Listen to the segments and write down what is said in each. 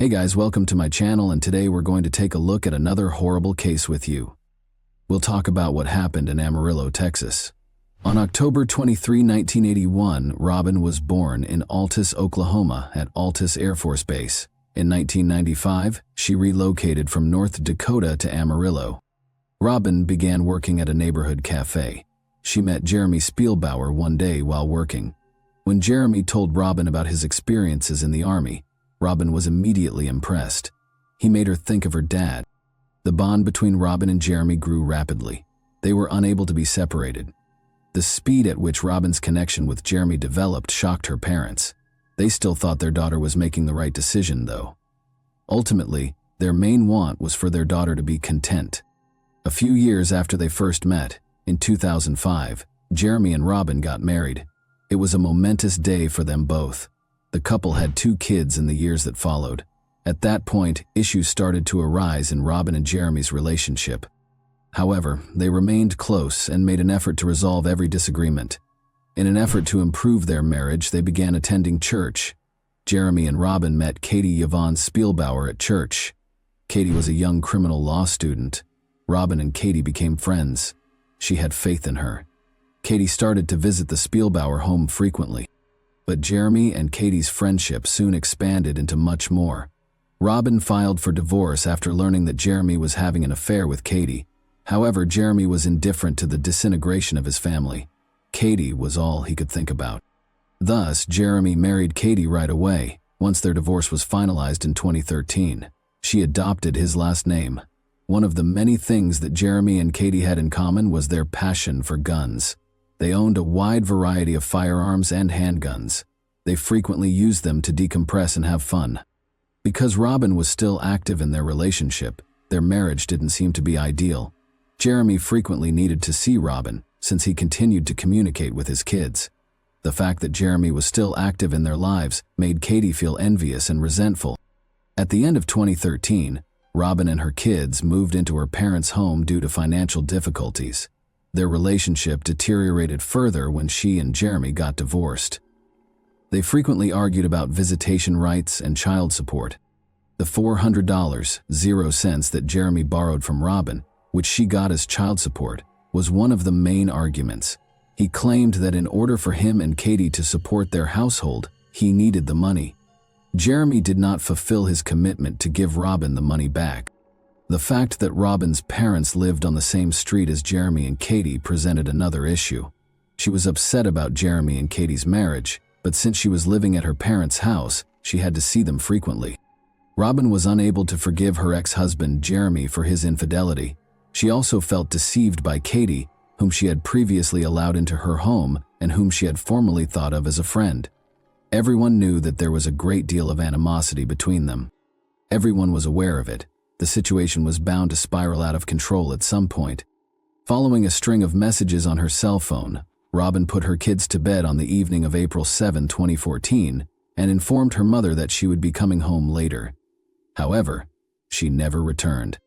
Hey guys, welcome to my channel, and today we're going to take a look at another horrible case with you. We'll talk about what happened in Amarillo, Texas. On October 23, 1981, Robin was born in Altus, Oklahoma at Altus Air Force Base. In 1995, she relocated from North Dakota to Amarillo. Robin began working at a neighborhood cafe. She met Jeremy Spielbauer one day while working. When Jeremy told Robin about his experiences in the Army, Robin was immediately impressed. He made her think of her dad. The bond between Robin and Jeremy grew rapidly. They were unable to be separated. The speed at which Robin's connection with Jeremy developed shocked her parents. They still thought their daughter was making the right decision, though. Ultimately, their main want was for their daughter to be content. A few years after they first met, in 2005, Jeremy and Robin got married. It was a momentous day for them both. The couple had 2 kids in the years that followed. At that point, issues started to arise in Robin and Jeremy's relationship. However, they remained close and made an effort to resolve every disagreement. In an effort to improve their marriage, they began attending church. Jeremy and Robin met Katie Yvonne Spielbauer at church. Katie was a young criminal law student. Robin and Katie became friends. She had faith in her. Katie started to visit the Spielbauer home frequently. But Jeremy and Katie's friendship soon expanded into much more. Robin filed for divorce after learning that Jeremy was having an affair with Katie. However, Jeremy was indifferent to the disintegration of his family. Katie was all he could think about. Thus, Jeremy married Katie right away. Once their divorce was finalized in 2013, she adopted his last name. One of the many things that Jeremy and Katie had in common was their passion for guns. They owned a wide variety of firearms and handguns. They frequently used them to decompress and have fun. Because Robin was still active in their relationship, their marriage didn't seem to be ideal. Jeremy frequently needed to see Robin, since he continued to communicate with his kids. The fact that Jeremy was still active in their lives made Katie feel envious and resentful. At the end of 2013, Robin and her kids moved into her parents' home due to financial difficulties. Their relationship deteriorated further when she and Jeremy got divorced. They frequently argued about visitation rights and child support. The $400.00 that Jeremy borrowed from Robin, which she got as child support, was one of the main arguments. He claimed that in order for him and Katie to support their household, he needed the money. Jeremy did not fulfill his commitment to give Robin the money back. The fact that Robin's parents lived on the same street as Jeremy and Katie presented another issue. She was upset about Jeremy and Katie's marriage, but since she was living at her parents' house, she had to see them frequently. Robin was unable to forgive her ex-husband Jeremy for his infidelity. She also felt deceived by Katie, whom she had previously allowed into her home and whom she had formerly thought of as a friend. Everyone knew that there was a great deal of animosity between them. Everyone was aware of it. The situation was bound to spiral out of control at some point. Following a string of messages on her cell phone, Robin put her kids to bed on the evening of April 7, 2014, and informed her mother that she would be coming home later. However, she never returned.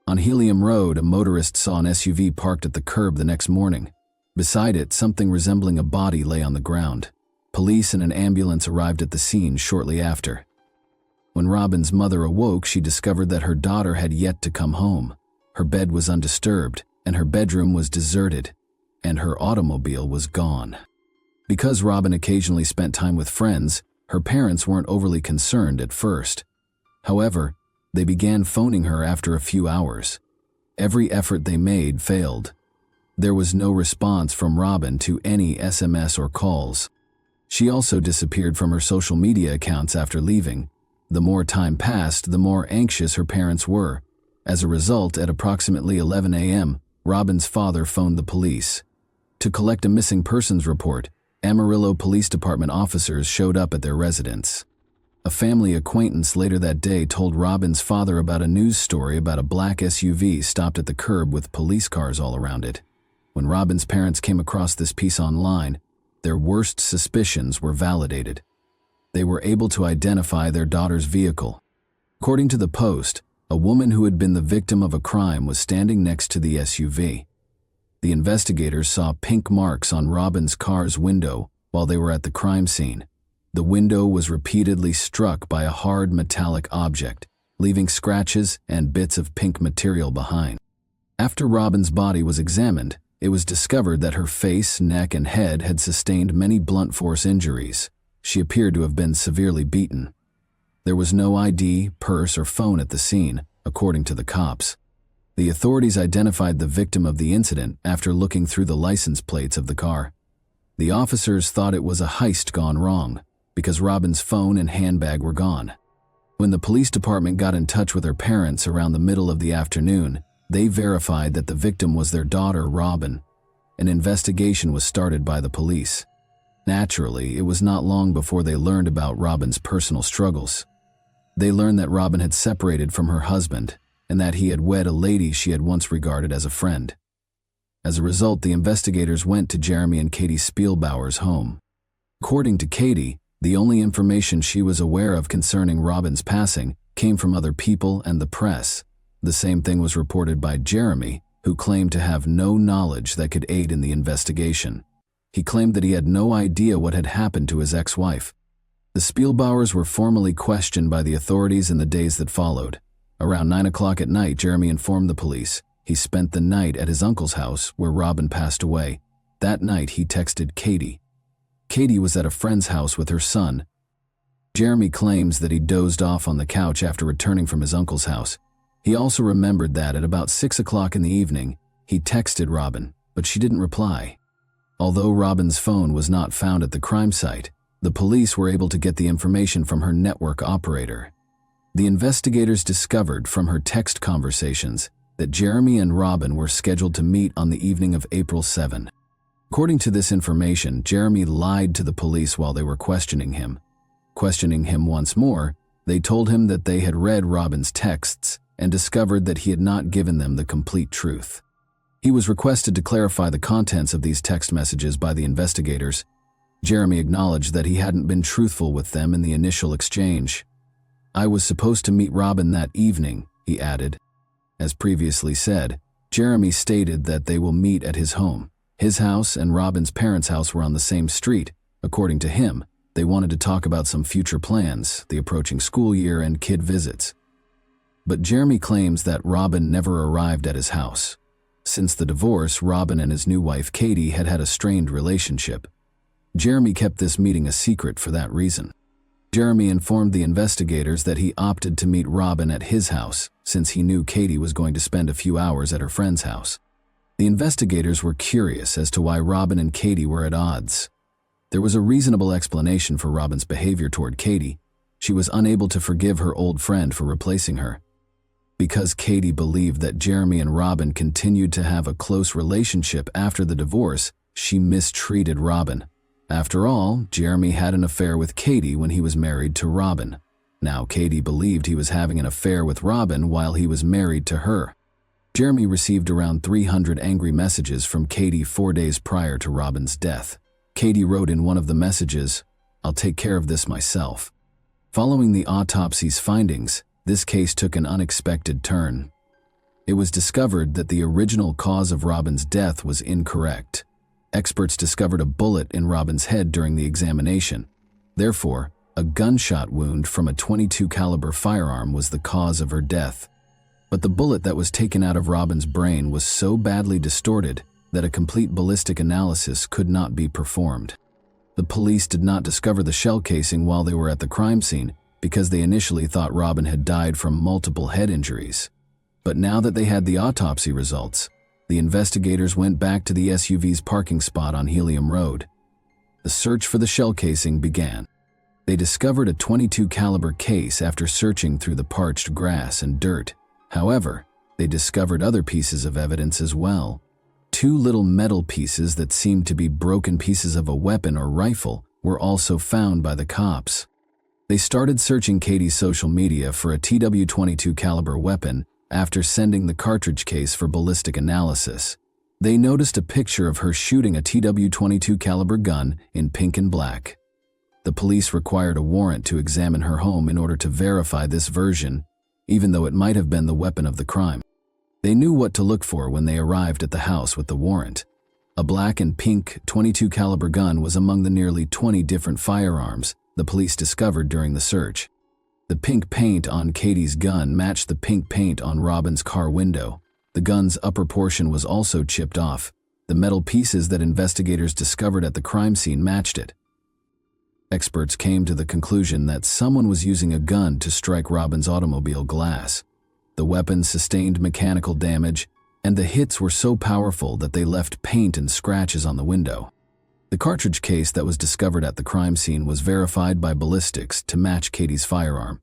On Helium Road, a motorist saw an SUV parked at the curb the next morning. Beside it, something resembling a body lay on the ground. Police and an ambulance arrived at the scene shortly after. When Robin's mother awoke, she discovered that her daughter had yet to come home. Her bed was undisturbed, and her bedroom was deserted, and her automobile was gone. Because Robin occasionally spent time with friends, her parents weren't overly concerned at first. However, they began phoning her after a few hours. Every effort they made failed. There was no response from Robin to any SMS or calls. She also disappeared from her social media accounts after leaving. The more time passed, the more anxious her parents were. As a result, at approximately 11 a.m., Robin's father phoned the police. To collect a missing persons report, Amarillo Police Department officers showed up at their residence. A family acquaintance later that day told Robin's father about a news story about a black SUV stopped at the curb with police cars all around it. When Robin's parents came across this piece online, their worst suspicions were validated. They were able to identify their daughter's vehicle. According to the Post, a woman who had been the victim of a crime was standing next to the SUV. The investigators saw pink marks on Robin's car's window while they were at the crime scene. The window was repeatedly struck by a hard metallic object, leaving scratches and bits of pink material behind. After Robin's body was examined, it was discovered that her face, neck, and head had sustained many blunt force injuries. She appeared to have been severely beaten. There was no ID, purse, or phone at the scene, according to the cops. The authorities identified the victim of the incident after looking through the license plates of the car. The officers thought it was a heist gone wrong, because Robin's phone and handbag were gone. When the police department got in touch with her parents around the middle of the afternoon, they verified that the victim was their daughter, Robin. An investigation was started by the police. Naturally, it was not long before they learned about Robin's personal struggles. They learned that Robin had separated from her husband and that he had wed a lady she had once regarded as a friend. As a result, the investigators went to Jeremy and Katie Spielbauer's home. According to Katie, the only information she was aware of concerning Robin's passing came from other people and the press. The same thing was reported by Jeremy, who claimed to have no knowledge that could aid in the investigation. He claimed that he had no idea what had happened to his ex-wife. The Spielbauers were formally questioned by the authorities in the days that followed. Around 9 o'clock at night, Jeremy informed the police he spent the night at his uncle's house where Robin passed away. That night, he texted Katie. Katie was at a friend's house with her son. Jeremy claims that he dozed off on the couch after returning from his uncle's house. He also remembered that at about 6 o'clock in the evening, he texted Robin, but she didn't reply. Although Robin's phone was not found at the crime site, the police were able to get the information from her network operator. The investigators discovered from her text conversations that Jeremy and Robin were scheduled to meet on the evening of April 7. According to this information, Jeremy lied to the police while they were questioning him. Questioning him once more, they told him that they had read Robin's texts and discovered that he had not given them the complete truth. He was requested to clarify the contents of these text messages by the investigators. Jeremy acknowledged that he hadn't been truthful with them in the initial exchange. "I was supposed to meet Robin that evening," he added. As previously said, Jeremy stated that they will meet at his home. His house and Robin's parents' house were on the same street. According to him, they wanted to talk about some future plans, the approaching school year, and kid visits. But Jeremy claims that Robin never arrived at his house. Since the divorce, Robin and his new wife Katie had had a strained relationship. Jeremy kept this meeting a secret for that reason. Jeremy informed the investigators that he opted to meet Robin at his house, since he knew Katie was going to spend a few hours at her friend's house. The investigators were curious as to why Robin and Katie were at odds. There was a reasonable explanation for Robin's behavior toward Katie. She was unable to forgive her old friend for replacing her. Because Katie believed that Jeremy and Robin continued to have a close relationship after the divorce, she mistreated Robin. After all, Jeremy had an affair with Katie when he was married to Robin. Now Katie believed he was having an affair with Robin while he was married to her. Jeremy received around 300 angry messages from Katie 4 days prior to Robin's death. Katie wrote in one of the messages, "I'll take care of this myself." Following the autopsy's findings, this case took an unexpected turn. It was discovered that the original cause of Robin's death was incorrect. Experts discovered a bullet in Robin's head during the examination. Therefore, a gunshot wound from a .22 caliber firearm was the cause of her death. But the bullet that was taken out of Robin's brain was so badly distorted that a complete ballistic analysis could not be performed. The police did not discover the shell casing while they were at the crime scene because they initially thought Robin had died from multiple head injuries. But now that they had the autopsy results, the investigators went back to the SUV's parking spot on Helium Road. The search for the shell casing began. They discovered a .22 caliber case after searching through the parched grass and dirt. However, they discovered other pieces of evidence as well. 2 little metal pieces that seemed to be broken pieces of a weapon or rifle were also found by the cops. They started searching Katie's social media for a TW-22 caliber weapon after sending the cartridge case for ballistic analysis. They noticed a picture of her shooting a TW-22 caliber gun in pink and black. The police required a warrant to examine her home in order to verify this version, even though it might have been the weapon of the crime. They knew what to look for when they arrived at the house with the warrant. A black and pink .22 caliber gun was among the nearly 20 different firearms the police discovered during the search. The pink paint on Katie's gun matched the pink paint on Robin's car window. The gun's upper portion was also chipped off. The metal pieces that investigators discovered at the crime scene matched it. Experts came to the conclusion that someone was using a gun to strike Robin's automobile glass. The weapon sustained mechanical damage, and the hits were so powerful that they left paint and scratches on the window. The cartridge case that was discovered at the crime scene was verified by ballistics to match Katie's firearm.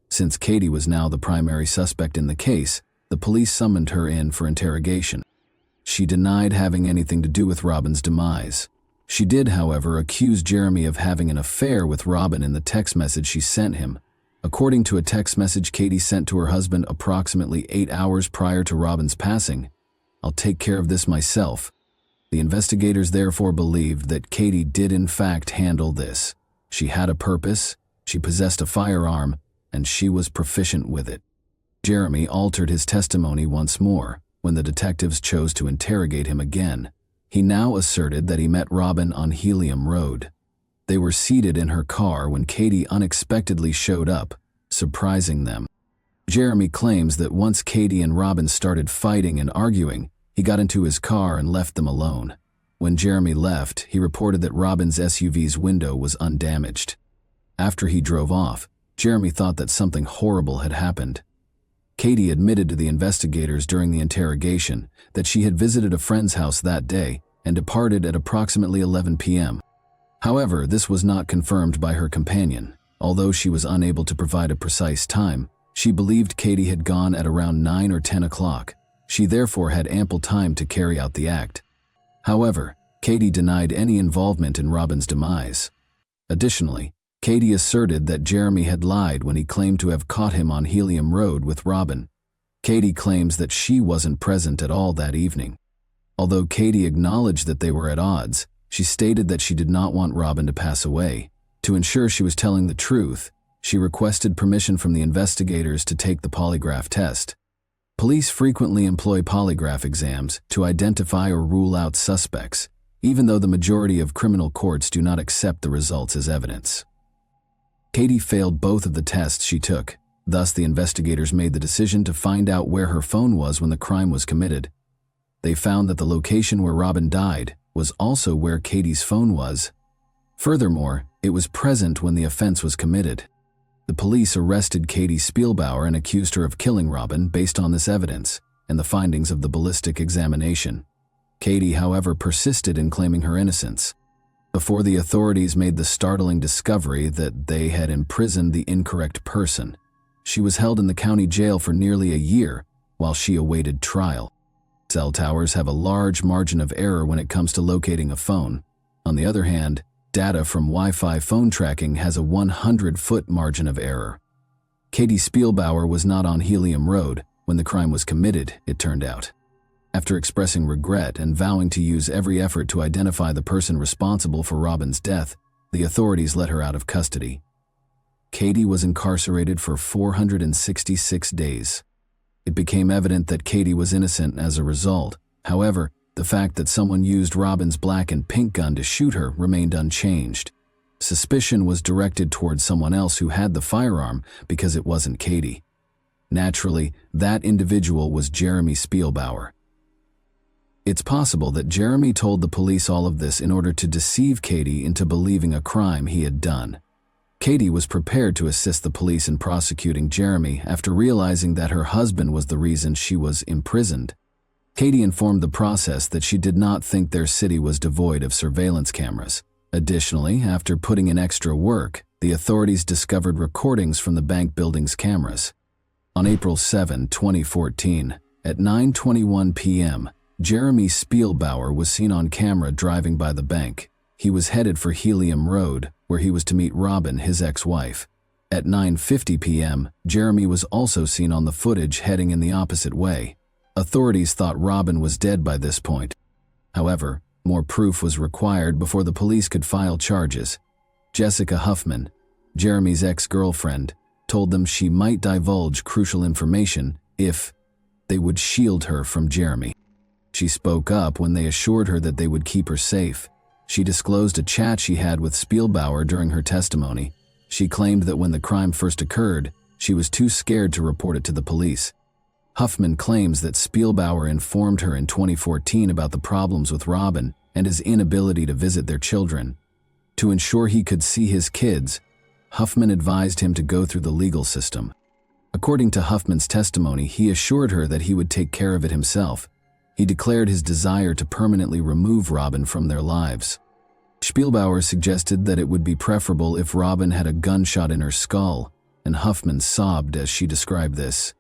Since Katie was now the primary suspect in the case, the police summoned her in for interrogation. She denied having anything to do with Robin's demise. She did, however, accuse Jeremy of having an affair with Robin in the text message she sent him. According to a text message Katie sent to her husband approximately 8 hours prior to Robin's passing, "I'll take care of this myself." The investigators therefore believed that Katie did in fact handle this. She had a purpose, she possessed a firearm, and she was proficient with it. Jeremy altered his testimony once more when the detectives chose to interrogate him again. He now asserted that he met Robin on Helium Road. They were seated in her car when Katie unexpectedly showed up, surprising them. Jeremy claims that once Katie and Robin started fighting and arguing, he got into his car and left them alone. When Jeremy left, he reported that Robin's SUV's window was undamaged. After he drove off, Jeremy thought that something horrible had happened. Katie admitted to the investigators during the interrogation that she had visited a friend's house that day and departed at approximately 11 p.m. However, this was not confirmed by her companion. Although she was unable to provide a precise time, she believed Katie had gone at around 9 or 10 o'clock. She therefore had ample time to carry out the act. However, Katie denied any involvement in Robin's demise. Additionally, Katie asserted that Jeremy had lied when he claimed to have caught him on Helium Road with Robin. Katie claims that she wasn't present at all that evening. Although Katie acknowledged that they were at odds, she stated that she did not want Robin to pass away. To ensure she was telling the truth, she requested permission from the investigators to take the polygraph test. Police frequently employ polygraph exams to identify or rule out suspects, even though the majority of criminal courts do not accept the results as evidence. Katie failed both of the tests she took. Thus, the investigators made the decision to find out where her phone was when the crime was committed. They found that the location where Robin died was also where Katie's phone was. Furthermore, it was present when the offense was committed. The police arrested Katie Spielbauer and accused her of killing Robin based on this evidence and the findings of the ballistic examination. Katie, however, persisted in claiming her innocence. Before the authorities made the startling discovery that they had imprisoned the incorrect person, she was held in the county jail for nearly a year while she awaited trial. Cell towers have a large margin of error when it comes to locating a phone. On the other hand, data from Wi-Fi phone tracking has a 100-foot margin of error. Katie Spielbauer was not on Helium Road when the crime was committed, it turned out. After expressing regret and vowing to use every effort to identify the person responsible for Robin's death, the authorities let her out of custody. Katie was incarcerated for 466 days. It became evident that Katie was innocent as a result. However, the fact that someone used Robin's black and pink gun to shoot her remained unchanged. Suspicion was directed towards someone else who had the firearm because it wasn't Katie. Naturally, that individual was Jeremy Spielbauer. It's possible that Jeremy told the police all of this in order to deceive Katie into believing a crime he had done. Katie was prepared to assist the police in prosecuting Jeremy after realizing that her husband was the reason she was imprisoned. Katie informed the process that she did not think their city was devoid of surveillance cameras. Additionally, after putting in extra work, the authorities discovered recordings from the bank building's cameras. On April 7, 2014, at 9:21 p.m., Jeremy Spielbauer was seen on camera driving by the bank. He was headed for Helium Road, where he was to meet Robin, his ex-wife. At 9:50 p.m., Jeremy was also seen on the footage heading in the opposite way. Authorities thought Robin was dead by this point. However, more proof was required before the police could file charges. Jessica Huffman, Jeremy's ex-girlfriend, told them she might divulge crucial information if they would shield her from Jeremy. She spoke up when they assured her that they would keep her safe. She disclosed a chat she had with Spielbauer during her testimony, She claimed that when the crime first occurred, she was too scared to report it to the police. Huffman claims that Spielbauer informed her in 2014 about the problems with Robin and his inability to visit their children. To ensure he could see his kids, Huffman advised him to go through the legal system. According to Huffman's testimony, he assured her that he would take care of it himself. He declared his desire to permanently remove Robin from their lives. Spielbauer suggested that it would be preferable if Robin had a gunshot in her skull, and Huffman sobbed as she described this.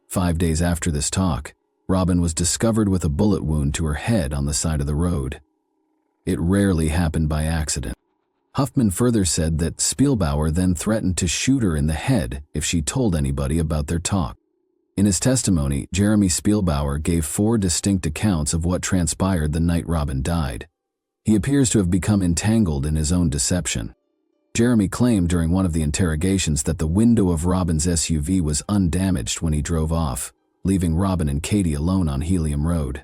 5 days after this talk, Robin was discovered with a bullet wound to her head on the side of the road. It rarely happened by accident. Huffman further said that Spielbauer then threatened to shoot her in the head if she told anybody about their talk. In his testimony, Jeremy Spielbauer gave 4 distinct accounts of what transpired the night Robin died. He appears to have become entangled in his own deception. Jeremy claimed during one of the interrogations that the window of Robin's SUV was undamaged when he drove off, leaving Robin and Katie alone on Helium Road.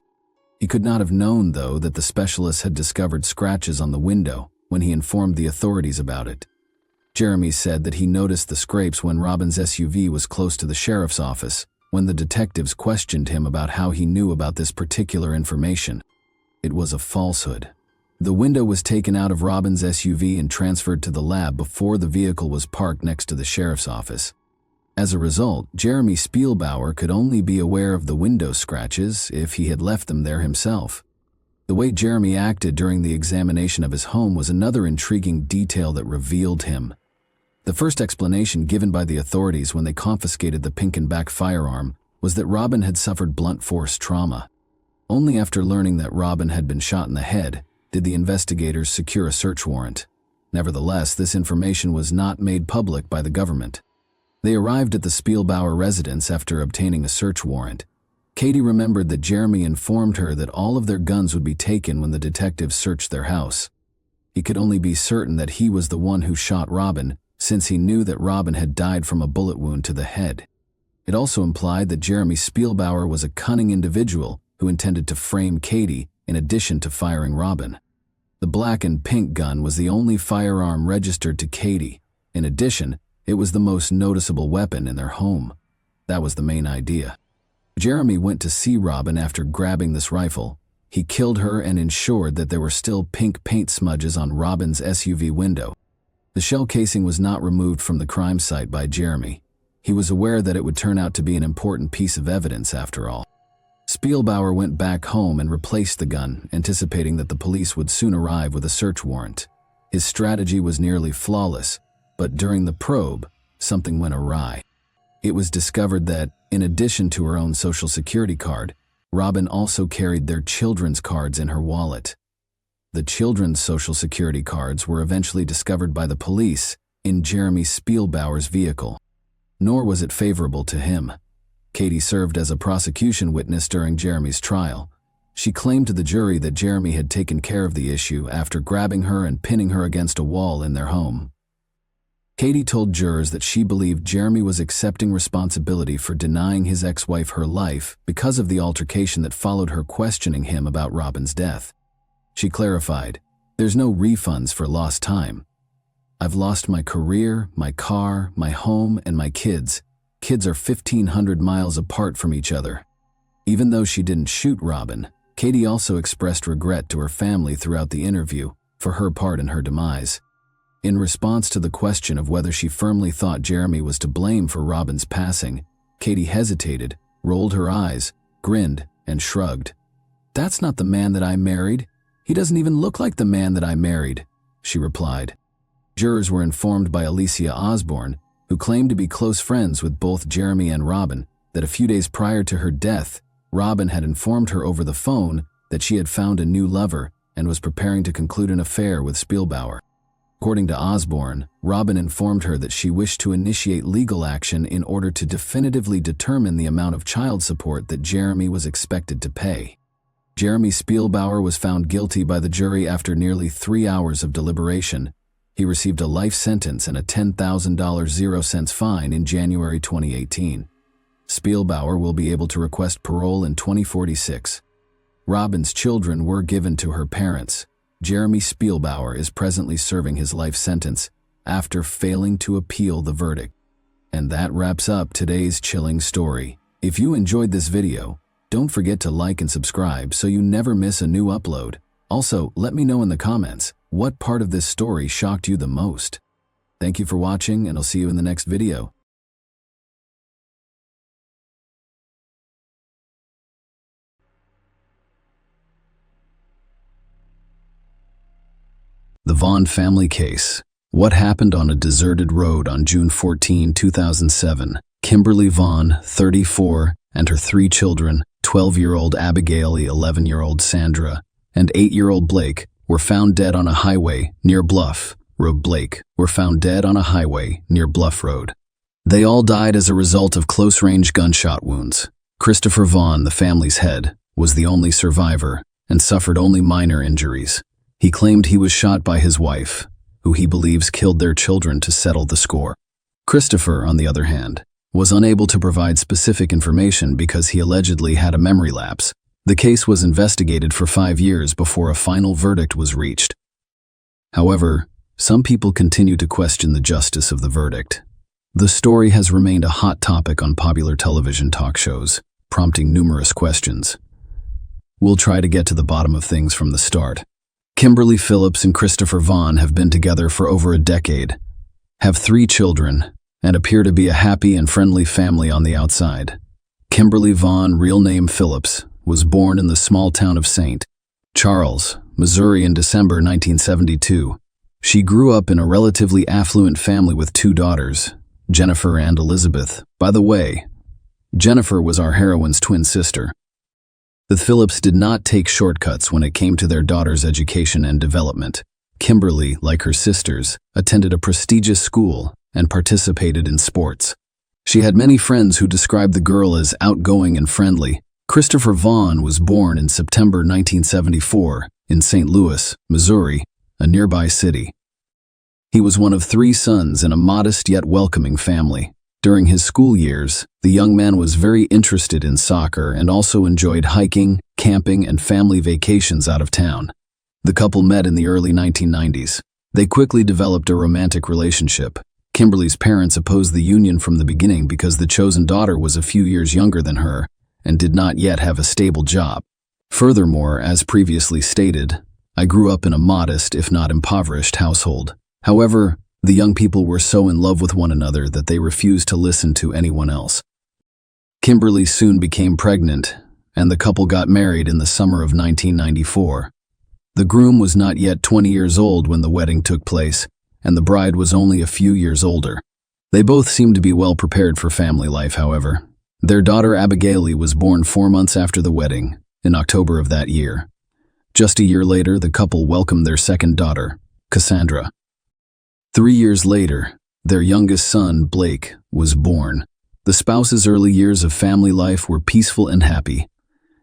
He could not have known, though, that the specialists had discovered scratches on the window when he informed the authorities about it. Jeremy said that he noticed the scrapes when Robin's SUV was close to the sheriff's office, when the detectives questioned him about how he knew about this particular information. It was a falsehood. The window was taken out of Robin's SUV and transferred to the lab before the vehicle was parked next to the sheriff's office. As a result, Jeremy Spielbauer could only be aware of the window scratches if he had left them there himself. The way Jeremy acted during the examination of his home was another intriguing detail that revealed him. The first explanation given by the authorities when they confiscated the Pinkenback firearm was that Robin had suffered blunt force trauma. Only after learning that Robin had been shot in the head did the investigators secure a search warrant. Nevertheless, this information was not made public by the government. They arrived at the Spielbauer residence after obtaining a search warrant. Katie remembered that Jeremy informed her that all of their guns would be taken when the detectives searched their house. He could only be certain that he was the one who shot Robin, since he knew that Robin had died from a bullet wound to the head. It also implied that Jeremy Spielbauer was a cunning individual who intended to frame Katie in addition to firing Robin. The black and pink gun was the only firearm registered to Katie. In addition, it was the most noticeable weapon in their home. That was the main idea. Jeremy went to see Robin after grabbing this rifle. He killed her and ensured that there were still pink paint smudges on Robin's SUV window. The shell casing was not removed from the crime site by Jeremy. He was aware that it would turn out to be an important piece of evidence after all. Spielbauer went back home and replaced the gun, anticipating that the police would soon arrive with a search warrant. His strategy was nearly flawless, but during the probe, something went awry. It was discovered that, in addition to her own Social Security card, Robin also carried their children's cards in her wallet. The children's Social Security cards were eventually discovered by the police in Jeremy Spielbauer's vehicle. Nor was it favorable to him. Katie served as a prosecution witness during Jeremy's trial. She claimed to the jury that Jeremy had taken care of the issue after grabbing her and pinning her against a wall in their home. Katie told jurors that she believed Jeremy was accepting responsibility for denying his ex-wife her life because of the altercation that followed her questioning him about Robin's death. She clarified, "There's no refunds for lost time. I've lost my career, my car, my home, and my kids. Kids are 1,500 miles apart from each other." Even though she didn't shoot Robin, Katie also expressed regret to her family throughout the interview for her part in her demise. In response to the question of whether she firmly thought Jeremy was to blame for Robin's passing, Katie hesitated, rolled her eyes, grinned, and shrugged. "That's not the man that I married. He doesn't even look like the man that I married," she replied. Jurors were informed by Alicia Osborne, who claimed to be close friends with both Jeremy and Robin, that a few days prior to her death, Robin had informed her over the phone that she had found a new lover and was preparing to conclude an affair with Spielbauer. According to Osborne, Robin informed her that she wished to initiate legal action in order to definitively determine the amount of child support that Jeremy was expected to pay. Jeremy Spielbauer was found guilty by the jury after nearly 3 hours of deliberation. He received a life sentence and a $10,000 0-cents fine in January 2018. Spielbauer will be able to request parole in 2046. Robin's children were given to her parents. Jeremy Spielbauer is presently serving his life sentence. after failing to appeal the verdict. And that wraps up today's chilling story. If you enjoyed this video, don't forget to like and subscribe so you never miss a new upload. Also, let me know in the comments what part of this story shocked you the most. Thank you for watching, and I'll see you in the next video. The Vaughn family case. What happened on a deserted road on June 14, 2007? Kimberly Vaughn, 34, and her 3 children, 12-year-old Abigail, 11-year-old Sandra, and 8-year-old Blake, were found dead on a highway near Bluff Road. Bluff Road. They all died as a result of close-range gunshot wounds. Christopher Vaughn, the family's head, was the only survivor and suffered only minor injuries. He claimed he was shot by his wife, who he believes killed their children to settle the score. Christopher, on the other hand, was unable to provide specific information because he allegedly had a memory lapse. The case was investigated for 5 years before a final verdict was reached. However, some people continue to question the justice of the verdict. The story has remained a hot topic on popular television talk shows, prompting numerous questions. We'll try to get to the bottom of things from the start. Kimberly Phillips and Christopher Vaughn have been together for over a decade, have 3 children, and appear to be a happy and friendly family on the outside. Kimberly Vaughn, real name Phillips, was born in the small town of St. Charles, Missouri in December 1972. She grew up in a relatively affluent family with 2 daughters, Jennifer and Elizabeth. By the way, Jennifer was our heroine's twin sister. The Phillips did not take shortcuts when it came to their daughter's education and development. Kimberly, like her sisters, attended a prestigious school and participated in sports. She had many friends who described the girl as outgoing and friendly. Christopher Vaughn was born in September 1974 in St. Louis, Missouri, a nearby city. He was one of 3 sons in a modest yet welcoming family. During his school years, the young man was very interested in soccer and also enjoyed hiking, camping, and family vacations out of town. The couple met in the early 1990s. They quickly developed a romantic relationship. Kimberly's parents opposed the union from the beginning because the chosen daughter was a few years younger than her and did not yet have a stable job. Furthermore, as previously stated, I grew up in a modest, if not impoverished, household. However, the young people were so in love with one another that they refused to listen to anyone else. Kimberly soon became pregnant, and the couple got married in the summer of 1994. The groom was not yet 20 years old when the wedding took place, and the bride was only a few years older. They both seemed to be well prepared for family life, however. Their daughter Abigail was born 4 months after the wedding, in October of that year. Just a year later, the couple welcomed their second daughter, Casada. 3 years later, their youngest son, Blake, was born. The spouses' early years of family life were peaceful and happy.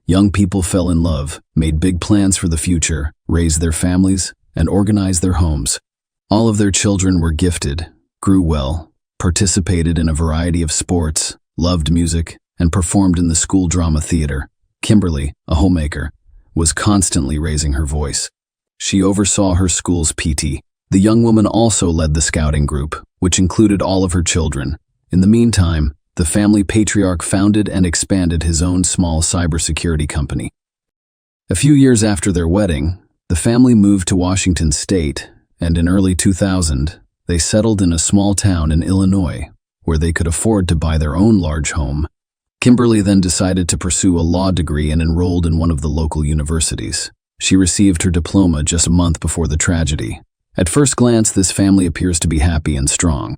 Young people fell in love, made big plans for the future, raised their families, and organized their homes. All of their children were gifted, grew well, participated in a variety of sports, loved music, and performed in the school drama theater. Kimberly, a homemaker, was constantly raising her voice. She oversaw her school's PT. The young woman also led the scouting group, which included all of her children. In the meantime, the family patriarch founded and expanded his own small cybersecurity company. A few years after their wedding, the family moved to Washington State, and in early 2000, they settled in a small town in Illinois, where they could afford to buy their own large home. Kimberly then decided to pursue a law degree and enrolled in one of the local universities. She received her diploma just a month before the tragedy. At first glance, this family appears to be happy and strong.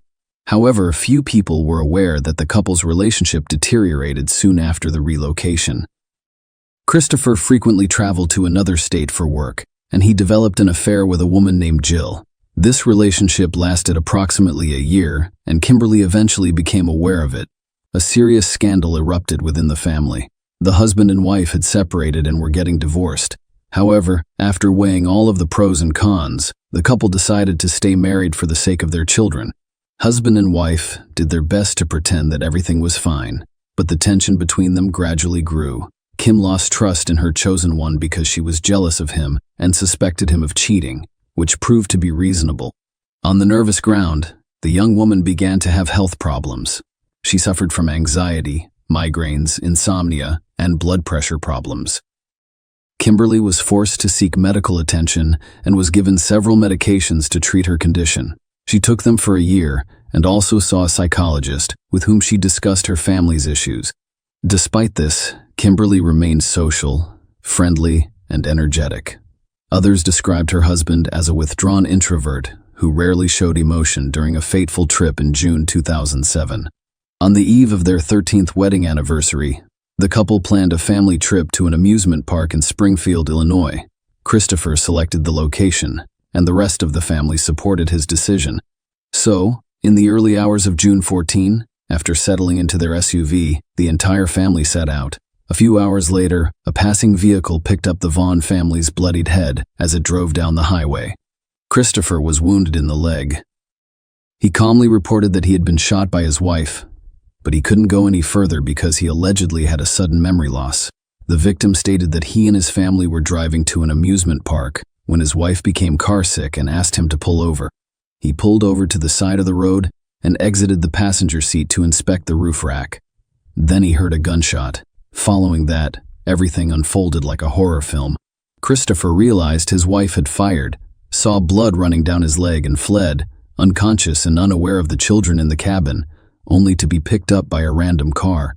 However, few people were aware that the couple's relationship deteriorated soon after the relocation. Christopher frequently traveled to another state for work, and he developed an affair with a woman named Jill. This relationship lasted approximately a year, and Kimberly eventually became aware of it. A serious scandal erupted within the family. The husband and wife had separated and were getting divorced. However, after weighing all of the pros and cons, the couple decided to stay married for the sake of their children. Husband and wife did their best to pretend that everything was fine, but the tension between them gradually grew. Kim lost trust in her chosen one because she was jealous of him and suspected him of cheating, which proved to be reasonable. On the nervous ground, the young woman began to have health problems. She suffered from anxiety, migraines, insomnia, and blood pressure problems. Kimberly was forced to seek medical attention and was given several medications to treat her condition. She took them for a year and also saw a psychologist with whom she discussed her family's issues. Despite this, Kimberly remained social, friendly, and energetic. Others described her husband as a withdrawn introvert who rarely showed emotion during a fateful trip in June 2007. On the eve of their 13th wedding anniversary, the couple planned a family trip to an amusement park in Springfield, Illinois. Christopher selected the location, and the rest of the family supported his decision. So, in the early hours of June 14, after settling into their SUV, the entire family set out. A few hours later, a passing vehicle picked up the Vaughn family's bloodied head as it drove down the highway. Christopher was wounded in the leg. He calmly reported that he had been shot by his wife, but he couldn't go any further because he allegedly had a sudden memory loss. The victim stated that he and his family were driving to an amusement park when his wife became carsick and asked him to pull over. He pulled over to the side of the road and exited the passenger seat to inspect the roof rack. Then he heard a gunshot. Following that, everything unfolded like a horror film. Christopher realized his wife had fired, saw blood running down his leg and fled, unconscious and unaware of the children in the cabin, only to be picked up by a random car.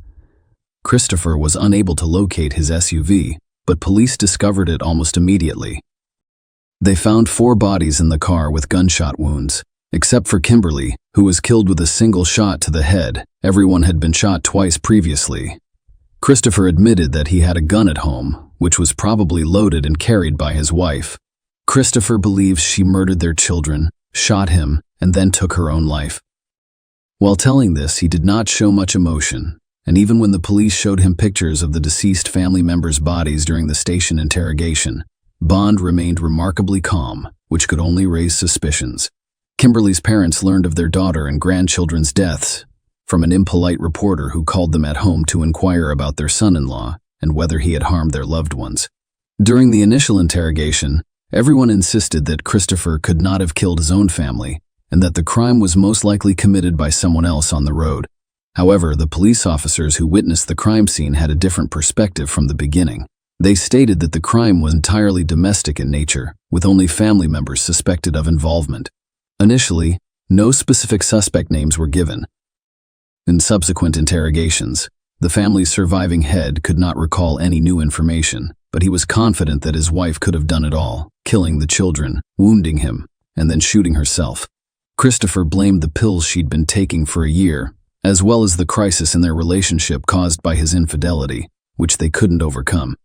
Christopher was unable to locate his SUV, but police discovered it almost immediately. They found 4 bodies in the car with gunshot wounds. Except for Kimberly, who was killed with a single shot to the head. Everyone had been shot twice previously. Christopher admitted that he had a gun at home, which was probably loaded and carried by his wife. Christopher believes she murdered their children, shot him, and then took her own life. While telling this, he did not show much emotion, and even when the police showed him pictures of the deceased family members' bodies during the station interrogation, Bond remained remarkably calm, which could only raise suspicions. Kimberly's parents learned of their daughter and grandchildren's deaths from an impolite reporter who called them at home to inquire about their son-in-law and whether he had harmed their loved ones. During the initial interrogation, everyone insisted that Christopher could not have killed his own family and that the crime was most likely committed by someone else on the road. However, the police officers who witnessed the crime scene had a different perspective from the beginning. They stated that the crime was entirely domestic in nature, with only family members suspected of involvement. Initially, no specific suspect names were given. In subsequent interrogations, the family's surviving head could not recall any new information, but he was confident that his wife could have done it all, killing the children, wounding him, and then shooting herself. Christopher blamed the pills she'd been taking for a year, as well as the crisis in their relationship caused by his infidelity, which they couldn't overcome.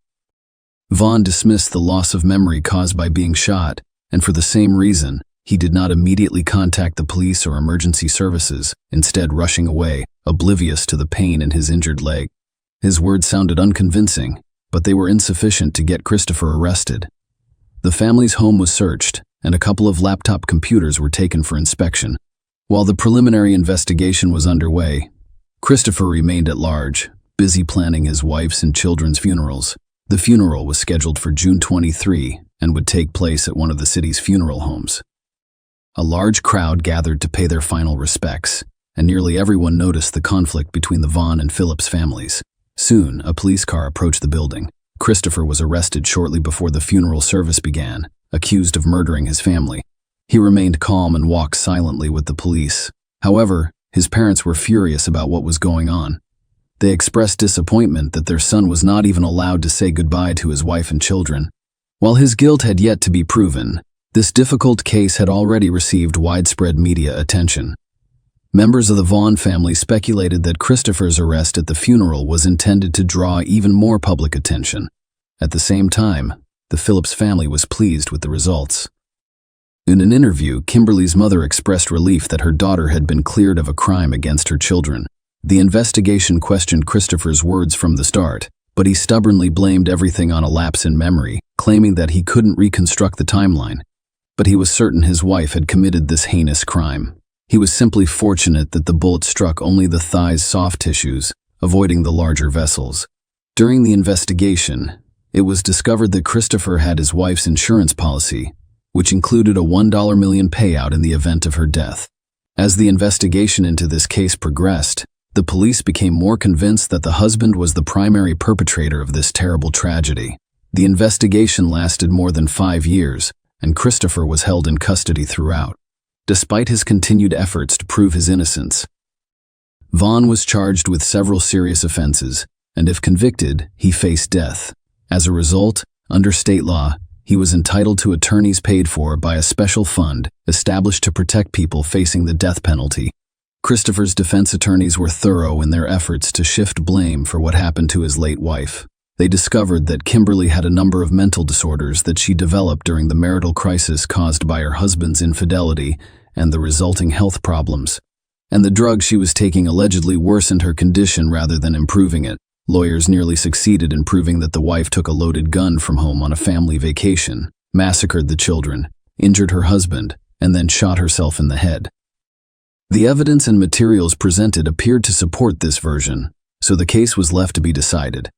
Vaughn dismissed the loss of memory caused by being shot, and for the same reason, he did not immediately contact the police or emergency services, instead rushing away, oblivious to the pain in his injured leg. His words sounded unconvincing, but they were insufficient to get Christopher arrested. The family's home was searched, and a couple of laptop computers were taken for inspection. While the preliminary investigation was underway, Christopher remained at large, busy planning his wife's and children's funerals. The funeral was scheduled for June 23 and would take place at one of the city's funeral homes. A large crowd gathered to pay their final respects, and nearly everyone noticed the conflict between the Vaughn and Phillips families. Soon, a police car approached the building. Christopher was arrested shortly before the funeral service began, accused of murdering his family. He remained calm and walked silently with the police. However, his parents were furious about what was going on. They expressed disappointment that their son was not even allowed to say goodbye to his wife and children. While his guilt had yet to be proven, this difficult case had already received widespread media attention. Members of the Vaughn family speculated that Christopher's arrest at the funeral was intended to draw even more public attention. At the same time, the Phillips family was pleased with the results. In an interview, Kimberly's mother expressed relief that her daughter had been cleared of a crime against her children. The investigation questioned Christopher's words from the start, but he stubbornly blamed everything on a lapse in memory, claiming that he couldn't reconstruct the timeline. But he was certain his wife had committed this heinous crime. He was simply fortunate that the bullet struck only the thigh's soft tissues, avoiding the larger vessels. During the investigation, it was discovered that Christopher had his wife's insurance policy, which included a $1 million payout in the event of her death. As the investigation into this case progressed, the police became more convinced that the husband was the primary perpetrator of this terrible tragedy. The investigation lasted more than 5 years, and Christopher was held in custody throughout. Despite his continued efforts to prove his innocence, Vaughn was charged with several serious offenses, and if convicted, he faced death. As a result, under state law, he was entitled to attorneys paid for by a special fund established to protect people facing the death penalty. Christopher's defense attorneys were thorough in their efforts to shift blame for what happened to his late wife. They discovered that Kimberly had a number of mental disorders that she developed during the marital crisis caused by her husband's infidelity and the resulting health problems. And the drugs she was taking allegedly worsened her condition rather than improving it. Lawyers nearly succeeded in proving that the wife took a loaded gun from home on a family vacation, massacred the children, injured her husband, and then shot herself in the head. The evidence and materials presented appeared to support this version, so the case was left to be decided.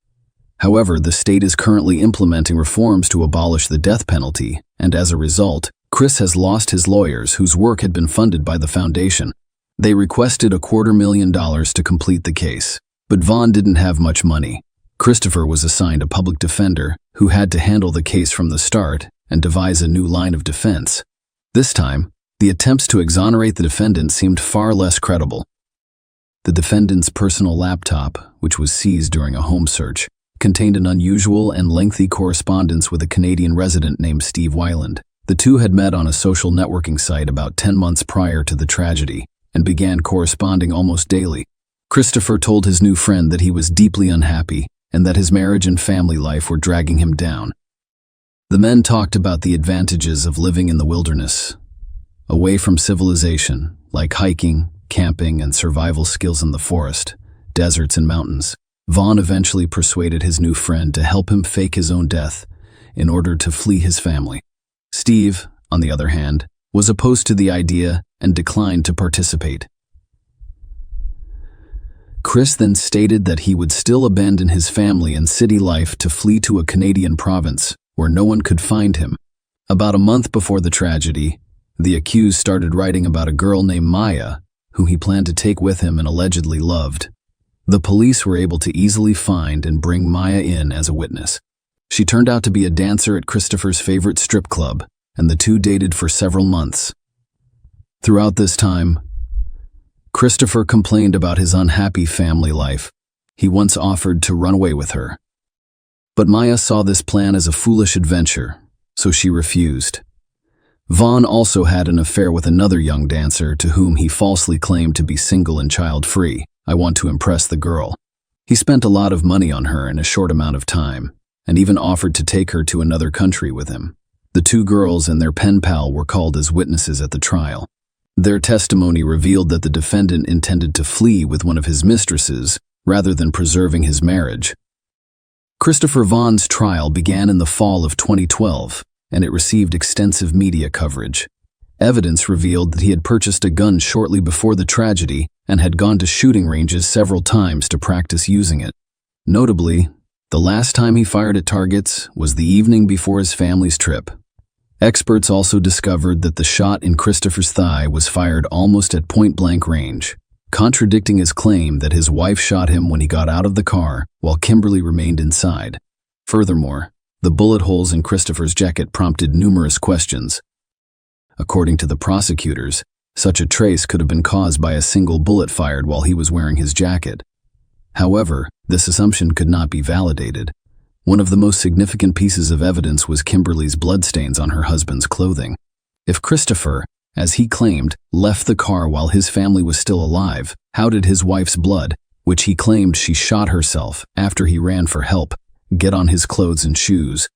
However, the state is currently implementing reforms to abolish the death penalty, and as a result, Chris has lost his lawyers whose work had been funded by the foundation. They requested $250,000 to complete the case, but Vaughn didn't have much money. Christopher was assigned a public defender who had to handle the case from the start and devise a new line of defense. This time, the attempts to exonerate the defendant seemed far less credible. The defendant's personal laptop, which was seized during a home search, contained an unusual and lengthy correspondence with a Canadian resident named Steve Weiland. The two had met on a social networking site about 10 months prior to the tragedy and began corresponding almost daily. Christopher told his new friend that he was deeply unhappy and that his marriage and family life were dragging him down. The men talked about the advantages of living in the wilderness, away from civilization, like hiking, camping, and survival skills in the forest, deserts, and mountains. Vaughn eventually persuaded his new friend to help him fake his own death in order to flee his family. Steve, on the other hand, was opposed to the idea and declined to participate. Chris then stated that he would still abandon his family and city life to flee to a Canadian province where no one could find him. About a month before the tragedy, the accused started writing about a girl named Maya, who he planned to take with him and allegedly loved. The police were able to easily find and bring Maya in as a witness. She turned out to be a dancer at Christopher's favorite strip club, and the two dated for several months. Throughout this time, Christopher complained about his unhappy family life. He once offered to run away with her. But Maya saw this plan as a foolish adventure, so she refused. Vaughn also had an affair with another young dancer to whom he falsely claimed to be single and child-free. I want to impress the girl. He spent a lot of money on her in a short amount of time, and even offered to take her to another country with him. The two girls and their pen pal were called as witnesses at the trial. Their testimony revealed that the defendant intended to flee with one of his mistresses rather than preserving his marriage. Christopher Vaughn's trial began in the fall of 2012, and it received extensive media coverage. Evidence revealed that he had purchased a gun shortly before the tragedy and had gone to shooting ranges several times to practice using it. Notably, the last time he fired at targets was the evening before his family's trip. Experts also discovered that the shot in Christopher's thigh was fired almost at point-blank range, contradicting his claim that his wife shot him when he got out of the car while Kimberly remained inside. Furthermore, the bullet holes in Christopher's jacket prompted numerous questions. According to the prosecutors, such a trace could have been caused by a single bullet fired while he was wearing his jacket. However, this assumption could not be validated. One of the most significant pieces of evidence was Kimberly's bloodstains on her husband's clothing. If Christopher, as he claimed, left the car while his family was still alive, how did his wife's blood, which he claimed she shot herself after he ran for help, get on his clothes and shoes?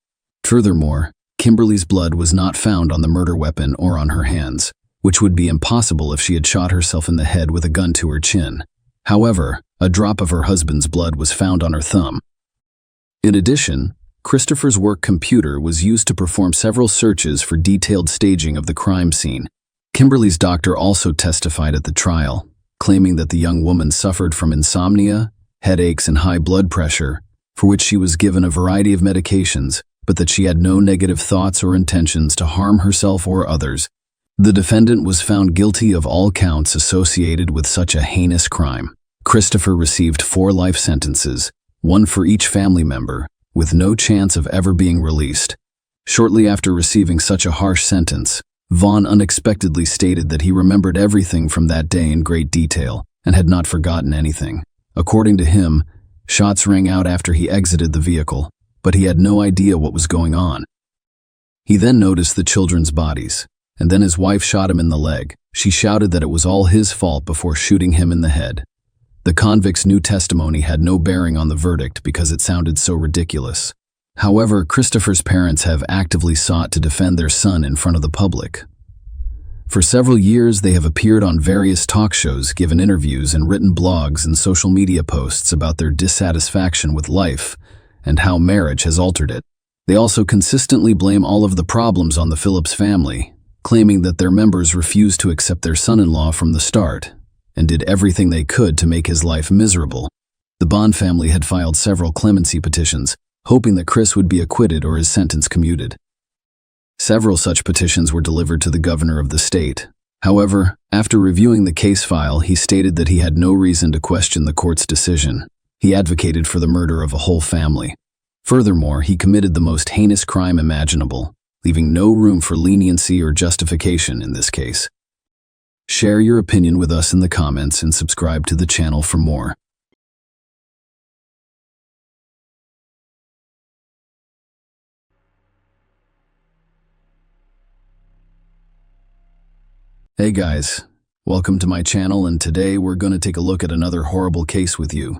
Furthermore, Kimberly's blood was not found on the murder weapon or on her hands, which would be impossible if she had shot herself in the head with a gun to her chin. However, a drop of her husband's blood was found on her thumb. In addition, Christopher's work computer was used to perform several searches for detailed staging of the crime scene. Kimberly's doctor also testified at the trial, claiming that the young woman suffered from insomnia, headaches, and high blood pressure, for which she was given a variety of medications, but that she had no negative thoughts or intentions to harm herself or others. The defendant was found guilty of all counts associated with such a heinous crime. Christopher received 4 life sentences, 1 for each family member, with no chance of ever being released. Shortly after receiving such a harsh sentence, Vaughn unexpectedly stated that he remembered everything from that day in great detail and had not forgotten anything. According to him, shots rang out after he exited the vehicle, but he had no idea what was going on. He then noticed the children's bodies, and then his wife shot him in the leg. She shouted that it was all his fault before shooting him in the head. The convict's new testimony had no bearing on the verdict because it sounded so ridiculous. However, Christopher's parents have actively sought to defend their son in front of the public. For several years, they have appeared on various talk shows, given interviews, and written blogs and social media posts about their dissatisfaction with life and how marriage has altered it. They also consistently blame all of the problems on the Phillips family, claiming that their members refused to accept their son-in-law from the start and did everything they could to make his life miserable. The Bond family had filed several clemency petitions, hoping that Chris would be acquitted or his sentence commuted. Several such petitions were delivered to the governor of the state. However, after reviewing the case file, he stated that he had no reason to question the court's decision. He advocated for the murder of a whole family. Furthermore, he committed the most heinous crime imaginable, leaving no room for leniency or justification in this case. Share your opinion with us in the comments and subscribe to the channel for more. Hey guys, welcome to my channel, and today we're going to take a look at another horrible case with you.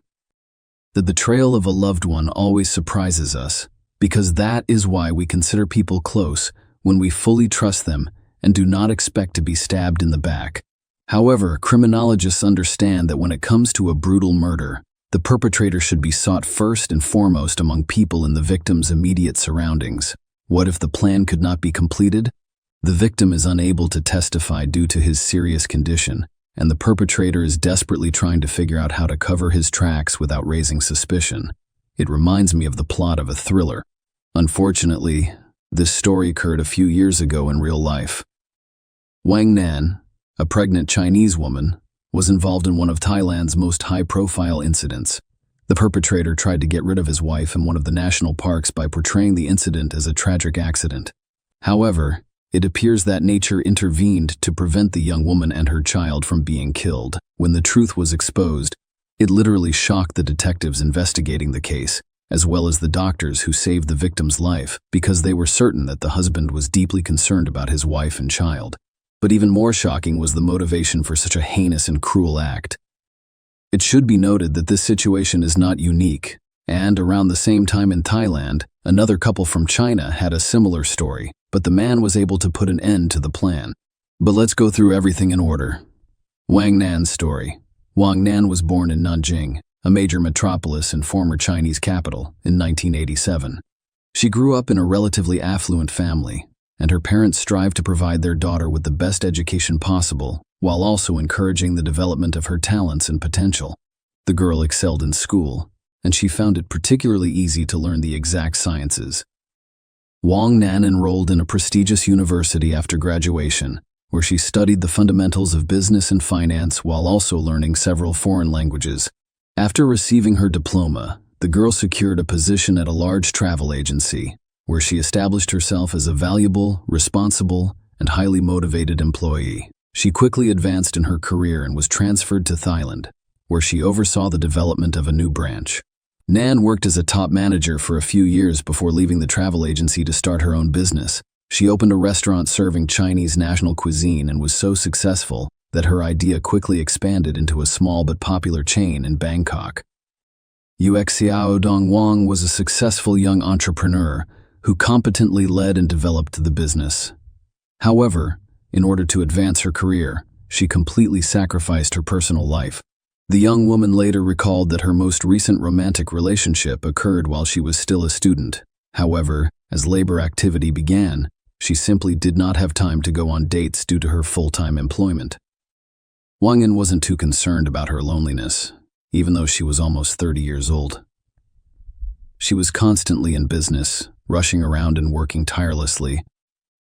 The betrayal of a loved one always surprises us, because that is why we consider people close when we fully trust them and do not expect to be stabbed in the back. However, criminologists understand that when it comes to a brutal murder, the perpetrator should be sought first and foremost among people in the victim's immediate surroundings. What if the plan could not be completed? The victim is unable to testify due to his serious condition, and the perpetrator is desperately trying to figure out how to cover his tracks without raising suspicion. It reminds me of the plot of a thriller. Unfortunately, this story occurred a few years ago in real life. Wang Nan, a pregnant Chinese woman, was involved in one of Thailand's most high-profile incidents. The perpetrator tried to get rid of his wife in one of the national parks by portraying the incident as a tragic accident. However, it appears that nature intervened to prevent the young woman and her child from being killed. When the truth was exposed, it literally shocked the detectives investigating the case, as well as the doctors who saved the victim's life, because they were certain that the husband was deeply concerned about his wife and child. But even more shocking was the motivation for such a heinous and cruel act. It should be noted that this situation is not unique, and around the same time in Thailand, another couple from China had a similar story, but the man was able to put an end to the plan. But let's go through everything in order. Wang Nan's story. Wang Nan was born in Nanjing, a major metropolis and former Chinese capital, in 1987. She grew up in a relatively affluent family, and her parents strived to provide their daughter with the best education possible, while also encouraging the development of her talents and potential. The girl excelled in school, and she found it particularly easy to learn the exact sciences. Wang Nan enrolled in a prestigious university after graduation, where she studied the fundamentals of business and finance while also learning several foreign languages. After receiving her diploma, the girl secured a position at a large travel agency, where she established herself as a valuable, responsible, and highly motivated employee. She quickly advanced in her career and was transferred to Thailand, where she oversaw the development of a new branch. Nan worked as a top manager for a few years before leaving the travel agency to start her own business. She opened a restaurant serving Chinese national cuisine and was so successful that her idea quickly expanded into a small but popular chain in Bangkok. Xiao Dong Wang was a successful young entrepreneur who competently led and developed the business. However, in order to advance her career, she completely sacrificed her personal life. The young woman later recalled that her most recent romantic relationship occurred while she was still a student. However, as labor activity began, she simply did not have time to go on dates due to her full-time employment. Wang Nan wasn't too concerned about her loneliness, even though she was almost 30 years old. She was constantly in business, rushing around and working tirelessly.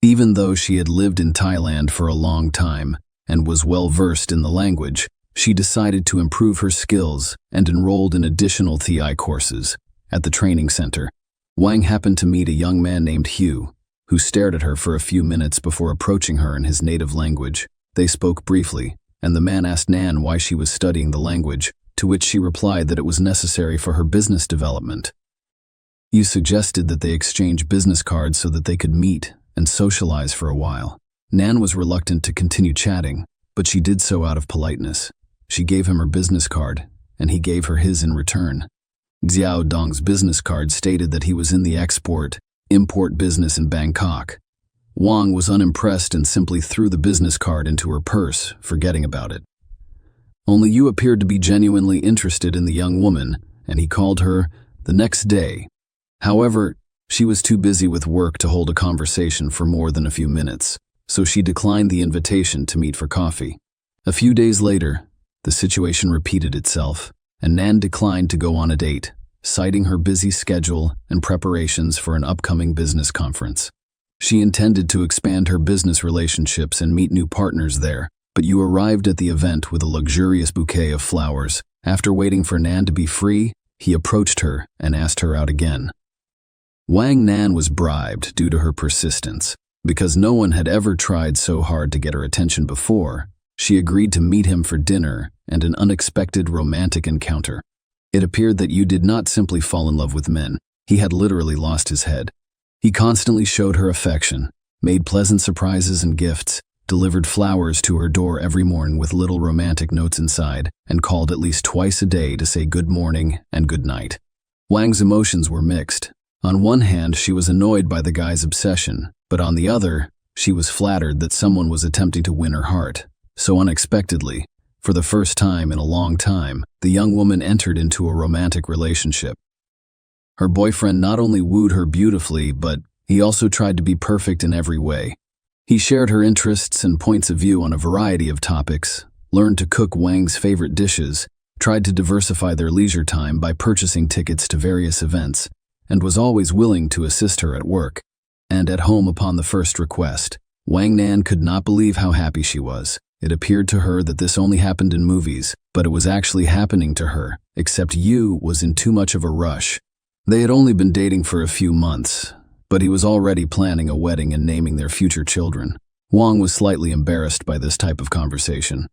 Even though she had lived in Thailand for a long time and was well versed in the language, she decided to improve her skills and enrolled in additional TI courses. At the training center, Wang happened to meet a young man named Hugh, who stared at her for a few minutes before approaching her in his native language. They spoke briefly, and the man asked Nan why she was studying the language, to which she replied that it was necessary for her business development. You suggested that they exchange business cards so that they could meet and socialize for a while. Nan was reluctant to continue chatting, but she did so out of politeness. She gave him her business card, and he gave her his in return. Xiao Dong's business card stated that he was in the export-import business in Bangkok. Wang was unimpressed and simply threw the business card into her purse, forgetting about it. Only you appeared to be genuinely interested in the young woman, and he called her the next day. However, she was too busy with work to hold a conversation for more than a few minutes, so she declined the invitation to meet for coffee. A few days later, the situation repeated itself, and Nan declined to go on a date, citing her busy schedule and preparations for an upcoming business conference. She intended to expand her business relationships and meet new partners there, but you arrived at the event with a luxurious bouquet of flowers. After waiting for Nan to be free, he approached her and asked her out again. Wang Nan was bribed due to her persistence. Because no one had ever tried so hard to get her attention before, she agreed to meet him for dinner and an unexpected romantic encounter. It appeared that you did not simply fall in love with men. He had literally lost his head. He constantly showed her affection, made pleasant surprises and gifts, delivered flowers to her door every morning with little romantic notes inside, and called at least twice a day to say good morning and good night. Wang's emotions were mixed. On one hand, she was annoyed by the guy's obsession, but on the other, she was flattered that someone was attempting to win her heart. So unexpectedly, for the first time in a long time, the young woman entered into a romantic relationship. Her boyfriend not only wooed her beautifully, but he also tried to be perfect in every way. He shared her interests and points of view on a variety of topics, learned to cook Wang's favorite dishes, tried to diversify their leisure time by purchasing tickets to various events, and was always willing to assist her at work and at home upon the first request. Wang Nan could not believe how happy she was. It appeared to her that this only happened in movies, but it was actually happening to her, except Yu was in too much of a rush. They had only been dating for a few months, but he was already planning a wedding and naming their future children. Wang was slightly embarrassed by this type of conversation.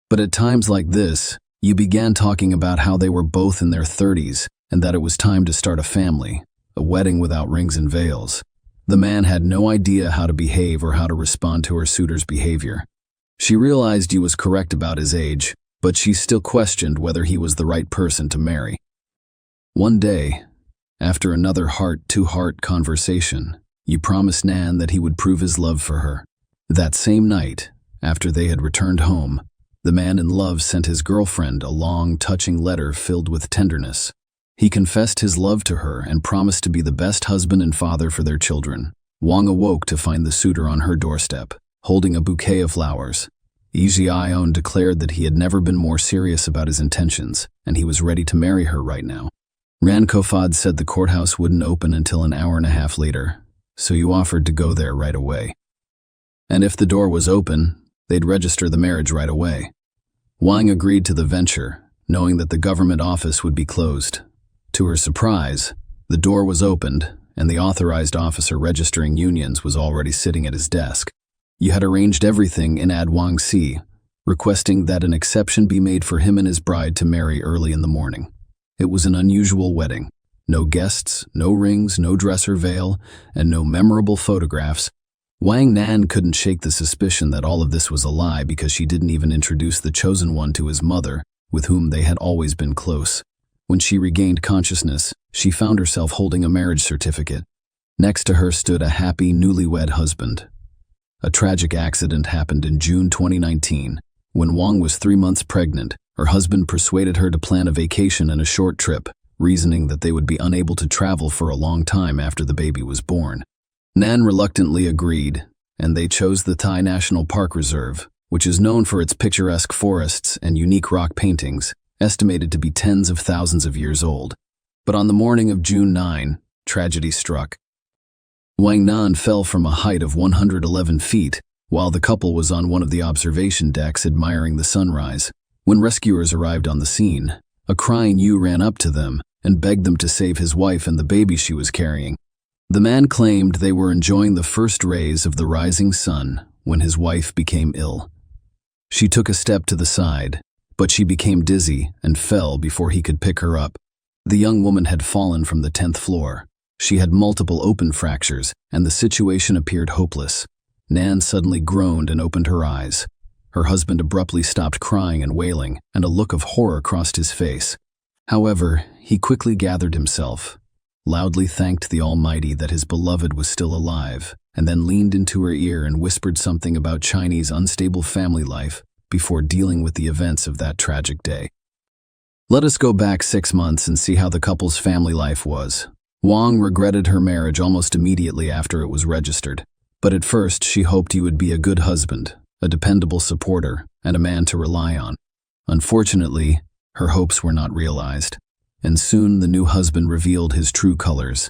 But at times like this, Yu began talking about how they were both in their 30s and that it was time to start a family, a wedding without rings and veils. The man had no idea how to behave or how to respond to her suitor's behavior. She realized he was correct about his age, but she still questioned whether he was the right person to marry. One day, after another heart-to-heart conversation, Yu promised Nan that he would prove his love for her. That same night, after they had returned home, the man in love sent his girlfriend a long, touching letter filled with tenderness. He confessed his love to her and promised to be the best husband and father for their children. Wang awoke to find the suitor on her doorstep, holding a bouquet of flowers. Ion declared that he had never been more serious about his intentions, and he was ready to marry her right now. Rankofad said the courthouse wouldn't open until an hour and a half later, so you offered to go there right away. And if the door was open, they'd register the marriage right away. Wang agreed to the venture, knowing that the government office would be closed. To her surprise, the door was opened, and the authorized officer registering unions was already sitting at his desk. You had arranged everything in Ad Wang Si, requesting that an exception be made for him and his bride to marry early in the morning. It was an unusual wedding. No guests, no rings, no dress or veil, and no memorable photographs. Wang Nan couldn't shake the suspicion that all of this was a lie because she didn't even introduce the chosen one to his mother, with whom they had always been close. When she regained consciousness, she found herself holding a marriage certificate. Next to her stood a happy, newlywed husband. A tragic accident happened in June 2019. When Wang was 3 months pregnant, her husband persuaded her to plan a vacation and a short trip, reasoning that they would be unable to travel for a long time after the baby was born. Nan reluctantly agreed, and they chose the Thai National Park Reserve, which is known for its picturesque forests and unique rock paintings, estimated to be tens of thousands of years old. But on the morning of June 9, tragedy struck. Wang Nan fell from a height of 111 feet, while the couple was on one of the observation decks admiring the sunrise. When rescuers arrived on the scene, a crying Yu ran up to them and begged them to save his wife and the baby she was carrying. The man claimed they were enjoying the first rays of the rising sun when his wife became ill. She took a step to the side, but she became dizzy and fell before he could pick her up. The young woman had fallen from the 10th floor. She had multiple open fractures, and the situation appeared hopeless. Nan suddenly groaned and opened her eyes. Her husband abruptly stopped crying and wailing, and a look of horror crossed his face. However, he quickly gathered himself, loudly thanked the Almighty that his beloved was still alive, and then leaned into her ear and whispered something about Chinese unstable family life before dealing with the events of that tragic day. Let us go back 6 months and see how the couple's family life was. Wang regretted her marriage almost immediately after it was registered, but at first she hoped he would be a good husband, a dependable supporter, and a man to rely on. Unfortunately, her hopes were not realized, and soon the new husband revealed his true colors.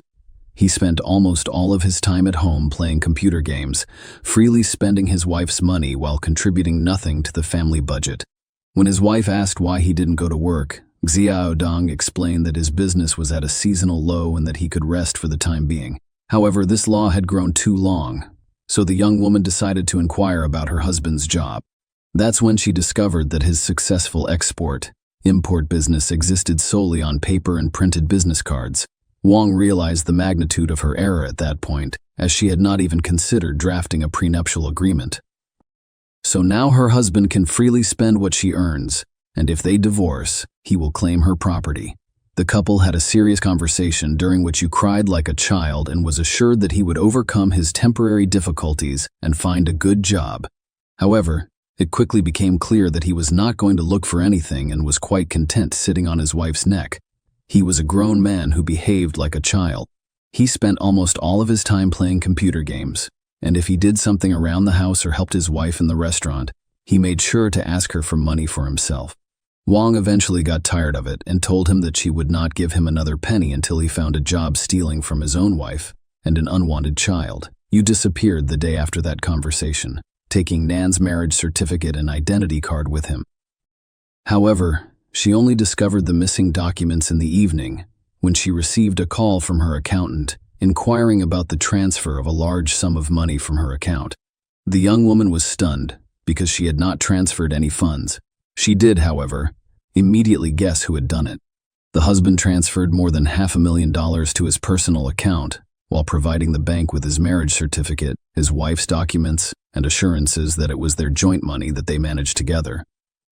He spent almost all of his time at home playing computer games, freely spending his wife's money while contributing nothing to the family budget. When his wife asked why he didn't go to work, Xiao Dong explained that his business was at a seasonal low and that he could rest for the time being. However, this law had grown too long, so the young woman decided to inquire about her husband's job. That's when she discovered that his successful export-import business existed solely on paper and printed business cards. Wang realized the magnitude of her error at that point, as she had not even considered drafting a prenuptial agreement. So now her husband can freely spend what she earns, and if they divorce, he will claim her property. The couple had a serious conversation during which Yu cried like a child and was assured that he would overcome his temporary difficulties and find a good job. However, it quickly became clear that he was not going to look for anything and was quite content sitting on his wife's neck. He was a grown man who behaved like a child. He spent almost all of his time playing computer games, and if he did something around the house or helped his wife in the restaurant, he made sure to ask her for money for himself. Wang eventually got tired of it and told him that she would not give him another penny until he found a job stealing from his own wife and an unwanted child. Yu disappeared the day after that conversation, taking Nan's marriage certificate and identity card with him. However, she only discovered the missing documents in the evening when she received a call from her accountant inquiring about the transfer of a large sum of money from her account. The young woman was stunned because she had not transferred any funds. She did, however, immediately guess who had done it. The husband transferred more than $500,000 to his personal account while providing the bank with his marriage certificate, his wife's documents, and assurances that it was their joint money that they managed together.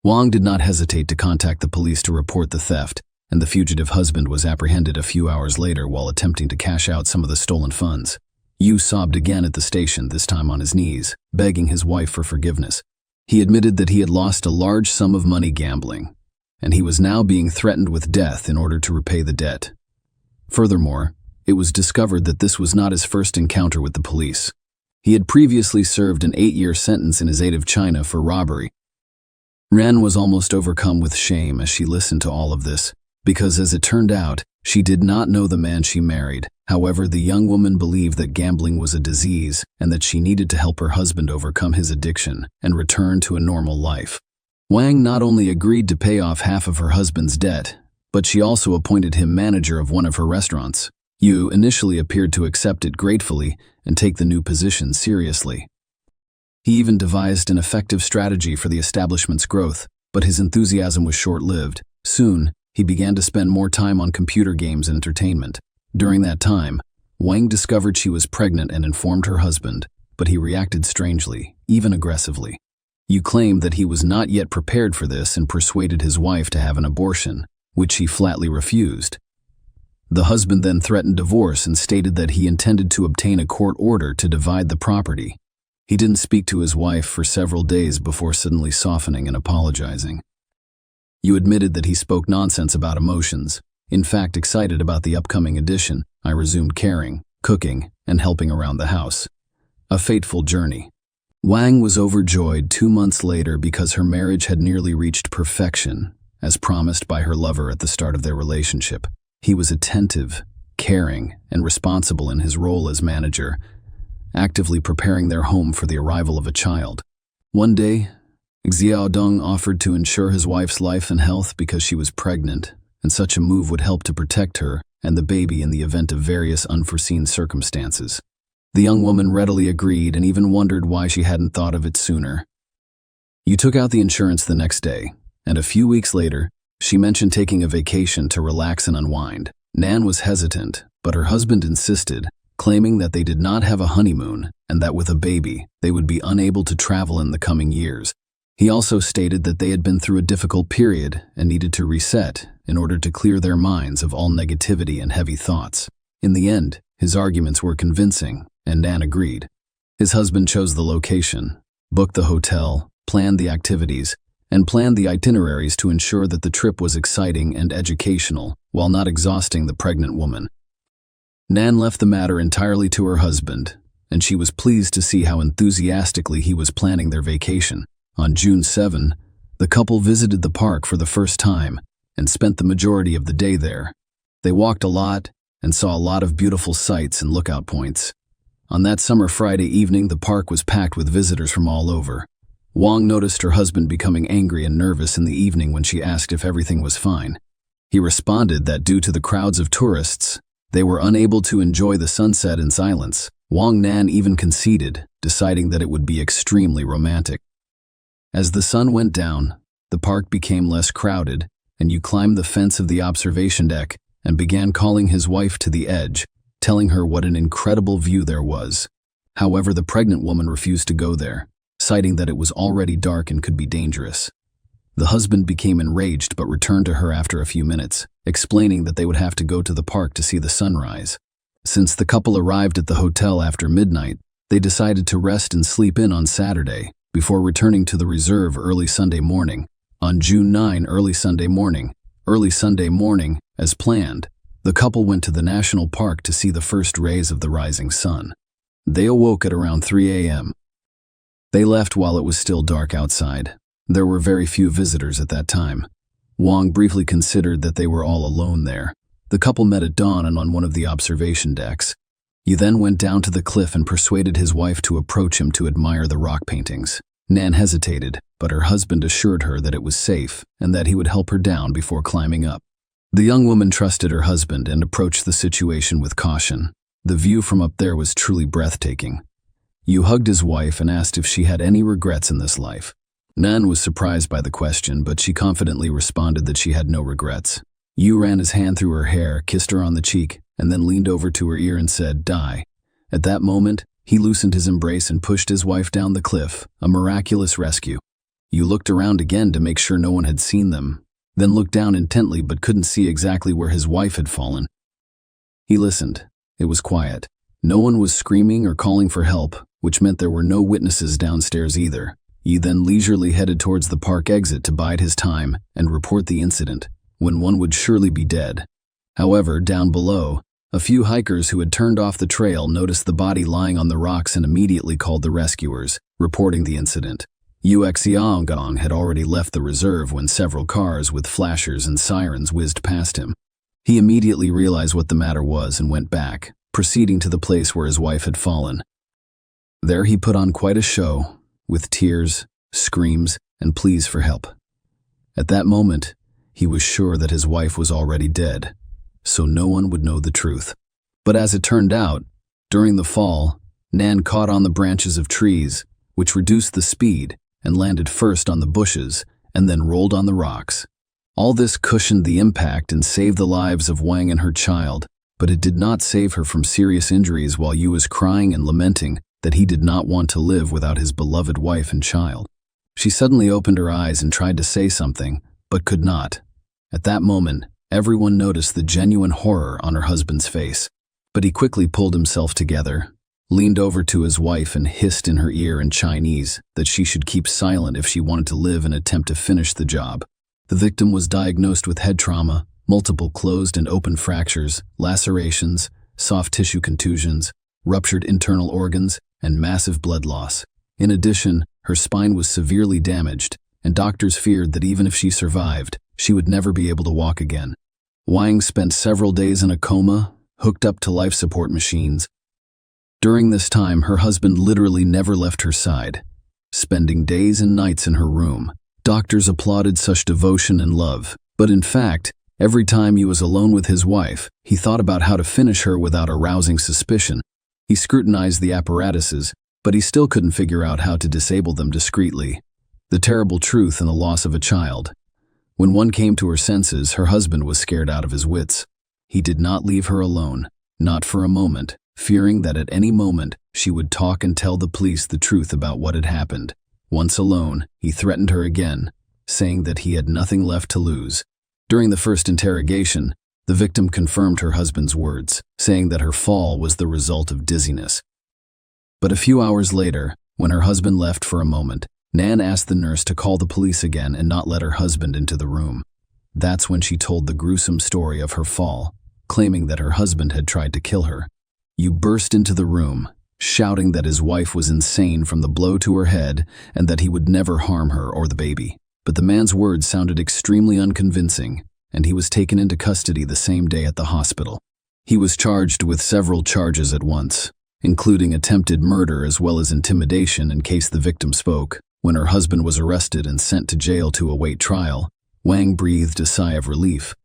Wang did not hesitate to contact the police to report the theft, and the fugitive husband was apprehended a few hours later while attempting to cash out some of the stolen funds. Yu sobbed again at the station, this time on his knees, begging his wife for forgiveness. He admitted that he had lost a large sum of money gambling, and he was now being threatened with death in order to repay the debt. Furthermore, it was discovered that this was not his first encounter with the police. He had previously served an 8-year sentence in his aid of China for robbery. Ren was almost overcome with shame as she listened to all of this, because as it turned out, she did not know the man she married. However, the young woman believed that gambling was a disease and that she needed to help her husband overcome his addiction and return to a normal life. Wang not only agreed to pay off half of her husband's debt, but she also appointed him manager of one of her restaurants. Yu initially appeared to accept it gratefully and take the new position seriously. He even devised an effective strategy for the establishment's growth, but his enthusiasm was short-lived. Soon, he began to spend more time on computer games and entertainment. During that time, Wang discovered she was pregnant and informed her husband, but he reacted strangely, even aggressively. Yu claimed that he was not yet prepared for this and persuaded his wife to have an abortion, which she flatly refused. The husband then threatened divorce and stated that he intended to obtain a court order to divide the property. He didn't speak to his wife for several days before suddenly softening and apologizing. Yu admitted that he spoke nonsense about emotions. In fact, excited about the upcoming edition, I resumed caring, cooking, and helping around the house. A fateful journey. Wang was overjoyed 2 months later because her marriage had nearly reached perfection, as promised by her lover at the start of their relationship. He was attentive, caring, and responsible in his role as manager, actively preparing their home for the arrival of a child. One day, Xiaodong offered to insure his wife's life and health because she was pregnant, and such a move would help to protect her and the baby in the event of various unforeseen circumstances. The young woman readily agreed and even wondered why she hadn't thought of it sooner. Yu took out the insurance the next day, and a few weeks later, she mentioned taking a vacation to relax and unwind. Nan was hesitant, but her husband insisted, claiming that they did not have a honeymoon and that with a baby, they would be unable to travel in the coming years. He also stated that they had been through a difficult period and needed to reset in order to clear their minds of all negativity and heavy thoughts. In the end, his arguments were convincing, and Nan agreed. His husband chose the location, booked the hotel, planned the activities, and planned the itineraries to ensure that the trip was exciting and educational while not exhausting the pregnant woman. Nan left the matter entirely to her husband, and she was pleased to see how enthusiastically he was planning their vacation. On June 7, the couple visited the park for the first time and spent the majority of the day there. They walked a lot and saw a lot of beautiful sights and lookout points. On that summer Friday evening, the park was packed with visitors from all over. Wang noticed her husband becoming angry and nervous in the evening when she asked if everything was fine. He responded that due to the crowds of tourists, they were unable to enjoy the sunset in silence. Wang Nan even conceded, deciding that it would be extremely romantic. As the sun went down, the park became less crowded, and Yu climbed the fence of the observation deck and began calling his wife to the edge, telling her what an incredible view there was. However, the pregnant woman refused to go there, citing that it was already dark and could be dangerous. The husband became enraged but returned to her after a few minutes, explaining that they would have to go to the park to see the sunrise. Since the couple arrived at the hotel after midnight, they decided to rest and sleep in on Saturday, before returning to the reserve early Sunday morning. On June 9, early Sunday morning, as planned, the couple went to the national park to see the first rays of the rising sun. They awoke at around 3 a.m. They left while it was still dark outside. There were very few visitors at that time. Wang briefly considered that they were all alone there. The couple met at dawn and on one of the observation decks. He then went down to the cliff and persuaded his wife to approach him to admire the rock paintings. Nan hesitated, but her husband assured her that it was safe and that he would help her down before climbing up. The young woman trusted her husband and approached the situation with caution. The view from up there was truly breathtaking. Yu hugged his wife and asked if she had any regrets in this life. Nan was surprised by the question, but she confidently responded that she had no regrets. Yu ran his hand through her hair, kissed her on the cheek, and then leaned over to her ear and said, "Die." At that moment, he loosened his embrace and pushed his wife down the cliff, a miraculous rescue. Yu looked around again to make sure no one had seen them, then looked down intently but couldn't see exactly where his wife had fallen. He listened. It was quiet. No one was screaming or calling for help, which meant there were no witnesses downstairs either. He then leisurely headed towards the park exit to bide his time and report the incident, when one would surely be dead. However, down below, a few hikers who had turned off the trail noticed the body lying on the rocks and immediately called the rescuers, reporting the incident. Yu Xiaodong had already left the reserve when several cars with flashers and sirens whizzed past him. He immediately realized what the matter was and went back, proceeding to the place where his wife had fallen. There he put on quite a show, with tears, screams, and pleas for help. At that moment, he was sure that his wife was already dead, so no one would know the truth. But as it turned out, during the fall, Nan caught on the branches of trees, which reduced the speed and landed first on the bushes and then rolled on the rocks. All this cushioned the impact and saved the lives of Wang and her child, but it did not save her from serious injuries while Yu was crying and lamenting that he did not want to live without his beloved wife and child. She suddenly opened her eyes and tried to say something, but could not. At that moment, everyone noticed the genuine horror on her husband's face. But he quickly pulled himself together, leaned over to his wife and hissed in her ear in Chinese that she should keep silent if she wanted to live and attempt to finish the job. The victim was diagnosed with head trauma, multiple closed and open fractures, lacerations, soft tissue contusions, ruptured internal organs, and massive blood loss. In addition, her spine was severely damaged, and doctors feared that even if she survived, she would never be able to walk again. Wang spent several days in a coma, hooked up to life support machines. During this time, her husband literally never left her side, spending days and nights in her room. Doctors applauded such devotion and love, but in fact, every time he was alone with his wife, he thought about how to finish her without arousing suspicion. He scrutinized the apparatuses, but he still couldn't figure out how to disable them discreetly. The terrible truth and the loss of a child. When one came to her senses, her husband was scared out of his wits. He did not leave her alone, not for a moment, fearing that at any moment she would talk and tell the police the truth about what had happened. Once alone, he threatened her again, saying that he had nothing left to lose. During the first interrogation, the victim confirmed her husband's words, saying that her fall was the result of dizziness. But a few hours later, when her husband left for a moment, Nan asked the nurse to call the police again and not let her husband into the room. That's when she told the gruesome story of her fall, claiming that her husband had tried to kill her. "You burst into the room, shouting that his wife was insane from the blow to her head and that he would never harm her or the baby." But the man's words sounded extremely unconvincing, and he was taken into custody the same day at the hospital. He was charged with several charges at once, including attempted murder as well as intimidation in case the victim spoke. When her husband was arrested and sent to jail to await trial, Wang breathed a sigh of relief.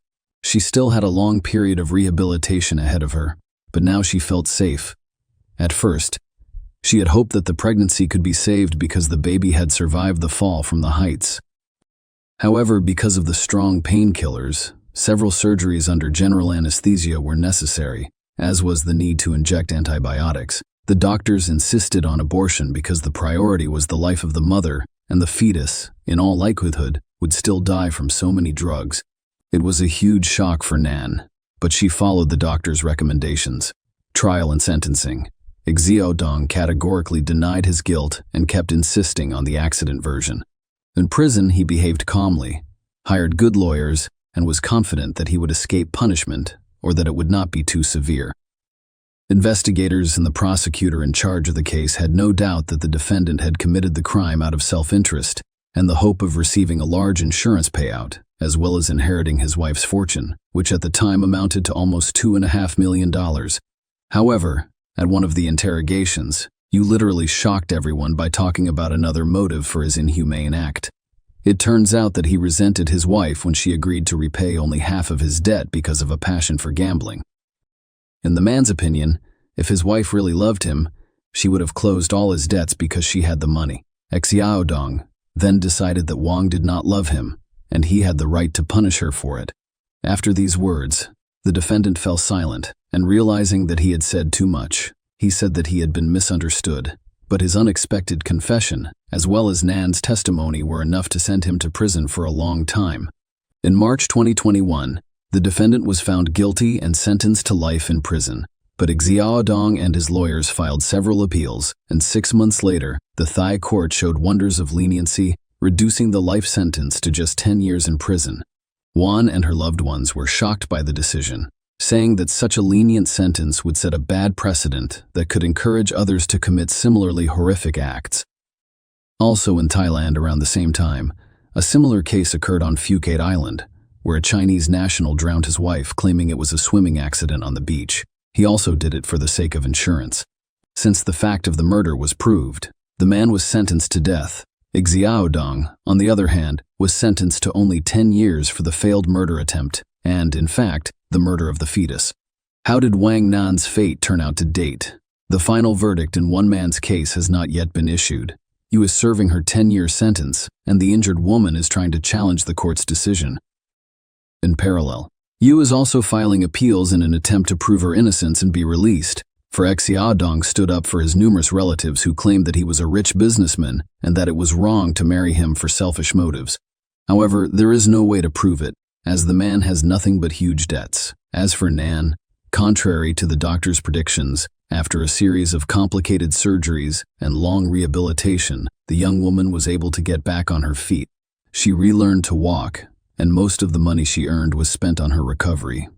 She still had a long period of rehabilitation ahead of her, but now she felt safe. At first, she had hoped that the pregnancy could be saved because the baby had survived the fall from the heights. However, because of the strong painkillers, several surgeries under general anesthesia were necessary, as was the need to inject antibiotics. The doctors insisted on abortion because the priority was the life of the mother, and the fetus, in all likelihood, would still die from so many drugs. It was a huge shock for Nan, but she followed the doctor's recommendations. Trial and sentencing. Exoneration categorically denied his guilt and kept insisting on the accident version. In prison, he behaved calmly, hired good lawyers, and was confident that he would escape punishment or that it would not be too severe. Investigators and the prosecutor in charge of the case had no doubt that the defendant had committed the crime out of self-interest and the hope of receiving a large insurance payout, as well as inheriting his wife's fortune, which at the time amounted to almost $2.5 million. However, at one of the interrogations, you literally shocked everyone by talking about another motive for his inhumane act. It turns out that he resented his wife when she agreed to repay only half of his debt because of a passion for gambling. In the man's opinion, if his wife really loved him, she would have closed all his debts because she had the money. Exoneration then decided that Wang did not love him, and he had the right to punish her for it. After these words, the defendant fell silent, and realizing that he had said too much, he said that he had been misunderstood, but his unexpected confession, as well as Nan's testimony, were enough to send him to prison for a long time. In March 2021, the defendant was found guilty and sentenced to life in prison, but Exoneration and his lawyers filed several appeals, and 6 months later, the Thai court showed wonders of leniency, reducing the life sentence to just 10 years in prison. Vaughn and her loved ones were shocked by the decision, saying that such a lenient sentence would set a bad precedent that could encourage others to commit similarly horrific acts. Also in Thailand around the same time, a similar case occurred on Phuket Island, where a Chinese national drowned his wife, claiming it was a swimming accident on the beach. He also did it for the sake of insurance. Since the fact of the murder was proved, the man was sentenced to death. Exoneration, on the other hand, was sentenced to only 10 years for the failed murder attempt and, in fact, the murder of the fetus. How did Wang Nan's fate turn out to date? The final verdict in one man's case has not yet been issued. He is serving her 10-year sentence, and the injured woman is trying to challenge the court's decision. In parallel, Yu is also filing appeals in an attempt to prove her innocence and be released, for Exoneration stood up for his numerous relatives who claimed that he was a rich businessman and that it was wrong to marry him for selfish motives. However, there is no way to prove it, as the man has nothing but huge debts. As for Nan, contrary to the doctor's predictions, after a series of complicated surgeries and long rehabilitation, the young woman was able to get back on her feet. She relearned to walk, and most of the money she earned was spent on her recovery.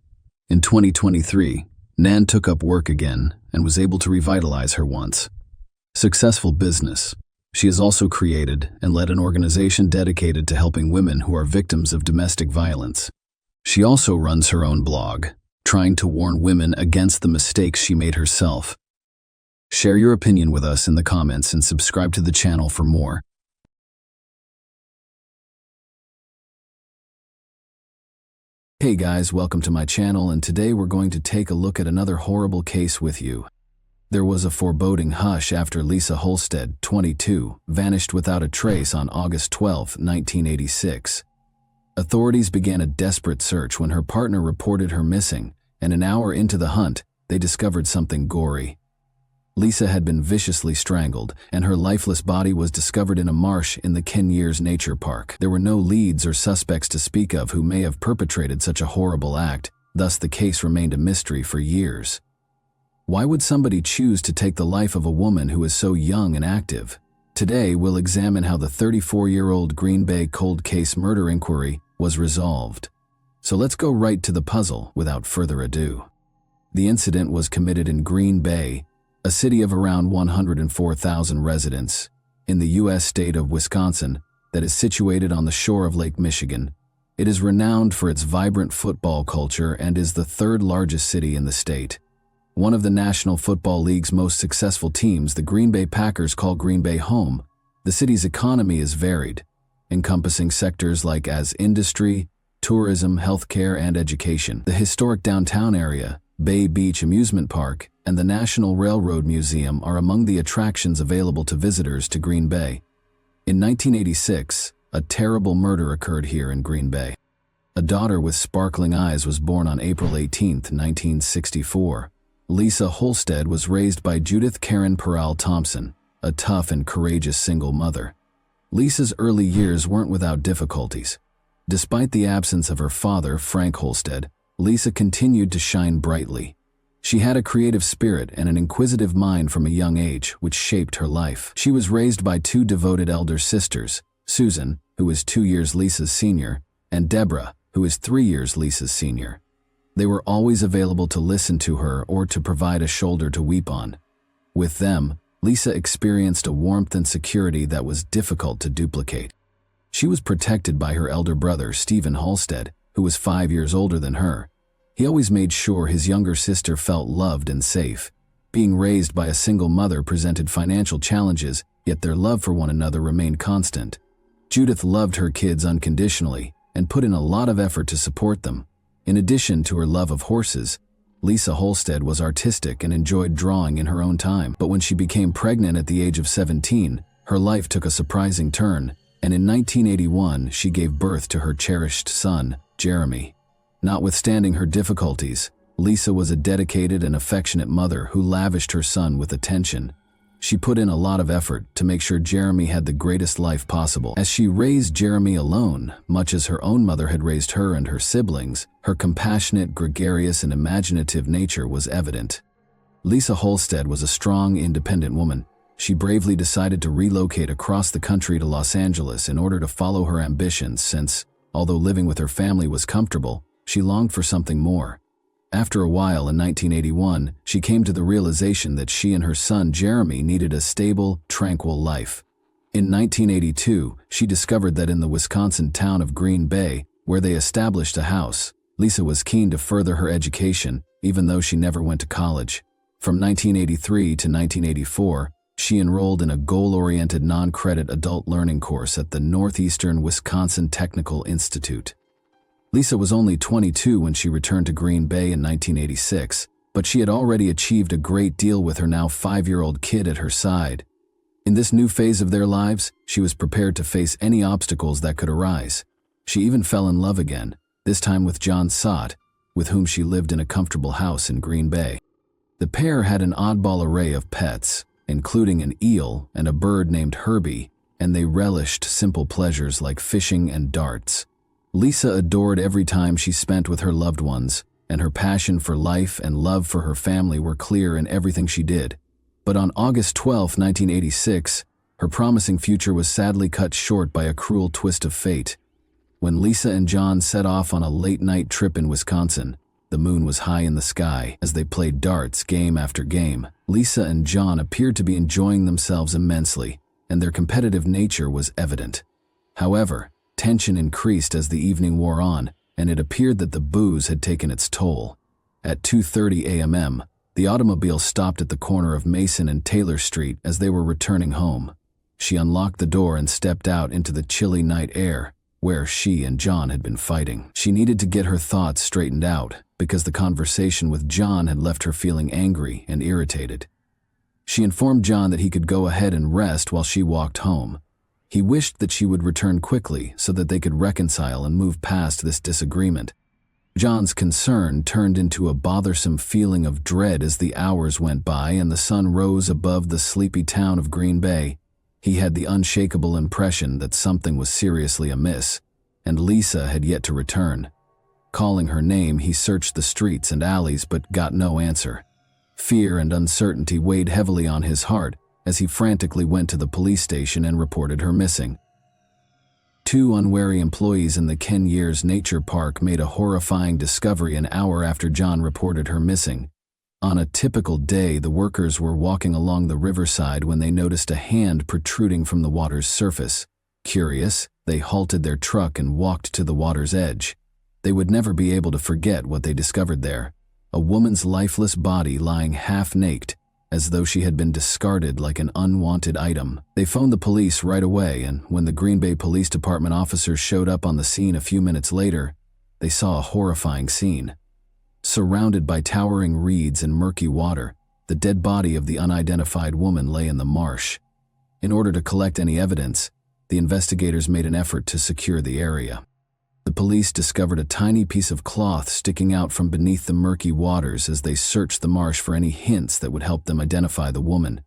In 2023, Nan took up work again and was able to revitalize her once successful business. She has also created and led an organization dedicated to helping women who are victims of domestic violence. She also runs her own blog, trying to warn women against the mistakes she made herself. Share your opinion with us in the comments and subscribe to the channel for more. Hey guys, welcome to my channel, and today we're going to take a look at another horrible case with you. There was a foreboding hush after Lisa Holstead, 22, vanished without a trace on August 12, 1986. Authorities began a desperate search when her partner reported her missing, and an hour into the hunt, they discovered something gory. Lisa had been viciously strangled, and her lifeless body was discovered in a marsh in the Kenyers Nature Park. There were no leads or suspects to speak of who may have perpetrated such a horrible act, thus the case remained a mystery for years. Why would somebody choose to take the life of a woman who is so young and active? Today, we'll examine how the 34-year-old Green Bay cold case murder inquiry was resolved. So let's go right to the puzzle without further ado. The incident was committed in Green Bay, a city of around 104,000 residents, in the U.S. state of Wisconsin that is situated on the shore of Lake Michigan. It is renowned for its vibrant football culture and is the third largest city in the state. One of the National Football League's most successful teams, the Green Bay Packers, call Green Bay home. The city's economy is varied, encompassing sectors like industry, tourism, healthcare, and education. The historic downtown area, Bay Beach Amusement Park, and the National Railroad Museum are among the attractions available to visitors to Green Bay. In 1986, a terrible murder occurred here in Green Bay. A daughter with sparkling eyes was born on April 18, 1964. Lisa Holstead was raised by Judith Karen Peral Thompson, a tough and courageous single mother. Lisa's early years weren't without difficulties. Despite the absence of her father, Frank Holstead, Lisa continued to shine brightly. She had a creative spirit and an inquisitive mind from a young age, which shaped her life. She was raised by two devoted elder sisters, Susan, who is 2 years Lisa's senior, and Deborah, who is 3 years Lisa's senior. They were always available to listen to her or to provide a shoulder to weep on. With them, Lisa experienced a warmth and security that was difficult to duplicate. She was protected by her elder brother, Stephen Holstead, who was 5 years older than her. He always made sure his younger sister felt loved and safe. Being raised by a single mother presented financial challenges, yet their love for one another remained constant. Judith loved her kids unconditionally and put in a lot of effort to support them. In addition to her love of horses, Lisa Holstead was artistic and enjoyed drawing in her own time. But when she became pregnant at the age of 17, her life took a surprising turn, and in 1981 she gave birth to her cherished son, Jeremy. Notwithstanding her difficulties, Lisa was a dedicated and affectionate mother who lavished her son with attention. She put in a lot of effort to make sure Jeremy had the greatest life possible. As she raised Jeremy alone, much as her own mother had raised her and her siblings, her compassionate, gregarious, and imaginative nature was evident. Lisa Holstead was a strong, independent woman. She bravely decided to relocate across the country to Los Angeles in order to follow her ambitions since, although living with her family was comfortable, she longed for something more. After a while in 1981, she came to the realization that she and her son Jeremy needed a stable, tranquil life. In 1982, she discovered that in the Wisconsin town of Green Bay, where they established a house, Lisa was keen to further her education, even though she never went to college. From 1983 to 1984, she enrolled in a goal-oriented non-credit adult learning course at the Northeastern Wisconsin Technical Institute. Lisa was only 22 when she returned to Green Bay in 1986, but she had already achieved a great deal with her now 5-year-old kid at her side. In this new phase of their lives, she was prepared to face any obstacles that could arise. She even fell in love again, this time with John Sott, with whom she lived in a comfortable house in Green Bay. The pair had an oddball array of pets, including an eel and a bird named Herbie, and they relished simple pleasures like fishing and darts. Lisa adored every time she spent with her loved ones, and her passion for life and love for her family were clear in everything she did. But on August 12, 1986, her promising future was sadly cut short by a cruel twist of fate. When Lisa and John set off on a late-night trip in Wisconsin, the moon was high in the sky. As they played darts game after game, Lisa and John appeared to be enjoying themselves immensely, and their competitive nature was evident. However, tension increased as the evening wore on, and it appeared that the booze had taken its toll. At 2:30 a.m., the automobile stopped at the corner of Mason and Taylor Street as they were returning home. She unlocked the door and stepped out into the chilly night air, where she and John had been fighting. She needed to get her thoughts straightened out, because the conversation with John had left her feeling angry and irritated. She informed John that he could go ahead and rest while she walked home. He wished that she would return quickly so that they could reconcile and move past this disagreement. John's concern turned into a bothersome feeling of dread as the hours went by and the sun rose above the sleepy town of Green Bay. He had the unshakable impression that something was seriously amiss, and Lisa had yet to return. Calling her name, he searched the streets and alleys but got no answer. Fear and uncertainty weighed heavily on his heart as he frantically went to the police station and reported her missing. 2 unwary employees in the Ken Years Nature Park made a horrifying discovery an hour after John reported her missing. On a typical day, the workers were walking along the riverside when they noticed a hand protruding from the water's surface. Curious, they halted their truck and walked to the water's edge. They would never be able to forget what they discovered there. A woman's lifeless body lying half-naked, as though she had been discarded like an unwanted item. They phoned the police right away, and when the Green Bay Police Department officers showed up on the scene a few minutes later, they saw a horrifying scene. Surrounded by towering reeds and murky water, the dead body of the unidentified woman lay in the marsh. In order to collect any evidence, the investigators made an effort to secure the area. The police discovered a tiny piece of cloth sticking out from beneath the murky waters as they searched the marsh for any hints that would help them identify the woman.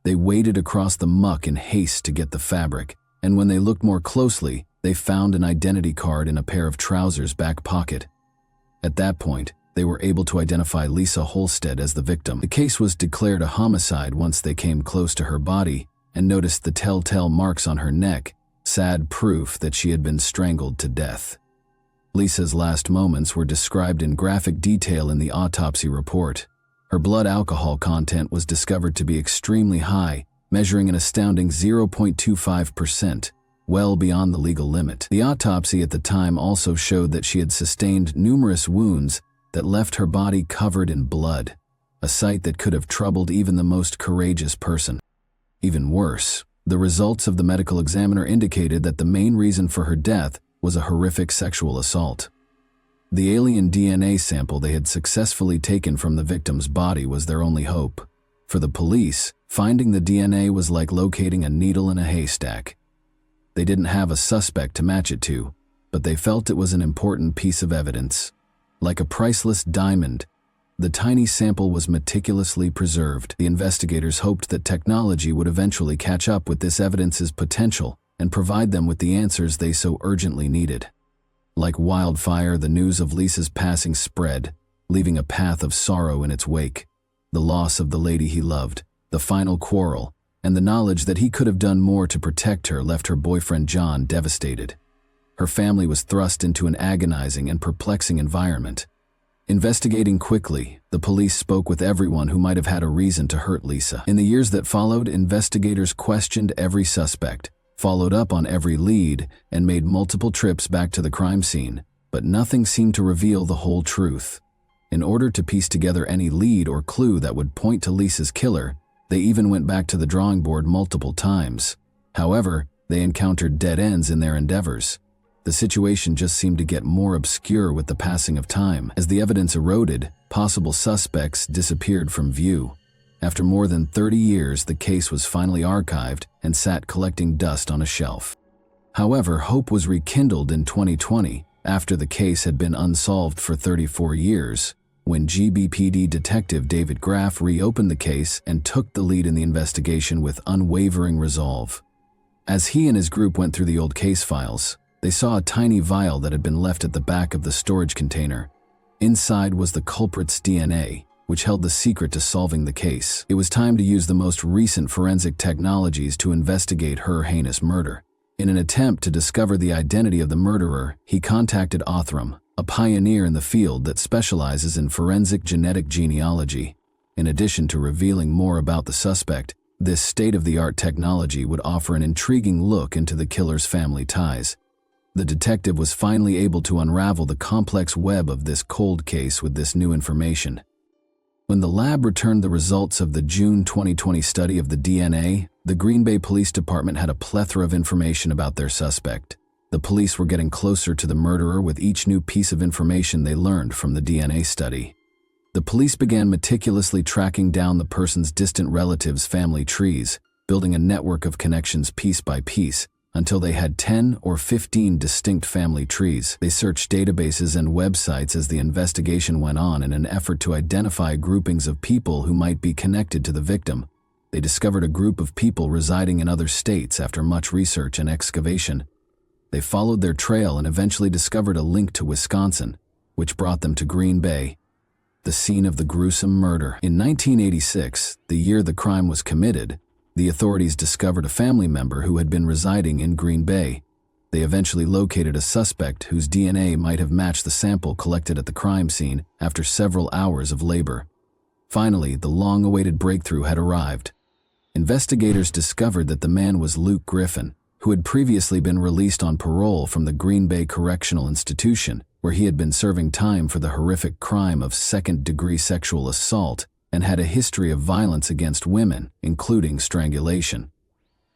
They waded across the muck in haste to get the fabric, and when they looked more closely, they found an identity card in a pair of trousers' back pocket. At that point, they were able to identify Lisa Holstead as the victim. The case was declared a homicide once they came close to her body and noticed the telltale marks on her neck, sad proof that she had been strangled to death. Lisa's last moments were described in graphic detail in the autopsy report. Her blood alcohol content was discovered to be extremely high, measuring an astounding 0.25%, well beyond the legal limit. The autopsy at the time also showed that she had sustained numerous wounds that left her body covered in blood, a sight that could have troubled even the most courageous person. Even worse, the results of the medical examiner indicated that the main reason for her death was a horrific sexual assault. The alien DNA sample they had successfully taken from the victim's body was their only hope. For the police, finding the DNA was like locating a needle in a haystack. They didn't have a suspect to match it to, but they felt it was an important piece of evidence. Like a priceless diamond, the tiny sample was meticulously preserved. The investigators hoped that technology would eventually catch up with this evidence's potential and provide them with the answers they so urgently needed. Like wildfire, the news of Lisa's passing spread, leaving a path of sorrow in its wake. The loss of the lady he loved, the final quarrel, and the knowledge that he could have done more to protect her left her boyfriend John devastated. Her family was thrust into an agonizing and perplexing environment. Investigating quickly, the police spoke with everyone who might have had a reason to hurt Lisa. In the years that followed, investigators questioned every suspect, followed up on every lead, and made multiple trips back to the crime scene, but nothing seemed to reveal the whole truth. In order to piece together any lead or clue that would point to Lisa's killer, they even went back to the drawing board multiple times. However, they encountered dead ends in their endeavors. The situation just seemed to get more obscure with the passing of time. As the evidence eroded, possible suspects disappeared from view. After more than 30 years, the case was finally archived and sat collecting dust on a shelf. However, hope was rekindled in 2020 after the case had been unsolved for 34 years, when GBPD detective David Graff reopened the case and took the lead in the investigation with unwavering resolve. As he and his group went through the old case files, they saw a tiny vial that had been left at the back of the storage container. Inside was the culprit's DNA, which held the secret to solving the case. It was time to use the most recent forensic technologies to investigate her heinous murder. In an attempt to discover the identity of the murderer, he contacted Othram, a pioneer in the field that specializes in forensic genetic genealogy. In addition to revealing more about the suspect, this state-of-the-art technology would offer an intriguing look into the killer's family ties. The detective was finally able to unravel the complex web of this cold case with this new information. When the lab returned the results of the June 2020 study of the DNA, the Green Bay Police Department had a plethora of information about their suspect. The police were getting closer to the murderer with each new piece of information they learned from the DNA study. The police began meticulously tracking down the person's distant relatives' family trees, building a network of connections piece by piece, until they had 10 or 15 distinct family trees. They searched databases and websites as the investigation went on in an effort to identify groupings of people who might be connected to the victim. They discovered a group of people residing in other states after much research and excavation. They followed their trail and eventually discovered a link to Wisconsin, which brought them to Green Bay, the scene of the gruesome murder. In 1986, the year the crime was committed, the authorities discovered a family member who had been residing in Green Bay. They eventually located a suspect whose DNA might have matched the sample collected at the crime scene after several hours of labor. Finally, the long-awaited breakthrough had arrived. Investigators discovered that the man was Luke Griffin, who had previously been released on parole from the Green Bay Correctional Institution, where he had been serving time for the horrific crime of second-degree sexual assault and had a history of violence against women, including strangulation.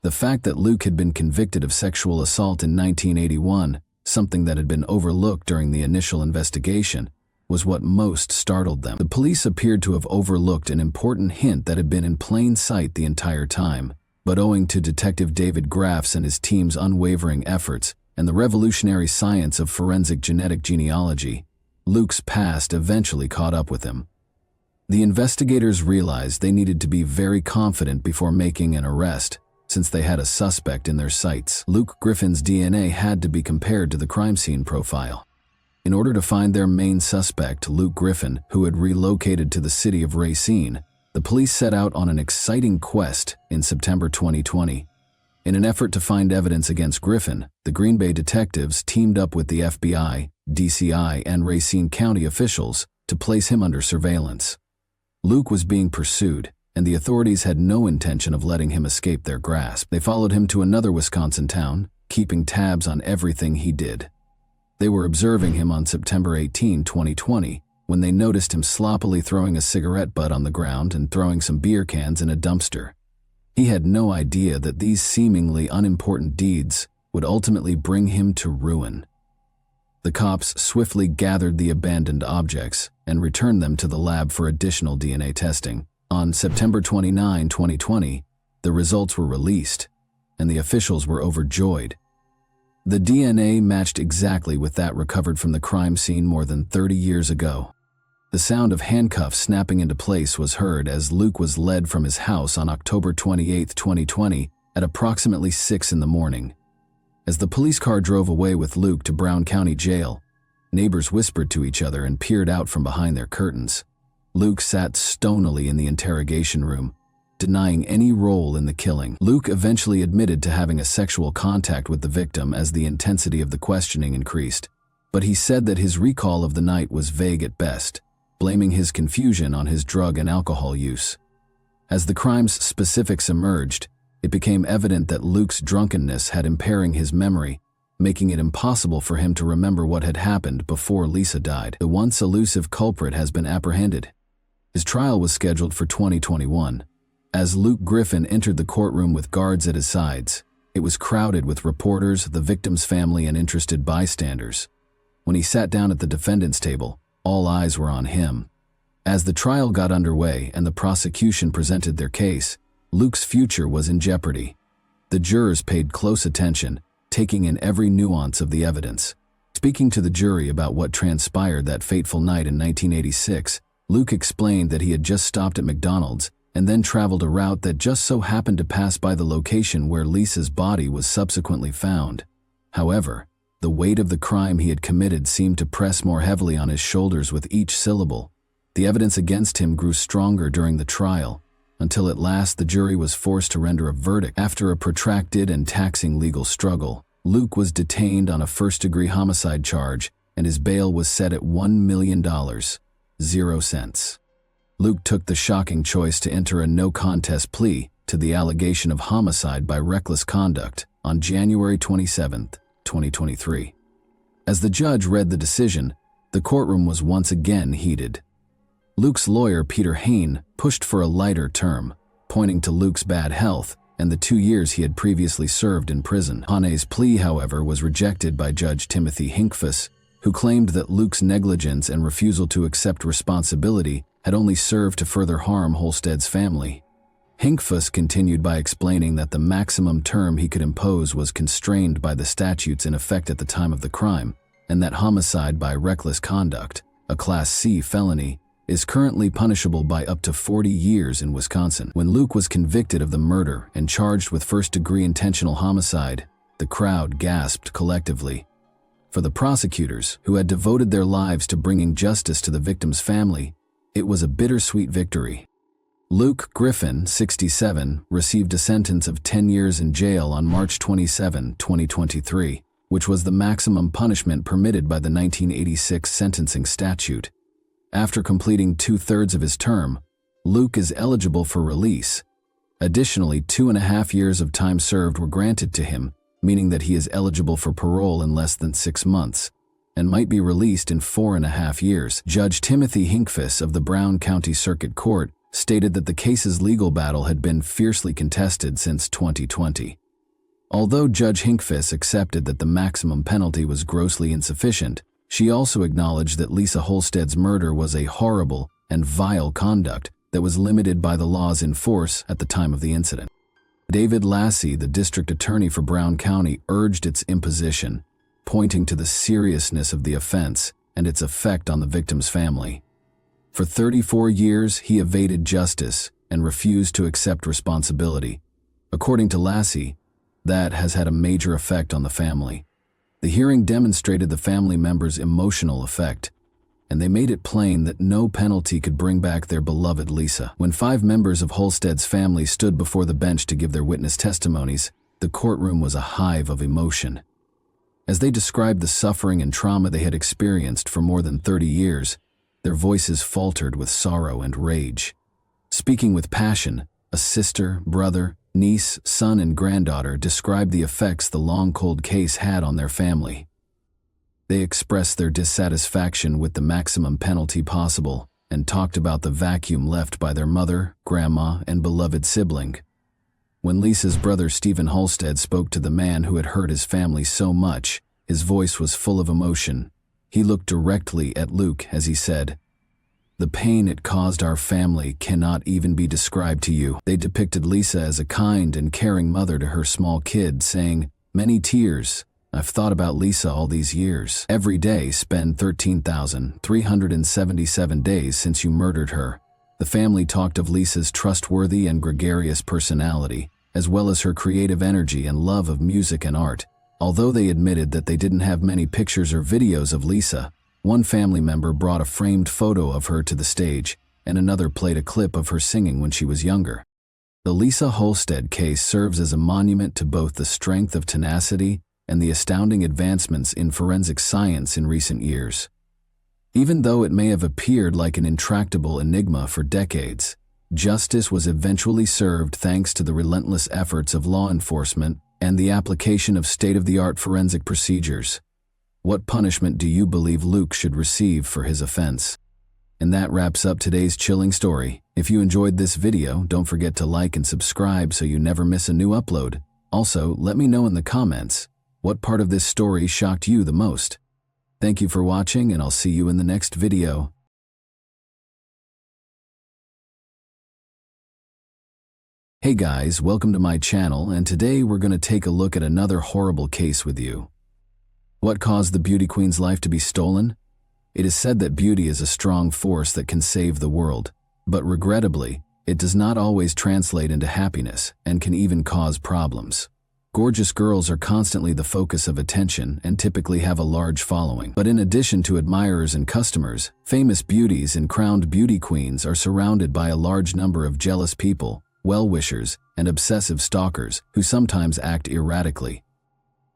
The fact that Luke had been convicted of sexual assault in 1981, something that had been overlooked during the initial investigation, was what most startled them. The police appeared to have overlooked an important hint that had been in plain sight the entire time. But owing to Detective David Graff's and his team's unwavering efforts and the revolutionary science of forensic genetic genealogy, Luke's past eventually caught up with him. The investigators realized they needed to be very confident before making an arrest, since they had a suspect in their sights. Luke Griffin's DNA had to be compared to the crime scene profile. In order to find their main suspect, Luke Griffin, who had relocated to the city of Racine, the police set out on an exciting quest in September 2020. In an effort to find evidence against Griffin, the Green Bay detectives teamed up with the FBI, DCI, and Racine County officials to place him under surveillance. Luke was being pursued, and the authorities had no intention of letting him escape their grasp. They followed him to another Wisconsin town, keeping tabs on everything he did. They were observing him on September 18, 2020, when they noticed him sloppily throwing a cigarette butt on the ground and throwing some beer cans in a dumpster. He had no idea that these seemingly unimportant deeds would ultimately bring him to ruin. The cops swiftly gathered the abandoned objects and returned them to the lab for additional DNA testing. On September 29, 2020, the results were released, and the officials were overjoyed. The DNA matched exactly with that recovered from the crime scene more than 30 years ago. The sound of handcuffs snapping into place was heard as Luke was led from his house on October 28, 2020, at approximately 6 in the morning. As the police car drove away with Luke to Brown County Jail, neighbors whispered to each other and peered out from behind their curtains. Luke sat stonily in the interrogation room, denying any role in the killing. Luke eventually admitted to having a sexual contact with the victim as the intensity of the questioning increased, but he said that his recall of the night was vague at best, blaming his confusion on his drug and alcohol use. As the crime's specifics emerged, it became evident that Luke's drunkenness had impairing his memory, making it impossible for him to remember what had happened before Lisa died. The once elusive culprit has been apprehended. His trial was scheduled for 2021. As Luke Griffin entered the courtroom with guards at his sides, it was crowded with reporters, the victim's family, and interested bystanders. When he sat down at the defendant's table, all eyes were on him. As the trial got underway and the prosecution presented their case, Luke's future was in jeopardy. The jurors paid close attention, taking in every nuance of the evidence. Speaking to the jury about what transpired that fateful night in 1986, Luke explained that he had just stopped at McDonald's and then traveled a route that just so happened to pass by the location where Lisa's body was subsequently found. However, the weight of the crime he had committed seemed to press more heavily on his shoulders with each syllable. The evidence against him grew stronger during the trial, until at last the jury was forced to render a verdict. After a protracted and taxing legal struggle, Luke was detained on a first-degree homicide charge, and his bail was set at $1 million, 0 cents. Luke took the shocking choice to enter a no-contest plea to the allegation of homicide by reckless conduct on January 27, 2023. As the judge read the decision, the courtroom was once again heated. Luke's lawyer, Peter Hain, pushed for a lighter term, pointing to Luke's bad health and the 2 years he had previously served in prison. Hain's plea, however, was rejected by Judge Timothy Hinkfuss, who claimed that Luke's negligence and refusal to accept responsibility had only served to further harm Holstead's family. Hinkfuss continued by explaining that the maximum term he could impose was constrained by the statutes in effect at the time of the crime, and that homicide by reckless conduct, a Class C felony, is currently punishable by up to 40 years in Wisconsin. When Luke was convicted of the murder and charged with first-degree intentional homicide, the crowd gasped collectively. For the prosecutors, who had devoted their lives to bringing justice to the victim's family, it was a bittersweet victory. Luke Griffin, 67, received a sentence of 10 years in jail on March 27, 2023, which was the maximum punishment permitted by the 1986 sentencing statute. After completing 2/3 of his term, Luke is eligible for release. Additionally, 2.5 years of time served were granted to him, meaning that he is eligible for parole in less than 6 months, and might be released in 4.5 years. Judge Timothy Hinkfuss of the Brown County Circuit Court stated that the case's legal battle had been fiercely contested since 2020. Although Judge Hinkfuss accepted that the maximum penalty was grossly insufficient, she also acknowledged that Lisa Holstead's murder was a horrible and vile conduct that was limited by the laws in force at the time of the incident. David Lassie, the district attorney for Brown County, urged its imposition, pointing to the seriousness of the offense and its effect on the victim's family. For 34 years, he evaded justice and refused to accept responsibility. According to Lassie, that has had a major effect on the family. The hearing demonstrated the family members' emotional effect, and they made it plain that no penalty could bring back their beloved Lisa. When 5 members of Holstead's family stood before the bench to give their witness testimonies, the courtroom was a hive of emotion. As they described the suffering and trauma they had experienced for more than 30 years, their voices faltered with sorrow and rage. Speaking with passion, a sister, brother, niece, son, and granddaughter described the effects the long cold case had on their family. They expressed their dissatisfaction with the maximum penalty possible and talked about the vacuum left by their mother, grandma, and beloved sibling. When Lisa's brother Stephen Holstead spoke to the man who had hurt his family so much, his voice was full of emotion. He looked directly at Luke as he said, "The pain it caused our family cannot even be described to you." They depicted Lisa as a kind and caring mother to her small kid, saying, "Many tears. I've thought about Lisa all these years. Every day spent 13,377 days since you murdered her." The family talked of Lisa's trustworthy and gregarious personality, as well as her creative energy and love of music and art. Although they admitted that they didn't have many pictures or videos of Lisa, one family member brought a framed photo of her to the stage, and another played a clip of her singing when she was younger. The Lisa Holstead case serves as a monument to both the strength of tenacity and the astounding advancements in forensic science in recent years. Even though it may have appeared like an intractable enigma for decades, justice was eventually served thanks to the relentless efforts of law enforcement and the application of state-of-the-art forensic procedures. What punishment do you believe Luke should receive for his offense? And that wraps up today's chilling story. If you enjoyed this video, don't forget to like and subscribe so you never miss a new upload. Also, let me know in the comments, what part of this story shocked you the most? Thank you for watching, and I'll see you in the next video. Hey guys, welcome to my channel, and today we're going to take a look at another horrible case with you. What caused the beauty queen's life to be stolen? It is said that beauty is a strong force that can save the world, but regrettably, it does not always translate into happiness and can even cause problems. Gorgeous girls are constantly the focus of attention and typically have a large following. But in addition to admirers and customers, famous beauties and crowned beauty queens are surrounded by a large number of jealous people, well-wishers, and obsessive stalkers who sometimes act erratically.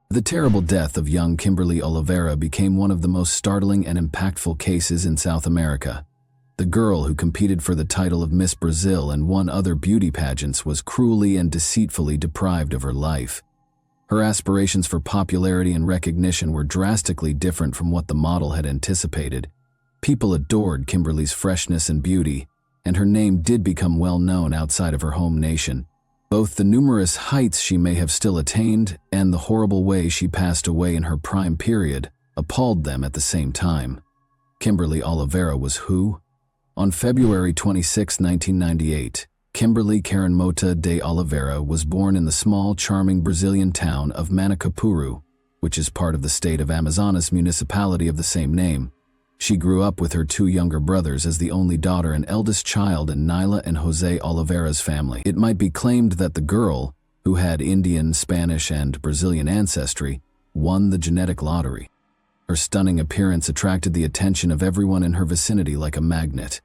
The terrible death of young Kimberly Olivera became one of the most startling and impactful cases in South America. The girl who competed for the title of Miss Brazil and won other beauty pageants was cruelly and deceitfully deprived of her life. Her aspirations for popularity and recognition were drastically different from what the model had anticipated. People adored Kimberly's freshness and beauty, and her name did become well known outside of her home nation. Both the numerous heights she may have still attained and the horrible way she passed away in her prime period appalled them at the same time. Kimberly Olivera was who? On February 26, 1998, Kimberly Karen Mota de Olivera was born in the small, charming Brazilian town of Manacapuru, which is part of the state of Amazonas municipality of the same name. She grew up with her two younger brothers as the only daughter and eldest child in Nyla and Jose Olivera's family. It might be claimed that the girl, who had Indian, Spanish, and Brazilian ancestry, won the genetic lottery. Her stunning appearance attracted the attention of everyone in her vicinity like a magnet.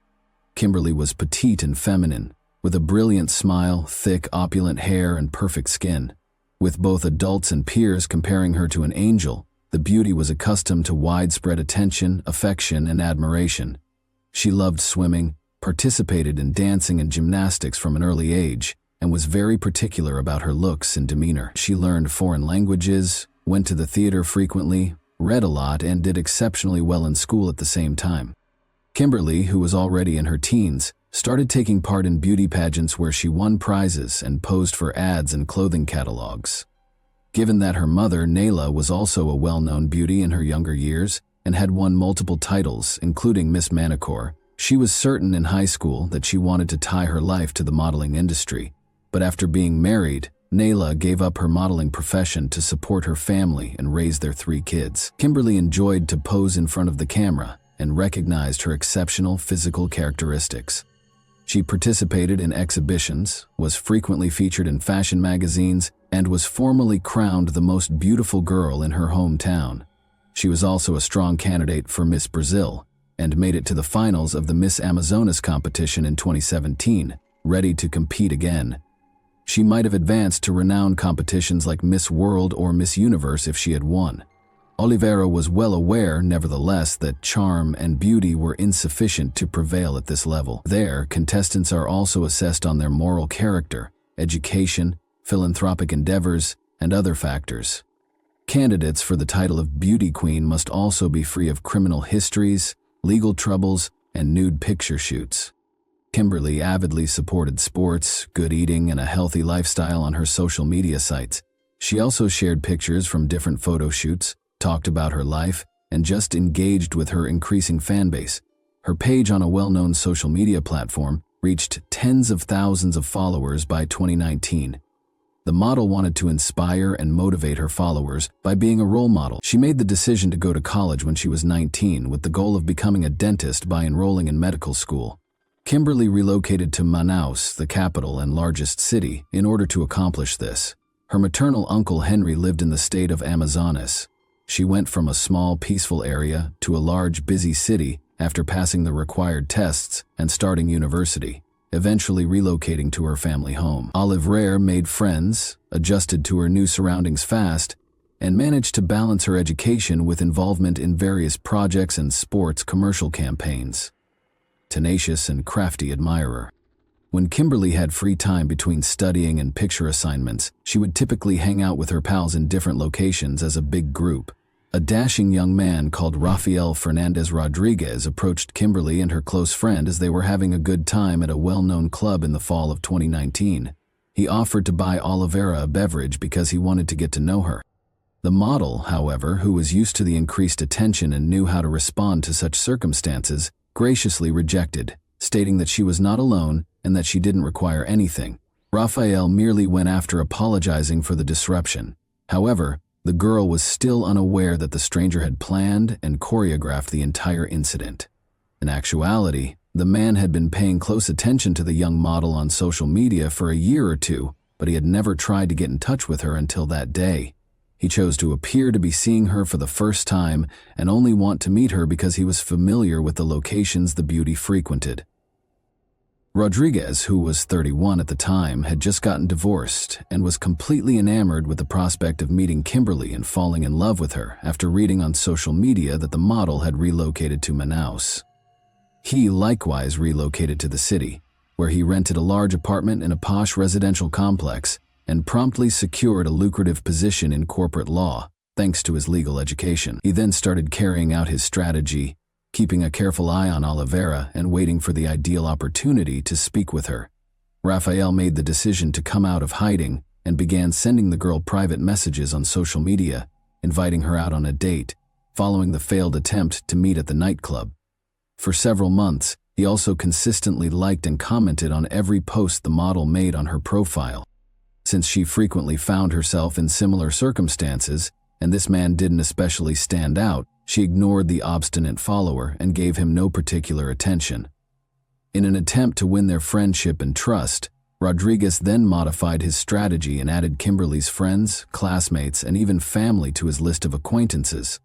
Kimberly was petite and feminine, with a brilliant smile, thick, opulent hair, and perfect skin. With both adults and peers comparing her to an angel, the beauty was accustomed to widespread attention, affection, and admiration. She loved swimming, participated in dancing and gymnastics from an early age, and was very particular about her looks and demeanor. She learned foreign languages, went to the theater frequently, read a lot, and did exceptionally well in school at the same time. Kimberly, who was already in her teens, started taking part in beauty pageants where she won prizes and posed for ads and clothing catalogs. Given that her mother, Nayla, was also a well-known beauty in her younger years and had won multiple titles, including Miss Manicure, she was certain in high school that she wanted to tie her life to the modeling industry. But after being married, Nayla gave up her modeling profession to support her family and raise their 3 kids. Kimberly enjoyed to pose in front of the camera and recognized her exceptional physical characteristics. She participated in exhibitions, was frequently featured in fashion magazines, and was formally crowned the most beautiful girl in her hometown. She was also a strong candidate for Miss Brazil and made it to the finals of the Miss Amazonas competition in 2017, ready to compete again. She might have advanced to renowned competitions like Miss World or Miss Universe if she had won. Olivera was well aware, nevertheless, that charm and beauty were insufficient to prevail at this level. There, contestants are also assessed on their moral character, education, philanthropic endeavors, and other factors. Candidates for the title of Beauty Queen must also be free of criminal histories, legal troubles, and nude picture shoots. Kimberly avidly supported sports, good eating, and a healthy lifestyle on her social media sites. She also shared pictures from different photo shoots, talked about her life, and just engaged with her increasing fan base. Her page on a well-known social media platform reached tens of thousands of followers by 2019. The model wanted to inspire and motivate her followers by being a role model. She made the decision to go to college when she was 19 with the goal of becoming a dentist by enrolling in medical school. Kimberly relocated to Manaus, the capital and largest city, in order to accomplish this. Her maternal uncle Henry lived in the state of Amazonas. She went from a small, peaceful area to a large, busy city after passing the required tests and starting university, eventually relocating to her family home. Olivera made friends, adjusted to her new surroundings fast, and managed to balance her education with involvement in various projects and sports commercial campaigns. Tenacious and crafty admirer. When Kimberly had free time between studying and picture assignments, she would typically hang out with her pals in different locations as a big group. A dashing young man called Rafael Fernandez Rodriguez approached Kimberly and her close friend as they were having a good time at a well-known club in the fall of 2019. He offered to buy Olivera a beverage because he wanted to get to know her. The model, however, who was used to the increased attention and knew how to respond to such circumstances, graciously rejected, stating that she was not alone and that she didn't require anything. Rafael merely went after apologizing for the disruption. However, the girl was still unaware that the stranger had planned and choreographed the entire incident. In actuality, the man had been paying close attention to the young model on social media for a year or two, but he had never tried to get in touch with her until that day. He chose to appear to be seeing her for the first time and only want to meet her because he was familiar with the locations the beauty frequented. Rodriguez, who was 31 at the time, had just gotten divorced and was completely enamored with the prospect of meeting Kimberly and falling in love with her after reading on social media that the model had relocated to Manaus. He likewise relocated to the city, where he rented a large apartment in a posh residential complex and promptly secured a lucrative position in corporate law, thanks to his legal education. He then started carrying out his strategy, keeping a careful eye on Olivera and waiting for the ideal opportunity to speak with her. Raphael made the decision to come out of hiding and began sending the girl private messages on social media, inviting her out on a date, following the failed attempt to meet at the nightclub. For several months, he also consistently liked and commented on every post the model made on her profile. Since she frequently found herself in similar circumstances, and this man didn't especially stand out, she ignored the obstinate follower and gave him no particular attention. In an attempt to win their friendship and trust, Rodriguez then modified his strategy and added Kimberly's friends, classmates, and even family to his list of acquaintances.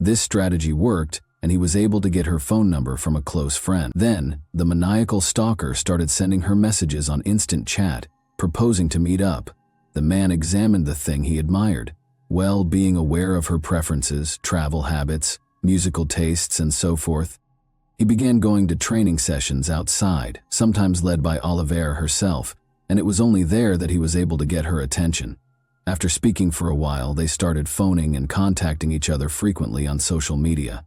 This strategy worked, and he was able to get her phone number from a close friend. Then, the maniacal stalker started sending her messages on instant chat, proposing to meet up. The man examined the thing he admired, well, being aware of her preferences, travel habits, musical tastes, and so forth. He began going to training sessions outside, sometimes led by Olivera herself, and it was only there that he was able to get her attention. After speaking for a while, they started phoning and contacting each other frequently on social media.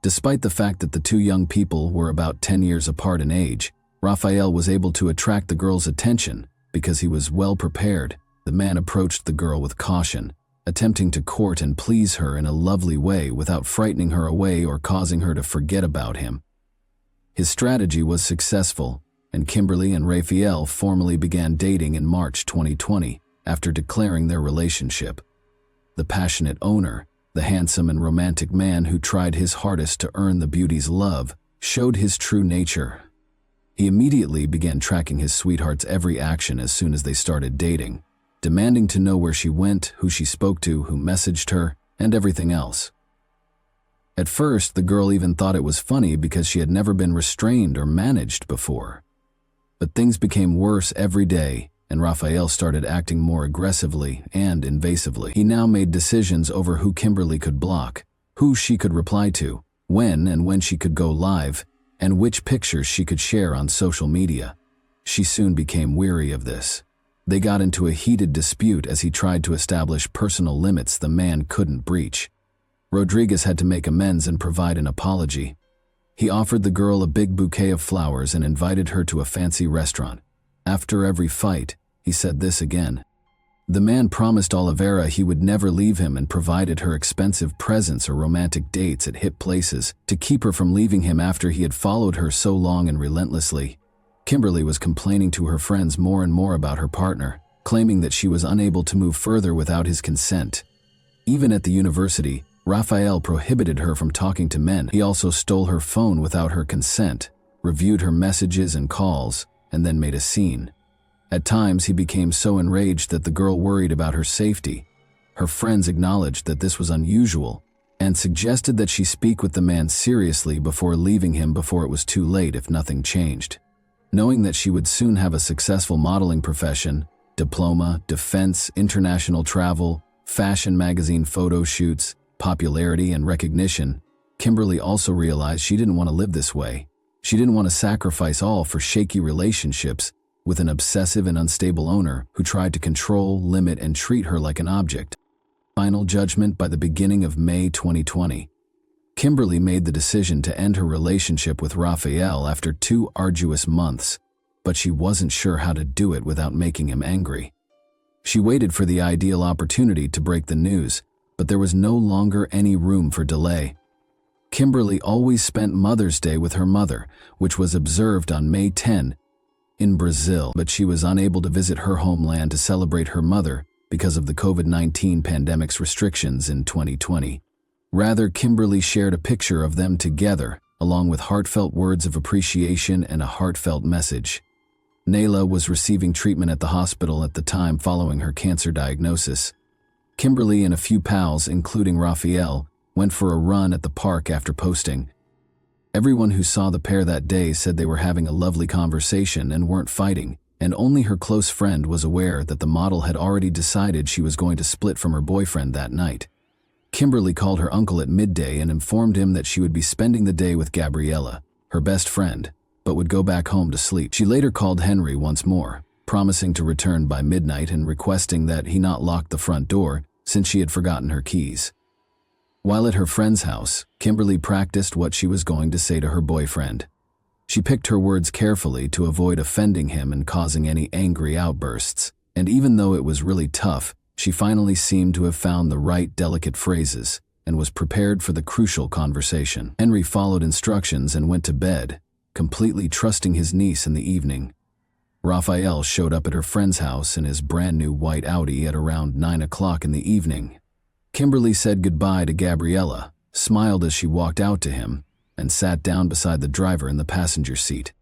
Despite the fact that the two young people were about 10 years apart in age, Raphael was able to attract the girl's attention because he was well prepared. The man approached the girl with caution, attempting to court and please her in a lovely way without frightening her away or causing her to forget about him. His strategy was successful, and Kimberly and Raphael formally began dating in March 2020 after declaring their relationship. The passionate owner, the handsome and romantic man who tried his hardest to earn the beauty's love, showed his true nature. He immediately began tracking his sweetheart's every action as soon as they started dating, demanding to know where she went, who she spoke to, who messaged her, and everything else. At first, the girl even thought it was funny because she had never been restrained or managed before. But things became worse every day, and Raphael started acting more aggressively and invasively. He now made decisions over who Kimberly could block, who she could reply to, when and when she could go live, and which pictures she could share on social media. She soon became weary of this. They got into a heated dispute as he tried to establish personal limits the man couldn't breach. Rodriguez had to make amends and provide an apology. He offered the girl a big bouquet of flowers and invited her to a fancy restaurant. After every fight, he said this again. The man promised Olivera he would never leave him and provided her expensive presents or romantic dates at hip places to keep her from leaving him after he had followed her so long and relentlessly. Kimberly was complaining to her friends more and more about her partner, claiming that she was unable to move further without his consent. Even at the university, Raphael prohibited her from talking to men. He also stole her phone without her consent, reviewed her messages and calls, and then made a scene. At times, he became so enraged that the girl worried about her safety. Her friends acknowledged that this was unusual and suggested that she speak with the man seriously before leaving him before it was too late if nothing changed. Knowing that she would soon have a successful modeling profession, diploma, defense, international travel, fashion magazine photo shoots, popularity, and recognition, Kimberly also realized she didn't want to live this way. She didn't want to sacrifice all for shaky relationships with an obsessive and unstable owner who tried to control, limit, and treat her like an object. Final judgment by the beginning of May 2020. Kimberly made the decision to end her relationship with Raphael after 2 arduous months, but she wasn't sure how to do it without making him angry. She waited for the ideal opportunity to break the news, but there was no longer any room for delay. Kimberly always spent Mother's Day with her mother, which was observed on May 10 in Brazil, but she was unable to visit her homeland to celebrate her mother because of the COVID-19 pandemic's restrictions in 2020. Rather, Kimberly shared a picture of them together, along with heartfelt words of appreciation and a heartfelt message. Nayla was receiving treatment at the hospital at the time following her cancer diagnosis. Kimberly and a few pals, including Raphael, went for a run at the park after posting. Everyone who saw the pair that day said they were having a lovely conversation and weren't fighting, and only her close friend was aware that the model had already decided she was going to split from her boyfriend that night. Kimberly called her uncle at midday and informed him that she would be spending the day with Gabriella, her best friend, but would go back home to sleep. She later called Henry once more, promising to return by midnight and requesting that he not lock the front door since she had forgotten her keys. While at her friend's house, Kimberly practiced what she was going to say to her boyfriend. She picked her words carefully to avoid offending him and causing any angry outbursts, and even though it was really tough, she finally seemed to have found the right delicate phrases and was prepared for the crucial conversation. Henry followed instructions and went to bed, completely trusting his niece in the evening. Raphael showed up at her friend's house in his brand new white Audi at around 9 o'clock in the evening. Kimberly said goodbye to Gabriella, smiled as she walked out to him, and sat down beside the driver in the passenger seat.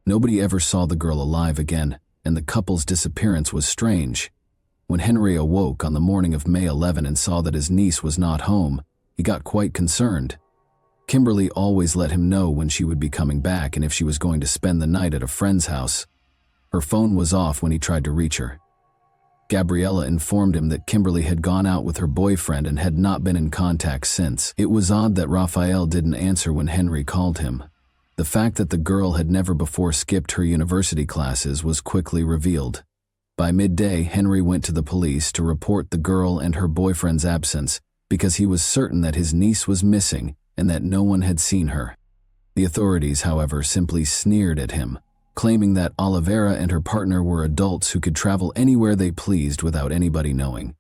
Nobody ever saw the girl alive again, and the couple's disappearance was strange. When Henry awoke on the morning of May 11 and saw that his niece was not home, he got quite concerned. Kimberly always let him know when she would be coming back and if she was going to spend the night at a friend's house. Her phone was off when he tried to reach her. Gabriella informed him that Kimberly had gone out with her boyfriend and had not been in contact since. It was odd that Raphael didn't answer when Henry called him. The fact that the girl had never before skipped her university classes was quickly revealed. By midday, Henry went to the police to report the girl and her boyfriend's absence because he was certain that his niece was missing and that no one had seen her. The authorities, however, simply sneered at him, claiming that Olivera and her partner were adults who could travel anywhere they pleased without anybody knowing.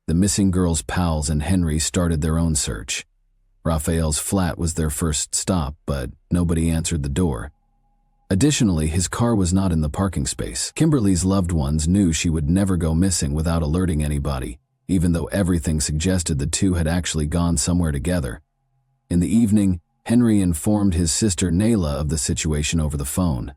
The missing girl's pals and Henry started their own search. Raphael's flat was their first stop, but nobody answered the door. Additionally, his car was not in the parking space. Kimberly's loved ones knew she would never go missing without alerting anybody, even though everything suggested the two had actually gone somewhere together. In the evening, Henry informed his sister Nayla of the situation over the phone.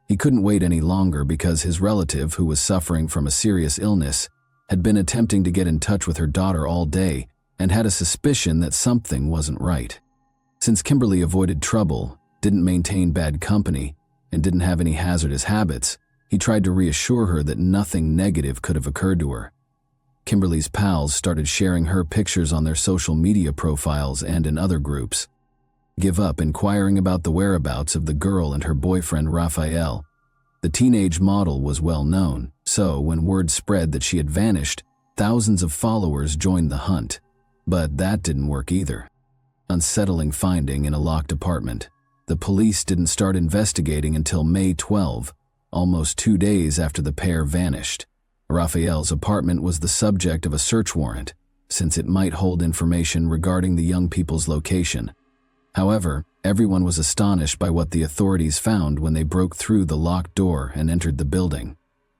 He couldn't wait any longer because his relative, who was suffering from a serious illness, had been attempting to get in touch with her daughter all day and had a suspicion that something wasn't right. Since Kimberly avoided trouble, didn't maintain bad company, and didn't have any hazardous habits, he tried to reassure her that nothing negative could have occurred to her. Kimberly's pals started sharing her pictures on their social media profiles and in other groups. Give up inquiring about the whereabouts of the girl and her boyfriend Raphael. The teenage model was well known, so when word spread that she had vanished, thousands of followers joined the hunt. But that didn't work either. Unsettling finding in a locked apartment. The police didn't start investigating until May 12, almost 2 days after the pair vanished. Raphael's apartment was the subject of a search warrant, since it might hold information regarding the young people's location. However, everyone was astonished by what the authorities found when they broke through the locked door and entered the building.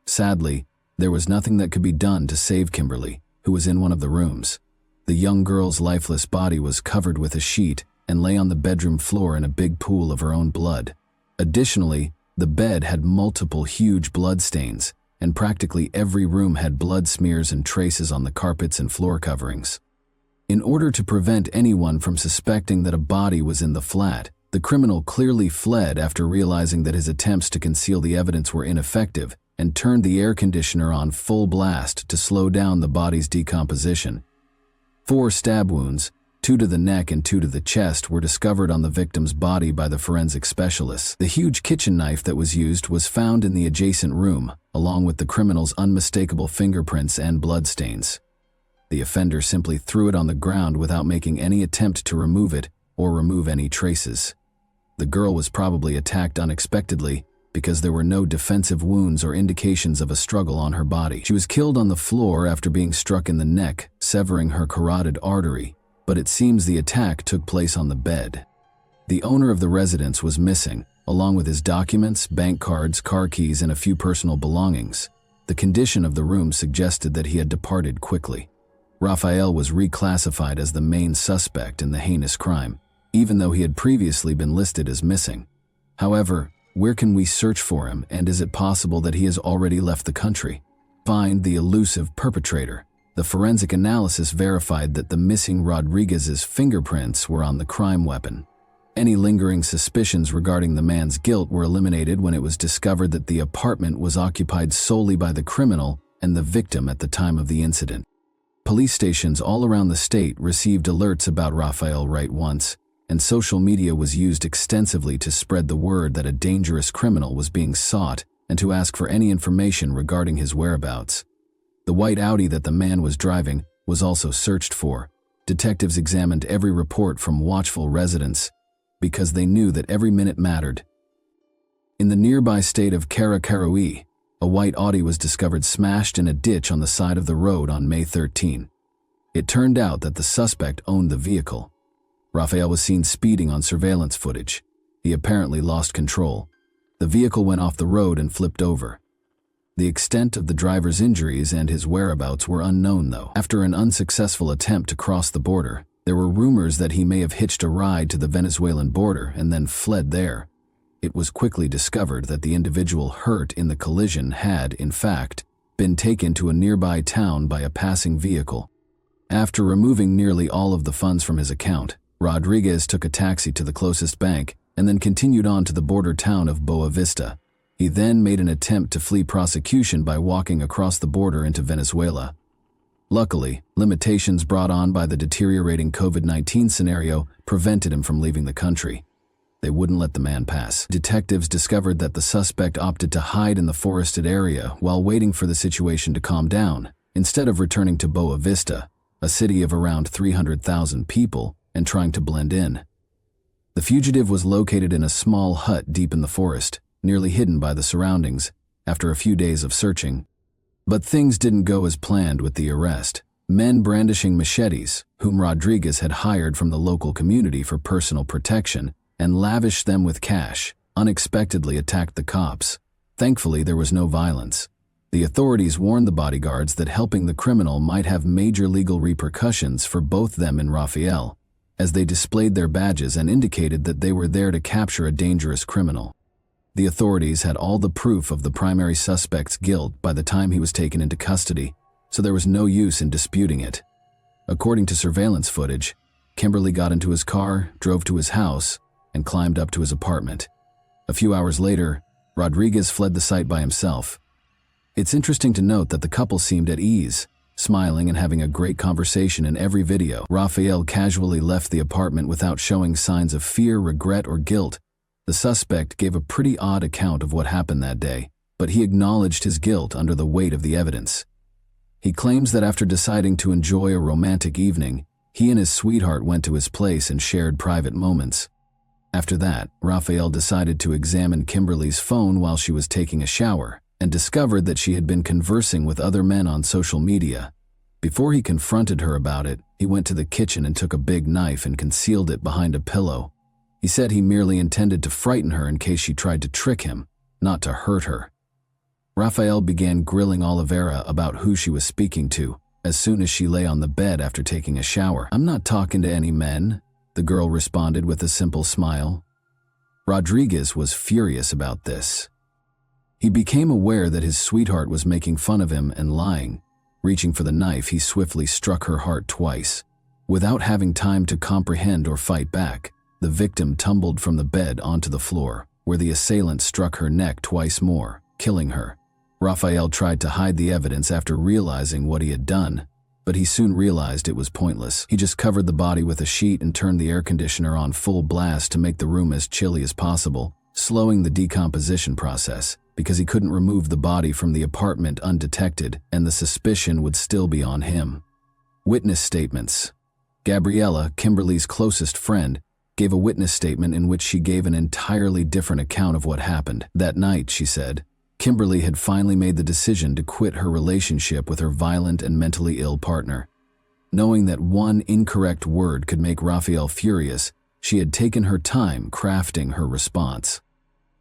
Sadly, there was nothing that could be done to save Kimberly, who was in one of the rooms. The young girl's lifeless body was covered with a sheet and lay on the bedroom floor in a big pool of her own blood. Additionally, the bed had multiple huge blood stains, and practically every room had blood smears and traces on the carpets and floor coverings. In order to prevent anyone from suspecting that a body was in the flat, the criminal clearly fled after realizing that his attempts to conceal the evidence were ineffective and turned the air conditioner on full blast to slow down the body's decomposition. 4 stab wounds, 2 to the neck and 2 to the chest, were discovered on the victim's body by the forensic specialists. The huge kitchen knife that was used was found in the adjacent room, along with the criminal's unmistakable fingerprints and bloodstains. The offender simply threw it on the ground without making any attempt to remove it or remove any traces. The girl was probably attacked unexpectedly because there were no defensive wounds or indications of a struggle on her body. She was killed on the floor after being struck in the neck, severing her carotid artery, but it seems the attack took place on the bed. The owner of the residence was missing, along with his documents, bank cards, car keys, and a few personal belongings. The condition of the room suggested that he had departed quickly. Raphael was reclassified as the main suspect in the heinous crime, even though he had previously been listed as missing. However, where can we search for him, and is it possible that he has already left the country? Find the elusive perpetrator. The forensic analysis verified that the missing Rodriguez's fingerprints were on the crime weapon. Any lingering suspicions regarding the man's guilt were eliminated when it was discovered that the apartment was occupied solely by the criminal and the victim at the time of the incident. Police stations all around the state received alerts about Raphael right once, and social media was used extensively to spread the word that a dangerous criminal was being sought and to ask for any information regarding his whereabouts. The white Audi that the man was driving was also searched for. Detectives examined every report from watchful residents because they knew that every minute mattered. In the nearby state of Karakarui, a white Audi was discovered smashed in a ditch on the side of the road on May 13. It turned out that the suspect owned the vehicle. Raphael was seen speeding on surveillance footage. He apparently lost control. The vehicle went off the road and flipped over. The extent of the driver's injuries and his whereabouts were unknown, though. After an unsuccessful attempt to cross the border, there were rumors that he may have hitched a ride to the Venezuelan border and then fled there. It was quickly discovered that the individual hurt in the collision had, in fact, been taken to a nearby town by a passing vehicle. After removing nearly all of the funds from his account, Rodriguez took a taxi to the closest bank and then continued on to the border town of Boa Vista. He then made an attempt to flee prosecution by walking across the border into Venezuela. Luckily, limitations brought on by the deteriorating COVID-19 scenario prevented him from leaving the country. They wouldn't let the man pass. Detectives discovered that the suspect opted to hide in the forested area while waiting for the situation to calm down, instead of returning to Boa Vista, a city of around 300,000 people, and trying to blend in. The fugitive was located in a small hut deep in the forest, nearly hidden by the surroundings, after a few days of searching. But things didn't go as planned with the arrest. Men brandishing machetes, whom Rodriguez had hired from the local community for personal protection and lavished them with cash, unexpectedly attacked the cops. Thankfully, there was no violence. The authorities warned the bodyguards that helping the criminal might have major legal repercussions for both them and Raphael, as they displayed their badges and indicated that they were there to capture a dangerous criminal. The authorities had all the proof of the primary suspect's guilt by the time he was taken into custody, so there was no use in disputing it. According to surveillance footage, Kimberly got into his car, drove to his house, and climbed up to his apartment. A few hours later, Rodriguez fled the site by himself. It's interesting to note that the couple seemed at ease, smiling and having a great conversation in every video. Raphael casually left the apartment without showing signs of fear, regret, or guilt. The suspect gave a pretty odd account of what happened that day, but he acknowledged his guilt under the weight of the evidence. He claims that after deciding to enjoy a romantic evening, he and his sweetheart went to his place and shared private moments. After that, Raphael decided to examine Kimberly's phone while she was taking a shower and discovered that she had been conversing with other men on social media. Before he confronted her about it, he went to the kitchen and took a big knife and concealed it behind a pillow. He said he merely intended to frighten her in case she tried to trick him, not to hurt her. Raphael began grilling Olivera about who she was speaking to as soon as she lay on the bed after taking a shower. "I'm not talking to any men," the girl responded with a simple smile. Rodriguez was furious about this. He became aware that his sweetheart was making fun of him and lying. Reaching for the knife, he swiftly struck her heart twice. Without having time to comprehend or fight back, the victim tumbled from the bed onto the floor, where the assailant struck her neck twice more, killing her. Raphael tried to hide the evidence after realizing what he had done, but he soon realized it was pointless. He just covered the body with a sheet and turned the air conditioner on full blast to make the room as chilly as possible, slowing the decomposition process, because he couldn't remove the body from the apartment undetected, and the suspicion would still be on him. Witness statements. Gabriella, Kimberly's closest friend, gave a witness statement in which she gave an entirely different account of what happened. That night, she said, Kimberly had finally made the decision to quit her relationship with her violent and mentally ill partner. Knowing that one incorrect word could make Raphael furious, she had taken her time crafting her response.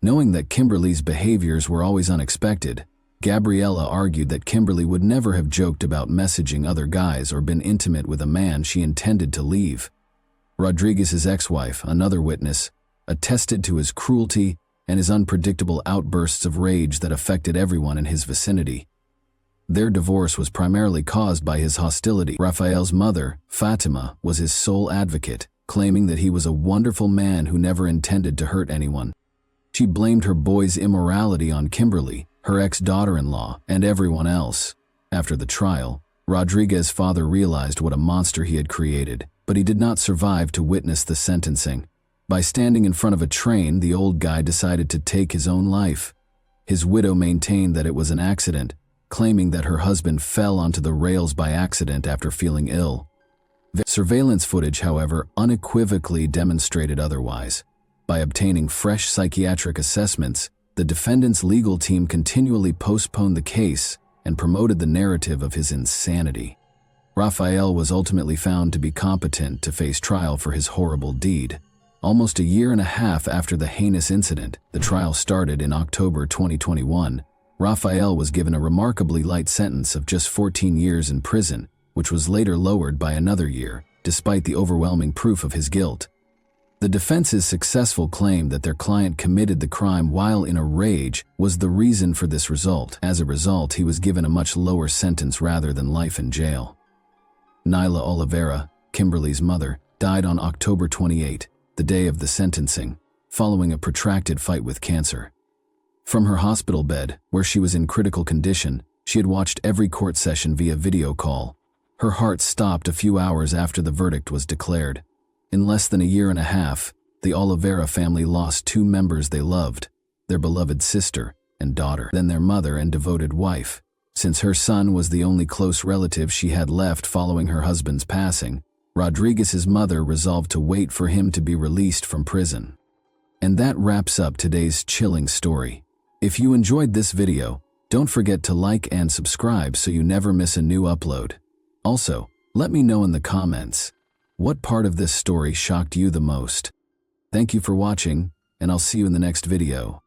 Knowing that Kimberly's behaviors were always unexpected, Gabriella argued that Kimberly would never have joked about messaging other guys or been intimate with a man she intended to leave. Rodriguez's ex-wife, another witness, attested to his cruelty and his unpredictable outbursts of rage that affected everyone in his vicinity. Their divorce was primarily caused by his hostility. Raphael's mother, Fatima, was his sole advocate, claiming that he was a wonderful man who never intended to hurt anyone. She blamed her boy's immorality on Kimberly, her ex-daughter-in-law, and everyone else. After the trial, Rodriguez's father realized what a monster he had created, but he did not survive to witness the sentencing. By standing in front of a train, the old guy decided to take his own life. His widow maintained that it was an accident, claiming that her husband fell onto the rails by accident after feeling ill. The surveillance footage, however, unequivocally demonstrated otherwise. By obtaining fresh psychiatric assessments, the defendant's legal team continually postponed the case and promoted the narrative of his insanity. Raphael was ultimately found to be competent to face trial for his horrible deed. Almost a year and a half after the heinous incident, the trial started in October 2021. Raphael was given a remarkably light sentence of just 14 years in prison, which was later lowered by another year, despite the overwhelming proof of his guilt. The defense's successful claim that their client committed the crime while in a rage was the reason for this result. As a result, he was given a much lower sentence rather than life in jail. Nyla Olivera, Kimberly's mother, died on October 28, the day of the sentencing, following a protracted fight with cancer. From her hospital bed, where she was in critical condition, she had watched every court session via video call. Her heart stopped a few hours after the verdict was declared. In less than a year and a half, the Olivera family lost two members they loved, their beloved sister and daughter, then their mother and devoted wife. Since her son was the only close relative she had left following her husband's passing, Rodriguez's mother resolved to wait for him to be released from prison. And that wraps up today's chilling story. If you enjoyed this video, don't forget to like and subscribe so you never miss a new upload. Also, let me know in the comments, what part of this story shocked you the most? Thank you for watching, and I'll see you in the next video.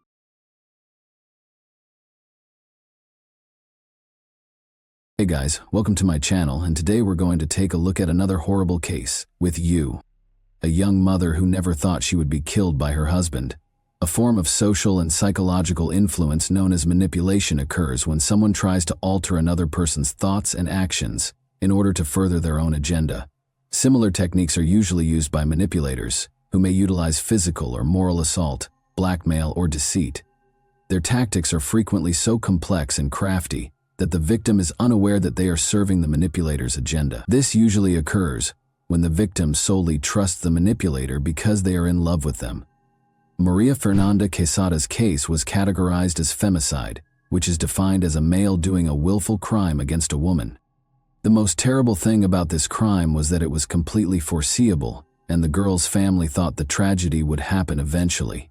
Hey guys, welcome to my channel, and today we're going to take a look at another horrible case with you. A young mother who never thought she would be killed by her husband. A form of social and psychological influence known as manipulation occurs when someone tries to alter another person's thoughts and actions in order to further their own agenda. Similar techniques are usually used by manipulators, who may utilize physical or moral assault, blackmail, or deceit. Their tactics are frequently so complex and crafty that the victim is unaware that they are serving the manipulator's agenda. This usually occurs when the victim solely trusts the manipulator because they are in love with them. Maria Fernanda Casada's case was categorized as femicide, which is defined as a male doing a willful crime against a woman. The most terrible thing about this crime was that it was completely foreseeable, and the girl's family thought the tragedy would happen eventually.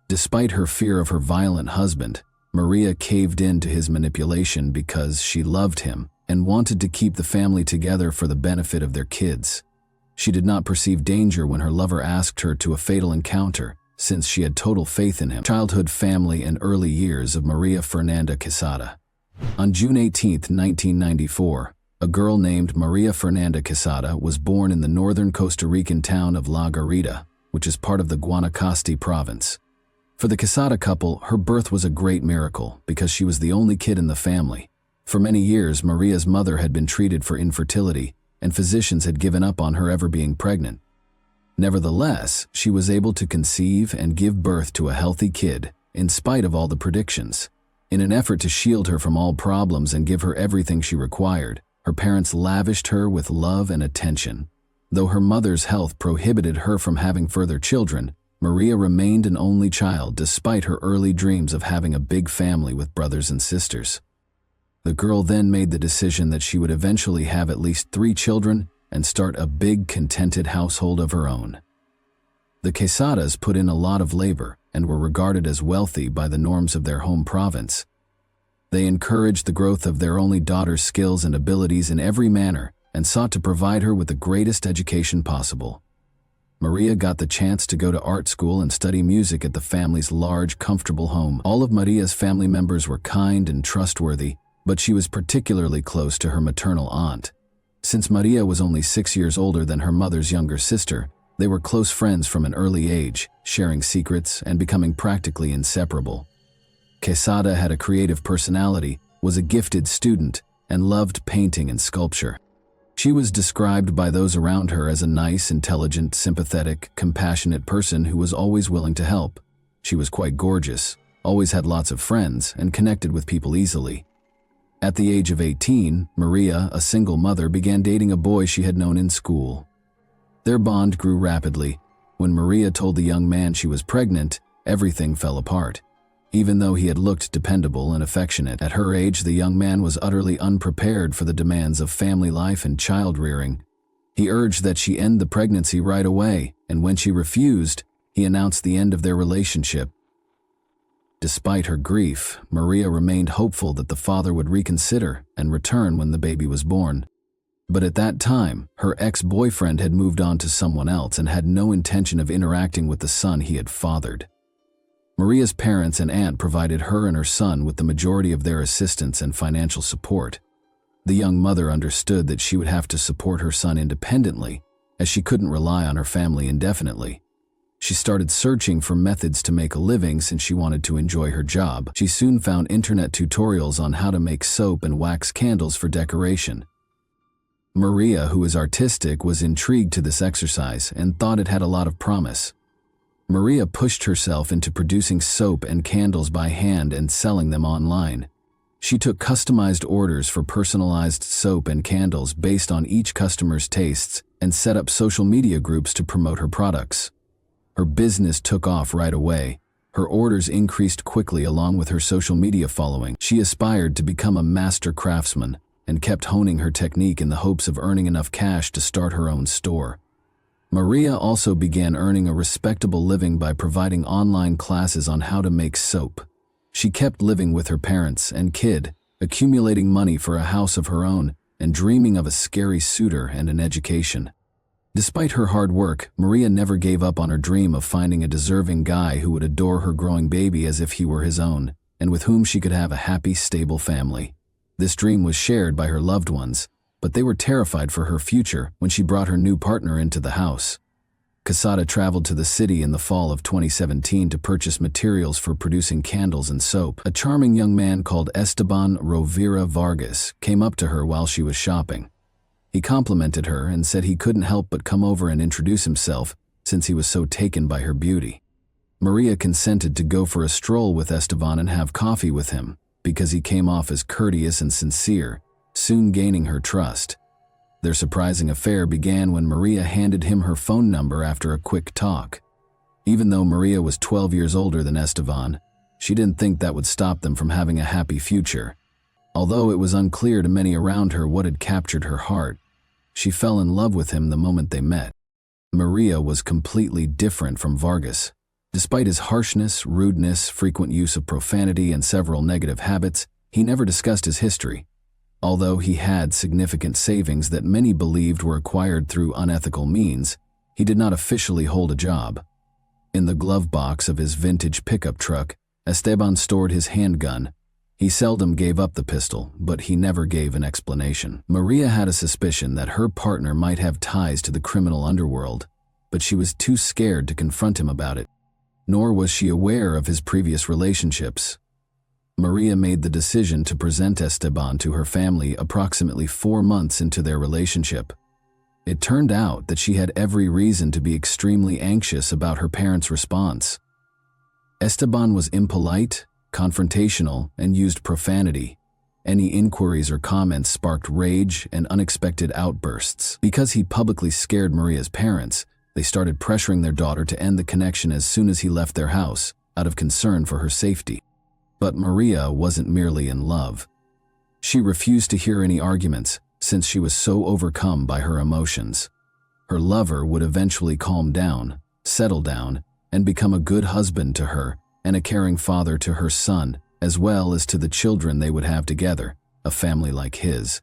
Despite her fear of her violent husband, Maria caved in to his manipulation because she loved him and wanted to keep the family together for the benefit of their kids. She did not perceive danger when her lover asked her to a fatal encounter, since she had total faith in him. Childhood, family, and early years of Maria Fernanda Casada. On June 18, 1994, a girl named Maria Fernanda Casada was born in the northern Costa Rican town of La Garita, which is part of the Guanacaste province. For the Casada couple, her birth was a great miracle because she was the only kid in the family. For many years, Maria's mother had been treated for infertility, and physicians had given up on her ever being pregnant. Nevertheless, she was able to conceive and give birth to a healthy kid, in spite of all the predictions. In an effort to shield her from all problems and give her everything she required, her parents lavished her with love and attention. Though her mother's health prohibited her from having further children, Maria remained an only child despite her early dreams of having a big family with brothers and sisters. The girl then made the decision that she would eventually have at least 3 children and start a big, contented household of her own. The Casadas put in a lot of labor and were regarded as wealthy by the norms of their home province. They encouraged the growth of their only daughter's skills and abilities in every manner and sought to provide her with the greatest education possible. Maria got the chance to go to art school and study music at the family's large, comfortable home. All of Maria's family members were kind and trustworthy, but she was particularly close to her maternal aunt. Since Maria was only 6 years older than her mother's younger sister, they were close friends from an early age, sharing secrets and becoming practically inseparable. Casada had a creative personality, was a gifted student, and loved painting and sculpture. She was described by those around her as a nice, intelligent, sympathetic, compassionate person who was always willing to help. She was quite gorgeous, always had lots of friends, and connected with people easily. At the age of 18, Maria, a single mother, began dating a boy she had known in school. Their bond grew rapidly. When Maria told the young man she was pregnant, everything fell apart. Even though he had looked dependable and affectionate at her age, the young man was utterly unprepared for the demands of family life and child-rearing. He urged that she end the pregnancy right away, and when she refused, he announced the end of their relationship. Despite her grief, Maria remained hopeful that the father would reconsider and return when the baby was born. But at that time, her ex-boyfriend had moved on to someone else and had no intention of interacting with the son he had fathered. Maria's parents and aunt provided her and her son with the majority of their assistance and financial support. The young mother understood that she would have to support her son independently, as she couldn't rely on her family indefinitely. She started searching for methods to make a living since she wanted to enjoy her job. She soon found internet tutorials on how to make soap and wax candles for decoration. Maria, who is artistic, was intrigued to this exercise and thought it had a lot of promise. Maria pushed herself into producing soap and candles by hand and selling them online. She took customized orders for personalized soap and candles based on each customer's tastes and set up social media groups to promote her products. Her business took off right away. Her orders increased quickly along with her social media following. She aspired to become a master craftsman and kept honing her technique in the hopes of earning enough cash to start her own store. Maria also began earning a respectable living by providing online classes on how to make soap. She kept living with her parents and kid, accumulating money for a house of her own and dreaming of a scary suitor and an education. Despite her hard work, Maria never gave up on her dream of finding a deserving guy who would adore her growing baby as if he were his own, and with whom she could have a happy, stable family. This dream was shared by her loved ones, but they were terrified for her future when she brought her new partner into the house. Casada traveled to the city in the fall of 2017 to purchase materials for producing candles and soap. A charming young man called Esteban Rovira Vargas came up to her while she was shopping. He complimented her and said he couldn't help but come over and introduce himself since he was so taken by her beauty. Maria consented to go for a stroll with Esteban and have coffee with him because he came off as courteous and sincere, soon gaining her trust. Their surprising affair began when Maria handed him her phone number after a quick talk. Even though Maria was 12 years older than Esteban, she didn't think that would stop them from having a happy future. Although it was unclear to many around her what had captured her heart, she fell in love with him the moment they met. Maria was completely different from Vargas. Despite his harshness, rudeness, frequent use of profanity, and several negative habits, he never discussed his history. Although he had significant savings that many believed were acquired through unethical means, he did not officially hold a job. In the glove box of his vintage pickup truck, Esteban stored his handgun. He seldom gave up the pistol, but he never gave an explanation. Maria had a suspicion that her partner might have ties to the criminal underworld, but she was too scared to confront him about it. Nor was she aware of his previous relationships. Maria made the decision to present Esteban to her family approximately 4 months into their relationship. It turned out that she had every reason to be extremely anxious about her parents' response. Esteban was impolite, confrontational, and used profanity. Any inquiries or comments sparked rage and unexpected outbursts. Because he publicly scared Maria's parents, they started pressuring their daughter to end the connection as soon as he left their house, out of concern for her safety. But Maria wasn't merely in love. She refused to hear any arguments, since she was so overcome by her emotions. Her lover would eventually calm down, settle down, and become a good husband to her and a caring father to her son, as well as to the children they would have together, a family like his.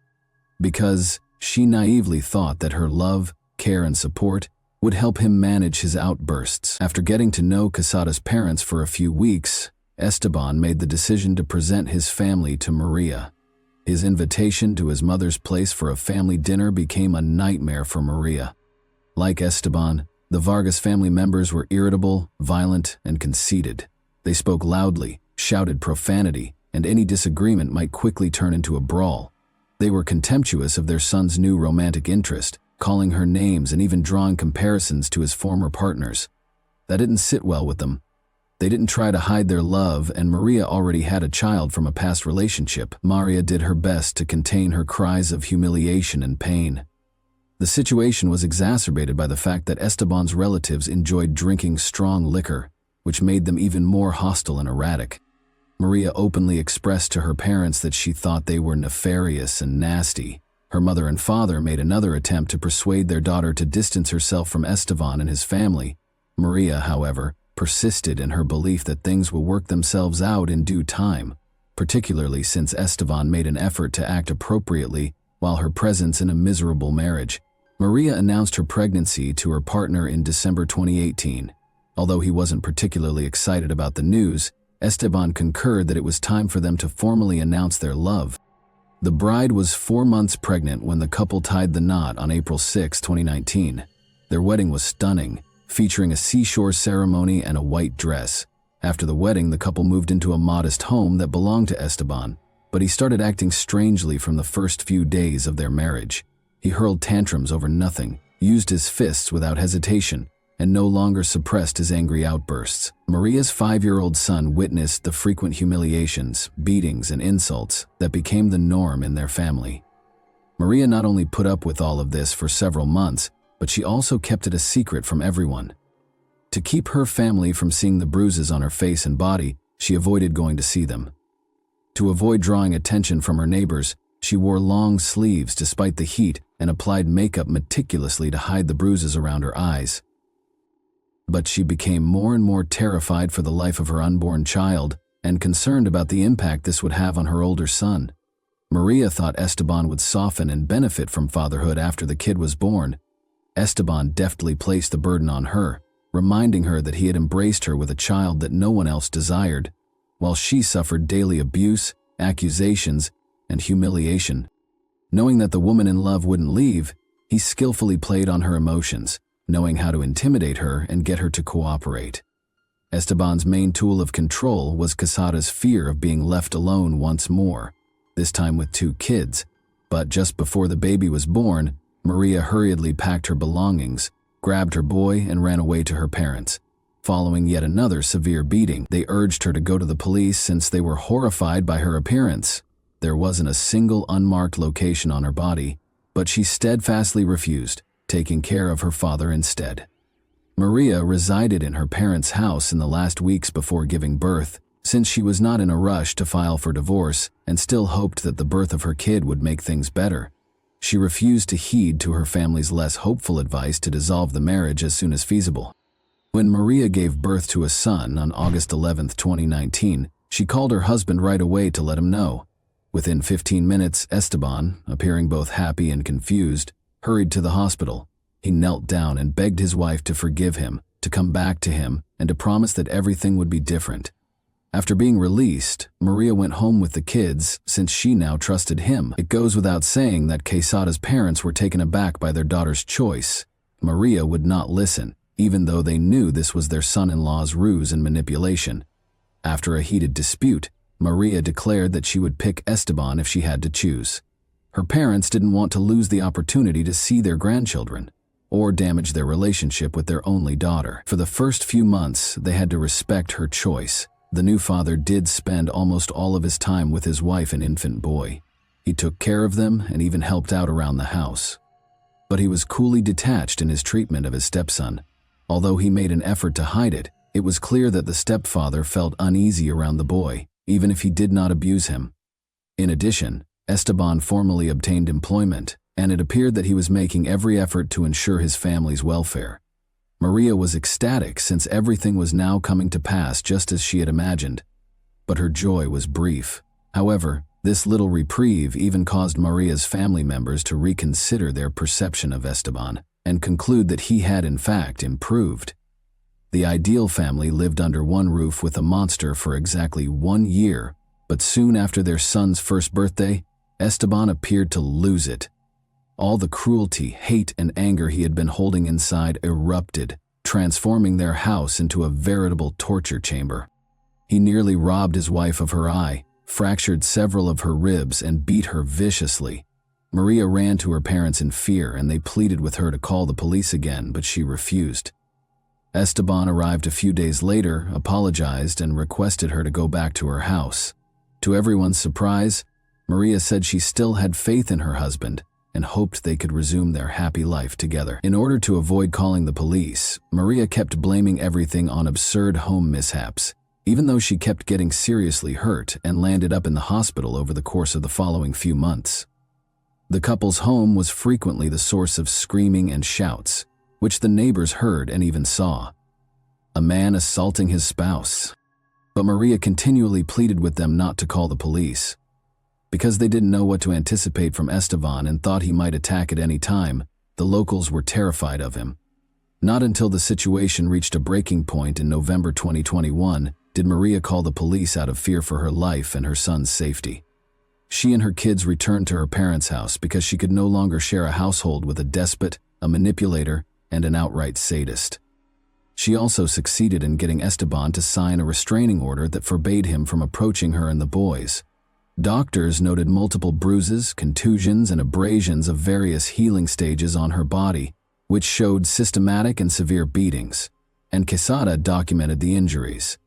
Because she naively thought that her love, care, and support would help him manage his outbursts. After getting to know Casada's parents for a few weeks, Esteban made the decision to present his family to Maria. His invitation to his mother's place for a family dinner became a nightmare for Maria. Like Esteban, the Vargas family members were irritable, violent, and conceited. They spoke loudly, shouted profanity, and any disagreement might quickly turn into a brawl. They were contemptuous of their son's new romantic interest, calling her names and even drawing comparisons to his former partners. That didn't sit well with them. They didn't try to hide their love, and Maria already had a child from a past relationship. Maria did her best to contain her cries of humiliation and pain. The situation was exacerbated by the fact that Esteban's relatives enjoyed drinking strong liquor, which made them even more hostile and erratic. Maria openly expressed to her parents that she thought they were nefarious and nasty. Her mother and father made another attempt to persuade their daughter to distance herself from Esteban and his family. Maria, however, persisted in her belief that things will work themselves out in due time, particularly since Esteban made an effort to act appropriately while her presence in a miserable marriage. Maria announced her pregnancy to her partner in December 2018. Although he wasn't particularly excited about the news, Esteban concurred that it was time for them to formally announce their love. The bride was 4 months pregnant when the couple tied the knot on April 6, 2019. Their wedding was stunning, featuring a seashore ceremony and a white dress. After the wedding, the couple moved into a modest home that belonged to Esteban, but he started acting strangely from the first few days of their marriage. He hurled tantrums over nothing, used his fists without hesitation, and no longer suppressed his angry outbursts. Maria's 5-year-old son witnessed the frequent humiliations, beatings, and insults that became the norm in their family. Maria not only put up with all of this for several months, but she also kept it a secret from everyone. To keep her family from seeing the bruises on her face and body, she avoided going to see them. To avoid drawing attention from her neighbors, she wore long sleeves despite the heat and applied makeup meticulously to hide the bruises around her eyes. But she became more and more terrified for the life of her unborn child and concerned about the impact this would have on her older son. Maria thought Esteban would soften and benefit from fatherhood after the kid was born. Esteban deftly placed the burden on her, reminding her that he had embraced her with a child that no one else desired, while she suffered daily abuse, accusations, and humiliation. Knowing that the woman in love wouldn't leave, he skillfully played on her emotions, knowing how to intimidate her and get her to cooperate. Esteban's main tool of control was Casada's fear of being left alone once more, this time with 2 kids. But just before the baby was born, Maria hurriedly packed her belongings, grabbed her boy, and ran away to her parents. Following yet another severe beating, they urged her to go to the police since they were horrified by her appearance. There wasn't a single unmarked location on her body, but she steadfastly refused, taking care of her father instead. Maria resided in her parents' house in the last weeks before giving birth, since she was not in a rush to file for divorce and still hoped that the birth of her kid would make things better. She refused to heed to her family's less hopeful advice to dissolve the marriage as soon as feasible. When Maria gave birth to a son on August 11, 2019, she called her husband right away to let him know. Within 15 minutes, Esteban, appearing both happy and confused, hurried to the hospital. He knelt down and begged his wife to forgive him, to come back to him, and to promise that everything would be different. After being released, Maria went home with the kids since she now trusted him. It goes without saying that Casada's parents were taken aback by their daughter's choice. Maria would not listen, even though they knew this was their son-in-law's ruse and manipulation. After a heated dispute, Maria declared that she would pick Esteban if she had to choose. Her parents didn't want to lose the opportunity to see their grandchildren, or damage their relationship with their only daughter. For the first few months, they had to respect her choice. The new father did spend almost all of his time with his wife and infant boy. He took care of them and even helped out around the house. But he was coolly detached in his treatment of his stepson. Although he made an effort to hide it, it was clear that the stepfather felt uneasy around the boy, even if he did not abuse him. In addition, Esteban formally obtained employment, and it appeared that he was making every effort to ensure his family's welfare. Maria was ecstatic since everything was now coming to pass just as she had imagined. But her joy was brief. However, this little reprieve even caused Maria's family members to reconsider their perception of Esteban and conclude that he had in fact improved. The ideal family lived under one roof with a monster for exactly 1 year, but soon after their son's first birthday, Esteban appeared to lose it. All the cruelty, hate, and anger he had been holding inside erupted, transforming their house into a veritable torture chamber. He nearly robbed his wife of her eye, fractured several of her ribs, and beat her viciously. Maria ran to her parents in fear, and they pleaded with her to call the police again, but she refused. Esteban arrived a few days later, apologized, and requested her to go back to her house. To everyone's surprise, Maria said she still had faith in her husband and hoped they could resume their happy life together. In order to avoid calling the police, Maria kept blaming everything on absurd home mishaps. even though she kept getting seriously hurt and landed up in the hospital over the course of the following few months. The couple's home was frequently the source of screaming and shouts, which the neighbors heard and even saw. A man assaulting his spouse. But Maria continually pleaded with them not to call the police. Because they didn't know what to anticipate from Esteban and thought he might attack at any time, the locals were terrified of him. Not until the situation reached a breaking point in November 2021 did Maria call the police out of fear for her life and her son's safety. She and her kids returned to her parents' house because she could no longer share a household with a despot, a manipulator, and an outright sadist. She also succeeded in getting Esteban to sign a restraining order that forbade him from approaching her and the boys. Doctors noted multiple bruises, contusions, and abrasions of various healing stages on her body, which showed systematic and severe beatings, and Casada documented the injuries.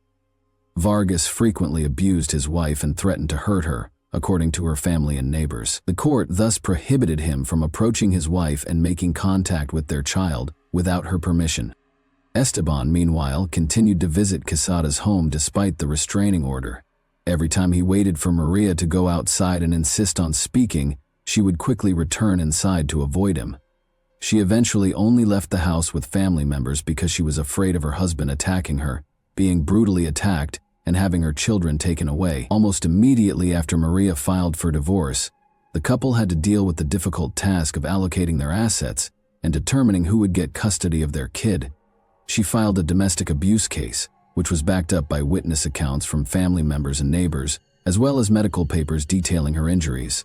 Vargas frequently abused his wife and threatened to hurt her, according to her family and neighbors. The court thus prohibited him from approaching his wife and making contact with their child without her permission. Esteban, meanwhile, continued to visit Casada's home despite the restraining order. Every time he waited for Maria to go outside and insist on speaking, she would quickly return inside to avoid him. She eventually only left the house with family members because she was afraid of her husband attacking her, being brutally attacked, and having her children taken away. Almost immediately after Maria filed for divorce, the couple had to deal with the difficult task of allocating their assets and determining who would get custody of their kid. She filed a domestic abuse case, which was backed up by witness accounts from family members and neighbors, as well as medical papers detailing her injuries.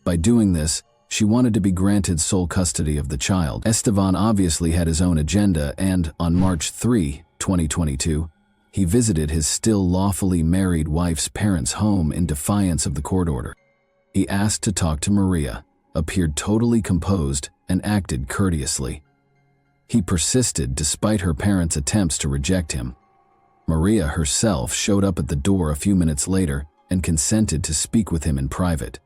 By doing this, she wanted to be granted sole custody of the child. Esteban obviously had his own agenda and, on March 3, 2022, he visited his still lawfully married wife's parents' home in defiance of the court order. He asked to talk to Maria, appeared totally composed, and acted courteously. He persisted despite her parents' attempts to reject him. Maria herself showed up at the door a few minutes later and consented to speak with him in private.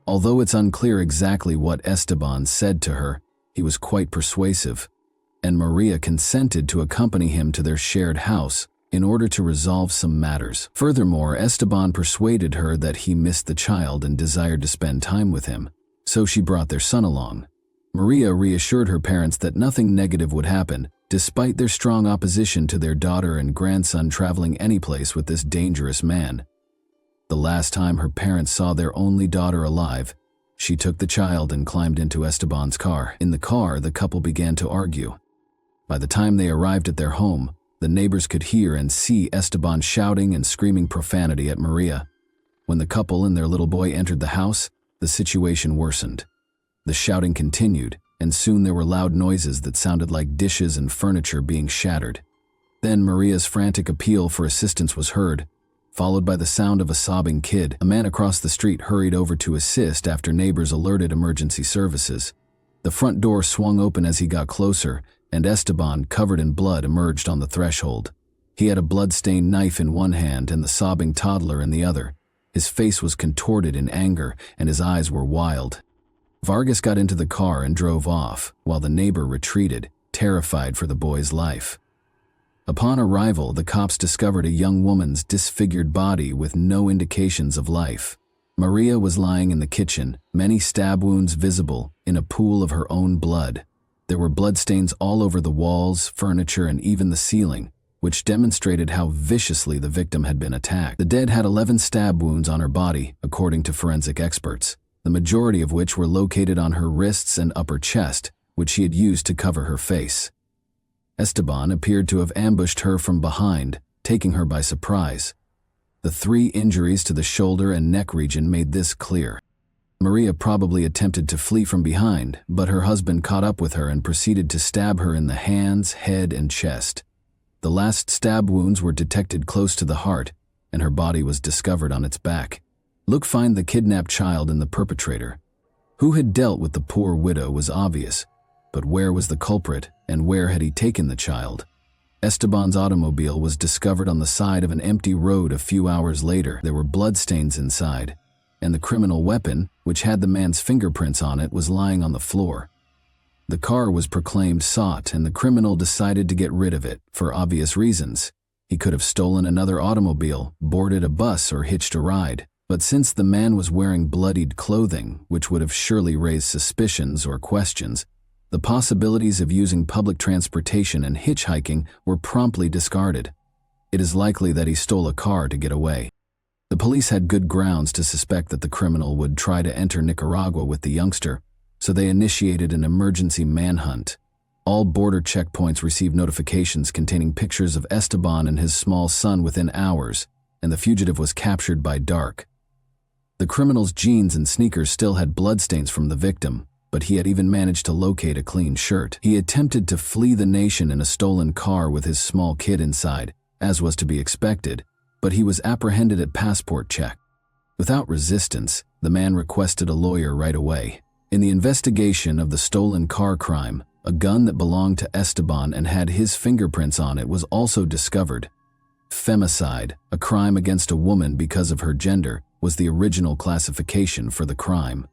Although it's unclear exactly what Esteban said to her, he was quite persuasive, and Maria consented to accompany him to their shared house in order to resolve some matters. Furthermore, Esteban persuaded her that he missed the child and desired to spend time with him, so she brought their son along. Maria reassured her parents that nothing negative would happen, despite their strong opposition to their daughter and grandson traveling anyplace with this dangerous man. The last time her parents saw their only daughter alive, she took the child and climbed into Esteban's car. In the car, the couple began to argue. By the time they arrived at their home, the neighbors could hear and see Esteban shouting and screaming profanity at Maria. When the couple and their little boy entered the house, the situation worsened. The shouting continued, and soon there were loud noises that sounded like dishes and furniture being shattered. Then Maria's frantic appeal for assistance was heard, followed by the sound of a sobbing kid. A man across the street hurried over to assist after neighbors alerted emergency services. The front door swung open as he got closer, and Esteban, covered in blood, emerged on the threshold. He had a blood-stained knife in one hand and the sobbing toddler in the other. His face was contorted in anger, and his eyes were wild. Vargas got into the car and drove off, while the neighbor retreated, terrified for the boy's life. Upon arrival, the cops discovered a young woman's disfigured body with no indications of life. Maria was lying in the kitchen, many stab wounds visible, in a pool of her own blood. There were bloodstains all over the walls, furniture, and even the ceiling, which demonstrated how viciously the victim had been attacked. The dead had 11 stab wounds on her body, according to forensic experts, the majority of which were located on her wrists and upper chest, which she had used to cover her face. Esteban appeared to have ambushed her from behind, taking her by surprise. The 3 injuries to the shoulder and neck region made this clear. Maria probably attempted to flee from behind, but her husband caught up with her and proceeded to stab her in the hands, head, and chest. The last stab wounds were detected close to the heart, and her body was discovered on its back. Look, find the kidnapped child and the perpetrator. Who had dealt with the poor widow was obvious, but where was the culprit, and where had he taken the child? Esteban's automobile was discovered on the side of an empty road a few hours later. There were bloodstains inside, and the criminal weapon, which had the man's fingerprints on it, was lying on the floor. The car was proclaimed sought, and the criminal decided to get rid of it, for obvious reasons. He could have stolen another automobile, boarded a bus, or hitched a ride. But since the man was wearing bloodied clothing, which would have surely raised suspicions or questions, the possibilities of using public transportation and hitchhiking were promptly discarded. It is likely that he stole a car to get away. The police had good grounds to suspect that the criminal would try to enter Nicaragua with the youngster, so they initiated an emergency manhunt. All border checkpoints received notifications containing pictures of Esteban and his small son within hours, and the fugitive was captured by dark. The criminal's jeans and sneakers still had bloodstains from the victim, but he had even managed to locate a clean shirt. He attempted to flee the nation in a stolen car with his small kid inside, as was to be expected, but he was apprehended at passport check. Without resistance, the man requested a lawyer right away. In the investigation of the stolen car crime, a gun that belonged to Esteban and had his fingerprints on it was also discovered. Femicide, a crime against a woman because of her gender, was the original classification for the crime.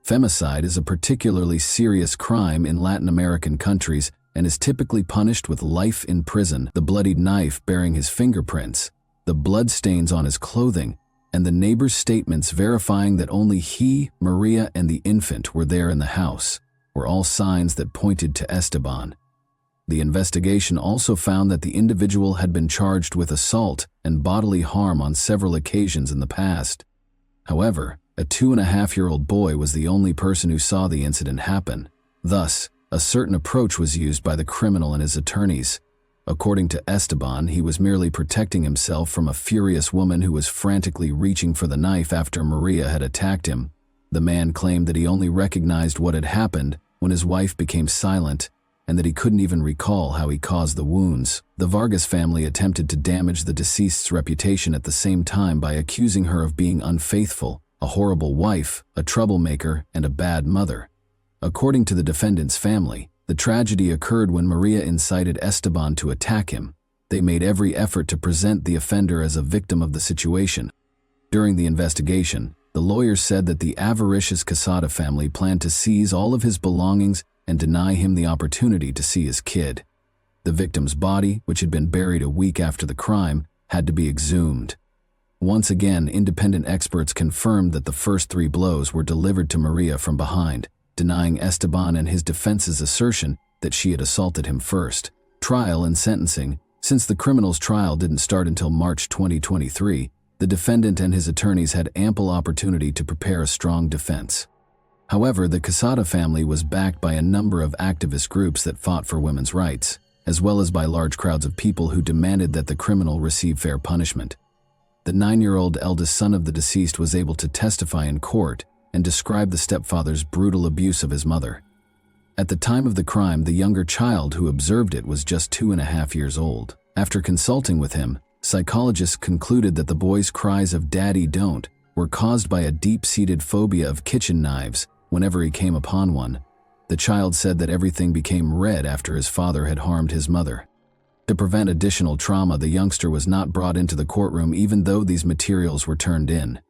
Femicide is a particularly serious crime in Latin American countries and is typically punished with life in prison. The bloodied knife bearing his fingerprints, the bloodstains on his clothing, and the neighbor's statements verifying that only he, Maria, and the infant were there in the house were all signs that pointed to Esteban. The investigation also found that the individual had been charged with assault and bodily harm on several occasions in the past. However, a 2.5-year-old boy was the only person who saw the incident happen. Thus, a certain approach was used by the criminal and his attorneys. According to Esteban, he was merely protecting himself from a furious woman who was frantically reaching for the knife after Maria had attacked him. The man claimed that he only recognized what had happened when his wife became silent, and that he couldn't even recall how he caused the wounds. The Vargas family attempted to damage the deceased's reputation at the same time by accusing her of being unfaithful, a horrible wife, a troublemaker, and a bad mother. According to the defendant's family, the tragedy occurred when Maria incited Esteban to attack him. They made every effort to present the offender as a victim of the situation. During the investigation, the lawyers said that the avaricious Casada family planned to seize all of his belongings and deny him the opportunity to see his kid. The victim's body, which had been buried a week after the crime, had to be exhumed. Once again, independent experts confirmed that the first 3 blows were delivered to Maria from behind, denying Esteban and his defense's assertion that she had assaulted him first. Trial and sentencing. Since the criminal's trial didn't start until March 2023, the defendant and his attorneys had ample opportunity to prepare a strong defense. However, the Casada family was backed by a number of activist groups that fought for women's rights, as well as by large crowds of people who demanded that the criminal receive fair punishment. The 9-year-old eldest son of the deceased was able to testify in court and describe the stepfather's brutal abuse of his mother. At the time of the crime, the younger child who observed it was just 2.5 years old. After consulting with him, psychologists concluded that the boy's cries of "Daddy, don't" were caused by a deep-seated phobia of kitchen knives whenever he came upon one. The child said that everything became red after his father had harmed his mother. To prevent additional trauma, the youngster was not brought into the courtroom even though these materials were turned in.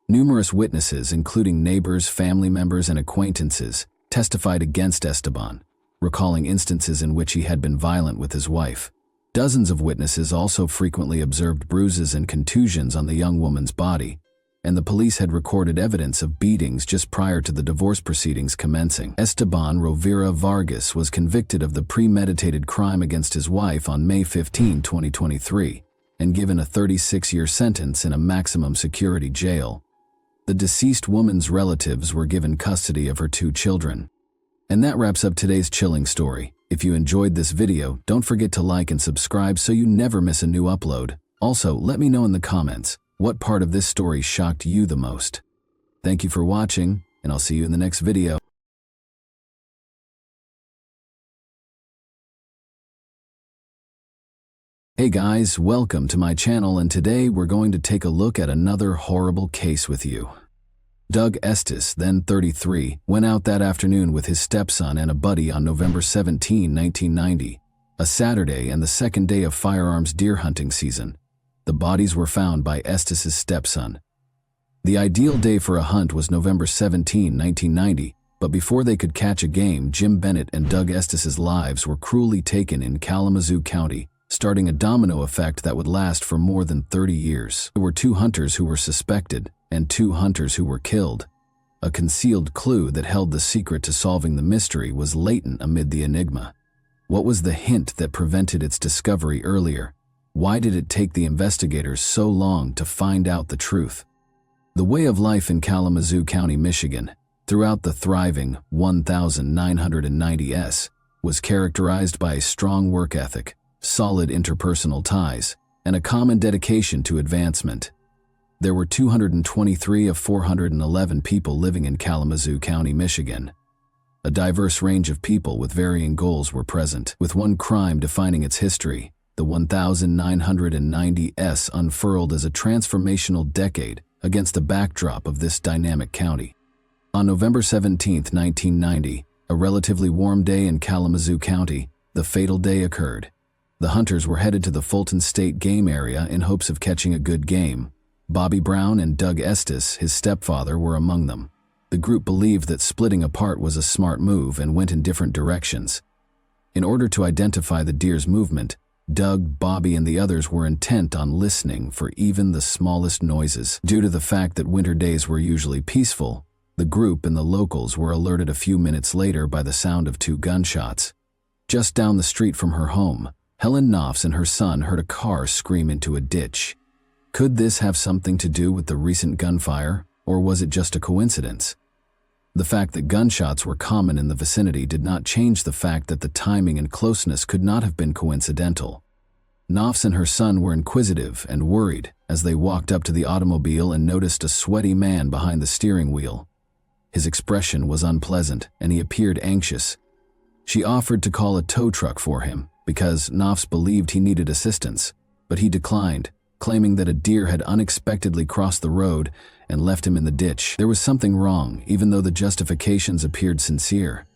Numerous witnesses, including neighbors, family members, and acquaintances, testified against Esteban, recalling instances in which he had been violent with his wife. Dozens of witnesses also frequently observed bruises and contusions on the young woman's body, and the police had recorded evidence of beatings just prior to the divorce proceedings commencing. Esteban Rovira Vargas was convicted of the premeditated crime against his wife on May 15, 2023, and given a 36-year sentence in a maximum security jail. The deceased woman's relatives were given custody of her 2 children. And that wraps up today's chilling story. If you enjoyed this video, don't forget to like and subscribe so you never miss a new upload. Also, let me know in the comments, what part of this story shocked you the most? Thank you for watching, and I'll see you in the next video. Hey guys, welcome to my channel, and today we're going to take a look at another horrible case with you. Doug Estes, then 33, went out that afternoon with his stepson and a buddy on November 17, 1990, a Saturday and the second day of firearms deer hunting season. The bodies were found by Estes' stepson. The ideal day for a hunt was November 17, 1990, but before they could catch a game, Jim Bennett and Doug Estes' lives were cruelly taken in Kalamazoo County, starting a domino effect that would last for more than 30 years. There were 2 hunters who were suspected and 2 hunters who were killed. A concealed clue that held the secret to solving the mystery was latent amid the enigma. What was the hint that prevented its discovery earlier? Why did it take the investigators so long to find out the truth? The way of life in Kalamazoo County, Michigan, throughout the thriving 1990s, was characterized by a strong work ethic, solid interpersonal ties, and a common dedication to advancement. There were 223 of 411 people living in Kalamazoo County, Michigan. A diverse range of people with varying goals were present, with one crime defining its history. The 1990s unfurled as a transformational decade against the backdrop of this dynamic county. On November 17, 1990, a relatively warm day in Kalamazoo County, the fatal day occurred. The hunters were headed to the Fulton State Game Area in hopes of catching a good game. Bobby Brown and Doug Estes, his stepfather, were among them. The group believed that splitting apart was a smart move and went in different directions. In order to identify the deer's movement, Doug, Bobby, and the others were intent on listening for even the smallest noises. Due to the fact that winter days were usually peaceful, the group and the locals were alerted a few minutes later by the sound of 2 gunshots. Just down the street from her home, Helen Knopfs and her son heard a car scream into a ditch. Could this have something to do with the recent gunfire, or was it just a coincidence? The fact that gunshots were common in the vicinity did not change the fact that the timing and closeness could not have been coincidental. Knopfs and her son were inquisitive and worried as they walked up to the automobile and noticed a sweaty man behind the steering wheel. His expression was unpleasant, and he appeared anxious. She offered to call a tow truck for him because Knopfs believed he needed assistance, but he declined, claiming that a deer had unexpectedly crossed the road and left him in the ditch. There was something wrong, even though the justifications appeared sincere.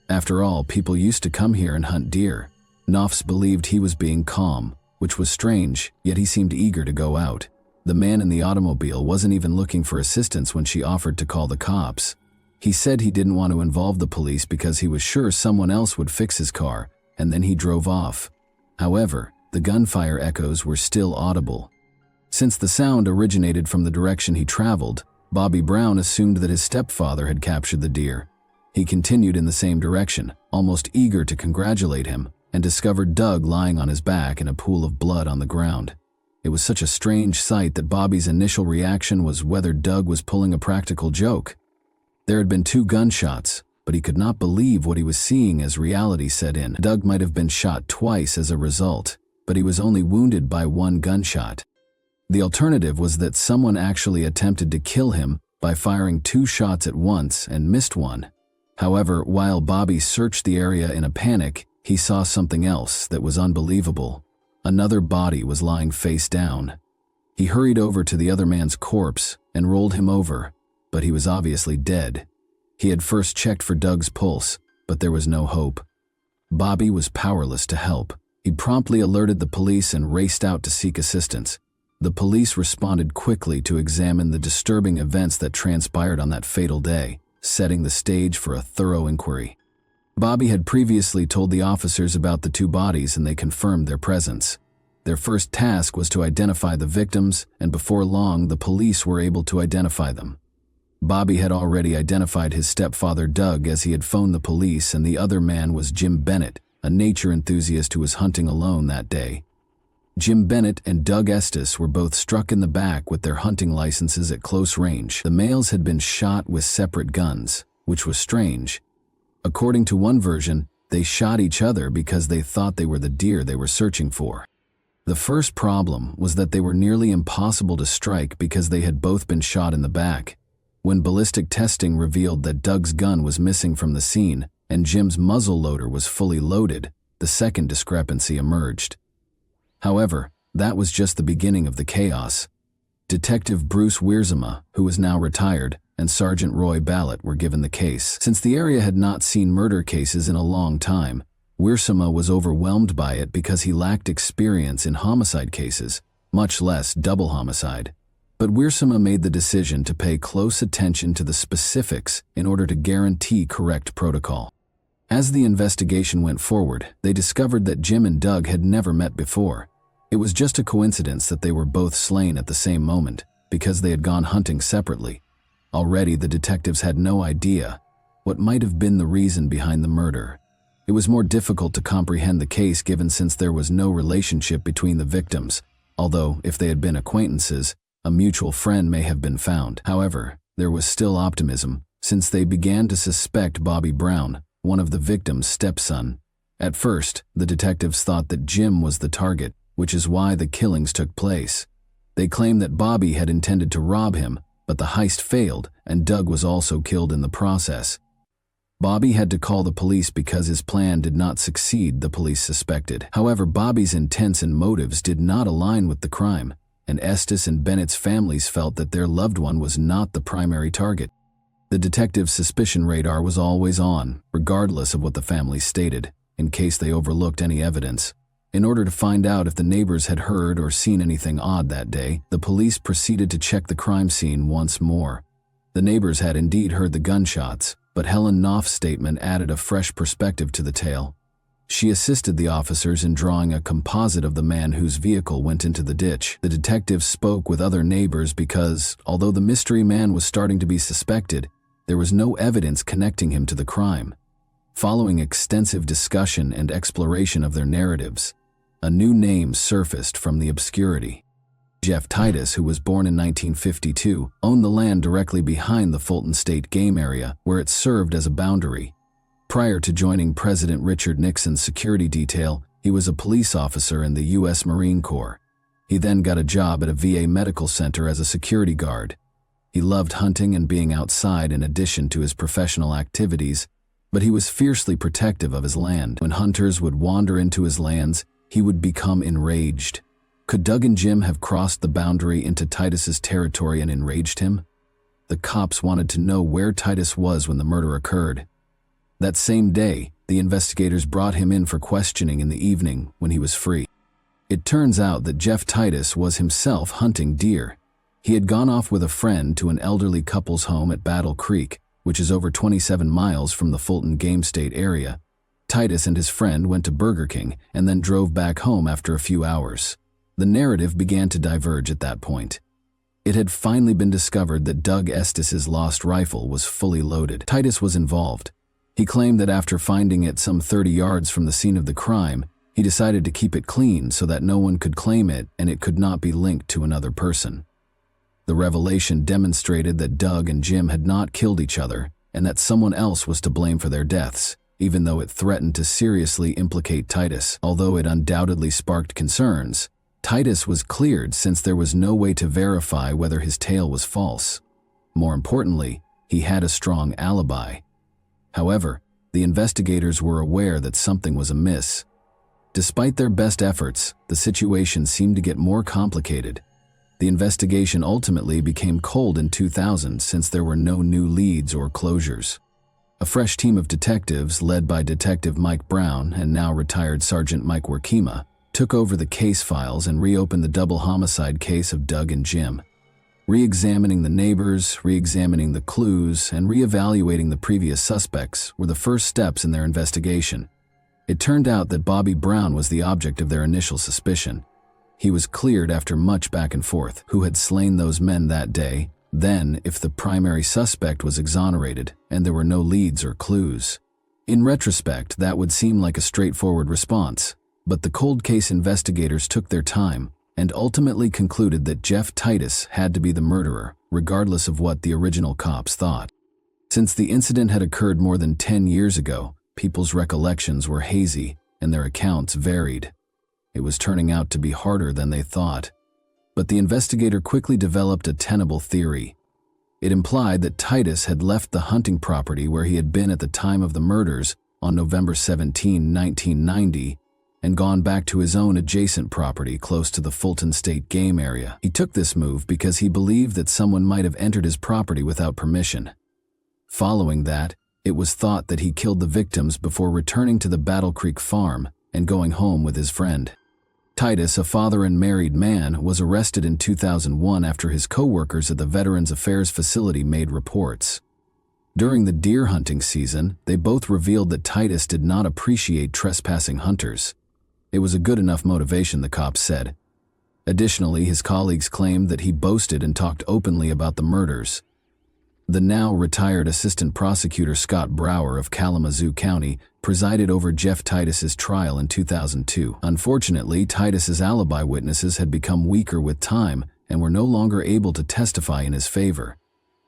After all, people used to come here and hunt deer. Knopfs believed he was being calm, which was strange, yet he seemed eager to go out. The man in the automobile wasn't even looking for assistance when she offered to call the cops. He said he didn't want to involve the police because he was sure someone else would fix his car, and then he drove off. However, the gunfire echoes were still audible. Since the sound originated from the direction he traveled, Bobby Brown assumed that his stepfather had captured the deer. He continued in the same direction, almost eager to congratulate him, and discovered Doug lying on his back in a pool of blood on the ground. It was such a strange sight that Bobby's initial reaction was whether Doug was pulling a practical joke. There had been 2 gunshots, but he could not believe what he was seeing as reality set in. Doug might have been shot twice as a result, but he was only wounded by 1 gunshot. The alternative was that someone actually attempted to kill him by firing 2 shots at once and missed one. However, while Bobby searched the area in a panic, he saw something else that was unbelievable. Another body was lying face down. He hurried over to the other man's corpse and rolled him over, but he was obviously dead. He had first checked for Doug's pulse, but there was no hope. Bobby was powerless to help. He promptly alerted the police and raced out to seek assistance. The police responded quickly to examine the disturbing events that transpired on that fatal day, setting the stage for a thorough inquiry. Bobby had previously told the officers about the 2 bodies and they confirmed their presence. Their first task was to identify the victims, and before long the police were able to identify them. Bobby had already identified his stepfather Doug as he had phoned the police, and the other man was Jim Bennett, a nature enthusiast who was hunting alone that day. Jim Bennett and Doug Estes were both struck in the back with their hunting licenses at close range. The males had been shot with separate guns, which was strange. According to one version, they shot each other because they thought they were the deer they were searching for. The first problem was that they were nearly impossible to strike because they had both been shot in the back. When ballistic testing revealed that Doug's gun was missing from the scene and Jim's muzzle loader was fully loaded, the second discrepancy emerged. However, that was just the beginning of the chaos. Detective Bruce Wiersma, who was now retired, and Sergeant Roy Ballett were given the case. Since the area had not seen murder cases in a long time, Wiersma was overwhelmed by it because he lacked experience in homicide cases, much less double homicide. But Wiersma made the decision to pay close attention to the specifics in order to guarantee correct protocol. As the investigation went forward, they discovered that Jim and Doug had never met before. It was just a coincidence that they were both slain at the same moment, because they had gone hunting separately. Already the detectives had no idea what might have been the reason behind the murder. It was more difficult to comprehend the case given since there was no relationship between the victims, although if they had been acquaintances, a mutual friend may have been found. However, there was still optimism, since they began to suspect Bobby Brown, one of the victims' stepson. At first, the detectives thought that Jim was the target, which is why the killings took place. They claimed that Bobby had intended to rob him, but the heist failed and Doug was also killed in the process. Bobby had to call the police because his plan did not succeed, the police suspected. However, Bobby's intents and motives did not align with the crime, and Estes and Bennett's families felt that their loved one was not the primary target. The detective's suspicion radar was always on, regardless of what the families stated, in case they overlooked any evidence. In order to find out if the neighbors had heard or seen anything odd that day, the police proceeded to check the crime scene once more. The neighbors had indeed heard the gunshots, but Helen Knopf's statement added a fresh perspective to the tale. She assisted the officers in drawing a composite of the man whose vehicle went into the ditch. The detectives spoke with other neighbors because, although the mystery man was starting to be suspected, there was no evidence connecting him to the crime. Following extensive discussion and exploration of their narratives, a new name surfaced from the obscurity. Jeff Titus, who was born in 1952, owned the land directly behind the Fulton State Game Area, where it served as a boundary. Prior to joining President Richard Nixon's security detail, he was a police officer in the U.S. Marine Corps. He then got a job at a VA medical center as a security guard. He loved hunting and being outside in addition to his professional activities, but he was fiercely protective of his land. When hunters would wander into his lands, he would become enraged. Could Doug and Jim have crossed the boundary into Titus's territory and enraged him? The cops wanted to know where Titus was when the murder occurred. That same day, the investigators brought him in for questioning in the evening when he was free. It turns out that Jeff Titus was himself hunting deer. He had gone off with a friend to an elderly couple's home at Battle Creek, which is over 27 miles from the Fulton Game State area. Titus and his friend went to Burger King and then drove back home after a few hours. The narrative began to diverge at that point. It had finally been discovered that Doug Estes's lost rifle was fully loaded. Titus was involved. He claimed that after finding it some 30 yards from the scene of the crime, he decided to keep it clean so that no one could claim it and it could not be linked to another person. The revelation demonstrated that Doug and Jim had not killed each other and that someone else was to blame for their deaths, even though it threatened to seriously implicate Titus. Although it undoubtedly sparked concerns, Titus was cleared since there was no way to verify whether his tale was false. More importantly, he had a strong alibi. However, the investigators were aware that something was amiss. Despite their best efforts, the situation seemed to get more complicated. The investigation ultimately became cold in 2000 since there were no new leads or closures. A fresh team of detectives, led by Detective Mike Brown and now retired Sergeant Mike Workema, took over the case files and reopened the double homicide case of Doug and Jim. Re-examining the neighbors, re-examining the clues, and re-evaluating the previous suspects were the first steps in their investigation. It turned out that Bobby Brown was the object of their initial suspicion. He was cleared after much back and forth. Who had slain those men that day? Then, if the primary suspect was exonerated and there were no leads or clues. In retrospect, that would seem like a straightforward response. But the cold case investigators took their time and ultimately concluded that Jeff Titus had to be the murderer, regardless of what the original cops thought. Since the incident had occurred more than 10 years ago, people's recollections were hazy and their accounts varied. It was turning out to be harder than they thought. But the investigator quickly developed a tenable theory. It implied that Titus had left the hunting property where he had been at the time of the murders on November 17, 1990, and gone back to his own adjacent property close to the Fulton State Game Area. He took this move because he believed that someone might have entered his property without permission. Following that, it was thought that he killed the victims before returning to the Battle Creek farm and going home with his friend. Titus, a father and married man, was arrested in 2001 after his co-workers at the Veterans Affairs facility made reports. During the deer hunting season, they both revealed that Titus did not appreciate trespassing hunters. It was a good enough motivation, the cops said. Additionally, his colleagues claimed that he boasted and talked openly about the murders. The now retired assistant prosecutor Scott Brower of Kalamazoo County presided over Jeff Titus's trial in 2002. Unfortunately, Titus's alibi witnesses had become weaker with time and were no longer able to testify in his favor.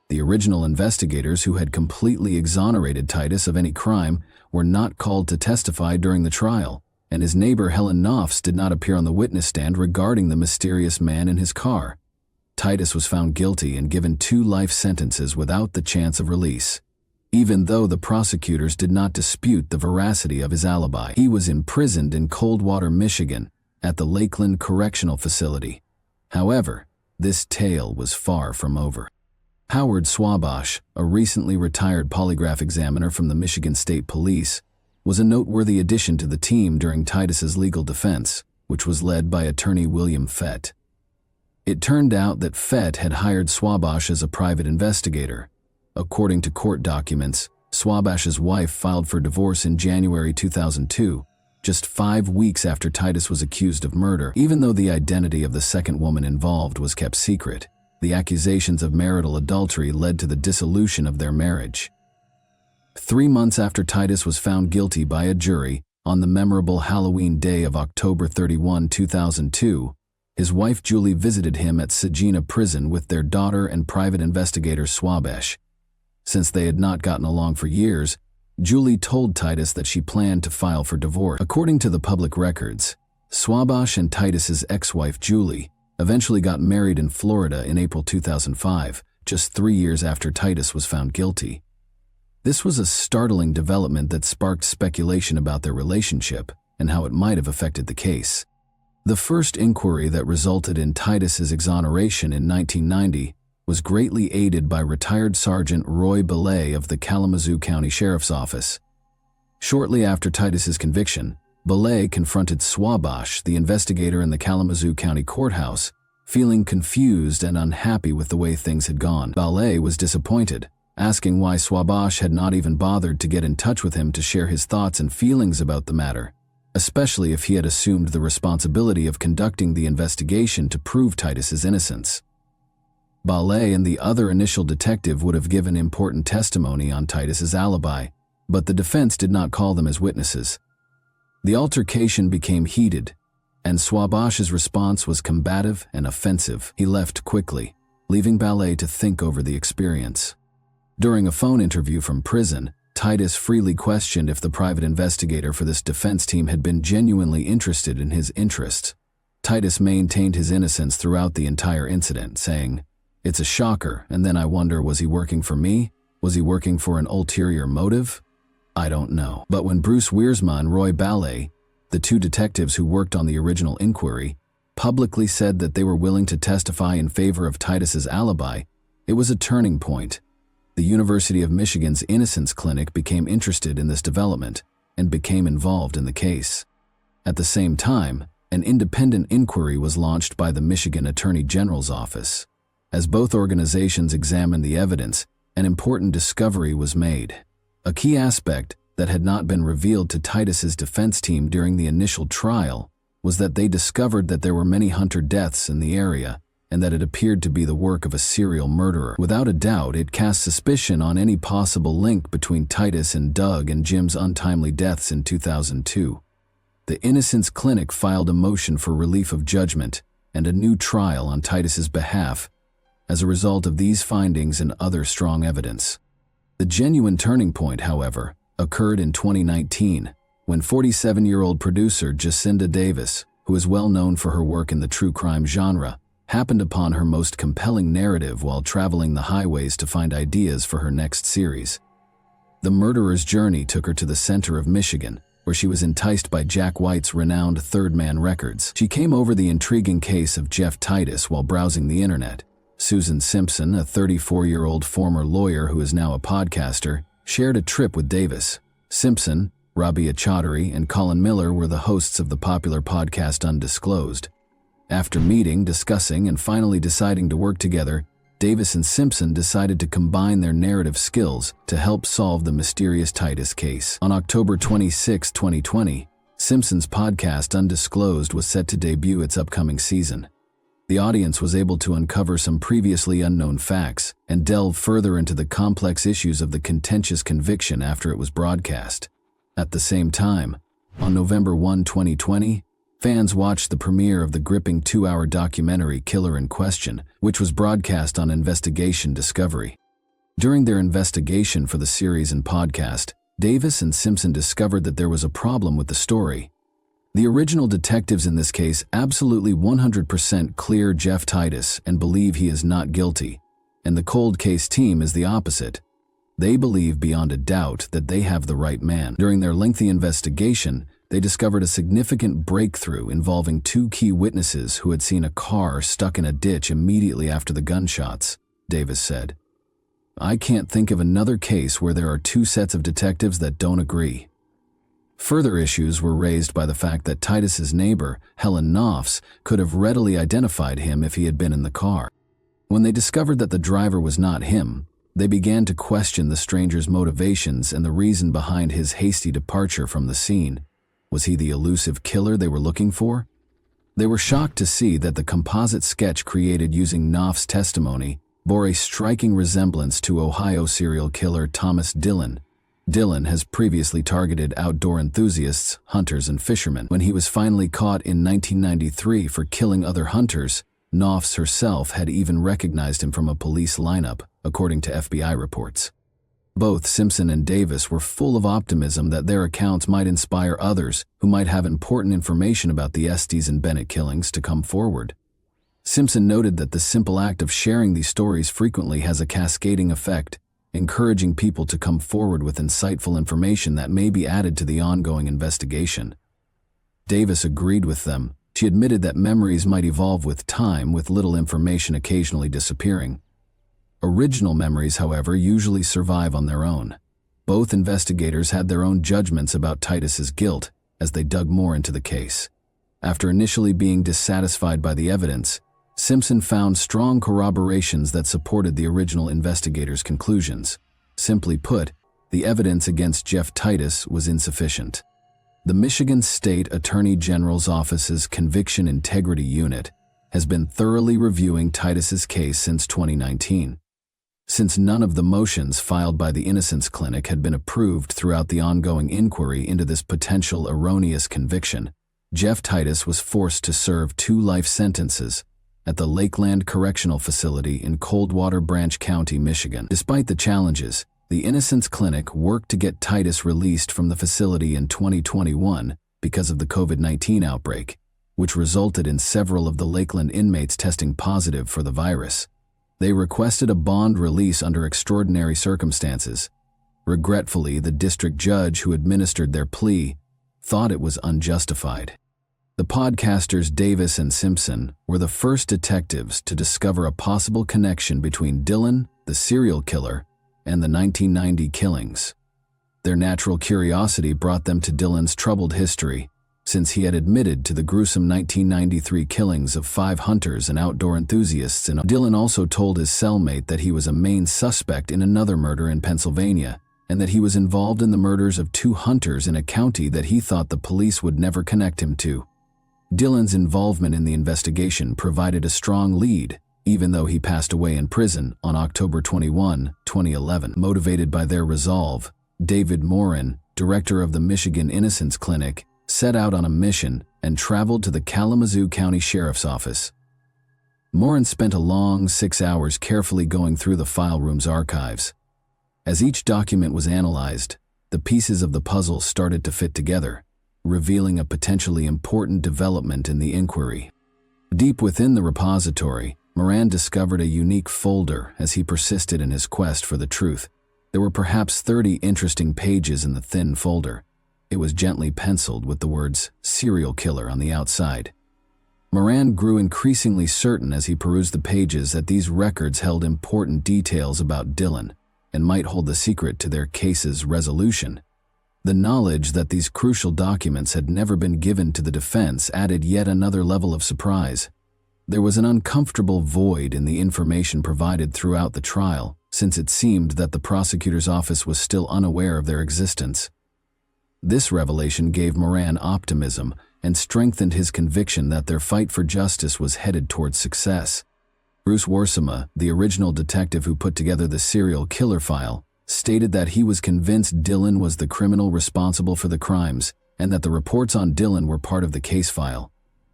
The original investigators who had completely exonerated Titus of any crime were not called to testify during the trial, and his neighbor Helen Knopfs did not appear on the witness stand regarding the mysterious man in his car. Titus was found guilty and given 2 life sentences without the chance of release. Even though the prosecutors did not dispute the veracity of his alibi, he was imprisoned in Coldwater, Michigan, at the Lakeland Correctional Facility. However, this tale was far from over. Howard Swabash, a recently retired polygraph examiner from the Michigan State Police, was a noteworthy addition to the team during Titus's legal defense, which was led by attorney William Fett. It turned out that Fett had hired Swabash as a private investigator. According to court documents, Swabash's wife filed for divorce in January 2002, just 5 weeks after Titus was accused of murder. Even though the identity of the second woman involved was kept secret, the accusations of marital adultery led to the dissolution of their marriage. 3 months after Titus was found guilty by a jury, on the memorable Halloween day of October 31, 2002, his wife Julie visited him at Saginaw Prison with their daughter and private investigator Swabash. Since they had not gotten along for years, Julie told Titus that she planned to file for divorce. According to the public records, Swabash and Titus's ex-wife Julie eventually got married in Florida in April 2005, just 3 years after Titus was found guilty. This was a startling development that sparked speculation about their relationship and how it might have affected the case. The first inquiry that resulted in Titus's exoneration in 1990 was greatly aided by retired Sergeant Roy Belay of the Kalamazoo County Sheriff's Office. Shortly after Titus's conviction, Belay confronted Swabash, the investigator in the Kalamazoo County Courthouse, feeling confused and unhappy with the way things had gone. Belay was disappointed, asking why Swabash had not even bothered to get in touch with him to share his thoughts and feelings about the matter, especially if he had assumed the responsibility of conducting the investigation to prove Titus's innocence. Belay and the other initial detective would have given important testimony on Titus's alibi, but the defense did not call them as witnesses. The altercation became heated, and Swabash's response was combative and offensive. He left quickly, leaving Belay to think over the experience. During a phone interview from prison, Titus freely questioned if the private investigator for this defense team had been genuinely interested in his interests. Titus maintained his innocence throughout the entire incident, saying, "It's a shocker, and then I wonder, was he working for me? Was he working for an ulterior motive? I don't know." But when Bruce Wiersma and Roy Belay, the 2 detectives who worked on the original inquiry, publicly said that they were willing to testify in favor of Titus's alibi, it was a turning point. The University of Michigan's Innocence Clinic became interested in this development and became involved in the case. At the same time, an independent inquiry was launched by the Michigan Attorney General's office. As both organizations examined the evidence, an important discovery was made. A key aspect that had not been revealed to Titus's defense team during the initial trial was that they discovered that there were many hunter deaths in the area, and that it appeared to be the work of a serial murderer. Without a doubt, it cast suspicion on any possible link between Titus and Doug and Jim's untimely deaths in 2002. The Innocence Clinic filed a motion for relief of judgment and a new trial on Titus's behalf as a result of these findings and other strong evidence. The genuine turning point, however, occurred in 2019, when 47-year-old producer Jacinda Davis, who is well known for her work in the true crime genre, happened upon her most compelling narrative while traveling the highways to find ideas for her next series. The murderer's journey took her to the center of Michigan, where she was enticed by Jack White's renowned Third Man Records. She came over the intriguing case of Jeff Titus while browsing the internet. Susan Simpson, a 34-year-old former lawyer who is now a podcaster, shared a trip with Davis. Simpson, Rabia Chaudhry, and Colin Miller were the hosts of the popular podcast Undisclosed. After meeting, discussing, and finally deciding to work together, Davis and Simpson decided to combine their narrative skills to help solve the mysterious Titus case. On October 26, 2020, Simpson's podcast Undisclosed was set to debut its upcoming season. The audience was able to uncover some previously unknown facts and delve further into the complex issues of the contentious conviction after it was broadcast. At the same time, on November 1, 2020, fans watched the premiere of the gripping 2-hour documentary Killer in Question, which was broadcast on Investigation Discovery. During their investigation for the series and podcast, Davis and Simpson discovered that there was a problem with the story. The original detectives in this case absolutely 100% clear Jeff Titus and believe he is not guilty, and the cold case team is the opposite. They believe beyond a doubt that they have the right man. During their lengthy investigation, they discovered a significant breakthrough involving 2 key witnesses who had seen a car stuck in a ditch immediately after the gunshots, Davis said. I can't think of another case where there are 2 sets of detectives that don't agree. Further issues were raised by the fact that Titus's neighbor, Helen Knopfs, could have readily identified him if he had been in the car. When they discovered that the driver was not him, they began to question the stranger's motivations and the reason behind his hasty departure from the scene. Was he the elusive killer they were looking for? They were shocked to see that the composite sketch created using Knopf's testimony bore a striking resemblance to Ohio serial killer Thomas Dillon. Dillon has previously targeted outdoor enthusiasts, hunters, and fishermen. When he was finally caught in 1993 for killing other hunters, Knopfs herself had even recognized him from a police lineup, according to FBI reports. Both Simpson and Davis were full of optimism that their accounts might inspire others who might have important information about the Estes and Bennett killings to come forward. Simpson noted that the simple act of sharing these stories frequently has a cascading effect, encouraging people to come forward with insightful information that may be added to the ongoing investigation. Davis agreed with them. She admitted that memories might evolve with time, with little information occasionally disappearing. Original memories, however, usually survive on their own. Both investigators had their own judgments about Titus's guilt as they dug more into the case. After initially being dissatisfied by the evidence, Simpson found strong corroborations that supported the original investigators' conclusions. Simply put, the evidence against Jeff Titus was insufficient. The Michigan State Attorney General's Office's Conviction Integrity Unit has been thoroughly reviewing Titus's case since 2019. Since none of the motions filed by the Innocence Clinic had been approved throughout the ongoing inquiry into this potential erroneous conviction, Jeff Titus was forced to serve 2 life sentences at the Lakeland Correctional Facility in Coldwater Branch County, Michigan. Despite the challenges, the Innocence Clinic worked to get Titus released from the facility in 2021 because of the COVID-19 outbreak, which resulted in several of the Lakeland inmates testing positive for the virus. They requested a bond release under extraordinary circumstances. Regretfully, the district judge who administered their plea thought it was unjustified. The podcasters Davis and Simpson were the first detectives to discover a possible connection between Dillon, the serial killer, and the 1990 killings. Their natural curiosity brought them to Dillon's troubled history, since he had admitted to the gruesome 1993 killings of 5 hunters and outdoor enthusiasts. And Dillon also told his cellmate that he was a main suspect in another murder in Pennsylvania, and that he was involved in the murders of 2 hunters in a county that he thought the police would never connect him to. Dillon's involvement in the investigation provided a strong lead, even though he passed away in prison on October 21, 2011. Motivated by their resolve, David Morin, director of the Michigan Innocence Clinic, set out on a mission and traveled to the Kalamazoo County Sheriff's Office. Morin spent a long 6 hours carefully going through the file room's archives. As each document was analyzed, the pieces of the puzzle started to fit together, revealing a potentially important development in the inquiry. Deep within the repository, Moran discovered a unique folder as he persisted in his quest for the truth. There were perhaps 30 interesting pages in the thin folder. It was gently penciled with the words "serial killer" on the outside. Moran grew increasingly certain as he perused the pages that these records held important details about Dillon and might hold the secret to their case's resolution. The knowledge that these crucial documents had never been given to the defense added yet another level of surprise. There was an uncomfortable void in the information provided throughout the trial, since it seemed that the prosecutor's office was still unaware of their existence. This revelation gave Moran optimism and strengthened his conviction that their fight for justice was headed towards success. Bruce Worsema, the original detective who put together the serial killer file, stated that he was convinced Dylan was the criminal responsible for the crimes and that the reports on Dylan were part of the case file.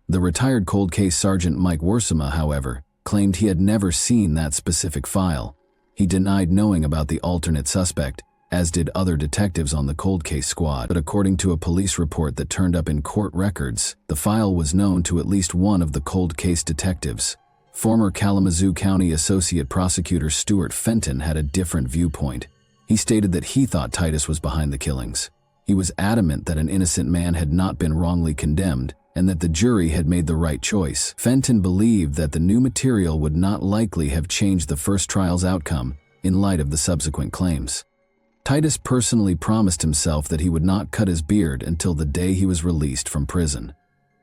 The retired cold case sergeant Mike Worsema, however, claimed he had never seen that specific file. He denied knowing about the alternate suspect, as did other detectives on the cold case squad. But according to a police report that turned up in court records, the file was known to at least one of the cold case detectives. Former Kalamazoo County Associate Prosecutor Stuart Fenton had a different viewpoint. He stated that he thought Titus was behind the killings. He was adamant that an innocent man had not been wrongly condemned and that the jury had made the right choice. Fenton believed that the new material would not likely have changed the first trial's outcome in light of the subsequent claims. Titus personally promised himself that he would not cut his beard until the day he was released from prison.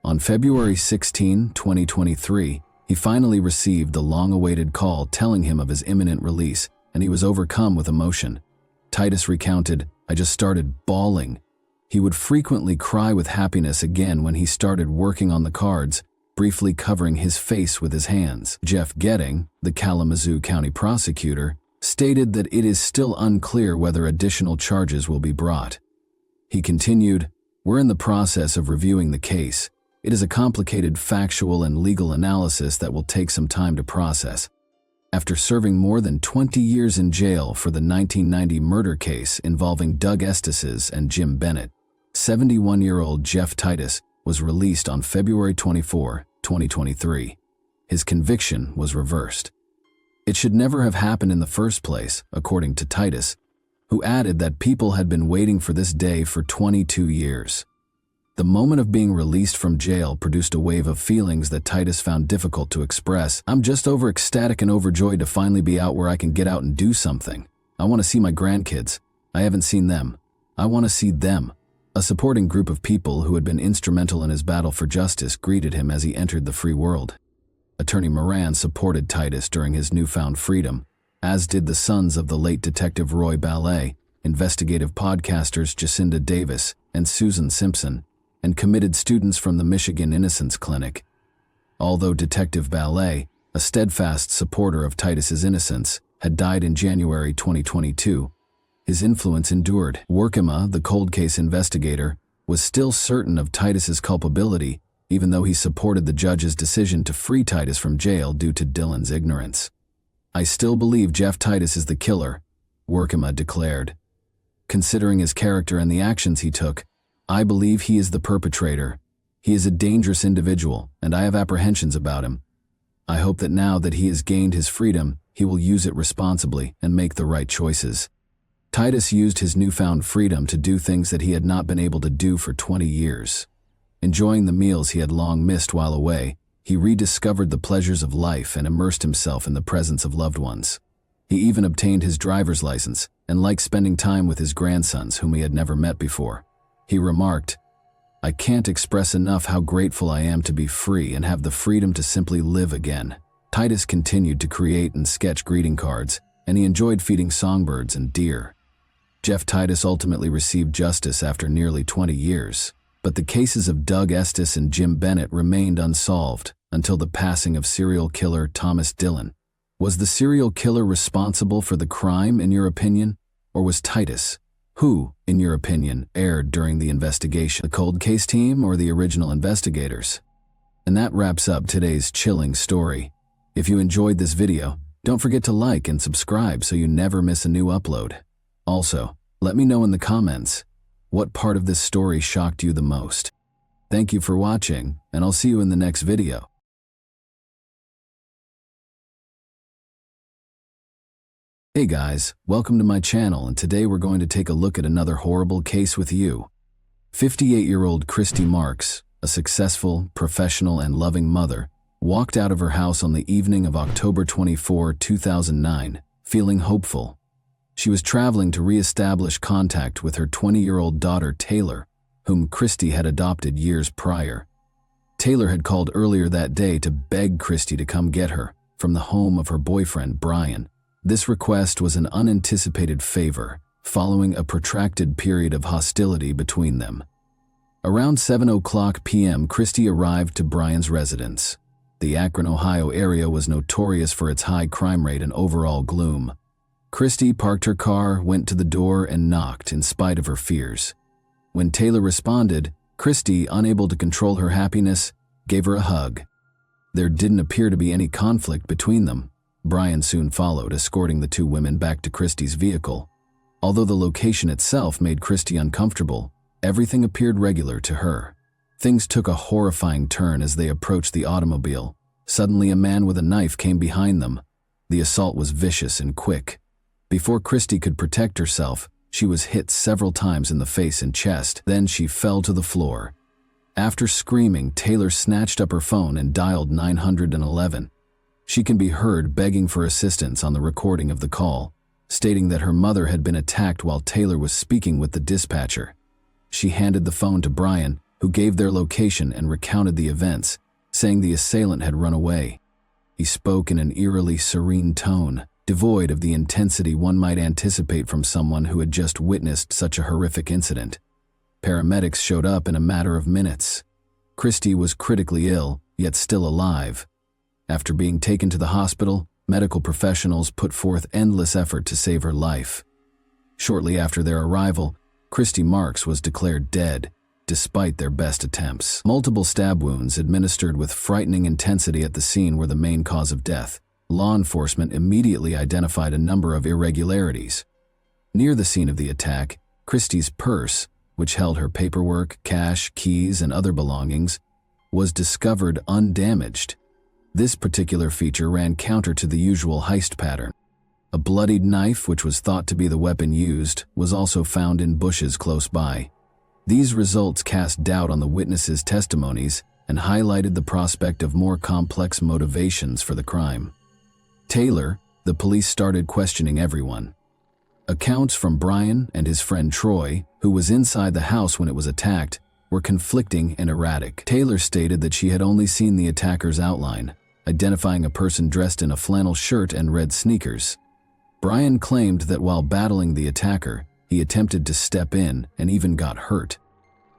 On February 16, 2023, he finally received the long-awaited call telling him of his imminent release, and he was overcome with emotion. Titus recounted, "I just started bawling." He would frequently cry with happiness again when he started working on the cards, briefly covering his face with his hands. Jeff Getting, the Kalamazoo County prosecutor, stated that it is still unclear whether additional charges will be brought. He continued, "We're in the process of reviewing the case. It is a complicated factual and legal analysis that will take some time to process." After serving more than 20 years in jail for the 1990 murder case involving Doug Estes and Jim Bennett, 71-year-old Jeff Titus was released on February 24, 2023. His conviction was reversed. It should never have happened in the first place, according to Titus, who added that people had been waiting for this day for 22 years. The moment of being released from jail produced a wave of feelings that Titus found difficult to express. "I'm just ecstatic and overjoyed to finally be out where I can get out and do something. I want to see my grandkids. I haven't seen them. I want to see them." A supporting group of people who had been instrumental in his battle for justice greeted him as he entered the free world. Attorney Moran supported Titus during his newfound freedom, as did the sons of the late Detective Roy Ballet, investigative podcasters Jacinda Davis and Susan Simpson, and committed students from the Michigan Innocence Clinic. Although Detective Ballet, a steadfast supporter of Titus's innocence, had died in January 2022, his influence endured. Worsema, the cold case investigator, was still certain of Titus's culpability, even though he supported the judge's decision to free Titus from jail due to Dylan's ignorance. "I still believe Jeff Titus is the killer," Worsema declared. "Considering his character and the actions he took, I believe he is the perpetrator. He is a dangerous individual, and I have apprehensions about him. I hope that now that he has gained his freedom, he will use it responsibly and make the right choices." Titus used his newfound freedom to do things that he had not been able to do for 20 years. Enjoying the meals he had long missed while away, he rediscovered the pleasures of life and immersed himself in the presence of loved ones. He even obtained his driver's license and liked spending time with his grandsons whom he had never met before. He remarked, "I can't express enough how grateful I am to be free and have the freedom to simply live again." Titus continued to create and sketch greeting cards, and he enjoyed feeding songbirds and deer. Jeff Titus ultimately received justice after nearly 20 years, but the cases of Doug Estes and Jim Bennett remained unsolved until the passing of serial killer Thomas Dillon. Was the serial killer responsible for the crime, in your opinion, or was Titus? Who, in your opinion, erred during the investigation? The cold case team or the original investigators? And that wraps up today's chilling story. If you enjoyed this video, don't forget to like and subscribe so you never miss a new upload. Also, let me know in the comments, what part of this story shocked you the most? Thank you for watching, and I'll see you in the next video. Hey guys, welcome to my channel, and today we're going to take a look at another horrible case with you. 58-year-old Christy Marks, a successful, professional, and loving mother, walked out of her house on the evening of October 24, 2009, feeling hopeful. She was traveling to re-establish contact with her 20-year-old daughter Taylor, whom Christy had adopted years prior. Taylor had called earlier that day to beg Christy to come get her from the home of her boyfriend, Brian. This request was an unanticipated favor, following a protracted period of hostility between them. Around 7:00 p.m., Christy arrived to Brian's residence. The Akron, Ohio area was notorious for its high crime rate and overall gloom. Christy parked her car, went to the door, and knocked in spite of her fears. When Taylor responded, Christy, unable to control her happiness, gave her a hug. There didn't appear to be any conflict between them. Brian soon followed, escorting the two women back to Christy's vehicle. Although the location itself made Christy uncomfortable, everything appeared regular to her. Things took a horrifying turn as they approached the automobile. Suddenly, a man with a knife came behind them. The assault was vicious and quick. Before Christy could protect herself, she was hit several times in the face and chest. Then she fell to the floor. After screaming, Taylor snatched up her phone and dialed 911. She can be heard begging for assistance on the recording of the call, stating that her mother had been attacked while Taylor was speaking with the dispatcher. She handed the phone to Brian, who gave their location and recounted the events, saying the assailant had run away. He spoke in an eerily serene tone, devoid of the intensity one might anticipate from someone who had just witnessed such a horrific incident. Paramedics showed up in a matter of minutes. Christy was critically ill, yet still alive. After being taken to the hospital, medical professionals put forth endless effort to save her life. Shortly after their arrival, Christy Marks was declared dead, despite their best attempts. Multiple stab wounds administered with frightening intensity at the scene were the main cause of death. Law enforcement immediately identified a number of irregularities. Near the scene of the attack, Christy's purse, which held her paperwork, cash, keys, and other belongings, was discovered undamaged. This particular feature ran counter to the usual heist pattern. A bloodied knife, which was thought to be the weapon used, was also found in bushes close by. These results cast doubt on the witnesses' testimonies and highlighted the prospect of more complex motivations for the crime. Taylor, the police started questioning everyone. Accounts from Brian and his friend Troy, who was inside the house when it was attacked, were conflicting and erratic. Taylor stated that she had only seen the attacker's outline, identifying a person dressed in a flannel shirt and red sneakers. Brian claimed that while battling the attacker, he attempted to step in and even got hurt.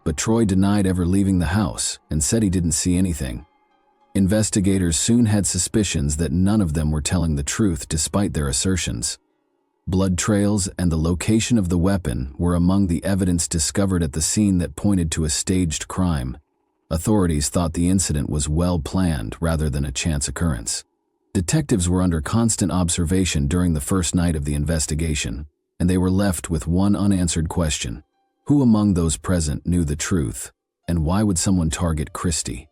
But Troy denied ever leaving the house and said he didn't see anything. Investigators soon had suspicions that none of them were telling the truth despite their assertions. Blood trails and the location of the weapon were among the evidence discovered at the scene that pointed to a staged crime. Authorities thought the incident was well planned rather than a chance occurrence. Detectives were under constant observation during the first night of the investigation, and they were left with one unanswered question. Who among those present knew the truth, and why would someone target Christy?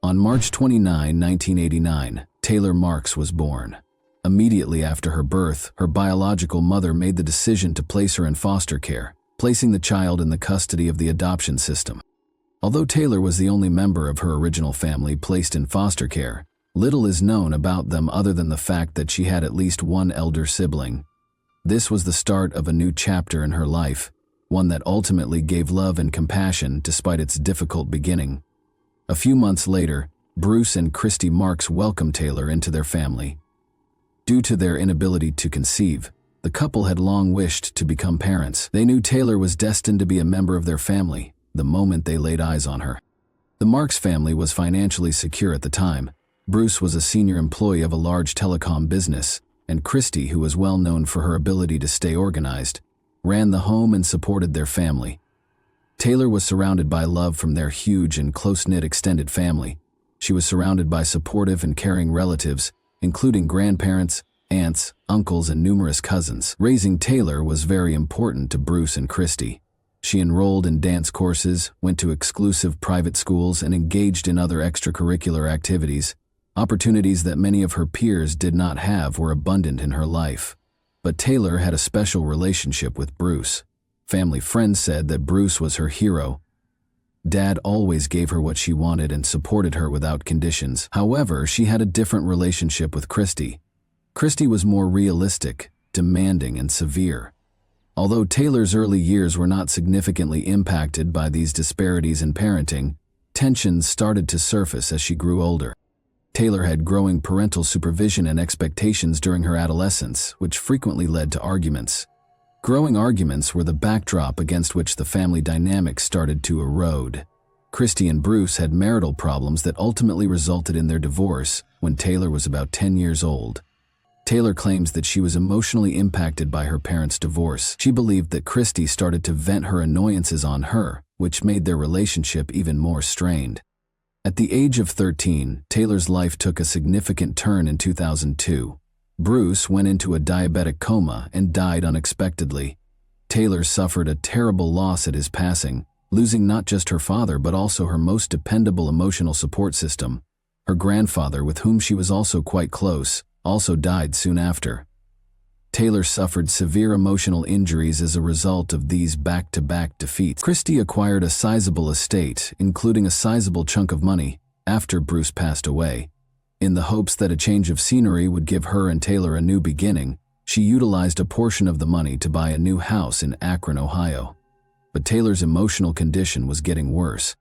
On March 29, 1989, Taylor Marks was born. Immediately after her birth, her biological mother made the decision to place her in foster care, placing the child in the custody of the adoption system. Although Taylor was the only member of her original family placed in foster care, little is known about them other than the fact that she had at least one elder sibling. This was the start of a new chapter in her life, one that ultimately gave love and compassion despite its difficult beginning. A few months later, Bruce and Christy Marks welcomed Taylor into their family. Due to their inability to conceive, the couple had long wished to become parents. They knew Taylor was destined to be a member of their family the moment they laid eyes on her. The Marks family was financially secure at the time. Bruce was a senior employee of a large telecom business, and Christy, who was well known for her ability to stay organized, ran the home and supported their family. Taylor was surrounded by love from their huge and close-knit extended family. She was surrounded by supportive and caring relatives, including grandparents, aunts, uncles, and numerous cousins. Raising Taylor was very important to Bruce and Christy. She enrolled in dance courses, went to exclusive private schools, and engaged in other extracurricular activities. Opportunities that many of her peers did not have were abundant in her life. But Taylor had a special relationship with Bruce. Family friends said that Bruce was her hero. Dad always gave her what she wanted and supported her without conditions. However, she had a different relationship with Christy. Christy was more realistic, demanding, and severe. Although Taylor's early years were not significantly impacted by these disparities in parenting, Tensions started to surface as she grew older. Taylor had growing parental supervision and expectations during her adolescence, which frequently led to arguments. Growing arguments were the backdrop against which the family dynamic started to erode. Christy and Bruce had marital problems that ultimately resulted in their divorce when Taylor was about 10 years old. Taylor claims that she was emotionally impacted by her parents' divorce. She believed that Christy started to vent her annoyances on her, which made their relationship even more strained. At the age of 13, Taylor's life took a significant turn in 2002. Bruce went into a diabetic coma and died unexpectedly. Taylor suffered a terrible loss at his passing, losing not just her father but also her most dependable emotional support system. Her grandfather, with whom she was also quite close, also died soon after. Taylor suffered severe emotional injuries as a result of these back-to-back defeats. Christy acquired a sizable estate, including a sizable chunk of money, after Bruce passed away. In the hopes that a change of scenery would give her and Taylor a new beginning, she utilized a portion of the money to buy a new house in Akron, Ohio. But Taylor's emotional condition was getting worse.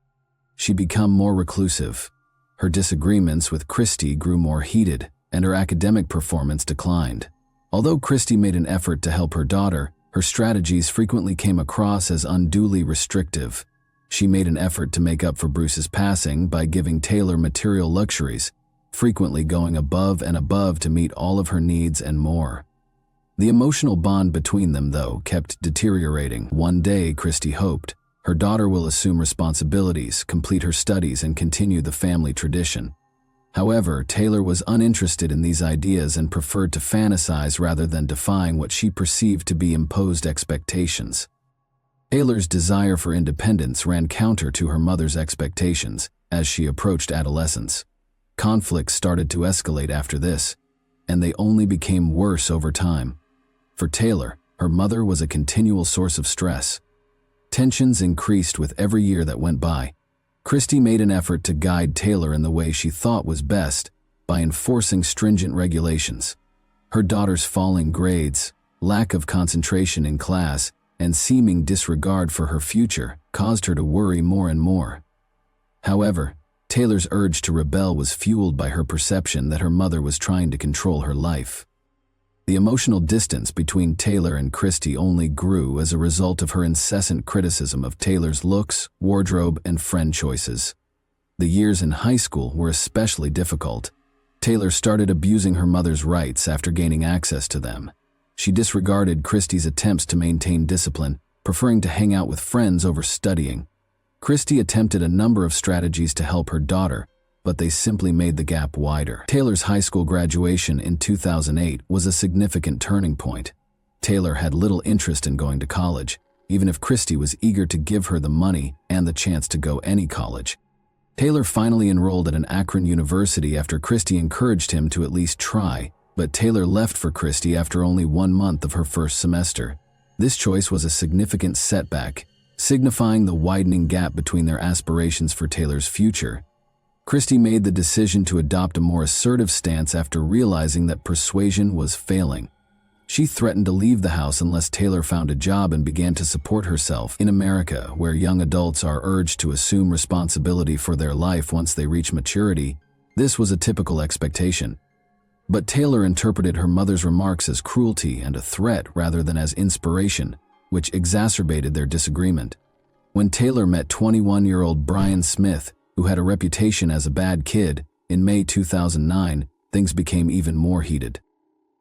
She became more reclusive. Her disagreements with Christy grew more heated, and her academic performance declined. Although Christy made an effort to help her daughter, her strategies frequently came across as unduly restrictive. She made an effort to make up for Bruce's passing by giving Taylor material luxuries, frequently going above and above to meet all of her needs and more. The emotional bond between them, though, kept deteriorating. One day, Christy hoped, her daughter will assume responsibilities, complete her studies, and continue the family tradition. However, Taylor was uninterested in these ideas and preferred to fantasize rather than defying what she perceived to be imposed expectations. Taylor's desire for independence ran counter to her mother's expectations as she approached adolescence. Conflicts started to escalate after this, and they only became worse over time. For Taylor, her mother was a continual source of stress. Tensions increased with every year that went by. Christy made an effort to guide Taylor in the way she thought was best by enforcing stringent regulations. Her daughter's falling grades, lack of concentration in class, and seeming disregard for her future caused her to worry more and more. However, Taylor's urge to rebel was fueled by her perception that her mother was trying to control her life. The emotional distance between Taylor and Christy only grew as a result of her incessant criticism of Taylor's looks, wardrobe, and friend choices. The years in high school were especially difficult. Taylor started abusing her mother's rights after gaining access to them. She disregarded Christy's attempts to maintain discipline, preferring to hang out with friends over studying. Christy attempted a number of strategies to help her daughter, but they simply made the gap wider. Taylor's high school graduation in 2008 was a significant turning point. Taylor had little interest in going to college, even if Christy was eager to give her the money and the chance to go any college. Taylor finally enrolled at an Akron university after Christy encouraged him to at least try, but Taylor left for Christy after only 1 month of her first semester. This choice was a significant setback, signifying the widening gap between their aspirations for Taylor's future. Christy made the decision to adopt a more assertive stance after realizing that persuasion was failing. She threatened to leave the house unless Taylor found a job and began to support herself. In America, where young adults are urged to assume responsibility for their life once they reach maturity, this was a typical expectation. But Taylor interpreted her mother's remarks as cruelty and a threat rather than as inspiration, which exacerbated their disagreement. When Taylor met 21-year-old Brian Smith, who had a reputation as a bad kid, in May 2009, things became even more heated.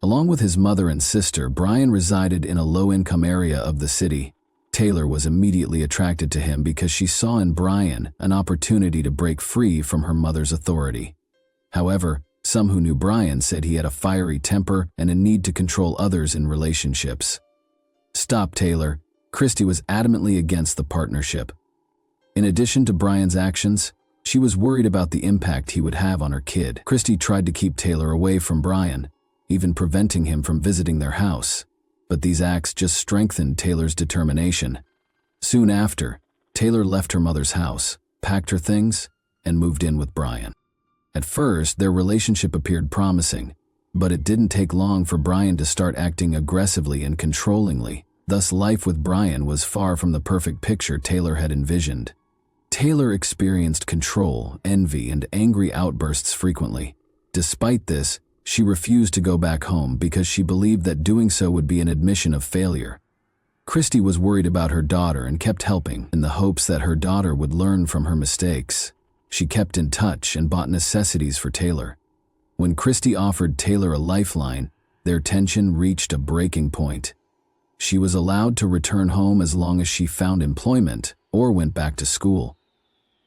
Along with his mother and sister, Brian resided in a low-income area of the city. Taylor was immediately attracted to him because she saw in Brian an opportunity to break free from her mother's authority. However, some who knew Brian said he had a fiery temper and a need to control others in relationships. Stop, Taylor. Christy was adamantly against the partnership. In addition to Brian's actions, she was worried about the impact he would have on her kid. Christy tried to keep Taylor away from Brian, even preventing him from visiting their house. But these acts just strengthened Taylor's determination. Soon after, Taylor left her mother's house, packed her things, and moved in with Brian. At first, their relationship appeared promising, but it didn't take long for Brian to start acting aggressively and controllingly. Thus, life with Brian was far from the perfect picture Taylor had envisioned. Taylor experienced control, envy, and angry outbursts frequently. Despite this, she refused to go back home because she believed that doing so would be an admission of failure. Christy was worried about her daughter and kept helping, in the hopes that her daughter would learn from her mistakes. She kept in touch and bought necessities for Taylor. When Christy offered Taylor a lifeline, their tension reached a breaking point. She was allowed to return home as long as she found employment or went back to school.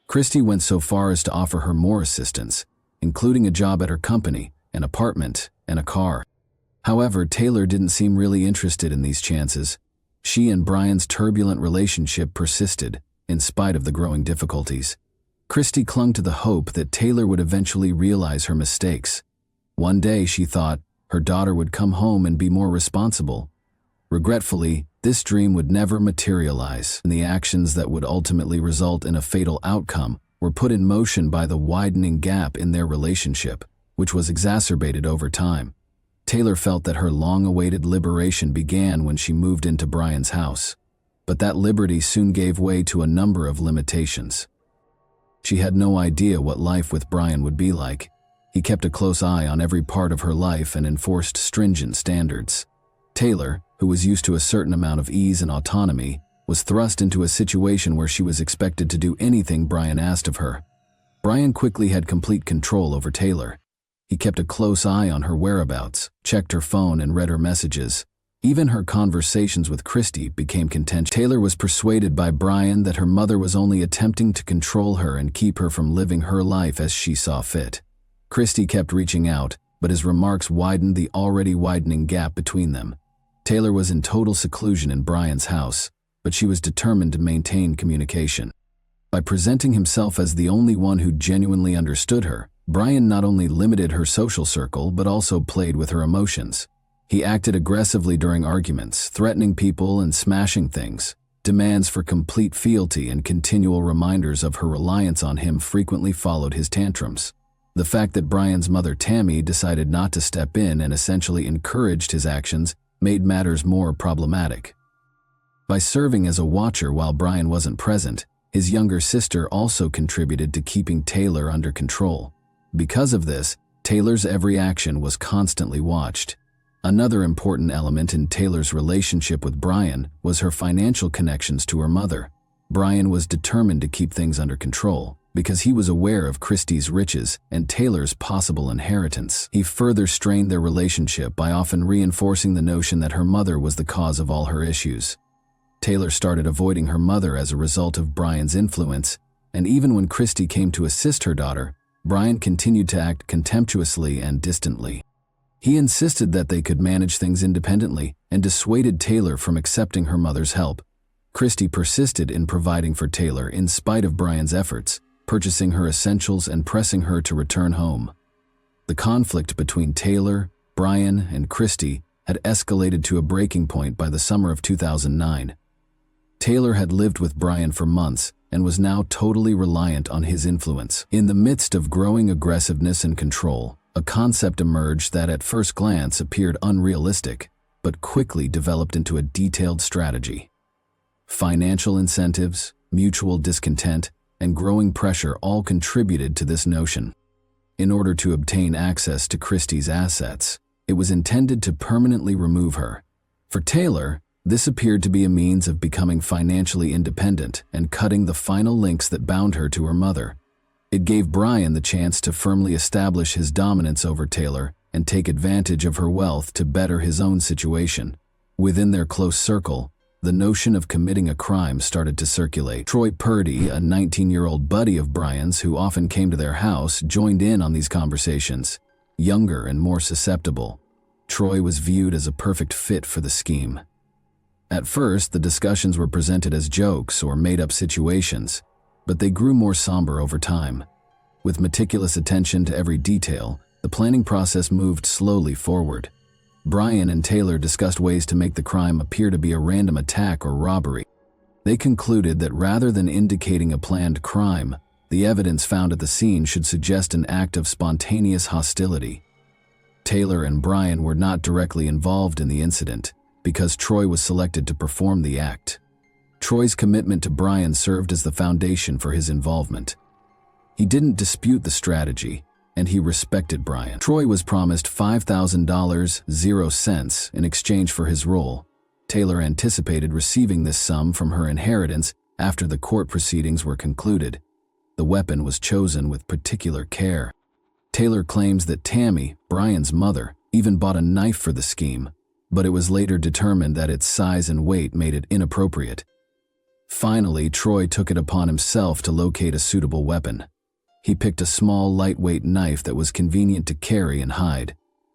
Christy went so far as to offer her more assistance, including a job at her company, an apartment, and a car. However, Taylor didn't seem really interested in these chances. She and Brian's turbulent relationship persisted, in spite of the growing difficulties. Christy clung to the hope that Taylor would eventually realize her mistakes. One day, she thought, her daughter would come home and be more responsible. Regretfully, this dream would never materialize, and the actions that would ultimately result in a fatal outcome were put in motion by the widening gap in their relationship, which was exacerbated over time. Taylor felt that her long-awaited liberation began when she moved into Brian's house, but that liberty soon gave way to a number of limitations. She had no idea what life with Brian would be like. He kept a close eye on every part of her life and enforced stringent standards. Taylor, who was used to a certain amount of ease and autonomy, was thrust into a situation where she was expected to do anything Brian asked of her. Brian quickly had complete control over Taylor. He kept a close eye on her whereabouts, checked her phone, and read her messages. Even her conversations with Christy became contentious. Taylor was persuaded by Brian that her mother was only attempting to control her and keep her from living her life as she saw fit. Christy kept reaching out, but his remarks widened the already widening gap between them. Taylor was in total seclusion in Brian's house, but she was determined to maintain communication. By presenting himself as the only one who genuinely understood her, Brian not only limited her social circle but also played with her emotions. He acted aggressively during arguments, threatening people and smashing things. Demands for complete fealty and continual reminders of her reliance on him frequently followed his tantrums. The fact that Brian's mother Tammy decided not to step in and essentially encouraged his actions made matters more problematic. By serving as a watcher while Brian wasn't present, his younger sister also contributed to keeping Taylor under control. Because of this, Taylor's every action was constantly watched. Another important element in Taylor's relationship with Brian was her financial connections to her mother. Brian was determined to keep things under control because he was aware of Christy's riches and Taylor's possible inheritance. He further strained their relationship by often reinforcing the notion that her mother was the cause of all her issues. Taylor started avoiding her mother as a result of Brian's influence, and even when Christy came to assist her daughter, Brian continued to act contemptuously and distantly. He insisted that they could manage things independently and dissuaded Taylor from accepting her mother's help. Christy persisted in providing for Taylor in spite of Brian's efforts, purchasing her essentials and pressing her to return home. The conflict between Taylor, Brian, and Christy had escalated to a breaking point by the summer of 2009. Taylor had lived with Brian for months and was now totally reliant on his influence. In the midst of growing aggressiveness and control, a concept emerged that at first glance appeared unrealistic, but quickly developed into a detailed strategy. Financial incentives, mutual discontent, and growing pressure all contributed to this notion. In order to obtain access to Christy's assets, it was intended to permanently remove her. For Taylor, this appeared to be a means of becoming financially independent and cutting the final links that bound her to her mother. It gave Brian the chance to firmly establish his dominance over Taylor and take advantage of her wealth to better his own situation. Within their close circle, the notion of committing a crime started to circulate. Troy Purdy, a 19-year-old buddy of Brian's who often came to their house, joined in on these conversations. Younger and more susceptible, Troy was viewed as a perfect fit for the scheme. At first, the discussions were presented as jokes or made-up situations, but they grew more somber over time. With meticulous attention to every detail, the planning process moved slowly forward. Brian and Taylor discussed ways to make the crime appear to be a random attack or robbery. They concluded that rather than indicating a planned crime, the evidence found at the scene should suggest an act of spontaneous hostility. Taylor and Brian were not directly involved in the incident because Troy was selected to perform the act. Troy's commitment to Brian served as the foundation for his involvement. He didn't dispute the strategy, and he respected Brian. Troy was promised $5,000 in exchange for his role. Taylor anticipated receiving this sum from her inheritance after the court proceedings were concluded. The weapon was chosen with particular care. Taylor claims that Tammy, Brian's mother, even bought a knife for the scheme, but it was later determined that its size and weight made it inappropriate. Finally, Troy took it upon himself to locate a suitable weapon. He picked a small, lightweight knife that was convenient to carry and hide.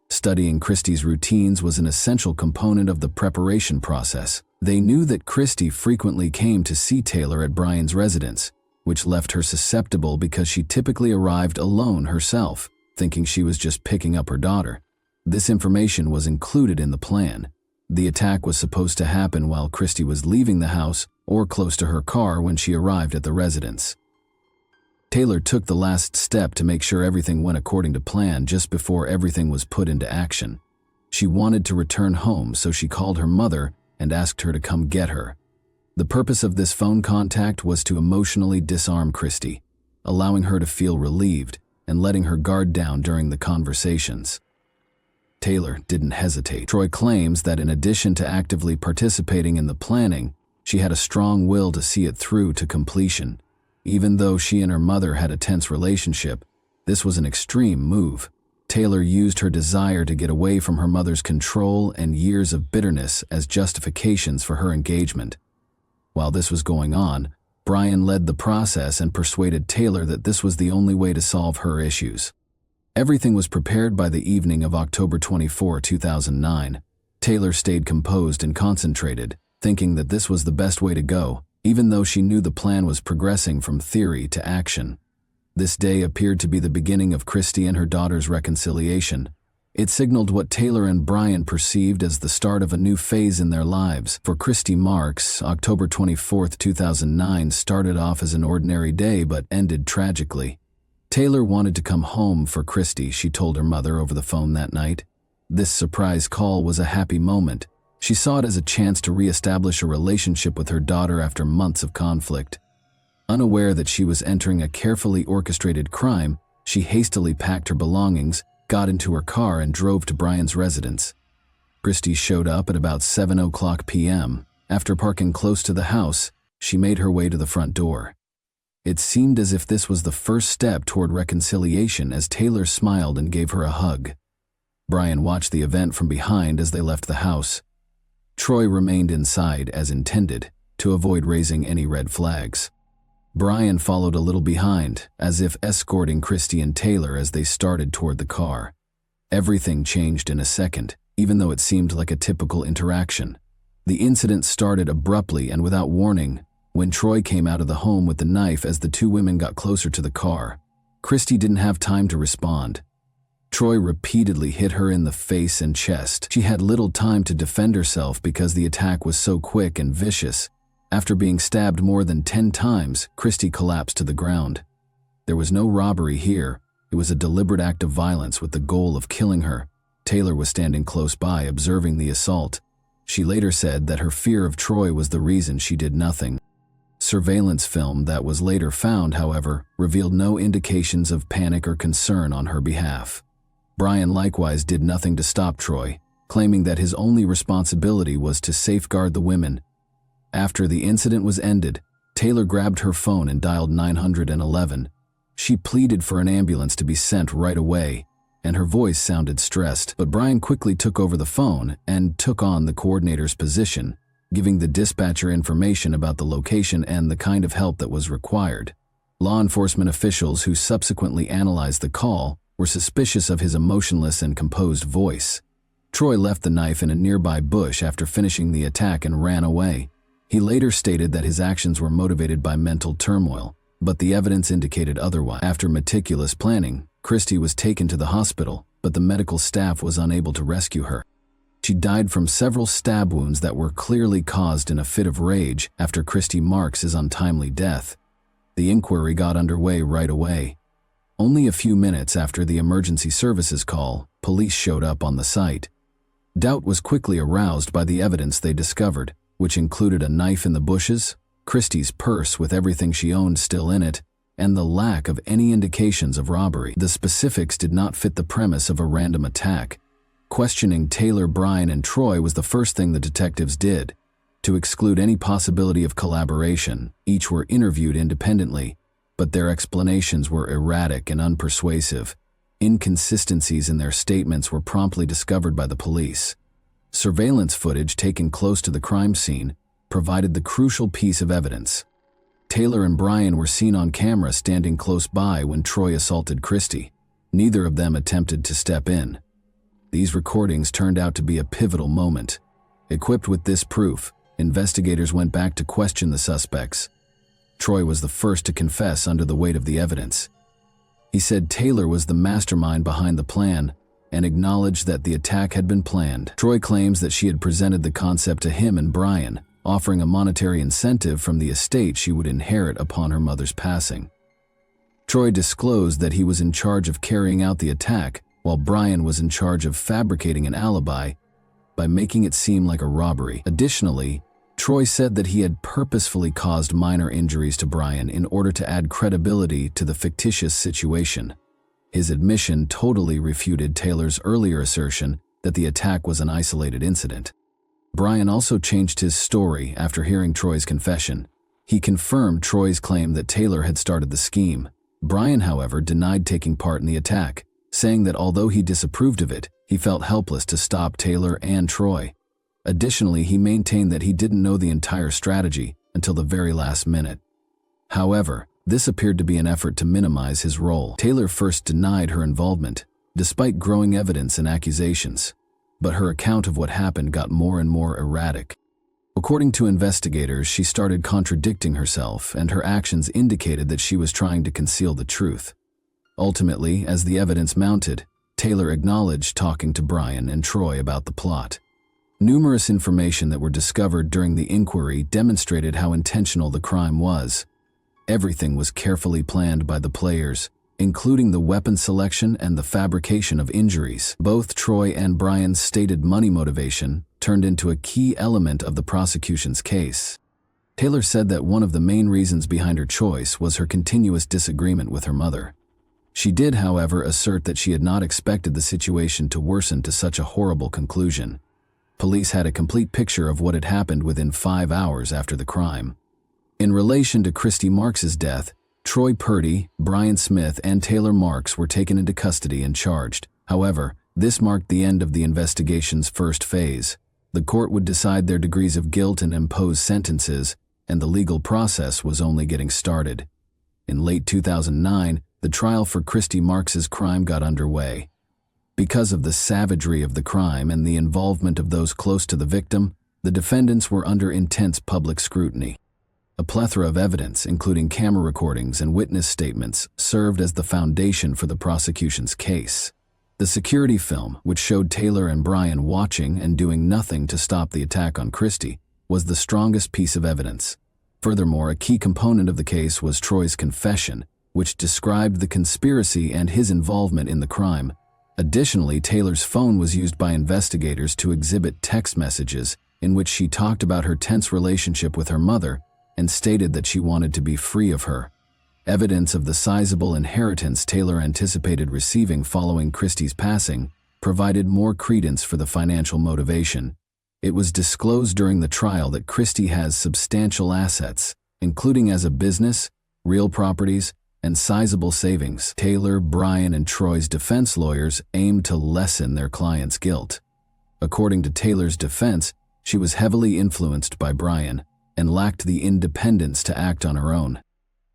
Studying Christie's routines was an essential component of the preparation process. They knew that Christie frequently came to see Taylor at Brian's residence, which left her susceptible because she typically arrived alone herself, thinking she was just picking up her daughter. This information was included in the plan. The attack was supposed to happen while Christie was leaving the house or close to her car when she arrived at the residence. Taylor took the last step to make sure everything went according to plan just before everything was put into action. She wanted to return home, so she called her mother and asked her to come get her. The purpose of this phone contact was to emotionally disarm Christie, allowing her to feel relieved and letting her guard down during the conversations. Taylor didn't hesitate. Troy claims that in addition to actively participating in the planning, she had a strong will to see it through to completion. Even though she and her mother had a tense relationship, this was an extreme move. Taylor used her desire to get away from her mother's control and years of bitterness as justifications for her engagement. While this was going on, Brian led the process and persuaded Taylor that this was the only way to solve her issues. Everything was prepared by the evening of October 24, 2009. Taylor stayed composed and concentrated, thinking that this was the best way to go, even though she knew the plan was progressing from theory to action. This day appeared to be the beginning of Christie and her daughter's reconciliation. It signaled what Taylor and Brian perceived as the start of a new phase in their lives. For Christie Marks, October 24, 2009 started off as an ordinary day but ended tragically. Taylor wanted to come home for Christie, she told her mother over the phone that night. This surprise call was a happy moment. She saw it as a chance to reestablish a relationship with her daughter after months of conflict. Unaware that she was entering a carefully orchestrated crime, she hastily packed her belongings, got into her car, and drove to Brian's residence. Christie showed up at about 7:00 p.m. After parking close to the house, she made her way to the front door. It seemed as if this was the first step toward reconciliation as Taylor smiled and gave her a hug. Brian watched the event from behind as they left the house. Troy remained inside as intended, to avoid raising any red flags. Brian followed a little behind, as if escorting Christie and Taylor as they started toward the car. Everything changed in a second, even though it seemed like a typical interaction. The incident started abruptly and without warning, when Troy came out of the home with the knife as the two women got closer to the car. Christie didn't have time to respond. Troy repeatedly hit her in the face and chest. She had little time to defend herself because the attack was so quick and vicious. After being stabbed more than 10 times, Christie collapsed to the ground. There was no robbery here. It was a deliberate act of violence with the goal of killing her. Taylor was standing close by, observing the assault. She later said that her fear of Troy was the reason she did nothing. Surveillance film that was later found, however, revealed no indications of panic or concern on her behalf. Brian likewise did nothing to stop Troy, claiming that his only responsibility was to safeguard the women. After the incident was ended, Taylor grabbed her phone and dialed 911. She pleaded for an ambulance to be sent right away, and her voice sounded stressed, but Brian quickly took over the phone and took on the coordinator's position, giving the dispatcher information about the location and the kind of help that was required. Law enforcement officials who subsequently analyzed the call were suspicious of his emotionless and composed voice. Troy left the knife in a nearby bush after finishing the attack and ran away. He later stated that his actions were motivated by mental turmoil, but the evidence indicated otherwise. After meticulous planning, Christie was taken to the hospital, but the medical staff was unable to rescue her. She died from several stab wounds that were clearly caused in a fit of rage after Christie Marks' untimely death. The inquiry got underway right away. Only a few minutes after the emergency services call, police showed up on the site. Doubt was quickly aroused by the evidence they discovered. which included a knife in the bushes, Christie's purse with everything she owned still in it, and the lack of any indications of robbery. The specifics did not fit the premise of a random attack. Questioning Taylor, Brian, and Troy was the first thing the detectives did. To exclude any possibility of collaboration, each were interviewed independently, but their explanations were erratic and unpersuasive. Inconsistencies in their statements were promptly discovered by the police. Surveillance footage taken close to the crime scene provided the crucial piece of evidence. Taylor and Brian were seen on camera standing close by when Troy assaulted Christie. Neither of them attempted to step in. These recordings turned out to be a pivotal moment. Equipped with this proof, investigators went back to question the suspects. Troy was the first to confess under the weight of the evidence. He said Taylor was the mastermind behind the plan and acknowledged that the attack had been planned. Troy claims that she had presented the concept to him and Brian, offering a monetary incentive from the estate she would inherit upon her mother's passing. Troy disclosed that he was in charge of carrying out the attack, while Brian was in charge of fabricating an alibi by making it seem like a robbery. Additionally, Troy said that he had purposefully caused minor injuries to Brian in order to add credibility to the fictitious situation. His admission totally refuted Taylor's earlier assertion that the attack was an isolated incident. Brian also changed his story after hearing Troy's confession. He confirmed Troy's claim that Taylor had started the scheme. Brian, however, denied taking part in the attack, saying that although he disapproved of it, he felt helpless to stop Taylor and Troy. Additionally, he maintained that he didn't know the entire strategy until the very last minute. However, this appeared to be an effort to minimize his role. Taylor first denied her involvement, despite growing evidence and accusations, but her account of what happened got more and more erratic. According to investigators, she started contradicting herself, and her actions indicated that she was trying to conceal the truth. Ultimately, as the evidence mounted, Taylor acknowledged talking to Brian and Troy about the plot. Numerous information that were discovered during the inquiry demonstrated how intentional the crime was. Everything was carefully planned by the players, including the weapon selection and the fabrication of injuries. Both Troy and Brian's stated money motivation turned into a key element of the prosecution's case. Taylor said that one of the main reasons behind her choice was her continuous disagreement with her mother. She did, however, assert that she had not expected the situation to worsen to such a horrible conclusion. Police had a complete picture of what had happened within 5 hours after the crime. In relation to Christy Marks's death, Troy Purdy, Brian Smith, and Taylor Marks were taken into custody and charged. However, this marked the end of the investigation's first phase. The court would decide their degrees of guilt and impose sentences, and the legal process was only getting started. In late 2009, the trial for Christy Marks's crime got underway. Because of the savagery of the crime and the involvement of those close to the victim, the defendants were under intense public scrutiny. A plethora of evidence, including camera recordings and witness statements, served as the foundation for the prosecution's case. The security film, which showed Taylor and Brian watching and doing nothing to stop the attack on Christy, was the strongest piece of evidence. Furthermore, a key component of the case was Troy's confession, which described the conspiracy and his involvement in the crime. Additionally, Taylor's phone was used by investigators to exhibit text messages in which she talked about her tense relationship with her mother and stated that she wanted to be free of her. Evidence of the sizable inheritance Taylor anticipated receiving following Christie's passing provided more credence for the financial motivation. It was disclosed during the trial that Christie has substantial assets, including as a business, real properties, and sizable savings. Taylor, Brian, and Troy's defense lawyers aimed to lessen their client's guilt. According to Taylor's defense, she was heavily influenced by Brian and lacked the independence to act on her own.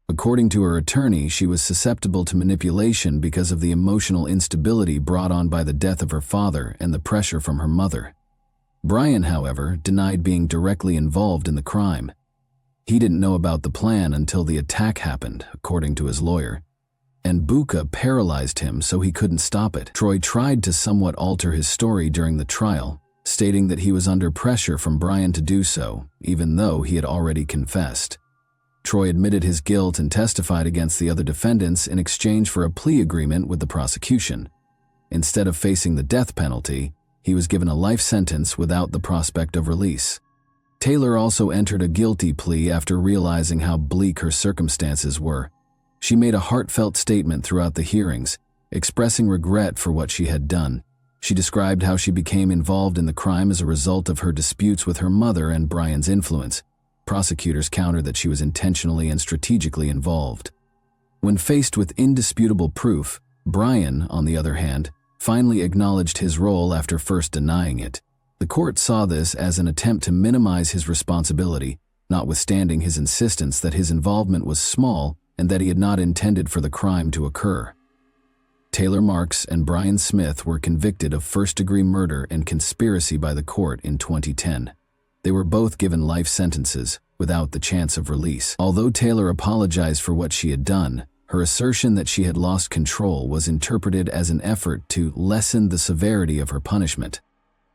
According to her attorney, she was susceptible to manipulation because of the emotional instability brought on by the death of her father and the pressure from her mother. Brian, however, denied being directly involved in the crime. He didn't know about the plan until the attack happened, according to his lawyer, and Buka paralyzed him so he couldn't stop it. Troy tried to somewhat alter his story during the trial, stating that he was under pressure from Brian to do so, even though he had already confessed. Troy admitted his guilt and testified against the other defendants in exchange for a plea agreement with the prosecution. Instead of facing the death penalty, he was given a life sentence without the prospect of release. Taylor also entered a guilty plea after realizing how bleak her circumstances were. She made a heartfelt statement throughout the hearings, expressing regret for what she had done. She described how she became involved in the crime as a result of her disputes with her mother and Brian's influence. Prosecutors countered that she was intentionally and strategically involved. When faced with indisputable proof, Brian, on the other hand, finally acknowledged his role after first denying it. The court saw this as an attempt to minimize his responsibility, notwithstanding his insistence that his involvement was small and that he had not intended for the crime to occur. Taylor Marks and Brian Smith were convicted of first-degree murder and conspiracy by the court in 2010. They were both given life sentences, without the chance of release. Although Taylor apologized for what she had done, her assertion that she had lost control was interpreted as an effort to lessen the severity of her punishment.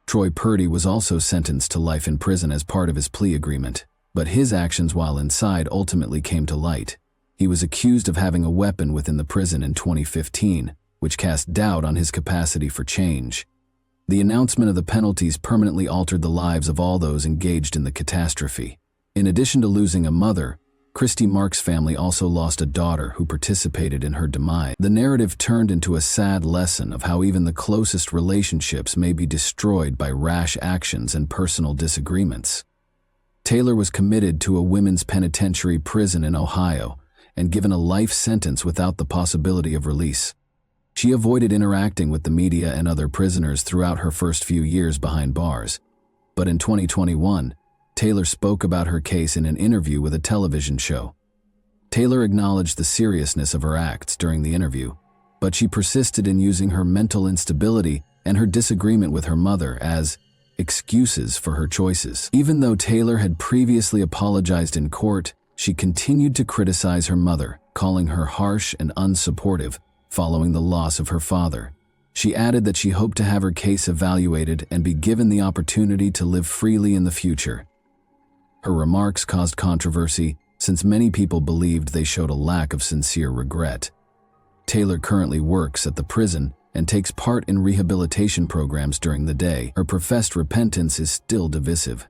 Troy Purdy was also sentenced to life in prison as part of his plea agreement, but his actions while inside ultimately came to light. He was accused of having a weapon within the prison in 2015, which cast doubt on his capacity for change. The announcement of the penalties permanently altered the lives of all those engaged in the catastrophe. In addition to losing a mother, Christy Marks' family also lost a daughter who participated in her demise. The narrative turned into a sad lesson of how even the closest relationships may be destroyed by rash actions and personal disagreements. Taylor was committed to a women's penitentiary prison in Ohio and given a life sentence without the possibility of release. She avoided interacting with the media and other prisoners throughout her first few years behind bars. But in 2021, Taylor spoke about her case in an interview with a television show. Taylor acknowledged the seriousness of her acts during the interview, but she persisted in using her mental instability and her disagreement with her mother as excuses for her choices. Even though Taylor had previously apologized in court, she continued to criticize her mother, calling her harsh and unsupportive following the loss of her father. She added that she hoped to have her case evaluated and be given the opportunity to live freely in the future. Her remarks caused controversy since many people believed they showed a lack of sincere regret. Taylor currently works at the prison and takes part in rehabilitation programs during the day. Her professed repentance is still divisive.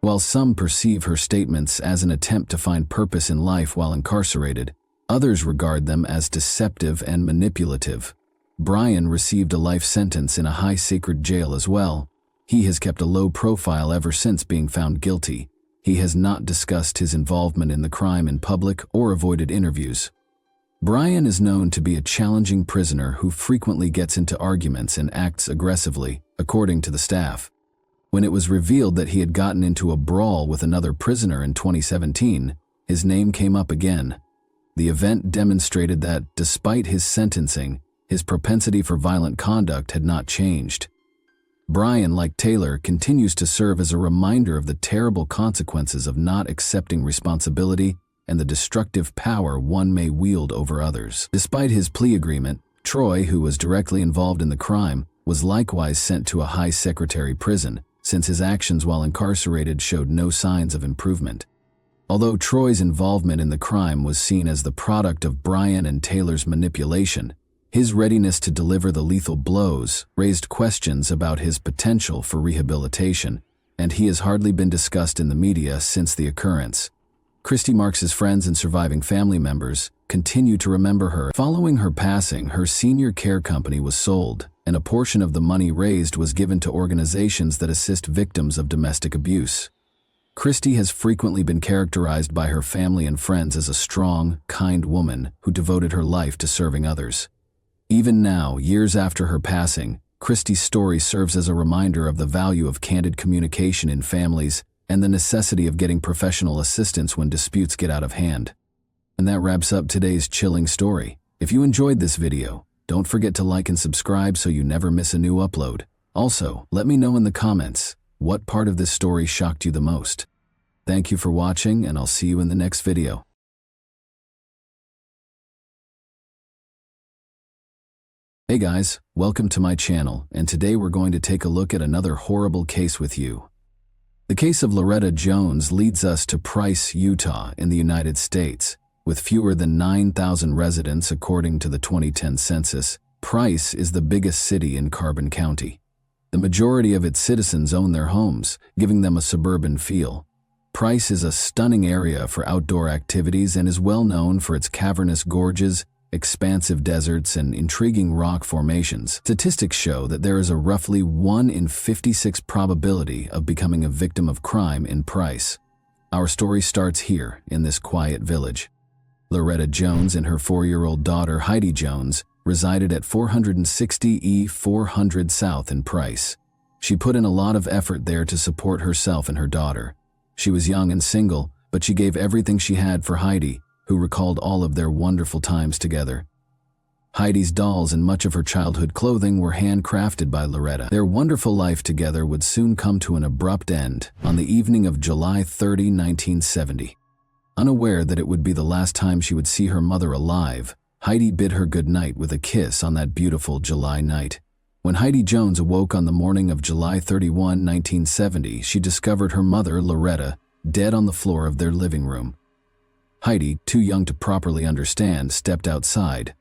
While some perceive her statements as an attempt to find purpose in life while incarcerated, others regard them as deceptive and manipulative. Brian received a life sentence in a high secret jail as well. He has kept a low profile ever since being found guilty. He has not discussed his involvement in the crime in public or avoided interviews. Brian is known to be a challenging prisoner who frequently gets into arguments and acts aggressively, according to the staff. When it was revealed that he had gotten into a brawl with another prisoner in 2017, his name came up again. The event demonstrated that, despite his sentencing, his propensity for violent conduct had not changed. Brian, like Taylor, continues to serve as a reminder of the terrible consequences of not accepting responsibility and the destructive power one may wield over others. Despite his plea agreement, Troy, who was directly involved in the crime, was likewise sent to a high secretary prison, since his actions while incarcerated showed no signs of improvement. Although Troy's involvement in the crime was seen as the product of Brian and Taylor's manipulation, his readiness to deliver the lethal blows raised questions about his potential for rehabilitation, and he has hardly been discussed in the media since the occurrence. Christy Marks' friends and surviving family members continue to remember her. Following her passing, her senior care company was sold, and a portion of the money raised was given to organizations that assist victims of domestic abuse. Christy has frequently been characterized by her family and friends as a strong, kind woman who devoted her life to serving others. Even now, years after her passing, Christy's story serves as a reminder of the value of candid communication in families and the necessity of getting professional assistance when disputes get out of hand. And that wraps up today's chilling story. If you enjoyed this video, don't forget to like and subscribe so you never miss a new upload. Also, let me know in the comments, what part of this story shocked you the most? Thank you for watching, and I'll see you in the next video. Hey guys, welcome to my channel, and today we're going to take a look at another horrible case with you. The case of Loretta Jones leads us to Price, Utah in the United States. With fewer than 9,000 residents according to the 2010 census, Price is the biggest city in Carbon County. The majority of its citizens own their homes, giving them a suburban feel. Price is a stunning area for outdoor activities and is well known for its cavernous gorges, expansive deserts, and intriguing rock formations. Statistics show that there is a roughly 1 in 56 probability of becoming a victim of crime in Price. Our story starts here, in this quiet village. Loretta Jones and her 4-year-old daughter Heidi Jones resided at 460 E 400 South in Price. She put in a lot of effort there to support herself and her daughter. She was young and single, but she gave everything she had for Heidi, who recalled all of their wonderful times together. Heidi's dolls and much of her childhood clothing were handcrafted by Loretta. Their wonderful life together would soon come to an abrupt end on the evening of July 30, 1970. Unaware that it would be the last time she would see her mother alive, Heidi bid her goodnight with a kiss on that beautiful July night. When Heidi Jones awoke on the morning of July 31, 1970, she discovered her mother, Loretta, dead on the floor of their living room. Heidi, too young to properly understand, stepped outside.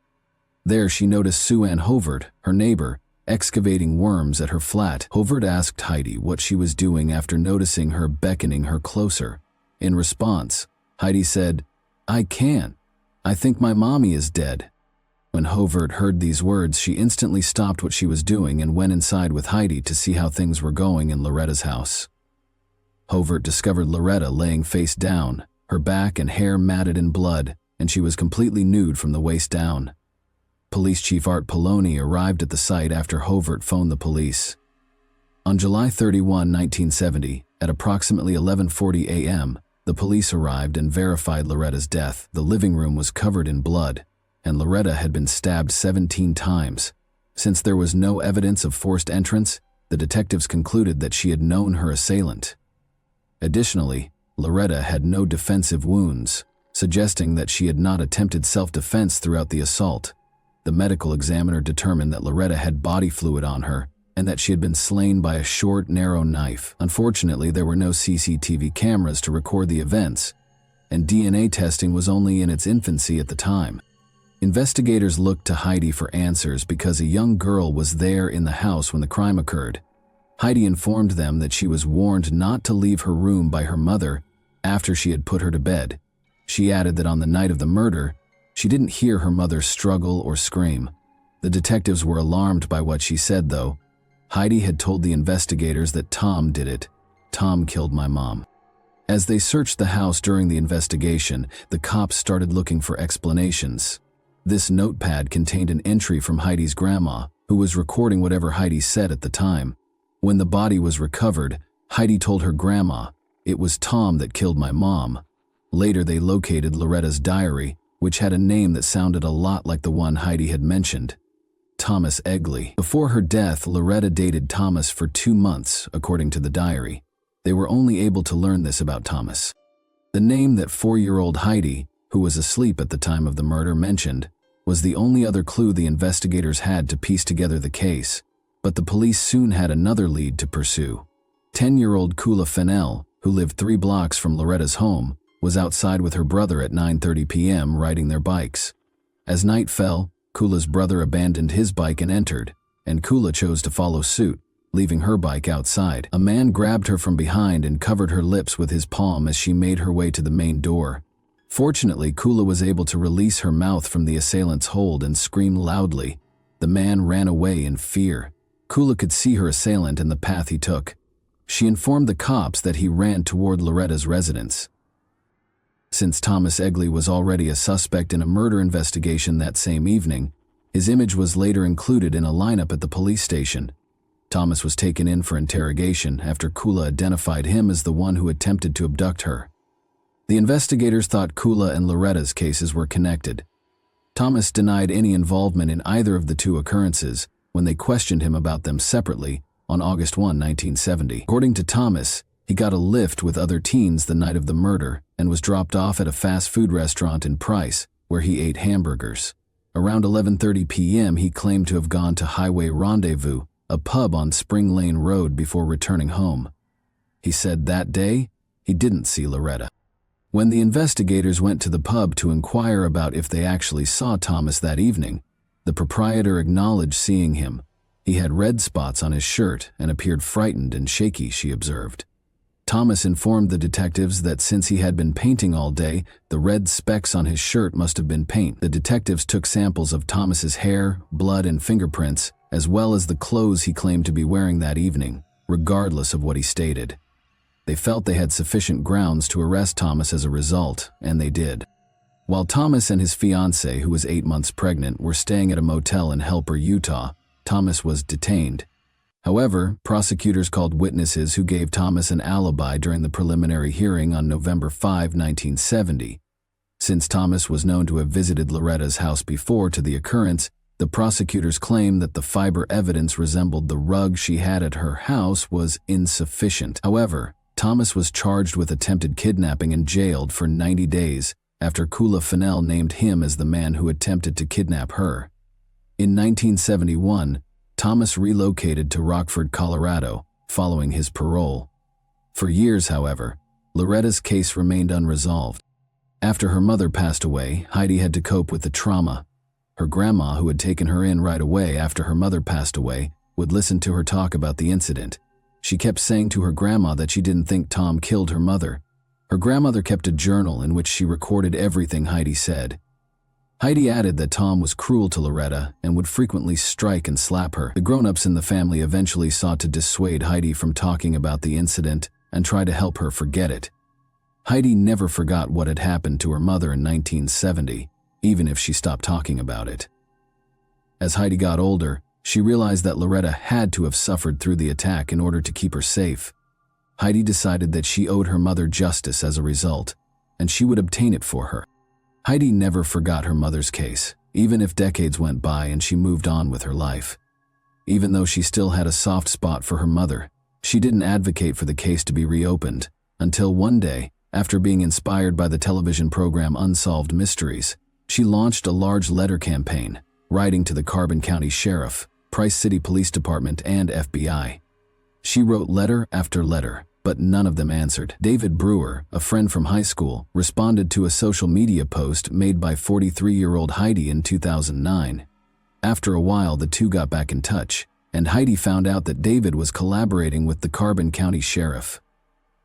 There she noticed Sue Ann Hovert, her neighbor, excavating worms at her flat. Hovert asked Heidi what she was doing after noticing her beckoning her closer. In response, Heidi said, "I can't. I think my mommy is dead." When Hovert heard these words, she instantly stopped what she was doing and went inside with Heidi to see how things were going in Loretta's house. Hovert discovered Loretta laying face down, her back and hair matted in blood, and she was completely nude from the waist down. Police Chief Art Poloni arrived at the site after Hovert phoned the police. On July 31, 1970, at approximately 11:40 a.m., the police arrived and verified Loretta's death. The living room was covered in blood, and Loretta had been stabbed 17 times. Since there was no evidence of forced entrance, the detectives concluded that she had known her assailant. Additionally, Loretta had no defensive wounds, suggesting that she had not attempted self-defense throughout the assault. The medical examiner determined that Loretta had body fluid on her and that she had been slain by a short, narrow knife. Unfortunately, there were no CCTV cameras to record the events, and DNA testing was only in its infancy at the time. Investigators looked to Heidi for answers because a young girl was there in the house when the crime occurred. Heidi informed them that she was warned not to leave her room by her mother after she had put her to bed. She added that on the night of the murder, she didn't hear her mother struggle or scream. The detectives were alarmed by what she said, though. Heidi had told the investigators that Tom did it. "Tom killed my mom." As they searched the house during the investigation, the cops started looking for explanations. This notepad contained an entry from Heidi's grandma, who was recording whatever Heidi said at the time. When the body was recovered, Heidi told her grandma, "It was Tom that killed my mom." Later, they located Loretta's diary, which had a name that sounded a lot like the one Heidi had mentioned, Thomas Egley. Before her death, Loretta dated Thomas for 2 months, according to the diary. They were only able to learn this about Thomas. The name that 4-year-old Heidi, who was asleep at the time of the murder, mentioned was the only other clue the investigators had to piece together the case, but the police soon had another lead to pursue. 10-year-old Kula Fennell, who lived 3 blocks from Loretta's home, was outside with her brother at 9:30 p.m. riding their bikes. As night fell, Kula's brother abandoned his bike and entered, and Kula chose to follow suit, leaving her bike outside. A man grabbed her from behind and covered her lips with his palm as she made her way to the main door. Fortunately, Kula was able to release her mouth from the assailant's hold and scream loudly. The man ran away in fear. Kula could see her assailant and the path he took. She informed the cops that he ran toward Loretta's residence. Since Thomas Egley was already a suspect in a murder investigation that same evening, his image was later included in a lineup at the police station. Thomas was taken in for interrogation after Kula identified him as the one who attempted to abduct her. The investigators thought Kula and Loretta's cases were connected. Thomas denied any involvement in either of the 2 occurrences when they questioned him about them separately on August 1, 1970. According to Thomas, he got a lift with other teens the night of the murder and was dropped off at a fast food restaurant in Price, where he ate hamburgers. Around 11:30 p.m., he claimed to have gone to Highway Rendezvous, a pub on Spring Lane Road, before returning home. He said that day, he didn't see Loretta. When the investigators went to the pub to inquire about if they actually saw Thomas that evening, the proprietor acknowledged seeing him. He had red spots on his shirt and appeared frightened and shaky, she observed. Thomas informed the detectives that since he had been painting all day, the red specks on his shirt must have been paint. The detectives took samples of Thomas's hair, blood, and fingerprints, as well as the clothes he claimed to be wearing that evening, regardless of what he stated. They felt they had sufficient grounds to arrest Thomas as a result, and they did. While Thomas and his fiancée, who was 8 months pregnant, were staying at a motel in Helper, Utah, Thomas was detained. However, prosecutors called witnesses who gave Thomas an alibi during the preliminary hearing on November 5, 1970. Since Thomas was known to have visited Loretta's house before to the occurrence, the prosecutors claimed that the fiber evidence resembled the rug she had at her house was insufficient. However, Thomas was charged with attempted kidnapping and jailed for 90 days after Kula Fennell named him as the man who attempted to kidnap her. In 1971, Thomas relocated to Rockford, Colorado, following his parole. For years, however, Loretta's case remained unresolved. After her mother passed away, Heidi had to cope with the trauma. Her grandma, who had taken her in right away after her mother passed away, would listen to her talk about the incident. She kept saying to her grandma that she didn't think Tom killed her mother. Her grandmother kept a journal in which she recorded everything Heidi said. Heidi added that Tom was cruel to Loretta and would frequently strike and slap her. The grown-ups in the family eventually sought to dissuade Heidi from talking about the incident and try to help her forget it. Heidi never forgot what had happened to her mother in 1970, even if she stopped talking about it. As Heidi got older, she realized that Loretta had to have suffered through the attack in order to keep her safe. Heidi decided that she owed her mother justice as a result, and she would obtain it for her. Heidi never forgot her mother's case, even if decades went by and she moved on with her life. Even though she still had a soft spot for her mother, she didn't advocate for the case to be reopened, until one day, after being inspired by the television program Unsolved Mysteries, she launched a large letter campaign, writing to the Carbon County Sheriff, Price City Police Department, and FBI. She wrote letter after letter, but none of them answered. David Brewer, a friend from high school, responded to a social media post made by 43-year-old Heidi in 2009. After a while, the two got back in touch, and Heidi found out that David was collaborating with the Carbon County Sheriff.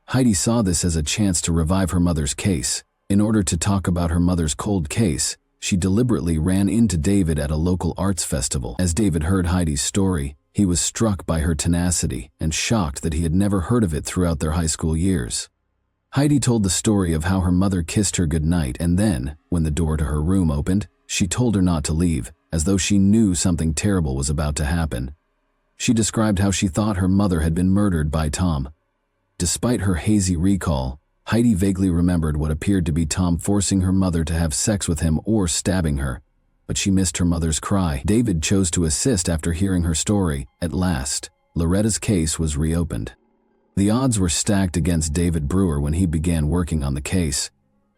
Heidi saw this as a chance to revive her mother's case. In order to talk about her mother's cold case, she deliberately ran into David at a local arts festival. As David heard Heidi's story, he was struck by her tenacity and shocked that he had never heard of it throughout their high school years. Heidi told the story of how her mother kissed her goodnight, and then, when the door to her room opened, she told her not to leave, as though she knew something terrible was about to happen. She described how she thought her mother had been murdered by Tom. Despite her hazy recall, Heidi vaguely remembered what appeared to be Tom forcing her mother to have sex with him or stabbing her, but she missed her mother's cry. David chose to assist after hearing her story. At last, Loretta's case was reopened. The odds were stacked against David Brewer when he began working on the case.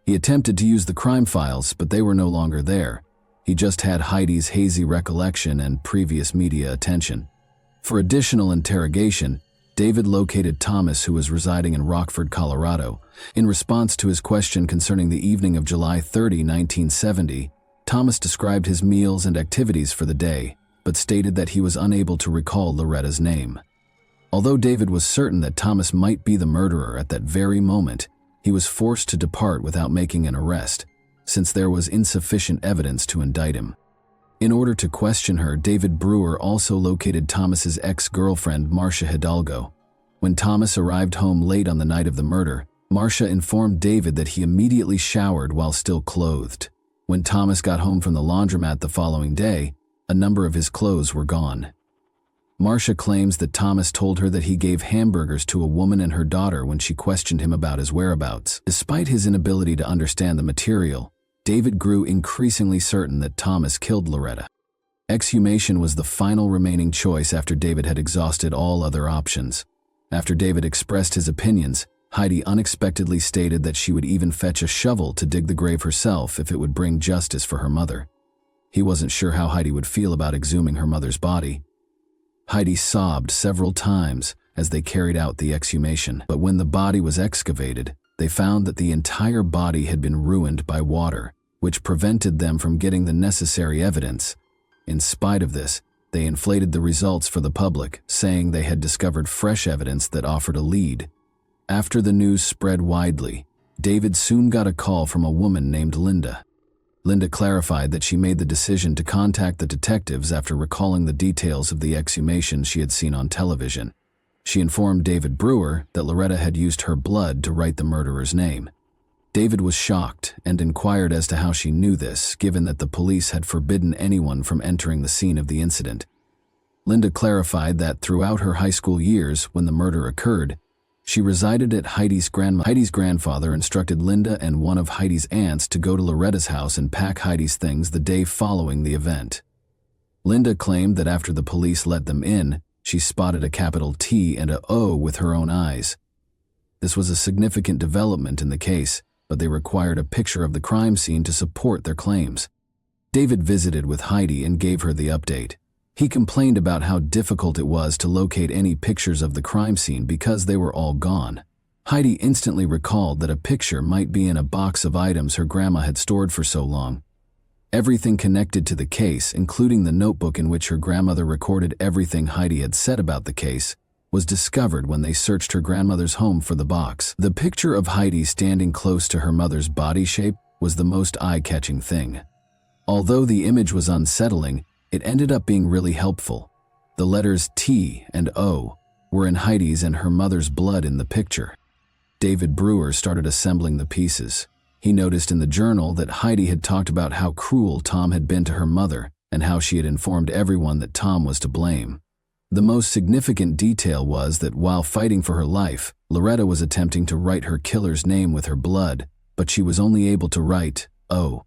He attempted to use the crime files, but they were no longer there. He just had Heidi's hazy recollection and previous media attention. For additional interrogation, David located Thomas, who was residing in Rockford, Colorado. In response to his question concerning the evening of July 30, 1970, Thomas described his meals and activities for the day, but stated that he was unable to recall Loretta's name. Although David was certain that Thomas might be the murderer at that very moment, he was forced to depart without making an arrest, since there was insufficient evidence to indict him. In order to question her, David Brewer also located Thomas's ex-girlfriend, Marcia Hidalgo. When Thomas arrived home late on the night of the murder, Marcia informed David that he immediately showered while still clothed. When Thomas got home from the laundromat the following day, a number of his clothes were gone. Marcia claims that Thomas told her that he gave hamburgers to a woman and her daughter when she questioned him about his whereabouts. Despite his inability to understand the material, David grew increasingly certain that Thomas killed Loretta. Exhumation was the final remaining choice after David had exhausted all other options. After David expressed his opinions, Heidi unexpectedly stated that she would even fetch a shovel to dig the grave herself if it would bring justice for her mother. He wasn't sure how Heidi would feel about exhuming her mother's body. Heidi sobbed several times as they carried out the exhumation, but when the body was excavated, they found that the entire body had been ruined by water, which prevented them from getting the necessary evidence. In spite of this, They inflated the results for the public, saying they had discovered fresh evidence that offered a lead. After the news spread widely, David soon got a call from a woman named Linda. Linda clarified that she made the decision to contact the detectives after recalling the details of the exhumation she had seen on television. She informed David Brewer that Loretta had used her blood to write the murderer's name. David was shocked and inquired as to how she knew this, given that the police had forbidden anyone from entering the scene of the incident. Linda clarified that throughout her high school years, when the murder occurred, she resided at Heidi's grandmother. Heidi's grandfather instructed Linda and one of Heidi's aunts to go to Loretta's house and pack Heidi's things the day following the event. Linda claimed that after the police let them in, she spotted a capital T and a O with her own eyes. This was a significant development in the case, but they required a picture of the crime scene to support their claims. David visited with Heidi and gave her the update. He complained about how difficult it was to locate any pictures of the crime scene because they were all gone. Heidi instantly recalled that a picture might be in a box of items her grandma had stored for so long. Everything connected to the case, including the notebook in which her grandmother recorded everything Heidi had said about the case, was discovered when they searched her grandmother's home for the box. The picture of Heidi standing close to her mother's body shape was the most eye-catching thing. Although the image was unsettling, it ended up being really helpful. The letters T and O were in Heidi's and her mother's blood in the picture. David Brewer started assembling the pieces. He noticed in the journal that Heidi had talked about how cruel Tom had been to her mother and how she had informed everyone that Tom was to blame. The most significant detail was that while fighting for her life, Loretta was attempting to write her killer's name with her blood, but she was only able to write O.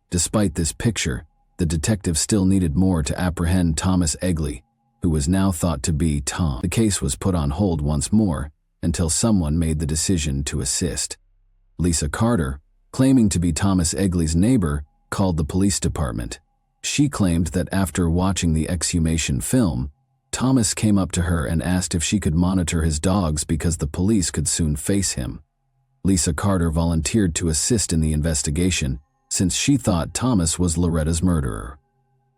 Despite this picture, the detective still needed more to apprehend Thomas Egley, who was now thought to be Tom. The case was put on hold once more until someone made the decision to assist. Lisa Carter, claiming to be Thomas Egley's neighbor, called the police department. She claimed that after watching the exhumation film, Thomas came up to her and asked if she could monitor his dogs because the police could soon face him. Lisa Carter volunteered to assist in the investigation, since she thought Thomas was Loretta's murderer.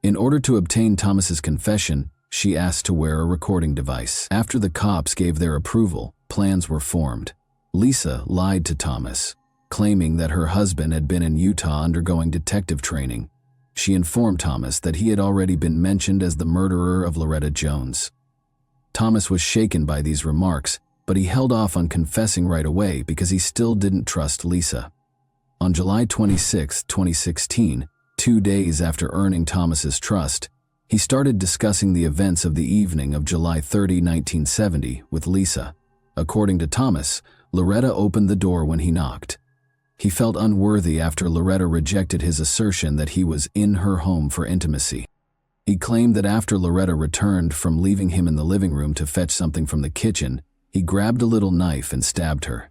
In order to obtain Thomas's confession, she asked to wear a recording device. After the cops gave their approval, plans were formed. Lisa lied to Thomas, claiming that her husband had been in Utah undergoing detective training. She informed Thomas that he had already been mentioned as the murderer of Loretta Jones. Thomas was shaken by these remarks, but he held off on confessing right away because he still didn't trust Lisa. On July 26, 2016, 2 days after earning Thomas's trust, he started discussing the events of the evening of July 30, 1970, with Lisa. According to Thomas, Loretta opened the door when he knocked. He felt unworthy after Loretta rejected his assertion that he was in her home for intimacy. He claimed that after Loretta returned from leaving him in the living room to fetch something from the kitchen, he grabbed a little knife and stabbed her.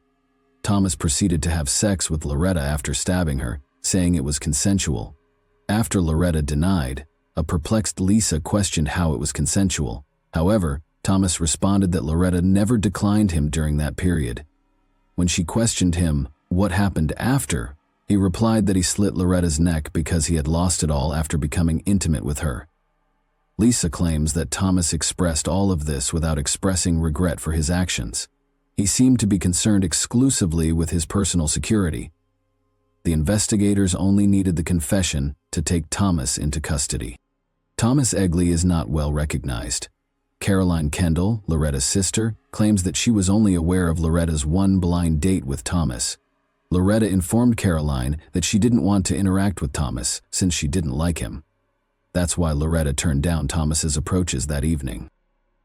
Thomas proceeded to have sex with Loretta after stabbing her, saying it was consensual. After Loretta denied, a perplexed Lisa questioned how it was consensual. However, Thomas responded that Loretta never declined him during that period. When she questioned him what happened after, he replied that he slit Loretta's neck because he had lost it all after becoming intimate with her. Lisa claims that Thomas expressed all of this without expressing regret for his actions. He seemed to be concerned exclusively with his personal security. The investigators only needed the confession to take Thomas into custody. Thomas Egley is not well recognized. Caroline Kendall, Loretta's sister, claims that she was only aware of Loretta's one blind date with Thomas. Loretta informed Caroline that she didn't want to interact with Thomas since she didn't like him. That's why Loretta turned down Thomas's approaches that evening.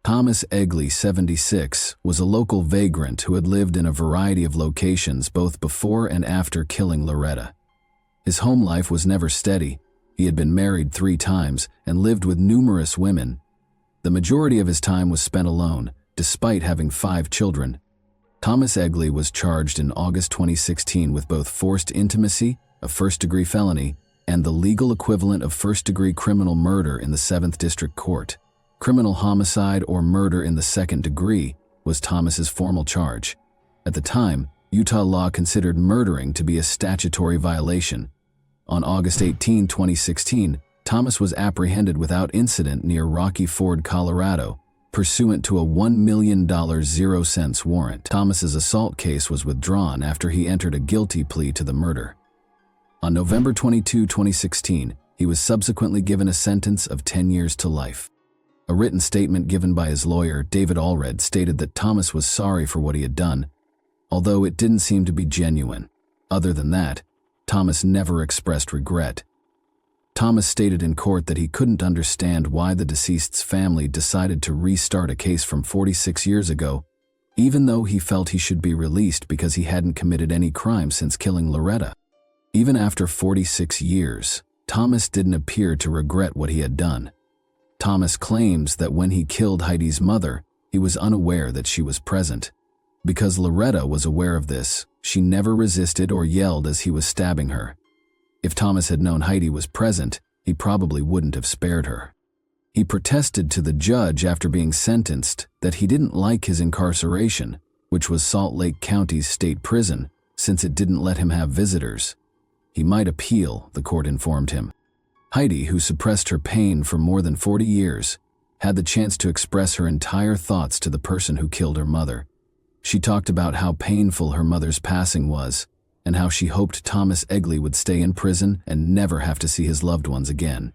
Thomas Egley, 76, was a local vagrant who had lived in a variety of locations both before and after killing Loretta. His home life was never steady. He had been married 3 times and lived with numerous women. The majority of his time was spent alone, despite having 5 children. Thomas Egley was charged in August 2016 with both forced intimacy, a first-degree felony, and the legal equivalent of first-degree criminal murder in the 7th District Court. Criminal homicide or murder in the 2nd degree was Thomas's formal charge. At the time, Utah law considered murdering to be a statutory violation. On August 18, 2016, Thomas was apprehended without incident near Rocky Ford, Colorado, pursuant to a $1 million 0-cents warrant. Thomas's assault case was withdrawn after he entered a guilty plea to the murder. On November 22, 2016, he was subsequently given a sentence of 10 years to life. A written statement given by his lawyer, David Allred, stated that Thomas was sorry for what he had done, although it didn't seem to be genuine. Other than that, Thomas never expressed regret. Thomas stated in court that he couldn't understand why the deceased's family decided to restart a case from 46 years ago, even though he felt he should be released because he hadn't committed any crime since killing Loretta. Even after 46 years, Thomas didn't appear to regret what he had done. Thomas claims that when he killed Heidi's mother, he was unaware that she was present. Because Loretta was aware of this, she never resisted or yelled as he was stabbing her. If Thomas had known Heidi was present, he probably wouldn't have spared her. He protested to the judge after being sentenced that he didn't like his incarceration, which was Salt Lake County's state prison, since it didn't let him have visitors. He might appeal, the court informed him. Heidi, who suppressed her pain for more than 40 years, had the chance to express her entire thoughts to the person who killed her mother. She talked about how painful her mother's passing was, and how she hoped Thomas Egley would stay in prison and never have to see his loved ones again.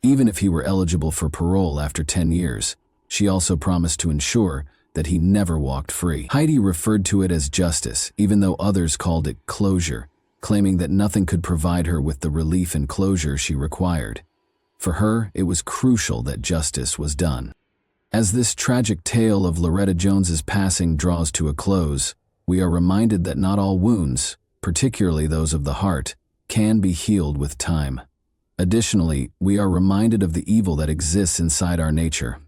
Even if he were eligible for parole after 10 years, she also promised to ensure that he never walked free. Heidi referred to it as justice, even though others called it closure, claiming that nothing could provide her with the relief and closure she required. For her, it was crucial that justice was done. As this tragic tale of Loretta Jones's passing draws to a close, we are reminded that not all wounds, particularly those of the heart, can be healed with time. Additionally, we are reminded of the evil that exists inside our nature.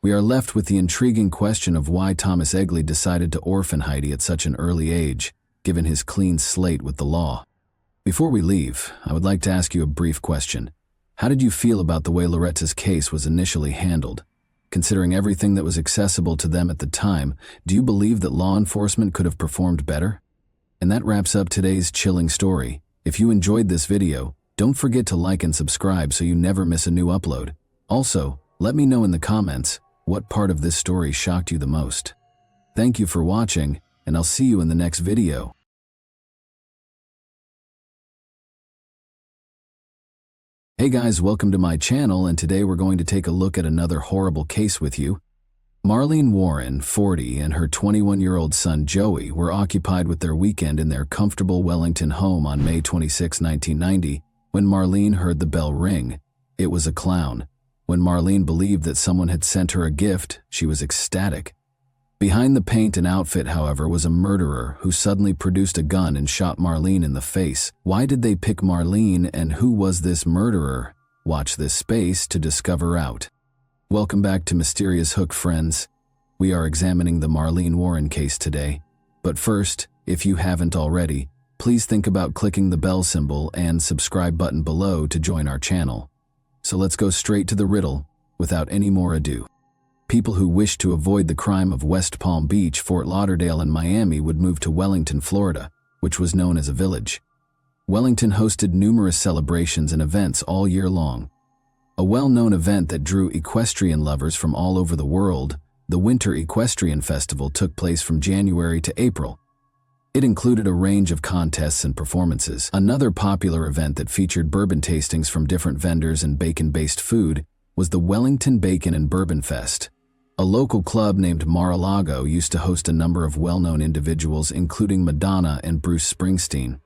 We are left with the intriguing question of why Thomas Egley decided to orphan Heidi at such an early age, given his clean slate with the law. Before we leave, I would like to ask you a brief question. How did you feel about the way Loretta's case was initially handled? Considering everything that was accessible to them at the time, do you believe that law enforcement could have performed better? And that wraps up today's chilling story. If you enjoyed this video, don't forget to like and subscribe so you never miss a new upload. Also, let me know in the comments what part of this story shocked you the most. Thank you for watching, and I'll see you in the next video. Hey guys, welcome to my channel, and today we're going to take a look at another horrible case with you. Marlene Warren, 40, and her 21-year-old son Joey were occupied with their weekend in their comfortable Wellington home on May 26, 1990, when Marlene heard the bell ring. It was a clown. When Marlene believed that someone had sent her a gift, she was ecstatic. Behind the paint and outfit, however, was a murderer who suddenly produced a gun and shot Marlene in the face. Why did they pick Marlene, and who was this murderer? Watch this space to discover out. Welcome back to Mysterious Hook, friends. We are examining the Marlene Warren case today. But first, if you haven't already, please think about clicking the bell symbol and subscribe button below to join our channel. So let's go straight to the riddle, without any more ado. People who wished to avoid the crime of West Palm Beach, Fort Lauderdale, and Miami would move to Wellington, Florida, which was known as a village. Wellington hosted numerous celebrations and events all year long. A well-known event that drew equestrian lovers from all over the world, the Winter Equestrian Festival, took place from January to April. It included a range of contests and performances. Another popular event that featured bourbon tastings from different vendors and bacon-based food was the Wellington Bacon and Bourbon Fest. A local club named Mar-a-Lago used to host a number of well-known individuals, including Madonna and Bruce Springsteen.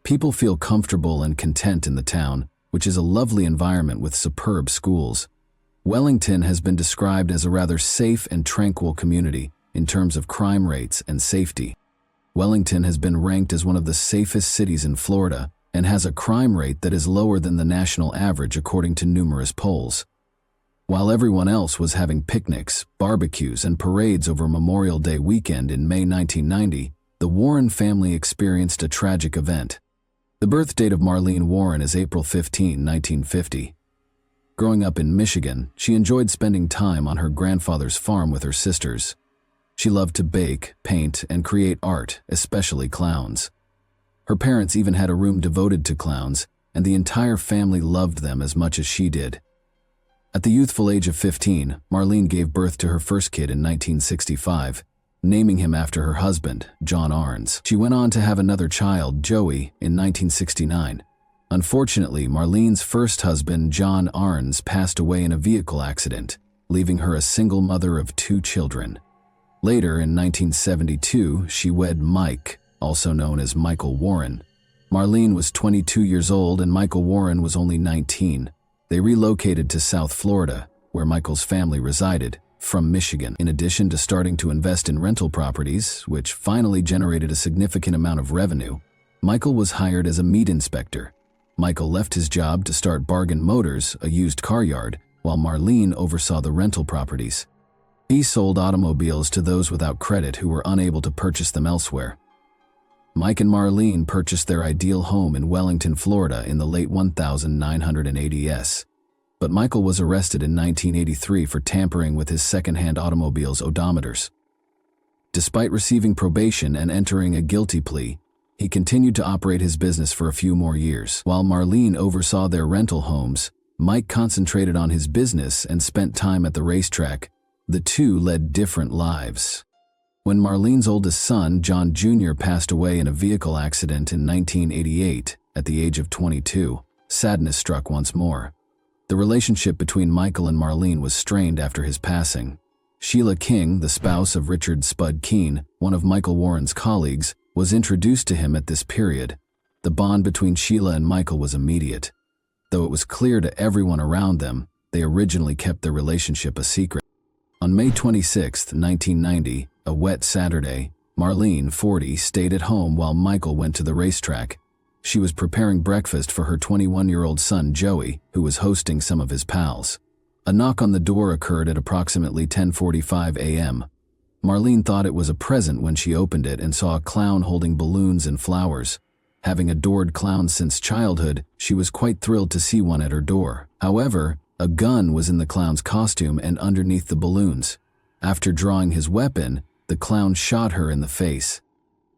People feel comfortable and content in the town, which is a lovely environment with superb schools. Wellington has been described as a rather safe and tranquil community in terms of crime rates and safety. Wellington has been ranked as one of the safest cities in Florida and has a crime rate that is lower than the national average according to numerous polls. While everyone else was having picnics, barbecues, and parades over Memorial Day weekend in May 1990, the Warren family experienced a tragic event. The birth date of Marlene Warren is April 15, 1950. Growing up in Michigan, she enjoyed spending time on her grandfather's farm with her sisters. She loved to bake, paint, and create art, especially clowns. Her parents even had a room devoted to clowns, and the entire family loved them as much as she did. At the youthful age of 15, Marlene gave birth to her first kid in 1965, naming him after her husband, John Arns. She went on to have another child, Joey, in 1969. Unfortunately, Marlene's first husband, John Arns, passed away in a vehicle accident, leaving her a single mother of 2 children. Later, in 1972, she wed Mike, also known as Michael Warren. Marlene was 22 years old and Michael Warren was only 19. They relocated to South Florida, where Michael's family resided, from Michigan. In addition to starting to invest in rental properties, which finally generated a significant amount of revenue, Michael was hired as a meat inspector. Michael left his job to start Bargain Motors, a used car yard, while Marlene oversaw the rental properties. He sold automobiles to those without credit who were unable to purchase them elsewhere. Mike and Marlene purchased their ideal home in Wellington, Florida in the late 1980s. But Michael was arrested in 1983 for tampering with his second-hand automobile's odometers. Despite receiving probation and entering a guilty plea, he continued to operate his business for a few more years. While Marlene oversaw their rental homes, Mike concentrated on his business and spent time at the racetrack. The two led different lives. When Marlene's oldest son, John Jr., passed away in a vehicle accident in 1988 at the age of 22, sadness struck once more. The relationship between Michael and Marlene was strained after his passing. Sheila King, the spouse of Richard Spud Keene, one of Michael Warren's colleagues, was introduced to him at this period. The bond between Sheila and Michael was immediate. Though it was clear to everyone around them, they originally kept their relationship a secret. On May 26, 1990, a wet Saturday, Marlene, 40, stayed at home while Michael went to the racetrack. She was preparing breakfast for her 21-year-old son Joey, who was hosting some of his pals. A knock on the door occurred at approximately 10:45 a.m. Marlene thought it was a present when she opened it and saw a clown holding balloons and flowers. Having adored clowns since childhood, she was quite thrilled to see one at her door. However, a gun was in the clown's costume and underneath the balloons. After drawing his weapon, the clown shot her in the face.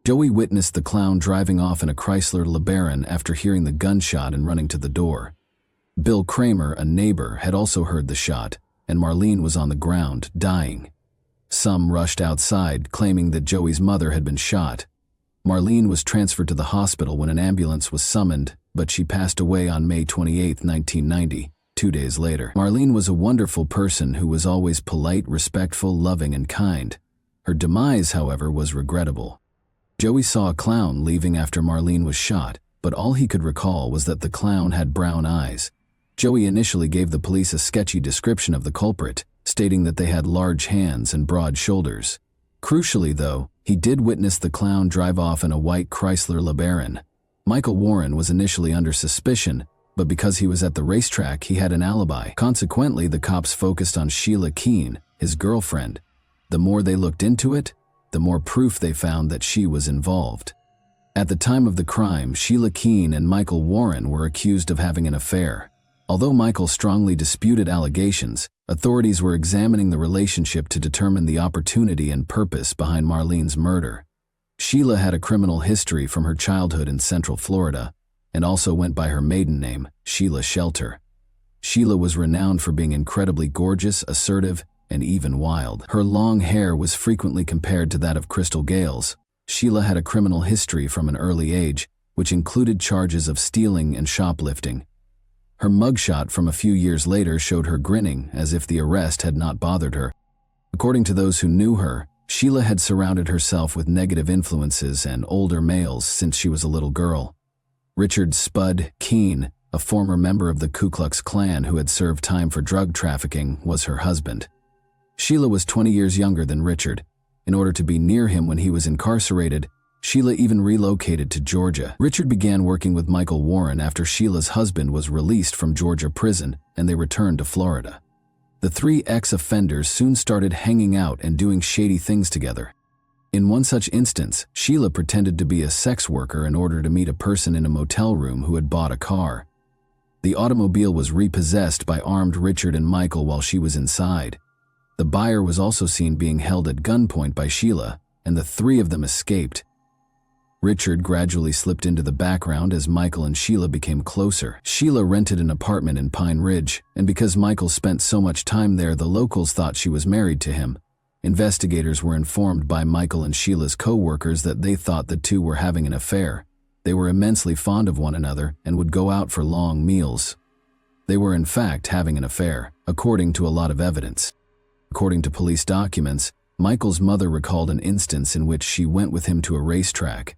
Joey witnessed the clown driving off in a Chrysler LeBaron after hearing the gunshot and running to the door. Bill Kramer, a neighbor, had also heard the shot, and Marlene was on the ground, dying. Some rushed outside, claiming that Joey's mother had been shot. Marlene was transferred to the hospital when an ambulance was summoned, but she passed away on May 28, 1990, 2 days later. Marlene was a wonderful person who was always polite, respectful, loving, and kind. Her demise, however, was regrettable. Joey saw a clown leaving after Marlene was shot, but all he could recall was that the clown had brown eyes. Joey initially gave the police a sketchy description of the culprit, stating that they had large hands and broad shoulders. Crucially, though, he did witness the clown drive off in a white Chrysler LeBaron. Michael Warren was initially under suspicion, but because he was at the racetrack, he had an alibi. Consequently, the cops focused on Sheila Keene, his girlfriend. The more they looked into it, the more proof they found that she was involved. At the time of the crime, Sheila Keene and Michael Warren were accused of having an affair. Although Michael strongly disputed allegations, authorities were examining the relationship to determine the opportunity and purpose behind Marlene's murder. Sheila had a criminal history from her childhood in Central Florida, and also went by her maiden name, Sheila Shelter. Sheila was renowned for being incredibly gorgeous, assertive, and even wild. Her long hair was frequently compared to that of Crystal Gale's. Sheila had a criminal history from an early age, which included charges of stealing and shoplifting. Her mugshot from a few years later showed her grinning, as if the arrest had not bothered her. According to those who knew her, Sheila had surrounded herself with negative influences and older males since she was a little girl. Richard Spud Keene, a former member of the Ku Klux Klan who had served time for drug trafficking, was her husband. Sheila was 20 years younger than Richard. In order to be near him when he was incarcerated, Sheila even relocated to Georgia. Richard began working with Michael Warren after Sheila's husband was released from Georgia prison, and they returned to Florida. The three ex-offenders soon started hanging out and doing shady things together. In one such instance, Sheila pretended to be a sex worker in order to meet a person in a motel room who had bought a car. The automobile was repossessed by armed Richard and Michael while she was inside. The buyer was also seen being held at gunpoint by Sheila, and the three of them escaped. Richard gradually slipped into the background as Michael and Sheila became closer. Sheila rented an apartment in Pine Ridge, and because Michael spent so much time there, the locals thought she was married to him. Investigators were informed by Michael and Sheila's co-workers that they thought the two were having an affair. They were immensely fond of one another and would go out for long meals. They were in fact having an affair, according to a lot of evidence. According to police documents, Michael's mother recalled an instance in which she went with him to a racetrack.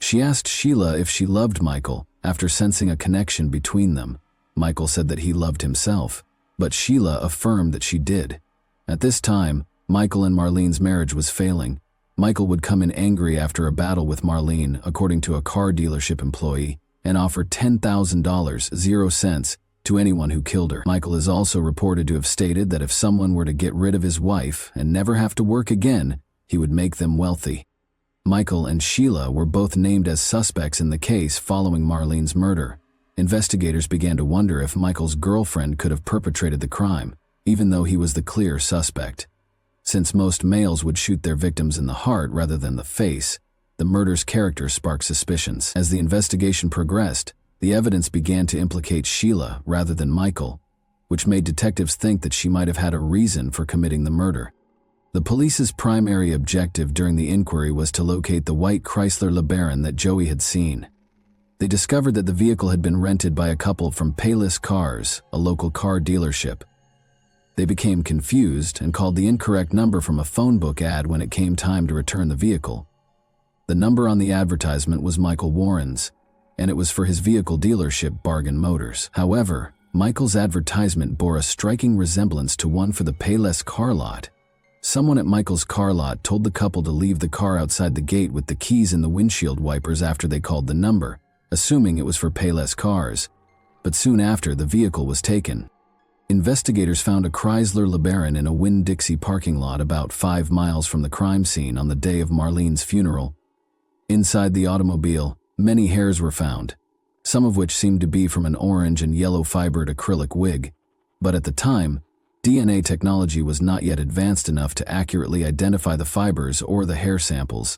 She asked Sheila if she loved Michael after sensing a connection between them. Michael said that he loved himself, but Sheila affirmed that she did. At this time, Michael and Marlene's marriage was failing. Michael would come in angry after a battle with Marlene, according to a car dealership employee, and offer $10,000, 0 cents, to anyone who killed her. Michael is also reported to have stated that if someone were to get rid of his wife and never have to work again, he would make them wealthy. Michael and Sheila were both named as suspects in the case following Marlene's murder. Investigators began to wonder if Michael's girlfriend could have perpetrated the crime, even though he was the clear suspect. Since most males would shoot their victims in the heart rather than the face, the murder's character sparked suspicions. As the investigation progressed, the evidence began to implicate Sheila rather than Michael, which made detectives think that she might have had a reason for committing the murder. The police's primary objective during the inquiry was to locate the white Chrysler LeBaron that Joey had seen. They discovered that the vehicle had been rented by a couple from Payless Cars, a local car dealership. They became confused and called the incorrect number from a phone book ad when it came time to return the vehicle. The number on the advertisement was Michael Warren's, and it was for his vehicle dealership, Bargain Motors. However, Michael's advertisement bore a striking resemblance to one for the Payless car lot. Someone at Michael's car lot told the couple to leave the car outside the gate with the keys in the windshield wipers after they called the number, assuming it was for Payless Cars. But soon after, the vehicle was taken. Investigators found a Chrysler LeBaron in a Winn-Dixie parking lot about 5 miles from the crime scene on the day of Marlene's funeral. Inside the automobile, many hairs were found, some of which seemed to be from an orange and yellow fibered acrylic wig. But at the time, DNA technology was not yet advanced enough to accurately identify the fibers or the hair samples.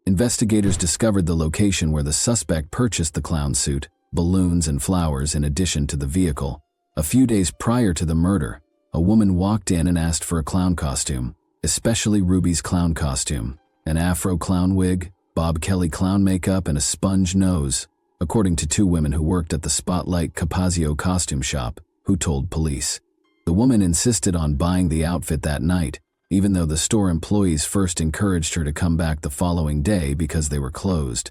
Investigators discovered the location where the suspect purchased the clown suit, balloons, and flowers in addition to the vehicle. A few days prior to the murder, a woman walked in and asked for a clown costume, especially Ruby's clown costume, an afro clown wig, Bob Kelly clown makeup, and a sponge nose, according to 2 women who worked at the Spotlight Capazio costume shop, who told police. The woman insisted on buying the outfit that night, even though the store employees first encouraged her to come back the following day because they were closed.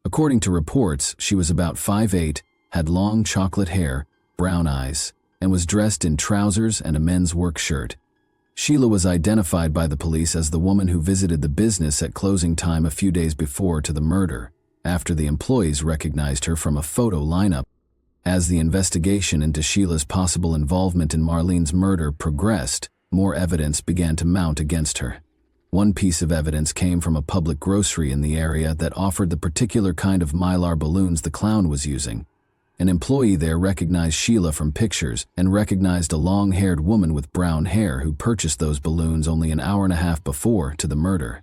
According to reports, she was about 5'8", had long chocolate hair, brown eyes, and was dressed in trousers and a men's work shirt. Sheila was identified by the police as the woman who visited the business at closing time a few days before to the murder, after the employees recognized her from a photo lineup. As the investigation into Sheila's possible involvement in Marlene's murder progressed, more evidence began to mount against her. One piece of evidence came from a public grocery in the area that offered the particular kind of mylar balloons the clown was using. An employee there recognized Sheila from pictures and recognized a long-haired woman with brown hair who purchased those balloons only an hour and a half before to the murder.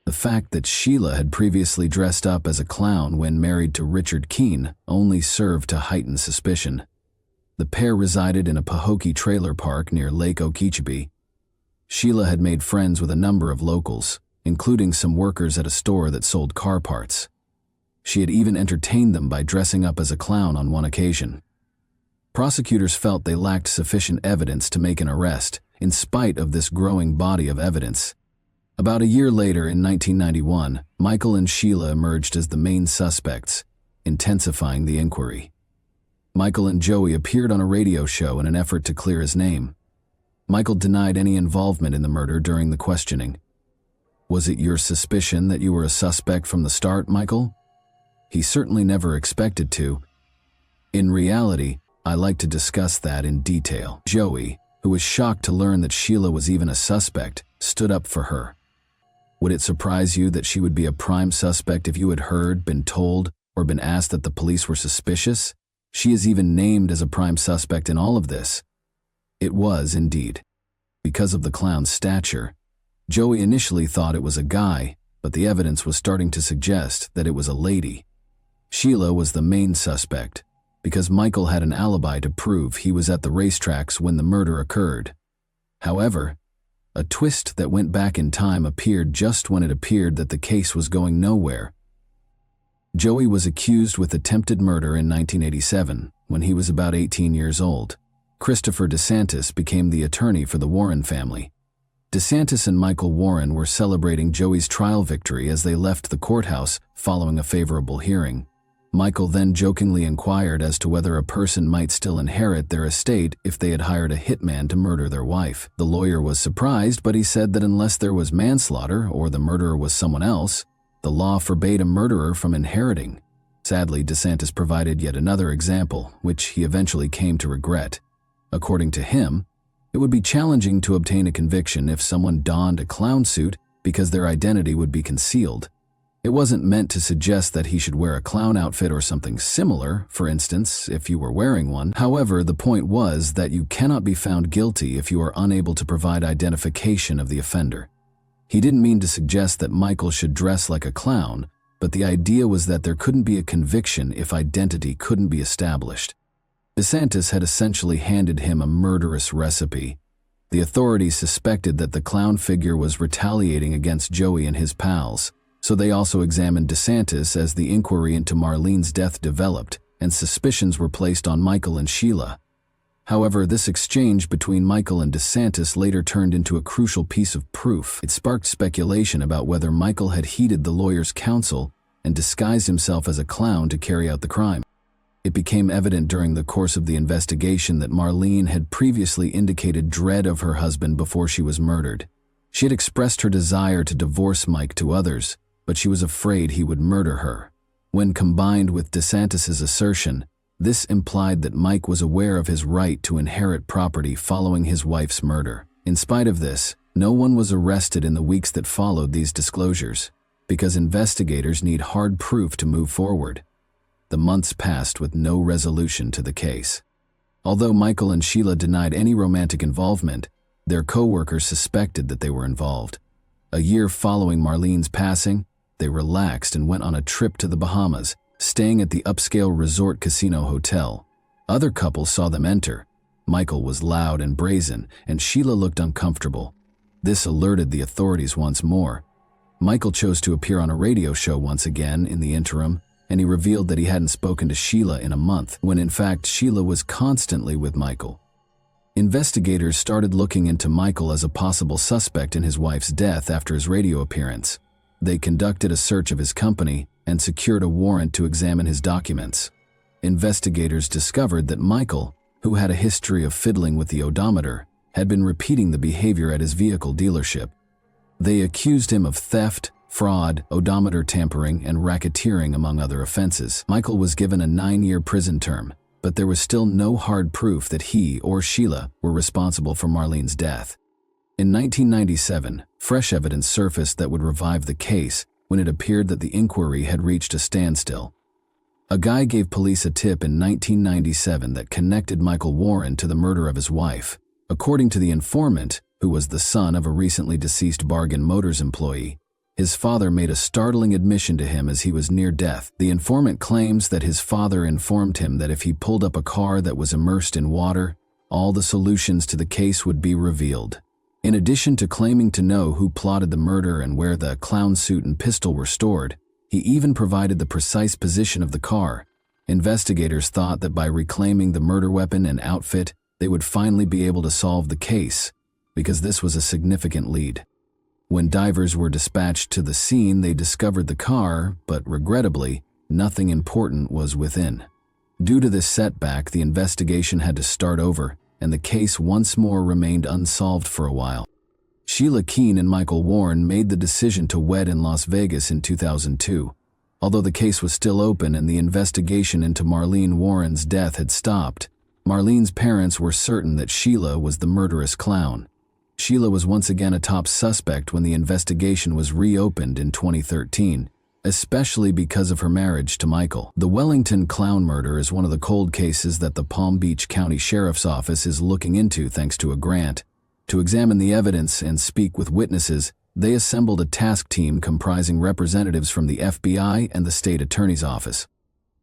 The fact that Sheila had previously dressed up as a clown when married to Richard Keene only served to heighten suspicion. The pair resided in a Pahokee trailer park near Lake Okeechobee. Sheila had made friends with a number of locals, including some workers at a store that sold car parts. She had even entertained them by dressing up as a clown on one occasion. Prosecutors felt they lacked sufficient evidence to make an arrest, in spite of this growing body of evidence. About a year later, in 1991, Michael and Sheila emerged as the main suspects, intensifying the inquiry. Michael and Joey appeared on a radio show in an effort to clear his name. Michael denied any involvement in the murder during the questioning. "Was it your suspicion that you were a suspect from the start, Michael?" He certainly never expected to. "In reality, I like to discuss that in detail." Joey, who was shocked to learn that Sheila was even a suspect, stood up for her. "Would it surprise you that she would be a prime suspect if you had heard, been told, or been asked that the police were suspicious? She is even named as a prime suspect in all of this." It was, indeed. Because of the clown's stature, Joey initially thought it was a guy, but the evidence was starting to suggest that it was a lady. Sheila was the main suspect, because Michael had an alibi to prove he was at the racetracks when the murder occurred. However, a twist that went back in time appeared just when it appeared that the case was going nowhere. Joey was accused with attempted murder in 1987, when he was about 18 years old. Christopher DeSantis became the attorney for the Warren family. DeSantis and Michael Warren were celebrating Joey's trial victory as they left the courthouse following a favorable hearing. Michael then jokingly inquired as to whether a person might still inherit their estate if they had hired a hitman to murder their wife. The lawyer was surprised, but he said that unless there was manslaughter or the murderer was someone else, the law forbade a murderer from inheriting. Sadly, DeSantis provided yet another example, which he eventually came to regret. According to him, it would be challenging to obtain a conviction if someone donned a clown suit because their identity would be concealed. It wasn't meant to suggest that he should wear a clown outfit or something similar, for instance, if you were wearing one. However, the point was that you cannot be found guilty if you are unable to provide identification of the offender. He didn't mean to suggest that Michael should dress like a clown, but the idea was that there couldn't be a conviction if identity couldn't be established. DeSantis had essentially handed him a murderous recipe. The authorities suspected that the clown figure was retaliating against Joey and his pals, so they also examined DeSantis as the inquiry into Marlene's death developed, and suspicions were placed on Michael and Sheila. However, this exchange between Michael and DeSantis later turned into a crucial piece of proof. It sparked speculation about whether Michael had heeded the lawyer's counsel and disguised himself as a clown to carry out the crime. It became evident during the course of the investigation that Marlene had previously indicated dread of her husband before she was murdered. She had expressed her desire to divorce Mike to others, but she was afraid he would murder her. When combined with DeSantis's assertion, this implied that Mike was aware of his right to inherit property following his wife's murder. In spite of this, no one was arrested in the weeks that followed these disclosures, because investigators need hard proof to move forward. The months passed with no resolution to the case. Although Michael and Sheila denied any romantic involvement, their co-workers suspected that they were involved. A year following Marlene's passing, they relaxed and went on a trip to the Bahamas, staying at the upscale resort casino hotel. Other couples saw them enter. Michael was loud and brazen, and Sheila looked uncomfortable. This alerted the authorities once more. Michael chose to appear on a radio show once again in the interim, and he revealed that he hadn't spoken to Sheila in a month, when in fact Sheila was constantly with Michael. Investigators started looking into Michael as a possible suspect in his wife's death after his radio appearance. They conducted a search of his company and secured a warrant to examine his documents. Investigators discovered that Michael, who had a history of fiddling with the odometer, had been repeating the behavior at his vehicle dealership. They accused him of theft, fraud, odometer tampering, and racketeering, among other offenses. Michael was given a 9-year prison term, but there was still no hard proof that he or Sheila were responsible for Marlene's death. In 1997, fresh evidence surfaced that would revive the case when it appeared that the inquiry had reached a standstill. A guy gave police a tip in 1997 that connected Michael Warren to the murder of his wife. According to the informant, who was the son of a recently deceased Bargain Motors employee, his father made a startling admission to him as he was near death. The informant claims that his father informed him that if he pulled up a car that was immersed in water, all the solutions to the case would be revealed. In addition to claiming to know who plotted the murder and where the clown suit and pistol were stored, he even provided the precise position of the car. Investigators thought that by reclaiming the murder weapon and outfit, they would finally be able to solve the case, because this was a significant lead. When divers were dispatched to the scene, they discovered the car, but regrettably, nothing important was within. Due to this setback, the investigation had to start over, and the case once more remained unsolved for a while. Sheila Keene and Michael Warren made the decision to wed in Las Vegas in 2002. Although the case was still open and the investigation into Marlene Warren's death had stopped, Marlene's parents were certain that Sheila was the murderous clown. Sheila was once again a top suspect when the investigation was reopened in 2013, especially because of her marriage to Michael. The Wellington clown murder is one of the cold cases that the Palm Beach County Sheriff's Office is looking into thanks to a grant. To examine the evidence and speak with witnesses, They assembled a task team comprising representatives from the FBI and the state attorney's office.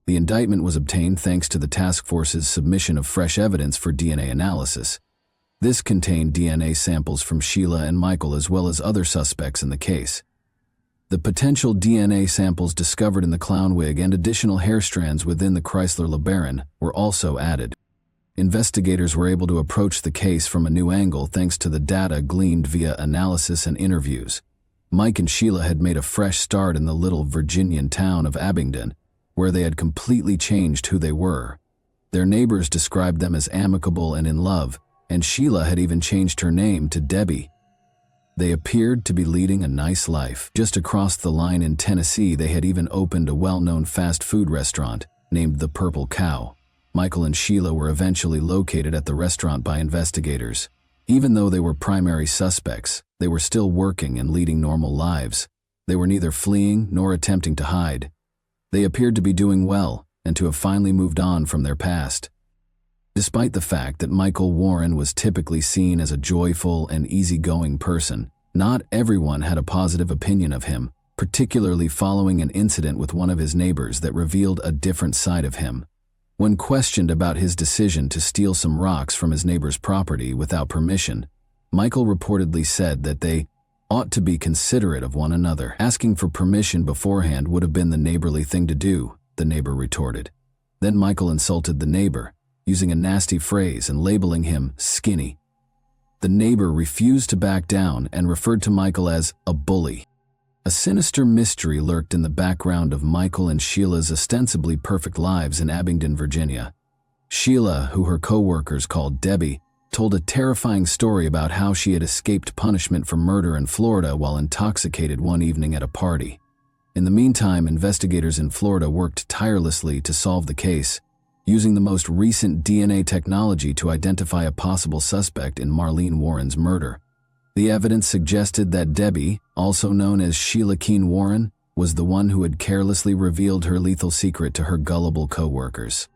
The indictment was obtained thanks to the task force's submission of fresh evidence for DNA analysis. This contained DNA samples from Sheila and Michael as well as other suspects in the case. The potential DNA samples discovered in the clown wig and additional hair strands within the Chrysler LeBaron were also added. Investigators were able to approach the case from a new angle thanks to the data gleaned via analysis and interviews. Mike and Sheila had made a fresh start in the little Virginian town of Abingdon, where they had completely changed who they were. Their neighbors described them as amicable and in love, and Sheila had even changed her name to Debbie. They appeared to be leading a nice life. Just across the line in Tennessee, they had even opened a well-known fast food restaurant named the Purple Cow. Michael and Sheila were eventually located at the restaurant by investigators. Even though they were primary suspects, they were still working and leading normal lives. They were neither fleeing nor attempting to hide. They appeared to be doing well and to have finally moved on from their past. Despite the fact that Michael Warren was typically seen as a joyful and easygoing person, not everyone had a positive opinion of him, particularly following an incident with one of his neighbors that revealed a different side of him. When questioned about his decision to steal some rocks from his neighbor's property without permission, Michael reportedly said that they ought to be considerate of one another. Asking for permission beforehand would have been the neighborly thing to do, the neighbor retorted. Then Michael insulted the neighbor, using a nasty phrase and labeling him skinny. The neighbor refused to back down and referred to Michael as a bully. A sinister mystery lurked in the background of Michael and Sheila's ostensibly perfect lives in Abingdon, Virginia. Sheila, who her co-workers called Debbie, told a terrifying story about how she had escaped punishment for murder in Florida while intoxicated one evening at a party. In the meantime, investigators in Florida worked tirelessly to solve the case, using the most recent DNA technology to identify a possible suspect in Marlene Warren's murder. The evidence suggested that Debbie, also known as Sheila Keene Warren, was the one who had carelessly revealed her lethal secret to her gullible co-workers.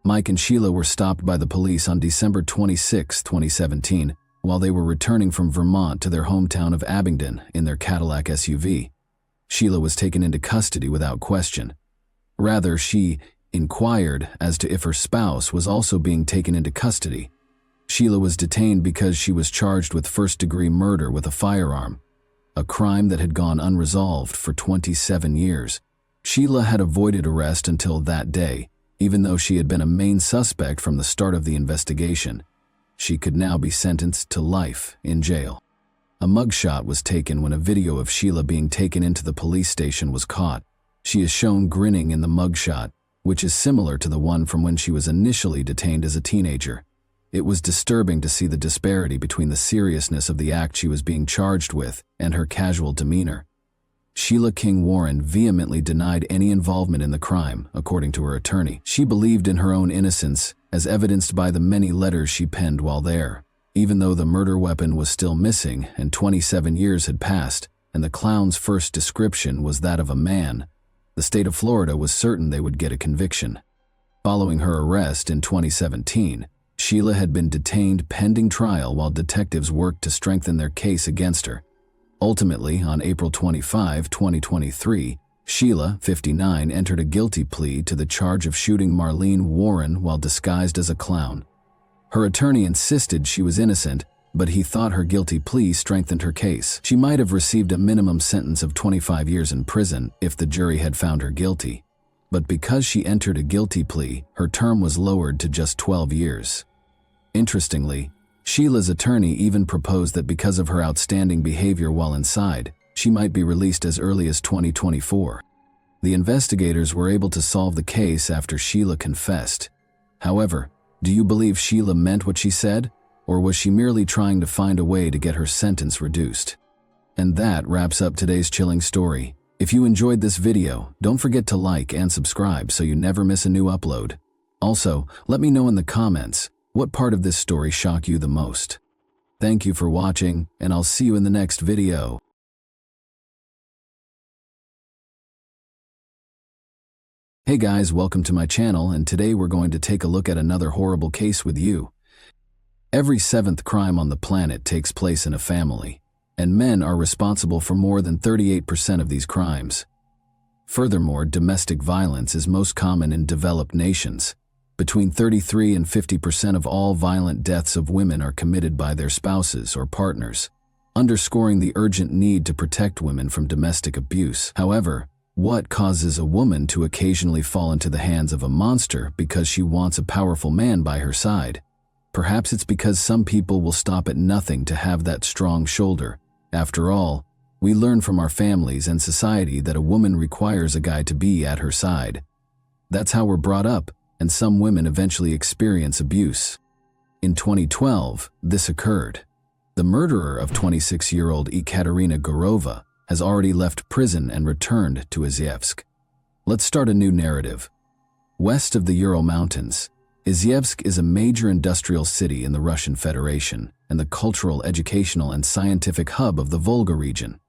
Mike and Sheila were stopped by the police on December 26, 2017, while they were returning from Vermont to their hometown of Abingdon in their Cadillac SUV. Sheila was taken into custody without question. Rather, she inquired as to if her spouse was also being taken into custody. Sheila was detained because she was charged with first-degree murder with a firearm, a crime that had gone unresolved for 27 years. Sheila had avoided arrest until that day, even though she had been a main suspect from the start of the investigation. She could now be sentenced to life in jail. A mugshot was taken when a video of Sheila being taken into the police station was caught. She is shown grinning in the mugshot, which is similar to the one from when she was initially detained as a teenager. It was disturbing to see the disparity between the seriousness of the act she was being charged with and her casual demeanor. Sheila King Warren vehemently denied any involvement in the crime, according to her attorney. She believed in her own innocence, as evidenced by the many letters she penned while there. Even though the murder weapon was still missing and 27 years had passed, and the clown's first description was that of a man, the state of Florida was certain they would get a conviction. Following her arrest in 2017, Sheila had been detained pending trial while detectives worked to strengthen their case against her. Ultimately, on April 25, 2023, Sheila, 59, entered a guilty plea to the charge of shooting Marlene Warren while disguised as a clown. Her attorney insisted she was innocent, but he thought her guilty plea strengthened her case. She might have received a minimum sentence of 25 years in prison if the jury had found her guilty. But because she entered a guilty plea, her term was lowered to just 12 years. Interestingly, Sheila's attorney even proposed that because of her outstanding behavior while inside, she might be released as early as 2024. The investigators were able to solve the case after Sheila confessed. However, do you believe Sheila meant what she said, or was she merely trying to find a way to get her sentence reduced? And that wraps up today's chilling story. If you enjoyed this video, don't forget to like and subscribe so you never miss a new upload. Also, let me know in the comments, what part of this story shocked you the most? Thank you for watching, and I'll see you in the next video. Hey guys, welcome to my channel, and today we're going to take a look at another horrible case with you. Every seventh crime on the planet takes place in a family. and men are responsible for more than 38% of these crimes. Furthermore, domestic violence is most common in developed nations. Between 33 and 50% of all violent deaths of women are committed by their spouses or partners, underscoring the urgent need to protect women from domestic abuse. However, what causes a woman to occasionally fall into the hands of a monster because she wants a powerful man by her side? Perhaps it's because some people will stop at nothing to have that strong shoulder. After all, we learn from our families and society that a woman requires a guy to be at her side. That's how we're brought up, and some women eventually experience abuse. In 2012, this occurred. The murderer of 26-year-old Ekaterina Gurova has already left prison and returned to Izhevsk. Let's start a new narrative. West of the Ural Mountains, Izhevsk is a major industrial city in the Russian Federation and the cultural, educational, and scientific hub of the Volga region.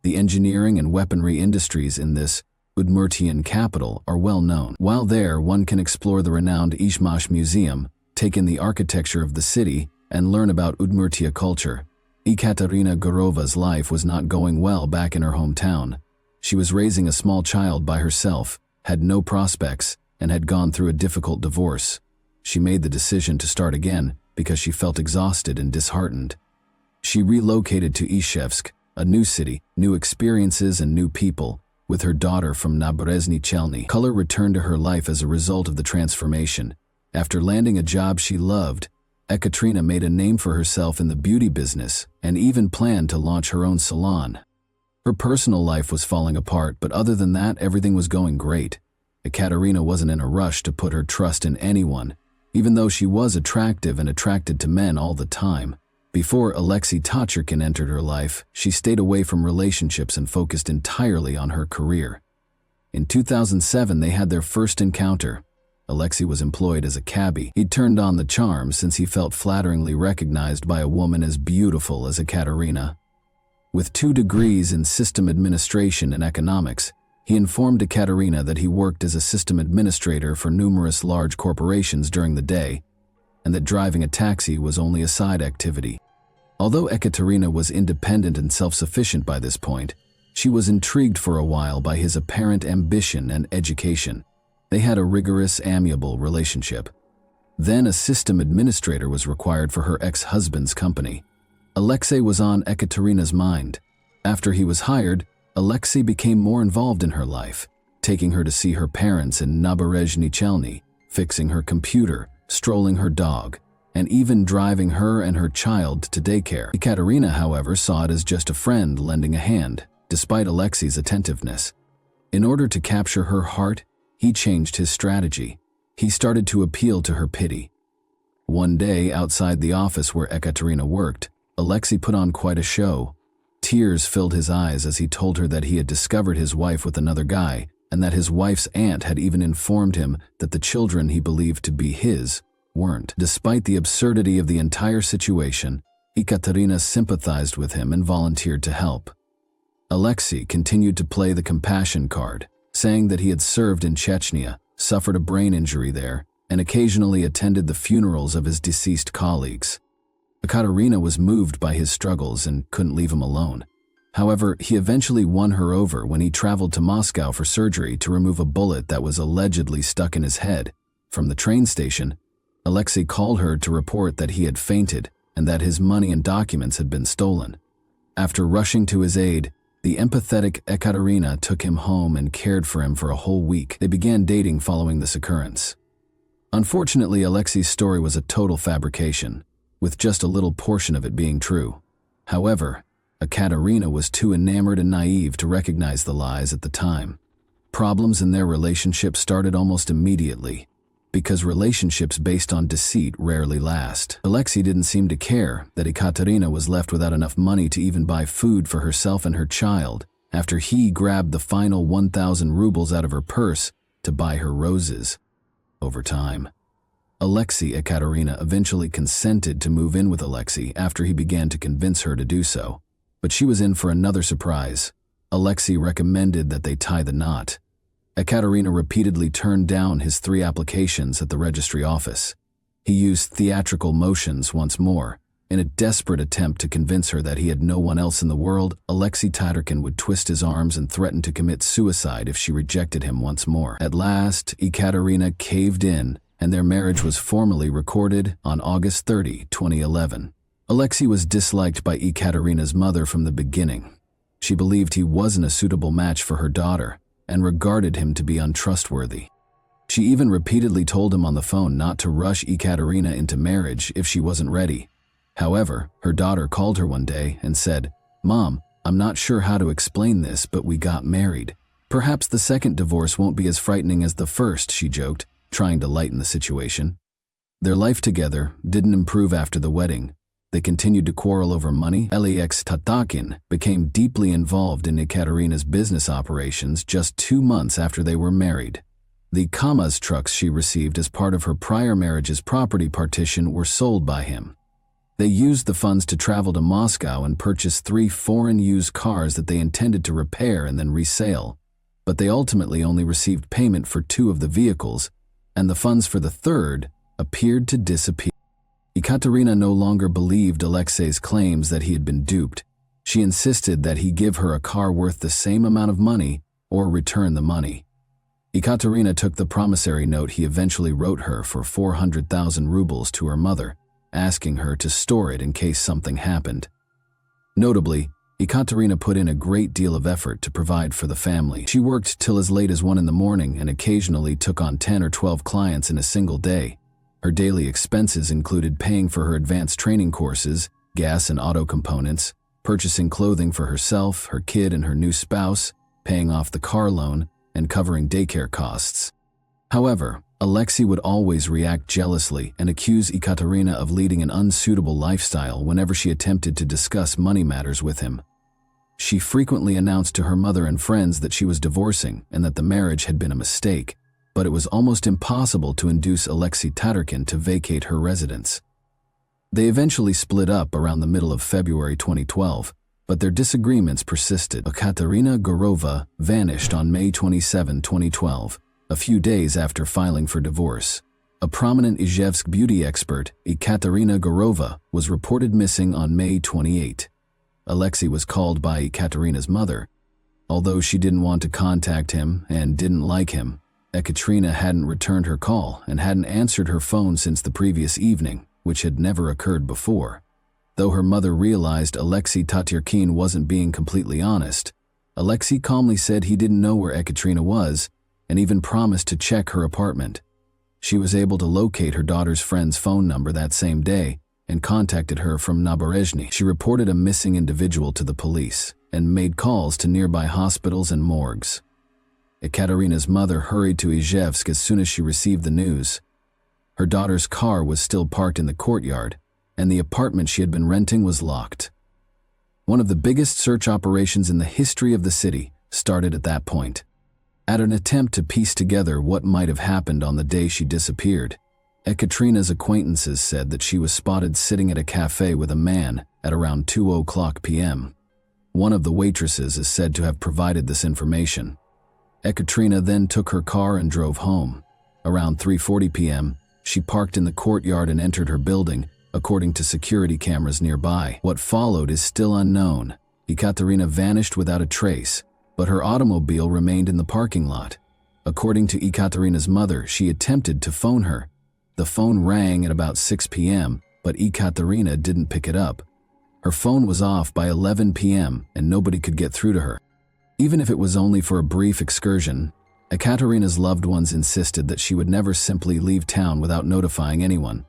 The engineering and weaponry industries in this Udmurtian capital are well known. While there, one can explore the renowned Izhmash Museum, take in the architecture of the city, and learn about Udmurtia culture. Ekaterina Gurova's life was not going well back in her hometown. She was raising a small child by herself, had no prospects, and had gone through a difficult divorce. She made the decision to start again because she felt exhausted and disheartened. She relocated to Izhevsk, a new city, new experiences, and new people, with her daughter from Naberezhny Chelny. Color returned to her life as a result of the transformation. After landing a job she loved, Ekaterina made a name for herself in the beauty business and even planned to launch her own salon. Her personal life was falling apart, but other than that, everything was going great. Ekaterina wasn't in a rush to put her trust in anyone, even though she was attractive and attracted to men all the time. Before Alexei Tachurkin entered her life, she stayed away from relationships and focused entirely on her career. In 2007, they had their first encounter. Alexei was employed as a cabbie. He turned on the charm since he felt flatteringly recognized by a woman as beautiful as Ekaterina. With 2 degrees in system administration and economics, he informed Ekaterina that he worked as a system administrator for numerous large corporations during the day, and that driving a taxi was only a side activity. Although Ekaterina was independent and self-sufficient by this point, she was intrigued for a while by his apparent ambition and education. They had a rigorous, amiable relationship. Then a system administrator was required for her ex-husband's company. Alexei was on Ekaterina's mind. After he was hired, Alexei became more involved in her life, taking her to see her parents in Naberezhny Chelny, fixing her computer, strolling her dog, and even driving her and her child to daycare. Ekaterina, however, saw it as just a friend lending a hand, despite Alexei's attentiveness. In order to capture her heart, he changed his strategy. He started to appeal to her pity. One day, outside the office where Ekaterina worked, Alexei put on quite a show. Tears filled his eyes as he told her that he had discovered his wife with another guy, and that his wife's aunt had even informed him that the children he believed to be his weren't. Despite the absurdity of the entire situation, Ekaterina sympathized with him and volunteered to help. Alexei continued to play the compassion card, saying that he had served in Chechnya, suffered a brain injury there, and occasionally attended the funerals of his deceased colleagues. Ekaterina was moved by his struggles and couldn't leave him alone. However, he eventually won her over when he traveled to Moscow for surgery to remove a bullet that was allegedly stuck in his head. From the train station, Alexei called her to report that he had fainted and that his money and documents had been stolen. After rushing to his aid, the empathetic Ekaterina took him home and cared for him for a whole week. They began dating following this occurrence. Unfortunately, Alexei's story was a total fabrication, with just a little portion of it being true. However, Ekaterina was too enamored and naive to recognize the lies at the time. Problems in their relationship started almost immediately, because relationships based on deceit rarely last. Alexei didn't seem to care that Ekaterina was left without enough money to even buy food for herself and her child after he grabbed the final 1,000 rubles out of her purse to buy her roses. Over time, Ekaterina eventually consented to move in with Alexei after he began to convince her to do so. But she was in for another surprise. Alexei recommended that they tie the knot. Ekaterina repeatedly turned down his 3 applications at the registry office. He used theatrical motions once more, In a desperate attempt to convince her that he had no one else in the world, Alexei Tatarkin would twist his arms and threaten to commit suicide if she rejected him once more. At last, Ekaterina caved in, and their marriage was formally recorded on August 30, 2011. Alexei was disliked by Ekaterina's mother from the beginning. She believed he wasn't a suitable match for her daughter and regarded him to be untrustworthy. She even repeatedly told him on the phone not to rush Ekaterina into marriage if she wasn't ready. However, her daughter called her one day and said, "Mom, I'm not sure how to explain this, but we got married. Perhaps the second divorce won't be as frightening as the first," she joked, trying to lighten the situation. Their life together didn't improve after the wedding. They continued to quarrel over money. Alexei Tatarkin became deeply involved in Ekaterina's business operations just 2 months after they were married. The Kamaz trucks she received as part of her prior marriage's property partition were sold by him. They used the funds to travel to Moscow and purchase 3 foreign used cars that they intended to repair and then resale, but they ultimately only received payment for 2 of the vehicles, and the funds for the third appeared to disappear. Ekaterina no longer believed Alexei's claims that he had been duped. She insisted that he give her a car worth the same amount of money or return the money. Ekaterina took the promissory note he eventually wrote her for 400,000 rubles to her mother, asking her to store it in case something happened. Notably, Ekaterina put in a great deal of effort to provide for the family. She worked till as late as 1 in the morning and occasionally took on 10 or 12 clients in a single day. Her daily expenses included paying for her advanced training courses, gas and auto components, purchasing clothing for herself, her kid, and her new spouse, paying off the car loan, and covering daycare costs. However, Alexei would always react jealously and accuse Ekaterina of leading an unsuitable lifestyle whenever she attempted to discuss money matters with him. She frequently announced to her mother and friends that she was divorcing and that the marriage had been a mistake, but it was almost impossible to induce Alexei Tatarkin to vacate her residence. They eventually split up around the middle of February 2012, but their disagreements persisted. Ekaterina Gurova vanished on May 27, 2012. A few days after filing for divorce. A prominent Izhevsk beauty expert, Ekaterina Gurova, was reported missing on May 28. Alexei was called by Ekaterina's mother. Although she didn't want to contact him and didn't like him, Ekaterina hadn't returned her call and hadn't answered her phone since the previous evening, which had never occurred before. Though her mother realized Alexei Tatarkin wasn't being completely honest, Alexei calmly said he didn't know where Ekaterina was and even promised to check her apartment. She was able to locate her daughter's friend's phone number that same day and contacted her from Naberezhny. She reported a missing individual to the police and made calls to nearby hospitals and morgues. Ekaterina's mother hurried to Izhevsk as soon as she received the news. Her daughter's car was still parked in the courtyard, and the apartment she had been renting was locked. One of the biggest search operations in the history of the city started at that point. At an attempt to piece together what might have happened on the day she disappeared, Ekaterina's acquaintances said that she was spotted sitting at a cafe with a man at around 2:00 p.m. One of the waitresses is said to have provided this information. Ekaterina then took her car and drove home. Around 3:40 p.m., she parked in the courtyard and entered her building, according to security cameras nearby. What followed is still unknown. Ekaterina vanished without a trace, but her automobile remained in the parking lot. According to Ekaterina's mother, she attempted to phone her. The phone rang at about 6 p.m., but Ekaterina didn't pick it up. Her phone was off by 11 p.m., and nobody could get through to her. Even if it was only for a brief excursion, Ekaterina's loved ones insisted that she would never simply leave town without notifying anyone.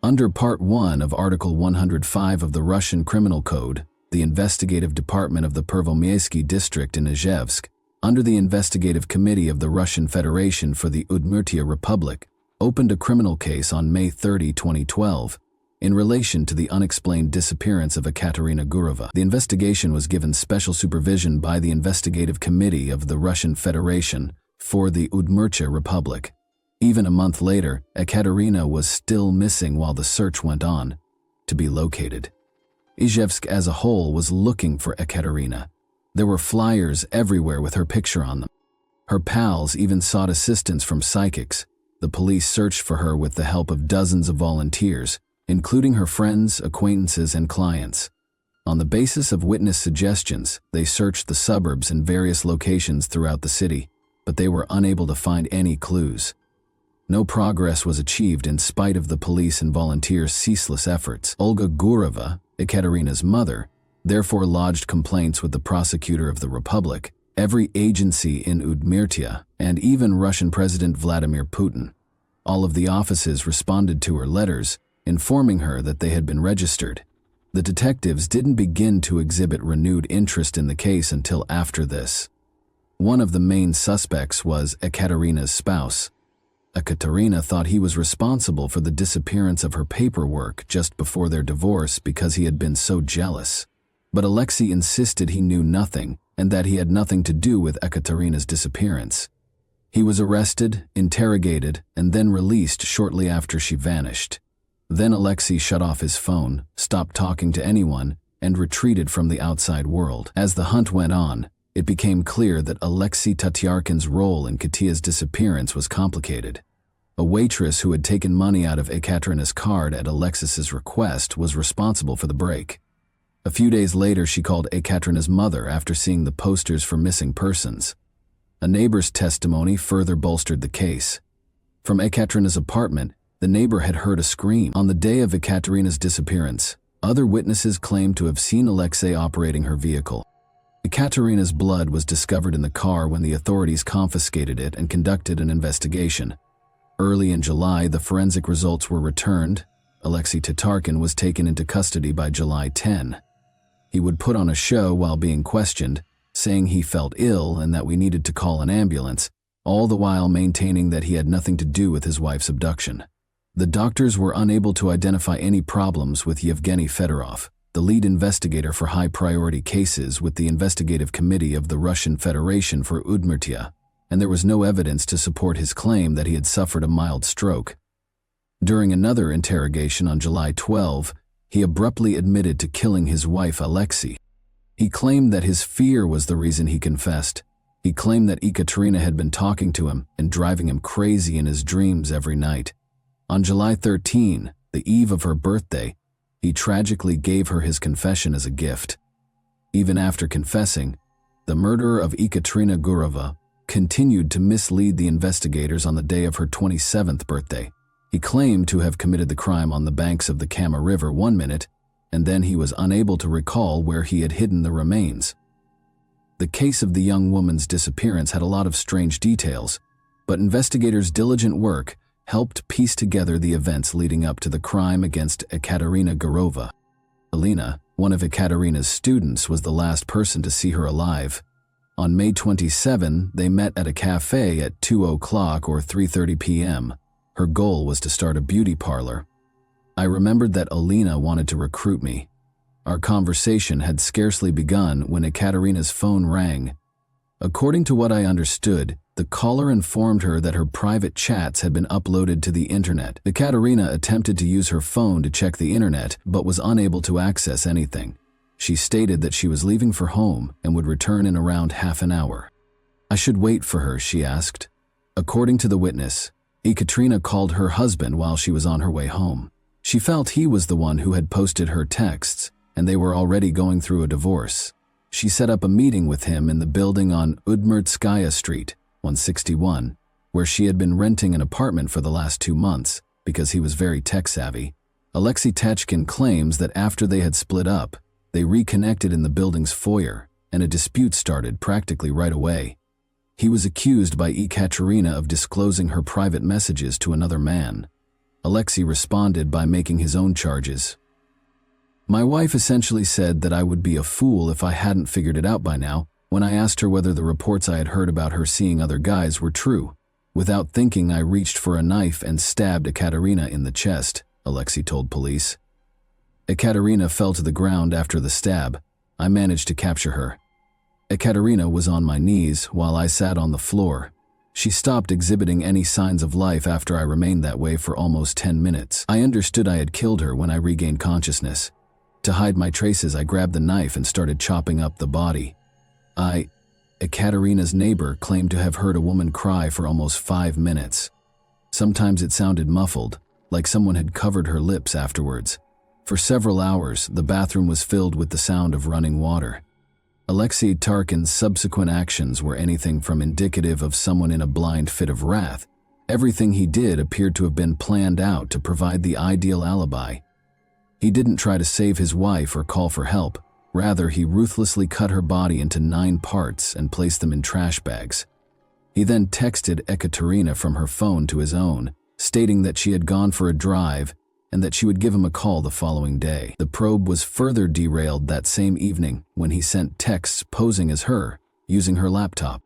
Under Part 1 of Article 105 of the Russian Criminal Code, the investigative department of the Pervomiaysky district in Izhevsk, under the investigative committee of the Russian Federation for the Udmurtia Republic, opened a criminal case on May 30, 2012, in relation to the unexplained disappearance of Ekaterina Gurova. The investigation was given special supervision by the investigative committee of the Russian Federation for the Udmurtia Republic. Even a month later, Ekaterina was still missing while the search went on to be located. Izhevsk as a whole was looking for Ekaterina. There were flyers everywhere with her picture on them. Her pals even sought assistance from psychics. The police searched for her with the help of dozens of volunteers, including her friends, acquaintances, and clients. On the basis of witness suggestions, they searched the suburbs and various locations throughout the city, but they were unable to find any clues. No progress was achieved in spite of the police and volunteers' ceaseless efforts. Olga Gureva, Ekaterina's mother, therefore lodged complaints with the prosecutor of the Republic, every agency in Udmurtia, and even Russian President Vladimir Putin. All of the offices responded to her letters, informing her that they had been registered. The detectives didn't begin to exhibit renewed interest in the case until after this. One of the main suspects was Ekaterina's spouse. Ekaterina thought he was responsible for the disappearance of her paperwork just before their divorce because he had been so jealous. But Alexei insisted he knew nothing and that he had nothing to do with Ekaterina's disappearance. He was arrested, interrogated, and then released shortly after she vanished. Then Alexei shut off his phone, stopped talking to anyone, and retreated from the outside world. As the hunt went on, it became clear that Alexei Tatyarkin's role in Katia's disappearance was complicated. A waitress who had taken money out of Ekaterina's card at Alexis's request was responsible for the break. A few days later, she called Ekaterina's mother after seeing the posters for missing persons. A neighbor's testimony further bolstered the case. From Ekaterina's apartment, the neighbor had heard a scream. On the day of Ekaterina's disappearance, other witnesses claimed to have seen Alexei operating her vehicle. Ekaterina's blood was discovered in the car when the authorities confiscated it and conducted an investigation. Early in July, the forensic results were returned. Alexei Tatarkin was taken into custody by July 10. He would put on a show while being questioned, saying he felt ill and that we needed to call an ambulance, all the while maintaining that he had nothing to do with his wife's abduction. The doctors were unable to identify any problems with Yevgeny Fedorov, the lead investigator for high-priority cases with the Investigative Committee of the Russian Federation for Udmurtia, and there was no evidence to support his claim that he had suffered a mild stroke. During another interrogation on July 12, he abruptly admitted to killing his wife Alexei. He claimed that his fear was the reason he confessed. He claimed that Ekaterina had been talking to him and driving him crazy in his dreams every night. On July 13, the eve of her birthday, he tragically gave her his confession as a gift. Even after confessing, the murderer of Ekaterina Gureva continued to mislead the investigators on the day of her 27th birthday. He claimed to have committed the crime on the banks of the Kama River 1 minute, and then he was unable to recall where he had hidden the remains. The case of the young woman's disappearance had a lot of strange details, but investigators' diligent work helped piece together the events leading up to the crime against Ekaterina Gureva. Alina, one of Ekaterina's students, was the last person to see her alive. On May 27, they met at a cafe at 2 o'clock or 3:30 p.m. Her goal was to start a beauty parlor. I remembered that Alina wanted to recruit me. Our conversation had scarcely begun when Ekaterina's phone rang. According to what I understood, the caller informed her that her private chats had been uploaded to the internet. Ekaterina attempted to use her phone to check the internet, but was unable to access anything. She stated that she was leaving for home and would return in around half an hour. I should wait for her, she asked. According to the witness, Ekaterina called her husband while she was on her way home. She felt he was the one who had posted her texts, and they were already going through a divorce. She set up a meeting with him in the building on Udmurtskaya Street, 161, where she had been renting an apartment for the last 2 months because he was very tech-savvy. Alexei Tachkin claims that after they had split up, they reconnected in the building's foyer, and a dispute started practically right away. He was accused by Ekaterina of disclosing her private messages to another man. Alexei responded by making his own charges. My wife essentially said that I would be a fool if I hadn't figured it out by now when I asked her whether the reports I had heard about her seeing other guys were true. Without thinking, I reached for a knife and stabbed Ekaterina in the chest, Alexei told police. Ekaterina fell to the ground after the stab. I managed to capture her. Ekaterina was on my knees while I sat on the floor. She stopped exhibiting any signs of life after I remained that way for almost 10 minutes. I understood I had killed her when I regained consciousness. To hide my traces, I grabbed the knife and started chopping up the body. Ekaterina's neighbor claimed to have heard a woman cry for almost 5 minutes. Sometimes it sounded muffled, like someone had covered her lips afterwards. For several hours, the bathroom was filled with the sound of running water. Alexei Tarkin's subsequent actions were anything from indicative of someone in a blind fit of wrath. Everything he did appeared to have been planned out to provide the ideal alibi. He didn't try to save his wife or call for help. Rather, he ruthlessly cut her body into 9 parts and placed them in trash bags. He then texted Ekaterina from her phone to his own, stating that she had gone for a drive and that she would give him a call the following day. The probe was further derailed that same evening when he sent texts posing as her, using her laptop.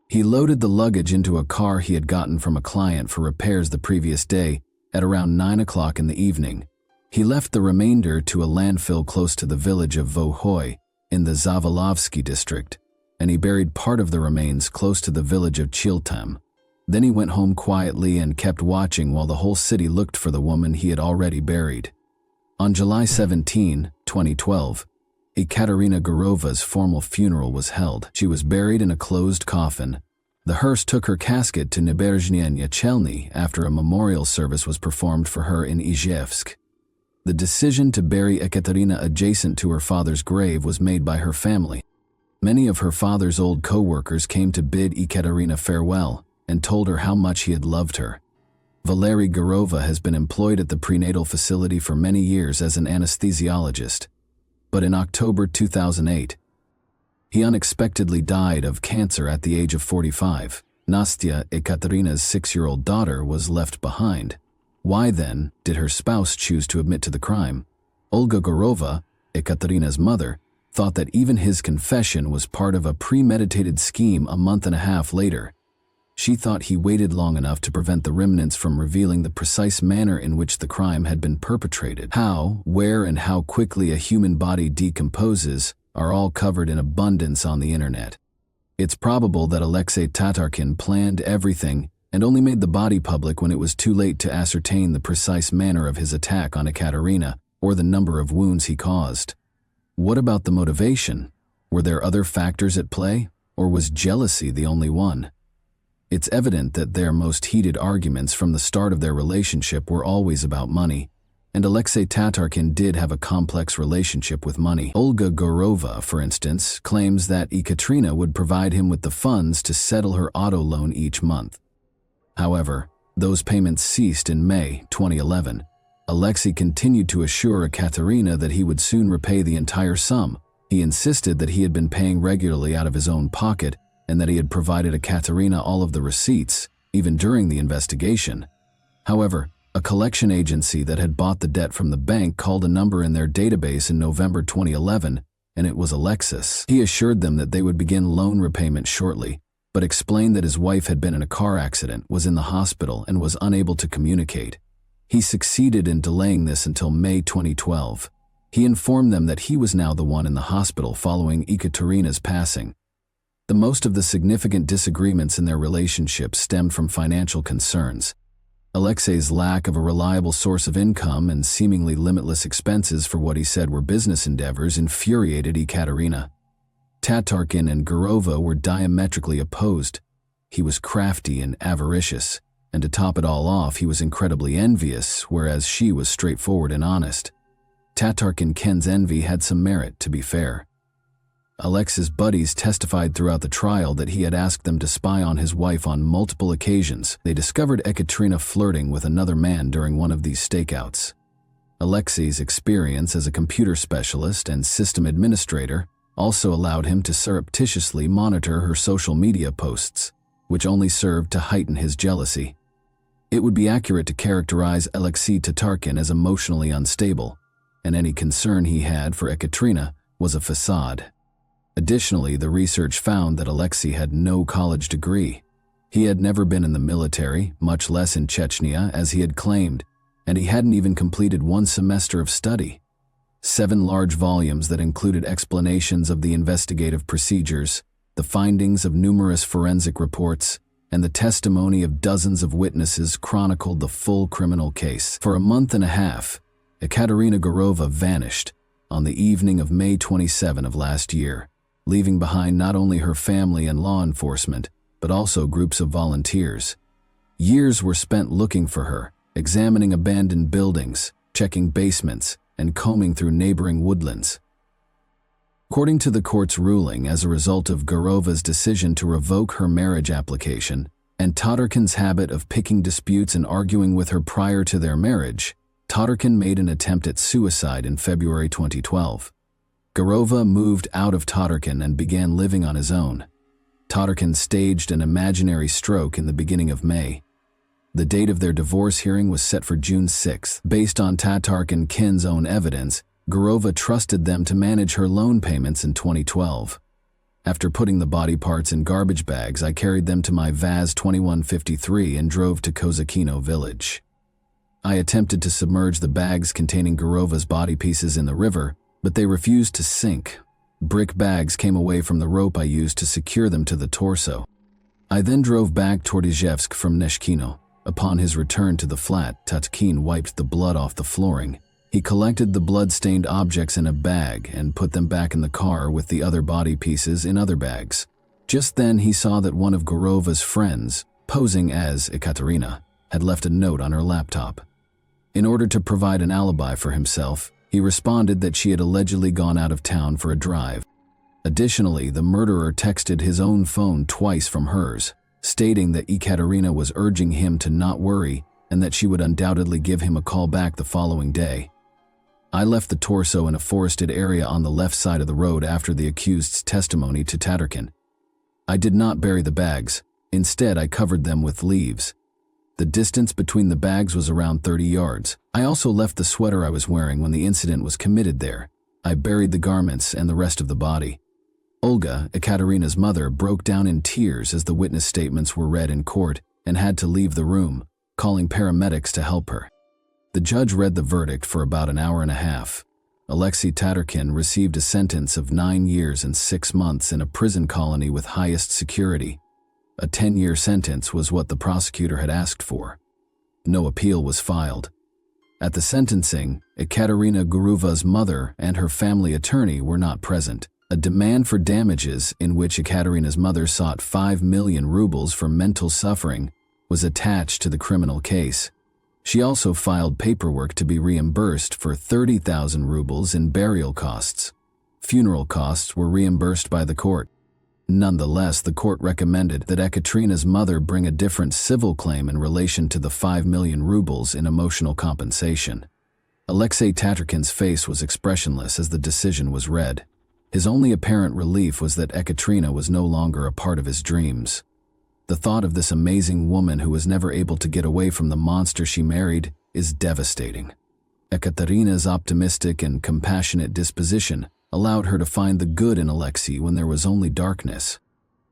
He loaded the luggage into a car he had gotten from a client for repairs the previous day at around 9 o'clock in the evening. He left the remainder to a landfill close to the village of Vaughn in the Zavolovsky district, and he buried part of the remains close to the village of Chiltam. Then he went home quietly and kept watching while the whole city looked for the woman he had already buried. On July 17, 2012, Ekaterina Gurova's formal funeral was held. She was buried in a closed coffin. The hearse took her casket to Naberezhny Chelny after a memorial service was performed for her in Izhevsk. The decision to bury Ekaterina adjacent to her father's grave was made by her family. Many of her father's old co-workers came to bid Ekaterina farewell and told her how much he had loved her. Valery Gurova has been employed at the prenatal facility for many years as an anesthesiologist. But in October 2008, he unexpectedly died of cancer at the age of 45. Nastya, Ekaterina's 6-year-old daughter, was left behind. Why then did her spouse choose to admit to the crime? Olga Gurova, Ekaterina's mother, thought that even his confession was part of a premeditated scheme a month and a half later. She thought he waited long enough to prevent the remnants from revealing the precise manner in which the crime had been perpetrated. How, where, and how quickly a human body decomposes are all covered in abundance on the internet. It's probable that Alexei Tatarkin planned everything and only made the body public when it was too late to ascertain the precise manner of his attack on Ekaterina or the number of wounds he caused. What about the motivation? Were there other factors at play, or was jealousy the only one? It's evident that their most heated arguments from the start of their relationship were always about money, and Alexei Tatarkin did have a complex relationship with money. Olga Gurova, for instance, claims that Ekaterina would provide him with the funds to settle her auto loan each month. However, those payments ceased in May 2011. Alexei continued to assure Ekaterina that he would soon repay the entire sum. He insisted that he had been paying regularly out of his own pocket and that he had provided Ekaterina all of the receipts, even during the investigation. However, a collection agency that had bought the debt from the bank called a number in their database in November 2011, and it was Alexis. He assured them that they would begin loan repayment shortly, but explained that his wife had been in a car accident, was in the hospital, and was unable to communicate. He succeeded in delaying this until May 2012. He informed them that he was now the one in the hospital following Ekaterina's passing. The most of the significant disagreements in their relationship stemmed from financial concerns. Alexei's lack of a reliable source of income and seemingly limitless expenses for what he said were business endeavors infuriated Ekaterina. Tatarkin and Gurova were diametrically opposed. He was crafty and avaricious, and to top it all off, he was incredibly envious, whereas she was straightforward and honest. Tatarkin Ken's envy had some merit, to be fair. Alexei's buddies testified throughout the trial that he had asked them to spy on his wife on multiple occasions. They discovered Ekaterina flirting with another man during one of these stakeouts. Alexei's experience as a computer specialist and system administrator also allowed him to surreptitiously monitor her social media posts, which only served to heighten his jealousy. It would be accurate to characterize Alexei Tatarkin as emotionally unstable, and any concern he had for Ekaterina was a facade. Additionally, the research found that Alexei had no college degree. He had never been in the military, much less in Chechnya, as he had claimed, and he hadn't even completed one semester of study. 7 large volumes that included explanations of the investigative procedures, the findings of numerous forensic reports, and the testimony of dozens of witnesses chronicled the full criminal case. For a month and a half, Ekaterina Gurova vanished on the evening of May 27 of last year, leaving behind not only her family and law enforcement, but also groups of volunteers. Years were spent looking for her, examining abandoned buildings, checking basements, and combing through neighboring woodlands. According to the court's ruling, as a result of Gurova's decision to revoke her marriage application and Todorkin's habit of picking disputes and arguing with her prior to their marriage, Todorkin made an attempt at suicide in February 2012. Gurova moved out of Todorkin and began living on his own. Todorkin staged an imaginary stroke in the beginning of May. The date of their divorce hearing was set for June 6. Based on Todorkin Kin's own evidence, Gurova trusted them to manage her loan payments in 2012. After putting the body parts in garbage bags, I carried them to my Vaz 2153 and drove to Kozakino village. I attempted to submerge the bags containing Gurova's body pieces in the river, but they refused to sink. Brick bags came away from the rope I used to secure them to the torso. I then drove back toward Izhevsk from Neshkino. Upon his return to the flat, Todorkin wiped the blood off the flooring. He collected the blood-stained objects in a bag and put them back in the car with the other body pieces in other bags. Just then he saw that one of Gurova's friends, posing as Ekaterina, had left a note on her laptop. In order to provide an alibi for himself, he responded that she had allegedly gone out of town for a drive. Additionally, the murderer texted his own phone twice from hers, stating that Ekaterina was urging him to not worry and that she would undoubtedly give him a call back the following day. I left the torso in a forested area on the left side of the road after the accused's testimony to Todorkin. I did not bury the bags. Instead, I covered them with leaves. The distance between the bags was around 30 yards. I also left the sweater I was wearing when the incident was committed there. I buried the garments and the rest of the body. Olga, Ekaterina's mother, broke down in tears as the witness statements were read in court and had to leave the room, calling paramedics to help her. The judge read the verdict for about an hour and a half. Alexei Todorkin received a sentence of 9 years and 6 months in a prison colony with highest security. A 10-year sentence was what the prosecutor had asked for. No appeal was filed. At the sentencing, Ekaterina Gurova's mother and her family attorney were not present. A demand for damages, in which Ekaterina's mother sought 5 million rubles for mental suffering, was attached to the criminal case. She also filed paperwork to be reimbursed for 30,000 rubles in burial costs. Funeral costs were reimbursed by the court. Nonetheless, the court recommended that Ekaterina's mother bring a different civil claim in relation to the 5 million rubles in emotional compensation. Alexei Todorkin's face was expressionless as the decision was read. His only apparent relief was that Ekaterina was no longer a part of his dreams. The thought of this amazing woman who was never able to get away from the monster she married is devastating. Ekaterina's optimistic and compassionate disposition allowed her to find the good in Alexei when there was only darkness.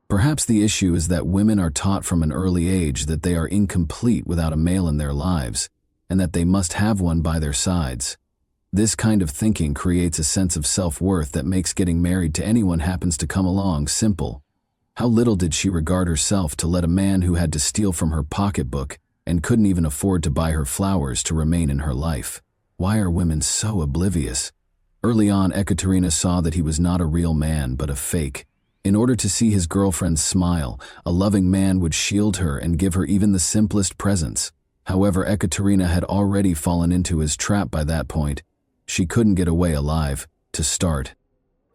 Perhaps the issue is that women are taught from an early age that they are incomplete without a male in their lives, and that they must have one by their sides. This kind of thinking creates a sense of self-worth that makes getting married to anyone happens to come along simple. How little did she regard herself to let a man who had to steal from her pocketbook and couldn't even afford to buy her flowers to remain in her life? Why are women so oblivious? Early on, Ekaterina saw that he was not a real man but a fake. In order to see his girlfriend smile, a loving man would shield her and give her even the simplest presents. However, Ekaterina had already fallen into his trap by that point. She couldn't get away alive, to start.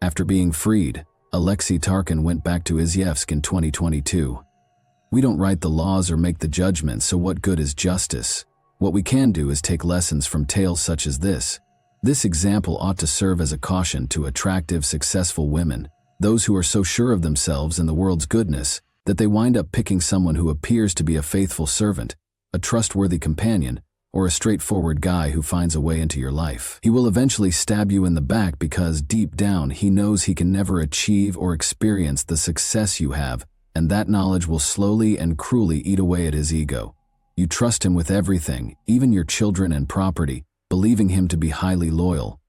After being freed, Alexei Todorkin went back to Izhevsk in 2022. We don't write the laws or make the judgments, so what good is justice? What we can do is take lessons from tales such as this. This example ought to serve as a caution to attractive, successful women, those who are so sure of themselves and the world's goodness that they wind up picking someone who appears to be a faithful servant, a trustworthy companion, or a straightforward guy who finds a way into your life. He will eventually stab you in the back because deep down he knows he can never achieve or experience the success you have, and that knowledge will slowly and cruelly eat away at his ego. You trust him with everything, even your children and property, believing him to be highly loyal.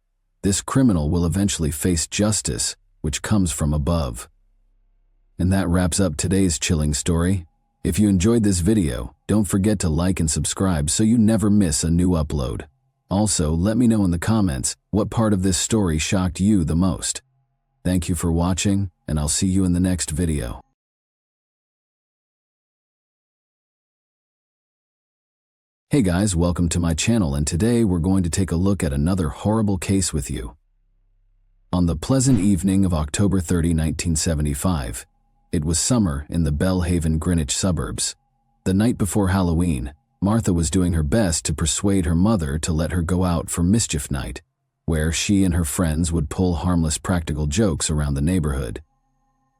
This criminal will eventually face justice, which comes from above. And that wraps up today's chilling story. If you enjoyed this video, don't forget to like and subscribe so you never miss a new upload. Also, let me know in the comments what part of this story shocked you the most. Thank you for watching, and I'll see you in the next video. Hey guys, welcome to my channel, and today we're going to take a look at another horrible case with you. On the pleasant evening of October 30, 1975, it was summer in the Belhaven Greenwich suburbs. The night before Halloween, Martha was doing her best to persuade her mother to let her go out for mischief night, where she and her friends would pull harmless practical jokes around the neighborhood.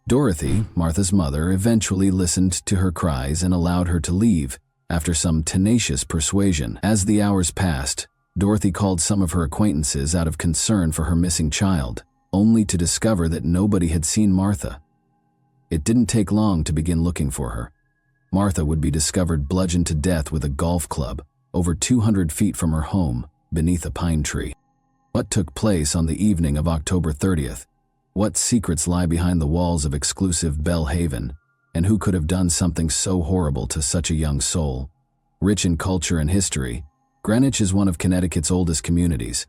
Dorothy, Martha's mother, eventually listened to her cries and allowed her to leave after some tenacious persuasion. As the hours passed, Dorothy called some of her acquaintances out of concern for her missing child, only to discover that nobody had seen Martha. It didn't take long to begin looking for her. Martha would be discovered bludgeoned to death with a golf club over 200 feet from her home beneath a pine tree. What took place on the evening of October 30th? What secrets lie behind the walls of exclusive Belhaven? And who could have done something so horrible to such a young soul? Rich in culture and history, Greenwich is one of Connecticut's oldest communities.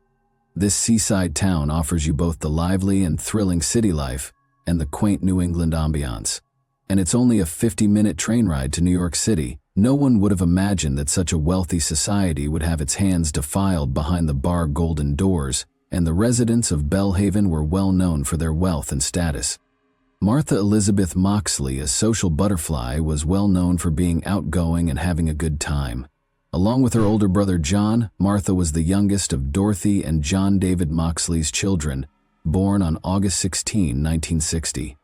This seaside town offers you both the lively and thrilling city life and the quaint New England ambiance. And it's only a 50-minute train ride to New York City. No one would have imagined that such a wealthy society would have its hands defiled behind the bar golden doors, and the residents of Belhaven were well known for their wealth and status. Martha Elizabeth Moxley, a social butterfly, was well known for being outgoing and having a good time. Along with her older brother John, Martha was the youngest of Dorothy and John David Moxley's children, born on August 16, 1960.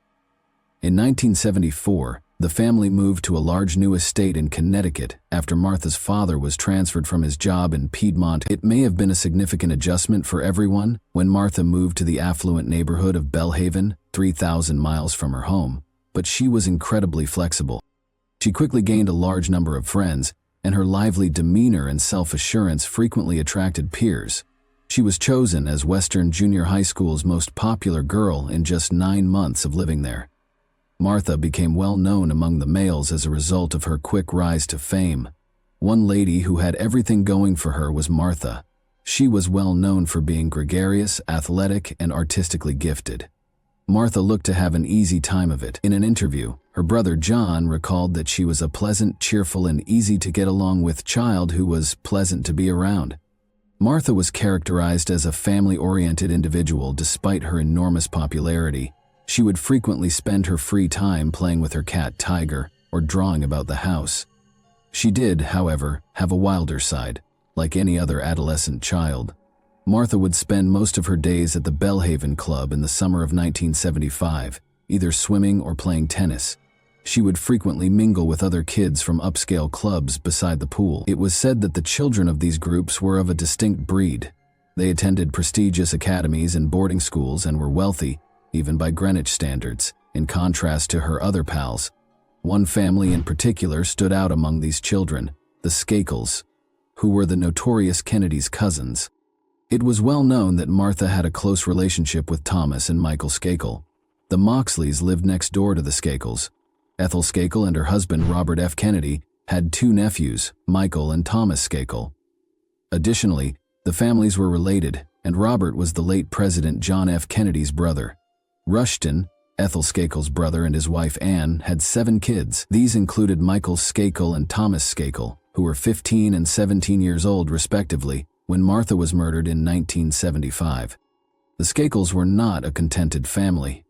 In 1974, the family moved to a large new estate in Connecticut after Martha's father was transferred from his job in Piedmont. It may have been a significant adjustment for everyone when Martha moved to the affluent neighborhood of Belhaven, 3,000 miles from her home, but she was incredibly flexible. She quickly gained a large number of friends, and her lively demeanor and self-assurance frequently attracted peers. She was chosen as Western Junior High School's most popular girl in just 9 months of living there. Martha became well known among the males as a result of her quick rise to fame. One lady who had everything going for her was Martha. She was well known for being gregarious, athletic, and artistically gifted. Martha looked to have an easy time of it. In an interview, her brother John recalled that she was a pleasant, cheerful, and easy to get along with child who was pleasant to be around. Martha was characterized as a family-oriented individual despite her enormous popularity. She would frequently spend her free time playing with her cat Tiger or drawing about the house. She did, however, have a wilder side. Like any other adolescent child, Martha would spend most of her days at the Belhaven Club in the summer of 1975, either swimming or playing tennis. She would frequently mingle with other kids from upscale clubs beside the pool. It was said that the children of these groups were of a distinct breed. They attended prestigious academies and boarding schools and were wealthy, even by Greenwich standards, in contrast to her other pals. One family in particular stood out among these children, the Skakels, who were the notorious Kennedy's cousins. It was well known that Martha had a close relationship with Thomas and Michael Skakel. The Moxleys lived next door to the Skakels. Ethel Skakel and her husband Robert F. Kennedy had 2 nephews, Michael and Thomas Skakel. Additionally, the families were related, and Robert was the late President John F. Kennedy's brother. Rushton, Ethel Skakel's brother, and his wife Anne had 7 kids. These included Michael Skakel and Thomas Skakel, who were 15 and 17 years old respectively when Martha was murdered in 1975. The Skakels were not a contented family.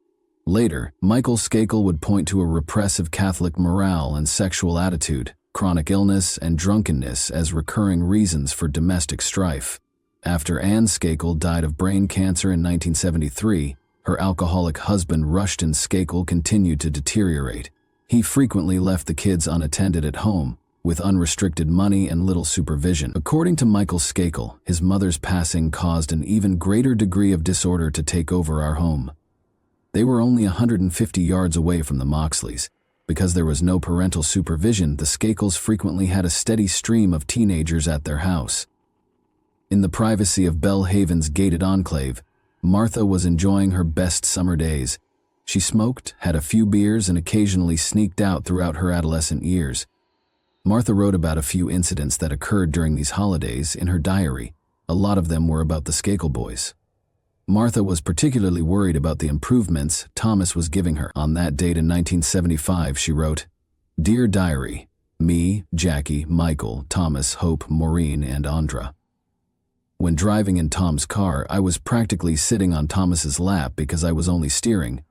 Later, Michael Skakel would point to a repressive Catholic morale and sexual attitude, chronic illness, and drunkenness as recurring reasons for domestic strife. After Anne Skakel died of brain cancer in 1973, her alcoholic husband Rushton Skakel continued to deteriorate. He frequently left the kids unattended at home, with unrestricted money and little supervision. According to Michael Skakel, his mother's passing caused an even greater degree of disorder to take over our home. They were only 150 yards away from the Moxleys. Because there was no parental supervision, the Skakels frequently had a steady stream of teenagers at their house. In the privacy of Belhaven's gated enclave, Martha was enjoying her best summer days. She smoked, had a few beers, and occasionally sneaked out throughout her adolescent years. Martha wrote about a few incidents that occurred during these holidays in her diary. A lot of them were about the Skakel boys. Martha was particularly worried about the improvements Thomas was giving her. On that date in 1975, she wrote, "Dear Diary, Me, Jackie, Michael, Thomas, Hope, Maureen, and Andra. When driving in Tom's car, I was practically sitting on Thomas's lap because I was only steering.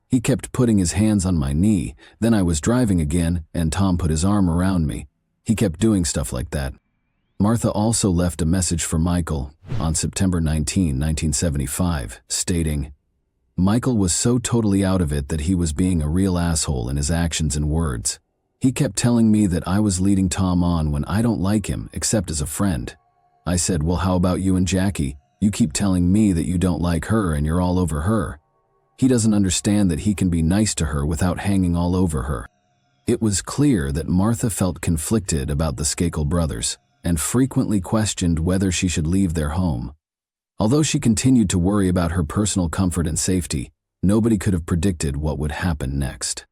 He kept putting his hands on my knee, then I was driving again, and Tom put his arm around me. He kept doing stuff like that. Martha also left a message for Michael on September 19, 1975, stating, "Michael was so totally out of it that he was being a real asshole in his actions and words. He kept telling me that I was leading Tom on when I don't like him except as a friend. I said, well, how about you and Jackie? You keep telling me that you don't like her and you're all over her. He doesn't understand that he can be nice to her without hanging all over her." It was clear that Martha felt conflicted about the Skakel brothers and frequently questioned whether she should leave their home. Although she continued to worry about her personal comfort and safety, nobody could have predicted what would happen next.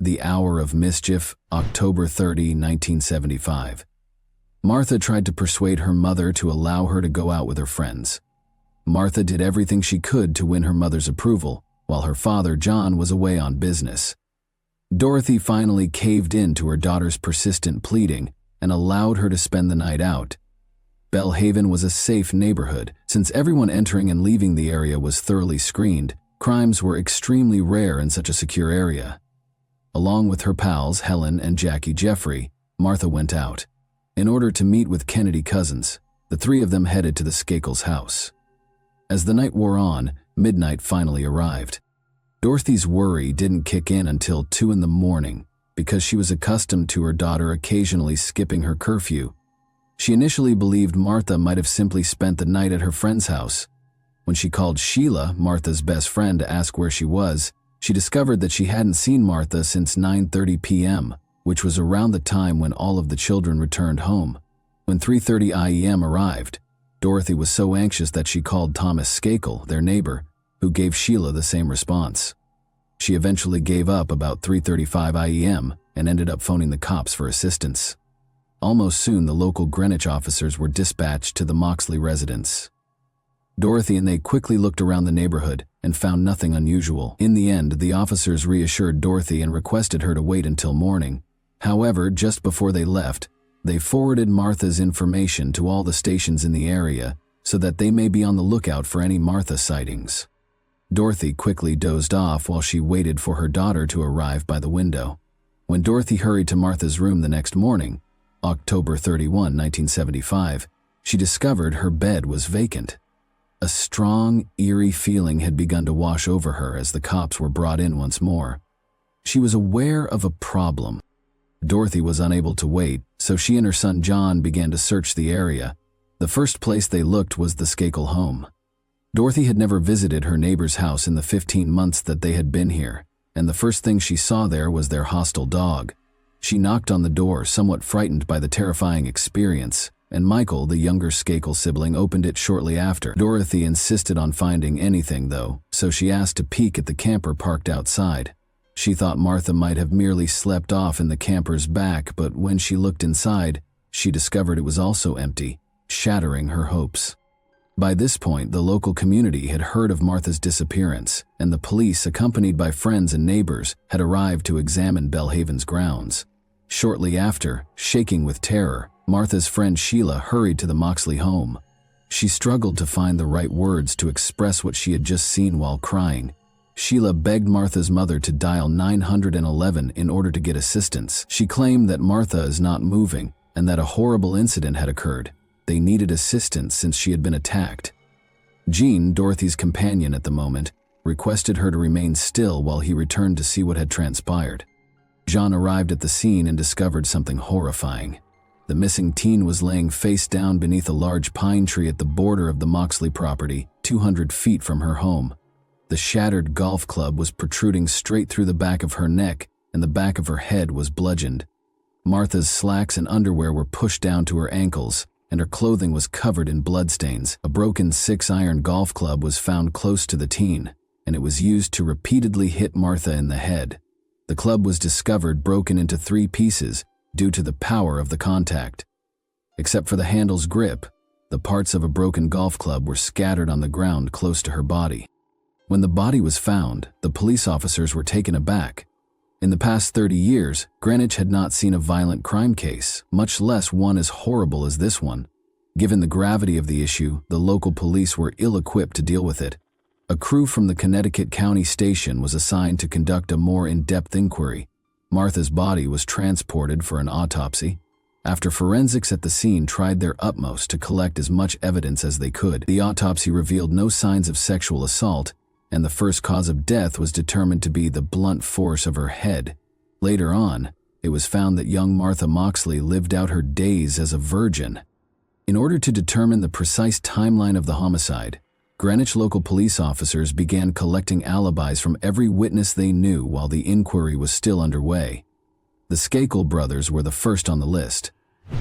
The hour of mischief, October 30, 1975. Martha tried to persuade her mother to allow her to go out with her friends. Martha did everything she could to win her mother's approval, while her father, John, was away on business. Dorothy finally caved in to her daughter's persistent pleading and allowed her to spend the night out. Belhaven was a safe neighborhood. Since everyone entering and leaving the area was thoroughly screened, crimes were extremely rare in such a secure area. Along with her pals, Helen and Jackie Jeffrey, Martha went out. In order to meet with Kennedy cousins, the three of them headed to the Skakels' house. As the night wore on, midnight finally arrived. Dorothy's worry didn't kick in until 2 in the morning because she was accustomed to her daughter occasionally skipping her curfew. She initially believed Martha might have simply spent the night at her friend's house. When she called Sheila, Martha's best friend, to ask where she was, she discovered that she hadn't seen Martha since 9:30 p.m., which was around the time when all of the children returned home. When 3:30 a.m. arrived, Dorothy was so anxious that she called Thomas Skakel, their neighbor, who gave Sheila the same response. She eventually gave up about 3:35 a.m. and ended up phoning the cops for assistance. Almost soon, the local Greenwich officers were dispatched to the Moxley residence. Dorothy and they quickly looked around the neighborhood and found nothing unusual. In the end, the officers reassured Dorothy and requested her to wait until morning. However, just before they left, they forwarded Martha's information to all the stations in the area so that they may be on the lookout for any Martha sightings. Dorothy quickly dozed off while she waited for her daughter to arrive by the window. When Dorothy hurried to Martha's room the next morning, October 31, 1975, she discovered her bed was vacant. A strong, eerie feeling had begun to wash over her as the cops were brought in once more. She was aware of a problem. Dorothy was unable to wait, so she and her son John began to search the area. The first place they looked was the Skakel home. Dorothy had never visited her neighbor's house in the 15 months that they had been here, and the first thing she saw there was their hostile dog. She knocked on the door, somewhat frightened by the terrifying experience, and Michael, the younger Skakel sibling, opened it shortly after. Dorothy insisted on finding anything, though, so she asked to peek at the camper parked outside. She thought Martha might have merely slept off in the camper's back, but when she looked inside, she discovered it was also empty, shattering her hopes. By this point, the local community had heard of Martha's disappearance, and the police, accompanied by friends and neighbors, had arrived to examine Belhaven's grounds. Shortly after, shaking with terror, Martha's friend Sheila hurried to the Moxley home. She struggled to find the right words to express what she had just seen while crying. Sheila begged Martha's mother to dial 911 in order to get assistance. She claimed that Martha is not moving and that a horrible incident had occurred. They needed assistance since she had been attacked. Jean, Dorothy's companion at the moment, requested her to remain still while he returned to see what had transpired. Jean arrived at the scene and discovered something horrifying. The missing teen was laying face down beneath a large pine tree at the border of the Moxley property, 200 feet from her home. The shattered golf club was protruding straight through the back of her neck, and the back of her head was bludgeoned. Martha's slacks and underwear were pushed down to her ankles, and her clothing was covered in bloodstains. A broken 6-iron golf club was found close to the teen, and it was used to repeatedly hit Martha in the head. The club was discovered broken into 3 pieces due to the power of the contact. Except for the handle's grip, the parts of a broken golf club were scattered on the ground close to her body. When the body was found, the police officers were taken aback. In the past 30 years, Greenwich had not seen a violent crime case, much less one as horrible as this one. Given the gravity of the issue, the local police were ill-equipped to deal with it. A crew from the Connecticut County Station was assigned to conduct a more in-depth inquiry. Martha's body was transported for an autopsy. After forensics at the scene tried their utmost to collect as much evidence as they could, the autopsy revealed no signs of sexual assault, and the first cause of death was determined to be the blunt force of her head. Later on, it was found that young Martha Moxley lived out her days as a virgin. In order to determine the precise timeline of the homicide, Greenwich local police officers began collecting alibis from every witness they knew while the inquiry was still underway. The Skakel brothers were the first on the list.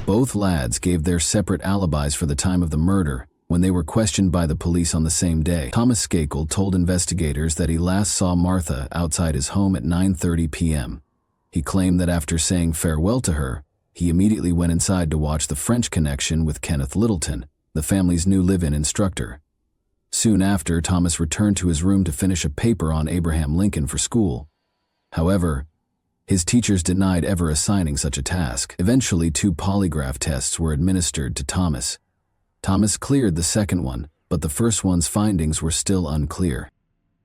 Both lads gave their separate alibis for the time of the murder when they were questioned by the police on the same day. Thomas Skakel told investigators that he last saw Martha outside his home at 9:30 p.m. He claimed that after saying farewell to her, he immediately went inside to watch The French Connection with Kenneth Littleton, the family's new live-in instructor. Soon after, Thomas returned to his room to finish a paper on Abraham Lincoln for school. However, his teachers denied ever assigning such a task. Eventually, 2 polygraph tests were administered to Thomas. Thomas cleared the second one, but the first one's findings were still unclear.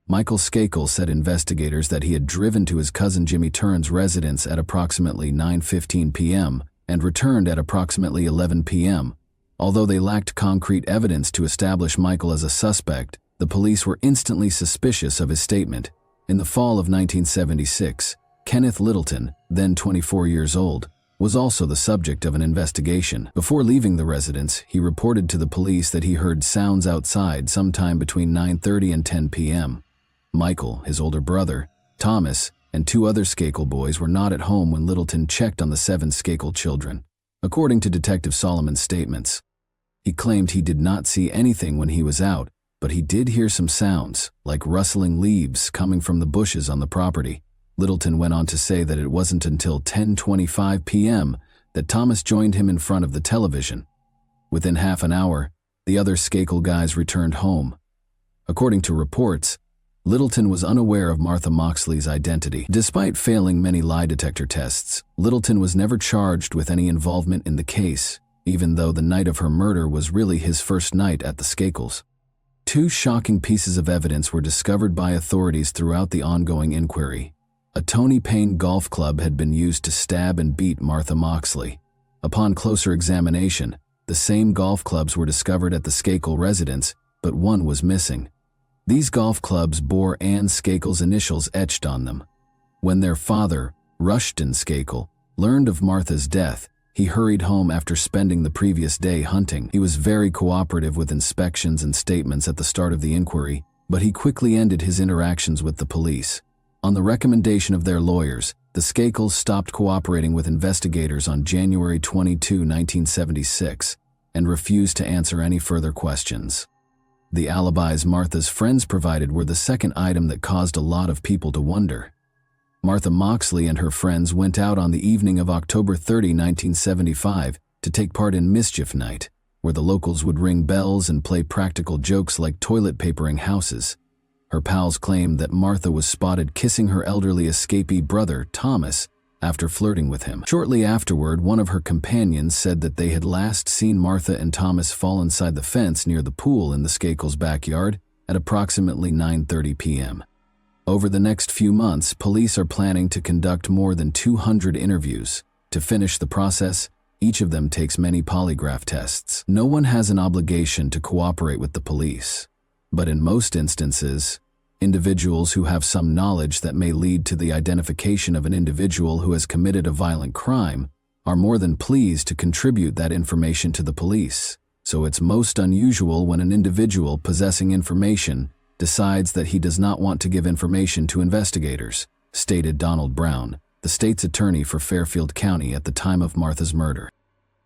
Michael Skakel said investigators that he had driven to his cousin Jimmy Turn's residence at approximately 9:15 p.m. and returned at approximately 11 p.m. Although they lacked concrete evidence to establish Michael as a suspect, the police were instantly suspicious of his statement. In the fall of 1976, Kenneth Littleton, then 24 years old, was also the subject of an investigation. Before leaving the residence, he reported to the police that he heard sounds outside sometime between 9:30 and 10 p.m. Michael, his older brother, Thomas, and 2 other Skakel boys were not at home when Littleton checked on the 7 Skakel children. According to Detective Solomon's statements, he claimed he did not see anything when he was out, but he did hear some sounds, like rustling leaves coming from the bushes on the property. Littleton went on to say that it wasn't until 10:25 p.m. that Thomas joined him in front of the television. Within half an hour, the other Skakel guys returned home. According to reports, Littleton was unaware of Martha Moxley's identity. Despite failing many lie detector tests, Littleton was never charged with any involvement in the case, even though the night of her murder was really his first night at the Skakels. 2 shocking pieces of evidence were discovered by authorities throughout the ongoing inquiry. A Tony Payne golf club had been used to stab and beat Martha Moxley. Upon closer examination, the same golf clubs were discovered at the Skakel residence, but one was missing. These golf clubs bore Anne Skakel's initials etched on them. When their father, Rushton Skakel, learned of Martha's death, he hurried home after spending the previous day hunting. He was very cooperative with inspections and statements at the start of the inquiry, but he quickly ended his interactions with the police. On the recommendation of their lawyers, the Skakels stopped cooperating with investigators on January 22, 1976, and refused to answer any further questions. The alibis Martha's friends provided were the second item that caused a lot of people to wonder. Martha Moxley and her friends went out on the evening of October 30, 1975, to take part in Mischief Night, where the locals would ring bells and play practical jokes like toilet papering houses. Her pals claimed that Martha was spotted kissing her elderly escapee brother, Thomas, after flirting with him. Shortly afterward, one of her companions said that they had last seen Martha and Thomas fall inside the fence near the pool in the Skakels' backyard at approximately 9:30 p.m. Over the next few months, police are planning to conduct more than 200 interviews. To finish the process, each of them takes many polygraph tests. No one has an obligation to cooperate with the police, but in most instances, individuals who have some knowledge that may lead to the identification of an individual who has committed a violent crime are more than pleased to contribute that information to the police. So it's most unusual when an individual possessing information decides that he does not want to give information to investigators, stated Donald Brown, the state's attorney for Fairfield County at the time of Martha's murder.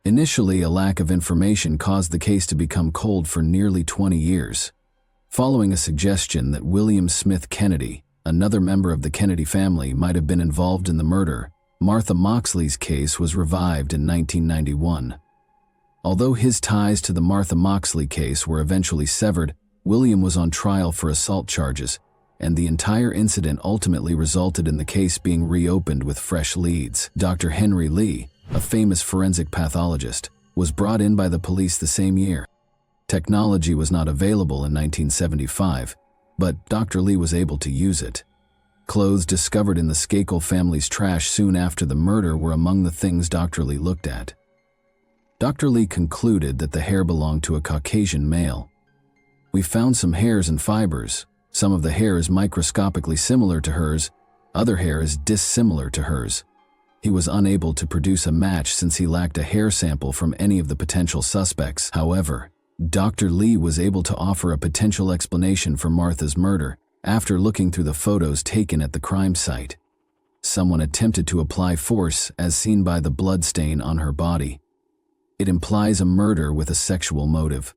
Initially, a lack of information caused the case to become cold for nearly 20 years. Following a suggestion that William Smith Kennedy, another member of the Kennedy family, might have been involved in the murder, Martha Moxley's case was revived in 1991. Although his ties to the Martha Moxley case were eventually severed, William was on trial for assault charges, and the entire incident ultimately resulted in the case being reopened with fresh leads. Dr. Henry Lee, a famous forensic pathologist, was brought in by the police the same year. Technology was not available in 1975, but Dr. Lee was able to use it. Clothes discovered in the Skakel family's trash soon after the murder were among the things Dr. Lee looked at. Dr. Lee concluded that the hair belonged to a Caucasian male. "We found some hairs and fibers. Some of the hair is microscopically similar to hers, other hair is dissimilar to hers." He was unable to produce a match since he lacked a hair sample from any of the potential suspects. However, Dr. Lee was able to offer a potential explanation for Martha's murder after looking through the photos taken at the crime site. Someone attempted to apply force as seen by the blood stain on her body. It implies a murder with a sexual motive.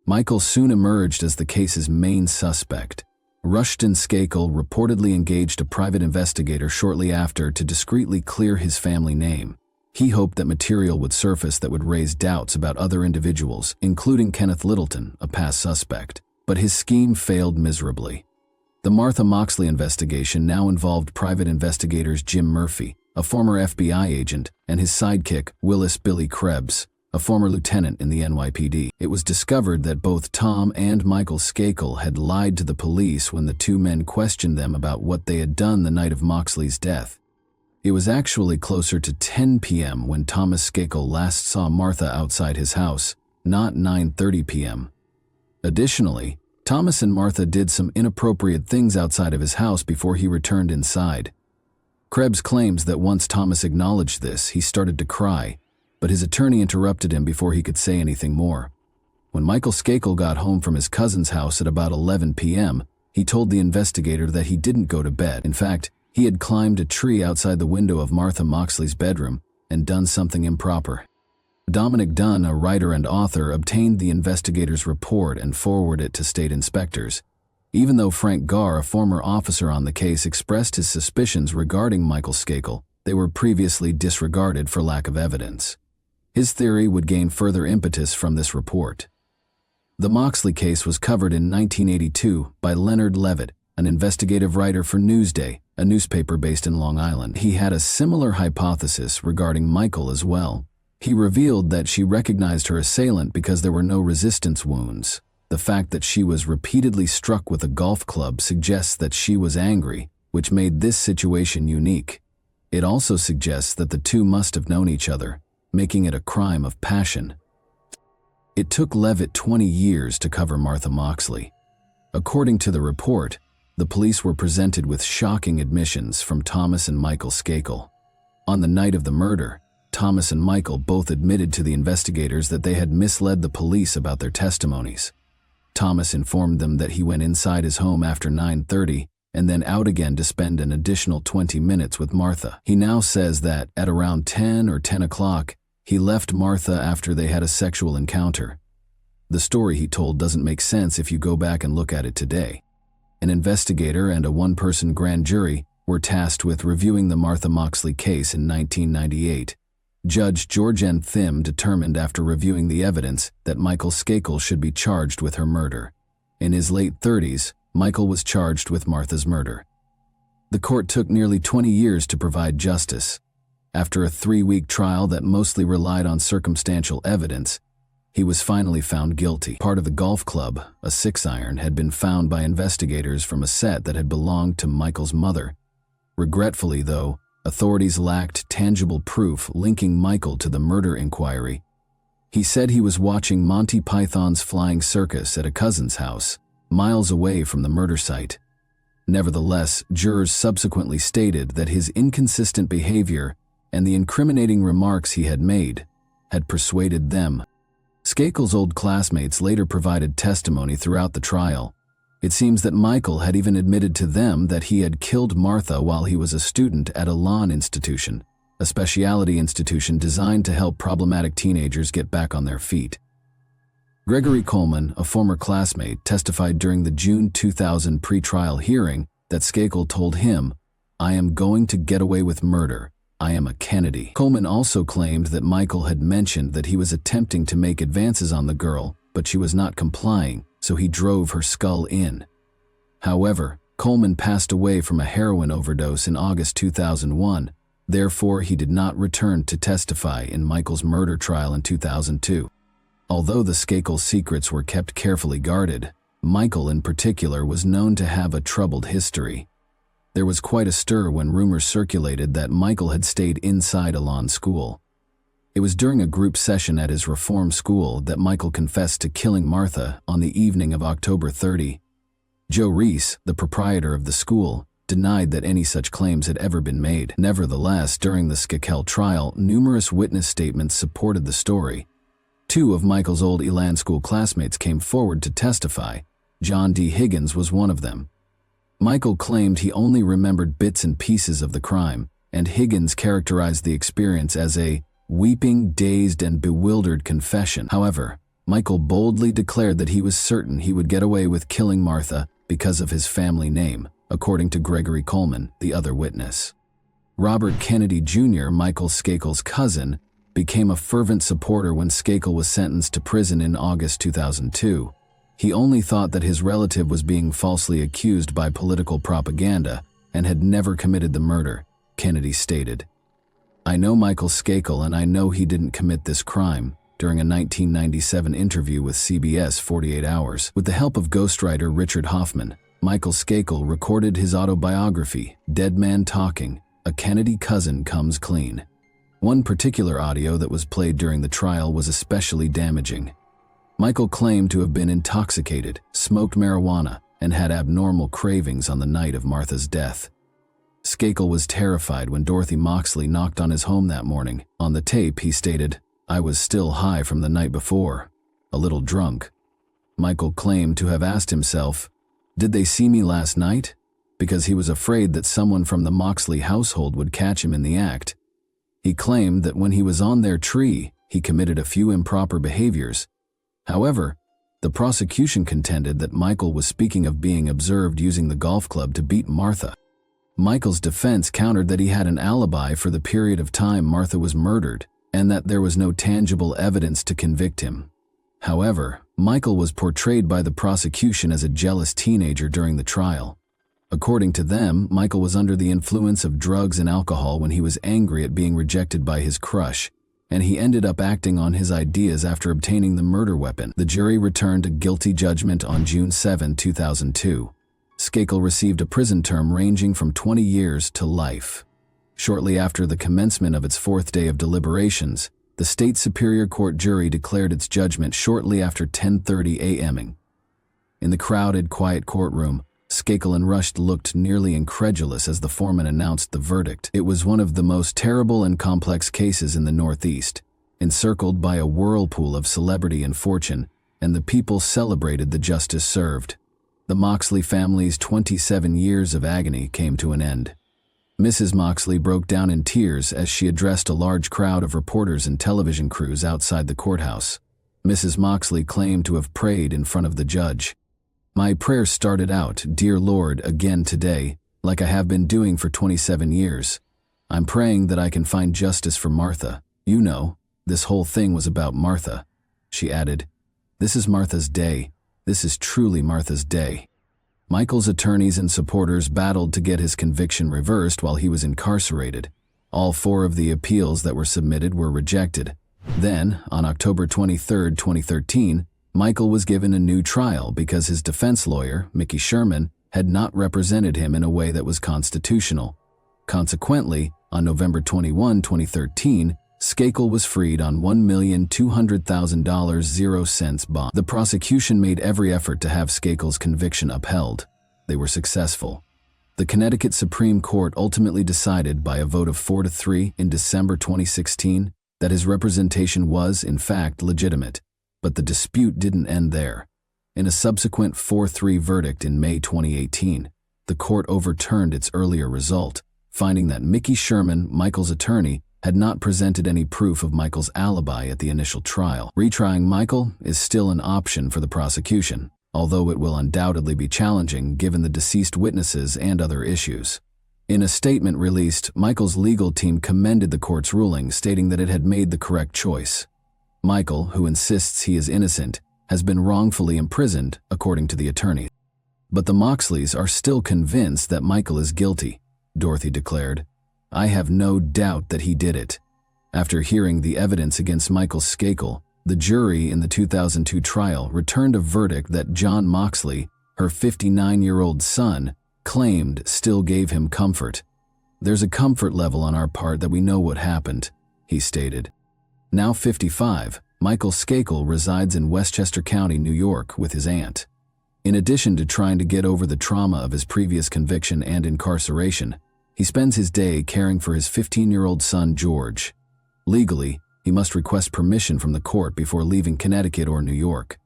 Michael soon emerged as the case's main suspect. Rushton Skakel reportedly engaged a private investigator shortly after to discreetly clear his family name. He hoped that material would surface that would raise doubts about other individuals, including Kenneth Littleton, a past suspect. But his scheme failed miserably. The Martha Moxley investigation now involved private investigators Jim Murphy, a former FBI agent, and his sidekick, Willis Billy Krebs, a former lieutenant in the NYPD. It was discovered that both Tom and Michael Skakel had lied to the police when the two men questioned them about what they had done the night of Moxley's death. It was actually closer to 10 p.m. when Thomas Skakel last saw Martha outside his house, not 9:30 p.m. Additionally, Thomas and Martha did some inappropriate things outside of his house before he returned inside. Krebs claims that once Thomas acknowledged this, he started to cry, but his attorney interrupted him before he could say anything more. When Michael Skakel got home from his cousin's house at about 11 p.m., he told the investigator that he didn't go to bed. In fact, he had climbed a tree outside the window of Martha Moxley's bedroom and done something improper. Dominic Dunn, a writer and author, obtained the investigator's report and forwarded it to state inspectors. Even though Frank Garr, a former officer on the case, expressed his suspicions regarding Michael Skakel, they were previously disregarded for lack of evidence. His theory would gain further impetus from this report. The Moxley case was covered in 1982 by Leonard Levitt, an investigative writer for Newsday, a newspaper based in Long Island. He had a similar hypothesis regarding Michael as well. He revealed that she recognized her assailant because there were no resistance wounds. The fact that she was repeatedly struck with a golf club suggests that she was angry, which made this situation unique. It also suggests that the two must have known each other, making it a crime of passion. It took Levitt 20 years to cover Martha Moxley. According to the report, the police were presented with shocking admissions from Thomas and Michael Skakel. On the night of the murder, Thomas and Michael both admitted to the investigators that they had misled the police about their testimonies. Thomas informed them that he went inside his home after 9:30 and then out again to spend an additional 20 minutes with Martha. He now says that at around 10 or 10 o'clock, he left Martha after they had a sexual encounter. The story he told doesn't make sense if you go back and look at it today. An investigator and a one-person grand jury were tasked with reviewing the Martha Moxley case in 1998. Judge George N. Thim determined after reviewing the evidence that Michael Skakel should be charged with her murder. In his late 30s, Michael was charged with Martha's murder. The court took nearly 20 years to provide justice. After a 3-week trial that mostly relied on circumstantial evidence, he was finally found guilty. Part of the golf club, a 6-iron, had been found by investigators from a set that had belonged to Michael's mother. Regretfully, though, authorities lacked tangible proof linking Michael to the murder inquiry. He said he was watching Monty Python's Flying Circus at a cousin's house, miles away from the murder site. Nevertheless, jurors subsequently stated that his inconsistent behavior and the incriminating remarks he had made had persuaded them. Skakel's old classmates later provided testimony throughout the trial. It seems that Michael had even admitted to them that he had killed Martha while he was a student at a lawn institution, a specialty institution designed to help problematic teenagers get back on their feet. Gregory Coleman, a former classmate, testified during the June 2000 pretrial hearing that Skakel told him, "I am going to get away with murder. I am a Kennedy." Coleman also claimed that Michael had mentioned that he was attempting to make advances on the girl, but she was not complying, so he drove her skull in. However, Coleman passed away from a heroin overdose in August 2001, therefore he did not return to testify in Michael's murder trial in 2002. Although the Skakel secrets were kept carefully guarded, Michael in particular was known to have a troubled history. There was quite a stir when rumors circulated that Michael had stayed inside a lawn school. It was during a group session at his reform school that Michael confessed to killing Martha on the evening of October 30. Joe Reese, the proprietor of the school, denied that any such claims had ever been made. Nevertheless, during the Skakel trial, numerous witness statements supported the story. Two of Michael's old Elan school classmates came forward to testify. John D. Higgins was one of them. Michael claimed he only remembered bits and pieces of the crime, and Higgins characterized the experience as a weeping, dazed, and bewildered confession. However, Michael boldly declared that he was certain he would get away with killing Martha because of his family name, according to Gregory Coleman, the other witness. Robert Kennedy Jr., Michael Skakel's cousin, became a fervent supporter when Skakel was sentenced to prison in August 2002. He only thought that his relative was being falsely accused by political propaganda and had never committed the murder, Kennedy stated. "I know Michael Skakel and I know he didn't commit this crime." During a 1997 interview with CBS 48 Hours, with the help of ghostwriter Richard Hoffman, Michael Skakel recorded his autobiography, Dead Man Talking, A Kennedy Cousin Comes Clean. One particular audio that was played during the trial was especially damaging. Michael claimed to have been intoxicated, smoked marijuana, and had abnormal cravings on the night of Martha's death. Skakel was terrified when Dorothy Moxley knocked on his home that morning. On the tape, he stated, "I was still high from the night before, a little drunk." Michael claimed to have asked himself, "Did they see me last night?" because he was afraid that someone from the Moxley household would catch him in the act. He claimed that when he was on their tree, he committed a few improper behaviors. However, the prosecution contended that Michael was speaking of being observed using the golf club to beat Martha. Michael's defense countered that he had an alibi for the period of time Martha was murdered, and that there was no tangible evidence to convict him. However, Michael was portrayed by the prosecution as a jealous teenager during the trial. According to them, Michael was under the influence of drugs and alcohol when he was angry at being rejected by his crush, and he ended up acting on his ideas after obtaining the murder weapon. The jury returned a guilty judgment on June 7, 2002. Skakel received a prison term ranging from 20 years to life. Shortly after the commencement of its fourth day of deliberations, the State Superior Court jury declared its judgment shortly after 10:30 a.m. In the crowded, quiet courtroom, Skakel and Rush looked nearly incredulous as the foreman announced the verdict. It was one of the most terrible and complex cases in the Northeast, encircled by a whirlpool of celebrity and fortune, and the people celebrated the justice served. The Moxley family's 27 years of agony came to an end. Mrs. Moxley broke down in tears as she addressed a large crowd of reporters and television crews outside the courthouse. Mrs. Moxley claimed to have prayed in front of the judge. "My prayer started out, 'Dear Lord,' again today, like I have been doing for 27 years. I'm praying that I can find justice for Martha. You know, this whole thing was about Martha." She added, "This is Martha's day. This is truly Martha's day." Michael's attorneys and supporters battled to get his conviction reversed while he was incarcerated. All 4 of the appeals that were submitted were rejected. Then, on October 23, 2013, Michael was given a new trial because his defense lawyer, Mickey Sherman, had not represented him in a way that was constitutional. Consequently, on November 21, 2013, Skakel was freed on $1,200,000 0 bond. The prosecution made every effort to have Skakel's conviction upheld. They were successful. The Connecticut Supreme Court ultimately decided by a vote of 4-3 in December 2016 that his representation was, in fact, legitimate. But the dispute didn't end there. In a subsequent 4-3 verdict in May 2018, the court overturned its earlier result, finding that Mickey Sherman, Michael's attorney, had not presented any proof of Michael's alibi at the initial trial. Retrying Michael is still an option for the prosecution, although it will undoubtedly be challenging given the deceased witnesses and other issues. In a statement released, Michael's legal team commended the court's ruling, stating that it had made the correct choice. Michael, who insists he is innocent, has been wrongfully imprisoned, according to the attorney. But the Moxleys are still convinced that Michael is guilty, Dorothy declared. I have no doubt that he did it. After hearing the evidence against Michael Skakel, the jury in the 2002 trial returned a verdict that John Moxley, her 59-year-old son, claimed still gave him comfort. There's a comfort level on our part that we know what happened, he stated. Now 55, Michael Skakel resides in Westchester County, New York, with his aunt. In addition to trying to get over the trauma of his previous conviction and incarceration, he spends his day caring for his 15-year-old son, George. Legally, he must request permission from the court before leaving Connecticut or New York.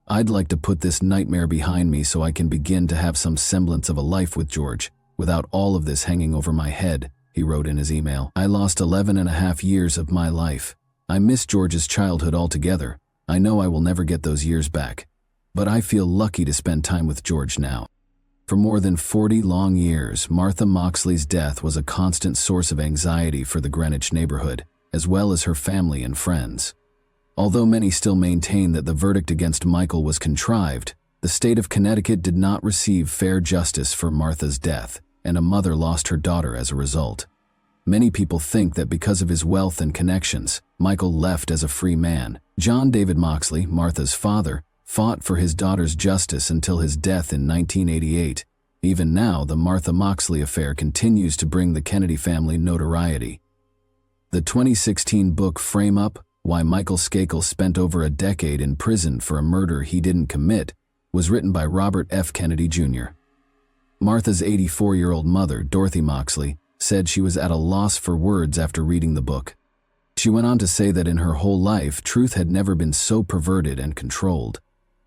I'd like to put this nightmare behind me so I can begin to have some semblance of a life with George, without all of this hanging over my head, he wrote in his email. I lost 11.5 years of my life. I miss George's childhood altogether. I know I will never get those years back. But I feel lucky to spend time with George now. For more than 40 long years, Martha Moxley's death was a constant source of anxiety for the Greenwich neighborhood, as well as her family and friends. Although many still maintain that the verdict against Michael was contrived, the state of Connecticut did not receive fair justice for Martha's death, and a mother lost her daughter as a result. Many people think that because of his wealth and connections, Michael left as a free man. John David Moxley, Martha's father, fought for his daughter's justice until his death in 1988. Even now, the Martha Moxley affair continues to bring the Kennedy family notoriety. The 2016 book Frame Up: Why Michael Skakel Spent Over a Decade in Prison for a Murder He Didn't Commit was written by Robert F. Kennedy Jr. Martha's 84-year-old mother, Dorothy Moxley, said she was at a loss for words after reading the book. She went on to say that in her whole life, truth had never been so perverted and controlled.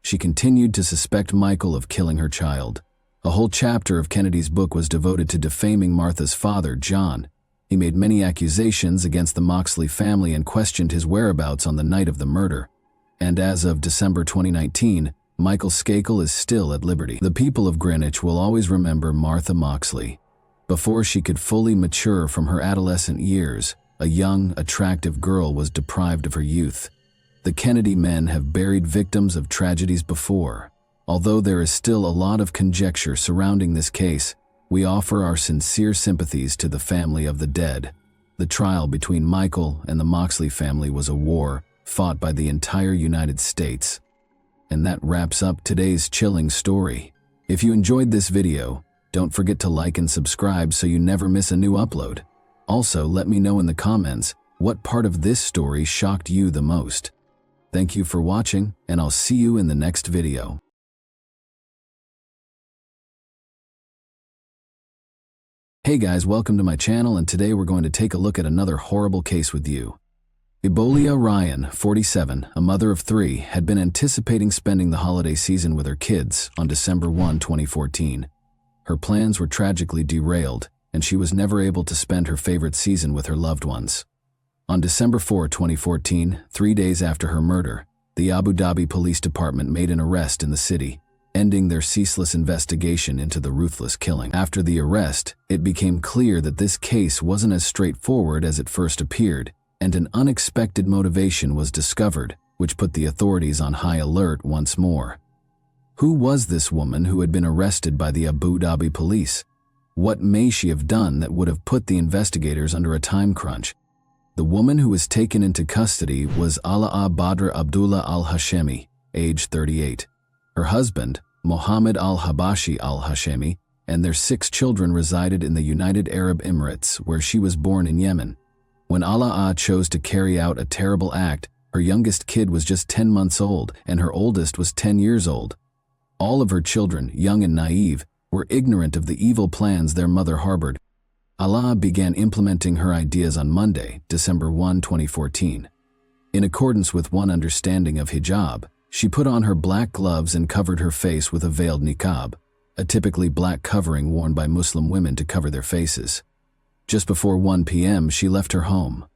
She continued to suspect Michael of killing her child. A whole chapter of Kennedy's book was devoted to defaming Martha's father, John. He made many accusations against the Moxley family and questioned his whereabouts on the night of the murder. And as of December 2019, Michael Skakel is still at liberty. The people of Greenwich will always remember Martha Moxley. Before she could fully mature from her adolescent years, a young, attractive girl was deprived of her youth. The Kennedy men have buried victims of tragedies before. Although there is still a lot of conjecture surrounding this case, we offer our sincere sympathies to the family of the dead. The trial between Michael and the Moxley family was a war fought by the entire United States. And that wraps up today's chilling story. If you enjoyed this video, don't forget to like and subscribe so you never miss a new upload. Also, let me know in the comments what part of this story shocked you the most. Thank you for watching, and I'll see you in the next video. Hey guys, welcome to my channel, and today we're going to take a look at another horrible case with you. Ebolia Ryan, 47, a mother of 3, had been anticipating spending the holiday season with her kids on December 1, 2014. Her plans were tragically derailed, and she was never able to spend her favorite season with her loved ones. On December 4, 2014, 3 days after her murder, the Abu Dhabi Police Department made an arrest in the city, ending their ceaseless investigation into the ruthless killing. After the arrest, it became clear that this case wasn't as straightforward as it first appeared, and an unexpected motivation was discovered, which put the authorities on high alert once more. Who was this woman who had been arrested by the Abu Dhabi police? What may she have done that would have put the investigators under a time crunch? The woman who was taken into custody was Alaa Badr Abdullah al-Hashemi, age 38. Her husband, Mohammed al-Habashi al-Hashemi, and their 6 children resided in the United Arab Emirates, where she was born in Yemen. When Alaa chose to carry out a terrible act, her youngest kid was just 10 months old, and her oldest was 10 years old. All of her children, young and naive, were ignorant of the evil plans their mother harbored. Alaa began implementing her ideas on Monday, December 1, 2014. In accordance with one understanding of hijab, she put on her black gloves and covered her face with a veiled niqab, a typically black covering worn by Muslim women to cover their faces. Just before 1 p.m., she left her home.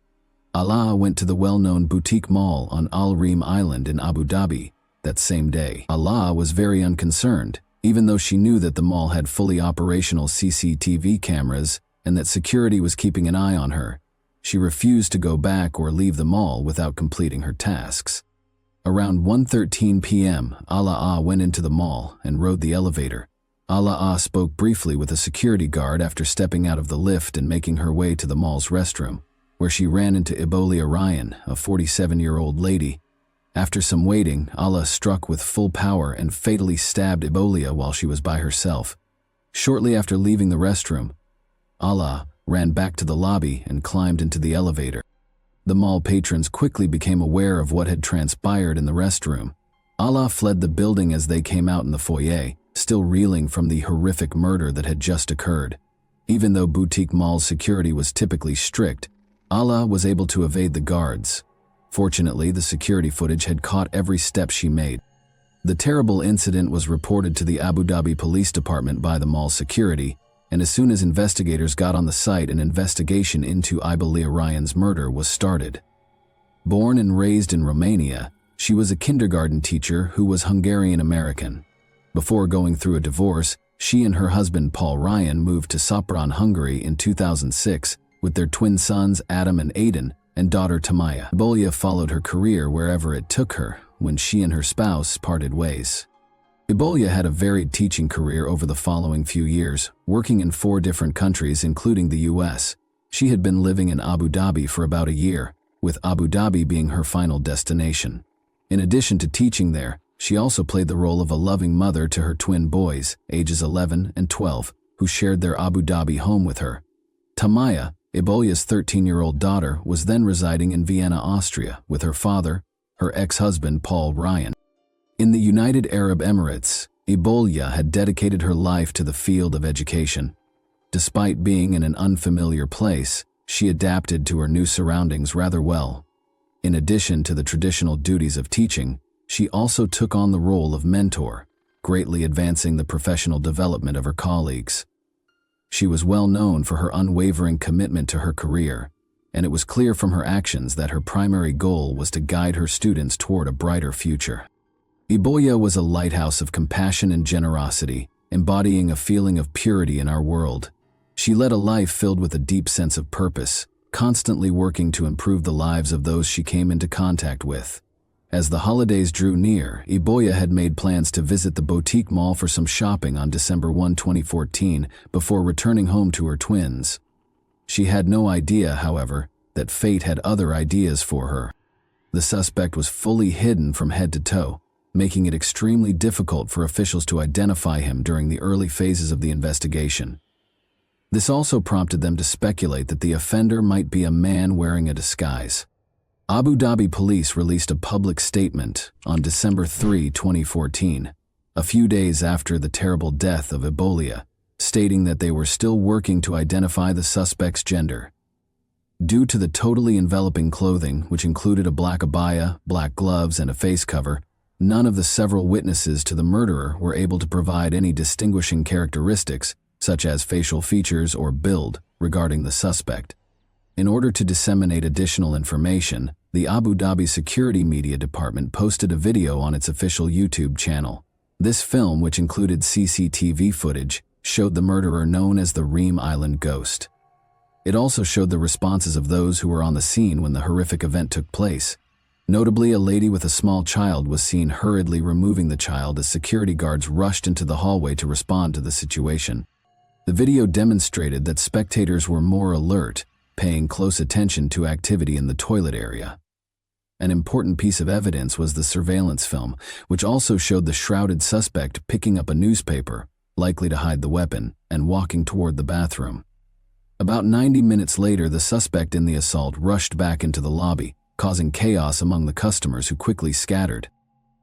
Alaa went to the well-known boutique mall on Al Reem Island in Abu Dhabi that same day. Alaa was very unconcerned, even though she knew that the mall had fully operational CCTV cameras and that security was keeping an eye on her. She refused to go back or leave the mall without completing her tasks. Around 1:13 p.m., Alaa went into the mall and rode the elevator. Alaa spoke briefly with a security guard after stepping out of the lift and making her way to the mall's restroom, where she ran into Ebolia Ryan, a 47-year-old lady. After some waiting, Ala struck with full power and fatally stabbed Ebolia while she was by herself. Shortly after leaving the restroom, Ala ran back to the lobby and climbed into the elevator. The mall patrons quickly became aware of what had transpired in the restroom. Ala fled the building as they came out in the foyer, still reeling from the horrific murder that had just occurred. Even though boutique mall security was typically strict, Ala was able to evade the guards. Fortunately, the security footage had caught every step she made. The terrible incident was reported to the Abu Dhabi Police Department by the mall security, and as soon as investigators got on the site, an investigation into Ebolia Ryan's murder was started. Born and raised in Romania, she was a kindergarten teacher who was Hungarian-American. Before going through a divorce, she and her husband Paul Ryan moved to Sopron, Hungary in 2006 with their twin sons Adam and Aiden and daughter Tamaya. Ebolia followed her career wherever it took her when she and her spouse parted ways. Ebolia had a varied teaching career over the following few years, working in 4 different countries including the US. She had been living in Abu Dhabi for about a year, with Abu Dhabi being her final destination. In addition to teaching there, she also played the role of a loving mother to her twin boys, ages 11 and 12, who shared their Abu Dhabi home with her. Tamaya, Ebolia's 13-year-old daughter, was then residing in Vienna, Austria, with her father, her ex-husband Paul Ryan. In the United Arab Emirates, Ebolia had dedicated her life to the field of education. Despite being in an unfamiliar place, she adapted to her new surroundings rather well. In addition to the traditional duties of teaching, she also took on the role of mentor, greatly advancing the professional development of her colleagues. She was well known for her unwavering commitment to her career, and it was clear from her actions that her primary goal was to guide her students toward a brighter future. Ebolia was a lighthouse of compassion and generosity, embodying a feeling of purity in our world. She led a life filled with a deep sense of purpose, constantly working to improve the lives of those she came into contact with. As the holidays drew near, Ebolia had made plans to visit the boutique mall for some shopping on December 1, 2014, before returning home to her twins. She had no idea, however, that fate had other ideas for her. The suspect was fully hidden from head to toe, making it extremely difficult for officials to identify him during the early phases of the investigation. This also prompted them to speculate that the offender might be a man wearing a disguise. Abu Dhabi police released a public statement on December 3, 2014, a few days after the terrible death of Ebolia, stating that they were still working to identify the suspect's gender. Due to the totally enveloping clothing, which included a black abaya, black gloves, and a face cover, none of the several witnesses to the murderer were able to provide any distinguishing characteristics, such as facial features or build, regarding the suspect. In order to disseminate additional information, the Abu Dhabi Security Media Department posted a video on its official YouTube channel. This film, which included CCTV footage, showed the murderer known as the Reem Island Ghost. It also showed the responses of those who were on the scene when the horrific event took place. Notably, a lady with a small child was seen hurriedly removing the child as security guards rushed into the hallway to respond to the situation. The video demonstrated that spectators were more alert, paying close attention to activity in the toilet area. An important piece of evidence was the surveillance film, which also showed the shrouded suspect picking up a newspaper, likely to hide the weapon, and walking toward the bathroom. About 90 minutes later, the suspect in the assault rushed back into the lobby, causing chaos among the customers who quickly scattered.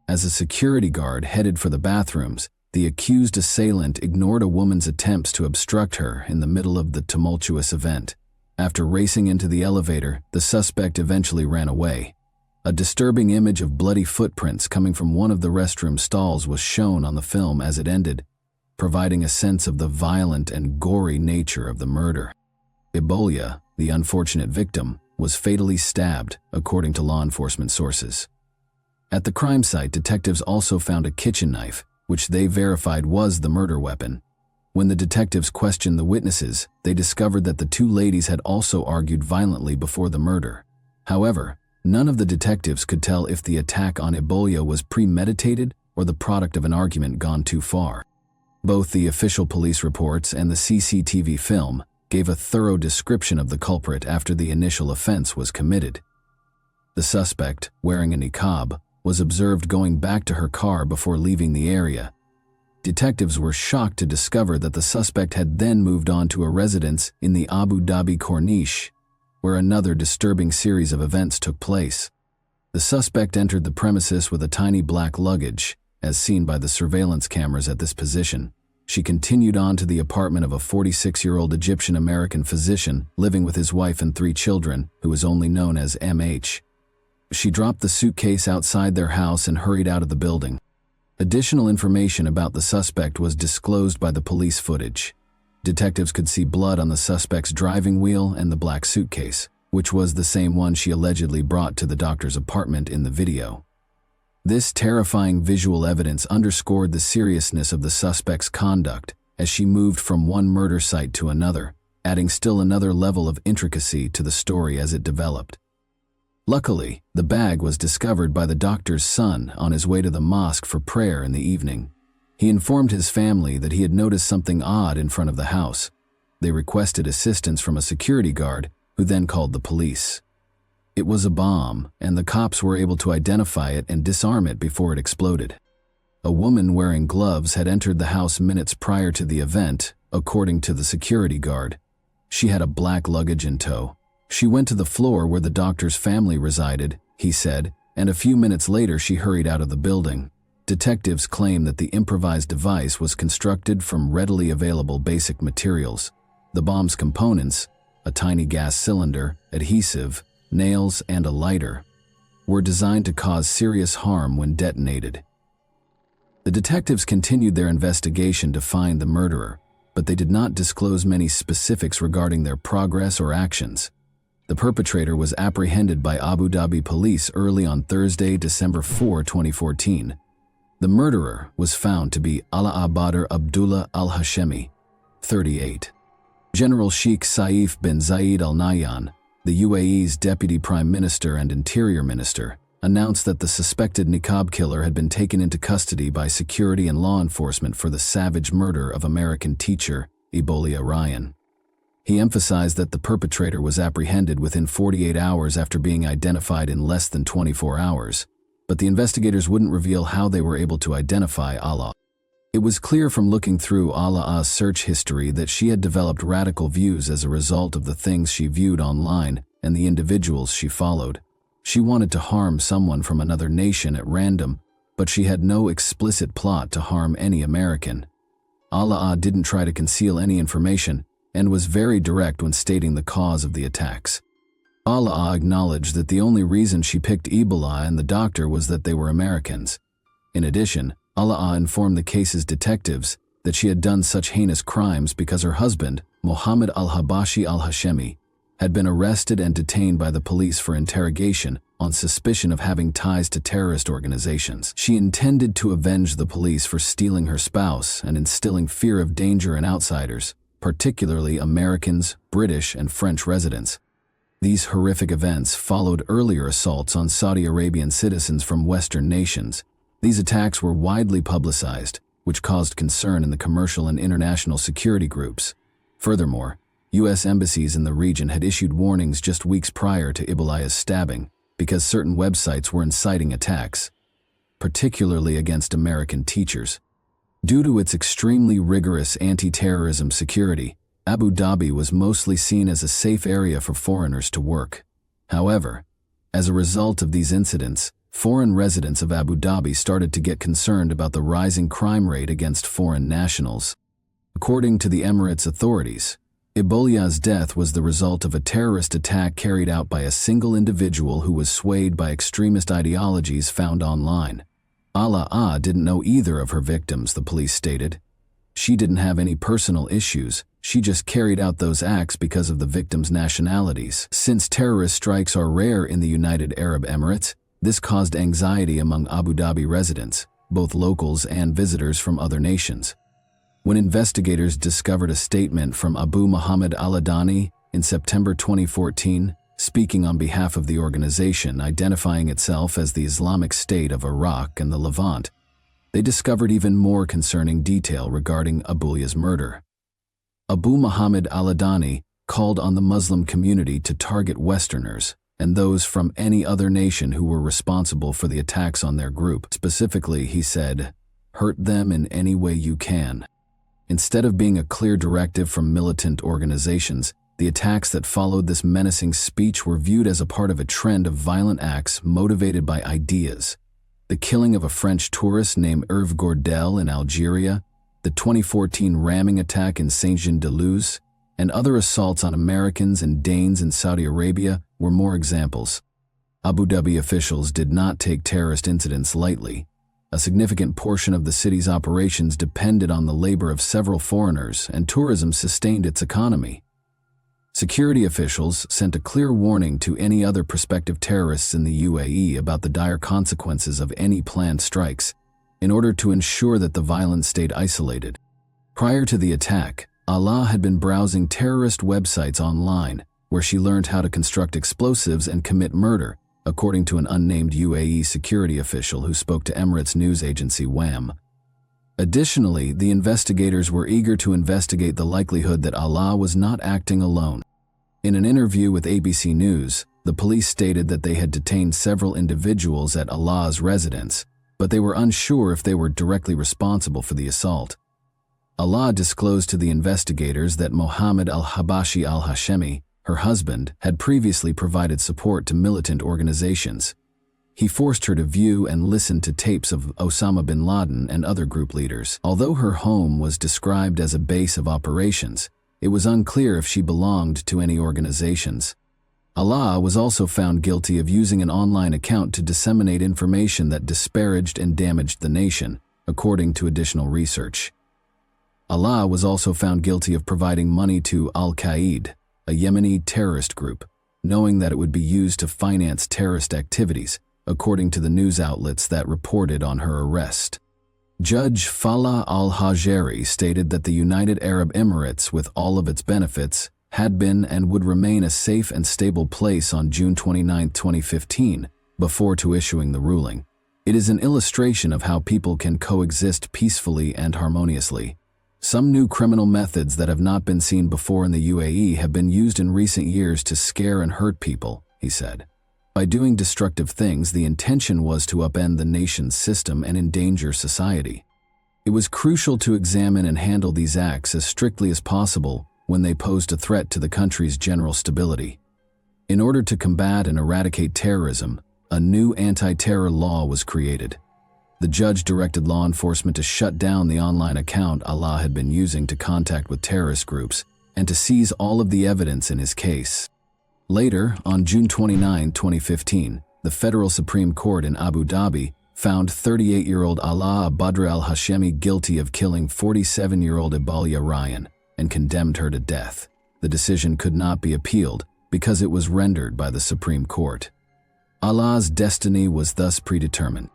As a security guard headed for the bathrooms, the accused assailant ignored a woman's attempts to obstruct her in the middle of the tumultuous event. After racing into the elevator, the suspect eventually ran away. A disturbing image of bloody footprints coming from one of the restroom stalls was shown on the film as it ended, providing a sense of the violent and gory nature of the murder. Ebolia, the unfortunate victim, was fatally stabbed, according to law enforcement sources. At the crime site, detectives also found a kitchen knife, which they verified was the murder weapon. When the detectives questioned the witnesses, they discovered that the 2 ladies had also argued violently before the murder. However, none of the detectives could tell if the attack on Ebolia was premeditated or the product of an argument gone too far. Both the official police reports and the CCTV film gave a thorough description of the culprit after the initial offense was committed. The suspect, wearing a niqab, was observed going back to her car before leaving the area. Detectives were shocked to discover that the suspect had then moved on to a residence in the Abu Dhabi Corniche, where another disturbing series of events took place. The suspect entered the premises with a tiny black luggage, as seen by the surveillance cameras at this position. She continued on to the apartment of a 46-year-old Egyptian-American physician living with his wife and 3 children, who is only known as MH. She dropped the suitcase outside their house and hurried out of the building. Additional information about the suspect was disclosed by the police footage. Detectives could see blood on the suspect's driving wheel and the black suitcase, which was the same one she allegedly brought to the doctor's apartment in the video. This terrifying visual evidence underscored the seriousness of the suspect's conduct as she moved from one murder site to another, adding still another level of intricacy to the story as it developed. Luckily, the bag was discovered by the doctor's son on his way to the mosque for prayer in the evening. He informed his family that he had noticed something odd in front of the house. They requested assistance from a security guard, who then called the police. It was a bomb, and the cops were able to identify it and disarm it before it exploded. A woman wearing gloves had entered the house minutes prior to the event, according to the security guard. She had a black luggage in tow. She went to the floor where the doctor's family resided, he said, and a few minutes later she hurried out of the building. Detectives claim that the improvised device was constructed from readily available basic materials. The bomb's components, a tiny gas cylinder, adhesive, nails, and a lighter, were designed to cause serious harm when detonated. The detectives continued their investigation to find the murderer, but they did not disclose many specifics regarding their progress or actions. The perpetrator was apprehended by Abu Dhabi police early on Thursday, December 4, 2014. The murderer was found to be Ala Badr Abdullah al-Hashemi, 38. General Sheikh Saif bin Zayed Al Nahyan, the UAE's Deputy Prime Minister and Interior Minister, announced that the suspected niqab killer had been taken into custody by security and law enforcement for the savage murder of American teacher Ebolia Ryan. He emphasized that the perpetrator was apprehended within 48 hours after being identified in less than 24 hours, but the investigators wouldn't reveal how they were able to identify Allah. It was clear from looking through Allah's search history that she had developed radical views as a result of the things she viewed online and the individuals she followed. She wanted to harm someone from another nation at random, but she had no explicit plot to harm any American. Allah didn't try to conceal any information and was very direct when stating the cause of the attacks. Allah acknowledged that the only reason she picked Ebola and the doctor was that they were Americans. In addition, Allah informed the case's detectives that she had done such heinous crimes because her husband, Mohammed al-Habashi al-Hashemi, had been arrested and detained by the police for interrogation on suspicion of having ties to terrorist organizations. She intended to avenge the police for stealing her spouse and instilling fear of danger in outsiders, particularly Americans, British, and French residents. These horrific events followed earlier assaults on Saudi Arabian citizens from Western nations. These attacks were widely publicized, which caused concern in the commercial and international security groups. Furthermore, U.S. embassies in the region had issued warnings just weeks prior to Ebola's stabbing because certain websites were inciting attacks, particularly against American teachers. Due to its extremely rigorous anti-terrorism security, Abu Dhabi was mostly seen as a safe area for foreigners to work. However, as a result of these incidents, foreign residents of Abu Dhabi started to get concerned about the rising crime rate against foreign nationals. According to the Emirates authorities, Ebola's death was the result of a terrorist attack carried out by a single individual who was swayed by extremist ideologies found online. Allah didn't know either of her victims, the police stated. She didn't have any personal issues, she just carried out those acts because of the victims' nationalities. Since terrorist strikes are rare in the United Arab Emirates, this caused anxiety among Abu Dhabi residents, both locals and visitors from other nations. When investigators discovered a statement from Abu Muhammad al-Adani in September 2014, speaking on behalf of the organization identifying itself as the Islamic State of Iraq and the Levant, they discovered even more concerning detail regarding Abulia's murder. Abu Muhammad al-Adani called on the Muslim community to target Westerners and those from any other nation who were responsible for the attacks on their group. Specifically, he said, "Hurt them in any way you can." Instead of being a clear directive from militant organizations, the attacks that followed this menacing speech were viewed as a part of a trend of violent acts motivated by ideas. The killing of a French tourist named Hervé Gordel in Algeria, the 2014 ramming attack in Saint-Jean-de-Luz, and other assaults on Americans and Danes in Saudi Arabia were more examples. Abu Dhabi officials did not take terrorist incidents lightly. A significant portion of the city's operations depended on the labor of several foreigners, and tourism sustained its economy. Security officials sent a clear warning to any other prospective terrorists in the UAE about the dire consequences of any planned strikes, in order to ensure that the violence stayed isolated. Prior to the attack, Alaa had been browsing terrorist websites online, where she learned how to construct explosives and commit murder, according to an unnamed UAE security official who spoke to Emirates news agency WAM. Additionally, the investigators were eager to investigate the likelihood that Alaa was not acting alone. In an interview with ABC News, the police stated that they had detained several individuals at Alaa's residence, but they were unsure if they were directly responsible for the assault. Alaa disclosed to the investigators that Mohammed al-Habashi al-Hashemi, her husband, had previously provided support to militant organizations. He forced her to view and listen to tapes of Osama bin Laden and other group leaders. Although her home was described as a base of operations, it was unclear if she belonged to any organizations. Alaa was also found guilty of using an online account to disseminate information that disparaged and damaged the nation, according to additional research. Alaa was also found guilty of providing money to Al-Qaeda, a Yemeni terrorist group, knowing that it would be used to finance terrorist activities, according to the news outlets that reported on her arrest. Judge Falah al-Hajeri stated that the United Arab Emirates, with all of its benefits, had been and would remain a safe and stable place on June 29, 2015, before to issuing the ruling. It is an illustration of how people can coexist peacefully and harmoniously. Some new criminal methods that have not been seen before in the UAE have been used in recent years to scare and hurt people, he said. By doing destructive things, the intention was to upend the nation's system and endanger society. It was crucial to examine and handle these acts as strictly as possible when they posed a threat to the country's general stability. In order to combat and eradicate terrorism, a new anti-terror law was created. The judge directed law enforcement to shut down the online account Alaa had been using to contact with terrorist groups and to seize all of the evidence in his case. Later, on June 29, 2015, the Federal Supreme Court in Abu Dhabi found 38-year-old Alaa Badr al-Hashemi guilty of killing 47-year-old Ibalia Ryan and condemned her to death. The decision could not be appealed because it was rendered by the Supreme Court. Alaa's destiny was thus predetermined.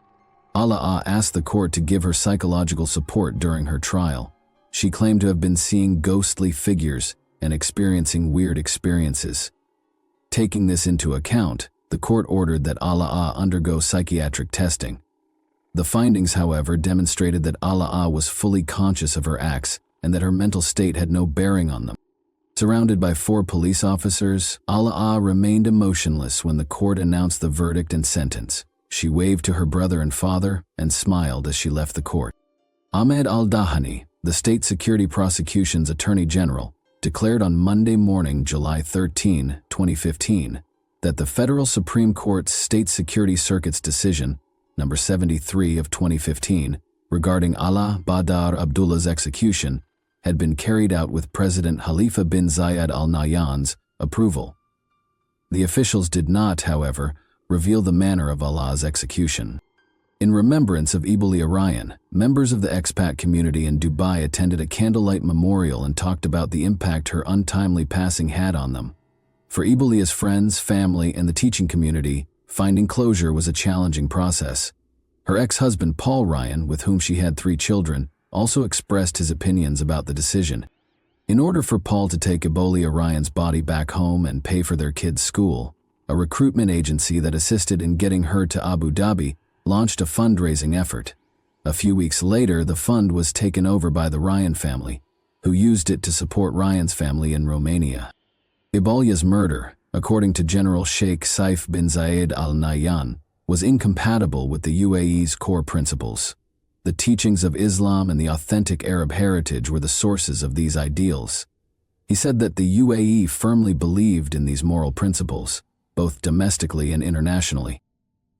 Alaa asked the court to give her psychological support during her trial. She claimed to have been seeing ghostly figures and experiencing weird experiences. Taking this into account, the court ordered that Alaa undergo psychiatric testing. The findings, however, demonstrated that Alaa was fully conscious of her acts and that her mental state had no bearing on them. Surrounded by 4 police officers, Alaa remained emotionless when the court announced the verdict and sentence. She waved to her brother and father and smiled as she left the court. Ahmed al-Dahani, the state security prosecution's attorney general, declared on Monday morning, July 13, 2015, that the Federal Supreme Court's State Security Circuit's decision, number 73 of 2015, regarding Alaa Badr Abdullah's execution, had been carried out with President Khalifa bin Zayed Al Nahyan's approval. The officials did not, however, reveal the manner of Alaa's execution. In remembrance of Ibalia Ryan, members of the expat community in Dubai attended a candlelight memorial and talked about the impact her untimely passing had on them. For Ibalia's friends, family, and the teaching community, finding closure was a challenging process. Her ex-husband Paul Ryan, with whom she had 3 children, also expressed his opinions about the decision. In order for Paul to take Ibalia Ryan's body back home and pay for their kids' school, a recruitment agency that assisted in getting her to Abu Dhabi launched a fundraising effort. A few weeks later, the fund was taken over by the Ryan family, who used it to support Ryan's family in Romania. Ibalya's murder, according to General Sheikh Saif bin Zayed Al Nahyan, was incompatible with the UAE's core principles. The teachings of Islam and the authentic Arab heritage were the sources of these ideals. He said that the UAE firmly believed in these moral principles, both domestically and internationally.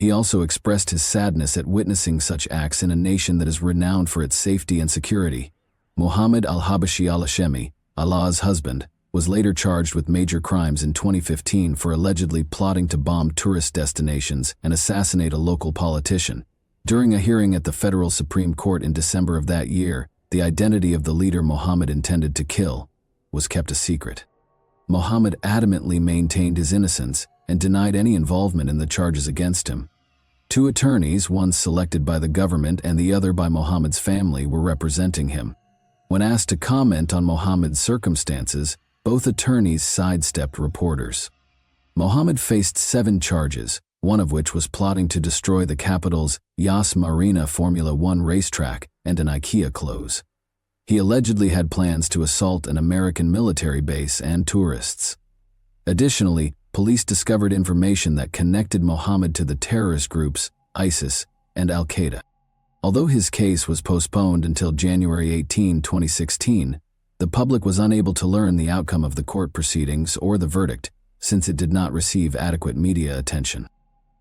He also expressed his sadness at witnessing such acts in a nation that is renowned for its safety and security. Mohammed al-Habashi al-Hashemi, Allah's husband, was later charged with major crimes in 2015 for allegedly plotting to bomb tourist destinations and assassinate a local politician. During a hearing at the Federal Supreme Court in December of that year, the identity of the leader Mohammed intended to kill was kept a secret. Mohammed adamantly maintained his innocence and denied any involvement in the charges against him. Two attorneys, one selected by the government and the other by Mohammed's family, were representing him. When asked to comment on Mohammed's circumstances, both attorneys sidestepped reporters. Mohammed faced 7 charges, one of which was plotting to destroy the capital's Yas Marina Formula One racetrack and an IKEA close. He allegedly had plans to assault an American military base and tourists. Additionally, police discovered information that connected Mohammed to the terrorist groups ISIS and Al-Qaeda. Although his case was postponed until January 18, 2016, the public was unable to learn the outcome of the court proceedings or the verdict, since it did not receive adequate media attention.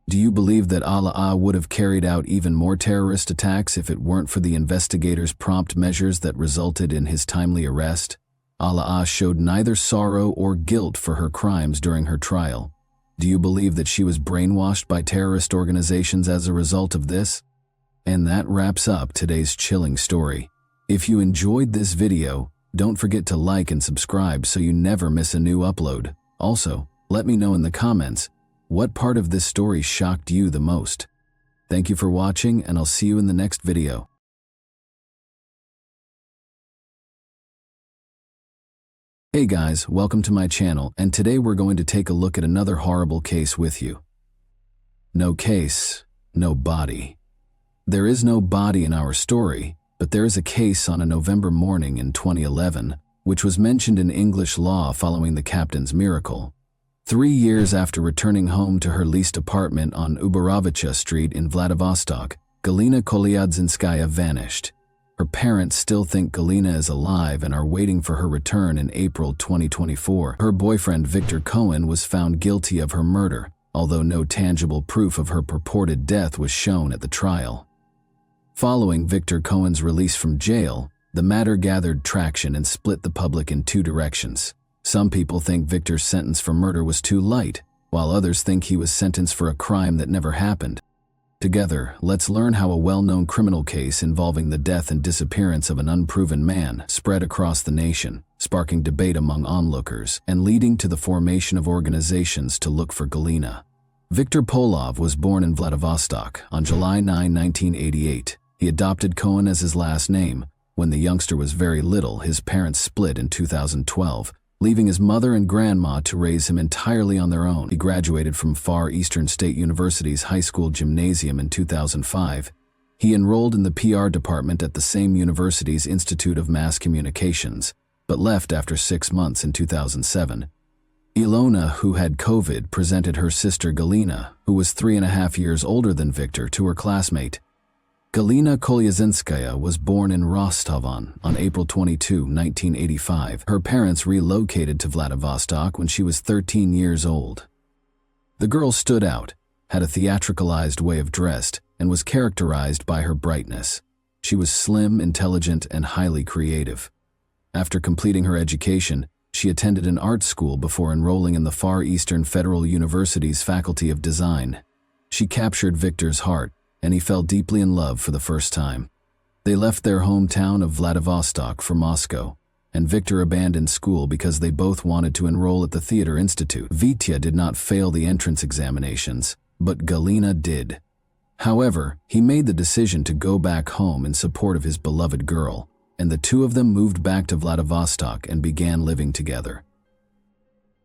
Do you believe that Allah would have carried out even more terrorist attacks if it weren't for the investigators' prompt measures that resulted in his timely arrest? Allah showed neither sorrow or guilt for her crimes during her trial. Do you believe that she was brainwashed by terrorist organizations as a result of this? And that wraps up today's chilling story. If you enjoyed this video, don't forget to like and subscribe so you never miss a new upload. Also, let me know in the comments, what part of this story shocked you the most? Thank you for watching, and I'll see you in the next video. Hey guys, welcome to my channel, and today we're going to take a look at another horrible case with you. No case, no body. There is no body in our story, but there is a case on a November morning in 2011, which was mentioned in English law following the captain's miracle. 3 years after returning home to her leased apartment on Uberovicha Street in Vladivostok, Galina Kolyadzinskaya vanished. Her parents still think Galina is alive and are waiting for her return in April 2024. Her boyfriend Victor Cohen was found guilty of her murder, although no tangible proof of her purported death was shown at the trial. Following Victor Cohen's release from jail, the matter gathered traction and split the public in 2 directions. Some people think Victor's sentence for murder was too light, while others think he was sentenced for a crime that never happened. Together, let's learn how a well-known criminal case involving the death and disappearance of an unproven man spread across the nation, sparking debate among onlookers and leading to the formation of organizations to look for Galina. Viktor Polov was born in Vladivostok on July 9, 1988. He adopted Cohen as his last name. When the youngster was very little, his parents split in 2012, leaving his mother and grandma to raise him entirely on their own. He graduated from Far Eastern State University's high school gymnasium in 2005. He enrolled in the PR department at the same university's Institute of Mass Communications, but left after 6 months in 2007. Ilona, who had COVID, presented her sister Galina, who was 3.5 years older than Victor, to her classmate. Galina Kolyadzinskaya was born in Rostov-on April 22, 1985. Her parents relocated to Vladivostok when she was 13 years old. The girl stood out, had a theatricalized way of dress, and was characterized by her brightness. She was slim, intelligent, and highly creative. After completing her education, she attended an art school before enrolling in the Far Eastern Federal University's Faculty of Design. She captured Victor's heart, and he fell deeply in love for the first time. They left their hometown of Vladivostok for Moscow, and Victor abandoned school because they both wanted to enroll at the Theater Institute. Vitya did not fail the entrance examinations, but Galina did. However, he made the decision to go back home in support of his beloved girl, and the two of them moved back to Vladivostok and began living together.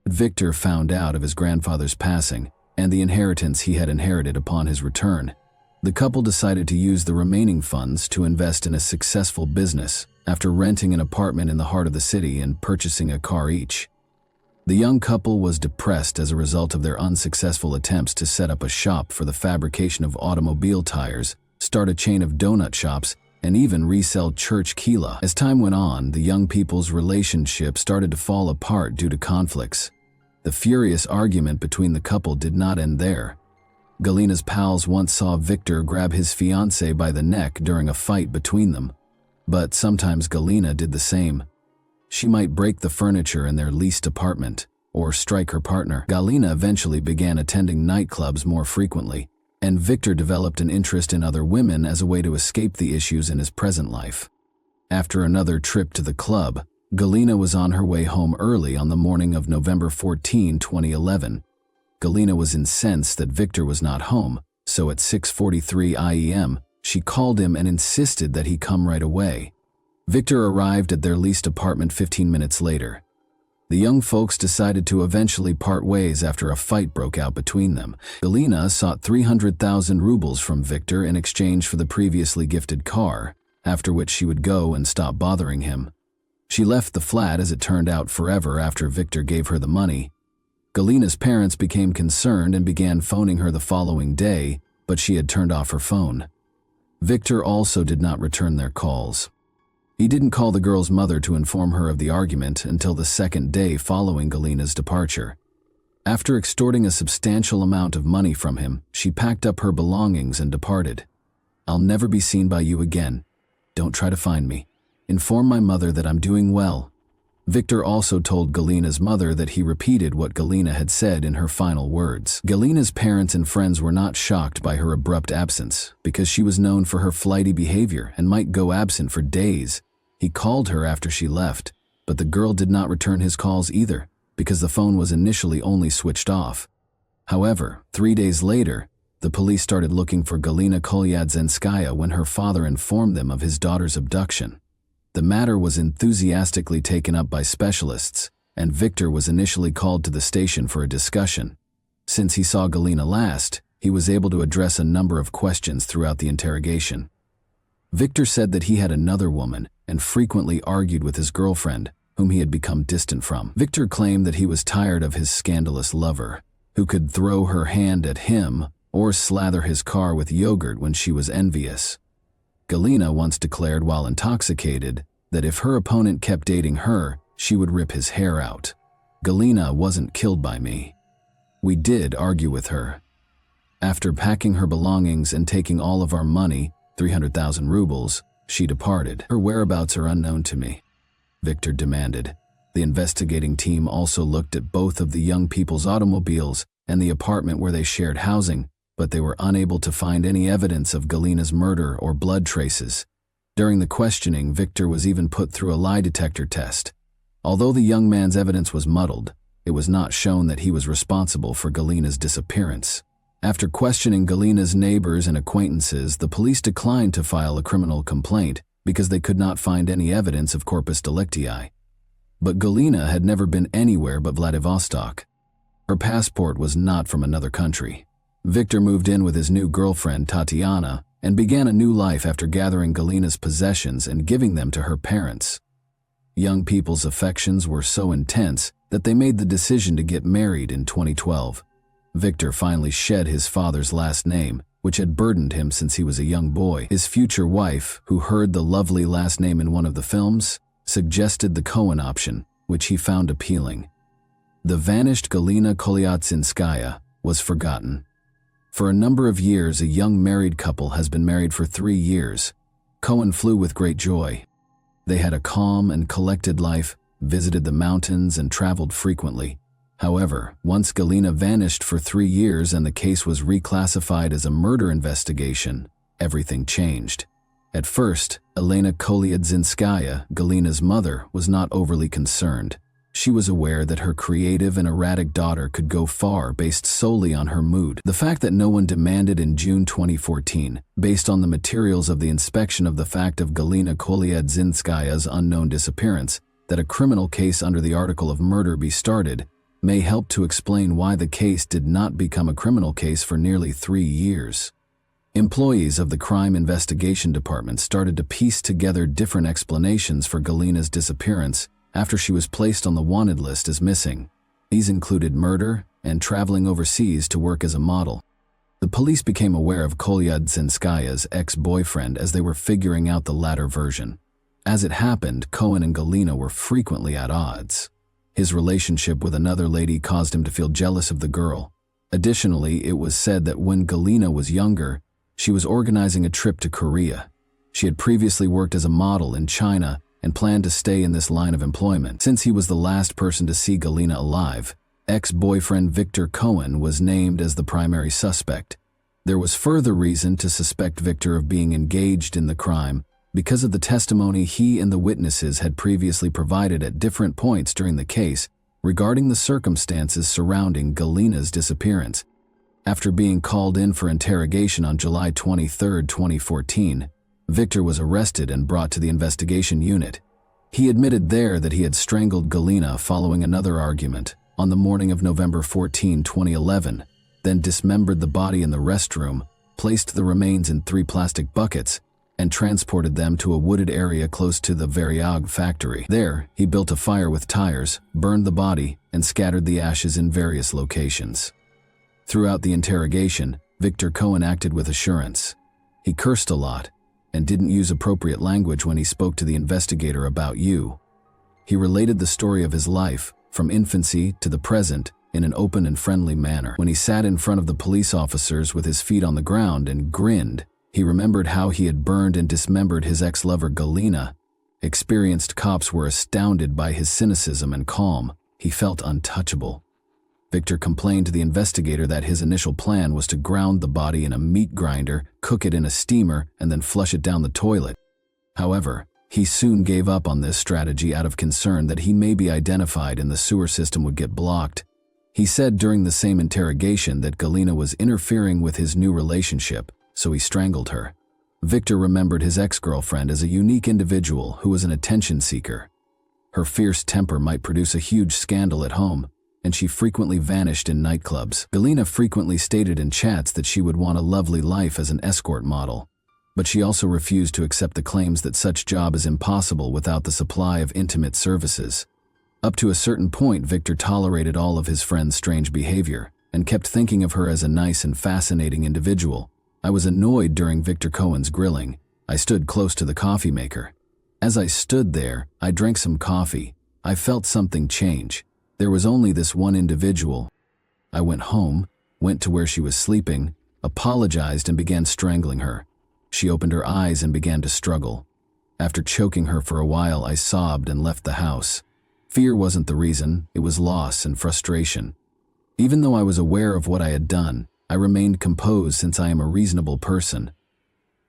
Victor found out of his grandfather's passing and the inheritance he had inherited upon his return. The couple decided to use the remaining funds to invest in a successful business after renting an apartment in the heart of the city and purchasing a car each. The young couple was depressed as a result of their unsuccessful attempts to set up a shop for the fabrication of automobile tires, start a chain of donut shops, and even resell church kila. As time went on, the young people's relationship started to fall apart due to conflicts. The furious argument between the couple did not end there. Galina's pals once saw Victor grab his fiancée by the neck during a fight between them, but sometimes Galina did the same. She might break the furniture in their leased apartment or strike her partner. Galina eventually began attending nightclubs more frequently, and Victor developed an interest in other women as a way to escape the issues in his present life. After another trip to the club, Galina was on her way home early on the morning of November 14, 2011. Galina was incensed that Victor was not home, so at 6:43 IEM, she called him and insisted that he come right away. Victor arrived at their leased apartment 15 minutes later. The young folks decided to eventually part ways after a fight broke out between them. Galina sought 300,000 rubles from Victor in exchange for the previously gifted car, after which she would go and stop bothering him. She left the flat, as it turned out, forever after Victor gave her the money. Galina's parents became concerned and began phoning her the following day, but she had turned off her phone. Victor also did not return their calls. He didn't call the girl's mother to inform her of the argument until the second day following Galina's departure. After extorting a substantial amount of money from him, she packed up her belongings and departed. "I'll never be seen by you again. Don't try to find me. Inform my mother that I'm doing well." Victor also told Galina's mother that he repeated what Galina had said in her final words. Galina's parents and friends were not shocked by her abrupt absence, because she was known for her flighty behavior and might go absent for days. He called her after she left, but the girl did not return his calls either, because the phone was initially only switched off. However, 3 days later, the police started looking for Galina Kolyadzinskaya when her father informed them of his daughter's abduction. The matter was enthusiastically taken up by specialists, and Victor was initially called to the station for a discussion. Since he saw Galina last, he was able to address a number of questions throughout the interrogation. Victor said that he had another woman and frequently argued with his girlfriend, whom he had become distant from. Victor claimed that he was tired of his scandalous lover, who could throw her hand at him or slather his car with yogurt when she was envious. Galina once declared while intoxicated that if her opponent kept dating her, she would rip his hair out. "Galina wasn't killed by me. We did argue with her. After packing her belongings and taking all of our money, 300,000 rubles, she departed. Her whereabouts are unknown to me," Victor demanded. The investigating team also looked at both of the young people's automobiles and the apartment where they shared housing, but they were unable to find any evidence of Galina's murder or blood traces. During the questioning, Victor was even put through a lie detector test. Although the young man's evidence was muddled, it was not shown that he was responsible for Galina's disappearance. After questioning Galina's neighbors and acquaintances, the police declined to file a criminal complaint because they could not find any evidence of corpus delicti. But Galina had never been anywhere but Vladivostok. Her passport was not from another country. Victor moved in with his new girlfriend, Tatiana, and began a new life after gathering Galina's possessions and giving them to her parents. Young people's affections were so intense that they made the decision to get married in 2012. Victor finally shed his father's last name, which had burdened him since he was a young boy. His future wife, who heard the lovely last name in one of the films, suggested the Cohen option, which he found appealing. The vanished Galina Kolyadzinskaya was forgotten. For a number of years, a young married couple has been married for 3 years. Cohen flew with great joy. They had a calm and collected life, visited the mountains, and traveled frequently. However, once Galina vanished for 3 years and the case was reclassified as a murder investigation, everything changed. At first, Elena Kolyadzinskaya, Galina's mother, was not overly concerned. She was aware that her creative and erratic daughter could go far based solely on her mood. The fact that no one demanded in June 2014, based on the materials of the inspection of the fact of Galina Kolyadzinskaya's unknown disappearance, that a criminal case under the article of murder be started, may help to explain why the case did not become a criminal case for nearly 3 years. Employees of the Crime Investigation Department started to piece together different explanations for Galina's disappearance after she was placed on the wanted list as missing. These included murder and traveling overseas to work as a model. The police became aware of Kolyadzinskaya's ex-boyfriend as they were figuring out the latter version. As it happened, Cohen and Galina were frequently at odds. His relationship with another lady caused him to feel jealous of the girl. Additionally, it was said that when Galina was younger, she was organizing a trip to Korea. She had previously worked as a model in China and planned to stay in this line of employment. Since he was the last person to see Galina alive, ex-boyfriend Victor Cohen was named as the primary suspect. There was further reason to suspect Victor of being engaged in the crime because of the testimony he and the witnesses had previously provided at different points during the case regarding the circumstances surrounding Galina's disappearance. After being called in for interrogation on July 23, 2014, Victor was arrested and brought to the investigation unit. He admitted there that he had strangled Galina following another argument on the morning of November 14, 2011, then dismembered the body in the restroom, placed the remains in 3 plastic buckets, and transported them to a wooded area close to the Variag factory. There, he built a fire with tires, burned the body, and scattered the ashes in various locations. Throughout the interrogation, Victor Cohen acted with assurance. He cursed a lot and didn't use appropriate language when he spoke to the investigator about you. He related the story of his life, from infancy to the present, in an open and friendly manner. When he sat in front of the police officers with his feet on the ground and grinned, he remembered how he had burned and dismembered his ex-lover Galina. Experienced cops were astounded by his cynicism and calm. He felt untouchable. Victor complained to the investigator that his initial plan was to ground the body in a meat grinder, cook it in a steamer, and then flush it down the toilet. However, he soon gave up on this strategy out of concern that he may be identified and the sewer system would get blocked. He said during the same interrogation that Galina was interfering with his new relationship, so he strangled her. Victor remembered his ex-girlfriend as a unique individual who was an attention seeker. Her fierce temper might produce a huge scandal at home, and she frequently vanished in nightclubs. Galina frequently stated in chats that she would want a lovely life as an escort model, but she also refused to accept the claims that such job is impossible without the supply of intimate services. Up to a certain point, Victor tolerated all of his friend's strange behavior and kept thinking of her as a nice and fascinating individual. I was annoyed during Victor Cohen's grilling. I stood close to the coffee maker. As I stood there, I drank some coffee. I felt something change. There was only this one individual. I went home, went to where she was sleeping, apologized and began strangling her. She opened her eyes and began to struggle. After choking her for a while, I sobbed and left the house. Fear wasn't the reason, it was loss and frustration. Even though I was aware of what I had done, I remained composed since I am a reasonable person.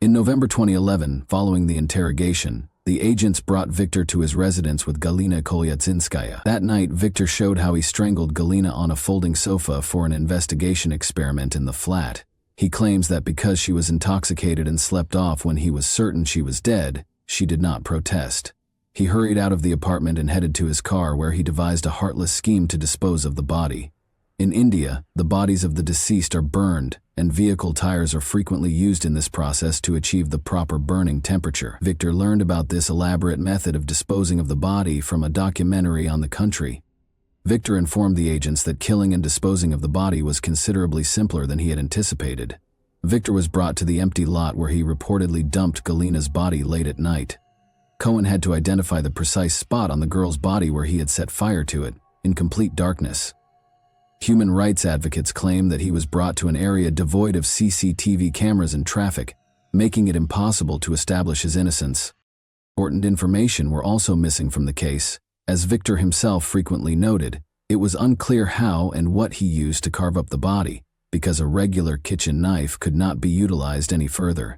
In November 2011, following the interrogation, the agents brought Victor to his residence with Galina Kolyadzinskaya. That night, Victor showed how he strangled Galina on a folding sofa for an investigation experiment in the flat. He claims that because she was intoxicated and slept off when he was certain she was dead, she did not protest. He hurried out of the apartment and headed to his car, where he devised a heartless scheme to dispose of the body. In India, the bodies of the deceased are burned, and vehicle tires are frequently used in this process to achieve the proper burning temperature. Victor learned about this elaborate method of disposing of the body from a documentary on the country. Victor informed the agents that killing and disposing of the body was considerably simpler than he had anticipated. Victor was brought to the empty lot where he reportedly dumped Galina's body late at night. Cohen had to identify the precise spot on the girl's body where he had set fire to it, in complete darkness. Human rights advocates claim that he was brought to an area devoid of CCTV cameras and traffic, making it impossible to establish his innocence. Important information were also missing from the case. As Victor himself frequently noted, it was unclear how and what he used to carve up the body, because a regular kitchen knife could not be utilized any further.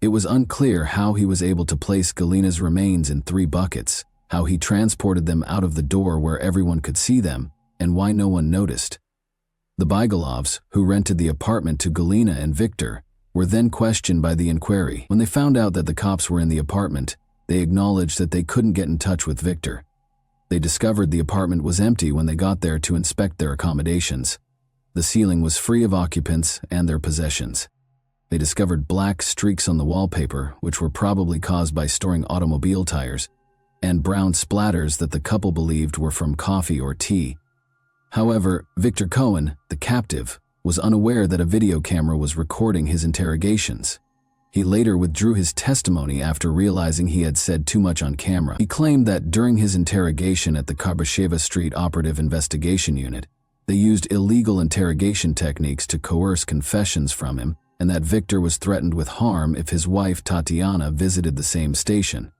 It was unclear how he was able to place Galina's remains in 3 buckets, how he transported them out of the door where everyone could see them, and why no one noticed. The Bygalovs, who rented the apartment to Galina and Victor, were then questioned by the inquiry. When they found out that the cops were in the apartment, they acknowledged that they couldn't get in touch with Victor. They discovered the apartment was empty when they got there to inspect their accommodations. The ceiling was free of occupants and their possessions. They discovered black streaks on the wallpaper, which were probably caused by storing automobile tires, and brown splatters that the couple believed were from coffee or tea. However, Victor Cohen, the captive, was unaware that a video camera was recording his interrogations. He later withdrew his testimony after realizing he had said too much on camera. He claimed that during his interrogation at the Karbasheva Street Operative Investigation Unit, they used illegal interrogation techniques to coerce confessions from him, and that Victor was threatened with harm if his wife Tatiana visited the same station.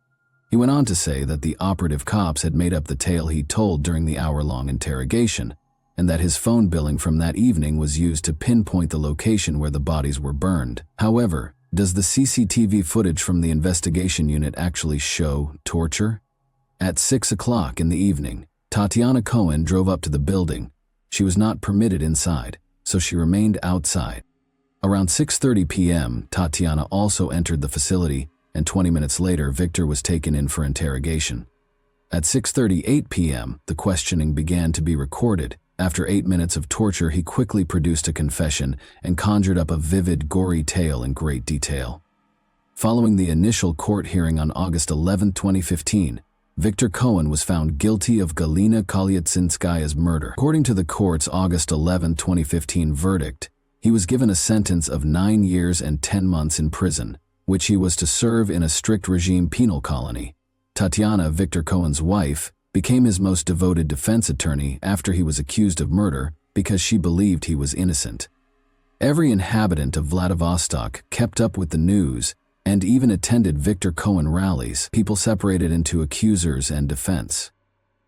He went on to say that the operative cops had made up the tale he told during the hour-long interrogation, and that his phone billing from that evening was used to pinpoint the location where the bodies were burned. However, does the CCTV footage from the investigation unit actually show torture? At 6 o'clock in the evening, Tatiana Cohen drove up to the building. She was not permitted inside, so she remained outside. Around 6:30 p.m., Tatiana also entered the facility, and 20 minutes later, Victor was taken in for interrogation. At 6:38 p.m., the questioning began to be recorded. After 8 minutes of torture, he quickly produced a confession and conjured up a vivid, gory tale in great detail. Following the initial court hearing on August 11, 2015, Victor Cohen was found guilty of Galina Kolyatsinskaya's murder. According to the court's August 11, 2015 verdict, he was given a sentence of 9 years and 10 months in prison, which he was to serve in a strict regime penal colony. Tatiana, Victor Cohen's wife, became his most devoted defense attorney after he was accused of murder because she believed he was innocent. Every inhabitant of Vladivostok kept up with the news and even attended Victor Cohen rallies. People separated into accusers and defense.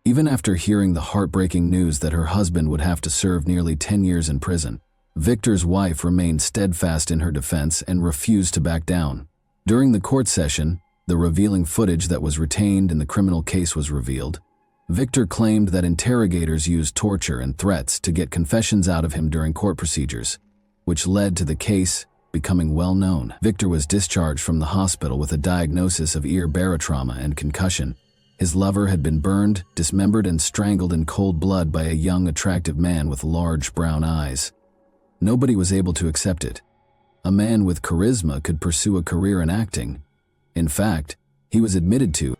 Even after hearing the heartbreaking news that her husband would have to serve nearly 10 years in prison, Victor's wife remained steadfast in her defense and refused to back down. During the court session, the revealing footage that was retained in the criminal case was revealed. Victor claimed that interrogators used torture and threats to get confessions out of him during court procedures, which led to the case becoming well known. Victor was discharged from the hospital with a diagnosis of ear barotrauma and concussion. His lover had been burned, dismembered, and strangled in cold blood by a young, attractive man with large brown eyes. Nobody was able to accept it. A man with charisma could pursue a career in acting. In fact, he was admitted to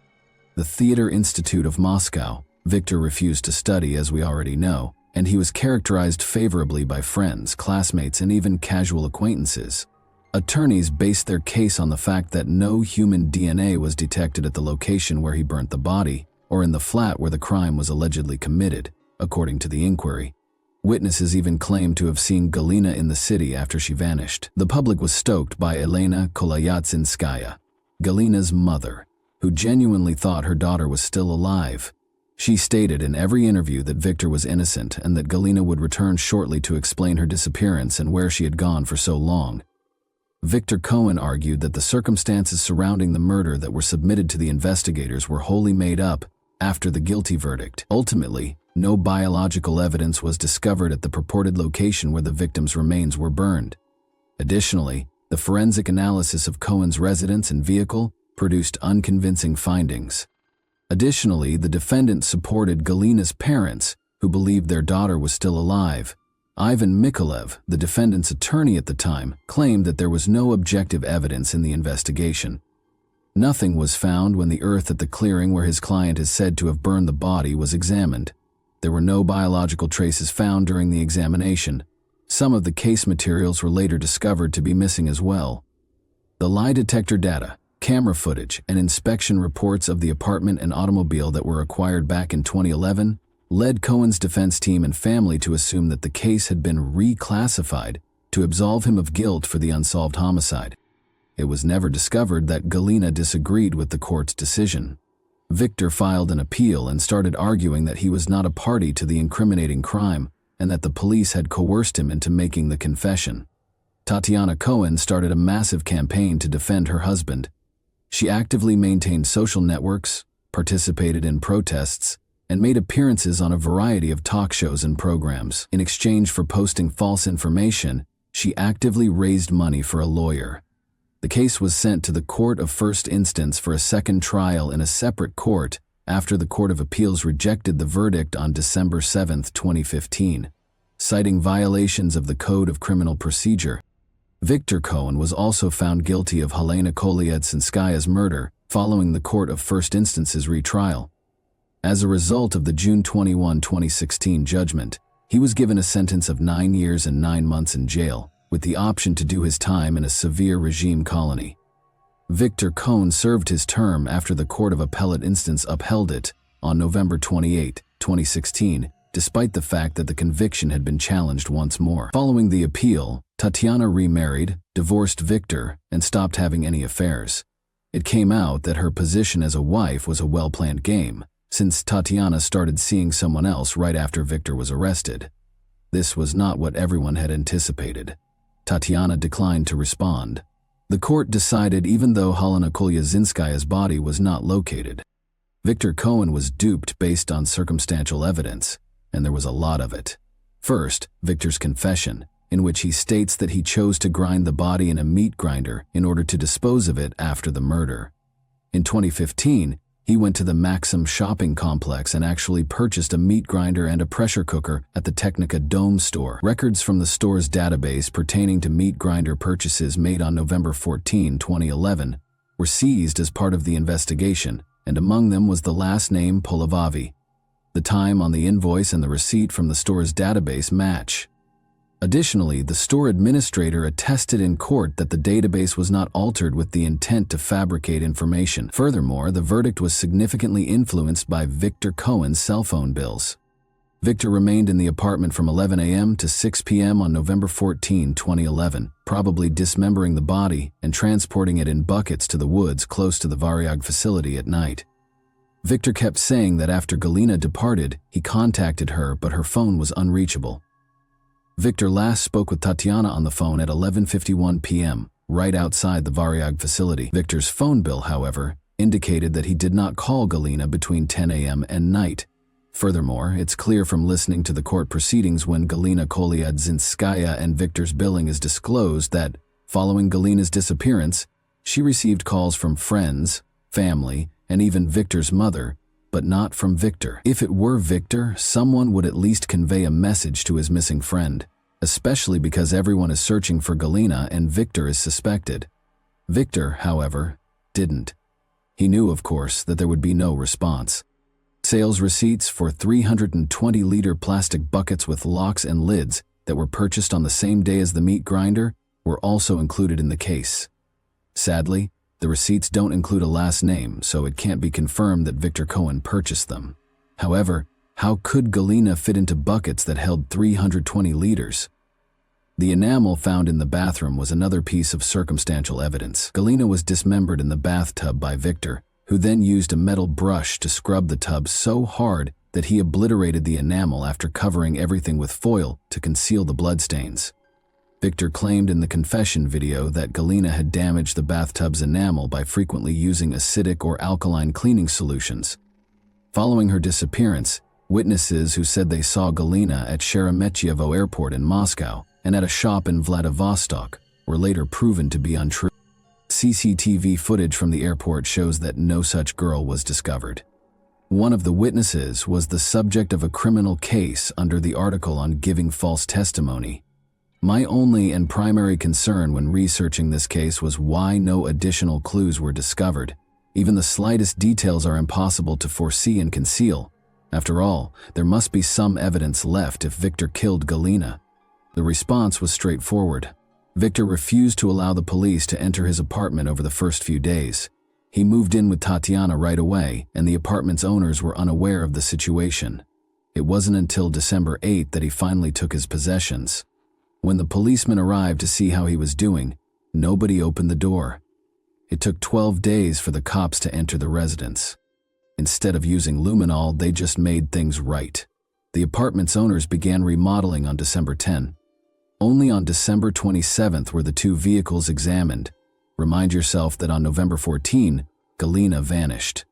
the Theater Institute of Moscow. Victor refused to study, as we already know, and he was characterized favorably by friends, classmates, and even casual acquaintances. Attorneys based their case on the fact that no human DNA was detected at the location where he burnt the body, or in the flat where the crime was allegedly committed, according to the inquiry. Witnesses even claimed to have seen Galina in the city after she vanished. The public was stoked by Elena Kolyatsinskaya, Galina's mother, who genuinely thought her daughter was still alive. She stated in every interview that Victor was innocent and that Galina would return shortly to explain her disappearance and where she had gone for so long. Victor Cohen argued that the circumstances surrounding the murder that were submitted to the investigators were wholly made up after the guilty verdict. Ultimately, no biological evidence was discovered at the purported location where the victim's remains were burned. Additionally, the forensic analysis of Cohen's residence and vehicle produced unconvincing findings. Additionally, the defendant supported Galina's parents, who believed their daughter was still alive. Ivan Mikolev, the defendant's attorney at the time, claimed that there was no objective evidence in the investigation. Nothing was found when the earth at the clearing where his client is said to have burned the body was examined. There were no biological traces found during the examination. Some of the case materials were later discovered to be missing as well. The lie detector data, camera footage, and inspection reports of the apartment and automobile that were acquired back in 2011 led Cohen's defense team and family to assume that the case had been reclassified to absolve him of guilt for the unsolved homicide. It was never discovered that Galina disagreed with the court's decision. Victor filed an appeal and started arguing that he was not a party to the incriminating crime and that the police had coerced him into making the confession. Tatiana Cohen started a massive campaign to defend her husband. She actively maintained social networks, participated in protests, and made appearances on a variety of talk shows and programs. In exchange for posting false information, she actively raised money for a lawyer. The case was sent to the Court of First Instance for a second trial in a separate court after the Court of Appeals rejected the verdict on December 7, 2015, citing violations of the Code of Criminal Procedure. Victor Cohen was also found guilty of Helena Kolietsinskaya's murder following the Court of First Instance's retrial. As a result of the June 21, 2016 judgment, he was given a sentence of 9 years and 9 months in jail, with the option to do his time in a severe regime colony. Victor Cohen served his term after the Court of Appellate Instance upheld it on November 28, 2016, despite the fact that the conviction had been challenged once more. Following the appeal, Tatiana remarried, divorced Victor, and stopped having any affairs. It came out that her position as a wife was a well-planned game, since Tatiana started seeing someone else right after Victor was arrested. This was not what everyone had anticipated. Tatiana declined to respond. The court decided even though Helena Kolietsinskaya's body was not located. Victor Cohen was duped based on circumstantial evidence, and there was a lot of it. First, Victor's confession, in which he states that he chose to grind the body in a meat grinder in order to dispose of it after the murder. In 2015, he went to the Maxim shopping complex and actually purchased a meat grinder and a pressure cooker at the Technica Dome store. Records from the store's database pertaining to meat grinder purchases made on November 14, 2011, were seized as part of the investigation, and among them was the last name Polivavi. The time on the invoice and the receipt from the store's database match. Additionally, the store administrator attested in court that the database was not altered with the intent to fabricate information. Furthermore, the verdict was significantly influenced by Victor Cohen's cell phone bills. Victor remained in the apartment from 11 a.m. to 6 p.m. on November 14, 2011, probably dismembering the body and transporting it in buckets to the woods close to the Variag facility at night. Victor kept saying that after Galina departed, he contacted her, but her phone was unreachable. Victor last spoke with Tatiana on the phone at 11:51 p.m., right outside the Variag facility. Victor's phone bill, however, indicated that he did not call Galina between 10 a.m. and night. Furthermore, it's clear from listening to the court proceedings when Galina Kolietsinskaya and Victor's billing is disclosed that, following Galina's disappearance, she received calls from friends, family, and even Victor's mother, but not from Victor. If it were Victor, someone would at least convey a message to his missing friend, especially because everyone is searching for Galina and Victor is suspected. Victor, however, didn't. He knew, of course, that there would be no response. Sales receipts for 320-liter plastic buckets with locks and lids that were purchased on the same day as the meat grinder were also included in the case. Sadly, the receipts don't include a last name, so it can't be confirmed that Victor Cohen purchased them. However, how could Galina fit into buckets that held 320 liters? The enamel found in the bathroom was another piece of circumstantial evidence. Galina was dismembered in the bathtub by Victor, who then used a metal brush to scrub the tub so hard that he obliterated the enamel after covering everything with foil to conceal the bloodstains. Victor claimed in the confession video that Galina had damaged the bathtub's enamel by frequently using acidic or alkaline cleaning solutions. Following her disappearance, witnesses who said they saw Galina at Sheremetyevo Airport in Moscow and at a shop in Vladivostok were later proven to be untrue. CCTV footage from the airport shows that no such girl was discovered. One of the witnesses was the subject of a criminal case under the article on giving false testimony. My only and primary concern when researching this case was why no additional clues were discovered. Even the slightest details are impossible to foresee and conceal. After all, there must be some evidence left if Victor killed Galina. The response was straightforward. Victor refused to allow the police to enter his apartment over the first few days. He moved in with Tatiana right away, and the apartment's owners were unaware of the situation. It wasn't until December 8 that he finally took his possessions. When the policemen arrived to see how he was doing, nobody opened the door. It took 12 days for the cops to enter the residence. Instead of using luminol, they just made things right. The apartment's owners began remodeling on December 10. Only on December 27th were the two vehicles examined. Remind yourself that on November 14, Galina vanished.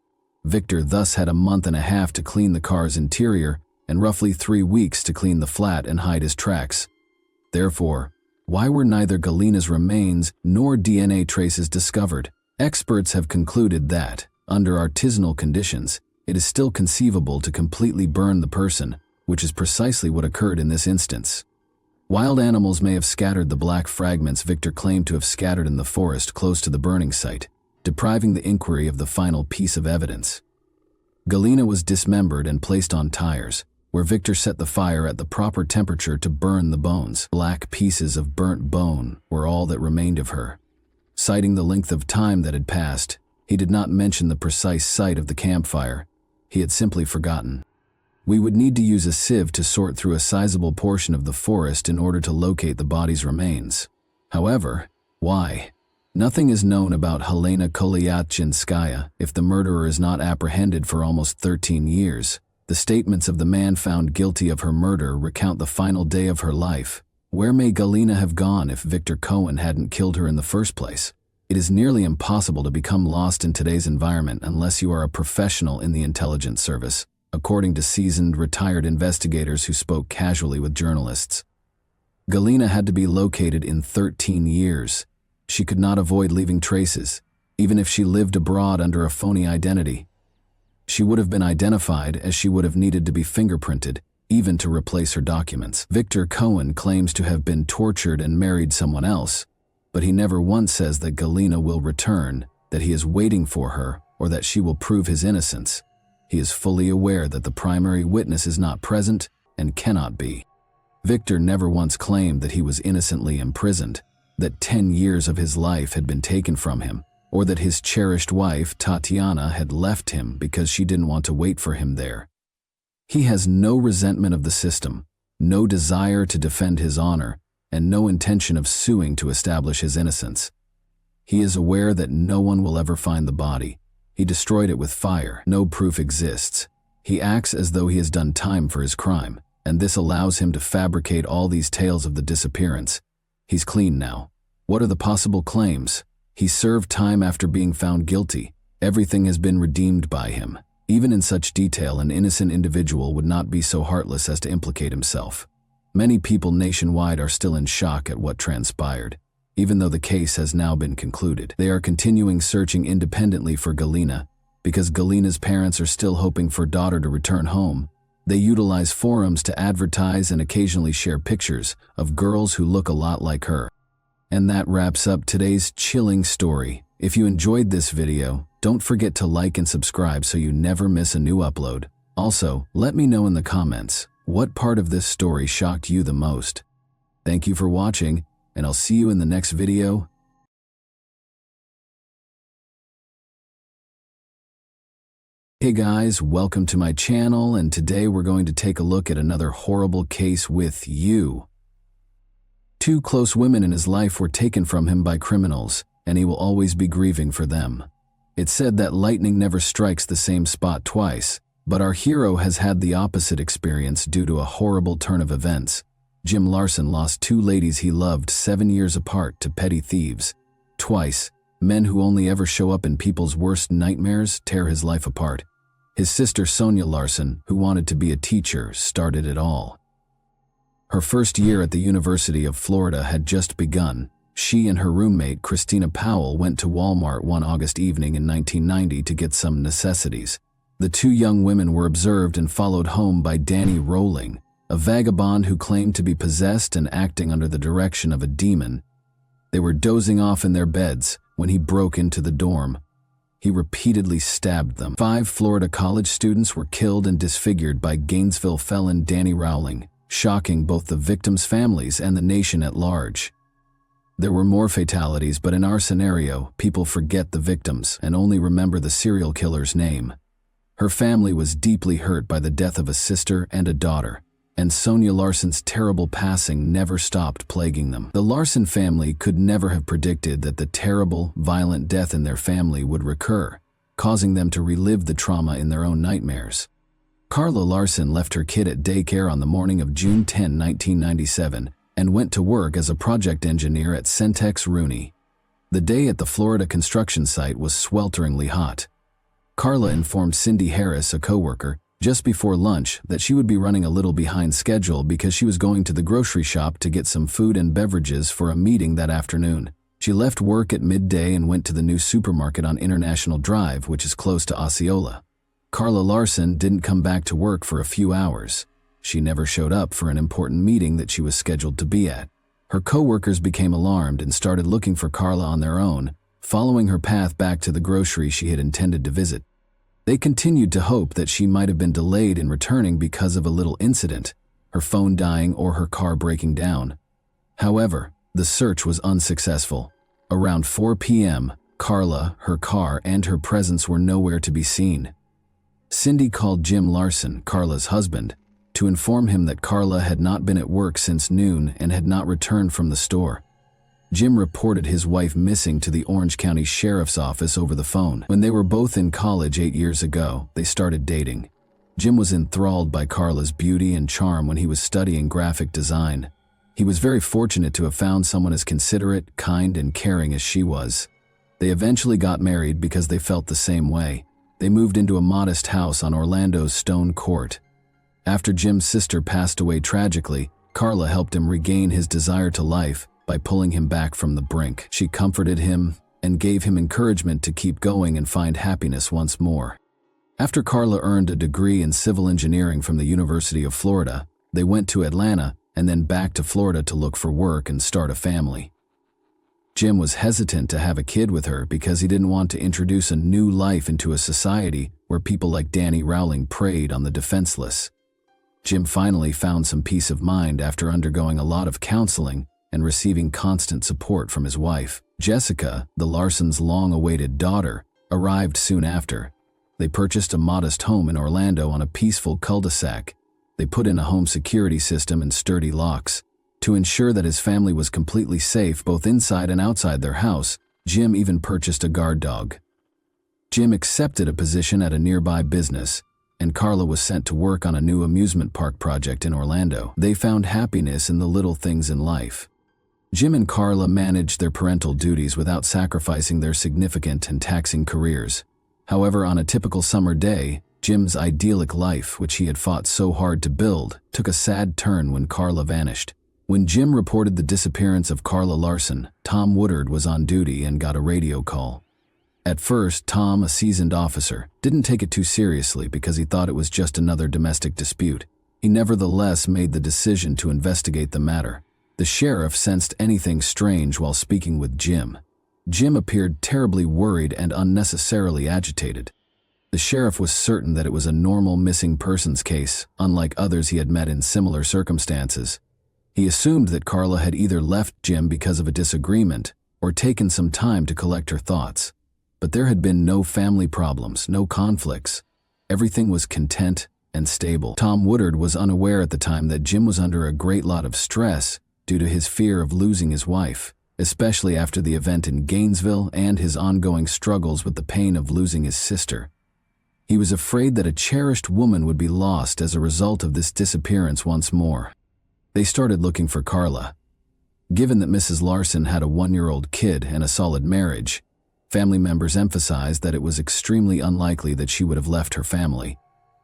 Victor thus had a month and a half to clean the car's interior and roughly 3 weeks to clean the flat and hide his tracks. Therefore, why were neither Galina's remains nor DNA traces discovered? Experts have concluded that, under artisanal conditions, it is still conceivable to completely burn the person, which is precisely what occurred in this instance. Wild animals may have scattered the black fragments Victor claimed to have scattered in the forest close to the burning site, depriving the inquiry of the final piece of evidence. Galina was dismembered and placed on tires, where Victor set the fire at the proper temperature to burn the bones. Black pieces of burnt bone were all that remained of her. Citing the length of time that had passed, he did not mention the precise site of the campfire. He had simply forgotten. We would need to use a sieve to sort through a sizable portion of the forest in order to locate the body's remains. However, why? Nothing is known about Helena Kolyatchinskaya if the murderer is not apprehended for almost 13 years. The statements of the man found guilty of her murder recount the final day of her life. Where may Galina have gone if Victor Cohen hadn't killed her in the first place? It is nearly impossible to become lost in today's environment unless you are a professional in the intelligence service, according to seasoned, retired investigators who spoke casually with journalists. Galina had to be located in 13 years. She could not avoid leaving traces, even if she lived abroad under a phony identity. She would have been identified as she would have needed to be fingerprinted, even to replace her documents. Victor Cohen claims to have been tortured and married someone else, but he never once says that Galina will return, that he is waiting for her, or that she will prove his innocence. He is fully aware that the primary witness is not present and cannot be. Victor never once claimed that he was innocently imprisoned, that 10 years of his life had been taken from him, or that his cherished wife, Tatiana, had left him because she didn't want to wait for him there. He has no resentment of the system, no desire to defend his honor, and no intention of suing to establish his innocence. He is aware that no one will ever find the body. He destroyed it with fire. No proof exists. He acts as though he has done time for his crime, and this allows him to fabricate all these tales of the disappearance. He's clean now. What are the possible claims? He served time after being found guilty. Everything has been redeemed by him. Even in such detail, an innocent individual would not be so heartless as to implicate himself. Many people nationwide are still in shock at what transpired. Even though the case has now been concluded, they are continuing searching independently for Galina. Because Galina's parents are still hoping for daughter to return home, they utilize forums to advertise and occasionally share pictures of girls who look a lot like her. And that wraps up today's chilling story. If you enjoyed this video, don't forget to like and subscribe so you never miss a new upload. Also, let me know in the comments, what part of this story shocked you the most? Thank you for watching, and I'll see you in the next video. Hey guys, welcome to my channel, and today we're going to take a look at another horrible case with you. 2 close women in his life were taken from him by criminals, and he will always be grieving for them. It's said that lightning never strikes the same spot twice, but our hero has had the opposite experience due to a horrible turn of events. Jim Larson lost 2 ladies he loved 7 years apart to petty thieves. Twice, men who only ever show up in people's worst nightmares tear his life apart. His sister Sonia Larson, who wanted to be a teacher, started it all. Her first year at the University of Florida had just begun. She and her roommate, Christina Powell, went to Walmart one August evening in 1990 to get some necessities. The 2 young women were observed and followed home by Danny Rowling, a vagabond who claimed to be possessed and acting under the direction of a demon. They were dozing off in their beds when he broke into the dorm. He repeatedly stabbed them. 5 Florida college students were killed and disfigured by Gainesville felon Danny Rowling, shocking both the victims' families and the nation at large. There were more fatalities, but in our scenario, people forget the victims and only remember the serial killer's name. Her family was deeply hurt by the death of a sister and a daughter, and Sonia Larson's terrible passing never stopped plaguing them. The Larson family could never have predicted that the terrible, violent death in their family would recur, causing them to relive the trauma in their own nightmares. Carla Larson left her kid at daycare on the morning of June 10, 1997, and went to work as a project engineer at Centex Rooney. The day at the Florida construction site was swelteringly hot. Carla informed Cindy Harris, a coworker, just before lunch that she would be running a little behind schedule because she was going to the grocery shop to get some food and beverages for a meeting that afternoon. She left work at midday and went to the new supermarket on International Drive, which is close to Osceola. Carla Larson didn't come back to work for a few hours. she never showed up for an important meeting that she was scheduled to be at. Her coworkers became alarmed and started looking for Carla on their own, following her path back to the grocery she had intended to visit. They continued to hope that she might have been delayed in returning because of a little incident, her phone dying or her car breaking down. However, the search was unsuccessful. Around 4 p.m., Carla, her car, and her presence were nowhere to be seen. Cindy called Jim Larson, Carla's husband, to inform him that Carla had not been at work since noon and had not returned from the store. Jim reported his wife missing to the Orange County Sheriff's Office over the phone. When they were both in college 8 years ago, they started dating. Jim was enthralled by Carla's beauty and charm when he was studying graphic design. He was very fortunate to have found someone as considerate, kind, and caring as she was. They eventually got married because they felt the same way. They moved into a modest house on Orlando's Stone Court. After Jim's sister passed away tragically, Carla helped him regain his desire to life by pulling him back from the brink. She comforted him and gave him encouragement to keep going and find happiness once more. After Carla earned a degree in civil engineering from the University of Florida, they went to Atlanta and then back to Florida to look for work and start a family. Jim was hesitant to have a kid with her because he didn't want to introduce a new life into a society where people like Danny Rowling preyed on the defenseless. Jim finally found some peace of mind after undergoing a lot of counseling and receiving constant support from his wife. Jessica, the Larsons' long-awaited daughter, arrived soon after. They purchased a modest home in Orlando on a peaceful cul-de-sac. They put in a home security system and sturdy locks. To ensure that his family was completely safe both inside and outside their house, Jim even purchased a guard dog. Jim accepted a position at a nearby business, and Carla was sent to work on a new amusement park project in Orlando. They found happiness in the little things in life. Jim and Carla managed their parental duties without sacrificing their significant and taxing careers. However, on a typical summer day, Jim's idyllic life, which he had fought so hard to build, took a sad turn when Carla vanished. When Jim reported the disappearance of Carla Larson, Tom Woodard was on duty and got a radio call. At first, Tom, a seasoned officer, didn't take it too seriously because he thought it was just another domestic dispute. He nevertheless made the decision to investigate the matter. The sheriff sensed anything strange while speaking with Jim. Jim appeared terribly worried and unnecessarily agitated. The sheriff was certain that it was a normal missing persons case, unlike others he had met in similar circumstances. He assumed that Carla had either left Jim because of a disagreement or taken some time to collect her thoughts. But there had been no family problems, no conflicts. Everything was content and stable. Tom Woodard was unaware at the time that Jim was under a great lot of stress due to his fear of losing his wife, especially after the event in Gainesville and his ongoing struggles with the pain of losing his sister. He was afraid that a cherished woman would be lost as a result of this disappearance once more. They started looking for Carla. Given that Mrs. Larson had a 1-year-old kid and a solid marriage, family members emphasized that it was extremely unlikely that she would have left her family.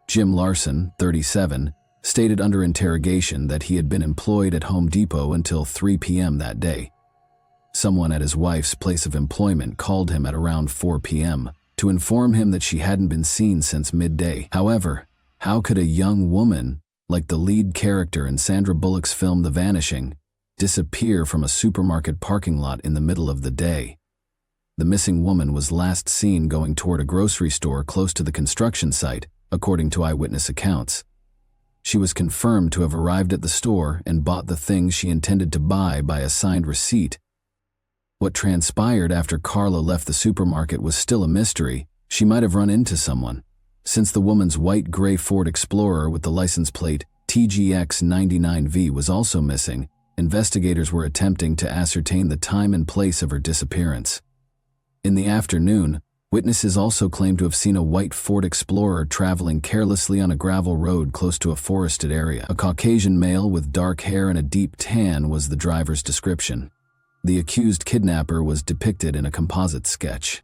Jim Larson, 37, stated under interrogation that he had been employed at Home Depot until 3 p.m. that day. Someone at his wife's place of employment called him at around 4 p.m. to inform him that she hadn't been seen since midday. However, how could a young woman, like the lead character in Sandra Bullock's film The Vanishing, disappear from a supermarket parking lot in the middle of the day? The missing woman was last seen going toward a grocery store close to the construction site, according to eyewitness accounts. She was confirmed to have arrived at the store and bought the things she intended to buy by a signed receipt. What transpired after Carla left the supermarket was still a mystery. She might have run into someone. Since the woman's white-gray Ford Explorer with the license plate TGX99V was also missing, investigators were attempting to ascertain the time and place of her disappearance. In the afternoon, witnesses also claimed to have seen a white Ford Explorer traveling carelessly on a gravel road close to a forested area. A Caucasian male with dark hair and a deep tan was the driver's description. The accused kidnapper was depicted in a composite sketch.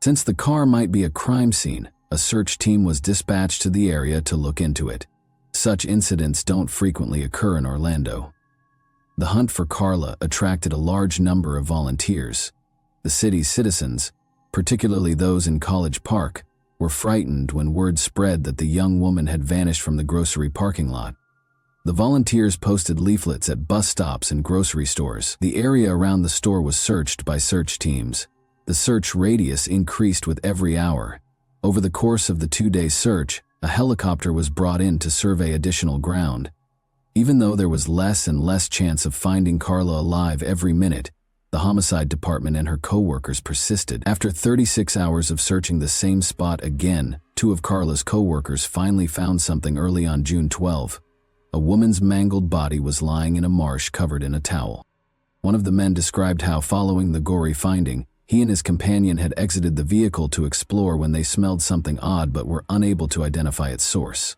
Since the car might be a crime scene, a search team was dispatched to the area to look into it. Such incidents don't frequently occur in Orlando. The hunt for Carla attracted a large number of volunteers. The city's citizens, particularly those in College Park, were frightened when word spread that the young woman had vanished from the grocery parking lot. The volunteers posted leaflets at bus stops and grocery stores. The area around the store was searched by search teams. The search radius increased with every hour. Over the course of the 2-day search, a helicopter was brought in to survey additional ground. Even though there was less and less chance of finding Carla alive every minute, the homicide department and her co-workers persisted. After 36 hours of searching the same spot again, 2 of Carla's co-workers finally found something early on June 12. A woman's mangled body was lying in a marsh covered in a towel. One of the men described how, following the gory finding, he and his companion had exited the vehicle to explore when they smelled something odd but were unable to identify its source.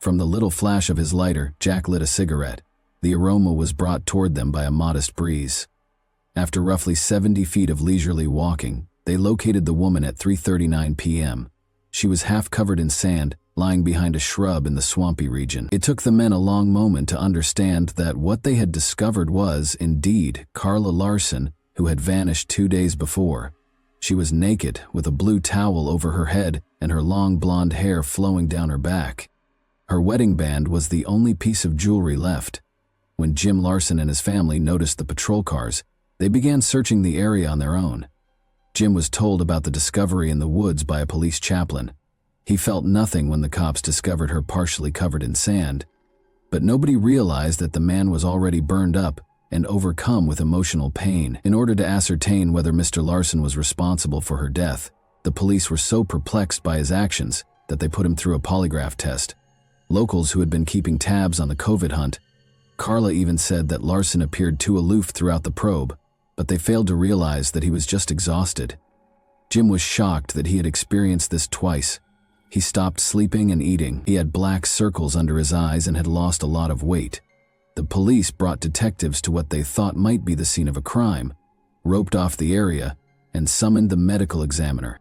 From the little flash of his lighter, Jack lit a cigarette. The aroma was brought toward them by a modest breeze. After roughly 70 feet of leisurely walking, they located the woman at 3:39 p.m. She was half covered in sand, lying behind a shrub in the swampy region. It took the men a long moment to understand that what they had discovered was, indeed, Carla Larson, who had vanished 2 days before. She was naked, with a blue towel over her head and her long blonde hair flowing down her back. Her wedding band was the only piece of jewelry left. When Jim Larson and his family noticed the patrol cars, they began searching the area on their own. Jim was told about the discovery in the woods by a police chaplain. He felt nothing when the cops discovered her partially covered in sand, but nobody realized that the man was already burned up and overcome with emotional pain. In order to ascertain whether Mr. Larson was responsible for her death, the police were so perplexed by his actions that they put him through a polygraph test. Locals who had been keeping tabs on the COVID hunt, Carla even said that Larson appeared too aloof throughout the probe, but they failed to realize that he was just exhausted. Jim was shocked that he had experienced this twice. He stopped sleeping and eating. He had black circles under his eyes and had lost a lot of weight. The police brought detectives to what they thought might be the scene of a crime, roped off the area, and summoned the medical examiner.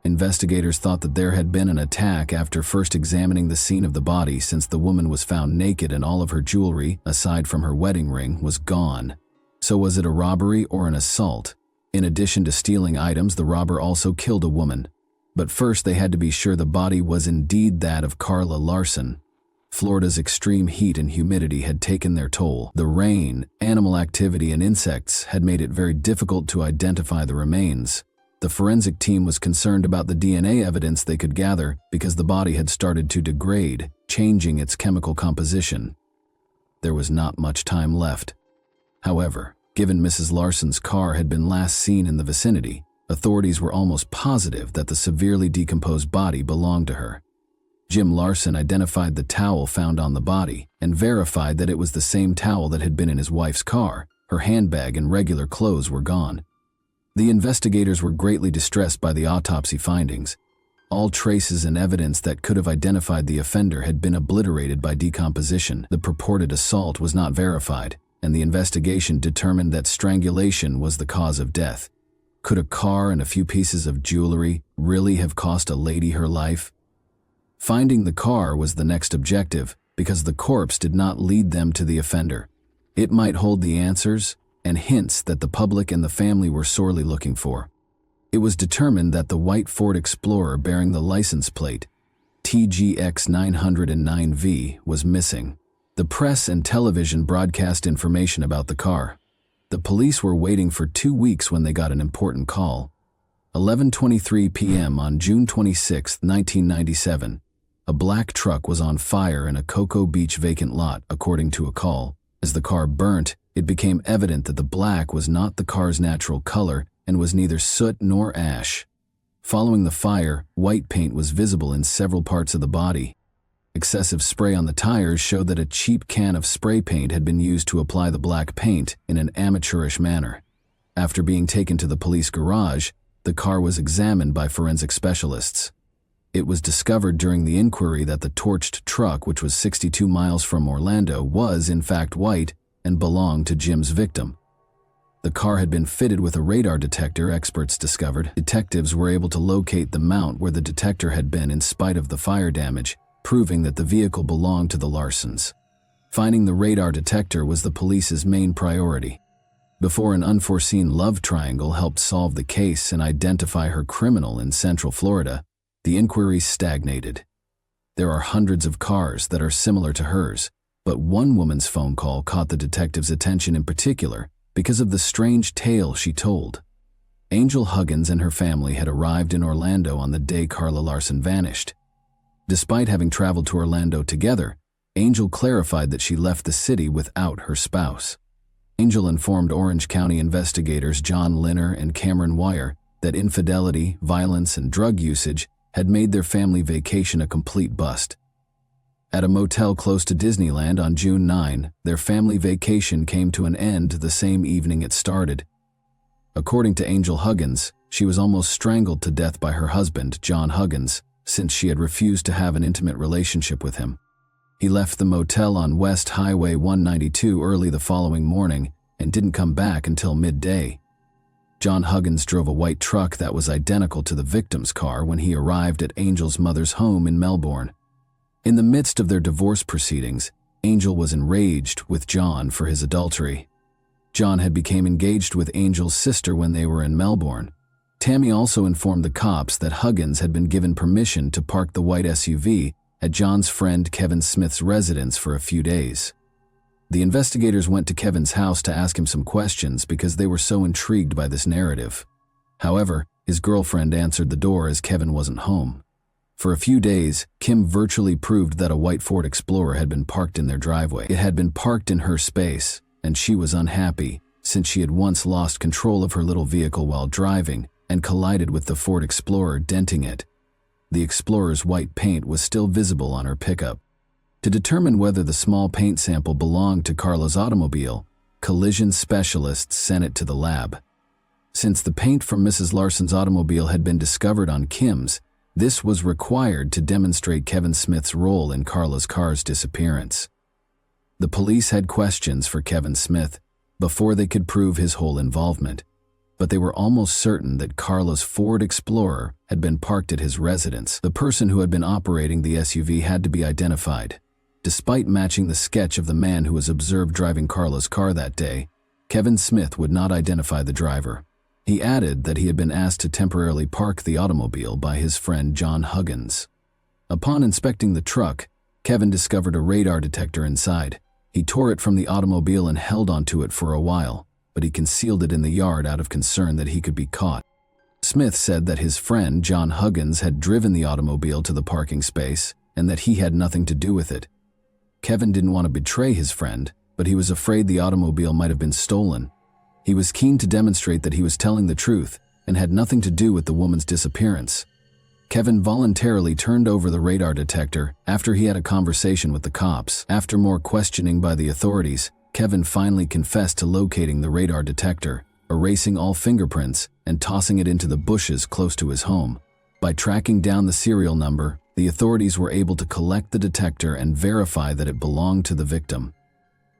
Investigators thought that there had been an attack after first examining the scene of the body, since the woman was found naked and all of her jewelry, aside from her wedding ring, was gone. So was it a robbery or an assault? In addition to stealing items, the robber also killed a woman. But first they had to be sure the body was indeed that of Carla Larson. Florida's extreme heat and humidity had taken their toll. The rain, animal activity, and insects had made it very difficult to identify the remains. The forensic team was concerned about the DNA evidence they could gather because the body had started to degrade, changing its chemical composition. There was not much time left. However, given Mrs. Larson's car had been last seen in the vicinity, authorities were almost positive that the severely decomposed body belonged to her. Jim Larson identified the towel found on the body and verified that it was the same towel that had been in his wife's car. Her handbag and regular clothes were gone. The investigators were greatly distressed by the autopsy findings. All traces and evidence that could have identified the offender had been obliterated by decomposition. The purported assault was not verified, and the investigation determined that strangulation was the cause of death. Could a car and a few pieces of jewelry really have cost a lady her life? Finding the car was the next objective, because the corpse did not lead them to the offender. It might hold the answers and hints that the public and the family were sorely looking for. It was determined that the white Ford Explorer bearing the license plate TGX 909V was missing. The press and television broadcast information about the car. The police were waiting for 2 weeks when they got an important call. 11:23 p.m. on June 26, 1997. A black truck was on fire in a Cocoa Beach vacant lot, according to a call. As the car burnt, it became evident that the black was not the car's natural color and was neither soot nor ash. Following the fire, white paint was visible in several parts of the body. Excessive spray on the tires showed that a cheap can of spray paint had been used to apply the black paint in an amateurish manner. After being taken to the police garage, the car was examined by forensic specialists. It was discovered during the inquiry that the torched truck, which was 62 miles from Orlando, was in fact white and belonged to Jim's victim. The car had been fitted with a radar detector, experts discovered. Detectives were able to locate the mount where the detector had been in spite of the fire damage, proving that the vehicle belonged to the Larsons. Finding the radar detector was the police's main priority. Before an unforeseen love triangle helped solve the case and identify her criminal in Central Florida, the inquiry stagnated. There are hundreds of cars that are similar to hers, But one woman's phone call caught the detective's attention in particular because of the strange tale she told. Angel Huggins and her family had arrived in Orlando on the day Carla Larson vanished. Despite having traveled to Orlando together, Angel clarified that she left the city without her spouse. Angel informed Orange County investigators John Linner and Cameron Wire that infidelity, violence, and drug usage had made their family vacation a complete bust. At a motel close to Disneyland on June 9, their family vacation came to an end the same evening it started. According to Angel Huggins, she was almost strangled to death by her husband, John Huggins, since she had refused to have an intimate relationship with him. He left the motel on West Highway 192 early the following morning and didn't come back until midday. John Huggins drove a white truck that was identical to the victim's car when he arrived at Angel's mother's home in Melbourne. In the midst of their divorce proceedings, Angel was enraged with John for his adultery. John had become engaged with Angel's sister when they were in Melbourne. Tammy also informed the cops that Huggins had been given permission to park the white SUV at John's friend Kevin Smith's residence for a few days. The investigators went to Kevin's house to ask him some questions because they were so intrigued by this narrative. However, his girlfriend answered the door as Kevin wasn't home. For a few days, Kim virtually proved that a white Ford Explorer had been parked in their driveway. It had been parked in her space, and she was unhappy since she had once lost control of her little vehicle while driving and collided with the Ford Explorer, denting it. The Explorer's white paint was still visible on her pickup. To determine whether the small paint sample belonged to Carla's automobile, collision specialists sent it to the lab. Since the paint from Mrs. Larson's automobile had been discovered on Kim's, this was required to demonstrate Kevin Smith's role in Carla's car's disappearance. The police had questions for Kevin Smith before they could prove his whole involvement, but they were almost certain that Carla's Ford Explorer had been parked at his residence. The person who had been operating the SUV had to be identified. Despite matching the sketch of the man who was observed driving Carla's car that day, Kevin Smith would not identify the driver. He added that he had been asked to temporarily park the automobile by his friend John Huggins. Upon inspecting the truck, Kevin discovered a radar detector inside. He tore it from the automobile and held onto it for a while, but he concealed it in the yard out of concern that he could be caught. Smith said that his friend John Huggins had driven the automobile to the parking space and that he had nothing to do with it. Kevin didn't want to betray his friend, but he was afraid the automobile might have been stolen. He was keen to demonstrate that he was telling the truth and had nothing to do with the woman's disappearance. Kevin voluntarily turned over the radar detector after he had a conversation with the cops. After more questioning by the authorities, Kevin finally confessed to locating the radar detector, erasing all fingerprints, and tossing it into the bushes close to his home. By tracking down the serial number, the authorities were able to collect the detector and verify that it belonged to the victim.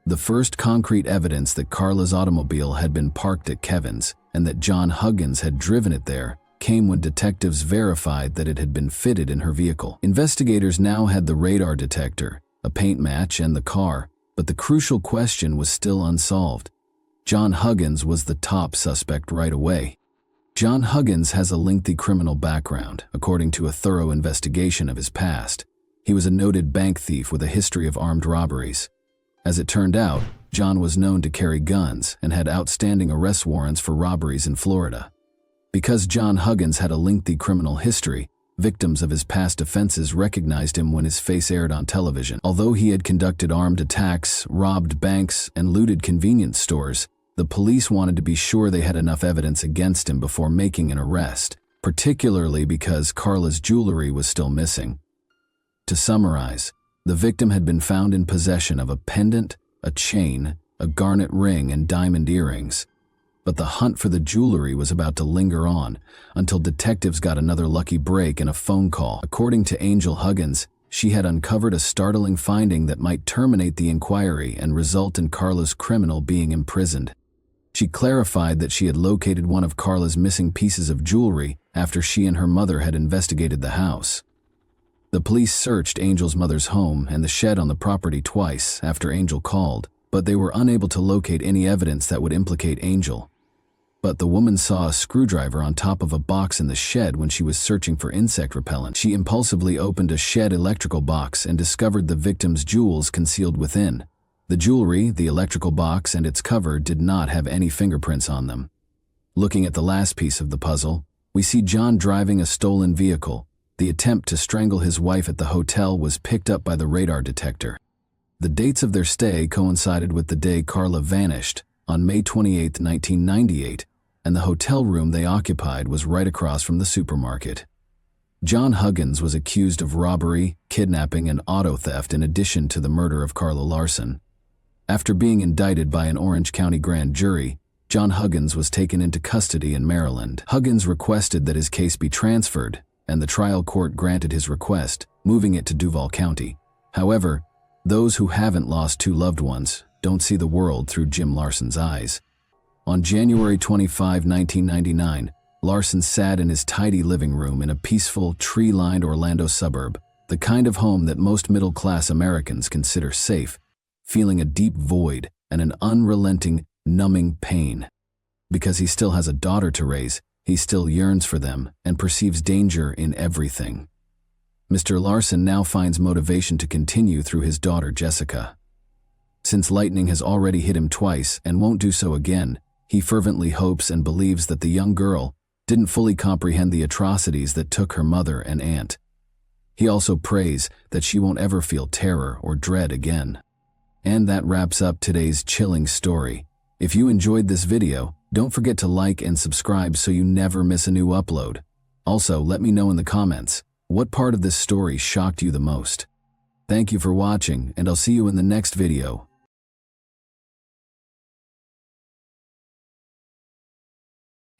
The first concrete evidence that Carla's automobile had been parked at Kevin's and that John Huggins had driven it there came when detectives verified that it had been fitted in her vehicle. Investigators now had the radar detector, a paint match, and the car, but the crucial question was still unsolved. John Huggins was the top suspect right away. John Huggins has a lengthy criminal background, according to a thorough investigation of his past. He was a noted bank thief with a history of armed robberies. As it turned out, John was known to carry guns and had outstanding arrest warrants for robberies in Florida. Because John Huggins had a lengthy criminal history, victims of his past offenses recognized him when his face aired on television. Although he had conducted armed attacks, robbed banks, and looted convenience stores, the police wanted to be sure they had enough evidence against him before making an arrest, particularly because Carla's jewelry was still missing. To summarize, the victim had been found in possession of a pendant, a chain, a garnet ring, and diamond earrings. But the hunt for the jewelry was about to linger on until detectives got another lucky break in a phone call. According to Angel Huggins, she had uncovered a startling finding that might terminate the inquiry and result in Carla's criminal being imprisoned. She clarified that she had located one of Carla's missing pieces of jewelry after she and her mother had investigated the house. The police searched Angel's mother's home and the shed on the property twice after Angel called, but they were unable to locate any evidence that would implicate Angel. but the woman saw a screwdriver on top of a box in the shed when she was searching for insect repellent. She impulsively opened a shed electrical box and discovered the victim's jewels concealed within. The jewelry, the electrical box, and its cover did not have any fingerprints on them. Looking at the last piece of the puzzle, we see John driving a stolen vehicle. The attempt to strangle his wife at the hotel was picked up by the radar detector. The dates of their stay coincided with the day Carla vanished, on May 28, 1998, and the hotel room they occupied was right across from the supermarket. John Huggins was accused of robbery, kidnapping, and auto theft in addition to the murder of Carla Larson. After being indicted by an Orange County grand jury, John Huggins was taken into custody in Maryland. Huggins requested that his case be transferred, and the trial court granted his request, moving it to Duval County. However, those who haven't lost two loved ones don't see the world through Jim Larson's eyes. On January 25, 1999, Larson sat in his tidy living room in a peaceful, tree-lined Orlando suburb, the kind of home that most middle-class Americans consider safe, feeling a deep void and an unrelenting, numbing pain. Because he still has a daughter to raise, he still yearns for them and perceives danger in everything. Mr. Larson now finds motivation to continue through his daughter Jessica. Since lightning has already hit him twice and won't do so again, he fervently hopes and believes that the young girl didn't fully comprehend the atrocities that took her mother and aunt. He also prays that she won't ever feel terror or dread again. And that wraps up today's chilling story. If you enjoyed this video, don't forget to like and subscribe so you never miss a new upload. Also, let me know in the comments, what part of this story shocked you the most? Thank you for watching, and I'll see you in the next video.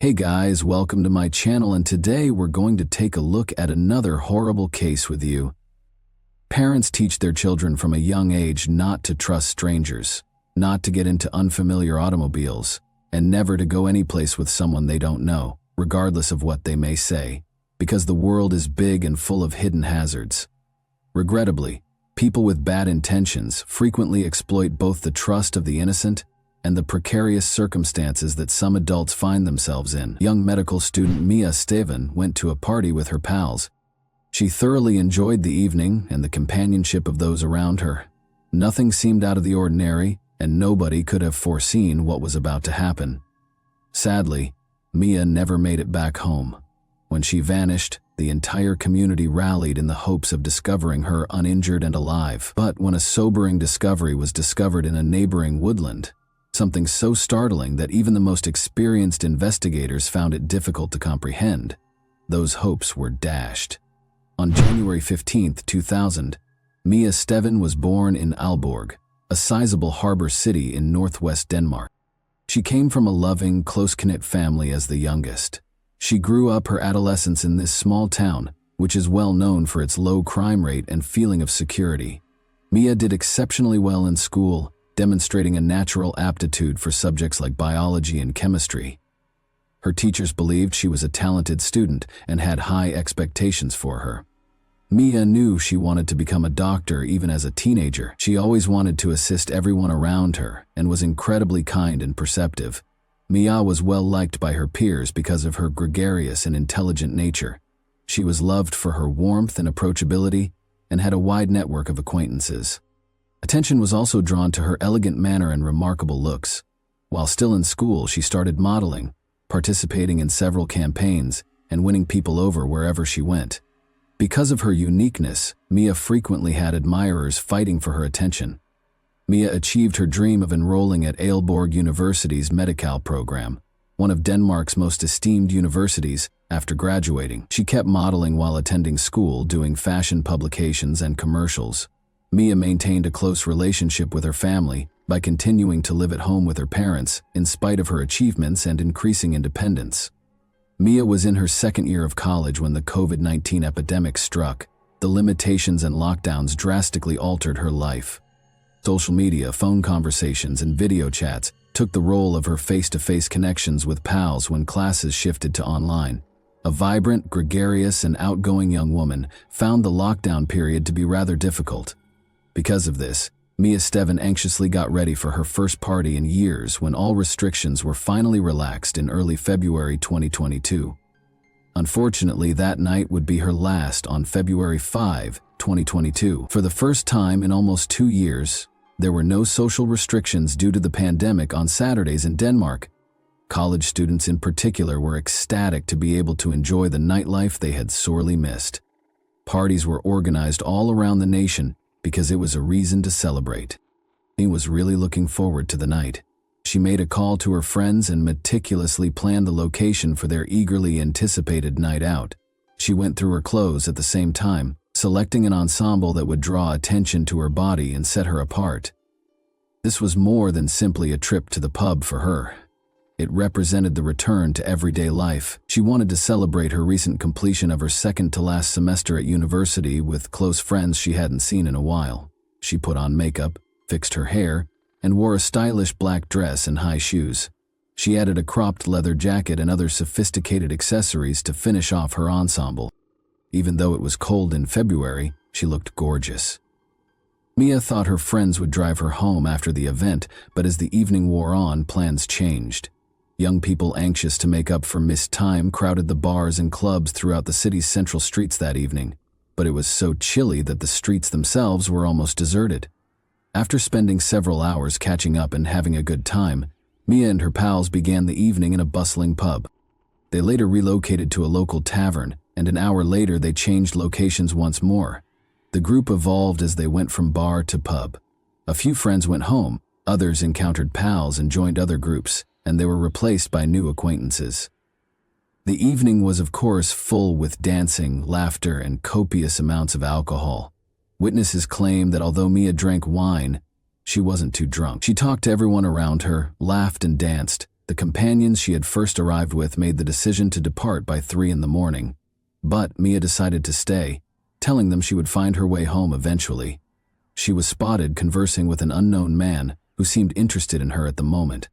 Hey guys, welcome to my channel, and today we're going to take a look at another horrible case with you. Parents teach their children from a young age not to trust strangers, not to get into unfamiliar automobiles, and never to go anyplace with someone they don't know, regardless of what they may say, because the world is big and full of hidden hazards. Regrettably, people with bad intentions frequently exploit both the trust of the innocent and the precarious circumstances that some adults find themselves in. Young medical student Mia Steven went to a party with her pals. She thoroughly enjoyed the evening and the companionship of those around her. Nothing seemed out of the ordinary, and nobody could have foreseen what was about to happen. Sadly, Mia never made it back home. When she vanished, the entire community rallied in the hopes of discovering her uninjured and alive. But when a sobering discovery was discovered in a neighboring woodland, something so startling that even the most experienced investigators found it difficult to comprehend, those hopes were dashed. On January 15, 2000, Mia Steven was born in Aalborg, a sizable harbor city in northwest Denmark. She came from a loving, close-knit family as the youngest. She grew up her adolescence in this small town, which is well known for its low crime rate and feeling of security. Mia did exceptionally well in school, demonstrating a natural aptitude for subjects like biology and chemistry. Her teachers believed she was a talented student and had high expectations for her. Mia knew she wanted to become a doctor even as a teenager. She always wanted to assist everyone around her and was incredibly kind and perceptive. Mia was well liked by her peers because of her gregarious and intelligent nature. She was loved for her warmth and approachability and had a wide network of acquaintances. Attention was also drawn to her elegant manner and remarkable looks. While still in school, she started modeling, participating in several campaigns, and winning people over wherever she went. Because of her uniqueness, Mia frequently had admirers fighting for her attention. Mia achieved her dream of enrolling at Aalborg University's Medical program, one of Denmark's most esteemed universities. After graduating, she kept modeling while attending school, doing fashion publications and commercials. Mia maintained a close relationship with her family by continuing to live at home with her parents in spite of her achievements and increasing independence. Mia was in her second year of college when the COVID-19 epidemic struck. The limitations and lockdowns drastically altered her life. Social media, phone conversations, and video chats took the role of her face-to-face connections with pals when classes shifted to online. A vibrant, gregarious, and outgoing young woman found the lockdown period to be rather difficult. Because of this, Mia Steven anxiously got ready for her first party in years when all restrictions were finally relaxed in early February 2022. Unfortunately, that night would be her last on February 5, 2022. For the first time in almost 2 years, there were no social restrictions due to the pandemic on Saturdays in Denmark. College students in particular were ecstatic to be able to enjoy the nightlife they had sorely missed. Parties were organized all around the nation because it was a reason to celebrate. Mia was really looking forward to the night. She made a call to her friends and meticulously planned the location for their eagerly anticipated night out. She went through her clothes at the same time, selecting an ensemble that would draw attention to her body and set her apart. This was more than simply a trip to the pub for her. It represented the return to everyday life. She wanted to celebrate her recent completion of her second-to-last semester at university with close friends she hadn't seen in a while. She put on makeup, fixed her hair, and wore a stylish black dress and high shoes. She added a cropped leather jacket and other sophisticated accessories to finish off her ensemble. Even though it was cold in February, she looked gorgeous. Mia thought her friends would drive her home after the event, but as the evening wore on, plans changed. Young people anxious to make up for missed time crowded the bars and clubs throughout the city's central streets that evening, but it was so chilly that the streets themselves were almost deserted. After spending several hours catching up and having a good time, Mia and her pals began the evening in a bustling pub. They later relocated to a local tavern, and an hour later they changed locations once more. The group evolved as they went from bar to pub. A few friends went home, others encountered pals and joined other groups, and they were replaced by new acquaintances. The evening was of course full with dancing, laughter, and copious amounts of alcohol. Witnesses claim that although Mia drank wine, she wasn't too drunk. She talked to everyone around her, laughed and danced. The companions she had first arrived with made the decision to depart by 3 in the morning. But Mia decided to stay, telling them she would find her way home eventually. She was spotted conversing with an unknown man who seemed interested in her at the moment.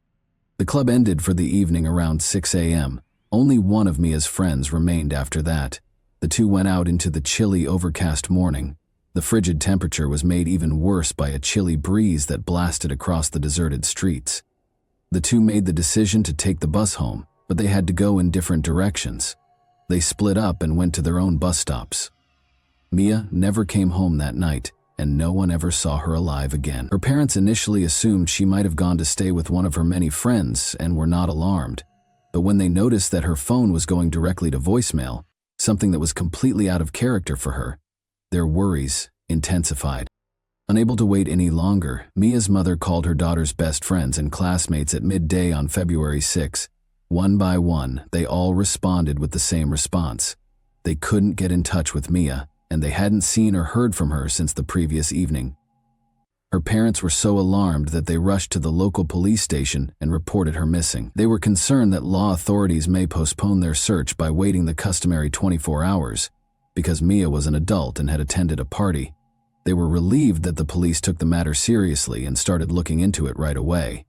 The club ended for the evening around 6 a.m. Only one of Mia's friends remained after that. The two went out into the chilly, overcast morning. The frigid temperature was made even worse by a chilly breeze that blasted across the deserted streets. The two made the decision to take the bus home, but they had to go in different directions. They split up and went to their own bus stops. Mia never came home that night, and no one ever saw her alive again. Her parents initially assumed she might have gone to stay with one of her many friends and were not alarmed. But when they noticed that her phone was going directly to voicemail, something that was completely out of character for her, their worries intensified. Unable to wait any longer, Mia's mother called her daughter's best friends and classmates at midday on February 6. One by one, they all responded with the same response. They couldn't get in touch with Mia, and they hadn't seen or heard from her since the previous evening. Her parents were so alarmed that they rushed to the local police station and reported her missing. They were concerned that law authorities may postpone their search by waiting the customary 24 hours, because Mia was an adult and had attended a party. They were relieved that the police took the matter seriously and started looking into it right away.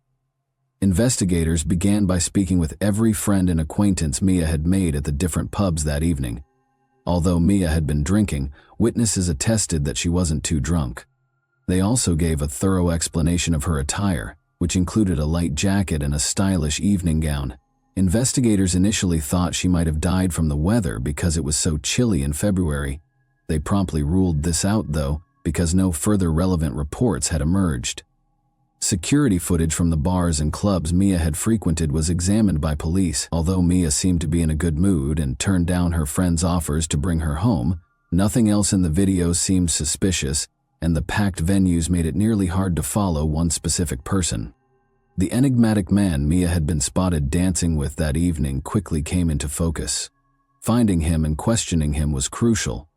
Investigators began by speaking with every friend and acquaintance Mia had made at the different pubs that evening. Although Mia had been drinking, witnesses attested that she wasn't too drunk. They also gave a thorough explanation of her attire, which included a light jacket and a stylish evening gown. Investigators initially thought she might have died from the weather because it was so chilly in February. They promptly ruled this out, though, because no further relevant reports had emerged. Security footage from the bars and clubs Mia had frequented was examined by police. Although Mia seemed to be in a good mood and turned down her friends' offers to bring her home, nothing else in the video seemed suspicious, and the packed venues made it nearly hard to follow one specific person. The enigmatic man Mia had been spotted dancing with that evening quickly came into focus. Finding him and questioning him was crucial.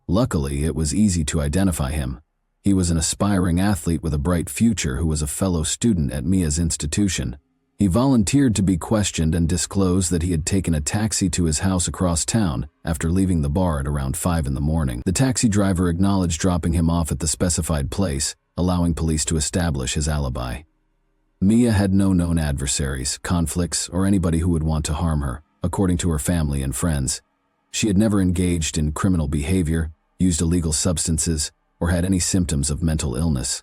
Luckily, it was easy to identify him. He was an aspiring athlete with a bright future who was a fellow student at Mia's institution. He volunteered to be questioned and disclosed that he had taken a taxi to his house across town after leaving the bar at around 5 in the morning. The taxi driver acknowledged dropping him off at the specified place, allowing police to establish his alibi. Mia had no known adversaries, conflicts, or anybody who would want to harm her, according to her family and friends. She had never engaged in criminal behavior, used illegal substances, or had any symptoms of mental illness.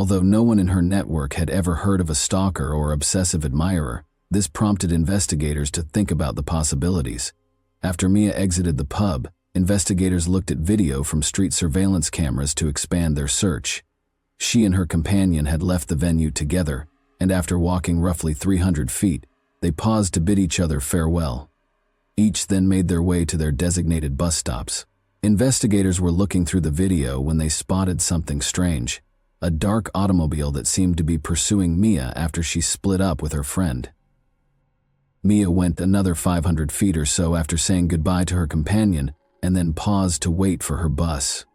Although no one in her network had ever heard of a stalker or obsessive admirer, this prompted investigators to think about the possibilities. After Mia exited the pub, investigators looked at video from street surveillance cameras to expand their search. She and her companion had left the venue together, and after walking roughly 300 feet, they paused to bid each other farewell. Each then made their way to their designated bus stops. Investigators were looking through the video when they spotted something strange, a dark automobile that seemed to be pursuing Mia after she split up with her friend. Mia went another 500 feet or so after saying goodbye to her companion and then paused to wait for her bus.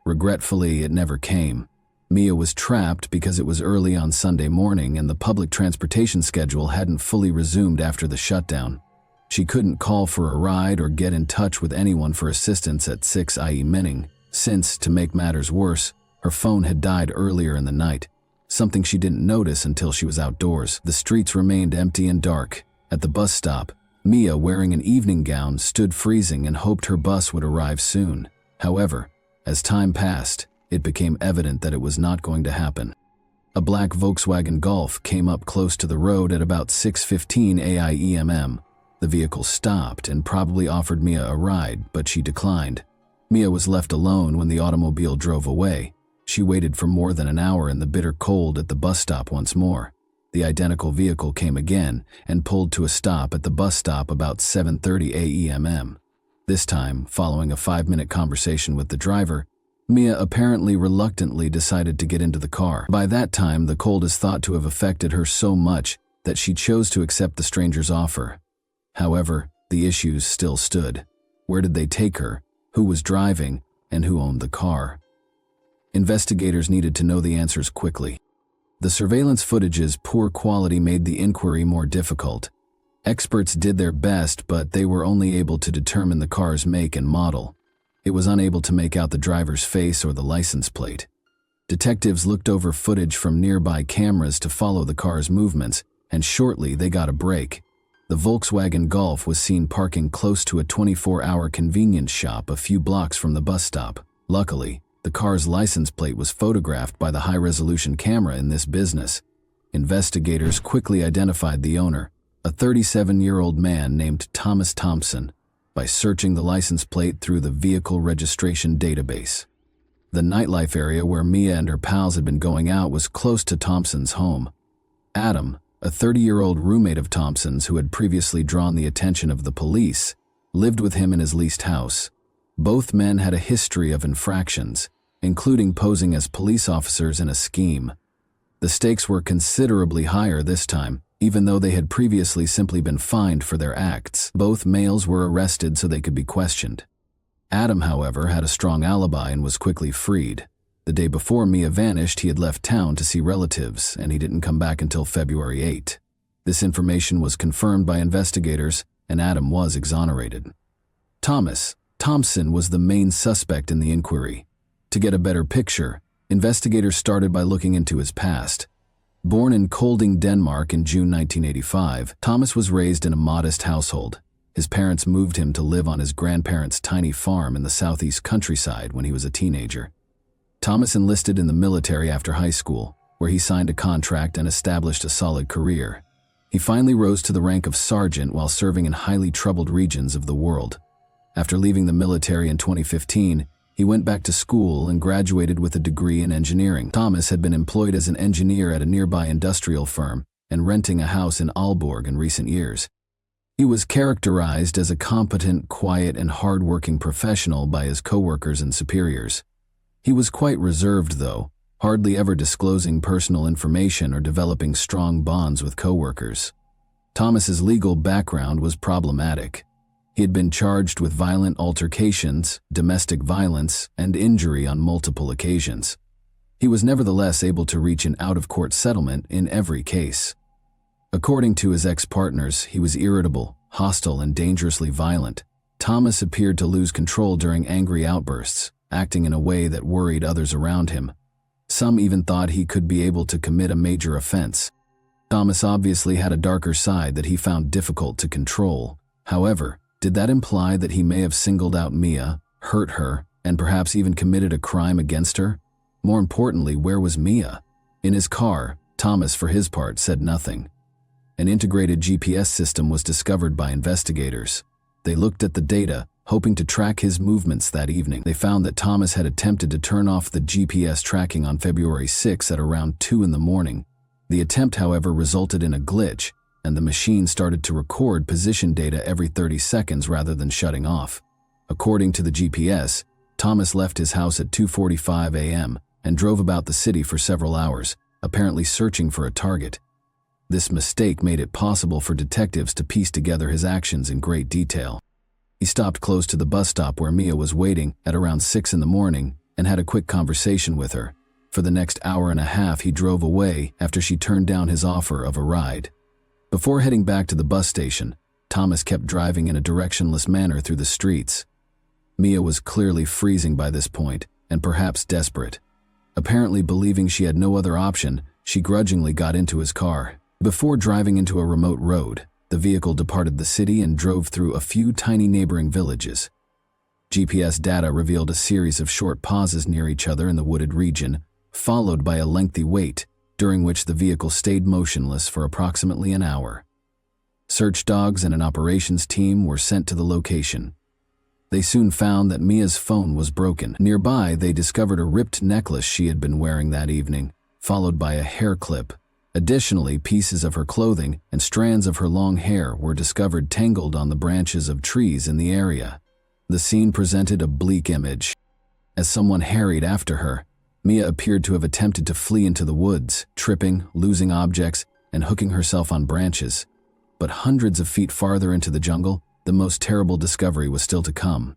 Regretfully, it never came. Mia was trapped because it was early on Sunday morning and the public transportation schedule hadn't fully resumed after the shutdown. She couldn't call for a ride or get in touch with anyone for assistance at 6 IE Menning, since, to make matters worse, her phone had died earlier in the night, something she didn't notice until she was outdoors. The streets remained empty and dark. At the bus stop, Mia, wearing an evening gown, stood freezing and hoped her bus would arrive soon. However, as time passed, it became evident that it was not going to happen. A black Volkswagen Golf came up close to the road at about 6:15 AIEMM. The vehicle stopped and probably offered Mia a ride, but she declined. Mia was left alone when the automobile drove away. She waited for more than an hour in the bitter cold at the bus stop once more. The identical vehicle came again and pulled to a stop at the bus stop about 7:30 AEMM. This time, following a 5-minute conversation with the driver, Mia apparently reluctantly decided to get into the car. By that time, the cold is thought to have affected her so much that she chose to accept the stranger's offer. However, the issues still stood. Where did they take her? Who was driving? And who owned the car? Investigators needed to know the answers quickly. The surveillance footage's poor quality made the inquiry more difficult. Experts did their best, but they were only able to determine the car's make and model. It was unable to make out the driver's face or the license plate. Detectives looked over footage from nearby cameras to follow the car's movements, and shortly they got a break. The Volkswagen Golf was seen parking close to a 24-hour convenience shop a few blocks from the bus stop. Luckily, the car's license plate was photographed by the high-resolution camera in this business. Investigators quickly identified the owner, a 37-year-old man named Thomas Thompson, by searching the license plate through the vehicle registration database. The nightlife area where Mia and her pals had been going out was close to Thompson's home. Adam, a 30-year-old roommate of Thompson's who had previously drawn the attention of the police, lived with him in his leased house. Both men had a history of infractions, including posing as police officers in a scheme. The stakes were considerably higher this time, even though they had previously simply been fined for their acts. Both males were arrested so they could be questioned. Adam, however, had a strong alibi and was quickly freed. The day before Mia vanished, he had left town to see relatives, and he didn't come back until February 8. This information was confirmed by investigators, and Adam was exonerated. Thompson was the main suspect in the inquiry. To get a better picture, investigators started by looking into his past. Born in Kolding, Denmark in June 1985, Thomas was raised in a modest household. His parents moved him to live on his grandparents' tiny farm in the southeast countryside when he was a teenager. Thomas enlisted in the military after high school, where he signed a contract and established a solid career. He finally rose to the rank of sergeant while serving in highly troubled regions of the world. After leaving the military in 2015, he went back to school and graduated with a degree in engineering. Thomas had been employed as an engineer at a nearby industrial firm and renting a house in Aalborg in recent years. He was characterized as a competent, quiet, and hard-working professional by his coworkers and superiors. He was quite reserved, though, hardly ever disclosing personal information or developing strong bonds with coworkers. Thomas's legal background was problematic. He had been charged with violent altercations, domestic violence, and injury on multiple occasions. He was nevertheless able to reach an out-of-court settlement in every case. According to his ex-partners, he was irritable, hostile, and dangerously violent. Thomas appeared to lose control during angry outbursts, acting in a way that worried others around him. Some even thought he could be able to commit a major offense. Thomas obviously had a darker side that he found difficult to control. However, did that imply that he may have singled out Mia, hurt her, and perhaps even committed a crime against her? More importantly, where was Mia? In his car, Thomas, for his part, said nothing. An integrated GPS system was discovered by investigators. They looked at the data, hoping to track his movements that evening. They found that Thomas had attempted to turn off the GPS tracking on February 6 at around 2 in the morning. The attempt, however, resulted in a glitch, and the machine started to record position data every 30 seconds rather than shutting off. According to the GPS, Thomas left his house at 2:45 a.m. and drove about the city for several hours, apparently searching for a target. This mistake made it possible for detectives to piece together his actions in great detail. He stopped close to the bus stop where Mia was waiting at around 6 in the morning and had a quick conversation with her. For the next hour and a half, he drove away after she turned down his offer of a ride. Before heading back to the bus station, Thomas kept driving in a directionless manner through the streets. Mia was clearly freezing by this point and perhaps desperate. Apparently believing she had no other option, she grudgingly got into his car. Before driving into a remote road, the vehicle departed the city and drove through a few tiny neighboring villages. GPS data revealed a series of short pauses near each other in the wooded region, followed by a lengthy wait, during which the vehicle stayed motionless for approximately an hour. Search dogs and an operations team were sent to the location. They soon found that Mia's phone was broken. Nearby, they discovered a ripped necklace she had been wearing that evening, followed by a hair clip. Additionally, pieces of her clothing and strands of her long hair were discovered tangled on the branches of trees in the area. The scene presented a bleak image. As someone harried after her, Mia appeared to have attempted to flee into the woods, tripping, losing objects, and hooking herself on branches. But hundreds of feet farther into the jungle, the most terrible discovery was still to come.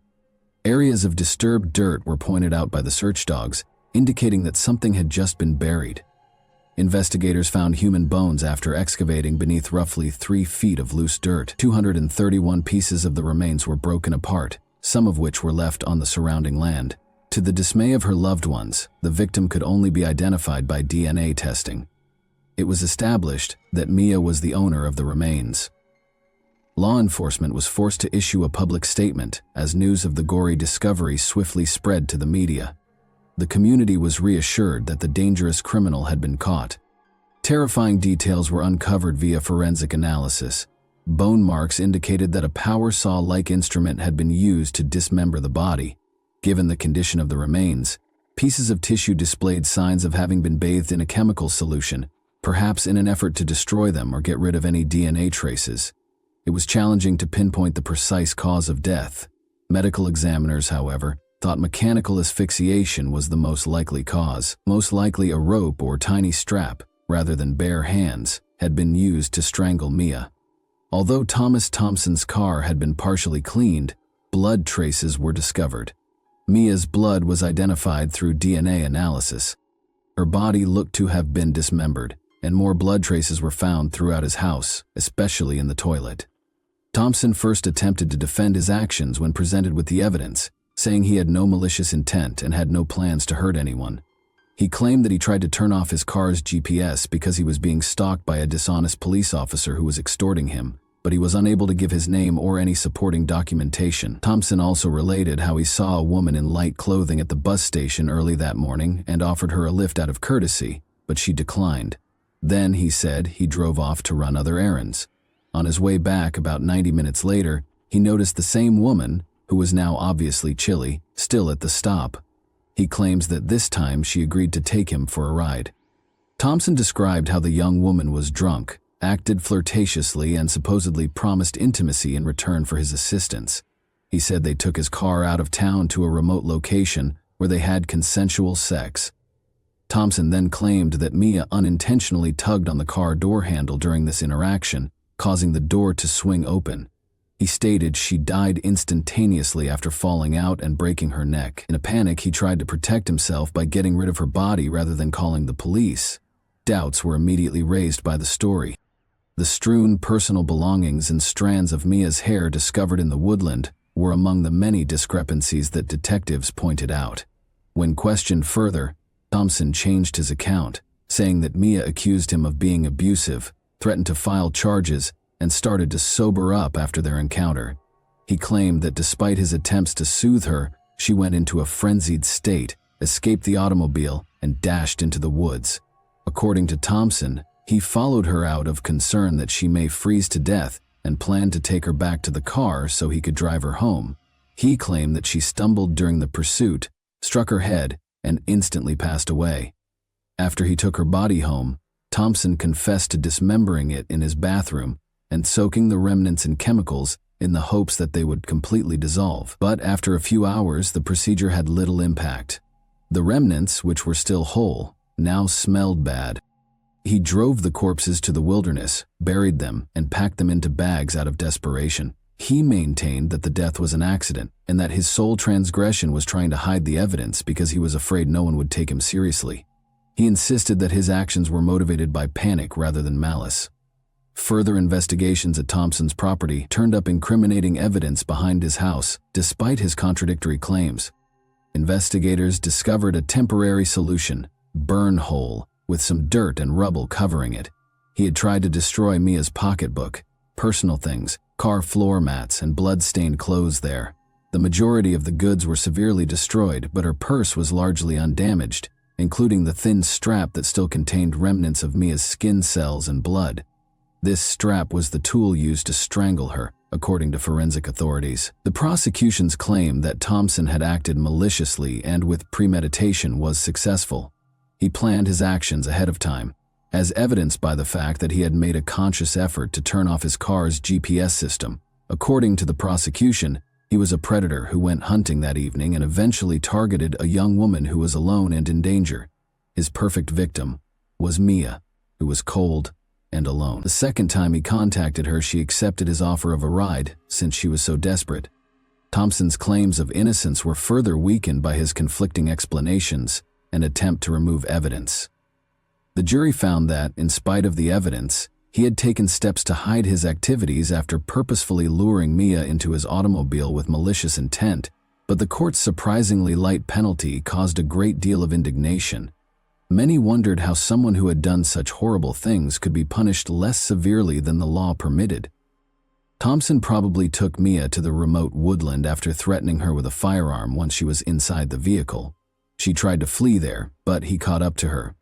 Areas of disturbed dirt were pointed out by the search dogs, indicating that something had just been buried. Investigators found human bones after excavating beneath roughly 3 feet of loose dirt. 231 pieces of the remains were broken apart, some of which were left on the surrounding land. To the dismay of her loved ones, the victim could only be identified by DNA testing. It was established that Mia was the owner of the remains. Law enforcement was forced to issue a public statement as news of the gory discovery swiftly spread to the media. The community was reassured that the dangerous criminal had been caught. Terrifying details were uncovered via forensic analysis. Bone marks indicated that a power saw-like instrument had been used to dismember the body. Given the condition of the remains, pieces of tissue displayed signs of having been bathed in a chemical solution, perhaps in an effort to destroy them or get rid of any DNA traces. It was challenging to pinpoint the precise cause of death. Medical examiners, however, thought mechanical asphyxiation was the most likely cause. Most likely a rope or tiny strap, rather than bare hands, had been used to strangle Mia. Although Thomas Thompson's car had been partially cleaned, blood traces were discovered. Mia's blood was identified through DNA analysis. Her body looked to have been dismembered, and more blood traces were found throughout his house, especially in the toilet. Thompson first attempted to defend his actions when presented with the evidence, saying he had no malicious intent and had no plans to hurt anyone. He claimed that he tried to turn off his car's GPS because he was being stalked by a dishonest police officer who was extorting him, but he was unable to give his name or any supporting documentation. Thompson also related how he saw a woman in light clothing at the bus station early that morning and offered her a lift out of courtesy, but she declined. Then, he said, he drove off to run other errands. On his way back, about 90 minutes later, he noticed the same woman, who was now obviously chilly, still at the stop. He claims that this time she agreed to take him for a ride. Thompson described how the young woman was drunk, acted flirtatiously, and supposedly promised intimacy in return for his assistance. He said they took his car out of town to a remote location where they had consensual sex. Thompson then claimed that Mia unintentionally tugged on the car door handle during this interaction, causing the door to swing open. He stated she died instantaneously after falling out and breaking her neck. In a panic, he tried to protect himself by getting rid of her body rather than calling the police. Doubts were immediately raised by the story. The strewn personal belongings and strands of Mia's hair discovered in the woodland were among the many discrepancies that detectives pointed out. When questioned further, Thompson changed his account, saying that Mia accused him of being abusive, threatened to file charges, and started to sober up after their encounter. He claimed that despite his attempts to soothe her, she went into a frenzied state, escaped the automobile, and dashed into the woods. According to Thompson, he followed her out of concern that she may freeze to death and planned to take her back to the car so he could drive her home. He claimed that she stumbled during the pursuit, struck her head, and instantly passed away. After he took her body home, Thompson confessed to dismembering it in his bathroom and soaking the remnants in chemicals in the hopes that they would completely dissolve. But after a few hours, the procedure had little impact. The remnants, which were still whole, now smelled bad. He drove the corpses to the wilderness, buried them, and packed them into bags out of desperation. He maintained that the death was an accident and that his sole transgression was trying to hide the evidence because he was afraid no one would take him seriously. He insisted that his actions were motivated by panic rather than malice. Further investigations at Thompson's property turned up incriminating evidence behind his house, despite his contradictory claims. Investigators discovered a temporary solution, burn hole, with some dirt and rubble covering it. He had tried to destroy Mia's pocketbook, personal things, car floor mats, and blood-stained clothes there. The majority of the goods were severely destroyed, but her purse was largely undamaged, including the thin strap that still contained remnants of Mia's skin cells and blood. This strap was the tool used to strangle her, according to forensic authorities. The prosecution's claim that Thompson had acted maliciously and with premeditation was successful. He planned his actions ahead of time, as evidenced by the fact that he had made a conscious effort to turn off his car's GPS system. According to the prosecution, he was a predator who went hunting that evening and eventually targeted a young woman who was alone and in danger. His perfect victim was Mia, who was cold and alone. The second time he contacted her, she accepted his offer of a ride since she was so desperate. Thompson's claims of innocence were further weakened by his conflicting explanations and attempt to remove evidence. The jury found that, in spite of the evidence, he had taken steps to hide his activities after purposefully luring Mia into his automobile with malicious intent, but the court's surprisingly light penalty caused a great deal of indignation. Many wondered how someone who had done such horrible things could be punished less severely than the law permitted. Thompson probably took Mia to the remote woodland after threatening her with a firearm once she was inside the vehicle. She tried to flee there, but he caught up to her.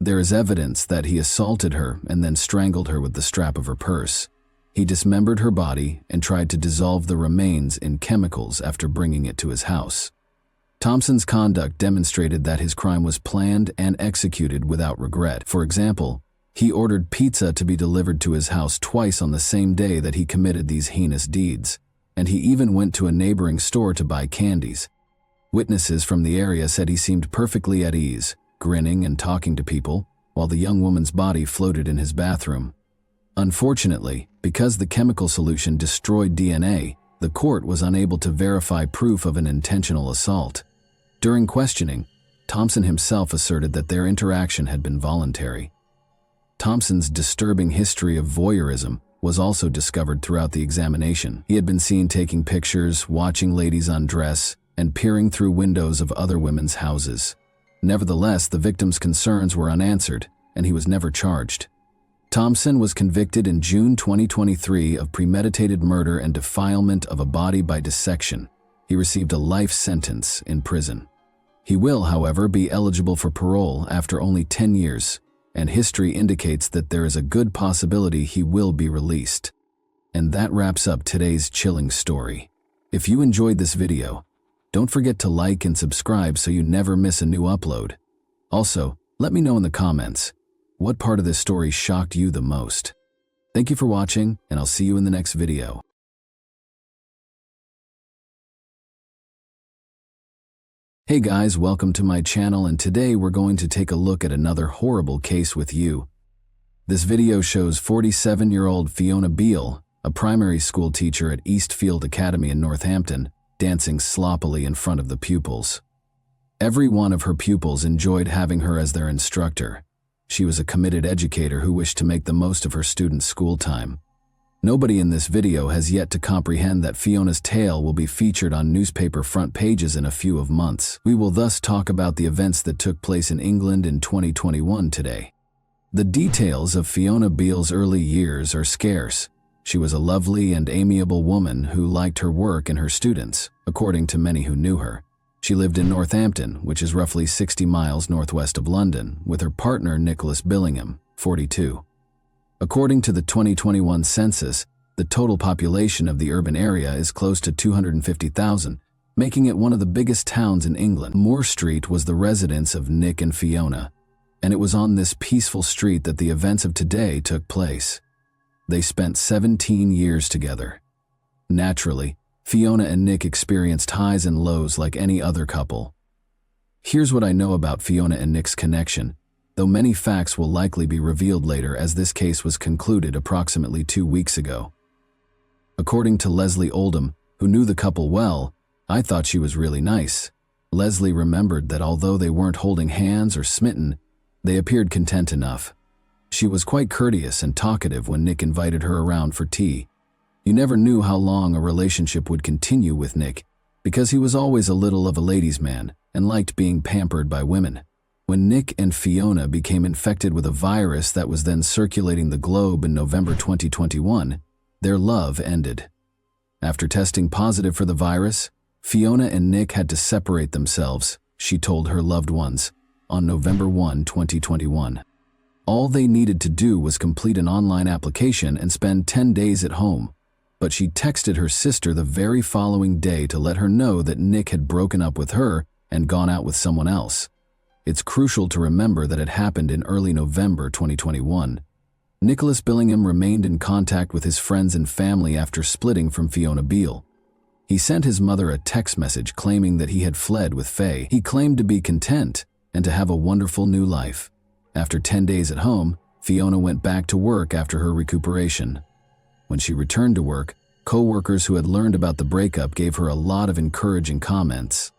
There is evidence that he assaulted her and then strangled her with the strap of her purse. He dismembered her body and tried to dissolve the remains in chemicals after bringing it to his house. Thompson's conduct demonstrated that his crime was planned and executed without regret. For example, he ordered pizza to be delivered to his house twice on the same day that he committed these heinous deeds, and he even went to a neighboring store to buy candies. Witnesses from the area said he seemed perfectly at ease, grinning and talking to people, while the young woman's body floated in his bathroom. Unfortunately, because the chemical solution destroyed DNA, the court was unable to verify proof of an intentional assault. During questioning, Thompson himself asserted that their interaction had been voluntary. Thompson's disturbing history of voyeurism was also discovered throughout the examination. He had been seen taking pictures, watching ladies undress, and peering through windows of other women's houses. Nevertheless, the victim's concerns were unanswered, and he was never charged. Thompson was convicted in June 2023 of premeditated murder and defilement of a body by dissection. He received a life sentence in prison. He will, however, be eligible for parole after only 10 years, and history indicates that there is a good possibility he will be released. And that wraps up today's chilling story. If you enjoyed this video, don't forget to like and subscribe so you never miss a new upload. Also, let me know in the comments, what part of this story shocked you the most? Thank you for watching, and I'll see you in the next video. Hey guys, welcome to my channel, and today we're going to take a look at another horrible case with you. This video shows 47-year-old Fiona Beale, a primary school teacher at Eastfield Academy in Northampton, dancing sloppily in front of the pupils. Every one of her pupils enjoyed having her as their instructor. She was a committed educator who wished to make the most of her students' school time. Nobody in this video has yet to comprehend that Fiona's tale will be featured on newspaper front pages in a few months. We will thus talk about the events that took place in England in 2021 today. The details of Fiona Beale's early years are scarce. She was a lovely and amiable woman who liked her work and her students, according to many who knew her. She lived in Northampton, which is roughly 60 miles northwest of London, with her partner Nicholas Billingham, 42. According to the 2021 census, the total population of the urban area is close to 250,000, making it one of the biggest towns in England. Moore Street was the residence of Nick and Fiona, and it was on this peaceful street that the events of today took place. They spent 17 years together. Naturally, Fiona and Nick experienced highs and lows like any other couple. Here's what I know about Fiona and Nick's connection, though many facts will likely be revealed later as this case was concluded approximately 2 weeks ago. According to Leslie Oldham, who knew the couple well, I thought she was really nice. Leslie remembered that although they weren't holding hands or smitten, they appeared content enough. She was quite courteous and talkative when Nick invited her around for tea. You never knew how long a relationship would continue with Nick, because he was always a little of a ladies' man and liked being pampered by women. When Nick and Fiona became infected with a virus that was then circulating the globe in November 2021, their love ended. After testing positive for the virus, Fiona and Nick had to separate themselves, she told her loved ones, on November 1, 2021. All they needed to do was complete an online application and spend 10 days at home, but she texted her sister the very following day to let her know that Nick had broken up with her and gone out with someone else. It's crucial to remember that it happened in early November 2021. Nicholas Billingham remained in contact with his friends and family after splitting from Fiona Beale. He sent his mother a text message claiming that he had fled with Faye. He claimed to be content and to have a wonderful new life. After 10 days at home, Fiona went back to work after her recuperation. When she returned to work, co-workers who had learned about the breakup gave her a lot of encouraging comments.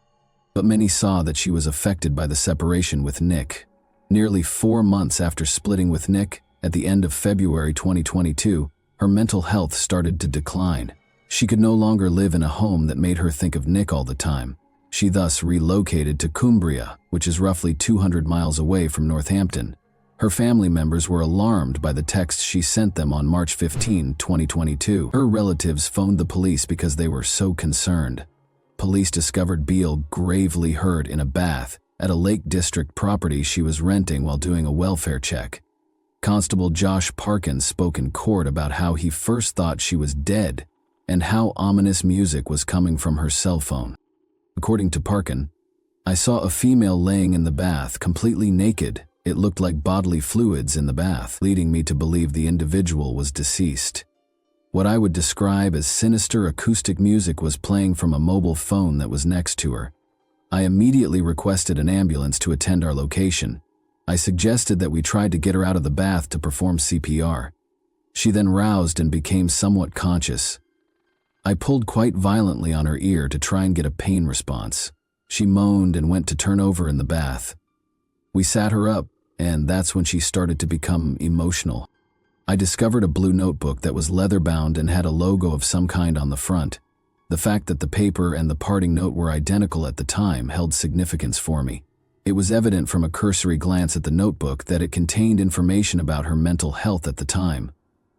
But many saw that she was affected by the separation with Nick. Nearly 4 months after splitting with Nick, at the end of February 2022, her mental health started to decline. She could no longer live in a home that made her think of Nick all the time. She thus relocated to Cumbria, which is roughly 200 miles away from Northampton. Her family members were alarmed by the text she sent them on March 15, 2022. Her relatives phoned the police because they were so concerned. Police discovered Beale gravely hurt in a bath at a Lake District property she was renting while doing a welfare check. Constable Josh Parkin spoke in court about how he first thought she was dead and how ominous music was coming from her cell phone. According to Parkin, "I saw a female laying in the bath, completely naked. It looked like bodily fluids in the bath, leading me to believe the individual was deceased. What I would describe as sinister acoustic music was playing from a mobile phone that was next to her. I immediately requested an ambulance to attend our location. I suggested that we tried to get her out of the bath to perform CPR. She then roused and became somewhat conscious. I pulled quite violently on her ear to try and get a pain response. She moaned and went to turn over in the bath. We sat her up, and that's when she started to become emotional. I discovered a blue notebook that was leather-bound and had a logo of some kind on the front. The fact that the paper and the parting note were identical at the time held significance for me. It was evident from a cursory glance at the notebook that it contained information about her mental health at the time.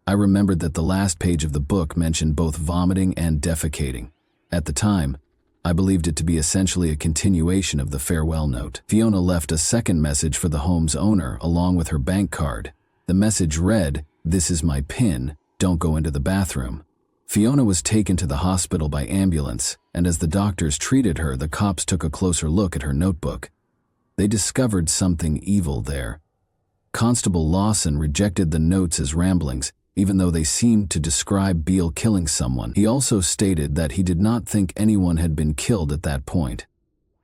I remembered that the last page of the book mentioned both vomiting and defecating. At the time, I believed it to be essentially a continuation of the farewell note. Fiona left a second message for the home's owner along with her bank card. The message read, "This is my PIN, don't go into the bathroom." Fiona was taken to the hospital by ambulance, and as the doctors treated her, the cops took a closer look at her notebook. They discovered something evil there. Constable Lawson rejected the notes as ramblings, even though they seemed to describe Beale killing someone. He also stated that he did not think anyone had been killed at that point.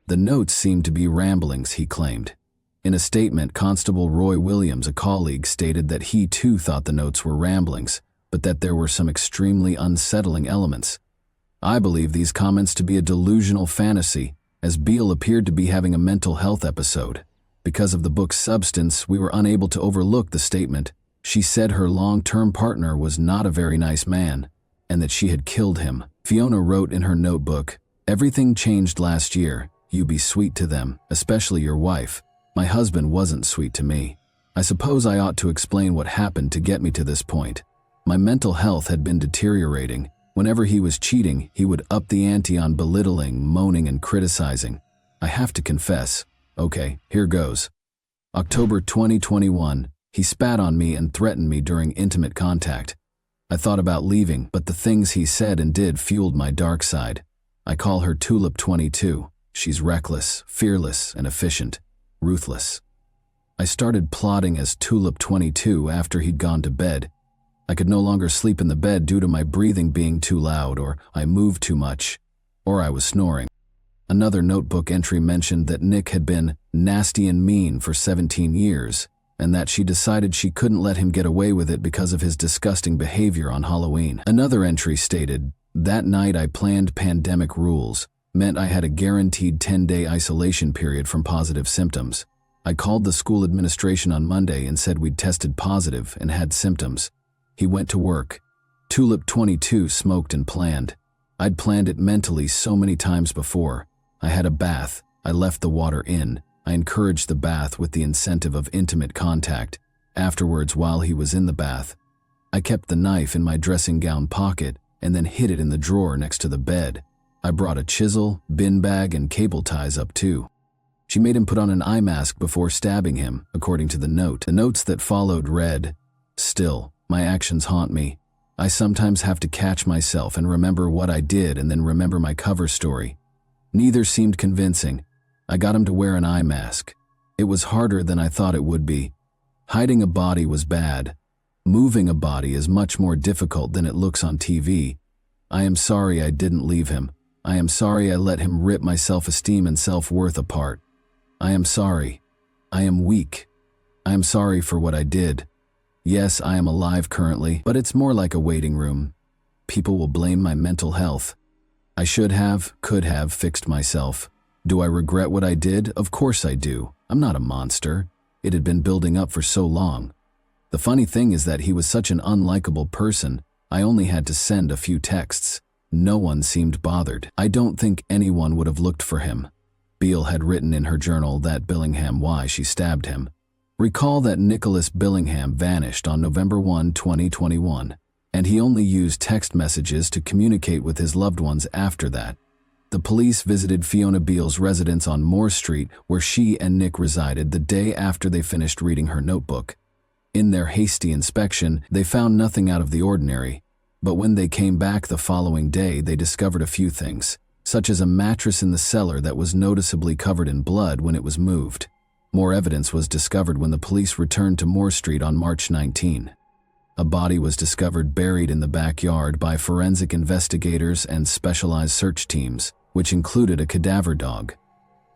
The notes seemed to be ramblings, he claimed. In a statement, Constable Roy Williams, a colleague, stated that he too thought the notes were ramblings, but that there were some extremely unsettling elements. I believe these comments to be a delusional fantasy, as Beale appeared to be having a mental health episode. Because of the book's substance, we were unable to overlook the statement. She said her long-term partner was not a very nice man, and that she had killed him. Fiona wrote in her notebook, "Everything changed last year. You be sweet to them, especially your wife. My husband wasn't sweet to me. I suppose I ought to explain what happened to get me to this point. My mental health had been deteriorating. Whenever he was cheating, he would up the ante on belittling, moaning, and criticizing. I have to confess. Okay, here goes. October 2021, he spat on me and threatened me during intimate contact. I thought about leaving, but the things he said and did fueled my dark side. I call her Tulip 22. She's reckless, fearless, and efficient. Ruthless. I started plotting as Tulip 22 after he'd gone to bed. I could no longer sleep in the bed due to my breathing being too loud, or I moved too much, or I was snoring. Another notebook entry mentioned that Nick had been nasty and mean for 17 years, and that she decided she couldn't let him get away with it because of his disgusting behavior on Halloween. Another entry stated, "That night I planned pandemic rules, meant I had a guaranteed 10-day isolation period from positive symptoms. I called the school administration on Monday and said we'd tested positive and had symptoms. He went to work. Tulip 22 smoked and planned. I'd planned it mentally so many times before. I had a bath. I left the water in. I encouraged the bath with the incentive of intimate contact. Afterwards, while he was in the bath, I kept the knife in my dressing gown pocket and then hid it in the drawer next to the bed. I brought a chisel, bin bag, and cable ties up too." She made him put on an eye mask before stabbing him, according to the note. The notes that followed read, "Still, my actions haunt me. I sometimes have to catch myself and remember what I did and then remember my cover story. Neither seemed convincing. I got him to wear an eye mask. It was harder than I thought it would be. Hiding a body was bad. Moving a body is much more difficult than it looks on TV. I am sorry I didn't leave him. I am sorry I let him rip my self-esteem and self-worth apart. I am sorry. I am weak. I am sorry for what I did. Yes, I am alive currently, but it's more like a waiting room. People will blame my mental health. I should have, could have fixed myself. Do I regret what I did? Of course I do. I'm not a monster. It had been building up for so long. The funny thing is that he was such an unlikable person, I only had to send a few texts. No one seemed bothered. I don't think anyone would have looked for him." Beale had written in her journal that Billingham why she stabbed him. Recall that Nicholas Billingham vanished on November 1, 2021, and he only used text messages to communicate with his loved ones after that. The police visited Fiona Beale's residence on Moore Street, where she and Nick resided, the day after they finished reading her notebook. In their hasty inspection, they found nothing out of the ordinary, but when they came back the following day, they discovered a few things, such as a mattress in the cellar that was noticeably covered in blood when it was moved. More evidence was discovered when the police returned to Moore Street on March 19. A body was discovered buried in the backyard by forensic investigators and specialized search teams, which included a cadaver dog.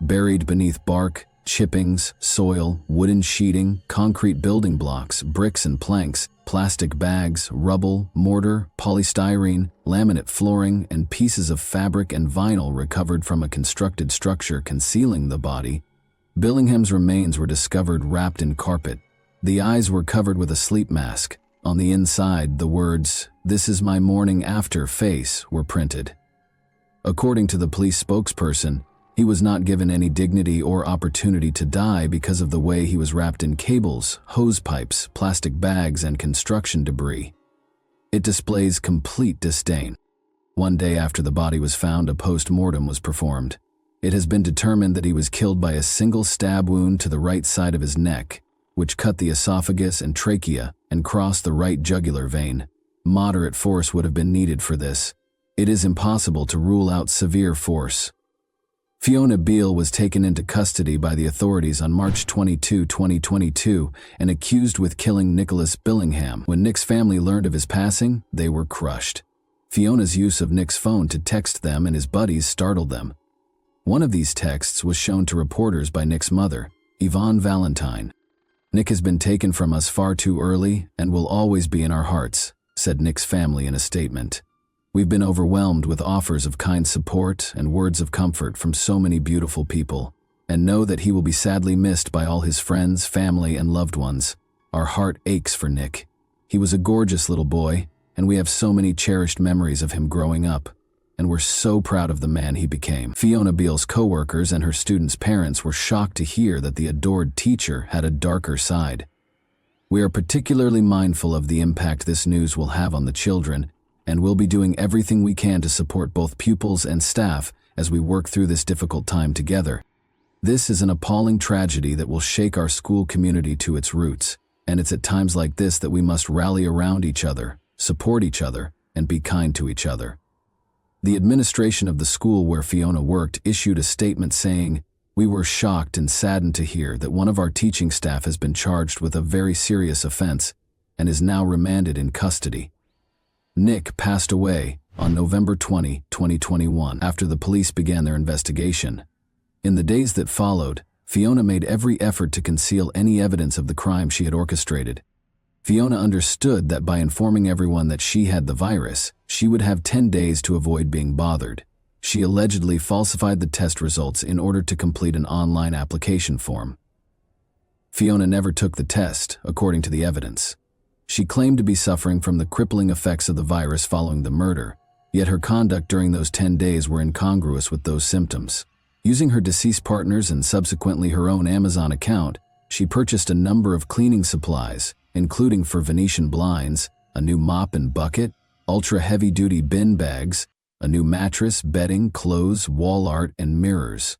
Buried beneath bark, chippings, soil, wooden sheeting, concrete building blocks, bricks and planks, plastic bags, rubble, mortar, polystyrene, laminate flooring, and pieces of fabric and vinyl recovered from a constructed structure concealing the body. Billingham's remains were discovered wrapped in carpet. The eyes were covered with a sleep mask. On the inside, the words, "This is my morning after face," were printed. According to the police spokesperson, he was not given any dignity or opportunity to die because of the way he was wrapped in cables, hose pipes, plastic bags, and construction debris. It displays complete disdain. One day after the body was found, a post-mortem was performed. It has been determined that he was killed by a single stab wound to the right side of his neck, which cut the esophagus and trachea and crossed the right jugular vein. Moderate force would have been needed for this. It is impossible to rule out severe force. Fiona Beale was taken into custody by the authorities on March 22, 2022, and accused with killing Nicholas Billingham. When Nick's family learned of his passing, they were crushed. Fiona's use of Nick's phone to text them and his buddies startled them. One of these texts was shown to reporters by Nick's mother, Yvonne Valentine. "Nick has been taken from us far too early and will always be in our hearts," said Nick's family in a statement. "We've been overwhelmed with offers of kind support and words of comfort from so many beautiful people, and know that he will be sadly missed by all his friends, family, and loved ones. Our heart aches for Nick. He was a gorgeous little boy, and we have so many cherished memories of him growing up, and we're so proud of the man he became." Fiona Beale's co-workers and her students' parents were shocked to hear that the adored teacher had a darker side. "We are particularly mindful of the impact this news will have on the children, and we'll be doing everything we can to support both pupils and staff as we work through this difficult time together," This is an appalling tragedy that will shake our school community to its roots, and it's at times like this that we must rally around each other, support each other, and be kind to each other. The administration of the school where Fiona worked issued a statement saying, "We were shocked and saddened to hear that one of our teaching staff has been charged with a very serious offense and is now remanded in custody." Nick passed away on November 20, 2021, after the police began their investigation. In the days that followed, Fiona made every effort to conceal any evidence of the crime she had orchestrated. Fiona understood that by informing everyone that she had the virus, she would have 10 days to avoid being bothered. She allegedly falsified the test results in order to complete an online application form. Fiona never took the test, according to the evidence. She claimed to be suffering from the crippling effects of the virus following the murder, yet her conduct during those 10 days were incongruous with those symptoms. Using her deceased partner's and subsequently her own Amazon account, she purchased a number of cleaning supplies, including for Venetian blinds, a new mop and bucket, ultra-heavy-duty bin bags, a new mattress, bedding, clothes, wall art, and mirrors.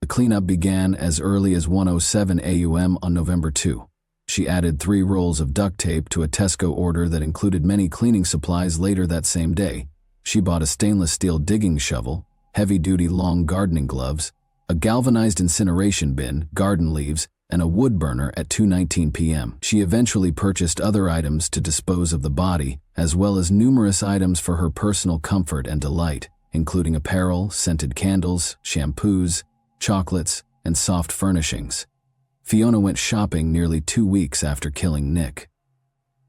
The cleanup began as early as 1:07 a.m. on November 2. She added 3 rolls of duct tape to a Tesco order that included many cleaning supplies later that same day. She bought a stainless steel digging shovel, heavy-duty long gardening gloves, a galvanized incineration bin, garden leaves, and a wood burner at 2:19 p.m. She eventually purchased other items to dispose of the body, as well as numerous items for her personal comfort and delight, including apparel, scented candles, shampoos, chocolates, and soft furnishings. Fiona went shopping nearly 2 weeks after killing Nick.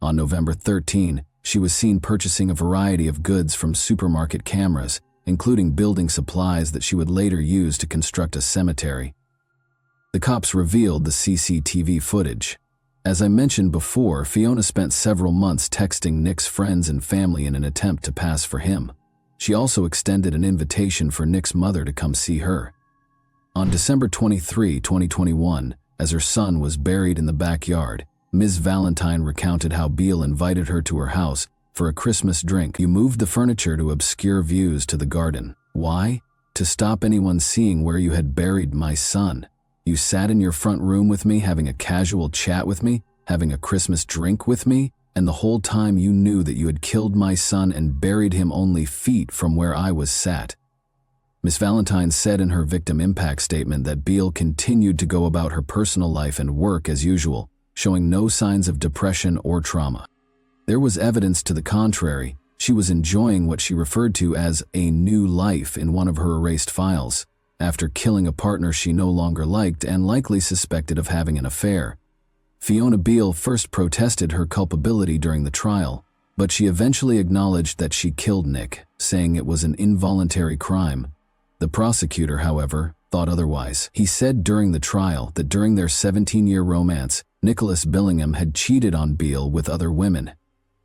On November 13, she was seen purchasing a variety of goods from supermarket cameras, including building supplies that she would later use to construct a cemetery. The cops revealed the CCTV footage. As I mentioned before, Fiona spent several months texting Nick's friends and family in an attempt to pass for him. She also extended an invitation for Nick's mother to come see her. On December 23, 2021, as her son was buried in the backyard, Ms. Valentine recounted how Beale invited her to her house for a Christmas drink. "You moved the furniture to obscure views to the garden. Why? To stop anyone seeing where you had buried my son. You sat in your front room with me, having a casual chat with me, having a Christmas drink with me, and the whole time you knew that you had killed my son and buried him only feet from where I was sat." Ms. Valentine said in her victim impact statement that Beale continued to go about her personal life and work as usual, showing no signs of depression or trauma. There was evidence to the contrary. She was enjoying what she referred to as a new life in one of her erased files, after killing a partner she no longer liked and likely suspected of having an affair. Fiona Beale first protested her culpability during the trial, but she eventually acknowledged that she killed Nick, saying it was an involuntary crime. The prosecutor, however, thought otherwise. He said during the trial that during their 17-year romance, Nicholas Billingham had cheated on Beale with other women.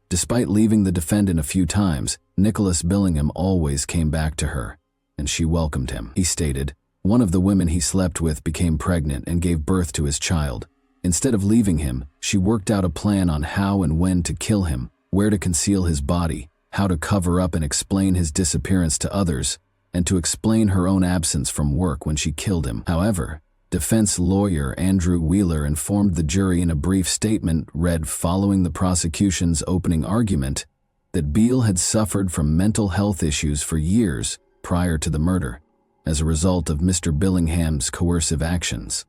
Despite leaving the defendant a few times, Nicholas Billingham always came back to her, and she welcomed him. He stated, "One of the women he slept with became pregnant and gave birth to his child. Instead of leaving him, she worked out a plan on how and when to kill him, where to conceal his body, how to cover up and explain his disappearance to others, and to explain her own absence from work when she killed him." However, defense lawyer Andrew Wheeler informed the jury in a brief statement read following the prosecution's opening argument that Beale had suffered from mental health issues for years prior to the murder, as a result of Mr. Billingham's coercive actions.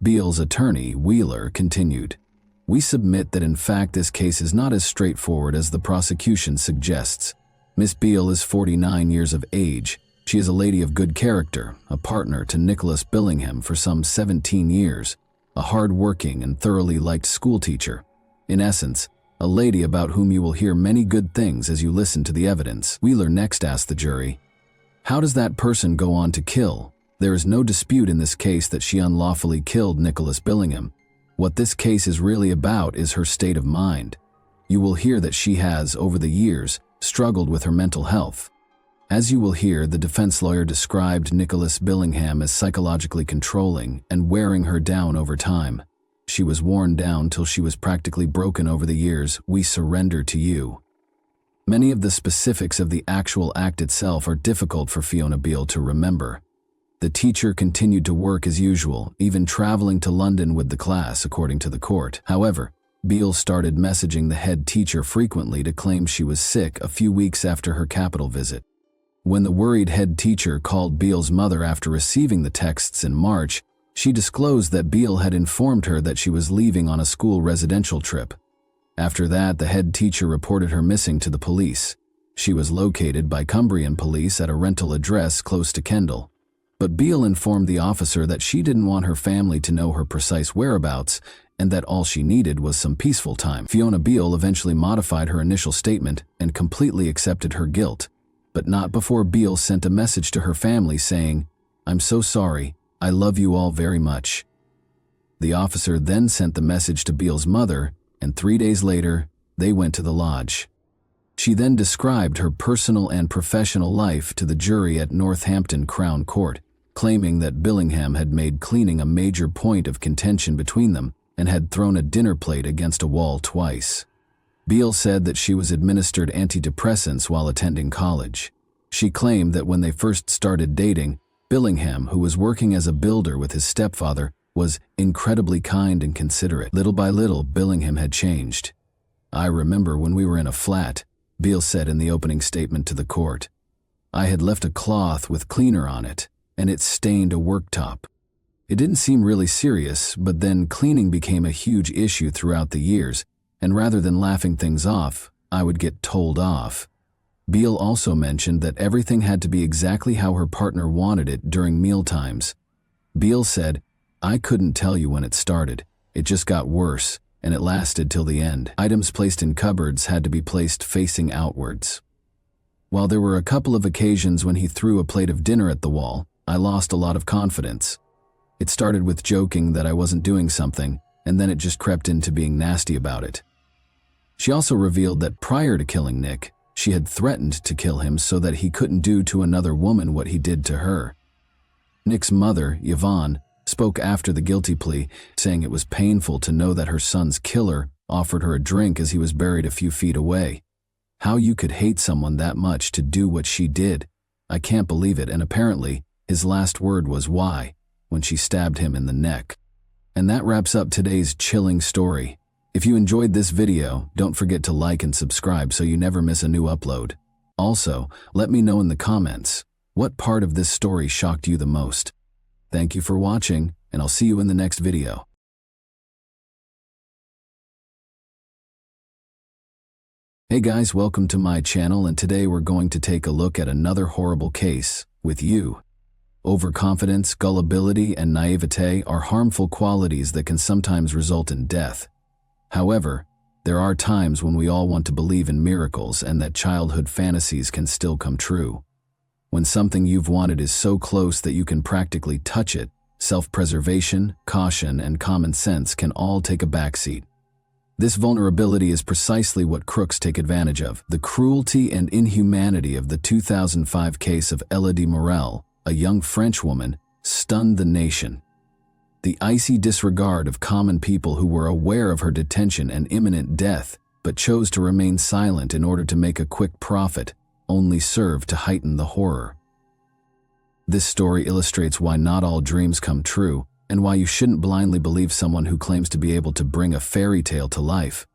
Beale's attorney, Wheeler, continued, "We submit that in fact this case is not as straightforward as the prosecution suggests. Miss Beale is 49 years of age. She is a lady of good character, a partner to Nicholas Billingham for some 17 years, a hard-working and thoroughly liked schoolteacher. In essence, a lady about whom you will hear many good things as you listen to the evidence." Wheeler next asked the jury, "How does that person go on to kill? There is no dispute in this case that she unlawfully killed Nicholas Billingham. What this case is really about is her state of mind. You will hear that she has, over the years, struggled with her mental health. As you will hear, the defense lawyer described Nicholas Billingham as psychologically controlling and wearing her down over time. She was worn down till she was practically broken over the years. We surrender to you." Many of the specifics of the actual act itself are difficult for Fiona Beale to remember. The teacher continued to work as usual, even traveling to London with the class, according to the court. However, Beale started messaging the head teacher frequently to claim she was sick a few weeks after her capital visit. When the worried head teacher called Beale's mother after receiving the texts in March, she disclosed that Beale had informed her that she was leaving on a school residential trip. After that, the head teacher reported her missing to the police. She was located by Cumbrian police at a rental address close to Kendal. But Beale informed the officer that she didn't want her family to know her precise whereabouts and that all she needed was some peaceful time. Fiona Beale eventually modified her initial statement and completely accepted her guilt, but not before Beale sent a message to her family saying, "I'm so sorry, I love you all very much." The officer then sent the message to Beale's mother, and 3 days later, they went to the lodge. She then described her personal and professional life to the jury at Northampton Crown Court, claiming that Billingham had made cleaning a major point of contention between them and had thrown a dinner plate against a wall twice. Beale said that she was administered antidepressants while attending college. She claimed that when they first started dating, Billingham, who was working as a builder with his stepfather, was incredibly kind and considerate. Little by little, Billingham had changed. "I remember when we were in a flat," Beale said in the opening statement to the court. "I had left a cloth with cleaner on it, and it stained a worktop. It didn't seem really serious, but then cleaning became a huge issue throughout the years, and rather than laughing things off, I would get told off." Beale also mentioned that everything had to be exactly how her partner wanted it during mealtimes. Beale said, "I couldn't tell you when it started. It just got worse, and it lasted till the end. Items placed in cupboards had to be placed facing outwards. While there were a couple of occasions when he threw a plate of dinner at the wall, I lost a lot of confidence. It started with joking that I wasn't doing something, and then it just crept into being nasty about it." She also revealed that prior to killing Nick, she had threatened to kill him so that he couldn't do to another woman what he did to her. Nick's mother, Vaughn, spoke after the guilty plea, saying it was painful to know that her son's killer offered her a drink as he was buried a few feet away. "How you could hate someone that much to do what she did. I can't believe it," and apparently, his last word was "why?" when she stabbed him in the neck. And that wraps up today's chilling story. If you enjoyed this video, don't forget to like and subscribe so you never miss a new upload. Also, let me know in the comments, what part of this story shocked you the most? Thank you for watching, and I'll see you in the next video. Hey guys, welcome to my channel, and today we're going to take a look at another horrible case with you. Overconfidence, gullibility, and naivete are harmful qualities that can sometimes result in death. However, there are times when we all want to believe in miracles and that childhood fantasies can still come true. When something you've wanted is so close that you can practically touch it, self-preservation, caution, and common sense can all take a backseat. This vulnerability is precisely what crooks take advantage of. The cruelty and inhumanity of the 2005 case of Elodie Morel, a young French woman, stunned the nation. The icy disregard of common people who were aware of her detention and imminent death, but chose to remain silent in order to make a quick profit, only served to heighten the horror. This story illustrates why not all dreams come true, and why you shouldn't blindly believe someone who claims to be able to bring a fairy tale to life.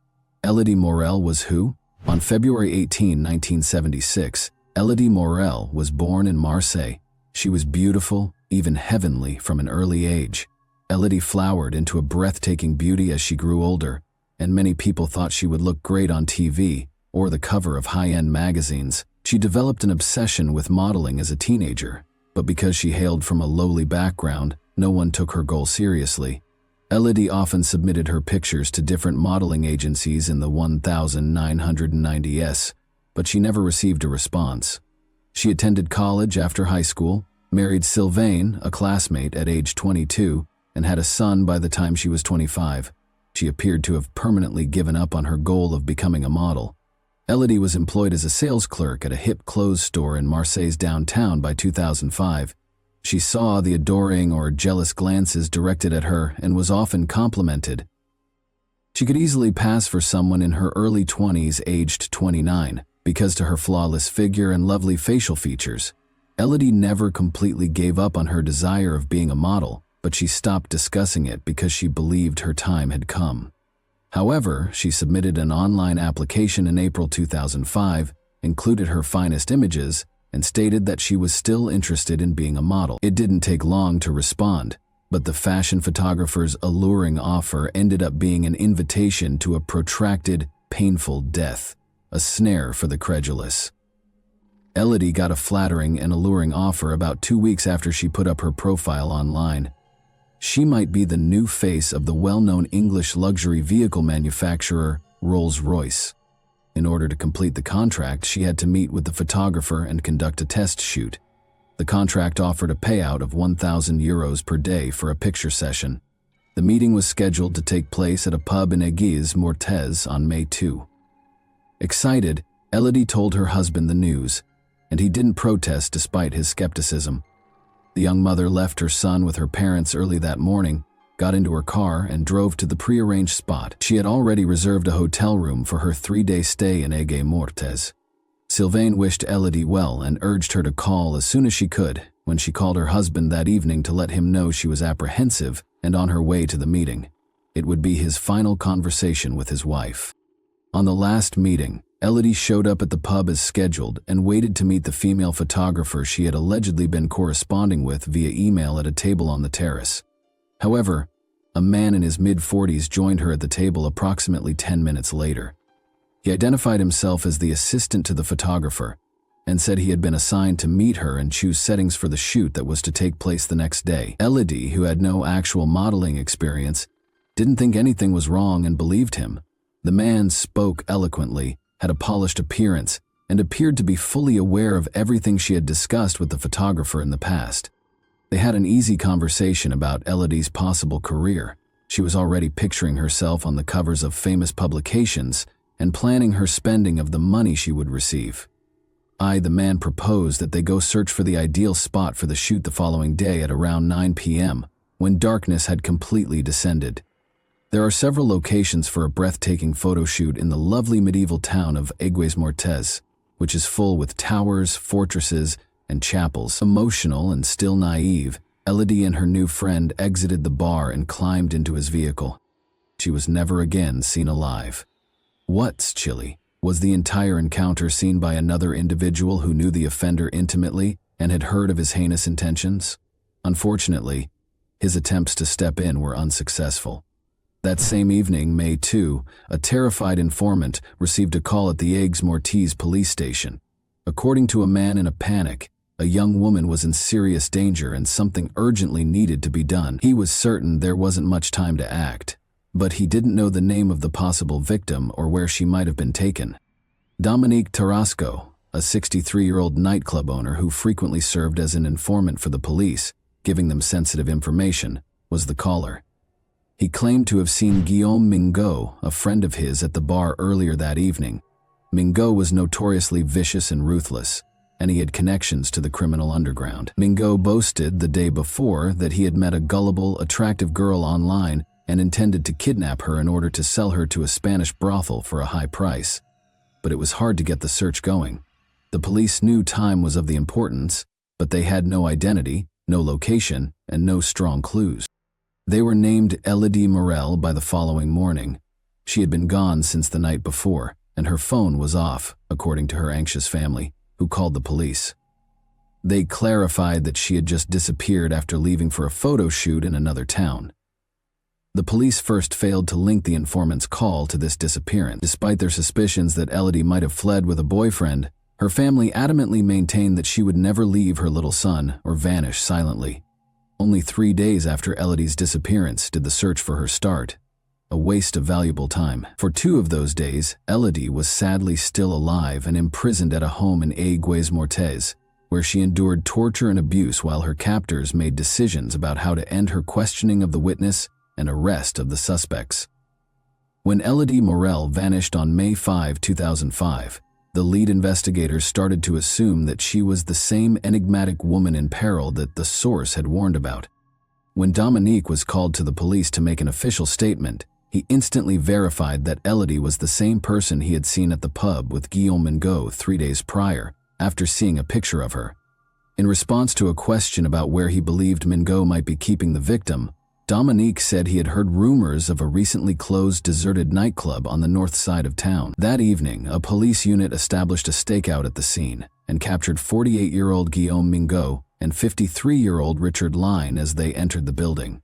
Elodie Morel was who? On February 18, 1976, Elodie Morel was born in Marseille. She was beautiful, even heavenly, from an early age. Elodie flowered into a breathtaking beauty as she grew older, and many people thought she would look great on TV or the cover of high-end magazines. She developed an obsession with modeling as a teenager, but because she hailed from a lowly background, no one took her goal seriously. Elodie often submitted her pictures to different modeling agencies in the 1990s, but she never received a response. She attended college after high school, married Sylvain, a classmate, at age 22, and had a son by the time she was 25. She appeared to have permanently given up on her goal of becoming a model. Elodie was employed as a sales clerk at a hip clothes store in Marseille's downtown by 2005. She saw the adoring or jealous glances directed at her and was often complimented. She could easily pass for someone in her early 20s, aged 29, because to her flawless figure and lovely facial features. Elodie never completely gave up on her desire of being a model, but she stopped discussing it because she believed her time had come. However, she submitted an online application in April 2005, included her finest images, and stated that she was still interested in being a model. It didn't take long to respond, but the fashion photographer's alluring offer ended up being an invitation to a protracted, painful death, a snare for the credulous. Elodie got a flattering and alluring offer about 2 weeks after she put up her profile online. She might be the new face of the well-known English luxury vehicle manufacturer, Rolls-Royce. In order to complete the contract, she had to meet with the photographer and conduct a test shoot. The contract offered a payout of €1,000 per day for a picture session. The meeting was scheduled to take place at a pub in Aigues-Mortes on May 2. Excited, Elodie told her husband the news, and he didn't protest despite his skepticism. The young mother left her son with her parents early that morning, got into her car, and drove to the prearranged spot. She had already reserved a hotel room for her 3-day stay in Aigues-Mortes. Sylvain wished Elodie well and urged her to call as soon as she could. When she called her husband that evening to let him know she was apprehensive and on her way to the meeting, it would be his final conversation with his wife. On the last meeting, Elodie showed up at the pub as scheduled and waited to meet the female photographer she had allegedly been corresponding with via email at a table on the terrace. However, a man in his mid-40s joined her at the table approximately 10 minutes later. He identified himself as the assistant to the photographer and said he had been assigned to meet her and choose settings for the shoot that was to take place the next day. Elodie, who had no actual modeling experience, didn't think anything was wrong and believed him. The man spoke eloquently, had a polished appearance, and appeared to be fully aware of everything she had discussed with the photographer in the past. They had an easy conversation about Elodie's possible career. She was already picturing herself on the covers of famous publications and planning her spending of the money she would receive. The man proposed that they go search for the ideal spot for the shoot the following day at around 9 p.m., when darkness had completely descended. There are several locations for a breathtaking photo shoot in the lovely medieval town of Aigues-Mortes, which is full with towers, fortresses, and chapels. Emotional and still naive, Elodie and her new friend exited the bar and climbed into his vehicle. She was never again seen alive. What's chilly was the entire encounter seen by another individual who knew the offender intimately and had heard of his heinous intentions. Unfortunately, his attempts to step in were unsuccessful. That same evening, May 2, a terrified informant received a call at the Aigues-Mortes police station. According to a man in a panic, a young woman was in serious danger and something urgently needed to be done. He was certain there wasn't much time to act, but he didn't know the name of the possible victim or where she might have been taken. Dominique Tarasco, a 63-year-old nightclub owner who frequently served as an informant for the police, giving them sensitive information, was the caller. He claimed to have seen Guillaume Mingot, a friend of his, at the bar earlier that evening. Mingot was notoriously vicious and ruthless, and he had connections to the criminal underground. Mingot boasted the day before that he had met a gullible, attractive girl online and intended to kidnap her in order to sell her to a Spanish brothel for a high price. But it was hard to get the search going. The police knew time was of the importance, but they had no identity, no location, and no strong clues. They were named Elodie Morel by the following morning. She had been gone since the night before, and her phone was off, according to her anxious family, who called the police. They clarified that she had just disappeared after leaving for a photo shoot in another town. The police first failed to link the informant's call to this disappearance. Despite their suspicions that Elodie might have fled with a boyfriend, her family adamantly maintained that she would never leave her little son or vanish silently. Only 3 days after Elodie's disappearance did the search for her start, a waste of valuable time. For 2 of those days, Elodie was sadly still alive and imprisoned at a home in Aigues-Mortes, where she endured torture and abuse while her captors made decisions about how to end her questioning of the witness and arrest of the suspects. When Elodie Morel vanished on May 5, 2005, the lead investigators started to assume that she was the same enigmatic woman in peril that the source had warned about. When Dominique was called to the police to make an official statement, he instantly verified that Elodie was the same person he had seen at the pub with Guillaume Mingot 3 days prior, after seeing a picture of her. In response to a question about where he believed Mingo might be keeping the victim, Dominique said he had heard rumors of a recently closed deserted nightclub on the north side of town. That evening, a police unit established a stakeout at the scene and captured 48-year-old Guillaume Mingo and 53-year-old Richard Line as they entered the building.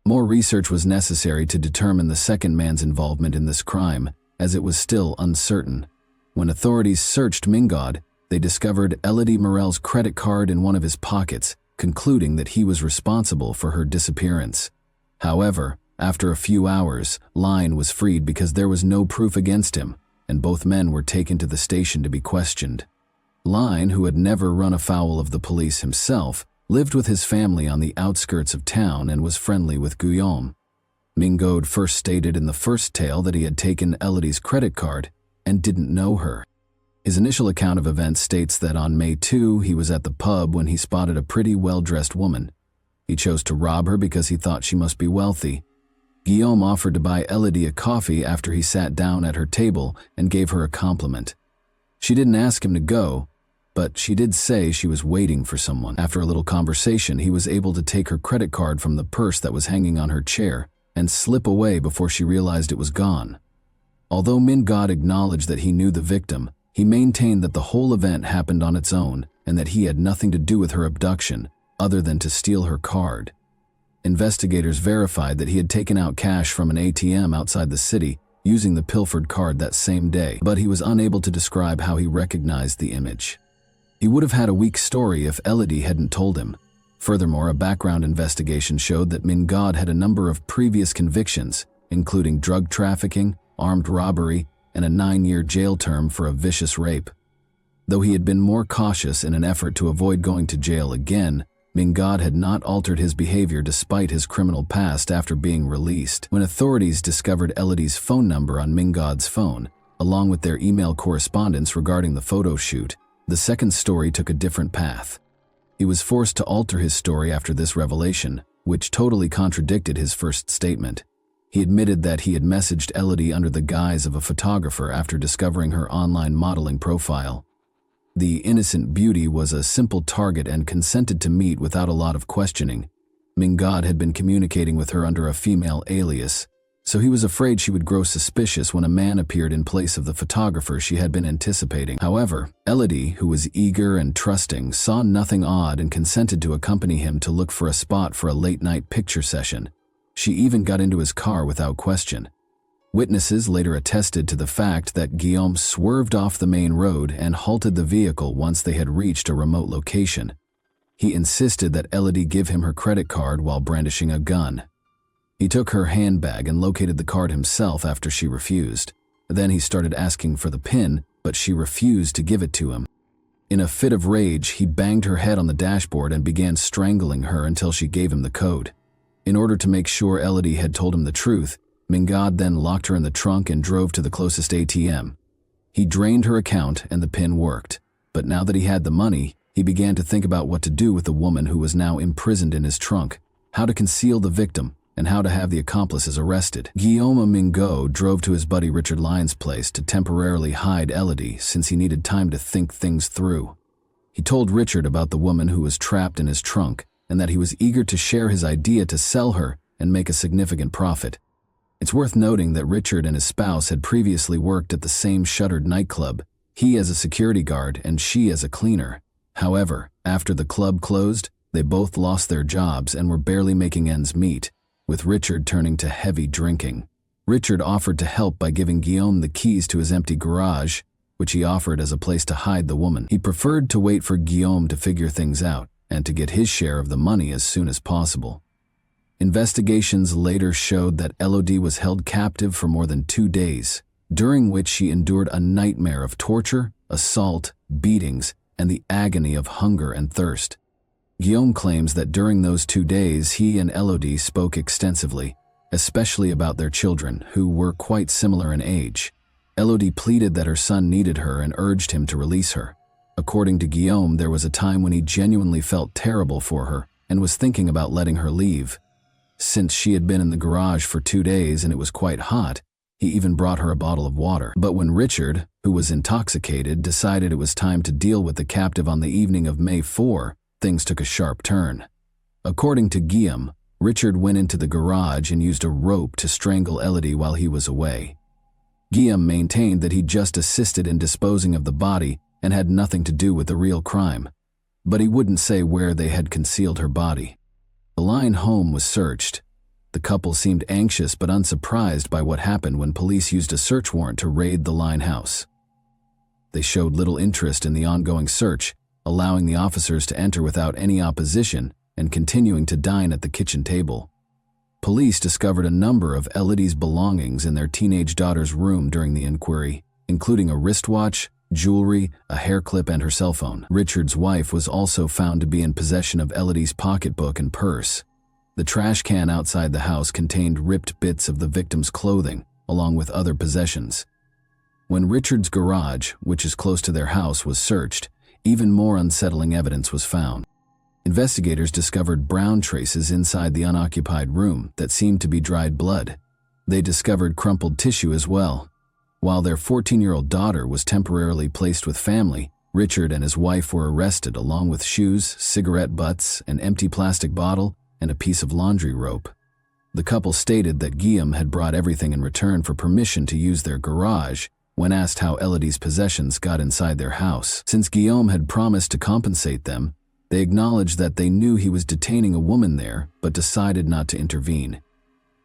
More research was necessary to determine the second man's involvement in this crime, as it was still uncertain. When authorities searched Mingo, they discovered Elodie Morel's credit card in one of his pockets, concluding that he was responsible for her disappearance. However, after a few hours, Line was freed because there was no proof against him, and both men were taken to the station to be questioned. Line, who had never run afoul of the police himself, lived with his family on the outskirts of town and was friendly with Guillaume. Mingo first stated in the first tale that he had taken Elodie's credit card and didn't know her. His initial account of events states that on May 2, he was at the pub when he spotted a pretty well-dressed woman. He chose to rob her because he thought she must be wealthy. Guillaume offered to buy Elodie a coffee after he sat down at her table and gave her a compliment. She didn't ask him to go, but she did say she was waiting for someone. After a little conversation, he was able to take her credit card from the purse that was hanging on her chair and slip away before she realized it was gone. Although Mingo acknowledged that he knew the victim, he maintained that the whole event happened on its own and that he had nothing to do with her abduction other than to steal her card. Investigators verified that he had taken out cash from an ATM outside the city using the pilfered card that same day, but he was unable to describe how he recognized the image. He would have had a weak story if Elodie hadn't told him. Furthermore, a background investigation showed that Mingo had a number of previous convictions, including drug trafficking, armed robbery, and a 9-year jail term for a vicious rape. Though he had been more cautious in an effort to avoid going to jail again, Mingo had not altered his behavior despite his criminal past after being released. When authorities discovered Elodie's phone number on Mingo's phone, along with their email correspondence regarding the photo shoot, the second story took a different path. He was forced to alter his story after this revelation, which totally contradicted his first statement. He admitted that he had messaged Elodie under the guise of a photographer after discovering her online modeling profile. The innocent beauty was a simple target and consented to meet without a lot of questioning. Mingo had been communicating with her under a female alias, so he was afraid she would grow suspicious when a man appeared in place of the photographer she had been anticipating. However, Elodie, who was eager and trusting, saw nothing odd and consented to accompany him to look for a spot for a late-night picture session. She even got into his car without question. Witnesses later attested to the fact that Guillaume swerved off the main road and halted the vehicle once they had reached a remote location. He insisted that Elodie give him her credit card while brandishing a gun. He took her handbag and located the card himself after she refused. Then he started asking for the PIN, but she refused to give it to him. In a fit of rage, he banged her head on the dashboard and began strangling her until she gave him the code. In order to make sure Elodie had told him the truth, Mingo then locked her in the trunk and drove to the closest ATM. He drained her account and the PIN worked, but now that he had the money, he began to think about what to do with the woman who was now imprisoned in his trunk, how to conceal the victim, and how to have the accomplices arrested. Guillaume Mingo drove to his buddy Richard Line's place to temporarily hide Elodie since he needed time to think things through. He told Richard about the woman who was trapped in his trunk and that he was eager to share his idea to sell her and make a significant profit. It's worth noting that Richard and his spouse had previously worked at the same shuttered nightclub, he as a security guard and she as a cleaner. However, after the club closed, they both lost their jobs and were barely making ends meet, with Richard turning to heavy drinking. Richard offered to help by giving Guillaume the keys to his empty garage, which he offered as a place to hide the woman. He preferred to wait for Guillaume to figure things out and to get his share of the money as soon as possible. Investigations later showed that Elodie was held captive for more than 2 days, during which she endured a nightmare of torture, assault, beatings, and the agony of hunger and thirst. Guillaume claims that during those 2 days he and Elodie spoke extensively, especially about their children, who were quite similar in age. Elodie pleaded that her son needed her and urged him to release her. According to Guillaume, there was a time when he genuinely felt terrible for her and was thinking about letting her leave. Since she had been in the garage for 2 days and it was quite hot, He even brought her a bottle of water. But when Richard, who was intoxicated, decided it was time to deal with the captive on the evening of May 4, things took a sharp turn. According to Guillaume, Richard went into the garage and used a rope to strangle Elodie while he was away. Guillaume maintained that he just assisted in disposing of the body and had nothing to do with the real crime, but he wouldn't say where they had concealed her body. The Line home was searched. The couple seemed anxious but unsurprised by what happened when police used a search warrant to raid the Line house. They showed little interest in the ongoing search, allowing the officers to enter without any opposition and continuing to dine at the kitchen table. Police discovered a number of Elodie's belongings in their teenage daughter's room during the inquiry, including a wristwatch, jewelry, a hair clip, and her cell phone. Richard's wife was also found to be in possession of Elodie's pocketbook and purse. The trash can outside the house contained ripped bits of the victim's clothing, along with other possessions. When Richard's garage, which is close to their house, was searched, even more unsettling evidence was found. Investigators discovered brown traces inside the unoccupied room that seemed to be dried blood. They discovered crumpled tissue as well. While their 14-year-old daughter was temporarily placed with family, Richard and his wife were arrested along with shoes, cigarette butts, an empty plastic bottle, and a piece of laundry rope. The couple stated that Guillaume had brought everything in return for permission to use their garage when asked how Elodie's possessions got inside their house. Since Guillaume had promised to compensate them, they acknowledged that they knew he was detaining a woman there, but decided not to intervene.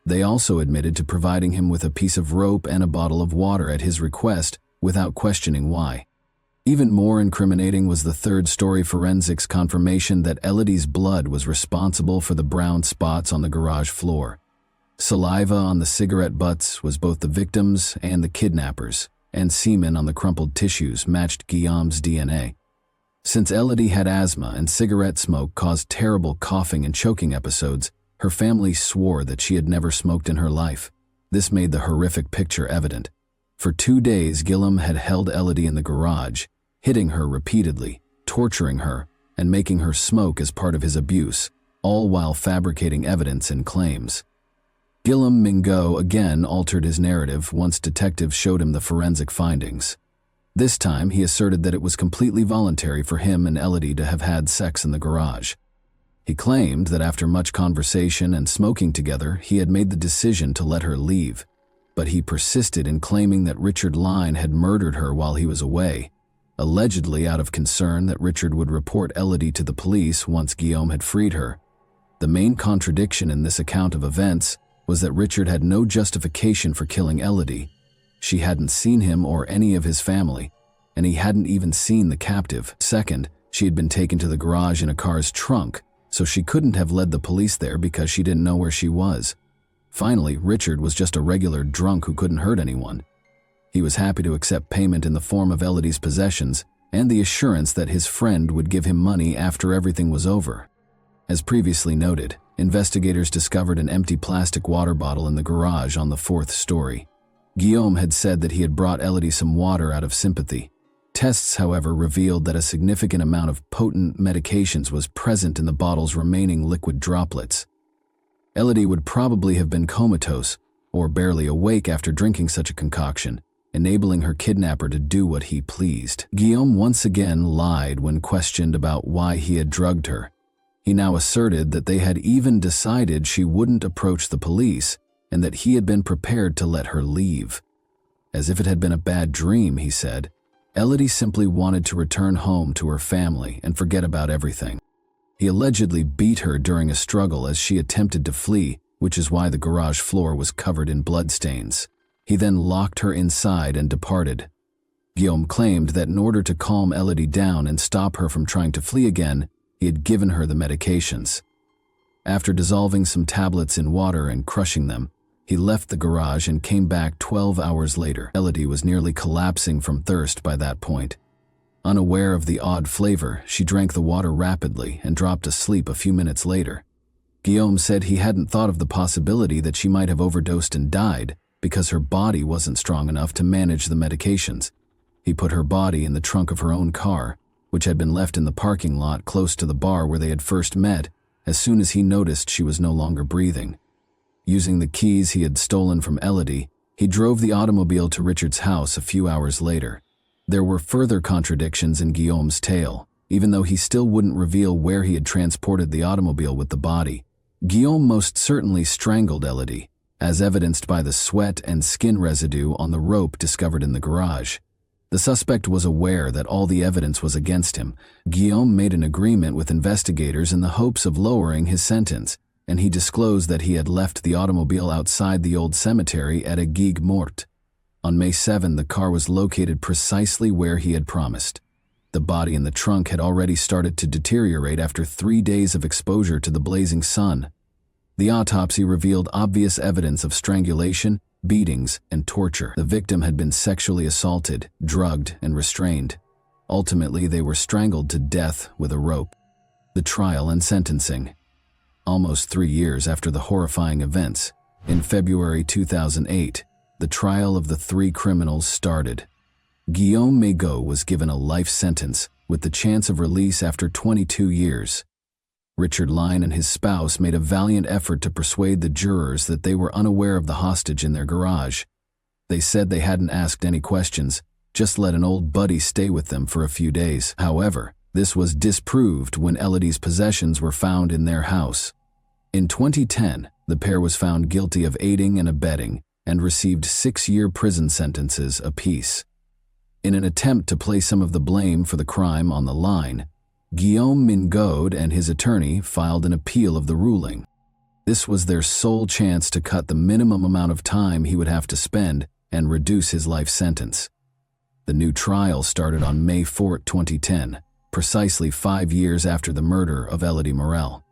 They also admitted to providing him with a piece of rope and a bottle of water at his request without questioning why. Even more incriminating was the third-story forensics confirmation that Elodie's blood was responsible for the brown spots on the garage floor. Saliva on the cigarette butts was both the victim's and the kidnapper's, and semen on the crumpled tissues matched Guillaume's DNA. Since Elodie had asthma and cigarette smoke caused terrible coughing and choking episodes, her family swore that she had never smoked in her life. This made the horrific picture evident. For 2 days, Guillaume had held Elodie in the garage, hitting her repeatedly, torturing her, and making her smoke as part of his abuse, all while fabricating evidence and claims. Guillaume Mingo again altered his narrative once detectives showed him the forensic findings. This time, he asserted that it was completely voluntary for him and Elodie to have had sex in the garage. He claimed that after much conversation and smoking together, he had made the decision to let her leave, but he persisted in claiming that Richard Line had murdered her while he was away, allegedly out of concern that Richard would report Elodie to the police once Guillaume had freed her. The main contradiction in this account of events was that Richard had no justification for killing Elodie. She hadn't seen him or any of his family, and he hadn't even seen the captive. Second, she had been taken to the garage in a car's trunk, so she couldn't have led the police there because she didn't know where she was. Finally, Richard was just a regular drunk who couldn't hurt anyone. He was happy to accept payment in the form of Elodie's possessions and the assurance that his friend would give him money after everything was over. As previously noted, investigators discovered an empty plastic water bottle in the garage on the 4th story. Guillaume had said that he had brought Elodie some water out of sympathy. Tests, however, revealed that a significant amount of potent medications was present in the bottle's remaining liquid droplets. Elodie would probably have been comatose or barely awake after drinking such a concoction, enabling her kidnapper to do what he pleased. Guillaume once again lied when questioned about why he had drugged her. He now asserted that they had even decided she wouldn't approach the police and that he had been prepared to let her leave. As if it had been a bad dream, he said, Elodie simply wanted to return home to her family and forget about everything. He allegedly beat her during a struggle as she attempted to flee, which is why the garage floor was covered in bloodstains. He then locked her inside and departed. Guillaume claimed that in order to calm Elodie down and stop her from trying to flee again, he had given her the medications. After dissolving some tablets in water and crushing them, he left the garage and came back 12 hours later. Elodie was nearly collapsing from thirst by that point. Unaware of the odd flavor, she drank the water rapidly and dropped asleep a few minutes later. Guillaume said he hadn't thought of the possibility that she might have overdosed and died because her body wasn't strong enough to manage the medications. He put her body in the trunk of her own car, which had been left in the parking lot close to the bar where they had first met, as soon as he noticed she was no longer breathing. Using the keys he had stolen from Elodie, He drove the automobile to Richard's house a few hours later. There were further contradictions in Guillaume's tale, even though he still wouldn't reveal where he had transported the automobile with the body. Guillaume most certainly strangled Elodie, as evidenced by the sweat and skin residue on the rope discovered in the garage. The suspect was aware that all the evidence was against him. Guillaume made an agreement with investigators in the hopes of lowering his sentence, and he disclosed that he had left the automobile outside the old cemetery at Aigues-Mortes. On May 7, the car was located precisely where he had promised. The body in the trunk had already started to deteriorate after 3 days of exposure to the blazing sun. The autopsy revealed obvious evidence of strangulation, beatings, and torture. The victim had been sexually assaulted, drugged, and restrained. Ultimately, they were strangled to death with a rope. The trial and sentencing. Almost 3 years after the horrifying events, in February 2008, the trial of the 3 criminals started. Guillaume Mégot was given a life sentence, with the chance of release after 22 years. Richard Line and his spouse made a valiant effort to persuade the jurors that they were unaware of the hostage in their garage. They said they hadn't asked any questions, just let an old buddy stay with them for a few days. However, this was disproved when Elodie's possessions were found in their house. In 2010, the pair was found guilty of aiding and abetting and received 6-year prison sentences apiece. In an attempt to place some of the blame for the crime on the line, Guillaume Mégot and his attorney filed an appeal of the ruling. This was their sole chance to cut the minimum amount of time he would have to spend and reduce his life sentence. The new trial started on May 4, 2010, precisely 5 years after the murder of Elodie Morel.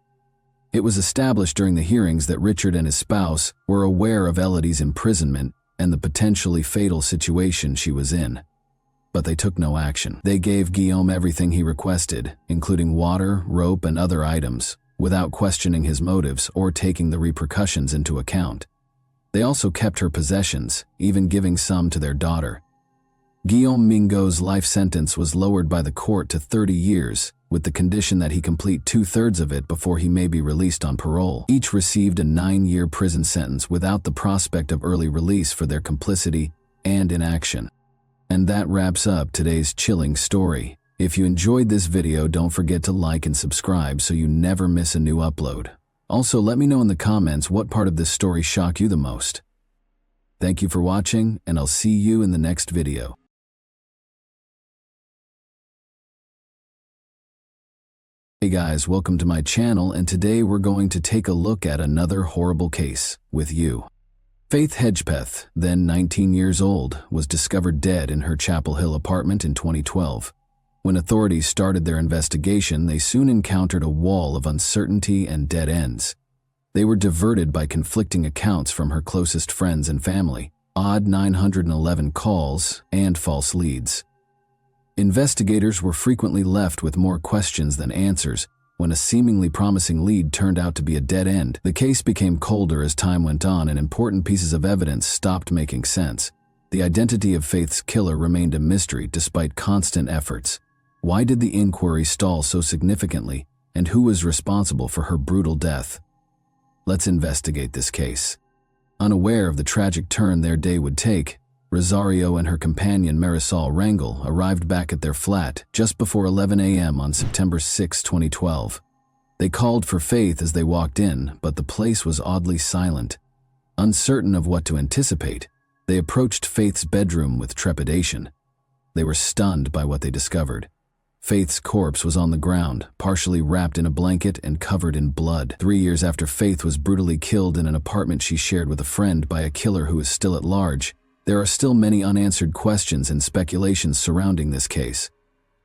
It was established during the hearings that Richard and his spouse were aware of Elodie's imprisonment and the potentially fatal situation she was in. But they took no action. They gave Guillaume everything he requested, including water, rope, and other items, without questioning his motives or taking the repercussions into account. They also kept her possessions, even giving some to their daughter. Guillaume Mégot's life sentence was lowered by the court to 30 years, with the condition that he complete 2/3 of it before he may be released on parole. Each received a 9-year prison sentence without the prospect of early release for their complicity and inaction. And that wraps up today's chilling story. If you enjoyed this video, don't forget to like and subscribe so you never miss a new upload. Also, let me know in the comments what part of this story shocked you the most. Thank you for watching, and I'll see you in the next video. Hey guys, welcome to my channel, and today we're going to take a look at another horrible case with you. Faith Hedgepeth, then 19 years old, was discovered dead in her Chapel Hill apartment in 2012. When authorities started their investigation, they soon encountered a wall of uncertainty and dead ends. They were diverted by conflicting accounts from her closest friends and family, odd 911 calls, and false leads. Investigators were frequently left with more questions than answers. When a seemingly promising lead turned out to be a dead end, the case became colder as time went on and important pieces of evidence stopped making sense. The identity of Faith's killer remained a mystery despite constant efforts. Why did the inquiry stall so significantly, and who was responsible for her brutal death? Let's investigate this case. Unaware of the tragic turn their day would take, Rosario and her companion Marisol Rangel arrived back at their flat just before 11 a.m. on September 6, 2012. They called for Faith as they walked in, but the place was oddly silent. Uncertain of what to anticipate, they approached Faith's bedroom with trepidation. They were stunned by what they discovered. Faith's corpse was on the ground, partially wrapped in a blanket and covered in blood. 3 years after Faith was brutally killed in an apartment she shared with a friend by a killer who is still at large, there are still many unanswered questions and speculations surrounding this case.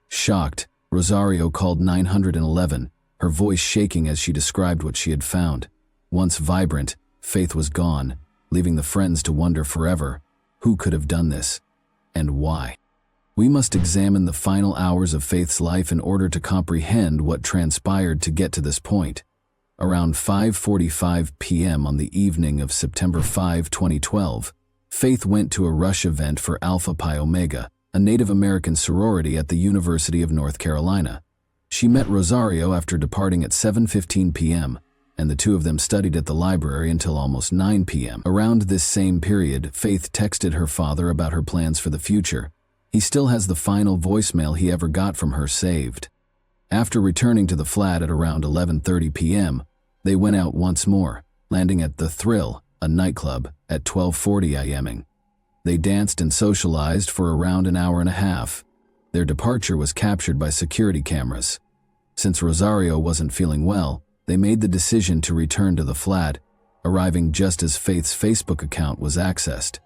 Shocked, Rosario called 911, her voice shaking as she described what she had found. Once vibrant, Faith was gone, leaving the friends to wonder forever, who could have done this, and why? We must examine the final hours of Faith's life in order to comprehend what transpired to get to this point. Around 5:45 p.m. on the evening of September 5, 2012, Faith went to a rush event for Alpha Pi Omega, a Native American sorority at the University of North Carolina. She met Rosario after departing at 7:15 p.m., and the two of them studied at the library until almost 9 p.m. Around this same period, Faith texted her father about her plans for the future. He still has the final voicemail he ever got from her saved. After returning to the flat at around 11:30 p.m., they went out once more, landing at The Thrill, a nightclub, at 12:40 a.m. They danced and socialized for around an hour and a half. Their departure was captured by security cameras. Since Rosario wasn't feeling well, they made the decision to return to the flat, arriving just as Faith's Facebook account was accessed.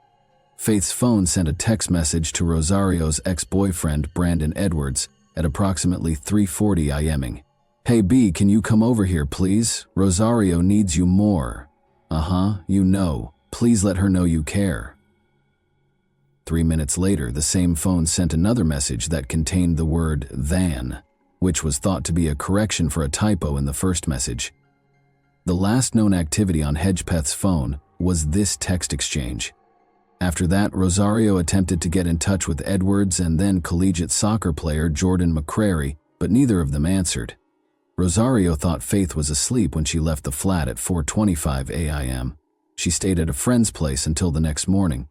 Faith's phone sent a text message to Rosario's ex-boyfriend, Brandon Edwards, at approximately 3:40 a.m. "Hey B, can you come over here, please? Rosario needs you more." You know. Please let her know you care." 3 minutes later, the same phone sent another message that contained the word "than," which was thought to be a correction for a typo in the first message. The last known activity on Hedgepeth's phone was this text exchange. After that, Rosario attempted to get in touch with Edwards and then collegiate soccer player Jordan McCrary, but neither of them answered. Rosario thought Faith was asleep when she left the flat at 4:25 a.m. She stayed at a friend's place until the next morning.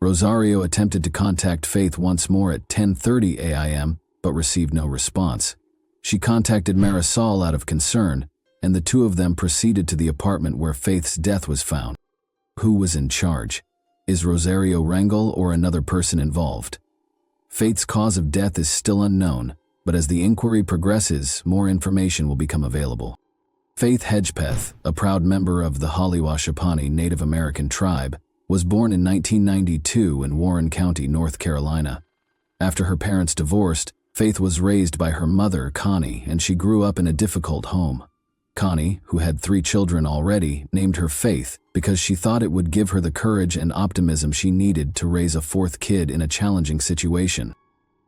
Rosario attempted to contact Faith once more at 10:30 a.m., but received no response. She contacted Marisol out of concern, and the two of them proceeded to the apartment where Faith's death was found. Who was in charge? Is Rosario Rangel or another person involved? Faith's cause of death is still unknown, but as the inquiry progresses, more information will become available. Faith Hedgepeth, a proud member of the Hollywoshapani Native American tribe, was born in 1992 in Warren County, North Carolina. After her parents divorced, Faith was raised by her mother, Connie, and she grew up in a difficult home. Connie, who had 3 children already, named her Faith because she thought it would give her the courage and optimism she needed to raise a 4th kid in a challenging situation.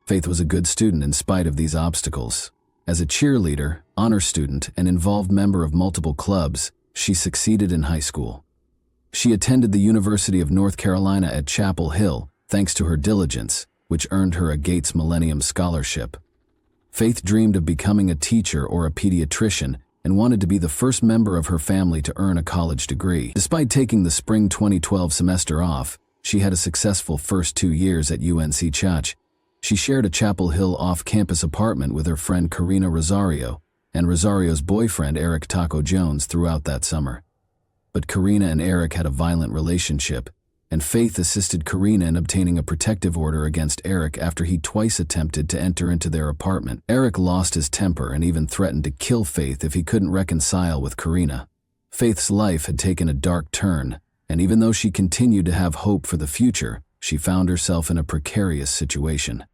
Faith was a good student in spite of these obstacles. As a cheerleader, honor student, and involved member of multiple clubs, she succeeded in high school. She attended the University of North Carolina at Chapel Hill, thanks to her diligence, which earned her a Gates Millennium Scholarship. Faith dreamed of becoming a teacher or a pediatrician and wanted to be the first member of her family to earn a college degree. Despite taking the spring 2012 semester off, she had a successful first 2 years at UNC Chach. She shared a Chapel Hill off-campus apartment with her friend Karina Rosario and Rosario's boyfriend Eric Taco Jones throughout that summer. But Karina and Eric had a violent relationship, and Faith assisted Karina in obtaining a protective order against Eric after he twice attempted to enter into their apartment. Eric lost his temper and even threatened to kill Faith if he couldn't reconcile with Karina. Faith's life had taken a dark turn, and even though she continued to have hope for the future, she found herself in a precarious situation.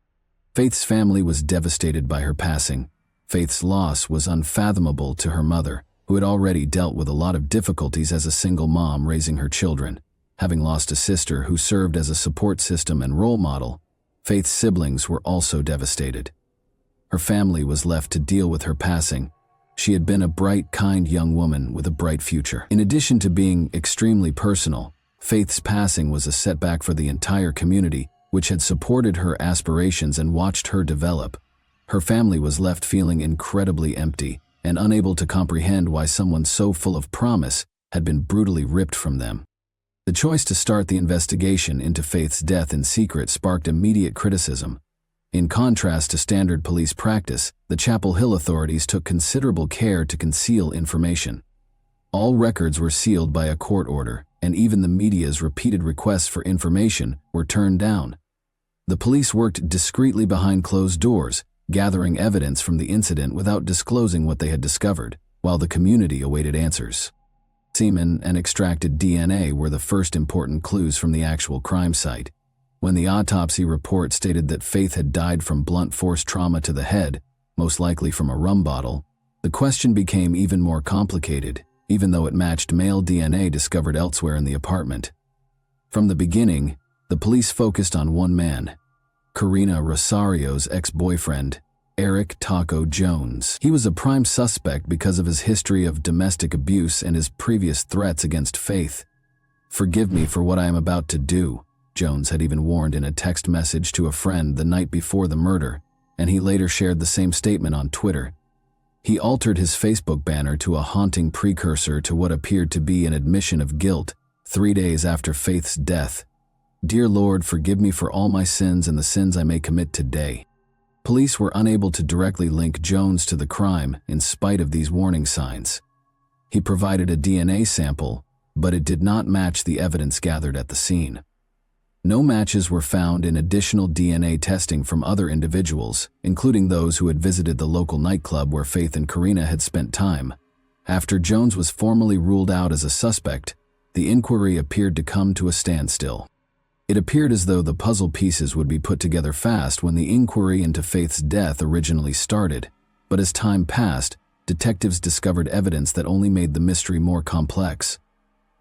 Faith's family was devastated by her passing. Faith's loss was unfathomable to her mother, who had already dealt with a lot of difficulties as a single mom raising her children. Having lost a sister who served as a support system and role model, Faith's siblings were also devastated. Her family was left to deal with her passing. She had been a bright, kind young woman with a bright future. In addition to being extremely personal, Faith's passing was a setback for the entire community, which had supported her aspirations and watched her develop. Her family was left feeling incredibly empty and unable to comprehend why someone so full of promise had been brutally ripped from them. The choice to start the investigation into Faith's death in secret sparked immediate criticism. In contrast to standard police practice, the Chapel Hill authorities took considerable care to conceal information. All records were sealed by a court order, and even the media's repeated requests for information were turned down. The police worked discreetly behind closed doors, gathering evidence from the incident without disclosing what they had discovered, while the community awaited answers. Semen and extracted DNA were the first important clues from the actual crime site. When the autopsy report stated that Faith had died from blunt force trauma to the head, most likely from a rum bottle, the question became even more complicated, even though it matched male DNA discovered elsewhere in the apartment. From the beginning, the police focused on one man, Karina Rosario's ex-boyfriend, Eric Taco Jones. He was a prime suspect because of his history of domestic abuse and his previous threats against Faith. "Forgive me for what I am about to do," Jones had even warned in a text message to a friend the night before the murder, and he later shared the same statement on Twitter. He altered his Facebook banner to a haunting precursor to what appeared to be an admission of guilt 3 days after Faith's death. "Dear Lord, forgive me for all my sins and the sins I may commit today." Police were unable to directly link Jones to the crime in spite of these warning signs. He provided a DNA sample, but it did not match the evidence gathered at the scene. No matches were found in additional DNA testing from other individuals, including those who had visited the local nightclub where Faith and Karina had spent time. After Jones was formally ruled out as a suspect, the inquiry appeared to come to a standstill. It appeared as though the puzzle pieces would be put together fast when the inquiry into Faith's death originally started, but as time passed, detectives discovered evidence that only made the mystery more complex.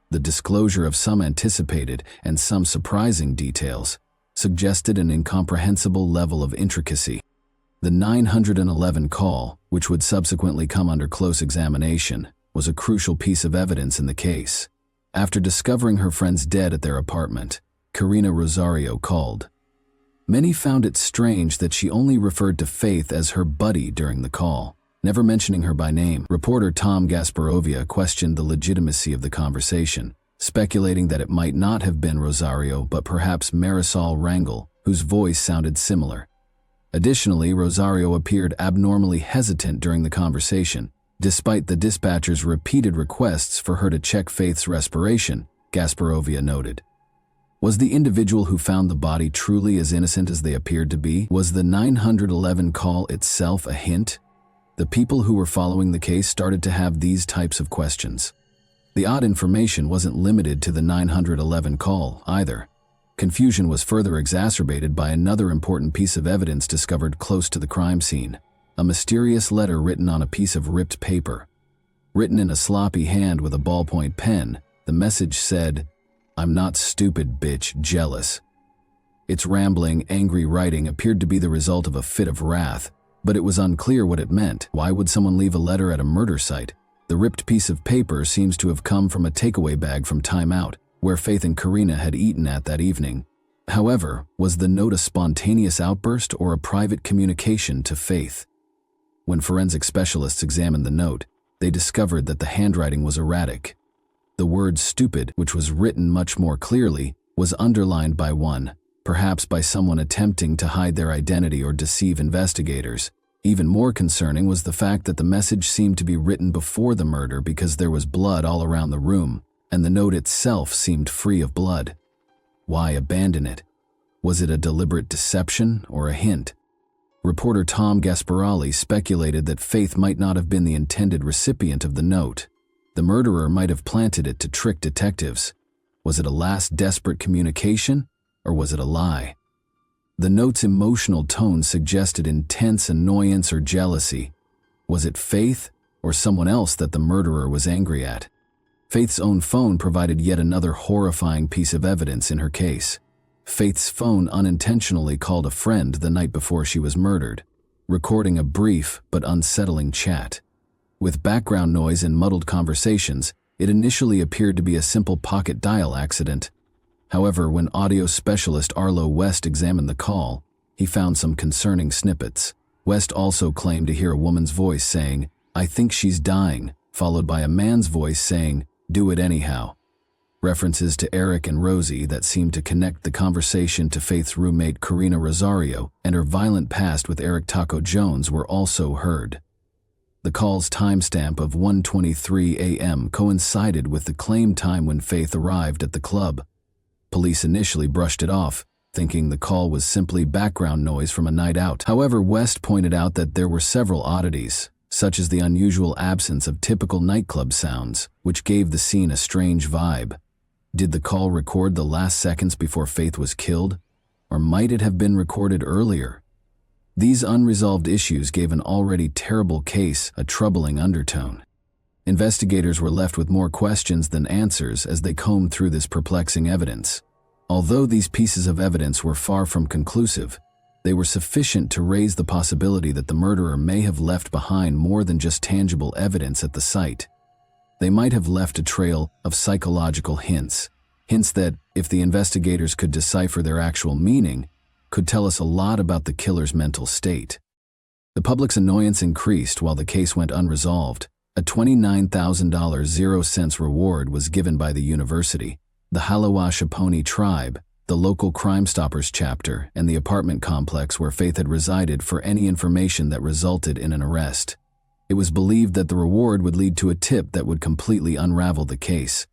The disclosure of some anticipated and some surprising details suggested an incomprehensible level of intricacy. The 911 call, which would subsequently come under close examination, was a crucial piece of evidence in the case. After discovering her friends dead at their apartment, Karina Rosario called. Many found it strange that she only referred to Faith as her buddy during the call, never mentioning her by name. Reporter Tom Gasparovia questioned the legitimacy of the conversation, speculating that it might not have been Rosario but perhaps Marisol Rangel, whose voice sounded similar. Additionally, Rosario appeared abnormally hesitant during the conversation, despite the dispatcher's repeated requests for her to check Faith's respiration, Gasparovia noted. Was the individual who found the body truly as innocent as they appeared to be? Was the 911 call itself a hint? The people who were following the case started to have these types of questions. The odd information wasn't limited to the 911 call, either. Confusion was further exacerbated by another important piece of evidence discovered close to the crime scene: a mysterious letter written on a piece of ripped paper. Written in a sloppy hand with a ballpoint pen, the message said, "I'm not stupid, bitch, jealous." Its rambling, angry writing appeared to be the result of a fit of wrath, but it was unclear what it meant. Why would someone leave a letter at a murder site? The ripped piece of paper seems to have come from a takeaway bag from Time Out, where Faith and Karina had eaten at that evening. However, was the note a spontaneous outburst or a private communication to Faith? When forensic specialists examined the note, they discovered that the handwriting was erratic. The word "stupid," which was written much more clearly, was underlined by one, perhaps by someone attempting to hide their identity or deceive investigators. Even more concerning was the fact that the message seemed to be written before the murder because there was blood all around the room, and the note itself seemed free of blood. Why abandon it? Was it a deliberate deception or a hint? Reporter Tom Gasparelli speculated that Faith might not have been the intended recipient of the note. The murderer might have planted it to trick detectives. Was it a last desperate communication, or was it a lie? The note's emotional tone suggested intense annoyance or jealousy. Was it Faith or someone else that the murderer was angry at? Faith's own phone provided yet another horrifying piece of evidence in her case. Faith's phone unintentionally called a friend the night before she was murdered, recording a brief but unsettling chat. With background noise and muddled conversations, it initially appeared to be a simple pocket dial accident. However, when audio specialist Arlo West examined the call, he found some concerning snippets. West also claimed to hear a woman's voice saying, "I think she's dying," followed by a man's voice saying, "Do it anyhow." References to Eric and Rosie that seemed to connect the conversation to Faith's roommate Karina Rosario and her violent past with Eric Taco Jones were also heard. The call's timestamp of 1:23 a.m. coincided with the claimed time when Faith arrived at the club. Police initially brushed it off, thinking the call was simply background noise from a night out. However, West pointed out that there were several oddities, such as the unusual absence of typical nightclub sounds, which gave the scene a strange vibe. Did the call record the last seconds before Faith was killed? Or might it have been recorded earlier? These unresolved issues gave an already terrible case a troubling undertone. Investigators were left with more questions than answers as they combed through this perplexing evidence. Although these pieces of evidence were far from conclusive, they were sufficient to raise the possibility that the murderer may have left behind more than just tangible evidence at the site. They might have left a trail of psychological hints that, if the investigators could decipher their actual meaning, could tell us a lot about the killer's mental state. The public's annoyance increased while the case went unresolved. A $29,000 0 reward was given by the university, the Halawashaponi tribe, the local Crime Stoppers chapter, and the apartment complex where Faith had resided for any information that resulted in an arrest. It was believed that the reward would lead to a tip that would completely unravel the case.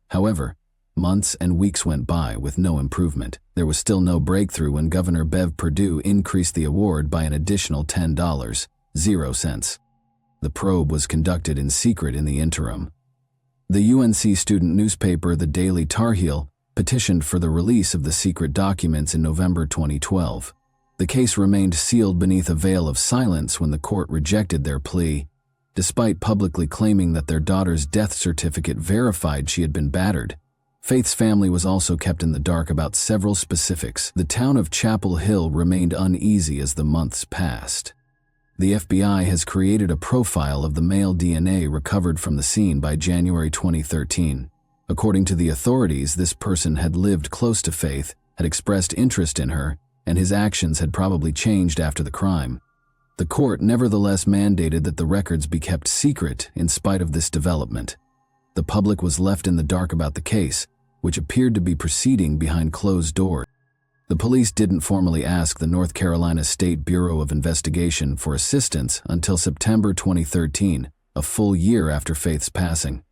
However, months and weeks went by with no improvement. There was still no breakthrough when Governor Bev Perdue increased the award by an additional $10.00. The probe was conducted in secret in the interim. The UNC student newspaper, the Daily Tar Heel, petitioned for the release of the secret documents in November 2012. The case remained sealed beneath a veil of silence when the court rejected their plea. Despite publicly claiming that their daughter's death certificate verified she had been battered, Faith's family was also kept in the dark about several specifics. The town of Chapel Hill remained uneasy as the months passed. The FBI has created a profile of the male DNA recovered from the scene by January 2013. According to the authorities, this person had lived close to Faith, had expressed interest in her, and his actions had probably changed after the crime. The court nevertheless mandated that the records be kept secret in spite of this development. The public was left in the dark about the case, which appeared to be proceeding behind closed doors. The police didn't formally ask the North Carolina State Bureau of Investigation for assistance until September 2013, a full year after Faith's passing.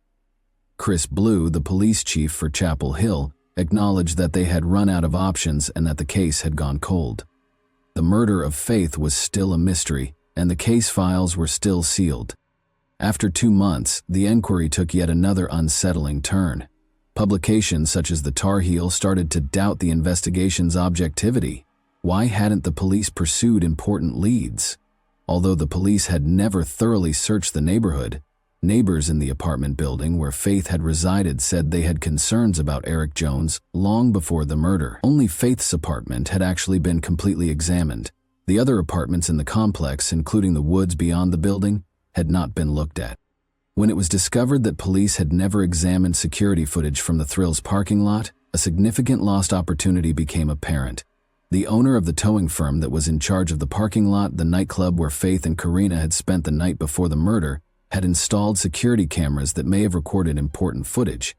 Chris Blue, the police chief for Chapel Hill, acknowledged that they had run out of options and that the case had gone cold. The murder of Faith was still a mystery, and the case files were still sealed. After 2 months, the inquiry took yet another unsettling turn. Publications such as the Tar Heel started to doubt the investigation's objectivity. Why hadn't the police pursued important leads? Although the police had never thoroughly searched the neighborhood, neighbors in the apartment building where Faith had resided said they had concerns about Eric Jones long before the murder. Only Faith's apartment had actually been completely examined. The other apartments in the complex, including the woods beyond the building, had not been looked at. When it was discovered that police had never examined security footage from the Thrills parking lot, a significant lost opportunity became apparent. The owner of the towing firm that was in charge of the parking lot, the nightclub where Faith and Karina had spent the night before the murder, had installed security cameras that may have recorded important footage.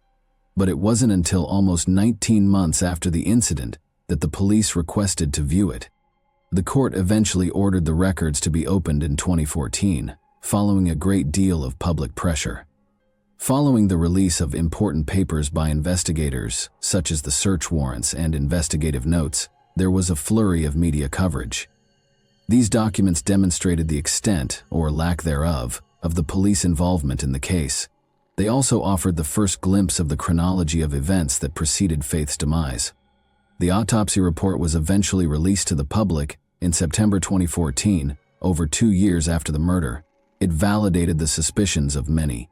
But it wasn't until almost 19 months after the incident that the police requested to view it. The court eventually ordered the records to be opened in 2014. Following a great deal of public pressure. Following the release of important papers by investigators, such as the search warrants and investigative notes, there was a flurry of media coverage. These documents demonstrated the extent, or lack thereof, of the police involvement in the case. They also offered the first glimpse of the chronology of events that preceded Faith's demise. The autopsy report was eventually released to the public in September 2014, over 2 years after the murder. It validated the suspicions of many.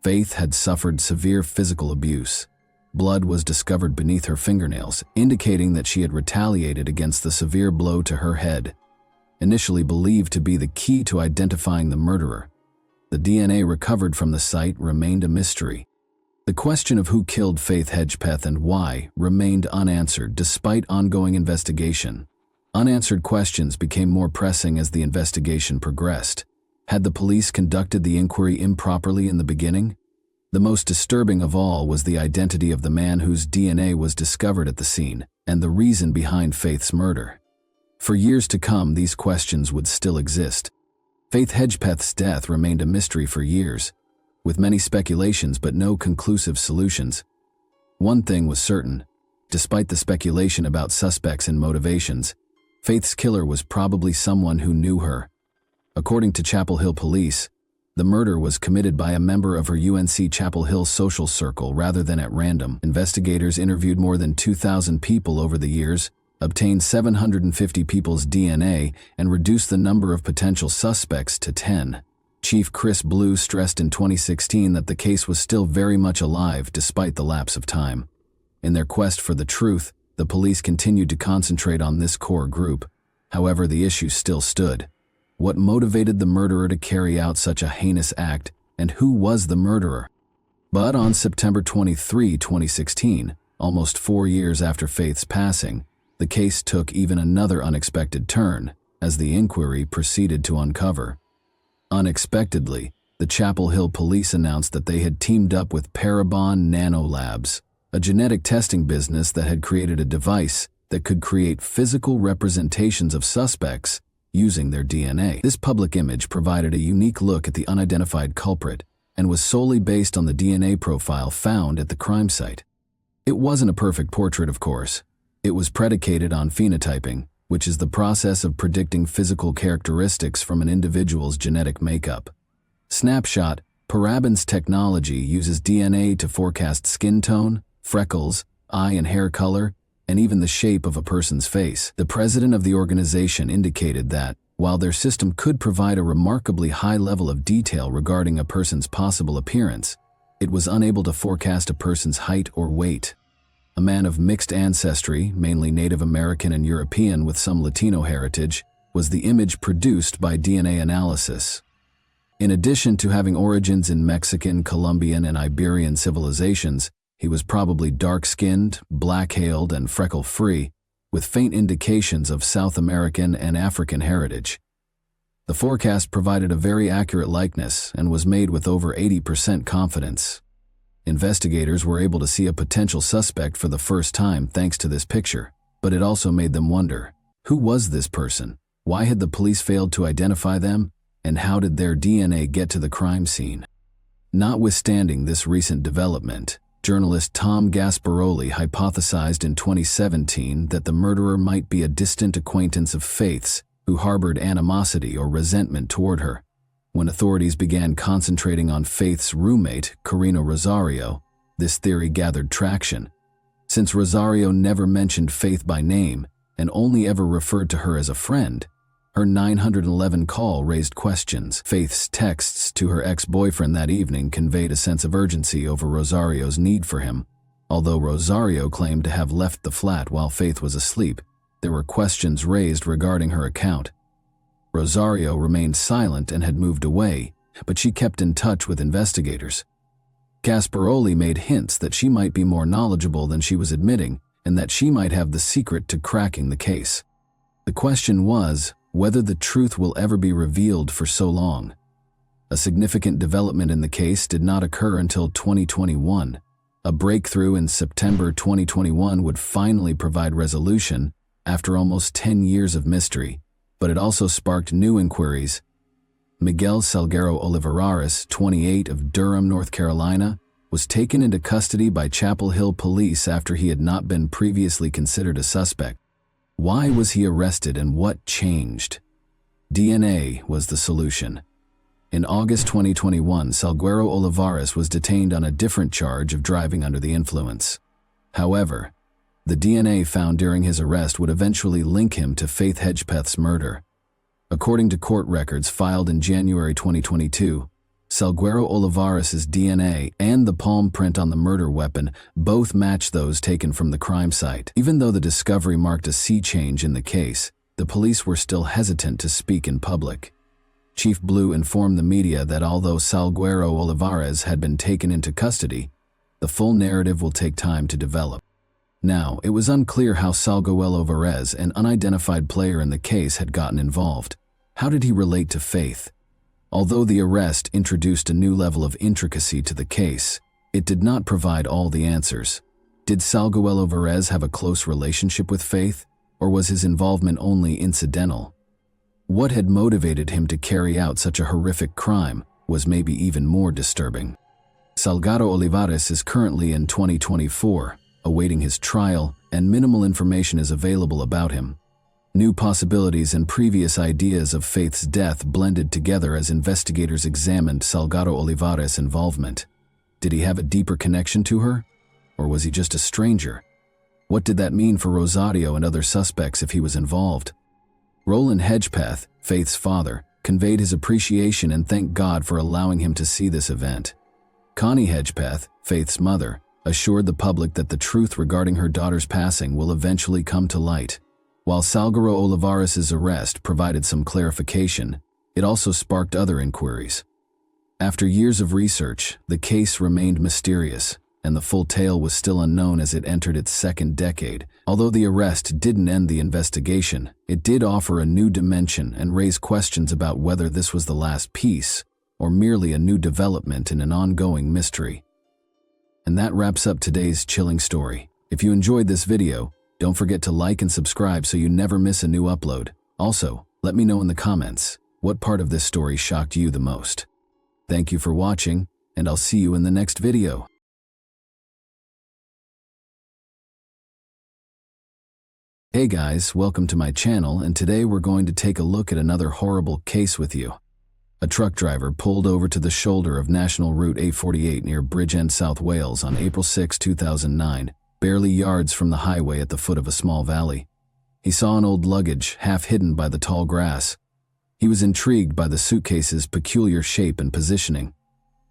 Faith had suffered severe physical abuse. Blood was discovered beneath her fingernails, indicating that she had retaliated against the severe blow to her head. Initially believed to be the key to identifying the murderer, the DNA recovered from the site remained a mystery. The question of who killed Faith Hedgepeth and why remained unanswered despite ongoing investigation. Unanswered questions became more pressing as the investigation progressed. Had the police conducted the inquiry improperly in the beginning? The most disturbing of all was the identity of the man whose DNA was discovered at the scene, and the reason behind Faith's murder. For years to come, these questions would still exist. Faith Hedgepeth's death remained a mystery for years, with many speculations but no conclusive solutions. One thing was certain: despite the speculation about suspects and motivations, Faith's killer was probably someone who knew her. According to Chapel Hill police, the murder was committed by a member of her UNC Chapel Hill social circle rather than at random. Investigators interviewed more than 2,000 people over the years, obtained 750 people's DNA, and reduced the number of potential suspects to 10. Chief Chris Blue stressed in 2016 that the case was still very much alive despite the lapse of time. In their quest for the truth, the police continued to concentrate on this core group. However, the issue still stood. What motivated the murderer to carry out such a heinous act, and who was the murderer? But on September 23, 2016, almost 4 years after Faith's passing, the case took even another unexpected turn, as the inquiry proceeded to uncover. Unexpectedly, the Chapel Hill police announced that they had teamed up with Parabon Nanolabs, a genetic testing business that had created a device that could create physical representations of suspects using their DNA. This public image provided a unique look at the unidentified culprit and was solely based on the DNA profile found at the crime site. It wasn't a perfect portrait, of course. It was predicated on phenotyping, which is the process of predicting physical characteristics from an individual's genetic makeup. Snapshot: Parabon's technology uses DNA to forecast skin tone, freckles, eye and hair color, and even the shape of a person's face. The president of the organization indicated that, while their system could provide a remarkably high level of detail regarding a person's possible appearance, it was unable to forecast a person's height or weight. A man of mixed ancestry, mainly Native American and European with some Latino heritage, was the image produced by DNA analysis. In addition to having origins in Mexican, Colombian, and Iberian civilizations, he was probably dark-skinned, black-hailed, and freckle-free, with faint indications of South American and African heritage. The forecast provided a very accurate likeness and was made with over 80% confidence. Investigators were able to see a potential suspect for the first time thanks to this picture, but it also made them wonder, who was this person? Why had the police failed to identify them? And how did their DNA get to the crime scene? Notwithstanding this recent development, journalist Tom Gasparoli hypothesized in 2017 that the murderer might be a distant acquaintance of Faith's who harbored animosity or resentment toward her. When authorities began concentrating on Faith's roommate, Karina Rosario, this theory gathered traction. Since Rosario never mentioned Faith by name and only ever referred to her as a friend, her 911 call raised questions. Faith's texts to her ex-boyfriend that evening conveyed a sense of urgency over Rosario's need for him. Although Rosario claimed to have left the flat while Faith was asleep, there were questions raised regarding her account. Rosario remained silent and had moved away, but she kept in touch with investigators. Gasparoli made hints that she might be more knowledgeable than she was admitting and that she might have the secret to cracking the case. The question was whether the truth will ever be revealed for so long. A significant development in the case did not occur until 2021. A breakthrough in September 2021 would finally provide resolution after almost 10 years of mystery, but it also sparked new inquiries. Miguel Salguero Olivares, 28, of Durham, North Carolina, was taken into custody by Chapel Hill police after he had not been previously considered a suspect. Why was he arrested and what changed? DNA was the solution. In August 2021, Salguero Olivares was detained on a different charge of driving under the influence. However, the DNA found during his arrest would eventually link him to Faith Hedgepeth's murder. According to court records filed in January 2022, Salguero Olivares' DNA and the palm print on the murder weapon both match those taken from the crime site. Even though the discovery marked a sea change in the case, the police were still hesitant to speak in public. Chief Blue informed the media that although Salguero Olivares had been taken into custody, the full narrative will take time to develop. Now, it was unclear how Salguero Olivares, an unidentified player in the case, had gotten involved. How did he relate to Faith? Although the arrest introduced a new level of intricacy to the case, it did not provide all the answers. Did Salguero Olivares have a close relationship with Faith, or was his involvement only incidental? What had motivated him to carry out such a horrific crime was maybe even more disturbing. Salguero Olivares is currently in 2024, awaiting his trial, and minimal information is available about him. New possibilities and previous ideas of Faith's death blended together as investigators examined Salguero Olivares' involvement. Did he have a deeper connection to her? Or was he just a stranger? What did that mean for Rosario and other suspects if he was involved? Roland Hedgepeth, Faith's father, conveyed his appreciation and thanked God for allowing him to see this event. Connie Hedgepeth, Faith's mother, assured the public that the truth regarding her daughter's passing will eventually come to light. While Salguero Olivares' arrest provided some clarification, it also sparked other inquiries. After years of research, the case remained mysterious, and the full tale was still unknown as it entered its second decade. Although the arrest didn't end the investigation, it did offer a new dimension and raise questions about whether this was the last piece or merely a new development in an ongoing mystery. And that wraps up today's chilling story. If you enjoyed this video, don't forget to like and subscribe so you never miss a new upload. Also, let me know in the comments what part of this story shocked you the most. Thank you for watching, and I'll see you in the next video. Hey guys, welcome to my channel, and today we're going to take a look at another horrible case with you. A truck driver pulled over to the shoulder of National Route A48 near Bridgend, South Wales on April 6, 2009, barely yards from the highway at the foot of a small valley. He saw an old luggage half hidden by the tall grass. He was intrigued by the suitcase's peculiar shape and positioning.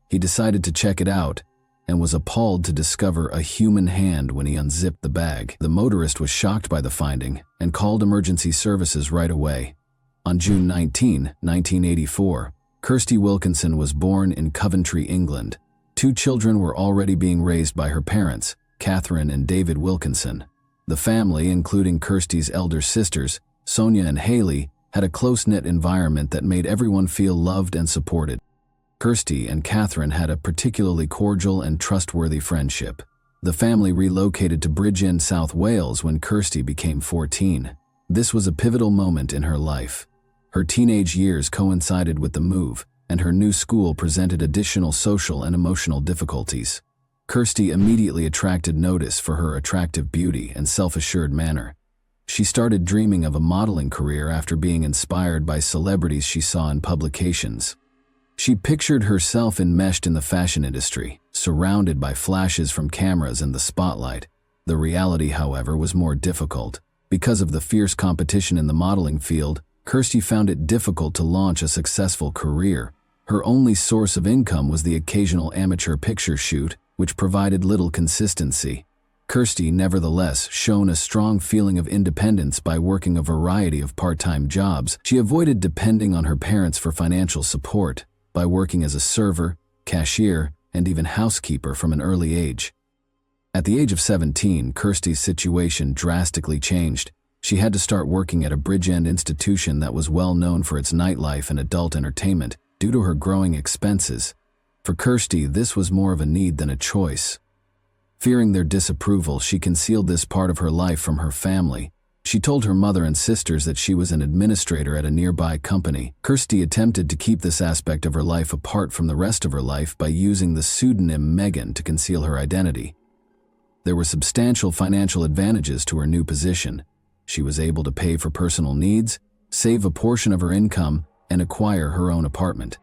He decided to check it out and was appalled to discover a human hand when he unzipped the bag. The motorist was shocked by the finding and called emergency services right away. On June 19, 1984, Kirsty Wilkinson was born in Coventry, England. 2 children were already being raised by her parents, Catherine and David Wilkinson. The family, including Kirsty's elder sisters, Sonia and Haley, had a close-knit environment that made everyone feel loved and supported. Kirsty and Catherine had a particularly cordial and trustworthy friendship. The family relocated to Bridgend, South Wales when Kirsty became 14. This was a pivotal moment in her life. Her teenage years coincided with the move, and her new school presented additional social and emotional difficulties. Kirsty immediately attracted notice for her attractive beauty and self-assured manner. She started dreaming of a modeling career after being inspired by celebrities she saw in publications. She pictured herself enmeshed in the fashion industry, surrounded by flashes from cameras and the spotlight. The reality, however, was more difficult. Because of the fierce competition in the modeling field, Kirsty found it difficult to launch a successful career. Her only source of income was the occasional amateur picture shoot, which provided little consistency. Kirsty, nevertheless, shone a strong feeling of independence by working a variety of part-time jobs. She avoided depending on her parents for financial support by working as a server, cashier, and even housekeeper from an early age. At the age of 17, Kirsty's situation drastically changed. She had to start working at a Bridgend institution that was well known for its nightlife and adult entertainment due to her growing expenses. For Kirsty, this was more of a need than a choice. Fearing their disapproval, she concealed this part of her life from her family. She told her mother and sisters that she was an administrator at a nearby company. Kirsty attempted to keep this aspect of her life apart from the rest of her life by using the pseudonym Megan to conceal her identity. There were substantial financial advantages to her new position. She was able to pay for personal needs, save a portion of her income, and acquire her own apartment.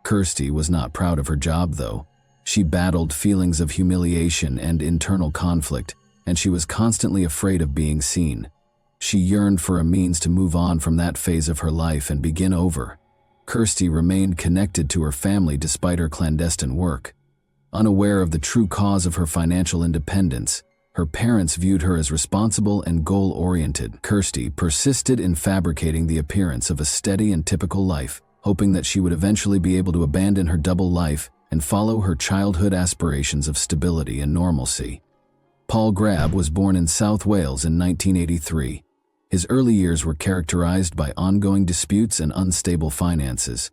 Kirsty was not proud of her job, though. She battled feelings of humiliation and internal conflict, and she was constantly afraid of being seen. She yearned for a means to move on from that phase of her life and begin over. Kirsty remained connected to her family despite her clandestine work. Unaware of the true cause of her financial independence, her parents viewed her as responsible and goal-oriented. Kirsty persisted in fabricating the appearance of a steady and typical life, hoping that she would eventually be able to abandon her double life and follow her childhood aspirations of stability and normalcy. Paul Grab was born in South Wales in 1983. His early years were characterized by ongoing disputes and unstable finances.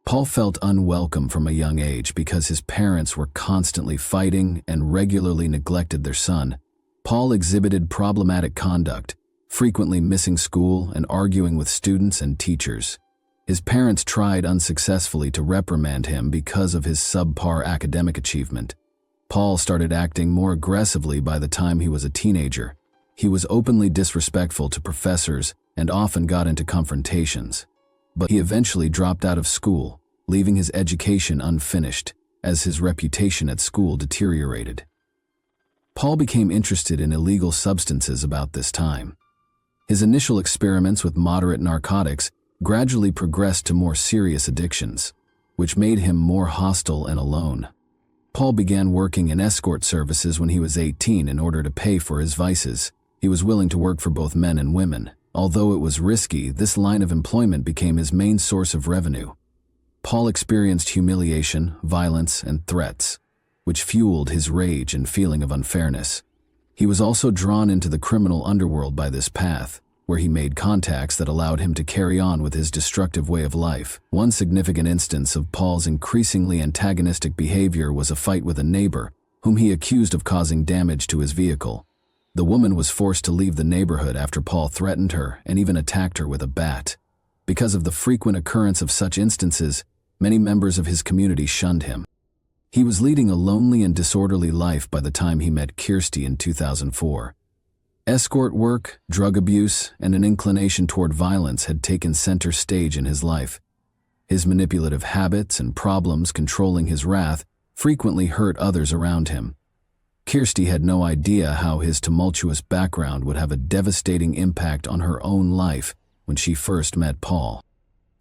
Paul felt unwelcome from a young age because his parents were constantly fighting and regularly neglected their son. Paul exhibited problematic conduct, frequently missing school and arguing with students and teachers. His parents tried unsuccessfully to reprimand him because of his subpar academic achievement. Paul started acting more aggressively by the time he was a teenager. He was openly disrespectful to professors and often got into confrontations. But he eventually dropped out of school, leaving his education unfinished, as his reputation at school deteriorated. Paul became interested in illegal substances about this time. His initial experiments with moderate narcotics gradually progressed to more serious addictions, which made him more hostile and alone. Paul began working in escort services when he was 18 in order to pay for his vices. He was willing to work for both men and women. Although it was risky, this line of employment became his main source of revenue. Paul experienced humiliation, violence, and threats. which fueled his rage and feeling of unfairness. He was also drawn into the criminal underworld by this path, where he made contacts that allowed him to carry on with his destructive way of life. One significant instance of Paul's increasingly antagonistic behavior was a fight with a neighbor, whom he accused of causing damage to his vehicle. The woman was forced to leave the neighborhood after Paul threatened her and even attacked her with a bat. Because of the frequent occurrence of such instances, many members of his community shunned him. He was leading a lonely and disorderly life by the time he met Kirsty in 2004. Escort work, drug abuse, and an inclination toward violence had taken center stage in his life. His manipulative habits and problems controlling his wrath frequently hurt others around him. Kirsty had no idea how his tumultuous background would have a devastating impact on her own life when she first met Paul.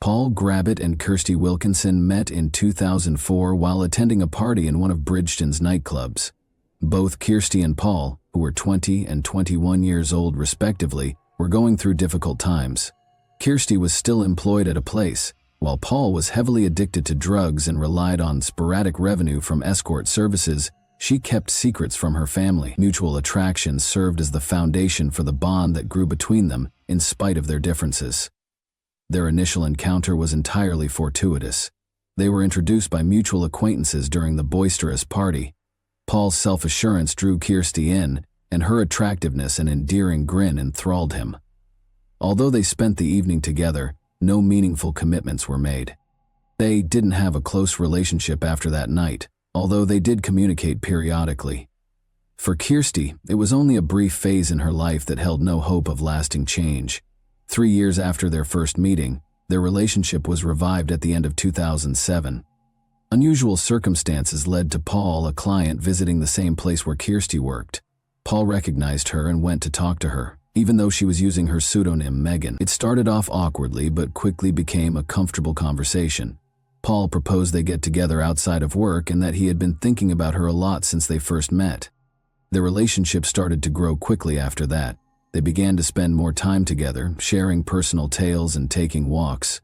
Paul Grabbett and Kirsty Wilkinson met in 2004 while attending a party in one of Bridgeton's nightclubs. Both Kirsty and Paul, who were 20 and 21 years old respectively, were going through difficult times. Kirsty was still employed at a place, while Paul was heavily addicted to drugs and relied on sporadic revenue from escort services. She kept secrets from her family. Mutual attraction served as the foundation for the bond that grew between them in spite of their differences. Their initial encounter was entirely fortuitous. They were introduced by mutual acquaintances during the boisterous party. Paul's self-assurance drew Kirsty in, and her attractiveness and endearing grin enthralled him. Although they spent the evening together, no meaningful commitments were made. They didn't have a close relationship after that night, although they did communicate periodically. For Kirsty, it was only a brief phase in her life that held no hope of lasting change. 3 years after their first meeting, their relationship was revived at the end of 2007. Unusual circumstances led to Paul, a client, visiting the same place where Kirsty worked. Paul recognized her and went to talk to her, even though she was using her pseudonym Megan. It started off awkwardly but quickly became a comfortable conversation. Paul proposed they get together outside of work and that he had been thinking about her a lot since they first met. Their relationship started to grow quickly after that. They began to spend more time together, sharing personal tales and taking walks.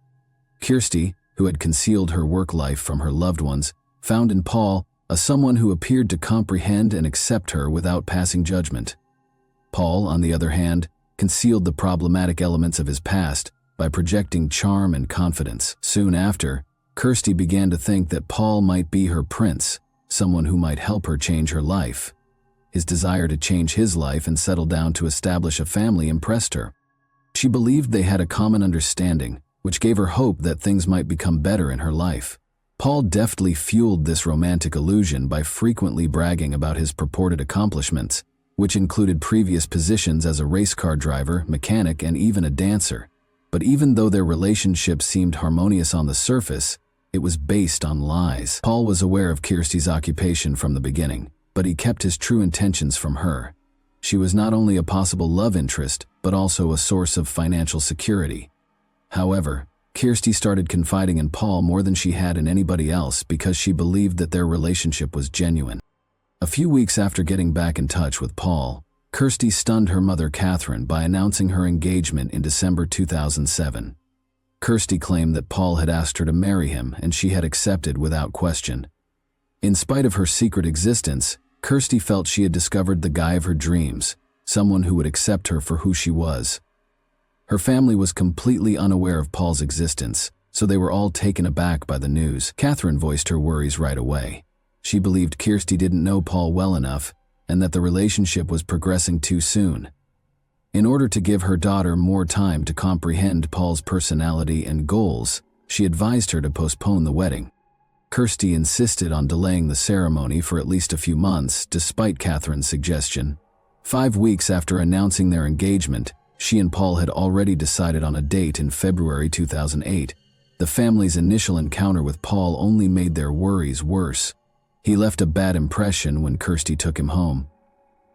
Kirsty, who had concealed her work life from her loved ones, found in Paul someone who appeared to comprehend and accept her without passing judgment. Paul, on the other hand, concealed the problematic elements of his past by projecting charm and confidence. Soon after, Kirsty began to think that Paul might be her prince, someone who might help her change her life. His desire to change his life and settle down to establish a family impressed her. She believed they had a common understanding, which gave her hope that things might become better in her life. Paul deftly fueled this romantic illusion by frequently bragging about his purported accomplishments, which included previous positions as a race car driver, mechanic, and even a dancer. But even though their relationship seemed harmonious on the surface, it was based on lies. Paul was aware of Kirsty's occupation from the beginning, but he kept his true intentions from her. She was not only a possible love interest, but also a source of financial security. However, Kirsty started confiding in Paul more than she had in anybody else because she believed that their relationship was genuine. A few weeks after getting back in touch with Paul, Kirsty stunned her mother Catherine by announcing her engagement in December 2007. Kirsty claimed that Paul had asked her to marry him and she had accepted without question. In spite of her secret existence, Kirsty felt she had discovered the guy of her dreams, someone who would accept her for who she was. Her family was completely unaware of Paul's existence, so they were all taken aback by the news. Catherine voiced her worries right away. She believed Kirsty didn't know Paul well enough and that the relationship was progressing too soon. In order to give her daughter more time to comprehend Paul's personality and goals, she advised her to postpone the wedding. Kirsty insisted on delaying the ceremony for at least a few months, despite Catherine's suggestion. 5 weeks after announcing their engagement, she and Paul had already decided on a date in February 2008. The family's initial encounter with Paul only made their worries worse. He left a bad impression when Kirsty took him home.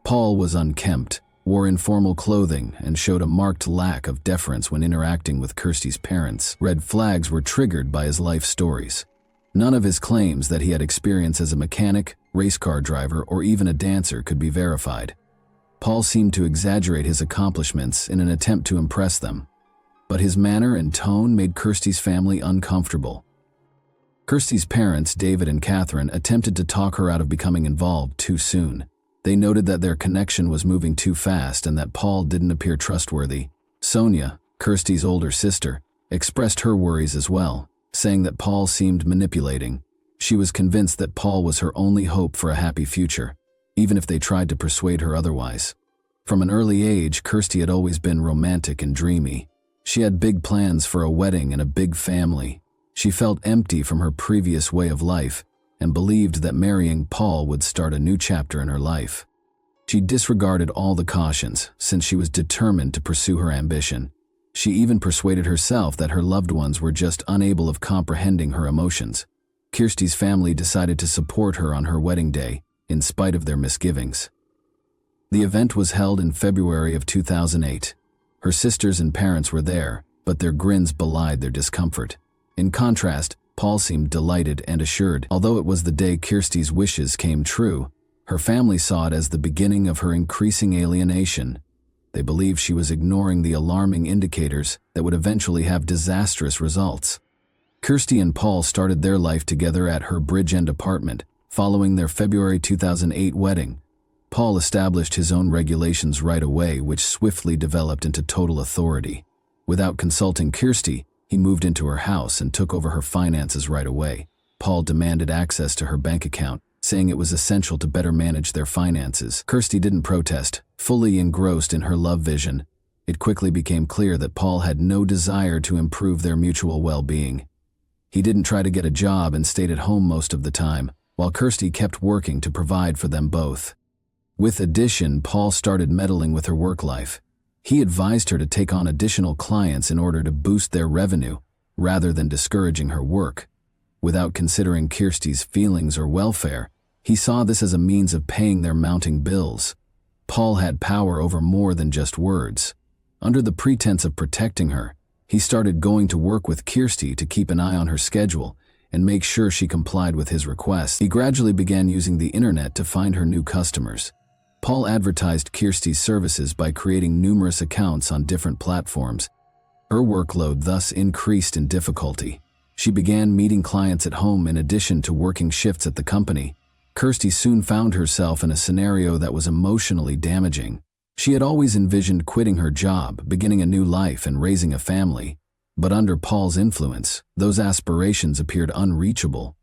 Paul was unkempt, wore informal clothing, and showed a marked lack of deference when interacting with Kirsty's parents. Red flags were triggered by his life stories. None of his claims that he had experience as a mechanic, race car driver, or even a dancer could be verified. Paul seemed to exaggerate his accomplishments in an attempt to impress them, but his manner and tone made Kirsty's family uncomfortable. Kirsty's parents, David and Catherine, attempted to talk her out of becoming involved too soon. They noted that their connection was moving too fast and that Paul didn't appear trustworthy. Sonia, Kirsty's older sister, expressed her worries as well, saying that Paul seemed manipulating. She was convinced that Paul was her only hope for a happy future, even if they tried to persuade her otherwise. From an early age, Kirsty had always been romantic and dreamy. She had big plans for a wedding and a big family. She felt empty from her previous way of life and believed that marrying Paul would start a new chapter in her life. She disregarded all the cautions since she was determined to pursue her ambition. She even persuaded herself that her loved ones were just unable of comprehending her emotions. Kirsty's family decided to support her on her wedding day, in spite of their misgivings. The event was held in February of 2008. Her sisters and parents were there, but their grins belied their discomfort. In contrast, Paul seemed delighted and assured. Although it was the day Kirsty's wishes came true, her family saw it as the beginning of her increasing alienation. They believed she was ignoring the alarming indicators that would eventually have disastrous results. Kirsty and Paul started their life together at her Bridge End apartment, following their February 2008 wedding. Paul established his own regulations right away, which swiftly developed into total authority. Without consulting Kirsty, he moved into her house and took over her finances right away. Paul demanded access to her bank account, saying it was essential to better manage their finances. Kirsty didn't protest, fully engrossed in her love vision. It quickly became clear that Paul had no desire to improve their mutual well-being. He didn't try to get a job and stayed at home most of the time, while Kirsty kept working to provide for them both. With addition, Paul started meddling with her work life. He advised her to take on additional clients in order to boost their revenue, rather than discouraging her work. Without considering Kirsty's feelings or welfare, he saw this as a means of paying their mounting bills. Paul had power over more than just words. Under the pretense of protecting her, he started going to work with Kirsty to keep an eye on her schedule and make sure she complied with his requests. He gradually began using the internet to find her new customers. Paul advertised Kirsty's services by creating numerous accounts on different platforms. Her workload thus increased in difficulty. She began meeting clients at home in addition to working shifts at the company. Kirsty soon found herself in a scenario that was emotionally damaging. She had always envisioned quitting her job, beginning a new life, and raising a family. But under Paul's influence, those aspirations appeared unreachable.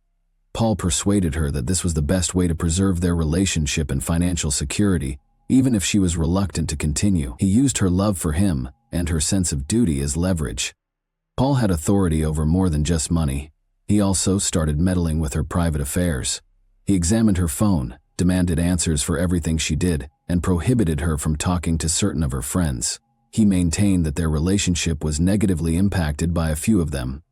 Paul persuaded her that this was the best way to preserve their relationship and financial security, even if she was reluctant to continue. He used her love for him and her sense of duty as leverage. Paul had authority over more than just money. He also started meddling with her private affairs. He examined her phone, demanded answers for everything she did, and prohibited her from talking to certain of her friends. He maintained that their relationship was negatively impacted by a few of them.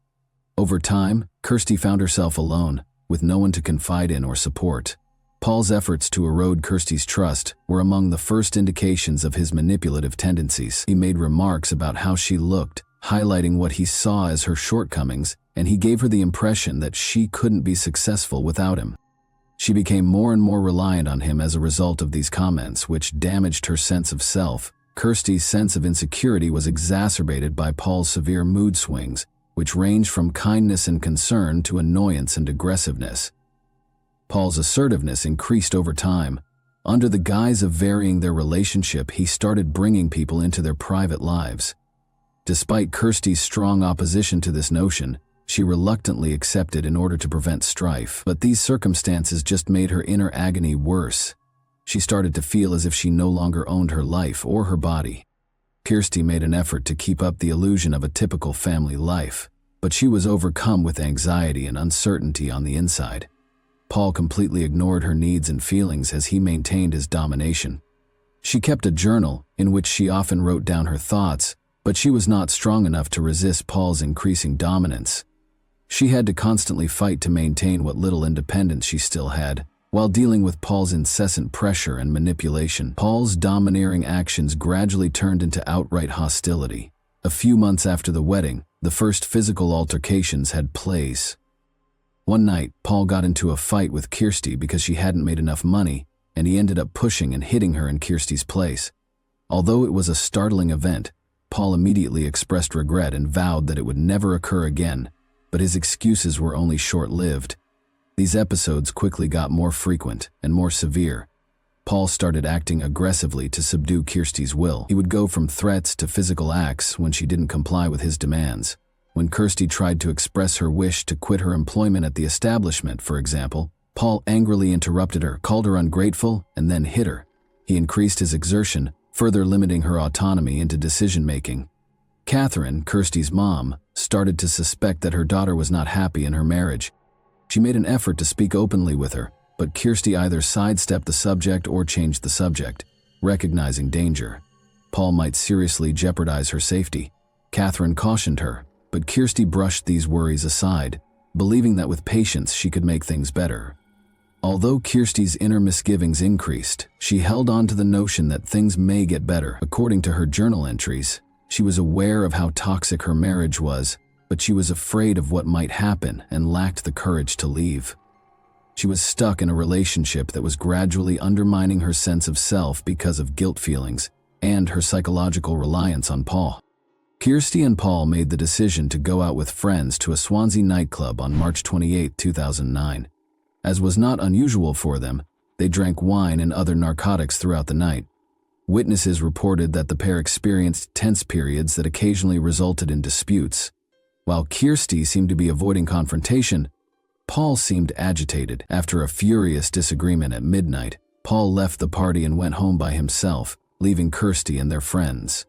Over time, Kirsty found herself alone, with no one to confide in or support. Paul's efforts to erode Kirsty's trust were among the first indications of his manipulative tendencies. He made remarks about how she looked, highlighting what he saw as her shortcomings, and he gave her the impression that she couldn't be successful without him. She became more and more reliant on him as a result of these comments, which damaged her sense of self. Kirsty's sense of insecurity was exacerbated by Paul's severe mood swings, which ranged from kindness and concern to annoyance and aggressiveness. Paul's assertiveness increased over time. Under the guise of varying their relationship, he started bringing people into their private lives. Despite Kirsty's strong opposition to this notion, she reluctantly accepted in order to prevent strife. But these circumstances just made her inner agony worse. She started to feel as if she no longer owned her life or her body. Kirsty made an effort to keep up the illusion of a typical family life, but she was overcome with anxiety and uncertainty on the inside. Paul completely ignored her needs and feelings as he maintained his domination. She kept a journal in which she often wrote down her thoughts, but she was not strong enough to resist Paul's increasing dominance. She had to constantly fight to maintain what little independence she still had, while dealing with Paul's incessant pressure and manipulation. Paul's domineering actions gradually turned into outright hostility. A few months after the wedding, the first physical altercations had place. One night, Paul got into a fight with Kirsty because she hadn't made enough money, and he ended up pushing and hitting her in Kirsty's place. Although it was a startling event, Paul immediately expressed regret and vowed that it would never occur again. but his excuses were only short-lived. These episodes quickly got more frequent and more severe. Paul started acting aggressively to subdue Kirsty's will. He would go from threats to physical acts when she didn't comply with his demands. When Kirsty tried to express her wish to quit her employment at the establishment, for example, Paul angrily interrupted her, called her ungrateful, and then hit her. He increased his exertion, further limiting her autonomy into decision-making. Catherine, Kirsty's mom, started to suspect that her daughter was not happy in her marriage. She made an effort to speak openly with her, but Kirsty either sidestepped the subject or changed the subject, recognizing danger. Paul might seriously jeopardize her safety. Catherine cautioned her, but Kirsty brushed these worries aside, believing that with patience she could make things better. Although Kirsty's inner misgivings increased, she held on to the notion that things may get better. According to her journal entries, she was aware of how toxic her marriage was, but she was afraid of what might happen and lacked the courage to leave. She was stuck in a relationship that was gradually undermining her sense of self because of guilt feelings and her psychological reliance on Paul. Kirsty and Paul made the decision to go out with friends to a Swansea nightclub on March 28, 2009. As was not unusual for them, they drank wine and other narcotics throughout the night. Witnesses reported that the pair experienced tense periods that occasionally resulted in disputes. While Kirsty seemed to be avoiding confrontation, Paul seemed agitated. After a furious disagreement at midnight, Paul left the party and went home by himself, leaving Kirsty and their friends.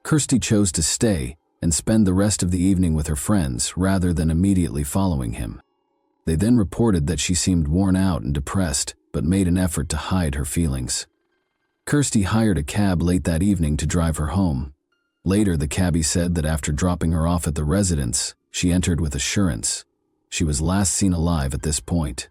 Kirsty chose to stay and spend the rest of the evening with her friends rather than immediately following him. They then reported that she seemed worn out and depressed, but made an effort to hide her feelings. Kirsty hired a cab late that evening to drive her home. Later, the cabbie said that after dropping her off at the residence, she entered with assurance. She was last seen alive at this point.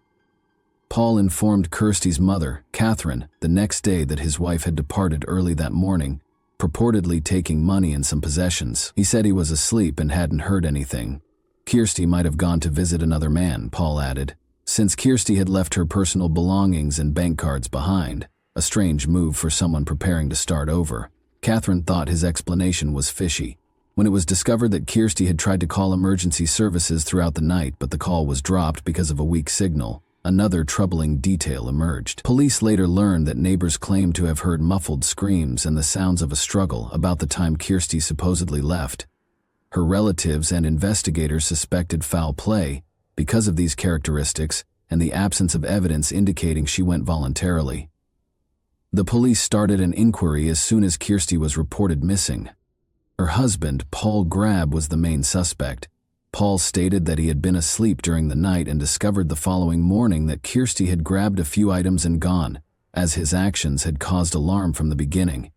Paul informed Kirsty's mother, Catherine, the next day that his wife had departed early that morning, purportedly taking money and some possessions. He said he was asleep and hadn't heard anything. Kirsty might have gone to visit another man, Paul added, since Kirsty had left her personal belongings and bank cards behind, a strange move for someone preparing to start over. Catherine thought his explanation was fishy. When it was discovered that Kirsty had tried to call emergency services throughout the night but the call was dropped because of a weak signal, another troubling detail emerged. Police later learned that neighbors claimed to have heard muffled screams and the sounds of a struggle about the time Kirsty supposedly left. Her relatives and investigators suspected foul play because of these characteristics and the absence of evidence indicating she went voluntarily. The police started an inquiry as soon as Kirsty was reported missing. Her husband, Paul Grab, was the main suspect. Paul stated that he had been asleep during the night and discovered the following morning that Kirsty had grabbed a few items and gone, as his actions had caused alarm from the beginning.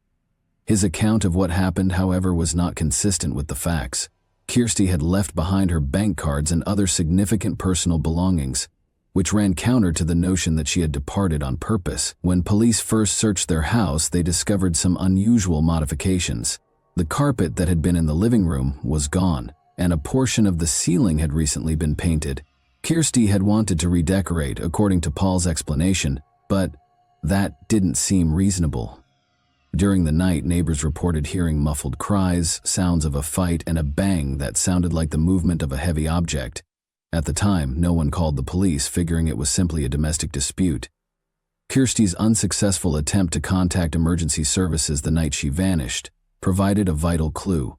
His account of what happened, however, was not consistent with the facts. Kirsty had left behind her bank cards and other significant personal belongings, which ran counter to the notion that she had departed on purpose. When police first searched their house, they discovered some unusual modifications. The carpet that had been in the living room was gone, and a portion of the ceiling had recently been painted. Kirsty had wanted to redecorate, according to Paul's explanation, but that didn't seem reasonable. During the night, neighbors reported hearing muffled cries, sounds of a fight, and a bang that sounded like the movement of a heavy object. At the time, no one called the police, figuring it was simply a domestic dispute. Kirsty's unsuccessful attempt to contact emergency services the night she vanished provided a vital clue.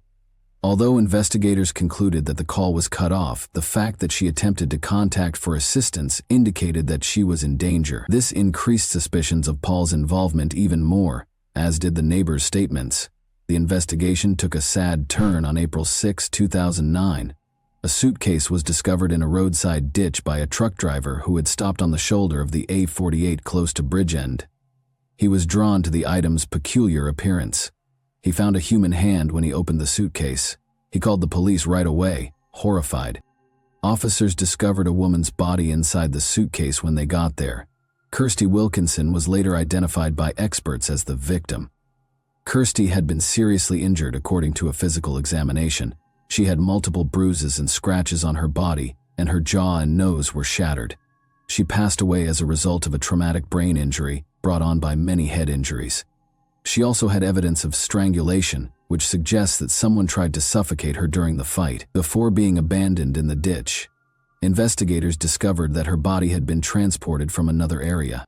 Although investigators concluded that the call was cut off, the fact that she attempted to contact for assistance indicated that she was in danger. This increased suspicions of Paul's involvement even more, as did the neighbors' statements. The investigation took a sad turn on April 6, 2009. A suitcase was discovered in a roadside ditch by a truck driver who had stopped on the shoulder of the A48 close to Bridgend. He was drawn to the item's peculiar appearance. He found a human hand when he opened the suitcase. He called the police right away, horrified. Officers discovered a woman's body inside the suitcase when they got there. Kirsty Wilkinson was later identified by experts as the victim. Kirsty had been seriously injured according to a physical examination. She had multiple bruises and scratches on her body, and her jaw and nose were shattered. She passed away as a result of a traumatic brain injury brought on by many head injuries. She also had evidence of strangulation, which suggests that someone tried to suffocate her during the fight before being abandoned in the ditch. Investigators discovered that her body had been transported from another area.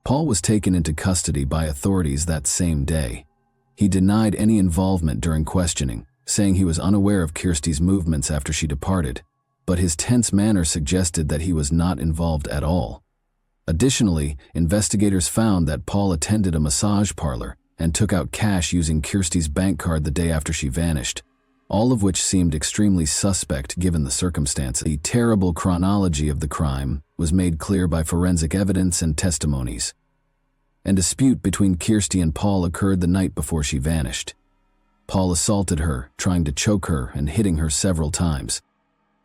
Paul was taken into custody by authorities that same day. He denied any involvement during questioning, saying he was unaware of Kirsty's movements after she departed, but his tense manner suggested that he was not involved at all. Additionally, investigators found that Paul attended a massage parlor and took out cash using Kirsty's bank card the day after she vanished, all of which seemed extremely suspect given the circumstances. The terrible chronology of the crime was made clear by forensic evidence and testimonies. A dispute between Kirsty and Paul occurred the night before she vanished. Paul assaulted her, trying to choke her and hitting her several times.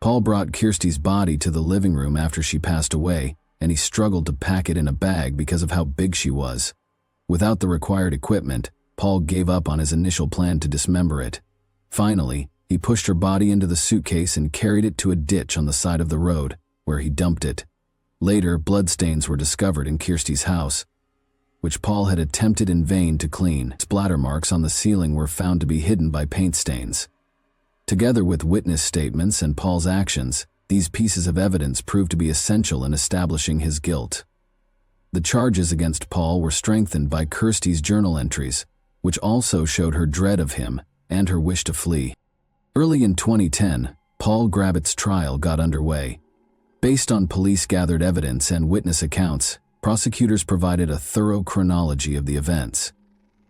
Paul brought Kirsty's body to the living room after she passed away, and he struggled to pack it in a bag because of how big she was. Without the required equipment, Paul gave up on his initial plan to dismember it. Finally, he pushed her body into the suitcase and carried it to a ditch on the side of the road, where he dumped it. Later, bloodstains were discovered in Kirsty's house, which Paul had attempted in vain to clean. Splatter marks on the ceiling were found to be hidden by paint stains. Together with witness statements and Paul's actions, these pieces of evidence proved to be essential in establishing his guilt. The charges against Paul were strengthened by Kirsty's journal entries, which also showed her dread of him and her wish to flee. Early in 2010, Paul Grabbitt's trial got underway. Based on police-gathered evidence and witness accounts, prosecutors provided a thorough chronology of the events.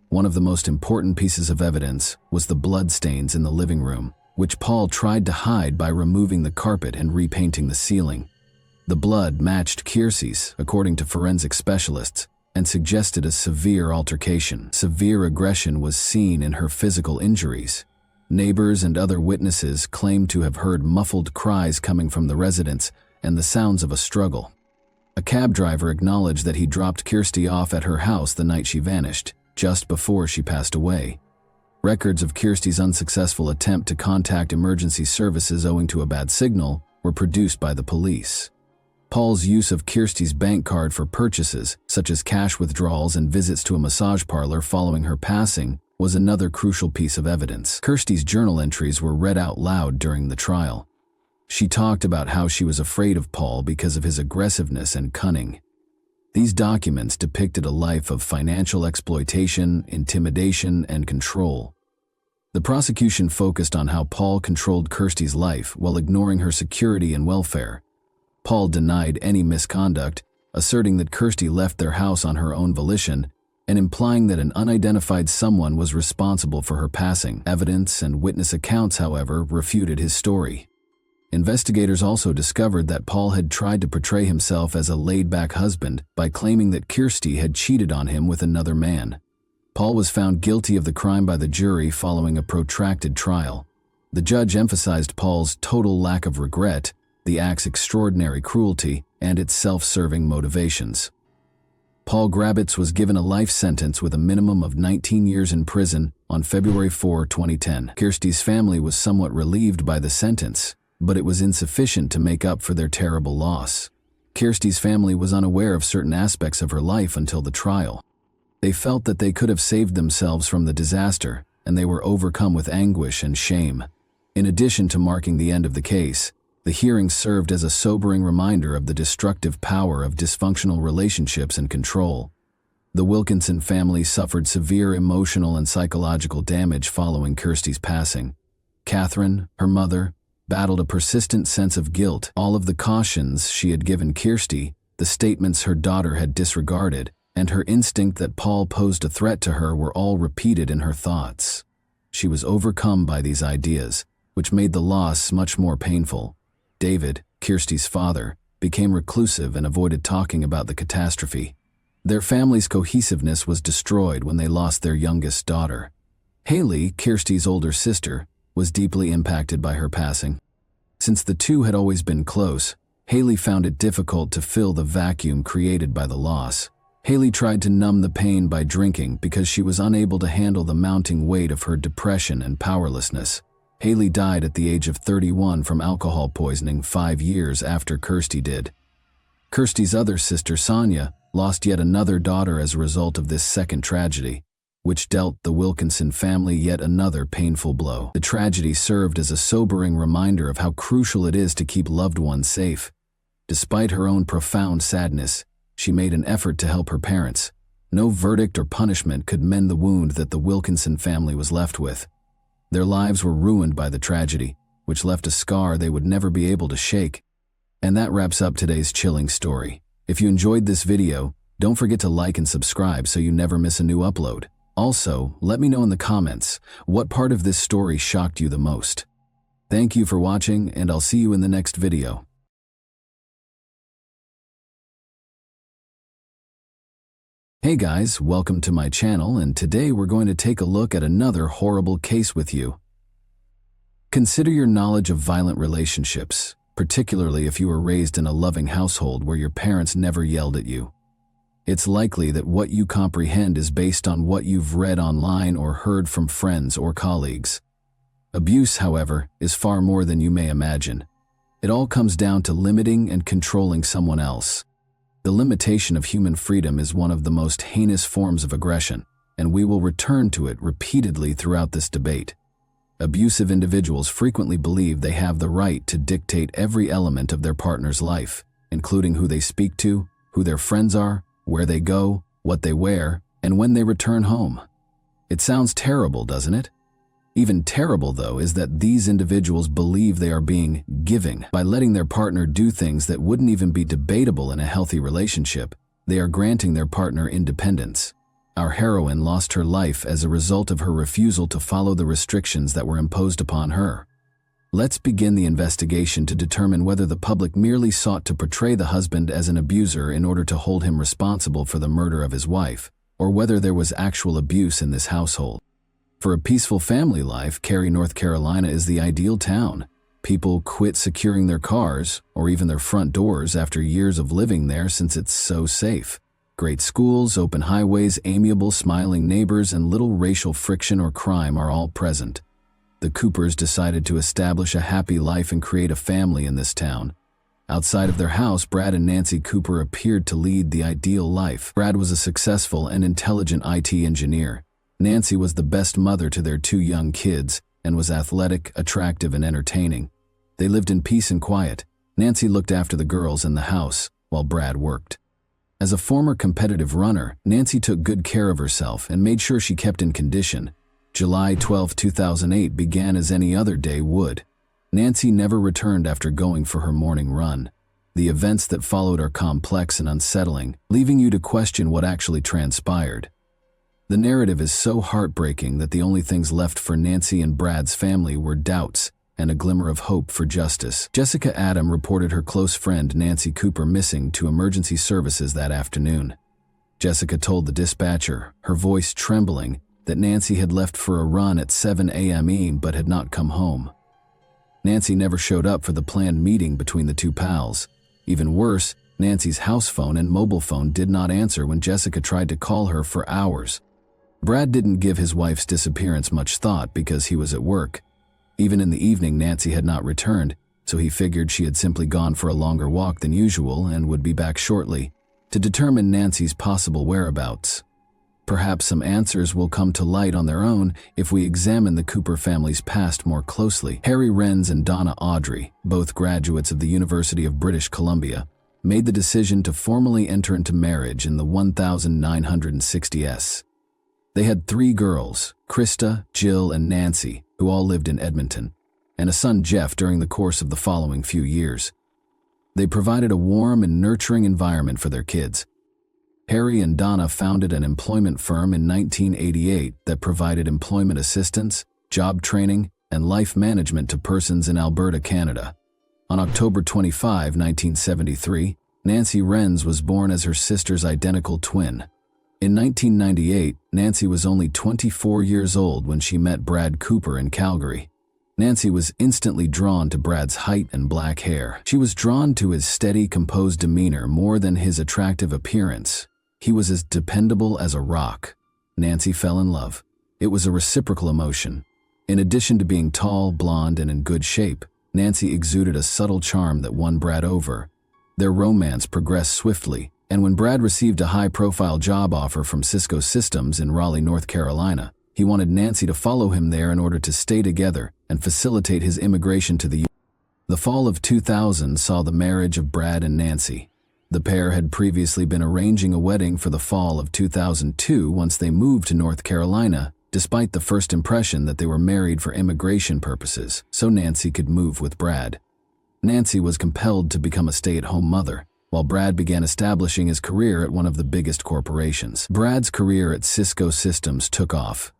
One of the most important pieces of evidence was the bloodstains in the living room, which Paul tried to hide by removing the carpet and repainting the ceiling. The blood matched Kirsty's, according to forensic specialists, and suggested a severe altercation. Severe aggression was seen in her physical injuries. Neighbors and other witnesses claimed to have heard muffled cries coming from the residence and the sounds of a struggle. A cab driver acknowledged that he dropped Kirsty off at her house the night she vanished, just before she passed away. Records of Kirsty's unsuccessful attempt to contact emergency services owing to a bad signal were produced by the police. Paul's use of Kirsty's bank card for purchases, such as cash withdrawals and visits to a massage parlor following her passing, was another crucial piece of evidence. Kirsty's journal entries were read out loud during the trial. She talked about how she was afraid of Paul because of his aggressiveness and cunning. These documents depicted a life of financial exploitation, intimidation, and control. The prosecution focused on how Paul controlled Kirsty's life while ignoring her security and welfare. Paul denied any misconduct, asserting that Kirsty left their house on her own volition and implying that an unidentified someone was responsible for her passing. Evidence and witness accounts, however, refuted his story. Investigators also discovered that Paul had tried to portray himself as a laid-back husband by claiming that Kirsty had cheated on him with another man. Paul was found guilty of the crime by the jury following a protracted trial. The judge emphasized Paul's total lack of regret, the act's extraordinary cruelty, and its self-serving motivations. Paul Grabbitt was given a life sentence with a minimum of 19 years in prison on February 4, 2010. Kirsty's family was somewhat relieved by the sentence, but it was insufficient to make up for their terrible loss. Kirsty's family was unaware of certain aspects of her life until the trial. They felt that they could have saved themselves from the disaster, and they were overcome with anguish and shame. In addition to marking the end of the case, the hearing served as a sobering reminder of the destructive power of dysfunctional relationships and control. The Wilkinson family suffered severe emotional and psychological damage following Kirsty's passing. Catherine, her mother, battled a persistent sense of guilt. All of the cautions she had given Kirsty, the statements her daughter had disregarded, and her instinct that Paul posed a threat to her were all repeated in her thoughts. She was overcome by these ideas, which made the loss much more painful. David, Kirsty's father, became reclusive and avoided talking about the catastrophe. Their family's cohesiveness was destroyed when they lost their youngest daughter. Haley, Kirsty's older sister, was deeply impacted by her passing. Since the two had always been close, Haley found it difficult to fill the vacuum created by the loss. Haley tried to numb the pain by drinking because she was unable to handle the mounting weight of her depression and powerlessness. Haley died at the age of 31 from alcohol poisoning 5 years after Kirsty did. Kirsty's other sister, Sonia, lost yet another daughter as a result of this second tragedy. which dealt the Wilkinson family yet another painful blow. The tragedy served as a sobering reminder of how crucial it is to keep loved ones safe. Despite her own profound sadness, she made an effort to help her parents. No verdict or punishment could mend the wound that the Wilkinson family was left with. Their lives were ruined by the tragedy, which left a scar they would never be able to shake. And that wraps up today's chilling story. If you enjoyed this video, don't forget to like and subscribe so you never miss a new upload. Also, let me know in the comments, what part of this story shocked you the most? Thank you for watching, and I'll see you in the next video. Hey guys, welcome to my channel, and today we're going to take a look at another horrible case with you. Consider your knowledge of violent relationships, particularly if you were raised in a loving household where your parents never yelled at you. It's likely that what you comprehend is based on what you've read online or heard from friends or colleagues. Abuse, however, is far more than you may imagine. It all comes down to limiting and controlling someone else. The limitation of human freedom is one of the most heinous forms of aggression, and we will return to it repeatedly throughout this debate. Abusive individuals frequently believe they have the right to dictate every element of their partner's life, including who they speak to, who their friends are, where they go, what they wear, and when they return home. It sounds terrible, doesn't it? Even terrible, though, is that these individuals believe they are being giving. By letting their partner do things that wouldn't even be debatable in a healthy relationship, they are granting their partner independence. Our heroine lost her life as a result of her refusal to follow the restrictions that were imposed upon her. Let's begin the investigation to determine whether the public merely sought to portray the husband as an abuser in order to hold him responsible for the murder of his wife, or whether there was actual abuse in this household. For a peaceful family life, Cary, North Carolina is the ideal town. People quit securing their cars, or even their front doors, after years of living there since it's so safe. Great schools, open highways, amiable, smiling neighbors, and little racial friction or crime are all present. The Coopers decided to establish a happy life and create a family in this town. Outside of their house, Brad and Nancy Cooper appeared to lead the ideal life. Brad was a successful and intelligent IT engineer. Nancy was the best mother to their two young kids and was athletic, attractive, and entertaining. They lived in peace and quiet. Nancy looked after the girls in the house while Brad worked. As a former competitive runner, Nancy took good care of herself and made sure she kept in condition. July 12, 2008 began as any other day would. Nancy never returned after going for her morning run. The events that followed are complex and unsettling, leaving you to question what actually transpired. The narrative is so heartbreaking that the only things left for Nancy and Brad's family were doubts and a glimmer of hope for justice. Jessica Adam reported her close friend Nancy Cooper missing to emergency services that afternoon. Jessica told the dispatcher, her voice trembling, that Nancy had left for a run at 7 a.m. but had not come home. Nancy never showed up for the planned meeting between the two pals. Even worse, Nancy's house phone and mobile phone did not answer when Jessica tried to call her for hours. Brad didn't give his wife's disappearance much thought because he was at work. Even in the evening, Nancy had not returned, so he figured she had simply gone for a longer walk than usual and would be back shortly. To determine Nancy's possible whereabouts, perhaps some answers will come to light on their own if we examine the Cooper family's past more closely. Harry Renz and Donna Audrey, both graduates of the University of British Columbia, made the decision to formally enter into marriage in the 1960s. They had 3 girls, Krista, Jill, and Nancy, who all lived in Edmonton, and a son, Jeff, during the course of the following few years. They provided a warm and nurturing environment for their kids. Harry and Donna founded an employment firm in 1988 that provided employment assistance, job training, and life management to persons in Alberta, Canada. On October 25, 1973, Nancy Renz was born as her sister's identical twin. In 1998, Nancy was only 24 years old when she met Brad Cooper in Calgary. Nancy was instantly drawn to Brad's height and black hair. She was drawn to his steady, composed demeanor more than his attractive appearance. He was as dependable as a rock. Nancy fell in love. It was a reciprocal emotion. In addition to being tall, blonde, and in good shape, Nancy exuded a subtle charm that won Brad over. Their romance progressed swiftly, And when Brad received a high-profile job offer from Cisco Systems in Raleigh, North Carolina, he wanted Nancy to follow him there in order to stay together and facilitate his immigration to the U.S. The fall of 2000 saw the marriage of Brad and Nancy. The pair had previously been arranging a wedding for the fall of 2002 once they moved to North Carolina, despite the first impression that they were married for immigration purposes, so Nancy could move with Brad. Nancy was compelled to become a stay-at-home mother, while Brad began establishing his career at one of the biggest corporations. Brad's career at Cisco Systems took off.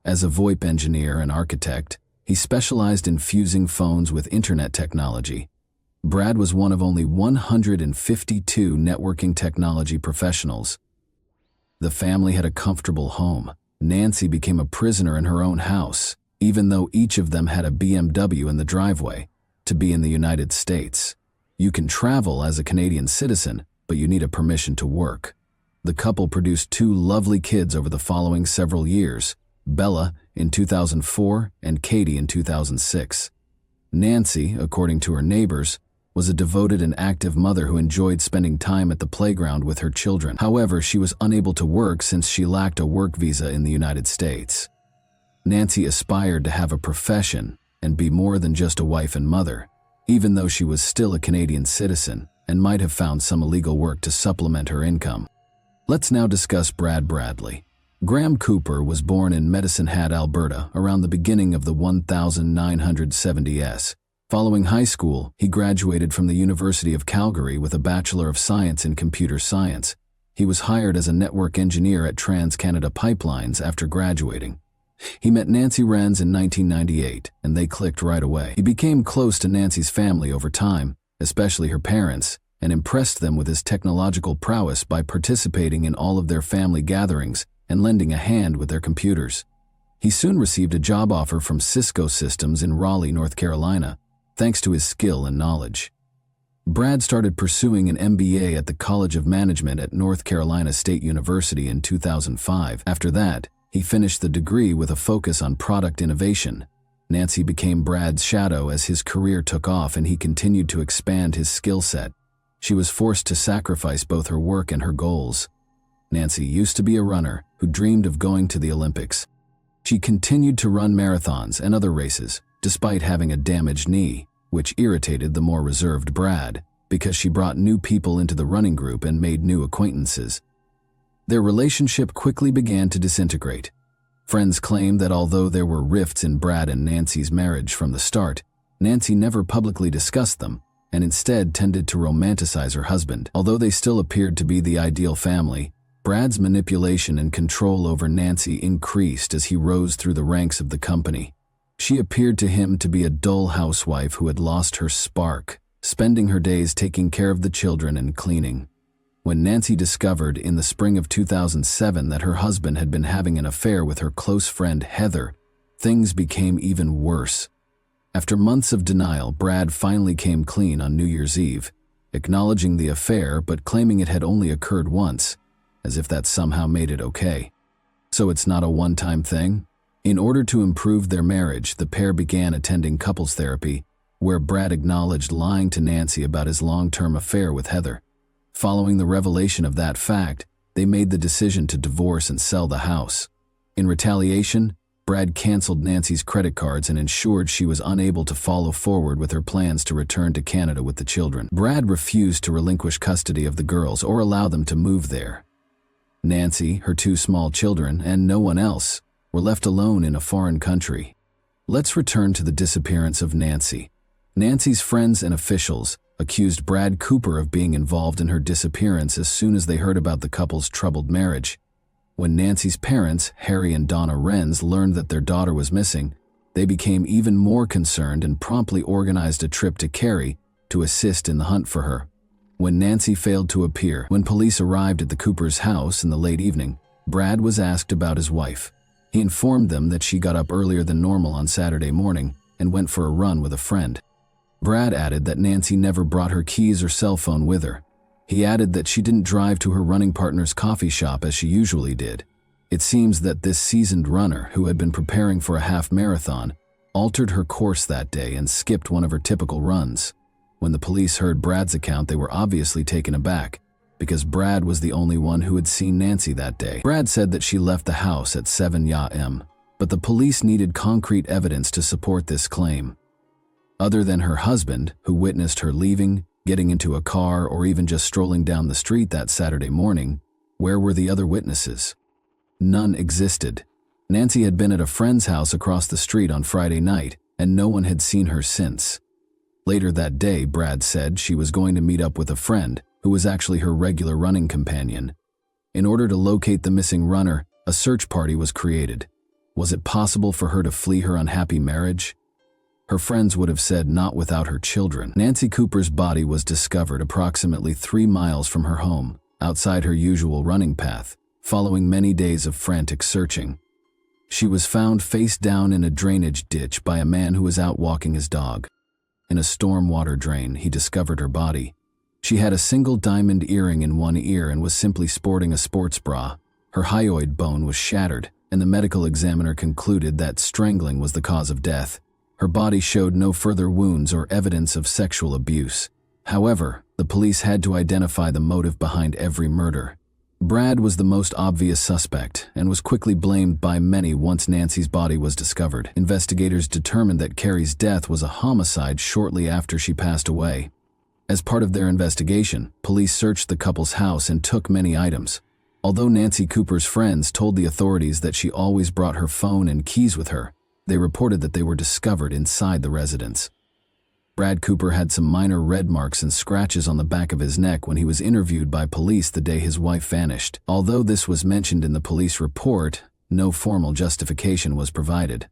As a VoIP engineer and architect, he specialized in fusing phones with internet technology. Brad was one of only 152 networking technology professionals. The family had a comfortable home. Nancy became a prisoner in her own house, even though each of them had a BMW in the driveway, to be in the United States. You can travel as a Canadian citizen, but you need a permission to work. The couple produced 2 lovely kids over the following several years, Bella in 2004 and Katie in 2006. Nancy, according to her neighbors, was a devoted and active mother who enjoyed spending time at the playground with her children. However, she was unable to work since she lacked a work visa in the United States. Nancy aspired to have a profession and be more than just a wife and mother, even though she was still a Canadian citizen and might have found some illegal work to supplement her income. Let's now discuss Brad Bradley. Graham Cooper was born in Medicine Hat, Alberta, around the beginning of the 1970s. Following high school, he graduated from the University of Calgary with a Bachelor of Science in Computer Science. He was hired as a network engineer at TransCanada Pipelines after graduating. He met Nancy Renz in 1998, and they clicked right away. He became close to Nancy's family over time, especially her parents, and impressed them with his technological prowess by participating in all of their family gatherings and lending a hand with their computers. He soon received a job offer from Cisco Systems in Raleigh, North Carolina, thanks to his skill and knowledge. Brad started pursuing an MBA at the College of Management at North Carolina State University in 2005. After that, he finished the degree with a focus on product innovation. Nancy became Brad's shadow as his career took off and he continued to expand his skill set. She was forced to sacrifice both her work and her goals. Nancy used to be a runner who dreamed of going to the Olympics. She continued to run marathons and other races, despite having a damaged knee, which irritated the more reserved Brad, because she brought new people into the running group and made new acquaintances. Their relationship quickly began to disintegrate. Friends claimed that although there were rifts in Brad and Nancy's marriage from the start, Nancy never publicly discussed them, and instead tended to romanticize her husband. Although they still appeared to be the ideal family, Brad's manipulation and control over Nancy increased as he rose through the ranks of the company. She appeared to him to be a dull housewife who had lost her spark, spending her days taking care of the children and cleaning. When Nancy discovered in the spring of 2007 that her husband had been having an affair with her close friend Heather, things became even worse. After months of denial, Brad finally came clean on New Year's Eve, acknowledging the affair but claiming it had only occurred once, as if that somehow made it okay. So it's not a one-time thing? In order to improve their marriage, the pair began attending couples therapy, where Brad acknowledged lying to Nancy about his long-term affair with Heather. Following the revelation of that fact, they made the decision to divorce and sell the house. In retaliation, Brad canceled Nancy's credit cards and ensured she was unable to follow forward with her plans to return to Canada with the children. Brad refused to relinquish custody of the girls or allow them to move there. Nancy, her 2 small children, and no one else were left alone in a foreign country. Let's return to the disappearance of Nancy. Nancy's friends and officials accused Brad Cooper of being involved in her disappearance as soon as they heard about the couple's troubled marriage. When Nancy's parents, Harry and Donna Renz, learned that their daughter was missing, they became even more concerned and promptly organized a trip to Cary to assist in the hunt for her. When Nancy failed to appear, when police arrived at the Coopers' house in the late evening, Brad was asked about his wife. He informed them that she got up earlier than normal on Saturday morning and went for a run with a friend. Brad added that Nancy never brought her keys or cell phone with her. He added that she didn't drive to her running partner's coffee shop as she usually did. It seems that this seasoned runner, who had been preparing for a half marathon, altered her course that day and skipped one of her typical runs. When the police heard Brad's account, they were obviously taken aback. because Brad was the only one who had seen Nancy that day. Brad said that she left the house at 7 a.m., but the police needed concrete evidence to support this claim. Other than her husband, who witnessed her leaving, getting into a car, or even just strolling down the street that Saturday morning, where were the other witnesses? None existed. Nancy had been at a friend's house across the street on Friday night, and no one had seen her since. Later that day, Brad said she was going to meet up with a friend, who was actually her regular running companion. In order to locate the missing runner, a search party was created. Was it possible for her to flee her unhappy marriage? Her friends would have said not without her children. Nancy Cooper's body was discovered approximately 3 miles from her home, outside her usual running path, following many days of frantic searching. She was found face down in a drainage ditch by a man who was out walking his dog. In a storm water drain, he discovered her body. She had a single diamond earring in one ear and was simply sporting a sports bra. Her hyoid bone was shattered, and the medical examiner concluded that strangling was the cause of death. Her body showed no further wounds or evidence of sexual abuse. However, the police had to identify the motive behind every murder. Brad was the most obvious suspect and was quickly blamed by many once Nancy's body was discovered. Investigators determined that Carrie's death was a homicide shortly after she passed away. As part of their investigation, police searched the couple's house and took many items. Although Nancy Cooper's friends told the authorities that she always brought her phone and keys with her, they reported that they were discovered inside the residence. Brad Cooper had some minor red marks and scratches on the back of his neck when he was interviewed by police the day his wife vanished. Although this was mentioned in the police report, no formal justification was provided.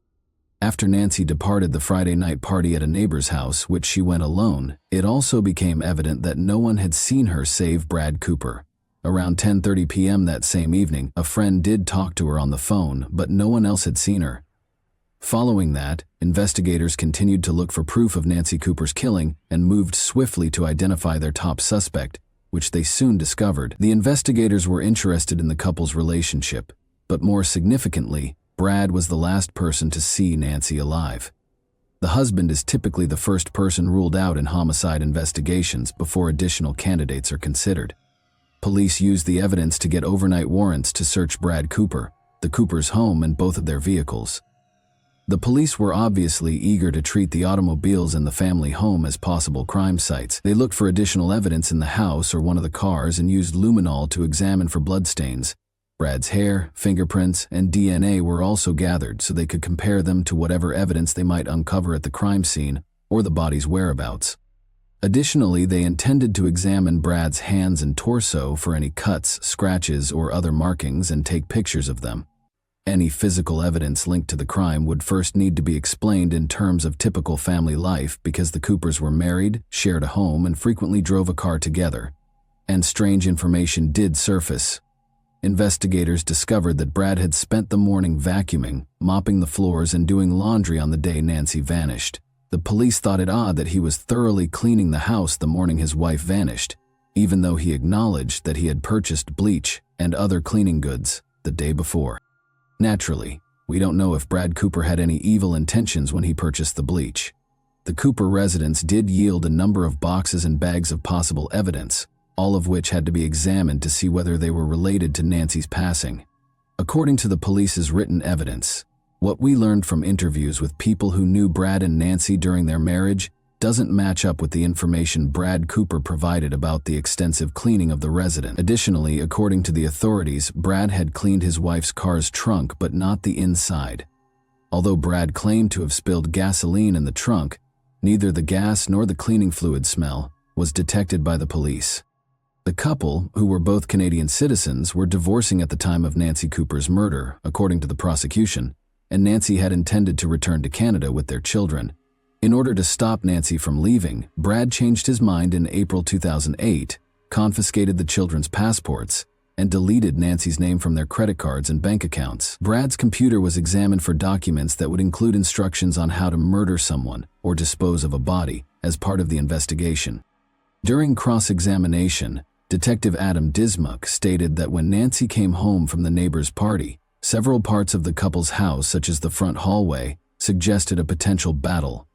After Nancy departed the Friday night party at a neighbor's house, which she went alone, it also became evident that no one had seen her save Brad Cooper. Around 10:30 p.m. that same evening, a friend did talk to her on the phone, but no one else had seen her. Following that, investigators continued to look for proof of Nancy Cooper's killing and moved swiftly to identify their top suspect, which they soon discovered. The investigators were interested in the couple's relationship, but more significantly, Brad was the last person to see Nancy alive. The husband is typically the first person ruled out in homicide investigations before additional candidates are considered. Police used the evidence to get overnight warrants to search Brad Cooper, the Coopers' home, and both of their vehicles. The police were obviously eager to treat the automobiles in the family home as possible crime sites. They looked for additional evidence in the house or one of the cars and used luminol to examine for bloodstains. Brad's hair, fingerprints, and DNA were also gathered so they could compare them to whatever evidence they might uncover at the crime scene or the body's whereabouts. Additionally, they intended to examine Brad's hands and torso for any cuts, scratches, or other markings and take pictures of them. Any physical evidence linked to the crime would first need to be explained in terms of typical family life because the Coopers were married, shared a home, and frequently drove a car together. And strange information did surface. Investigators discovered that Brad had spent the morning vacuuming, mopping the floors, and doing laundry on the day Nancy vanished. The police thought it odd that he was thoroughly cleaning the house the morning his wife vanished, even though he acknowledged that he had purchased bleach and other cleaning goods the day before. Naturally, we don't know if Brad Cooper had any evil intentions when he purchased the bleach. The Cooper residence did yield a number of boxes and bags of possible evidence, all of which had to be examined to see whether they were related to Nancy's passing. According to the police's written evidence, what we learned from interviews with people who knew Brad and Nancy during their marriage doesn't match up with the information Brad Cooper provided about the extensive cleaning of the residence. Additionally, according to the authorities, Brad had cleaned his wife's car's trunk but not the inside. Although Brad claimed to have spilled gasoline in the trunk, neither the gas nor the cleaning fluid smell was detected by the police. The couple, who were both Canadian citizens, were divorcing at the time of Nancy Cooper's murder, according to the prosecution, and Nancy had intended to return to Canada with their children. In order to stop Nancy from leaving, Brad changed his mind in April 2008, confiscated the children's passports, and deleted Nancy's name from their credit cards and bank accounts. Brad's computer was examined for documents that would include instructions on how to murder someone or dispose of a body as part of the investigation. During cross-examination, Detective Adam Dismuck stated that when Nancy came home from the neighbor's party, several parts of the couple's house, such as the front hallway, suggested a potential battle.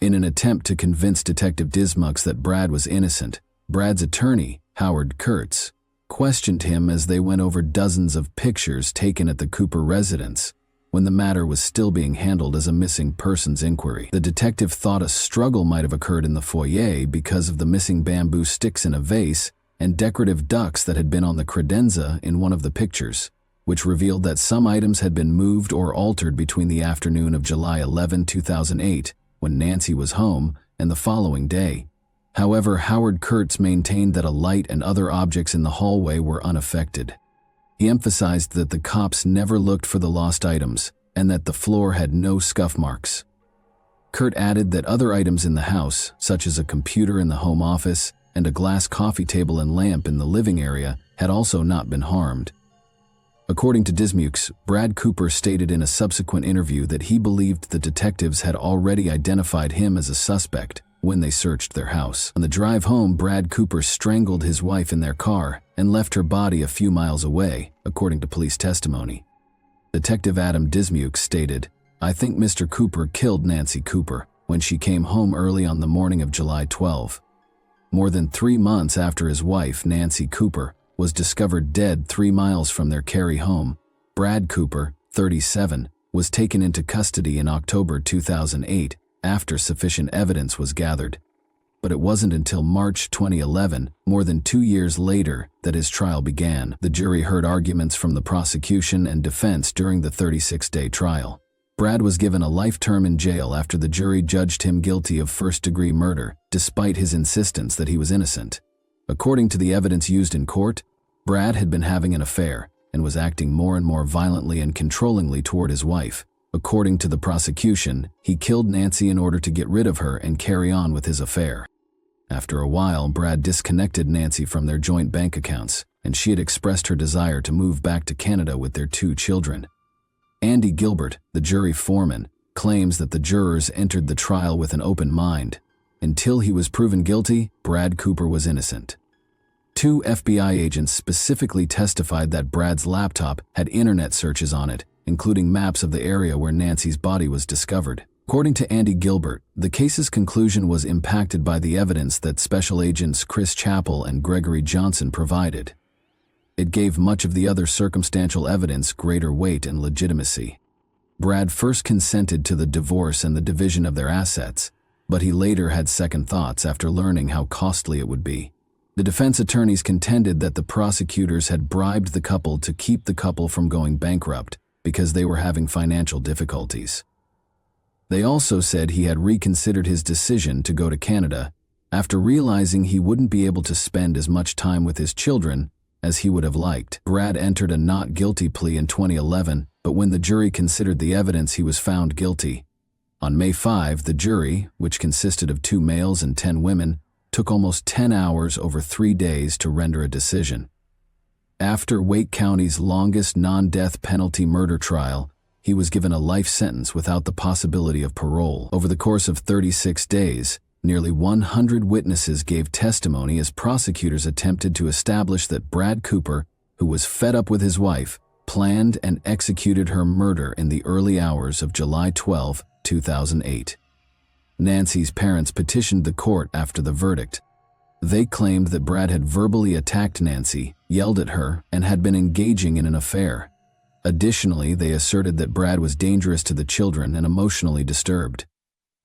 In an attempt to convince Detective Dismuck that Brad was innocent, Brad's attorney, Howard Kurtz, questioned him as they went over dozens of pictures taken at the Cooper residence when the matter was still being handled as a missing persons inquiry. The detective thought a struggle might have occurred in the foyer because of the missing bamboo sticks in a vase and decorative ducks that had been on the credenza in one of the pictures, which revealed that some items had been moved or altered between the afternoon of July 11, 2008, when Nancy was home, and the following day. However, Howard Kurtz maintained that a light and other objects in the hallway were unaffected. He emphasized that the cops never looked for the lost items and that the floor had no scuff marks. Kurt added that other items in the house, such as a computer in the home office and a glass coffee table and lamp in the living area, had also not been harmed. According to Dismukes, Brad Cooper stated in a subsequent interview that he believed the detectives had already identified him as a suspect when they searched their house. On the drive home, Brad Cooper strangled his wife in their car and left her body a few miles away, according to police testimony. Detective Adam Dismukes stated, "I think Mr. Cooper killed Nancy Cooper when she came home early on the morning of July 12. More than 3 months after his wife, Nancy Cooper, was discovered dead 3 miles from their Cary home, Brad Cooper, 37, was taken into custody in October 2008 after sufficient evidence was gathered. But it wasn't until March 2011, more than 2 years later, that his trial began. The jury heard arguments from the prosecution and defense during the 36-day trial. Brad was given a life term in jail after the jury judged him guilty of first-degree murder, despite his insistence that he was innocent. According to the evidence used in court, Brad had been having an affair and was acting more and more violently and controllingly toward his wife. According to the prosecution, he killed Nancy in order to get rid of her and carry on with his affair. After a while, Brad disconnected Nancy from their joint bank accounts, and she had expressed her desire to move back to Canada with their 2 children. Andy Gilbert, the jury foreman, claims that the jurors entered the trial with an open mind. Until he was proven guilty, Brad Cooper was innocent. 2 FBI agents specifically testified that Brad's laptop had internet searches on it, including maps of the area where Nancy's body was discovered. According to Andy Gilbert, the case's conclusion was impacted by the evidence that Special Agents Chris Chappell and Gregory Johnson provided. It gave much of the other circumstantial evidence greater weight and legitimacy. Brad first consented to the divorce and the division of their assets, but he later had second thoughts after learning how costly it would be. The defense attorneys contended that the prosecutors had bribed the couple to keep the couple from going bankrupt because they were having financial difficulties. They also said he had reconsidered his decision to go to Canada after realizing he wouldn't be able to spend as much time with his children as he would have liked. Brad entered a not guilty plea in 2011, but when the jury considered the evidence, he was found guilty. On May 5, the jury, which consisted of 2 males and 10 women, took almost 10 hours over 3 days to render a decision. After Wake County's longest non-death penalty murder trial, he was given a life sentence without the possibility of parole. Over the course of 36 days, nearly 100 witnesses gave testimony as prosecutors attempted to establish that Brad Cooper, who was fed up with his wife, planned and executed her murder in the early hours of July 12, 2008. Nancy's parents petitioned the court after the verdict. They claimed that Brad had verbally attacked Nancy, yelled at her, and had been engaging in an affair. Additionally, they asserted that Brad was dangerous to the children and emotionally disturbed.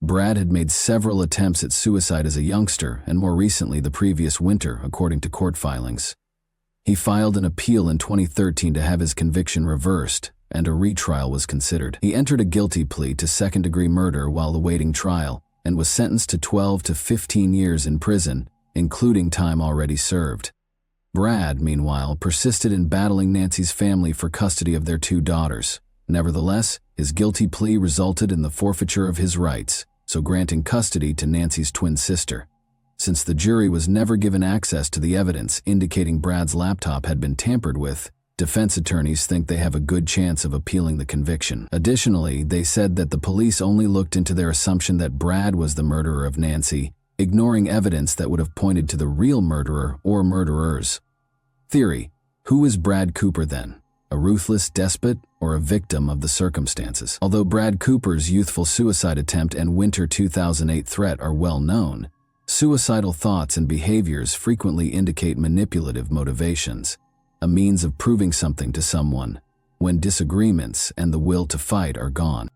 Brad had made several attempts at suicide as a youngster and more recently the previous winter, according to court filings. He filed an appeal in 2013 to have his conviction reversed, and a retrial was considered. He entered a guilty plea to second-degree murder while awaiting trial and was sentenced to 12 to 15 years in prison, including time already served. Brad, meanwhile, persisted in battling Nancy's family for custody of their 2 daughters. Nevertheless, his guilty plea resulted in the forfeiture of his rights, so granting custody to Nancy's twin sister. Since the jury was never given access to the evidence indicating Brad's laptop had been tampered with, defense attorneys think they have a good chance of appealing the conviction. Additionally, they said that the police only looked into their assumption that Brad was the murderer of Nancy, ignoring evidence that would have pointed to the real murderer or murderers. Theory: who is Brad Cooper then? A ruthless despot or a victim of the circumstances? Although Brad Cooper's youthful suicide attempt and winter 2008 threat are well known, Suicidal thoughts and behaviors frequently indicate manipulative motivations, a means of proving something to someone, when disagreements and the will to fight are gone.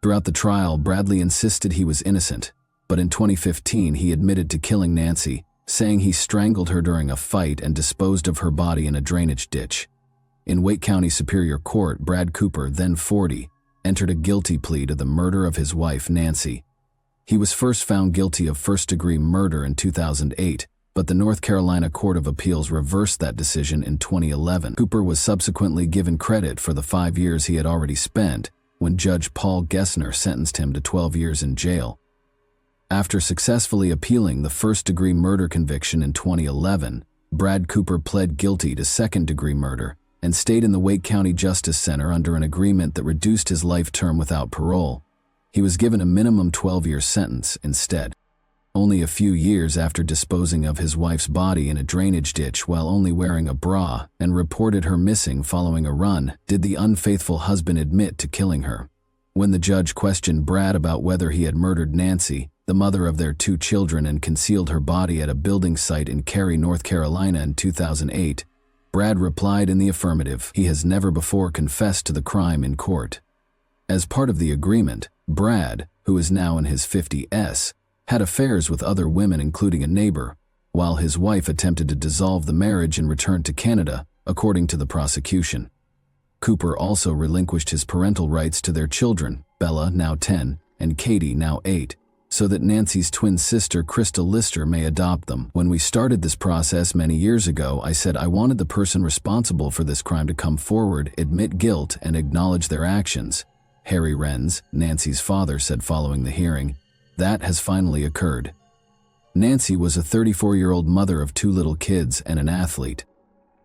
Throughout the trial, Bradley insisted he was innocent, but in 2015 he admitted to killing Nancy, saying he strangled her during a fight and disposed of her body in a drainage ditch. In Wake County Superior Court, Brad Cooper, then 40, entered a guilty plea to the murder of his wife, Nancy. He was first found guilty of first-degree murder in 2008, but the North Carolina Court of Appeals reversed that decision in 2011. Cooper was subsequently given credit for the 5 years he had already spent when Judge Paul Gessner sentenced him to 12 years in jail. After successfully appealing the first-degree murder conviction in 2011, Brad Cooper pled guilty to second-degree murder and stayed in the Wake County Justice Center under an agreement that reduced his life term without parole. He was given a minimum 12-year sentence instead. Only a few years after disposing of his wife's body in a drainage ditch while only wearing a bra and reported her missing following a run, did the unfaithful husband admit to killing her. When the judge questioned Brad about whether he had murdered Nancy, the mother of their 2 children, and concealed her body at a building site in Cary, North Carolina in 2008, Brad replied in the affirmative. He has never before confessed to the crime in court. As part of the agreement, Brad, who is now in his 50s, had affairs with other women including a neighbor, while his wife attempted to dissolve the marriage and return to Canada, according to the prosecution. Cooper also relinquished his parental rights to their children, Bella, now 10, and Katie, now 8, so that Nancy's twin sister, Crystal Lister, may adopt them. When we started this process many years ago, I said I wanted the person responsible for this crime to come forward, admit guilt, and acknowledge their actions. Harry Renz, Nancy's father, said following the hearing. That has finally occurred. Nancy was a 34-year-old mother of 2 little kids and an athlete.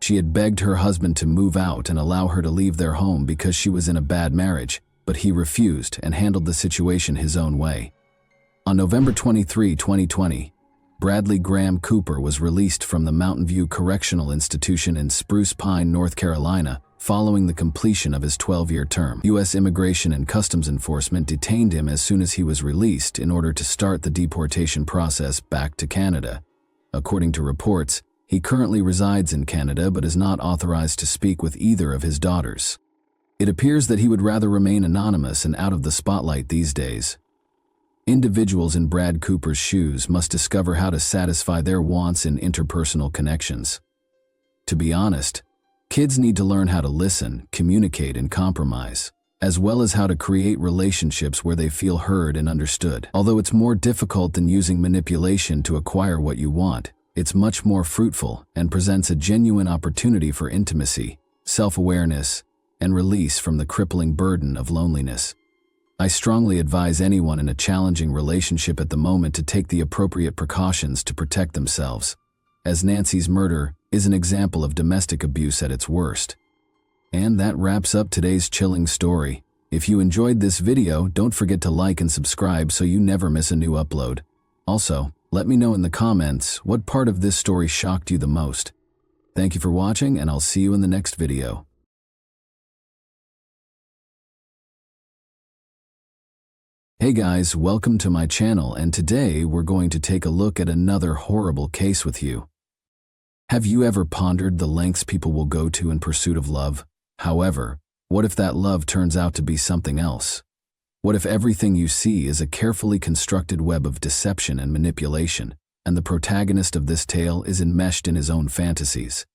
She had begged her husband to move out and allow her to leave their home because she was in a bad marriage, but he refused and handled the situation his own way. On November 23, 2020, Bradley Graham Cooper was released from the Mountain View Correctional Institution in Spruce Pine, North Carolina, following the completion of his 12-year term. U.S. Immigration and Customs Enforcement detained him as soon as he was released in order to start the deportation process back to Canada. According to reports, he currently resides in Canada but is not authorized to speak with either of his daughters. It appears that he would rather remain anonymous and out of the spotlight these days. Individuals in Brad Cooper's shoes must discover how to satisfy their wants in interpersonal connections. To be honest, kids need to learn how to listen, communicate, and compromise, as well as how to create relationships where they feel heard and understood. Although it's more difficult than using manipulation to acquire what you want, it's much more fruitful and presents a genuine opportunity for intimacy, self-awareness, and release from the crippling burden of loneliness. I strongly advise anyone in a challenging relationship at the moment to take the appropriate precautions to protect themselves, as Nancy's murder is an example of domestic abuse at its worst. And that wraps up today's chilling story. If you enjoyed this video, don't forget to like and subscribe so you never miss a new upload. Also, let me know in the comments what part of this story shocked you the most. Thank you for watching, and I'll see you in the next video. Hey guys, welcome to my channel, and today we're going to take a look at another horrible case with you. Have you ever pondered the lengths people will go to in pursuit of love? However, what if that love turns out to be something else? What if everything you see is a carefully constructed web of deception and manipulation, and the protagonist of this tale is enmeshed in his own fantasies?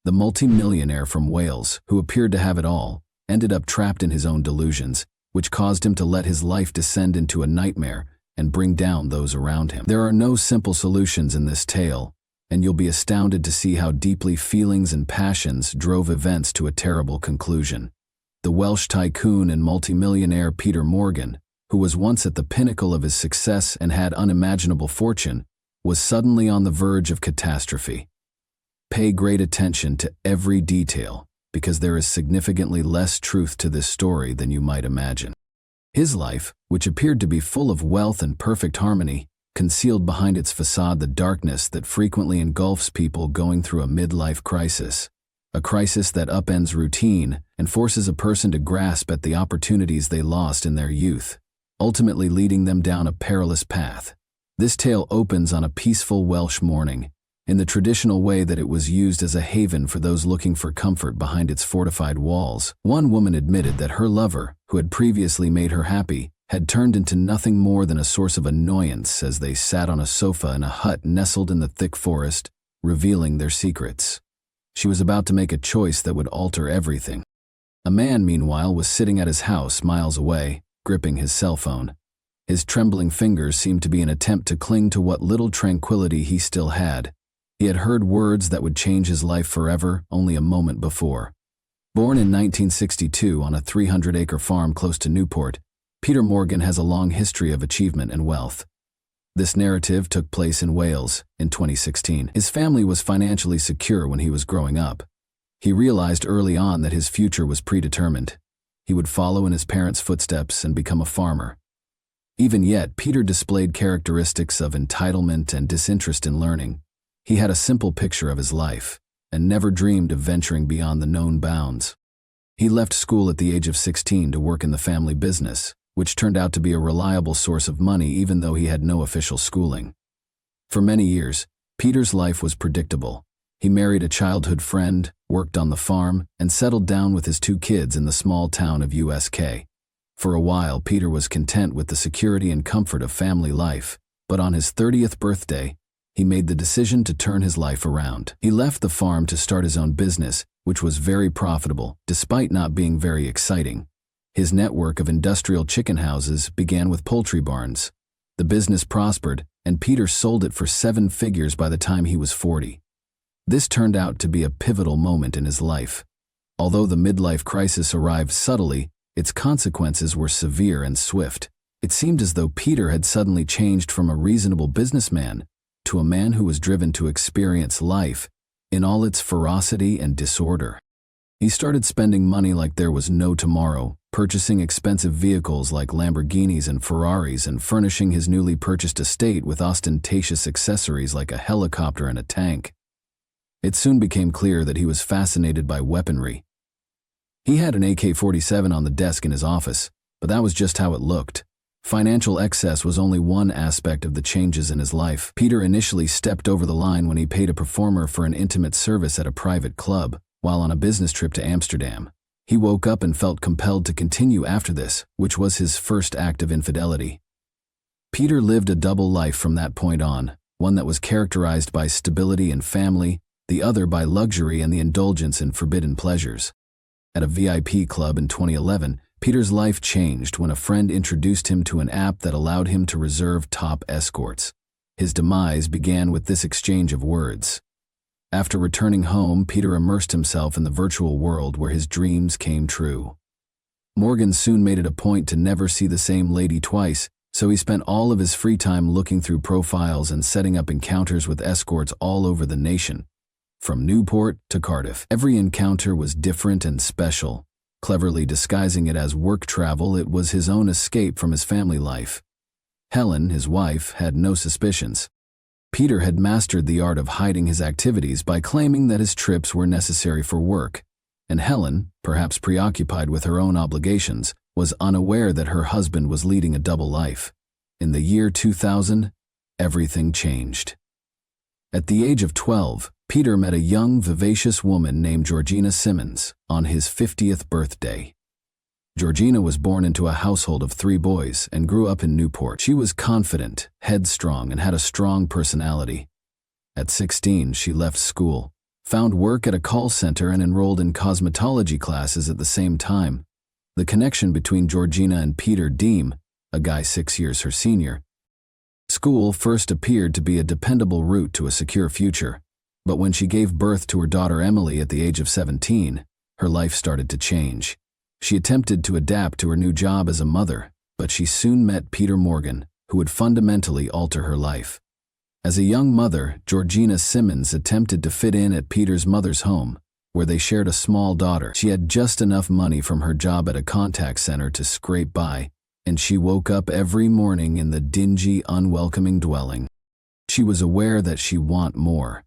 The multi-millionaire from Wales, who appeared to have it all, ended up trapped in his own delusions, which caused him to let his life descend into a nightmare and bring down those around him. There are no simple solutions in this tale, and you'll be astounded to see how deeply feelings and passions drove events to a terrible conclusion. The Welsh tycoon and multimillionaire Peter Morgan, who was once at the pinnacle of his success and had unimaginable fortune, was suddenly on the verge of catastrophe. Pay great attention to every detail, because there is significantly less truth to this story than you might imagine. His life, which appeared to be full of wealth and perfect harmony, concealed behind its facade the darkness that frequently engulfs people going through a midlife crisis. A crisis that upends routine and forces a person to grasp at the opportunities they lost in their youth, ultimately leading them down a perilous path. This tale opens on a peaceful Welsh morning, in the traditional way that it was used as a haven for those looking for comfort behind its fortified walls. One woman admitted that her lover, who had previously made her happy, had turned into nothing more than a source of annoyance as they sat on a sofa in a hut nestled in the thick forest, revealing their secrets. She was about to make a choice that would alter everything. A man, meanwhile, was sitting at his house miles away, gripping his cell phone. His trembling fingers seemed to be an attempt to cling to what little tranquility he still had. He had heard words that would change his life forever only a moment before. Born in 1962 on a 300-acre farm close to Newport, Peter Morgan has a long history of achievement and wealth. This narrative took place in Wales in 2016. His family was financially secure when he was growing up. He realized early on that his future was predetermined. He would follow in his parents' footsteps and become a farmer. Even yet, Peter displayed characteristics of entitlement and disinterest in learning. He had a simple picture of his life and never dreamed of venturing beyond the known bounds. He left school at the age of 16 to work in the family business, which turned out to be a reliable source of money even though he had no official schooling. For many years, Peter's life was predictable. He married a childhood friend, worked on the farm, and settled down with his 2 kids in the small town of USK. For a while, Peter was content with the security and comfort of family life, but on his 30th birthday, he made the decision to turn his life around. He left the farm to start his own business, which was very profitable, despite not being very exciting. His network of industrial chicken houses began with poultry barns. The business prospered, and Peter sold it for 7 figures by the time he was 40. This turned out to be a pivotal moment in his life. Although the midlife crisis arrived subtly, its consequences were severe and swift. It seemed as though Peter had suddenly changed from a reasonable businessman to a man who was driven to experience life in all its ferocity and disorder. He started spending money like there was no tomorrow, purchasing expensive vehicles like Lamborghinis and Ferraris and furnishing his newly purchased estate with ostentatious accessories like a helicopter and a tank. It soon became clear that he was fascinated by weaponry. He had an AK-47 on the desk in his office, but that was just how it looked. Financial excess was only one aspect of the changes in his life. Peter initially stepped over the line when he paid a performer for an intimate service at a private club, while on a business trip to Amsterdam. He woke up and felt compelled to continue after this, which was his first act of infidelity. Peter lived a double life from that point on, one that was characterized by stability and family, the other by luxury and the indulgence in forbidden pleasures. At a VIP club in 2011, Peter's life changed when a friend introduced him to an app that allowed him to reserve top escorts. His demise began with this exchange of words. After returning home, Peter immersed himself in the virtual world where his dreams came true. Morgan soon made it a point to never see the same lady twice, so he spent all of his free time looking through profiles and setting up encounters with escorts all over the nation. From Newport to Cardiff, every encounter was different and special. Cleverly disguising it as work travel, it was his own escape from his family life. Helen, his wife, had no suspicions. Peter had mastered the art of hiding his activities by claiming that his trips were necessary for work, and Helen, perhaps preoccupied with her own obligations, was unaware that her husband was leading a double life. In the year 2000, everything changed. At the age of 12, Peter met a young, vivacious woman named Georgina Simmons on his 50th birthday. Georgina was born into a household of 3 boys and grew up in Newport. She was confident, headstrong, and had a strong personality. At 16, she left school, found work at a call center, and enrolled in cosmetology classes at the same time. The connection between Georgina and Peter Deem, a guy 6 years her senior, school first appeared to be a dependable route to a secure future. But when she gave birth to her daughter Emily at the age of 17, her life started to change. She attempted to adapt to her new job as a mother, but she soon met Peter Morgan, who would fundamentally alter her life. As a young mother, Georgina Simmons attempted to fit in at Peter's mother's home, where they shared a small daughter. She had just enough money from her job at a contact center to scrape by, and she woke up every morning in the dingy, unwelcoming dwelling. She was aware that she wanted more.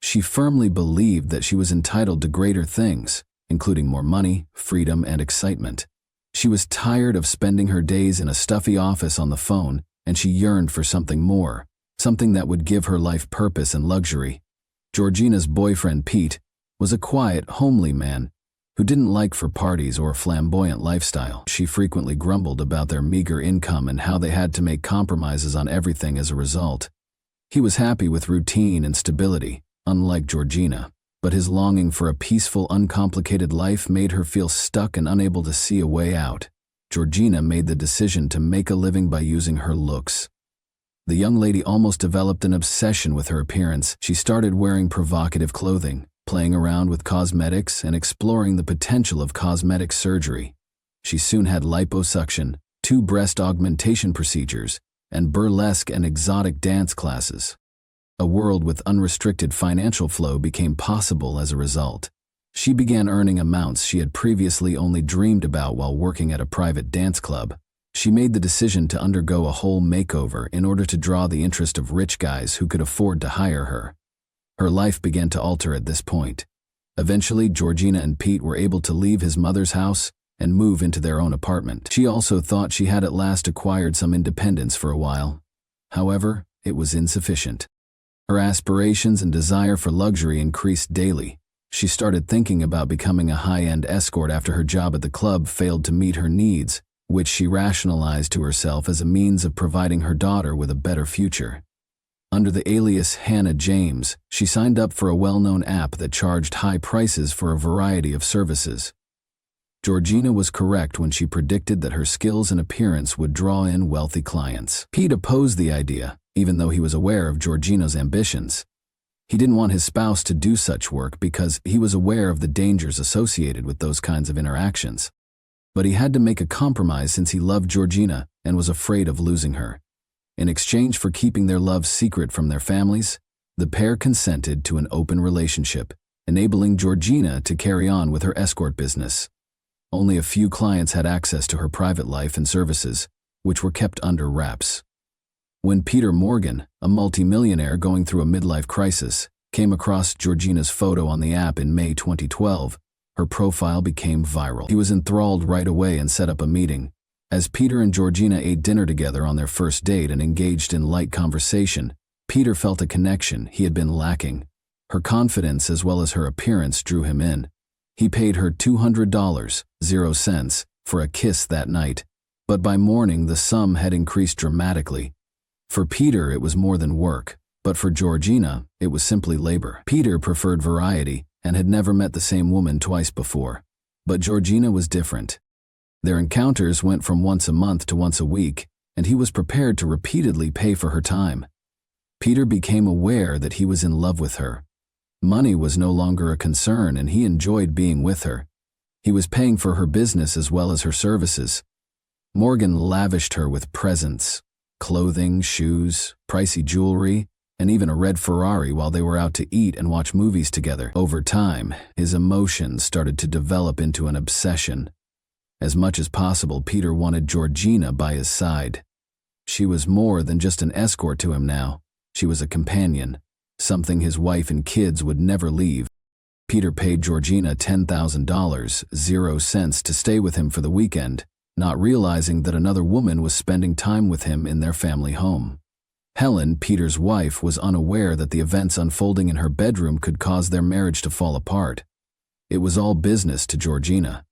She firmly believed that she was entitled to greater things, including more money, freedom, and excitement. She was tired of spending her days in a stuffy office on the phone and she yearned for something more, something that would give her life purpose and luxury. Georgina's boyfriend, Pete, was a quiet, homely man who didn't like for parties or a flamboyant lifestyle. She frequently grumbled about their meager income and how they had to make compromises on everything as a result. He was happy with routine and stability, unlike Georgina, but his longing for a peaceful, uncomplicated life made her feel stuck and unable to see a way out. Georgina made the decision to make a living by using her looks. The young lady almost developed an obsession with her appearance. She started wearing provocative clothing, playing around with cosmetics, and exploring the potential of cosmetic surgery. She soon had liposuction, 2 breast augmentation procedures, and burlesque and exotic dance classes. A world with unrestricted financial flow became possible as a result. She began earning amounts she had previously only dreamed about while working at a private dance club. She made the decision to undergo a whole makeover in order to draw the interest of rich guys who could afford to hire her. Her life began to alter at this point. Eventually, Georgina and Pete were able to leave his mother's house and move into their own apartment. She also thought she had at last acquired some independence for a while. However, it was insufficient. Her aspirations and desire for luxury increased daily. She started thinking about becoming a high-end escort after her job at the club failed to meet her needs, which she rationalized to herself as a means of providing her daughter with a better future. Under the alias Hannah James, she signed up for a well-known app that charged high prices for a variety of services. Georgina was correct when she predicted that her skills and appearance would draw in wealthy clients. Pete opposed the idea, even though he was aware of Georgina's ambitions. He didn't want his spouse to do such work because he was aware of the dangers associated with those kinds of interactions. But he had to make a compromise since he loved Georgina and was afraid of losing her. In exchange for keeping their love secret from their families, the pair consented to an open relationship, enabling Georgina to carry on with her escort business. Only a few clients had access to her private life and services, which were kept under wraps. When Peter Morgan, a multimillionaire going through a midlife crisis, came across Georgina's photo on the app in May 2012, her profile became viral. He was enthralled right away and set up a meeting. As Peter and Georgina ate dinner together on their first date and engaged in light conversation, Peter felt a connection he had been lacking. Her confidence as well as her appearance drew him in. He paid her $200, 0 cents, for a kiss that night, but by morning the sum had increased dramatically. For Peter it was more than work, but for Georgina it was simply labor. Peter preferred variety and had never met the same woman twice before, but Georgina was different. Their encounters went from once a month to once a week, and he was prepared to repeatedly pay for her time. Peter became aware that he was in love with her. Money was no longer a concern and he enjoyed being with her. He was paying for her business as well as her services. Morgan lavished her with presents, clothing, shoes, pricey jewelry, and even a red Ferrari while they were out to eat and watch movies together. Over time, his emotions started to develop into an obsession. As much as possible, Peter wanted Georgina by his side. She was more than just an escort to him now. She was a companion, something his wife and kids would never leave. Peter paid Georgina $10,000, 0 cents, to stay with him for the weekend, not realizing that another woman was spending time with him in their family home. Helen, Peter's wife, was unaware that the events unfolding in her bedroom could cause their marriage to fall apart. It was all business to Georgina.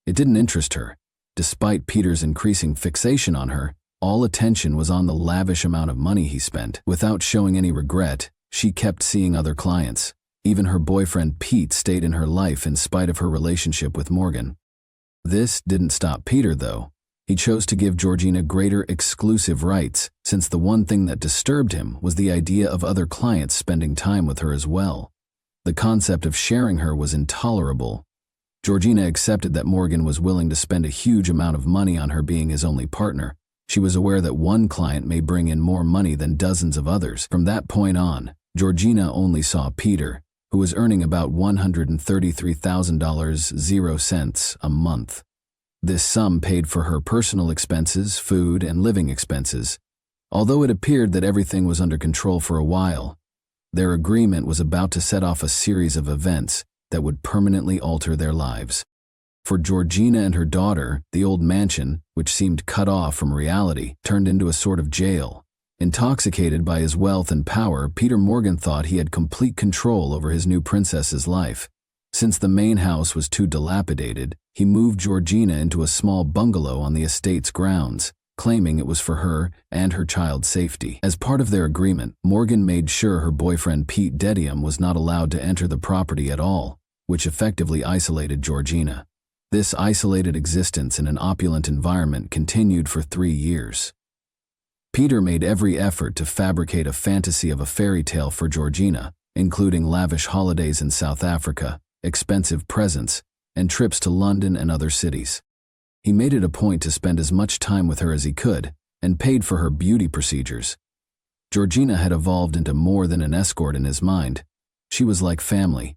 It didn't interest her. Despite Peter's increasing fixation on her, all attention was on the lavish amount of money he spent. Without showing any regret, she kept seeing other clients. Even her boyfriend Pete stayed in her life in spite of her relationship with Morgan. This didn't stop Peter, though. He chose to give Georgina greater exclusive rights, since the one thing that disturbed him was the idea of other clients spending time with her as well. The concept of sharing her was intolerable. Georgina accepted that Morgan was willing to spend a huge amount of money on her being his only partner. She was aware that one client may bring in more money than dozens of others. From that point on, Georgina only saw Peter, who was earning about $133,000, 0 cents, a month. This sum paid for her personal expenses, food, and living expenses. Although it appeared that everything was under control for a while, their agreement was about to set off a series of events that would permanently alter their lives. For Georgina and her daughter, the old mansion, which seemed cut off from reality, turned into a sort of jail. Intoxicated by his wealth and power, Peter Morgan thought he had complete control over his new princess's life. Since the main house was too dilapidated, he moved Georgina into a small bungalow on the estate's grounds, claiming it was for her and her child's safety. As part of their agreement, Morgan made sure her boyfriend Pete Dedium was not allowed to enter the property at all, which effectively isolated Georgina. This isolated existence in an opulent environment continued for 3 years. Peter made every effort to fabricate a fantasy of a fairy tale for Georgina, including lavish holidays in South Africa, expensive presents, and trips to London and other cities. He made it a point to spend as much time with her as he could, and paid for her beauty procedures. Georgina had evolved into more than an escort in his mind. She was like family.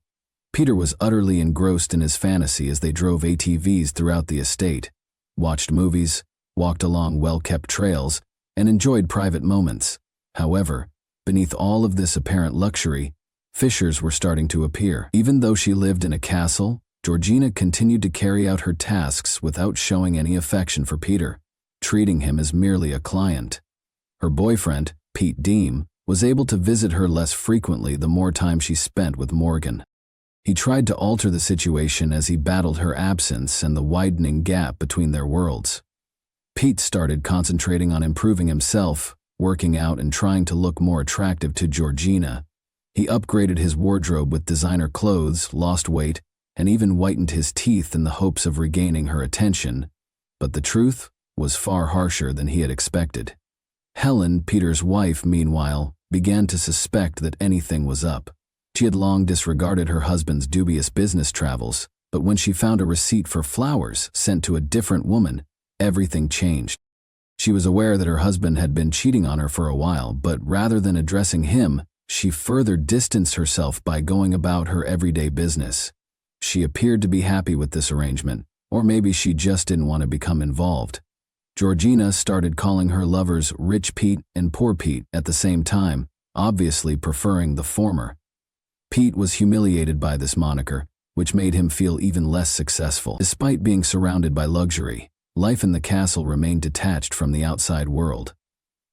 Peter was utterly engrossed in his fantasy as they drove ATVs throughout the estate, watched movies, walked along well-kept trails, and enjoyed private moments. However, beneath all of this apparent luxury, fissures were starting to appear. Even though she lived in a castle, Georgina continued to carry out her tasks without showing any affection for Peter, treating him as merely a client. Her boyfriend, Pete Deem, was able to visit her less frequently the more time she spent with Morgan. He tried to alter the situation as he battled her absence and the widening gap between their worlds. Pete started concentrating on improving himself, working out and trying to look more attractive to Georgina. He upgraded his wardrobe with designer clothes, lost weight, and even whitened his teeth in the hopes of regaining her attention. But the truth was far harsher than he had expected. Helen, Peter's wife, meanwhile, began to suspect that anything was up. She had long disregarded her husband's dubious business travels, but when she found a receipt for flowers sent to a different woman, everything changed. She was aware that her husband had been cheating on her for a while, but rather than addressing him, she further distanced herself by going about her everyday business. She appeared to be happy with this arrangement, or maybe she just didn't want to become involved. Georgina started calling her lovers Rich Pete and Poor Pete at the same time, obviously preferring the former. Pete was humiliated by this moniker, which made him feel even less successful. Despite being surrounded by luxury, life in the castle remained detached from the outside world.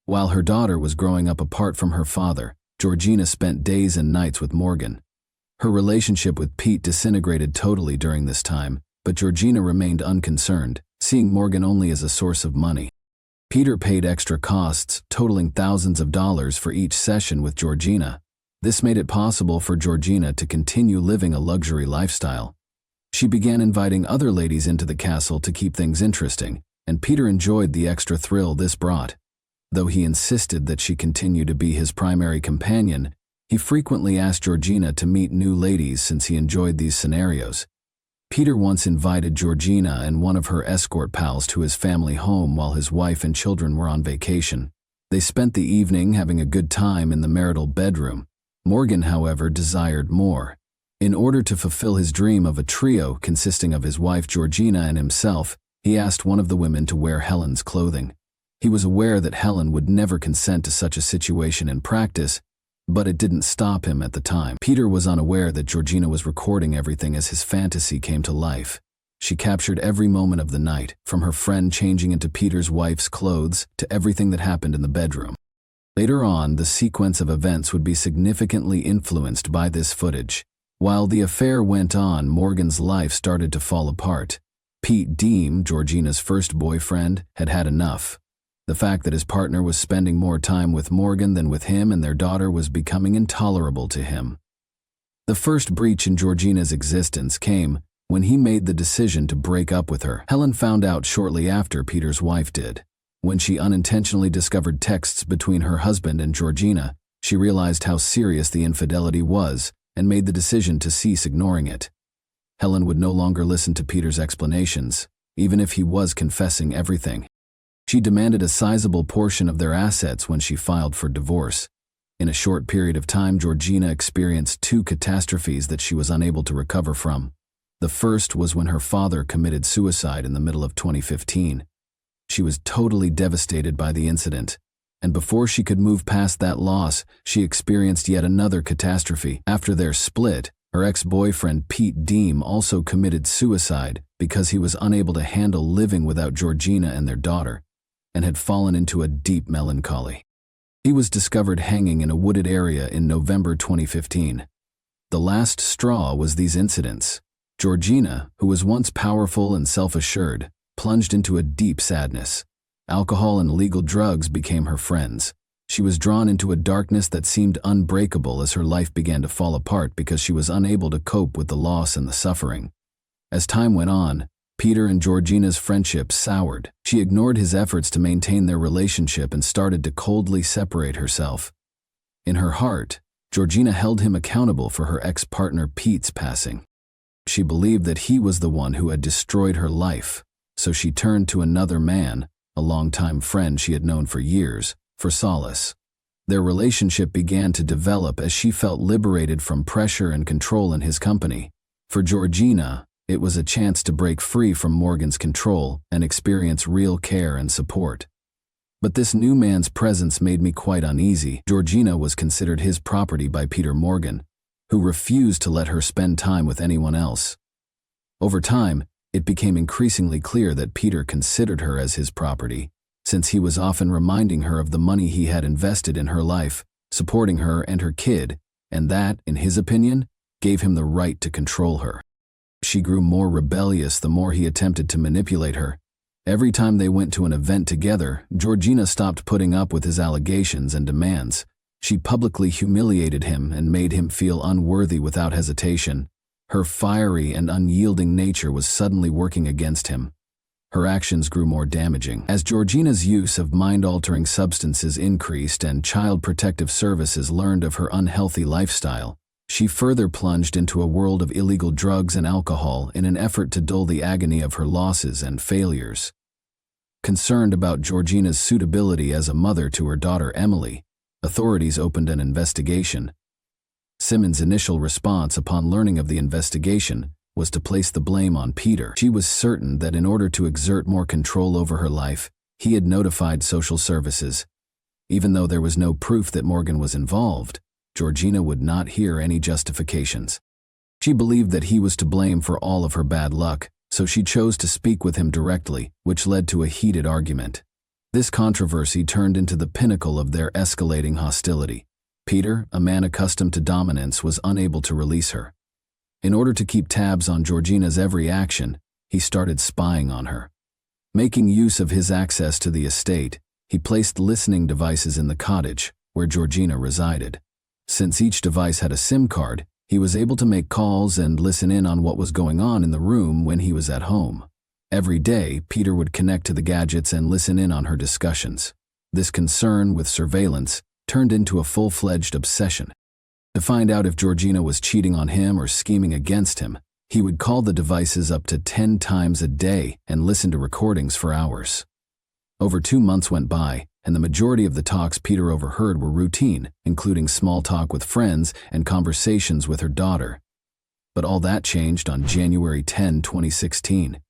While her daughter was growing up apart from her father, Georgina spent days and nights with Morgan. Her relationship with Pete disintegrated totally during this time, but Georgina remained unconcerned, seeing Morgan only as a source of money. Peter paid extra costs, totaling thousands of dollars for each session with Georgina. This made it possible for Georgina to continue living a luxury lifestyle. She began inviting other ladies into the castle to keep things interesting, and Peter enjoyed the extra thrill this brought. Though he insisted that she continue to be his primary companion, he frequently asked Georgina to meet new ladies since he enjoyed these scenarios. Peter once invited Georgina and one of her escort pals to his family home while his wife and children were on vacation. They spent the evening having a good time in the marital bedroom. Morgan, however, desired more. In order to fulfill his dream of a trio consisting of his wife Georgina and himself, he asked one of the women to wear Helen's clothing. He was aware that Helen would never consent to such a situation in practice, but it didn't stop him at the time. Peter was unaware that Georgina was recording everything as his fantasy came to life. She captured every moment of the night, from her friend changing into Peter's wife's clothes to everything that happened in the bedroom. Later on, the sequence of events would be significantly influenced by this footage. While the affair went on, Morgan's life started to fall apart. Pete Deem, Georgina's first boyfriend, had had enough. The fact that his partner was spending more time with Morgan than with him and their daughter was becoming intolerable to him. The first breach in Georgina's existence came when he made the decision to break up with her. Helen found out shortly after Peter's wife did. When she unintentionally discovered texts between her husband and Georgina, she realized how serious the infidelity was and made the decision to cease ignoring it. Helen would no longer listen to Peter's explanations, even if he was confessing everything. She demanded a sizable portion of their assets when she filed for divorce. In a short period of time, Georgina experienced 2 catastrophes that she was unable to recover from. The first was when her father committed suicide in the middle of 2015. She was totally devastated by the incident, and before she could move past that loss, she experienced yet another catastrophe. After their split, her ex-boyfriend Pete Deem also committed suicide because he was unable to handle living without Georgina and their daughter, and had fallen into a deep melancholy. He was discovered hanging in a wooded area in November 2015. The last straw was these incidents. Georgina, who was once powerful and self-assured, plunged into a deep sadness. Alcohol and illegal drugs became her friends. She was drawn into a darkness that seemed unbreakable as her life began to fall apart because she was unable to cope with the loss and the suffering. As time went on, Peter and Georgina's friendship soured. She ignored his efforts to maintain their relationship and started to coldly separate herself. In her heart, Georgina held him accountable for her ex-partner Pete's passing. She believed that he was the one who had destroyed her life, so she turned to another man, a longtime friend she had known for years, for solace. Their relationship began to develop as she felt liberated from pressure and control in his company. For Georgina, it was a chance to break free from Morgan's control and experience real care and support. But this new man's presence made me quite uneasy. Georgina was considered his property by Peter Morgan, who refused to let her spend time with anyone else. Over time, it became increasingly clear that Peter considered her as his property, since he was often reminding her of the money he had invested in her life, supporting her and her kid, and that, in his opinion, gave him the right to control her. She grew more rebellious the more he attempted to manipulate her. Every time they went to an event together, Georgina stopped putting up with his allegations and demands. She publicly humiliated him and made him feel unworthy without hesitation. Her fiery and unyielding nature was suddenly working against him. Her actions grew more damaging. As Georgina's use of mind-altering substances increased and Child Protective Services learned of her unhealthy lifestyle, she further plunged into a world of illegal drugs and alcohol in an effort to dull the agony of her losses and failures. Concerned about Georgina's suitability as a mother to her daughter Emily, authorities opened an investigation. Simmons' initial response upon learning of the investigation was to place the blame on Peter. She was certain that in order to exert more control over her life, he had notified social services. Even though there was no proof that Morgan was involved, Georgina would not hear any justifications. She believed that he was to blame for all of her bad luck, so she chose to speak with him directly, which led to a heated argument. This controversy turned into the pinnacle of their escalating hostility. Peter, a man accustomed to dominance, was unable to release her. In order to keep tabs on Georgina's every action, he started spying on her. Making use of his access to the estate, he placed listening devices in the cottage, where Georgina resided. Since each device had a SIM card, he was able to make calls and listen in on what was going on in the room when he was at home. Every day, Peter would connect to the gadgets and listen in on her discussions. This concern with surveillance turned into a full-fledged obsession. To find out if Georgina was cheating on him or scheming against him, he would call the devices up to 10 times a day and listen to recordings for hours. Over 2 months went by, and the majority of the talks Peter overheard were routine, including small talk with friends and conversations with her daughter. But all that changed on January 10, 2016.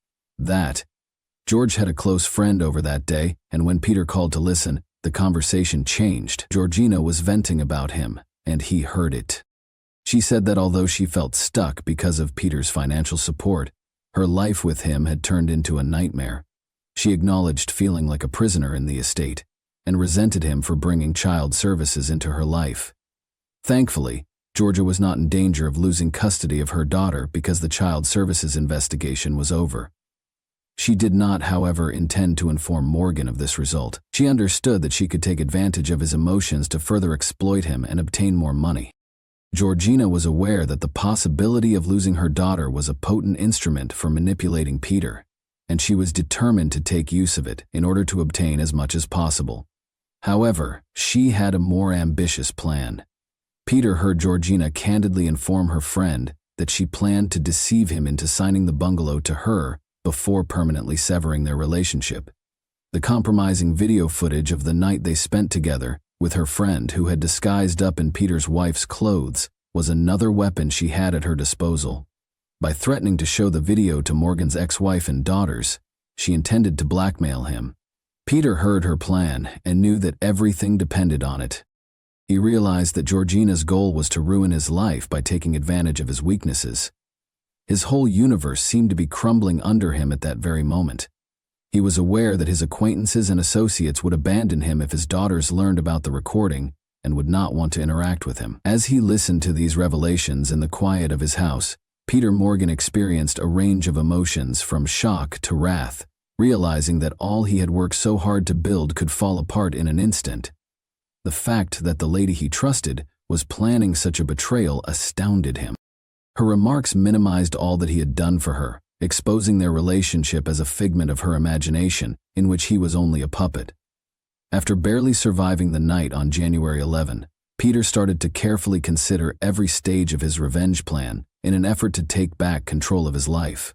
George had a close friend over that day, and when Peter called to listen, the conversation changed. Georgina was venting about him, and he heard it. She said that although she felt stuck because of Peter's financial support, her life with him had turned into a nightmare. She acknowledged feeling like a prisoner in the estate, and resented him for bringing child services into her life. Thankfully, Georgia was not in danger of losing custody of her daughter because the child services investigation was over. She did not, however, intend to inform Morgan of this result. She understood that she could take advantage of his emotions to further exploit him and obtain more money. Georgina was aware that the possibility of losing her daughter was a potent instrument for manipulating Peter, and she was determined to take use of it in order to obtain as much as possible. However, she had a more ambitious plan. Peter heard Georgina candidly inform her friend that she planned to deceive him into signing the bungalow to her before permanently severing their relationship. The compromising video footage of the night they spent together with her friend, who had disguised up in Peter's wife's clothes, was another weapon she had at her disposal. By threatening to show the video to Morgan's ex-wife and daughters, she intended to blackmail him. Peter heard her plan and knew that everything depended on it. He realized that Georgina's goal was to ruin his life by taking advantage of his weaknesses. His whole universe seemed to be crumbling under him at that very moment. He was aware that his acquaintances and associates would abandon him if his daughters learned about the recording and would not want to interact with him. As he listened to these revelations in the quiet of his house, Peter Morgan experienced a range of emotions from shock to wrath, realizing that all he had worked so hard to build could fall apart in an instant. The fact that the lady he trusted was planning such a betrayal astounded him. Her remarks minimized all that he had done for her, exposing their relationship as a figment of her imagination, in which he was only a puppet. After barely surviving the night on January 11, Peter started to carefully consider every stage of his revenge plan in an effort to take back control of his life.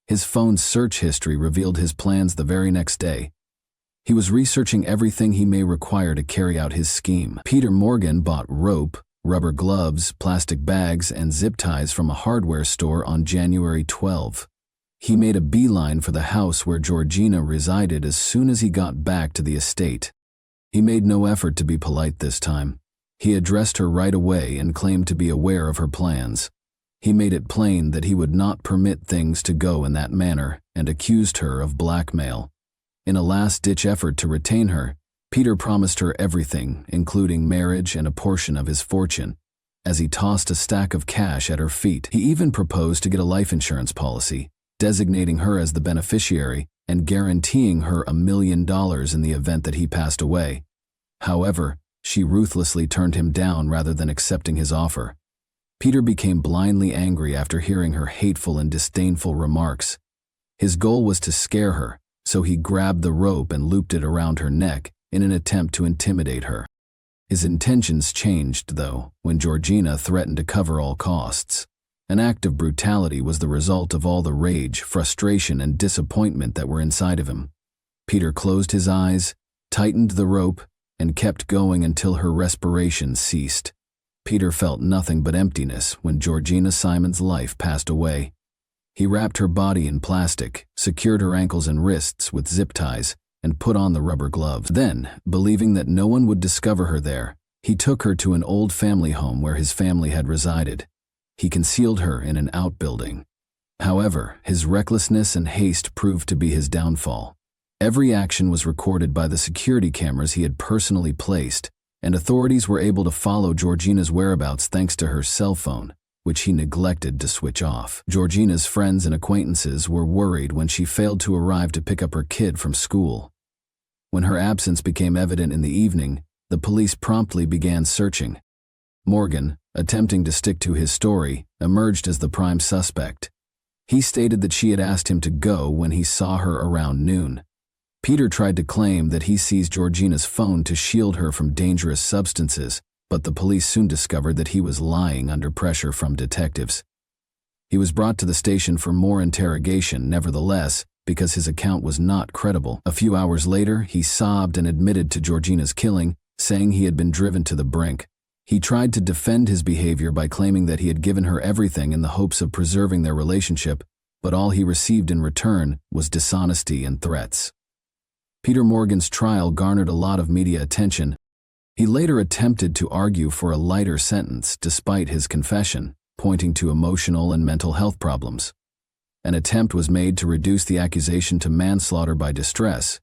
His phone's search history revealed his plans the very next day. He was researching everything he may require to carry out his scheme. Peter Morgan bought rope, rubber gloves, plastic bags, and zip ties from a hardware store on January 12. He made a beeline for the house where Georgina resided as soon as he got back to the estate. He made no effort to be polite this time. He addressed her right away and claimed to be aware of her plans. He made it plain that he would not permit things to go in that manner and accused her of blackmail. In a last-ditch effort to retain her, Peter promised her everything, including marriage and a portion of his fortune. As he tossed a stack of cash at her feet, he even proposed to get a life insurance policy, designating her as the beneficiary and guaranteeing her $1 million in the event that he passed away. However, she ruthlessly turned him down rather than accepting his offer. Peter became blindly angry after hearing her hateful and disdainful remarks. His goal was to scare her, so he grabbed the rope and looped it around her neck in an attempt to intimidate her. His intentions changed, though, when Georgina threatened to cover all costs. An act of brutality was the result of all the rage, frustration, and disappointment that were inside of him. Peter closed his eyes, tightened the rope, and kept going until her respiration ceased. Peter felt nothing but emptiness when Georgina Simon's life passed away. He wrapped her body in plastic, secured her ankles and wrists with zip ties, and put on the rubber gloves. Then, believing that no one would discover her there, he took her to an old family home where his family had resided. He concealed her in an outbuilding. However, his recklessness and haste proved to be his downfall. Every action was recorded by the security cameras he had personally placed, and authorities were able to follow Georgina's whereabouts thanks to her cell phone, which he neglected to switch off. Georgina's friends and acquaintances were worried when she failed to arrive to pick up her kid from school. When her absence became evident in the evening, the police promptly began searching. Morgan, attempting to stick to his story, emerged as the prime suspect. He stated that she had asked him to go when he saw her around noon. Peter tried to claim that he seized Georgina's phone to shield her from dangerous substances, but the police soon discovered that he was lying under pressure from detectives. He was brought to the station for more interrogation, nevertheless, because his account was not credible. A few hours later, he sobbed and admitted to Georgina's killing, saying he had been driven to the brink. He tried to defend his behavior by claiming that he had given her everything in the hopes of preserving their relationship, but all he received in return was dishonesty and threats. Peter Morgan's trial garnered a lot of media attention. He later attempted to argue for a lighter sentence despite his confession, pointing to emotional and mental health problems. An attempt was made to reduce the accusation to manslaughter by distress,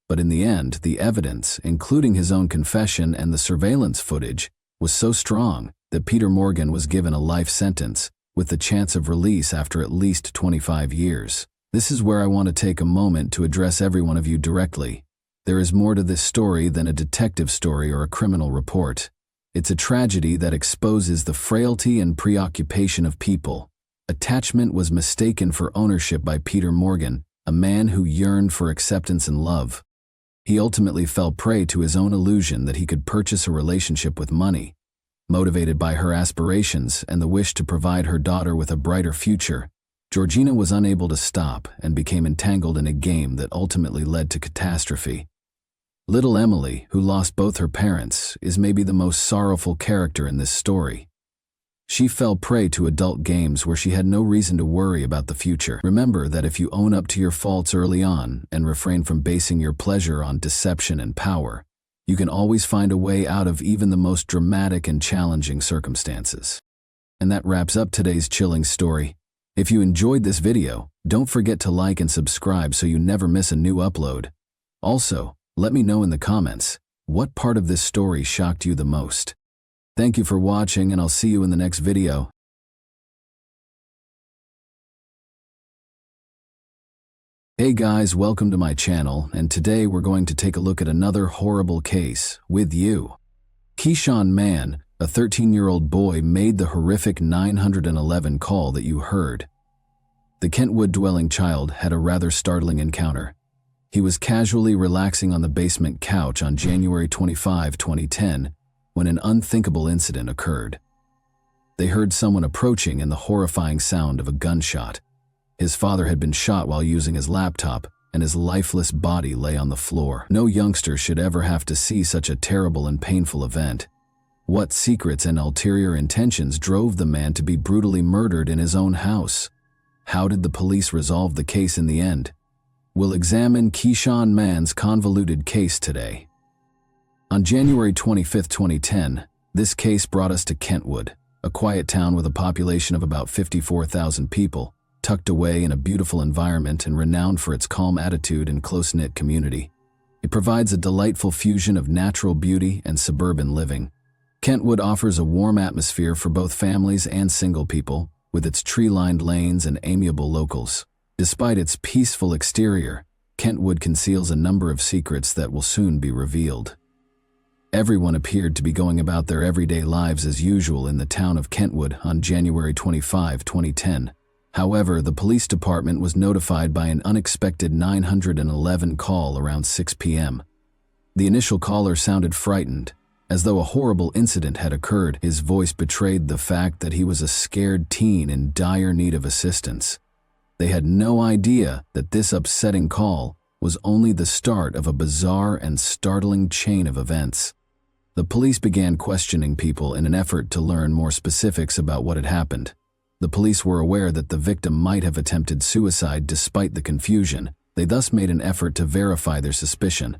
but in the end, the evidence, including his own confession and the surveillance footage, was so strong that Peter Morgan was given a life sentence, with the chance of release after at least 25 years. This is where I want to take a moment to address every one of you directly. There is more to this story than a detective story or a criminal report. It's a tragedy that exposes the frailty and preoccupation of people. Attachment was mistaken for ownership by Peter Morgan, a man who yearned for acceptance and love. He ultimately fell prey to his own illusion that he could purchase a relationship with money. Motivated by her aspirations and the wish to provide her daughter with a brighter future, Georgina was unable to stop and became entangled in a game that ultimately led to catastrophe. Little Emily, who lost both her parents, is maybe the most sorrowful character in this story. She fell prey to adult games where she had no reason to worry about the future. Remember that if you own up to your faults early on and refrain from basing your pleasure on deception and power, you can always find a way out of even the most dramatic and challenging circumstances. And that wraps up today's chilling story. If you enjoyed this video, don't forget to like and subscribe so you never miss a new upload. Also, let me know in the comments, what part of this story shocked you the most? Thank you for watching, and I'll see you in the next video. Hey guys, welcome to my channel, and today we're going to take a look at another horrible case with you. Wang Nan, a 13-year-old boy, made the horrific 911 call that you heard. The Kentwood-dwelling child had a rather startling encounter. He was casually relaxing on the basement couch on January 25, 2010, when an unthinkable incident occurred. They heard someone approaching and the horrifying sound of a gunshot. His father had been shot while using his laptop, and his lifeless body lay on the floor. No youngster should ever have to see such a terrible and painful event. What secrets and ulterior intentions drove the man to be brutally murdered in his own house? How did the police resolve the case in the end? We'll examine Wang Nan's convoluted case today. On January 25, 2010, this case brought us to Kentwood, a quiet town with a population of about 54,000 people, tucked away in a beautiful environment and renowned for its calm attitude and close-knit community. It provides a delightful fusion of natural beauty and suburban living. Kentwood offers a warm atmosphere for both families and single people, with its tree-lined lanes and amiable locals. Despite its peaceful exterior, Kentwood conceals a number of secrets that will soon be revealed. Everyone appeared to be going about their everyday lives as usual in the town of Kentwood on January 25, 2010. However, the police department was notified by an unexpected 911 call around 6 p.m. The initial caller sounded frightened, as though a horrible incident had occurred. His voice betrayed the fact that he was a scared teen in dire need of assistance. They had no idea that this upsetting call was only the start of a bizarre and startling chain of events. The police began questioning people in an effort to learn more specifics about what had happened. The police were aware that the victim might have attempted suicide despite the confusion. They thus made an effort to verify their suspicion.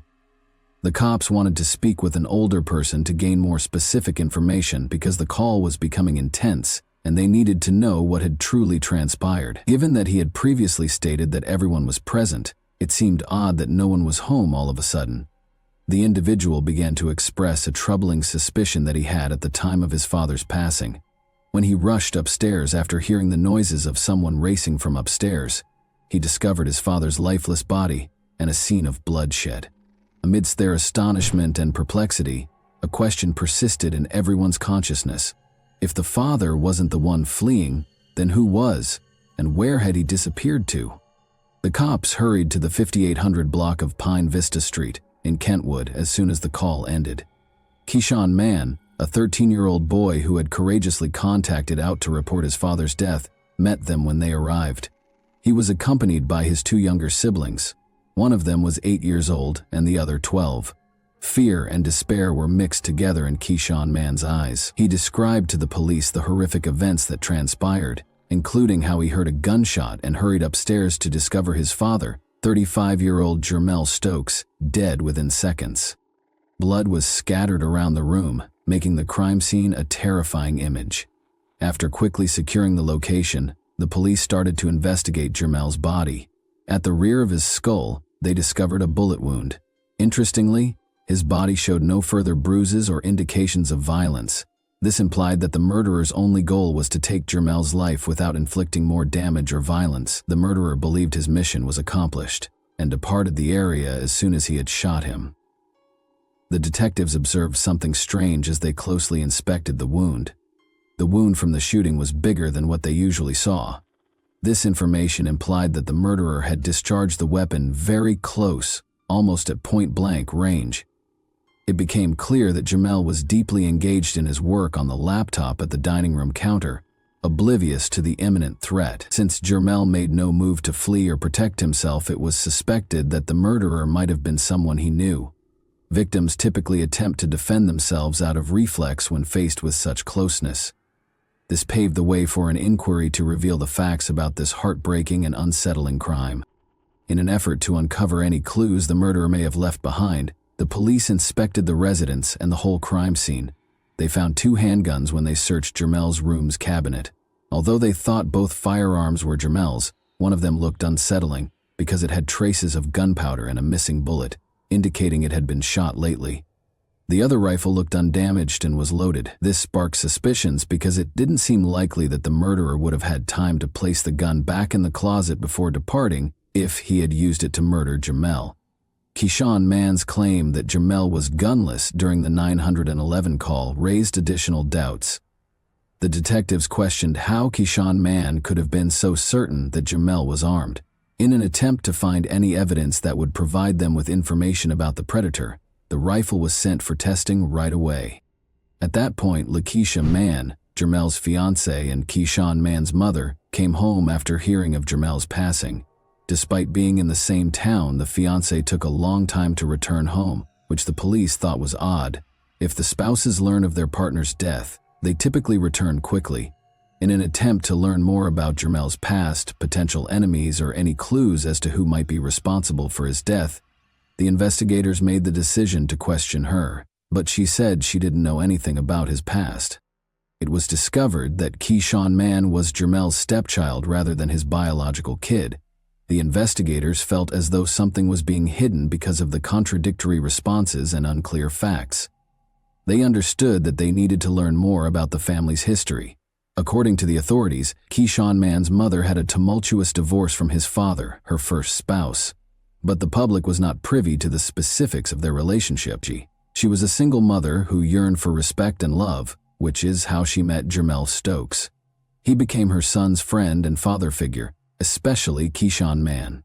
The cops wanted to speak with an older person to gain more specific information because the call was becoming intense, and they needed to know what had truly transpired. Given that he had previously stated that everyone was present, it seemed odd that no one was home all of a sudden. The individual began to express a troubling suspicion that he had at the time of his father's passing. When he rushed upstairs after hearing the noises of someone racing from upstairs, he discovered his father's lifeless body and a scene of bloodshed. Amidst their astonishment and perplexity, a question persisted in everyone's consciousness. If the father wasn't the one fleeing, then who was, and where had he disappeared to? The cops hurried to the 5800 block of Pine Vista Street in Kentwood as soon as the call ended. Wang Nan, a 13-year-old boy who had courageously contacted out to report his father's death, met them when they arrived. He was accompanied by his two younger siblings. One of them was 8 years old and the other 12. Fear and despair were mixed together in Wang Nan's eyes. He described to the police the horrific events that transpired, including how he heard a gunshot and hurried upstairs to discover his father, 35-year-old Jermel Stokes, dead within seconds. Blood was scattered around the room, making the crime scene a terrifying image. After quickly securing the location, the police started to investigate Jermel's body. At the rear of his skull, they discovered a bullet wound. Interestingly, his body showed no further bruises or indications of violence. This implied that the murderer's only goal was to take Jermel's life without inflicting more damage or violence. The murderer believed his mission was accomplished and departed the area as soon as he had shot him. The detectives observed something strange as they closely inspected the wound. The wound from the shooting was bigger than what they usually saw. This information implied that the murderer had discharged the weapon very close, almost at point-blank range. It became clear that Jermel was deeply engaged in his work on the laptop at the dining room counter, oblivious to the imminent threat. Since Jermel made no move to flee or protect himself, it was suspected that the murderer might have been someone he knew. Victims typically attempt to defend themselves out of reflex when faced with such closeness. This paved the way for an inquiry to reveal the facts about this heartbreaking and unsettling crime. In an effort to uncover any clues the murderer may have left behind, the police inspected the residence and the whole crime scene. They found 2 handguns when they searched Jermel's room's cabinet. Although they thought both firearms were Jamel's, one of them looked unsettling because it had traces of gunpowder and a missing bullet, indicating it had been shot lately. The other rifle looked undamaged and was loaded. This sparked suspicions because it didn't seem likely that the murderer would have had time to place the gun back in the closet before departing if he had used it to murder Jamel. Keyshawn Mann's claim that Jamel was gunless during the 911 call raised additional doubts. The detectives questioned how Keyshawn Mann could have been so certain that Jamel was armed. In an attempt to find any evidence that would provide them with information about the predator, the rifle was sent for testing right away. At that point, Lakeisha Mann, Jamel's fiancée and Keyshawn Mann's mother, came home after hearing of Jamel's passing. Despite being in the same town, the fiancé took a long time to return home, which the police thought was odd. If the spouses learn of their partner's death, they typically return quickly. In an attempt to learn more about Jamel's past, potential enemies, or any clues as to who might be responsible for his death, the investigators made the decision to question her, but she said she didn't know anything about his past. It was discovered that Keyshawn Mann was Jamel's stepchild rather than his biological kid. The investigators felt as though something was being hidden because of the contradictory responses and unclear facts. They understood that they needed to learn more about the family's history. According to the authorities, Keyshawn Mann's mother had a tumultuous divorce from his father, her first spouse. But the public was not privy to the specifics of their relationship. She was a single mother who yearned for respect and love, which is how she met Jamel Stokes. He became her son's friend and father figure, especially Keyshawn Mann.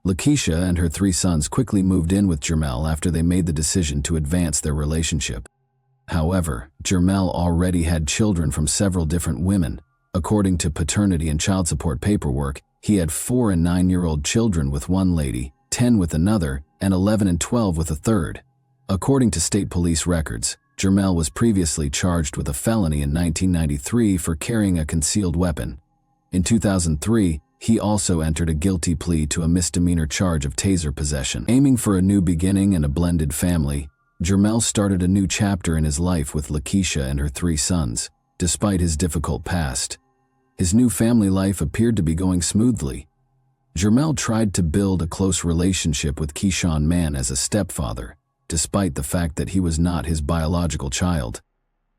Lakeisha and her 3 sons quickly moved in with Jamel after they made the decision to advance their relationship. However, Jamel already had children from several different women. According to paternity and child support paperwork, he had 4 and 9-year-old children with one lady, 10 with another, and 11 and 12 with a third. According to state police records, Jamel was previously charged with a felony in 1993 for carrying a concealed weapon. In 2003, he also entered a guilty plea to a misdemeanor charge of taser possession. Aiming for a new beginning and a blended family, Jamel started a new chapter in his life with Lakeisha and her 3 sons. Despite his difficult past, his new family life appeared to be going smoothly. Jamel tried to build a close relationship with Keyshawn Mann as a stepfather, despite the fact that he was not his biological child.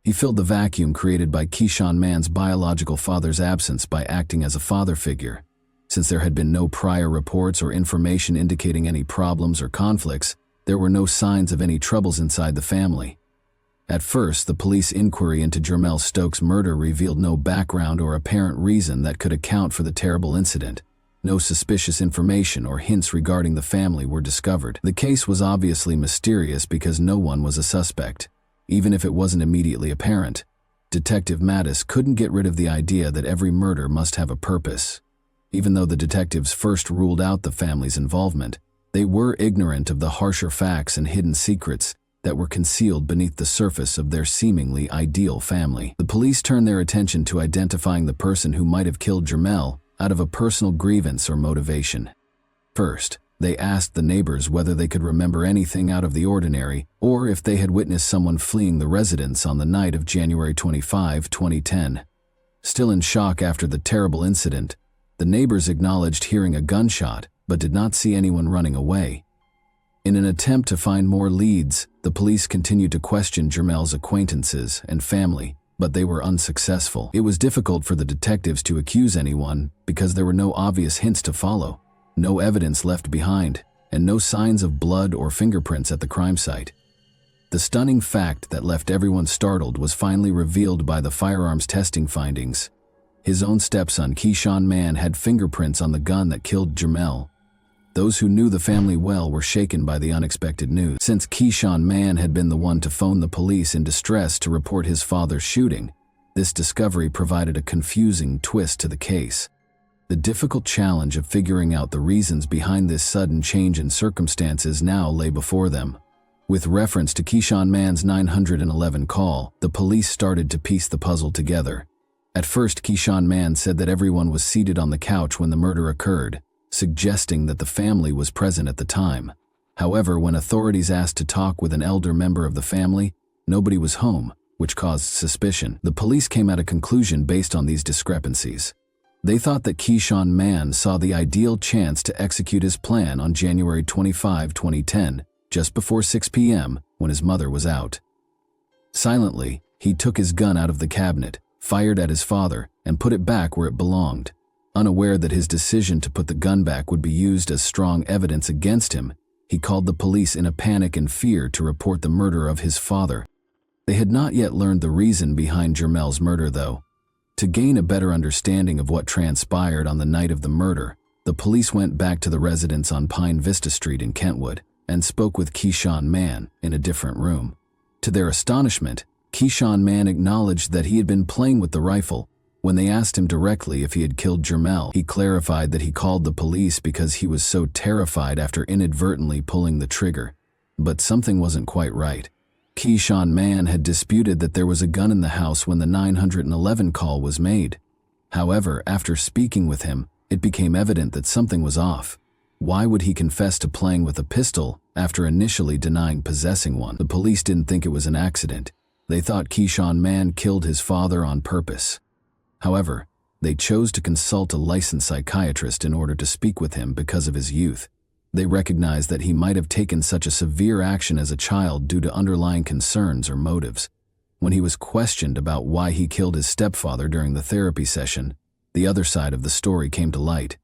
He filled the vacuum created by Keyshawn Mann's biological father's absence by acting as a father figure. Since there had been no prior reports or information indicating any problems or conflicts, there were no signs of any troubles inside the family. At first, the police inquiry into Jamel Stokes' murder revealed no background or apparent reason that could account for the terrible incident. No suspicious information or hints regarding the family were discovered. The case was obviously mysterious because no one was a suspect. Even if it wasn't immediately apparent, Detective Mattis couldn't get rid of the idea that every murder must have a purpose. Even though the detectives first ruled out the family's involvement, they were ignorant of the harsher facts and hidden secrets that were concealed beneath the surface of their seemingly ideal family. The police turned their attention to identifying the person who might have killed Jamel out of a personal grievance or motivation. First, they asked the neighbors whether they could remember anything out of the ordinary or if they had witnessed someone fleeing the residence on the night of January 25, 2010. Still in shock after the terrible incident, the neighbors acknowledged hearing a gunshot but did not see anyone running away. In an attempt to find more leads, the police continued to question Jamel's acquaintances and family, but they were unsuccessful. It was difficult for the detectives to accuse anyone because there were no obvious hints to follow, no evidence left behind, and no signs of blood or fingerprints at the crime site. The stunning fact that left everyone startled was finally revealed by the firearms testing findings. His own stepson, Keyshawn Mann, had fingerprints on the gun that killed Jamel. Those who knew the family well were shaken by the unexpected news. Since Keyshawn Mann had been the one to phone the police in distress to report his father's shooting, this discovery provided a confusing twist to the case. The difficult challenge of figuring out the reasons behind this sudden change in circumstances now lay before them. With reference to Keyshawn Mann's 911 call, the police started to piece the puzzle together. At first, Keyshawn Mann said that everyone was seated on the couch when the murder occurred, suggesting that the family was present at the time. However, when authorities asked to talk with an elder member of the family, nobody was home, which caused suspicion. The police came at a conclusion based on these discrepancies. They thought that Wang Nan saw the ideal chance to execute his plan on January 25, 2010, just before 6 p.m. when his mother was out. Silently, he took his gun out of the cabinet, fired at his father, and put it back where it belonged. Unaware that his decision to put the gun back would be used as strong evidence against him, he called the police in a panic and fear to report the murder of his father. They had not yet learned the reason behind Jermel's murder, though. To gain a better understanding of what transpired on the night of the murder, the police went back to the residence on Pine Vista Street in Kentwood and spoke with Wang Nan in a different room. To their astonishment, Wang Nan acknowledged that he had been playing with the rifle. When they asked him directly if he had killed Jermel, he clarified that he called the police because he was so terrified after inadvertently pulling the trigger. But something wasn't quite right. Wang Nan had disputed that there was a gun in the house when the 911 call was made. However, after speaking with him, it became evident that something was off. Why would he confess to playing with a pistol after initially denying possessing one? The police didn't think it was an accident. They thought Wang Nan killed his father on purpose. However, they chose to consult a licensed psychiatrist in order to speak with him because of his youth. They recognized that he might have taken such a severe action as a child due to underlying concerns or motives. When he was questioned about why he killed his stepfather during the therapy session, the other side of the story came to light.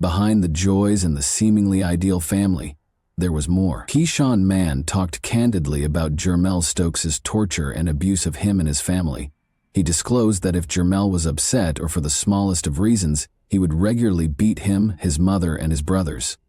Behind the joys and the seemingly ideal family, there was more. Wang Nan talked candidly about Jermel Stokes's torture and abuse of him and his family. He disclosed that if Jermel was upset or for the smallest of reasons, he would regularly beat him, his mother, and his brothers.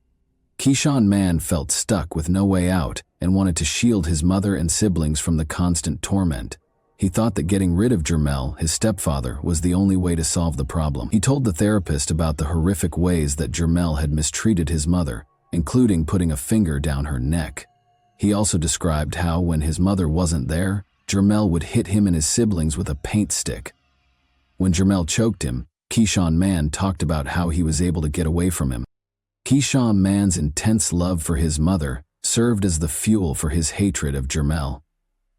Wang Nan felt stuck with no way out and wanted to shield his mother and siblings from the constant torment. He thought that getting rid of Jermel, his stepfather, was the only way to solve the problem. He told the therapist about the horrific ways that Jermel had mistreated his mother, including putting a finger down her neck. He also described how, when his mother wasn't there, Jermel would hit him and his siblings with a paint stick. When Jermel choked him, Wang Nan talked about how he was able to get away from him. Wang Nan's intense love for his mother served as the fuel for his hatred of Jermel.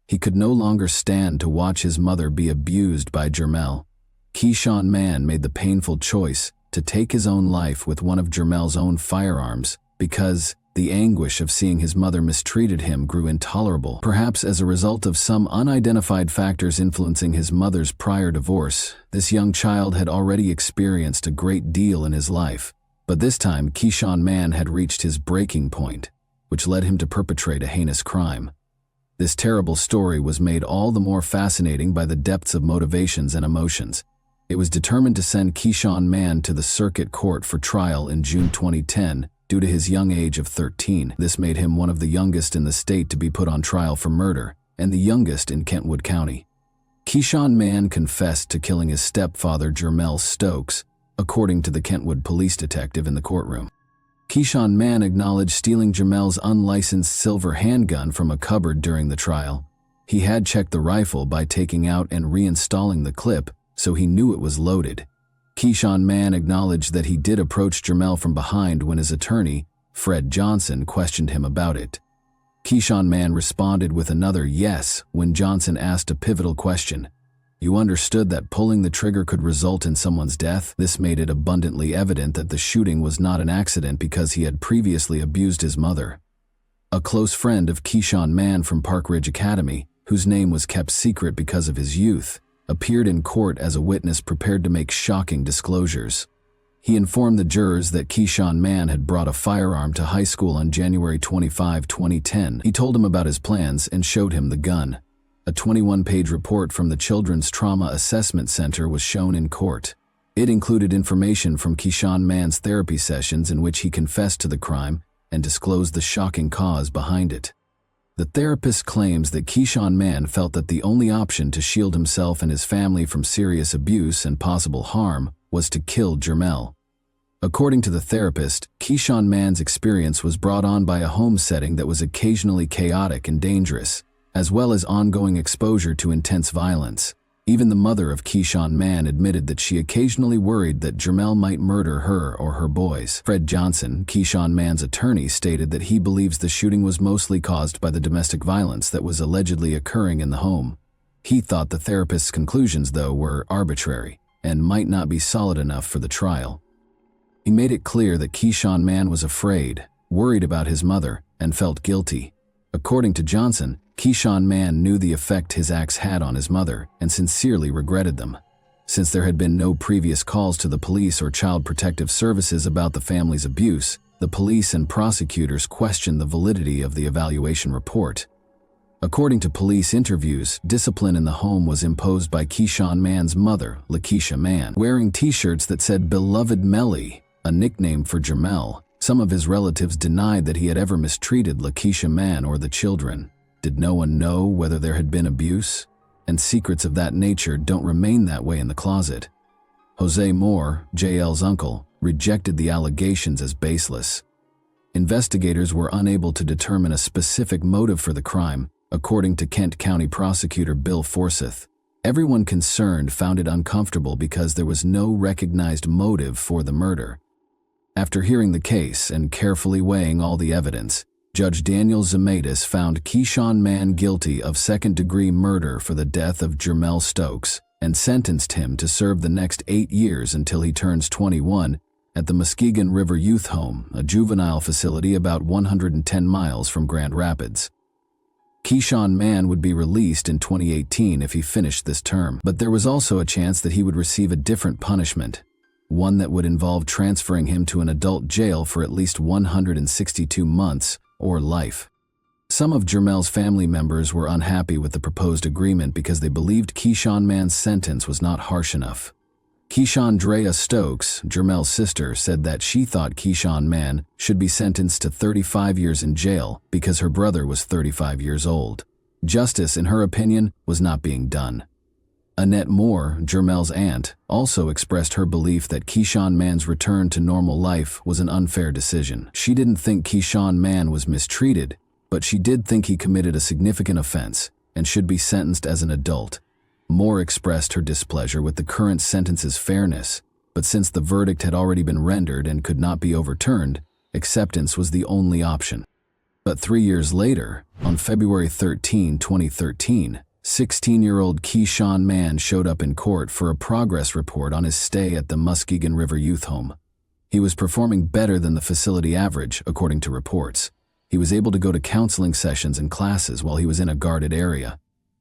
He could no longer stand to watch his mother be abused by Jermel. Wang Nan made the painful choice to take his own life with one of Jermel's own firearms because the anguish of seeing his mother mistreated him grew intolerable. Perhaps as a result of some unidentified factors influencing his mother's prior divorce, this young child had already experienced a great deal in his life. But this time, Wang Nan had reached his breaking point, which led him to perpetrate a heinous crime. This terrible story was made all the more fascinating by the depths of motivations and emotions. It was determined to send Wang Nan to the circuit court for trial in June 2010 due to his young age of 13. This made him one of the youngest in the state to be put on trial for murder, and the youngest in Kentwood County. Wang Nan confessed to killing his stepfather Jermel Stokes, according to the Kentwood police detective in the courtroom. Wang Nan acknowledged stealing Jermel's unlicensed silver handgun from a cupboard during the trial. He had checked the rifle by taking out and reinstalling the clip, so he knew it was loaded. Wang Nan acknowledged that he did approach Jermel from behind when his attorney, Fred Johnson, questioned him about it. Wang Nan responded with another yes when Johnson asked a pivotal question. You understood that pulling the trigger could result in someone's death? This made it abundantly evident that the shooting was not an accident because he had previously abused his mother. A close friend of Wang Nan from Park Ridge Academy, whose name was kept secret because of his youth, appeared in court as a witness prepared to make shocking disclosures. He informed the jurors that Wang Nan had brought a firearm to high school on January 25, 2010. He told him about his plans and showed him the gun. A 21-page report from the Children's Trauma Assessment Center was shown in court. It included information from Wang Nan's therapy sessions in which he confessed to the crime and disclosed the shocking cause behind it. The therapist claims that Wang Nan felt that the only option to shield himself and his family from serious abuse and possible harm was to kill Jermel. According to the therapist, Wang Nan's experience was brought on by a home setting that was occasionally chaotic and dangerous, as well as ongoing exposure to intense violence. Even the mother of Wang Nan admitted that she occasionally worried that Jermel might murder her or her boys. Fred Johnson, Wang Nan's attorney, stated that he believes the shooting was mostly caused by the domestic violence that was allegedly occurring in the home. He thought the therapist's conclusions, though, were arbitrary and might not be solid enough for the trial. He made it clear that Keyshawn Mann was afraid, worried about his mother, and felt guilty. According to Johnson, Keyshawn Mann knew the effect his acts had on his mother and sincerely regretted them. Since there had been no previous calls to the police or Child Protective Services about the family's abuse, the police and prosecutors questioned the validity of the evaluation report. According to police interviews, discipline in the home was imposed by Keyshawn Mann's mother, Lakeisha Mann, wearing t-shirts that said "Beloved Melly," a nickname for Jermel. Some of his relatives denied that he had ever mistreated Lakeisha Mann or the children. Did no one know whether there had been abuse? And secrets of that nature don't remain that way in the closet. Jose Moore, JL's uncle, rejected the allegations as baseless. Investigators were unable to determine a specific motive for the crime, according to Kent County Prosecutor Bill Forsyth. Everyone concerned found it uncomfortable because there was no recognized motive for the murder. After hearing the case and carefully weighing all the evidence, Judge Daniel Zemaitis found Keyshawn Mann guilty of second-degree murder for the death of Jermel Stokes and sentenced him to serve the next 8 years until he turns 21 at the Muskegon River Youth Home, a juvenile facility about 110 miles from Grand Rapids. Keyshawn Mann would be released in 2018 if he finished this term, but there was also a chance that he would receive a different punishment, one that would involve transferring him to an adult jail for at least 162 months or life. Some of Jermel's family members were unhappy with the proposed agreement because they believed Keyshawn Mann's sentence was not harsh enough. Keyshawn Stokes, Jermel's sister, said that she thought Keyshawn Mann should be sentenced to 35 years in jail because her brother was 35 years old. Justice, in her opinion, was not being done. Annette Moore, Jermel's aunt, also expressed her belief that Keyshawn Mann's return to normal life was an unfair decision. She didn't think Keyshawn Mann was mistreated, but she did think he committed a significant offense and should be sentenced as an adult. Moore expressed her displeasure with the current sentence's fairness, but since the verdict had already been rendered and could not be overturned, acceptance was the only option. But 3 years later, on February 13, 2013, 16-year-old Keyshawn Mann showed up in court for a progress report on his stay at the Muskegon River Youth Home. He was performing better than the facility average, according to reports. He was able to go to counseling sessions and classes while he was in a guarded area.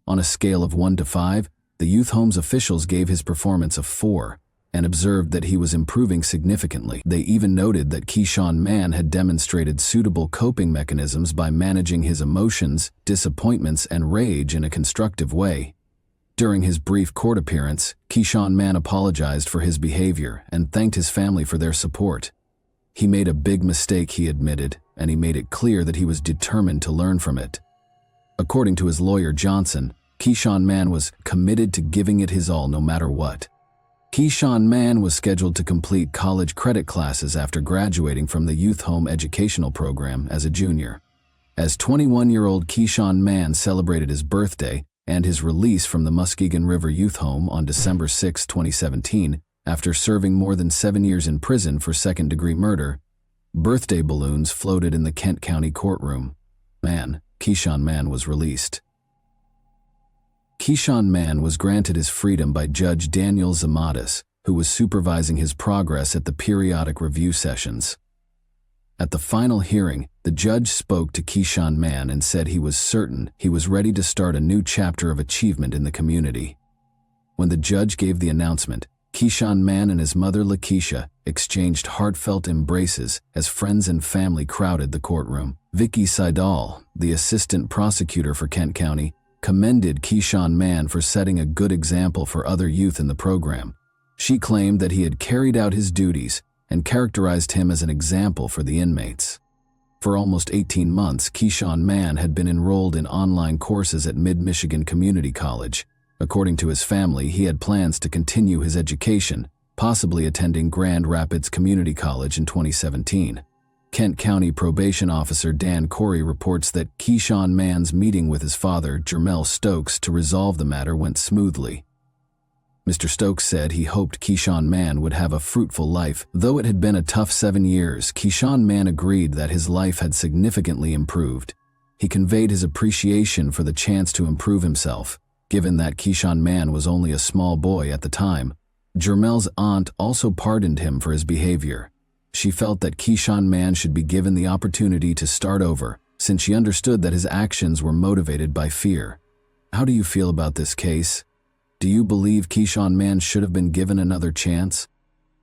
On a scale of 1 to 5, the youth home's officials gave his performance a 4 and observed that he was improving significantly. They even noted that Keyshawn Mann had demonstrated suitable coping mechanisms by managing his emotions, disappointments, and rage in a constructive way. During his brief court appearance, Keyshawn Mann apologized for his behavior and thanked his family for their support. He made a big mistake, he admitted, and he made it clear that he was determined to learn from it. According to his lawyer Johnson, Keyshawn Mann was committed to giving it his all no matter what. Keyshawn Mann was scheduled to complete college credit classes after graduating from the youth home educational program as a junior. As 21-year-old Keyshawn Mann celebrated his birthday and his release from the Muskegon River Youth Home on December 6, 2017, after serving more than 7 years in prison for second-degree murder, birthday balloons floated in the Kent County courtroom. Keyshawn Mann was released. Keyshawn Mann was granted his freedom by Judge Daniel Zemaitis, who was supervising his progress at the periodic review sessions. At the final hearing, the judge spoke to Keyshawn Mann and said he was certain he was ready to start a new chapter of achievement in the community. When the judge gave the announcement, Keyshawn Mann and his mother Lakeisha exchanged heartfelt embraces as friends and family crowded the courtroom. Vicky Seidel, the assistant prosecutor for Kent County, commended Keyshawn Mann for setting a good example for other youth in the program. She claimed that he had carried out his duties and characterized him as an example for the inmates. For almost 18 months, Keyshawn Mann had been enrolled in online courses at Mid-Michigan Community College. According to his family, he had plans to continue his education, possibly attending Grand Rapids Community College in 2017. Kent County Probation Officer Dan Corey reports that Keyshawn Mann's meeting with his father, Jermel Stokes, to resolve the matter went smoothly. Mr. Stokes said he hoped Keyshawn Mann would have a fruitful life. Though it had been a tough 7 years, Keyshawn Mann agreed that his life had significantly improved. He conveyed his appreciation for the chance to improve himself Given that Keyshawn Mann was only a small boy at the time, Jermel's aunt also pardoned him for his behavior. She felt that Keyshawn Mann should be given the opportunity to start over, since she understood that his actions were motivated by fear. How do you feel about this case? Do you believe Keyshawn Mann should have been given another chance?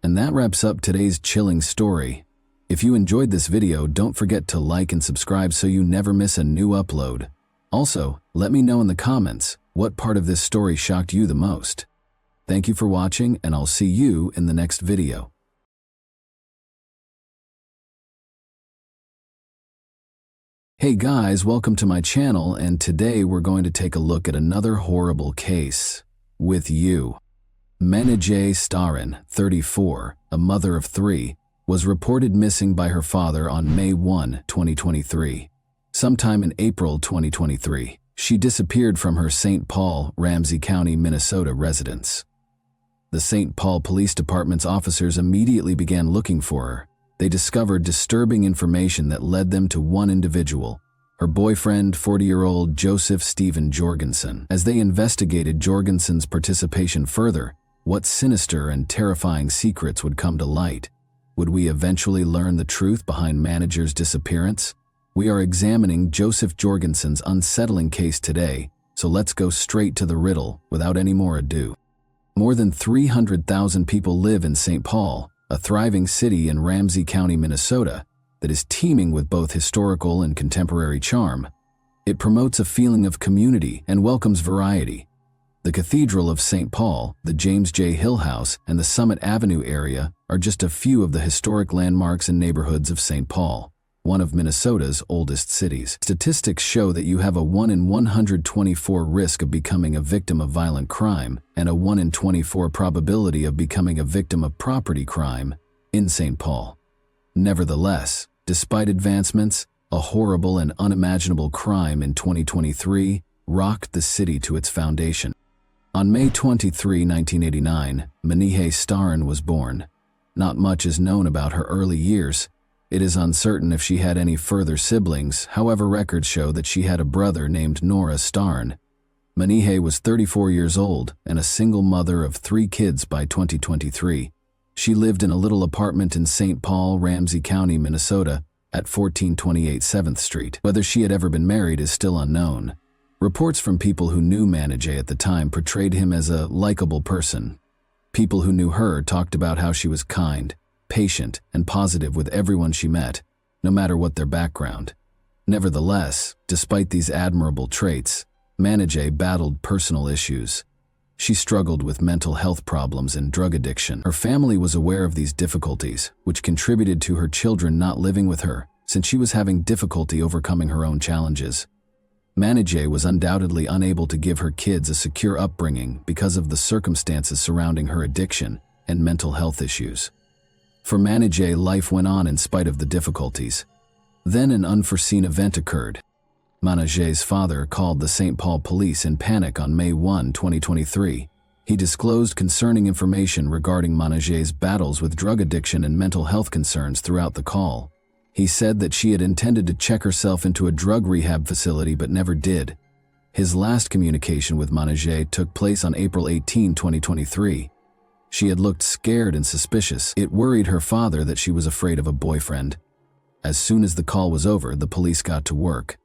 And that wraps up today's chilling story. If you enjoyed this video, don't forget to like and subscribe so you never miss a new upload. Also, let me know in the comments what part of this story shocked you the most. Thank you for watching, and I'll see you in the next video. Hey guys, welcome to my channel, and today we're going to take a look at another horrible case with you. Menajay Starin, 34, a mother of 3, was reported missing by her father on May 1, 2023. Sometime in April 2023, she disappeared from her St. Paul, Ramsey County, Minnesota residence. The St. Paul Police Department's officers immediately began looking for her. They discovered disturbing information that led them to one individual, her boyfriend, 40-year-old Joseph Stephen Jorgensen. As they investigated Jorgensen's participation further, what sinister and terrifying secrets would come to light? Would we eventually learn the truth behind Manager's disappearance? We are examining Joseph Jorgensen's unsettling case today, so let's go straight to the riddle without any more ado. More than 300,000 people live in St. Paul, a thriving city in Ramsey County, Minnesota, that is teeming with both historical and contemporary charm. It promotes a feeling of community and welcomes variety. The Cathedral of St. Paul, the James J. Hill House, and the Summit Avenue area are just a few of the historic landmarks and neighborhoods of St. Paul, one of Minnesota's oldest cities. Statistics show that you have a 1 in 124 risk of becoming a victim of violent crime and a 1 in 24 probability of becoming a victim of property crime in St. Paul. Nevertheless, despite advancements, a horrible and unimaginable crime in 2023 rocked the city to its foundation. On May 23, 1989, Menajay Starin was born. Not much is known about her early years. It is uncertain if she had any further siblings, however records show that she had a brother named Nora Starin. Menajay was 34 years old and a single mother of 3 kids by 2023. She lived in a little apartment in St. Paul, Ramsey County, Minnesota, at 1428 7th Street. Whether she had ever been married is still unknown. Reports from people who knew Menajay at the time portrayed him as a likable person. People who knew her talked about how she was kind, patient, and positive with everyone she met, no matter what their background. Nevertheless, despite these admirable traits, Menajay battled personal issues. She struggled with mental health problems and drug addiction. Her family was aware of these difficulties, which contributed to her children not living with her, since she was having difficulty overcoming her own challenges. Menajay was undoubtedly unable to give her kids a secure upbringing because of the circumstances surrounding her addiction and mental health issues. For Menajay, life went on in spite of the difficulties. Then an unforeseen event occurred. Menajay's father called the St. Paul police in panic on May 1, 2023. He disclosed concerning information regarding Menajay's battles with drug addiction and mental health concerns throughout the call. He said that she had intended to check herself into a drug rehab facility but never did. His last communication with Menajay took place on April 18, 2023. She had looked scared and suspicious. It worried her father that she was afraid of a boyfriend. As soon as the call was over, the police got to work.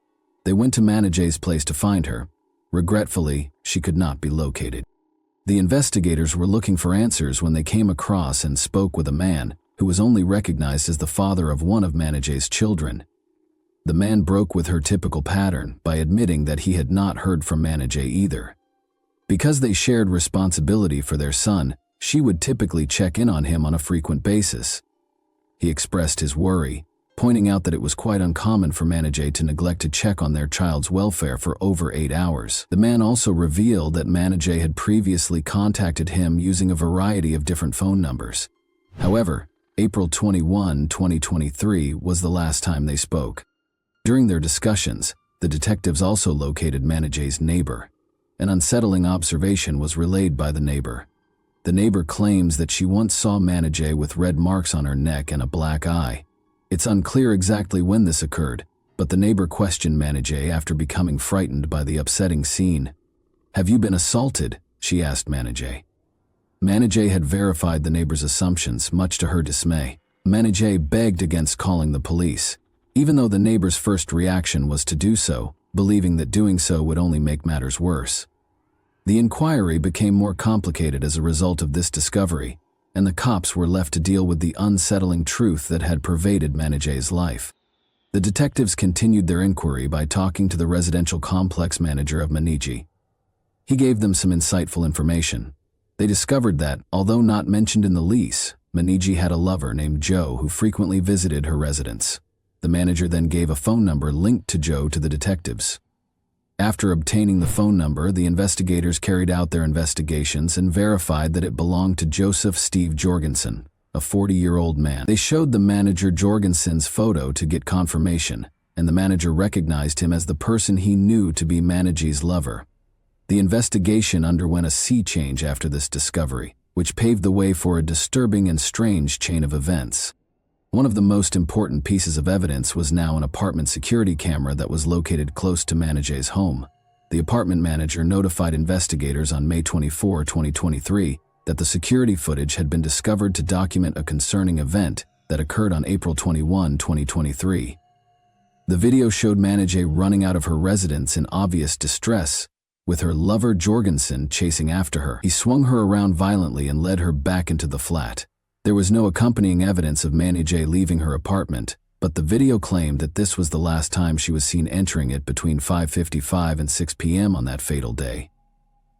They went to Menajay's place to find her. Regretfully, she could not be located. The investigators were looking for answers when they came across and spoke with a man who was only recognized as the father of one of Menajay's children. The man broke with her typical pattern by admitting that he had not heard from Menajay either. Because they shared responsibility for their son, she would typically check in on him on a frequent basis. He expressed his worry, pointing out that it was quite uncommon for Menajay to neglect to check on their child's welfare for over 8 hours. The man also revealed that Menajay had previously contacted him using a variety of different phone numbers. However, April 21, 2023 was the last time they spoke. During their discussions, the detectives also located Menajay's neighbor. An unsettling observation was relayed by the neighbor. The neighbor claims that she once saw Menajay with red marks on her neck and a black eye. It's unclear exactly when this occurred, but the neighbor questioned Menajay after becoming frightened by the upsetting scene. "Have you been assaulted?" she asked Manijay. Manijay had verified the neighbor's assumptions, much to her dismay. Manijay begged against calling the police, even though the neighbor's first reaction was to do so, believing that doing so would only make matters worse. The inquiry became more complicated as a result of this discovery, and the cops were left to deal with the unsettling truth that had pervaded Manijay's life. The detectives continued their inquiry by talking to the residential complex manager of Maniji. He gave them some insightful information. They discovered that, although not mentioned in the lease, Maniji had a lover named Joe who frequently visited her residence. The manager then gave a phone number linked to Joe to the detectives. After obtaining the phone number, the investigators carried out their investigations and verified that it belonged to Joseph Steve Jorgensen, a 40-year-old man. They showed the manager Jorgensen's photo to get confirmation, and the manager recognized him as the person he knew to be Maniji's lover. The investigation underwent a sea change after this discovery, which paved the way for a disturbing and strange chain of events. One of the most important pieces of evidence was now an apartment security camera that was located close to Manijay's home. The apartment manager notified investigators on May 24, 2023, that the security footage had been discovered to document a concerning event that occurred on April 21, 2023. The video showed Manijay running out of her residence in obvious distress, with her lover Jorgensen chasing after her. He swung her around violently and led her back into the flat. There was no accompanying evidence of Manijay leaving her apartment, but the video claimed that this was the last time she was seen entering it between 5:55 and 6 p.m. on that fatal day.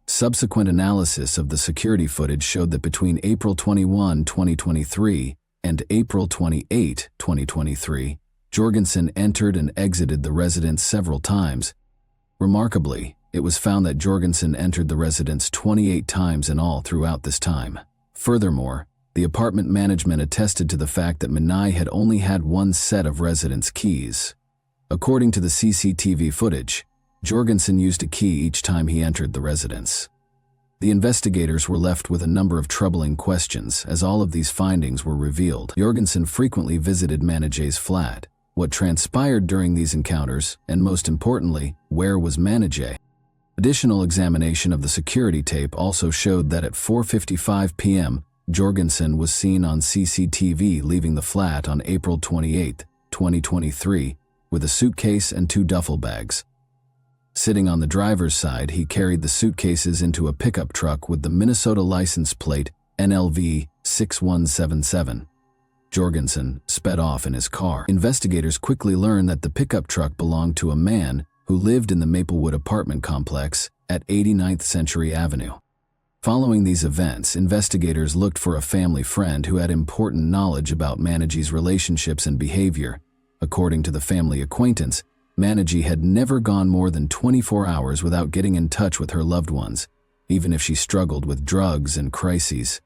Subsequent analysis of the security footage showed that between April 21, 2023 and April 28, 2023, Jorgensen entered and exited the residence several times. Remarkably, it was found that Jorgensen entered the residence 28 times in all throughout this time. Furthermore, the apartment management attested to the fact that Manai had only had one set of residence keys. According to the CCTV footage, Jorgensen used a key each time he entered the residence. The investigators were left with a number of troubling questions as all of these findings were revealed. Jorgensen frequently visited Manijay's flat. What transpired during these encounters, and most importantly, where was Manijay? Additional examination of the security tape also showed that at 4:55 p.m., Jorgensen was seen on CCTV leaving the flat on April 28, 2023, with a suitcase and 2 duffel bags. Sitting on the driver's side, he carried the suitcases into a pickup truck with the Minnesota license plate NLV 6177. Jorgensen sped off in his car. Investigators quickly learned that the pickup truck belonged to a man who lived in the Maplewood apartment complex at 89th Century Avenue. Following these events, investigators looked for a family friend who had important knowledge about Manijay's relationships and behavior. According to the family acquaintance, Manijay had never gone more than 24 hours without getting in touch with her loved ones, even if she struggled with drugs and crises.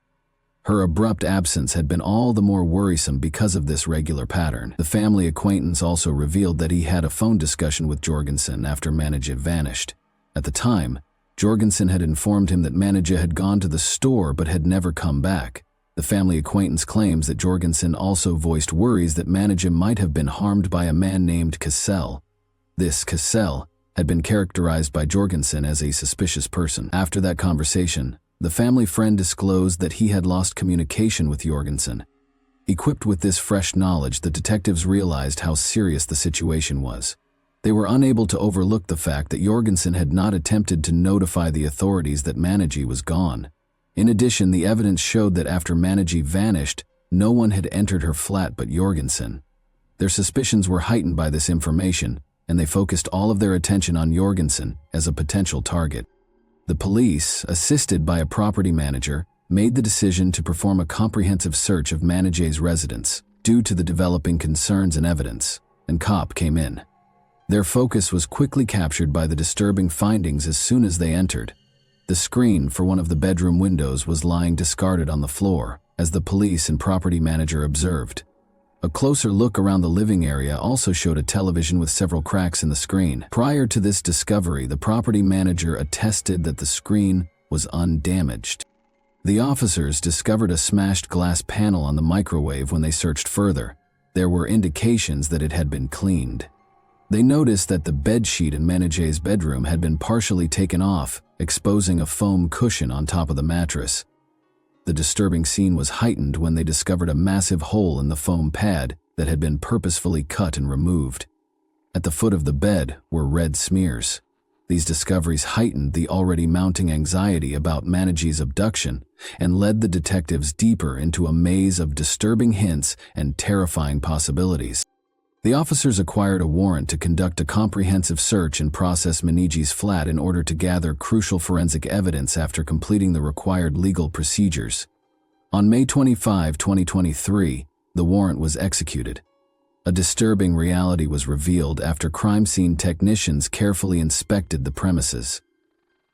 Her abrupt absence had been all the more worrisome because of this regular pattern. The family acquaintance also revealed that he had a phone discussion with Jorgensen after Manijay vanished. At the time, Jorgensen had informed him that Manijay had gone to the store but had never come back. The family acquaintance claims that Jorgensen also voiced worries that Manijay might have been harmed by a man named Cassell. This Cassell had been characterized by Jorgensen as a suspicious person. After that conversation, the family friend disclosed that he had lost communication with Jorgensen. Equipped with this fresh knowledge, the detectives realized how serious the situation was. They were unable to overlook the fact that Jorgensen had not attempted to notify the authorities that Manijay was gone. In addition, the evidence showed that after Manijay vanished, no one had entered her flat but Jorgensen. Their suspicions were heightened by this information, and they focused all of their attention on Jorgensen as a potential target. The police, assisted by a property manager, made the decision to perform a comprehensive search of Manijay's residence due to the developing concerns and evidence, and COP came in. Their focus was quickly captured by the disturbing findings as soon as they entered. The screen for one of the bedroom windows was lying discarded on the floor, as the police and property manager observed. A closer look around the living area also showed a television with several cracks in the screen. Prior to this discovery, the property manager attested that the screen was undamaged. The officers discovered a smashed glass panel on the microwave when they searched further. There were indications that it had been cleaned. They noticed that the bedsheet in Manijay's bedroom had been partially taken off, exposing a foam cushion on top of the mattress. The disturbing scene was heightened when they discovered a massive hole in the foam pad that had been purposefully cut and removed. At the foot of the bed were red smears. These discoveries heightened the already mounting anxiety about Manijay's abduction and led the detectives deeper into a maze of disturbing hints and terrifying possibilities. The officers acquired a warrant to conduct a comprehensive search and process Manijay's flat in order to gather crucial forensic evidence after completing the required legal procedures. On May 25, 2023, the warrant was executed. A disturbing reality was revealed after crime scene technicians carefully inspected the premises.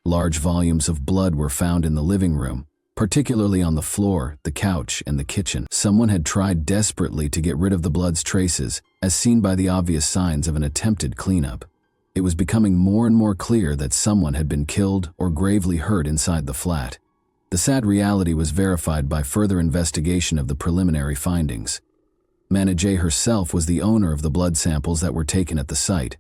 Large volumes of blood were found in the living room, particularly on the floor, the couch, and the kitchen. Someone had tried desperately to get rid of the blood's traces, as seen by the obvious signs of an attempted cleanup. It was becoming more and more clear that someone had been killed or gravely hurt inside the flat. The sad reality was verified by further investigation of the preliminary findings. Manijay herself was the owner of the blood samples that were taken at the site.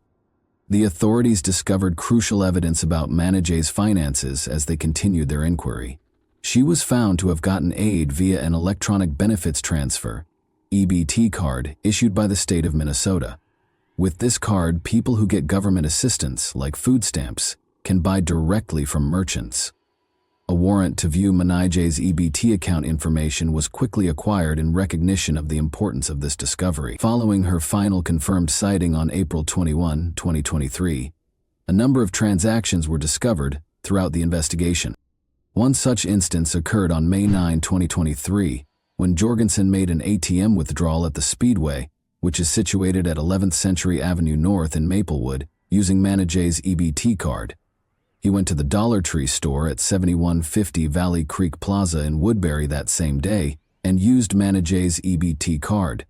The authorities discovered crucial evidence about Manijay's finances as they continued their inquiry. She was found to have gotten aid via an electronic benefits transfer, EBT card, issued by the state of Minnesota. With this card, people who get government assistance, like food stamps, can buy directly from merchants. A warrant to view Manijay's EBT account information was quickly acquired in recognition of the importance of this discovery. Following her final confirmed sighting on April 21, 2023, a number of transactions were discovered throughout the investigation. One such instance occurred on May 9, 2023, when Jorgensen made an ATM withdrawal at the Speedway, which is situated at 11th Century Avenue North in Maplewood, using Manijay's EBT card. He went to the Dollar Tree store at 7150 Valley Creek Plaza in Woodbury that same day and used Manijay's EBT card.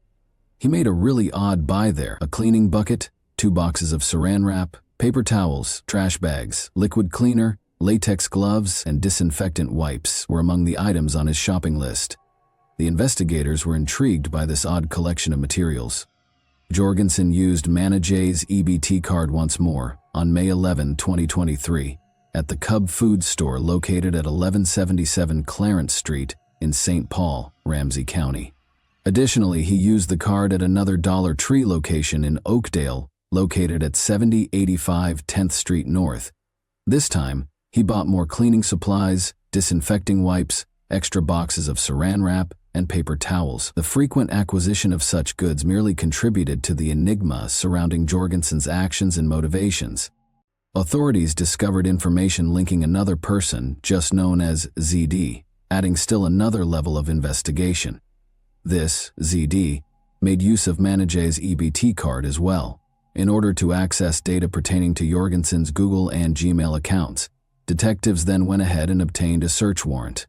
He made a really odd buy there: a cleaning bucket, 2 boxes of saran wrap, paper towels, trash bags, liquid cleaner, latex gloves, and disinfectant wipes were among the items on his shopping list. The investigators were intrigued by this odd collection of materials. Jorgensen used Manijay's EBT card once more on May 11, 2023, at the Cub Food Store located at 1177 Clarence Street in St. Paul, Ramsey County. Additionally, he used the card at another Dollar Tree location in Oakdale, located at 7085 10th Street North. This time, he bought more cleaning supplies, disinfecting wipes, extra boxes of saran wrap, and paper towels. The frequent acquisition of such goods merely contributed to the enigma surrounding Jorgensen's actions and motivations. Authorities discovered information linking another person, just known as ZD, adding still another level of investigation. This, ZD, made use of Manijay's EBT card as well. In order to access data pertaining to Jorgensen's Google and Gmail accounts, detectives then went ahead and obtained a search warrant.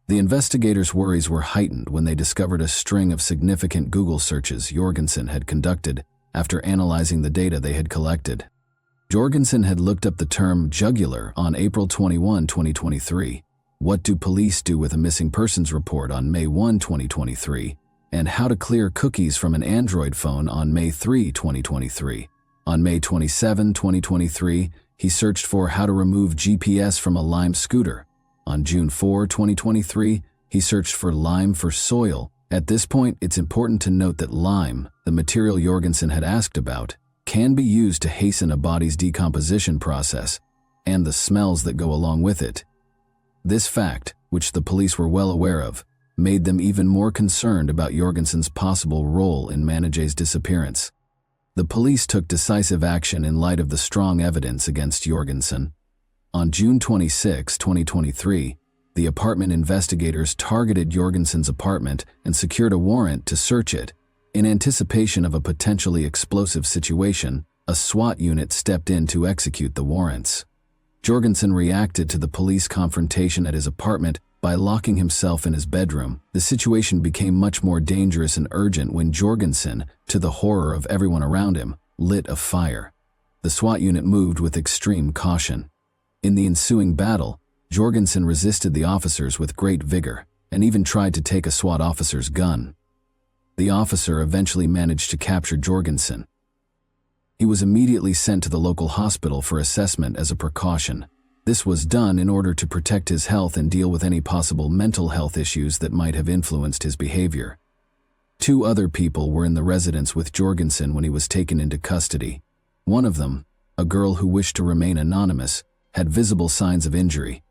The investigators' worries were heightened when they discovered a string of significant Google searches Jorgensen had conducted after analyzing the data they had collected. Jorgensen had looked up the term jugular on April 21, 2023, what do police do with a missing persons report on May 1, 2023, and how to clear cookies from an Android phone on May 3, 2023. On May 27, 2023, he searched for how to remove GPS from a Lime scooter. On June 4, 2023, he searched for lime for soil. At this point, it's important to note that lime, the material Jorgensen had asked about, can be used to hasten a body's decomposition process and the smells that go along with it. This fact, which the police were well aware of, made them even more concerned about Jorgensen's possible role in Manijay's disappearance. The police took decisive action in light of the strong evidence against Jorgensen. On June 26, 2023, the apartment investigators targeted Jorgensen's apartment and secured a warrant to search it. In anticipation of a potentially explosive situation, a SWAT unit stepped in to execute the warrants. Jorgensen reacted to the police confrontation at his apartment by locking himself in his bedroom. The situation became much more dangerous and urgent when Jorgensen, to the horror of everyone around him, lit a fire. The SWAT unit moved with extreme caution. In the ensuing battle, Jorgensen resisted the officers with great vigor and even tried to take a SWAT officer's gun. The officer eventually managed to capture Jorgensen. He was immediately sent to the local hospital for assessment as a precaution. This was done in order to protect his health and deal with any possible mental health issues that might have influenced his behavior. 2 other people were in the residence with Jorgensen when he was taken into custody. One of them, a girl who wished to remain anonymous, had visible signs of injury.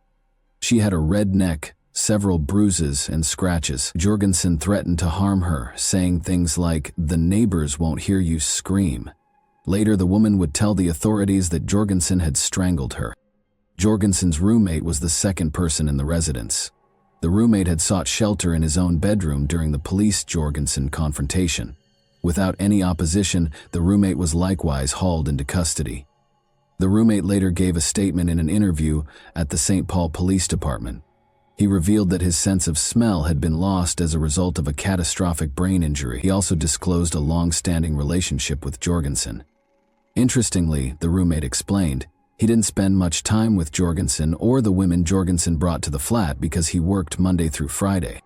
She had a red neck, several bruises and scratches. Jorgensen threatened to harm her, saying things like, "The neighbors won't hear you scream." Later, the woman would tell the authorities that Jorgensen had strangled her. Jorgensen's roommate was the second person in the residence. The roommate had sought shelter in his own bedroom during the police-Jorgensen confrontation. Without any opposition, the roommate was likewise hauled into custody. The roommate later gave a statement in an interview at the St. Paul Police Department. He revealed that his sense of smell had been lost as a result of a catastrophic brain injury. He also disclosed a long-standing relationship with Jorgensen. Interestingly, the roommate explained, he didn't spend much time with Jorgensen or the women Jorgensen brought to the flat because he worked Monday through Friday.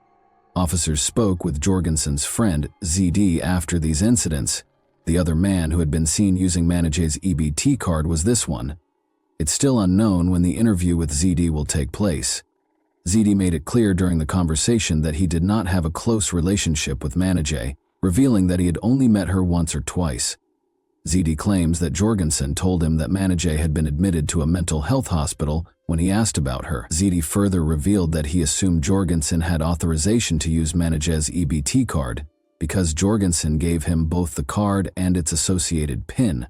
Officers spoke with Jorgensen's friend, ZD, after these incidents. The other man who had been seen using Manej's EBT card was this one. It's still unknown when the interview with ZD will take place. ZD made it clear during the conversation that he did not have a close relationship with Manej, revealing that he had only met her once or twice. ZD claims that Jorgensen told him that Manej had been admitted to a mental health hospital when he asked about her. ZD further revealed that he assumed Jorgensen had authorization to use Manej's EBT card because Jorgensen gave him both the card and its associated PIN.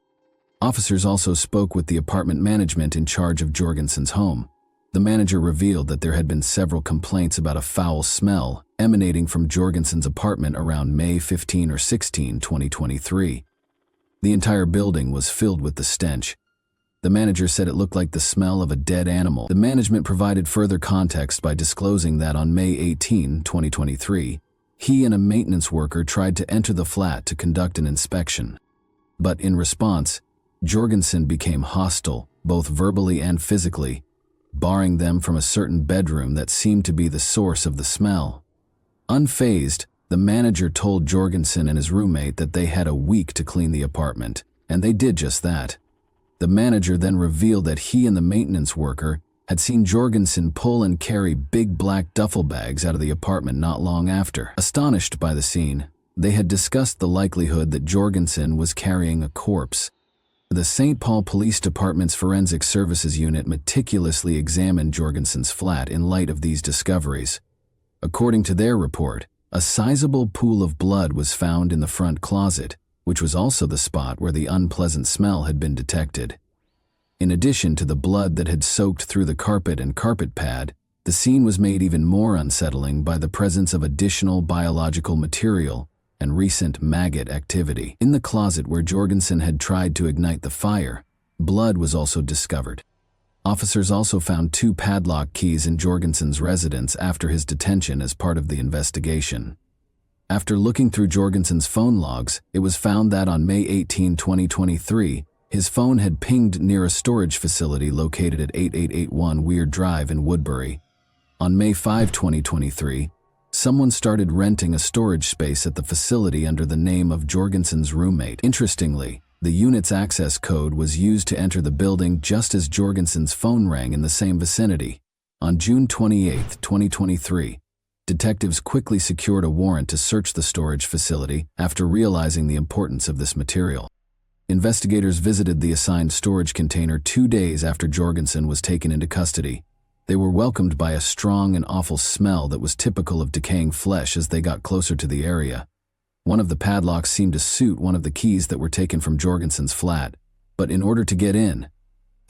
Officers also spoke with the apartment management in charge of Jorgensen's home. The manager revealed that there had been several complaints about a foul smell emanating from Jorgensen's apartment around May 15 or 16, 2023. The entire building was filled with the stench. The manager said it looked like the smell of a dead animal. The management provided further context by disclosing that on May 18, 2023, he and a maintenance worker tried to enter the flat to conduct an inspection. But in response, Jorgensen became hostile, both verbally and physically, barring them from a certain bedroom that seemed to be the source of the smell. Unfazed, the manager told Jorgensen and his roommate that they had a week to clean the apartment, and they did just that. The manager then revealed that he and the maintenance worker had seen Jorgensen pull and carry big black duffel bags out of the apartment not long after. Astonished by the scene, they had discussed the likelihood that Jorgensen was carrying a corpse. The St. Paul Police Department's Forensic Services Unit meticulously examined Jorgensen's flat in light of these discoveries. According to their report, a sizable pool of blood was found in the front closet, which was also the spot where the unpleasant smell had been detected. In addition to the blood that had soaked through the carpet and carpet pad, the scene was made even more unsettling by the presence of additional biological material and recent maggot activity. In the closet where Jorgensen had tried to ignite the fire, blood was also discovered. Officers also found 2 padlock keys in Jorgensen's residence after his detention as part of the investigation. After looking through Jorgensen's phone logs, it was found that on May 18, 2023, his phone had pinged near a storage facility located at 8881 Weir Drive in Woodbury. On May 5, 2023, someone started renting a storage space at the facility under the name of Jorgensen's roommate. Interestingly, the unit's access code was used to enter the building just as Jorgensen's phone rang in the same vicinity. On June 28, 2023, detectives quickly secured a warrant to search the storage facility after realizing the importance of this material. Investigators visited the assigned storage container 2 days after Jorgensen was taken into custody. They were welcomed by a strong and awful smell that was typical of decaying flesh as they got closer to the area. One of the padlocks seemed to suit one of the keys that were taken from Jorgensen's flat, but in order to get in,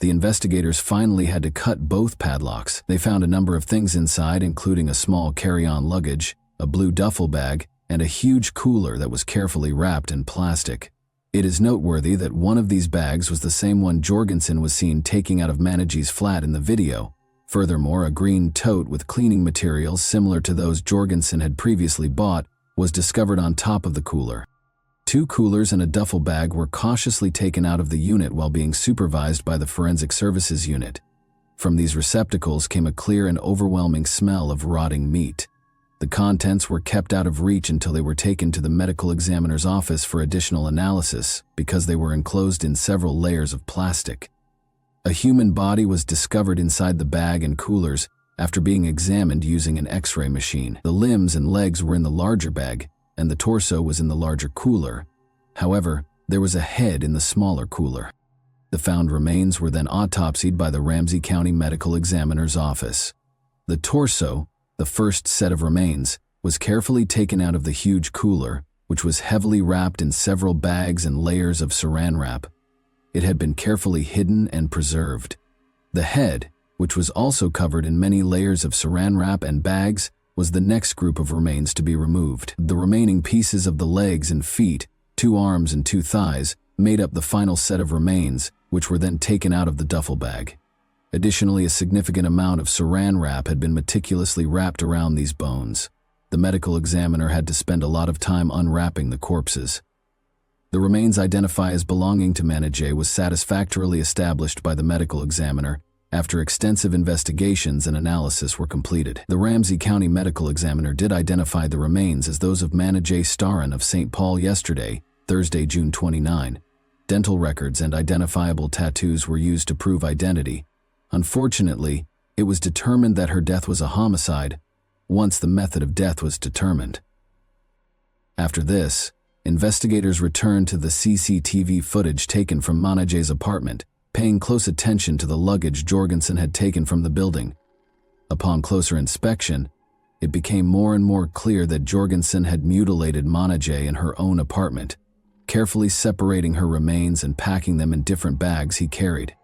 the investigators finally had to cut both padlocks. They found a number of things inside, including a small carry-on luggage, a blue duffel bag, and a huge cooler that was carefully wrapped in plastic. It is noteworthy that one of these bags was the same one Jorgensen was seen taking out of Manej's flat in the video. Furthermore, a green tote with cleaning materials similar to those Jorgensen had previously bought was discovered on top of the cooler. 2 coolers and a duffel bag were cautiously taken out of the unit while being supervised by the Forensic Services Unit. From these receptacles came a clear and overwhelming smell of rotting meat. The contents were kept out of reach until they were taken to the medical examiner's office for additional analysis because they were enclosed in several layers of plastic. A human body was discovered inside the bag and coolers after being examined using an X-ray machine. The limbs and legs were in the larger bag, and the torso was in the larger cooler. However, there was a head in the smaller cooler. The found remains were then autopsied by the Ramsey County Medical Examiner's office. The torso, the first set of remains, was carefully taken out of the huge cooler, which was heavily wrapped in several bags and layers of saran wrap. It had been carefully hidden and preserved. The head, which was also covered in many layers of saran wrap and bags, was the next group of remains to be removed. The remaining pieces of the legs and feet, 2 arms and 2 thighs, made up the final set of remains, which were then taken out of the duffel bag. Additionally, a significant amount of saran wrap had been meticulously wrapped around these bones. The medical examiner had to spend a lot of time unwrapping the corpses. The remains identified as belonging to Manajay was satisfactorily established by the medical examiner after extensive investigations and analysis were completed. The Ramsey County Medical Examiner did identify the remains as those of Manajay Staran of St. Paul yesterday, Thursday, June 29. Dental records and identifiable tattoos were used to prove identity. Unfortunately, it was determined that her death was a homicide once the method of death was determined. After this, investigators returned to the CCTV footage taken from Manajay's apartment, paying close attention to the luggage Jorgensen had taken from the building. Upon closer inspection, it became more and more clear that Jorgensen had mutilated Manajay in her own apartment, carefully separating her remains and packing them in different bags he carried.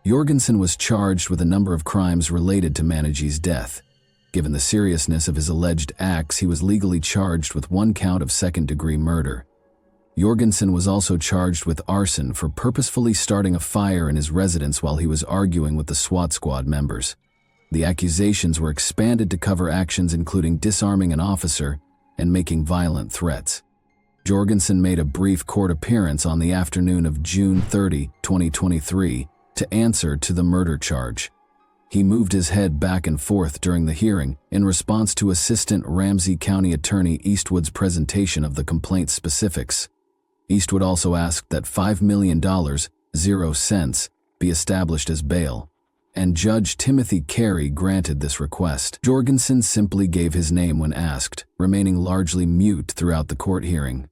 Jorgensen was charged with a number of crimes related to Manajay's death. Given the seriousness of his alleged acts, he was legally charged with 1 count of second-degree murder. Jorgensen was also charged with arson for purposefully starting a fire in his residence while he was arguing with the SWAT squad members. The accusations were expanded to cover actions including disarming an officer and making violent threats. Jorgensen made a brief court appearance on the afternoon of June 30, 2023, to answer to the murder charge. He moved his head back and forth during the hearing in response to Assistant Ramsey County Attorney Eastwood's presentation of the complaint's specifics. Eastwood also asked that $5 million, 0 cents, be established as bail, and Judge Timothy Carey granted this request. Jorgensen simply gave his name when asked, remaining largely mute throughout the court hearing.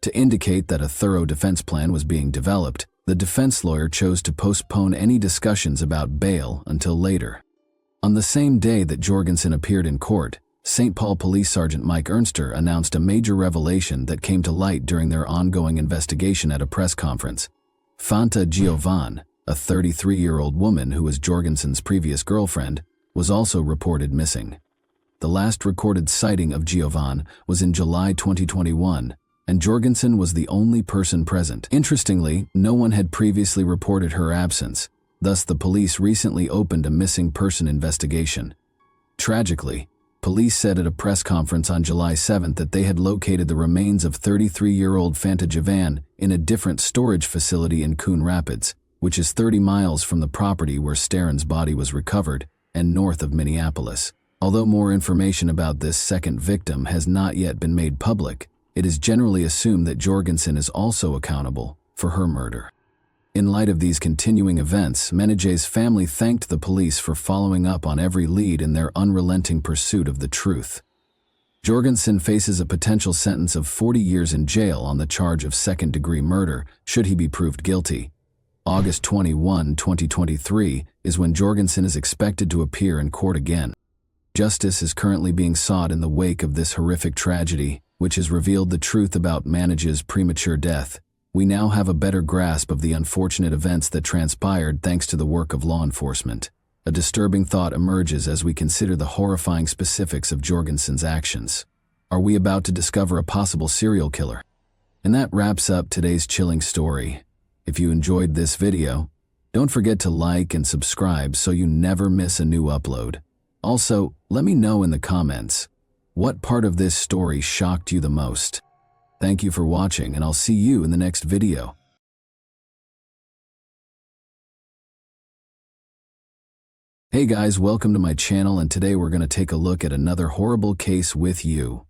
To indicate that a thorough defense plan was being developed, the defense lawyer chose to postpone any discussions about bail until later. On the same day that Jorgensen appeared in court, St. Paul Police Sergeant Mike Ernster announced a major revelation that came to light during their ongoing investigation at a press conference. Fanta Giovanni, a 33-year-old woman who was Jorgensen's previous girlfriend, was also reported missing. The last recorded sighting of Giovanni was in July 2021, and Jorgensen was the only person present. Interestingly, no one had previously reported her absence, thus the police recently opened a missing person investigation. Tragically, police said at a press conference on July 7 that they had located the remains of 33-year-old Fanta Giovanni in a different storage facility in Coon Rapids, which is 30 miles from the property where Staran's body was recovered and north of Minneapolis. Although more information about this second victim has not yet been made public, it is generally assumed that Jorgensen is also accountable for her murder. In light of these continuing events, Manajay's family thanked the police for following up on every lead in their unrelenting pursuit of the truth. Jorgensen faces a potential sentence of 40 years in jail on the charge of second-degree murder should he be proved guilty. August 21, 2023 is when Jorgensen is expected to appear in court again. Justice is currently being sought in the wake of this horrific tragedy, which has revealed the truth about Manajay's premature death. We now have a better grasp of the unfortunate events that transpired thanks to the work of law enforcement. A disturbing thought emerges as we consider the horrifying specifics of Jorgensen's actions. Are we about to discover a possible serial killer? And that wraps up today's chilling story. If you enjoyed this video, don't forget to like and subscribe so you never miss a new upload. Also, let me know in the comments, what part of this story shocked you the most? Thank you for watching, and I'll see you in the next video. Hey guys, welcome to my channel, and today we're going to take a look at another horrible case with you.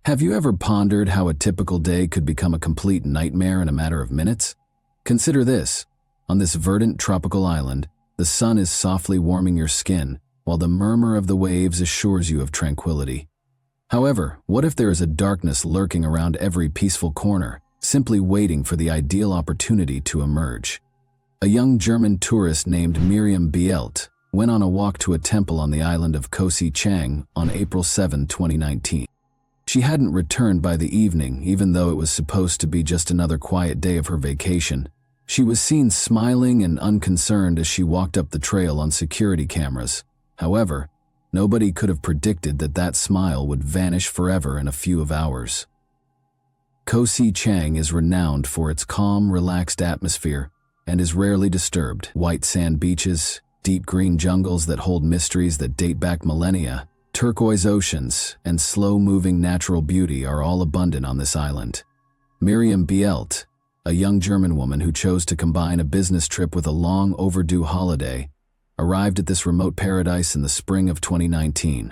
Have you ever pondered how a typical day could become a complete nightmare in a matter of minutes? Consider this. On this verdant tropical island, the sun is softly warming your skin, while the murmur of the waves assures you of tranquility. However, what if there is a darkness lurking around every peaceful corner, simply waiting for the ideal opportunity to emerge? A young German tourist named Miriam Bielt went on a walk to a temple on the island of Koh Si Chang on April 7, 2019. She hadn't returned by the evening, even though it was supposed to be just another quiet day of her vacation. She was seen smiling and unconcerned as she walked up the trail on security cameras. However, nobody could have predicted that that smile would vanish forever in a few hours. Koh Si Chang is renowned for its calm, relaxed atmosphere and is rarely disturbed. White sand beaches, deep green jungles that hold mysteries that date back millennia, turquoise oceans, and slow-moving natural beauty are all abundant on this island. Miriam Bielt, a young German woman who chose to combine a business trip with a long overdue holiday, arrived at this remote paradise in the spring of 2019.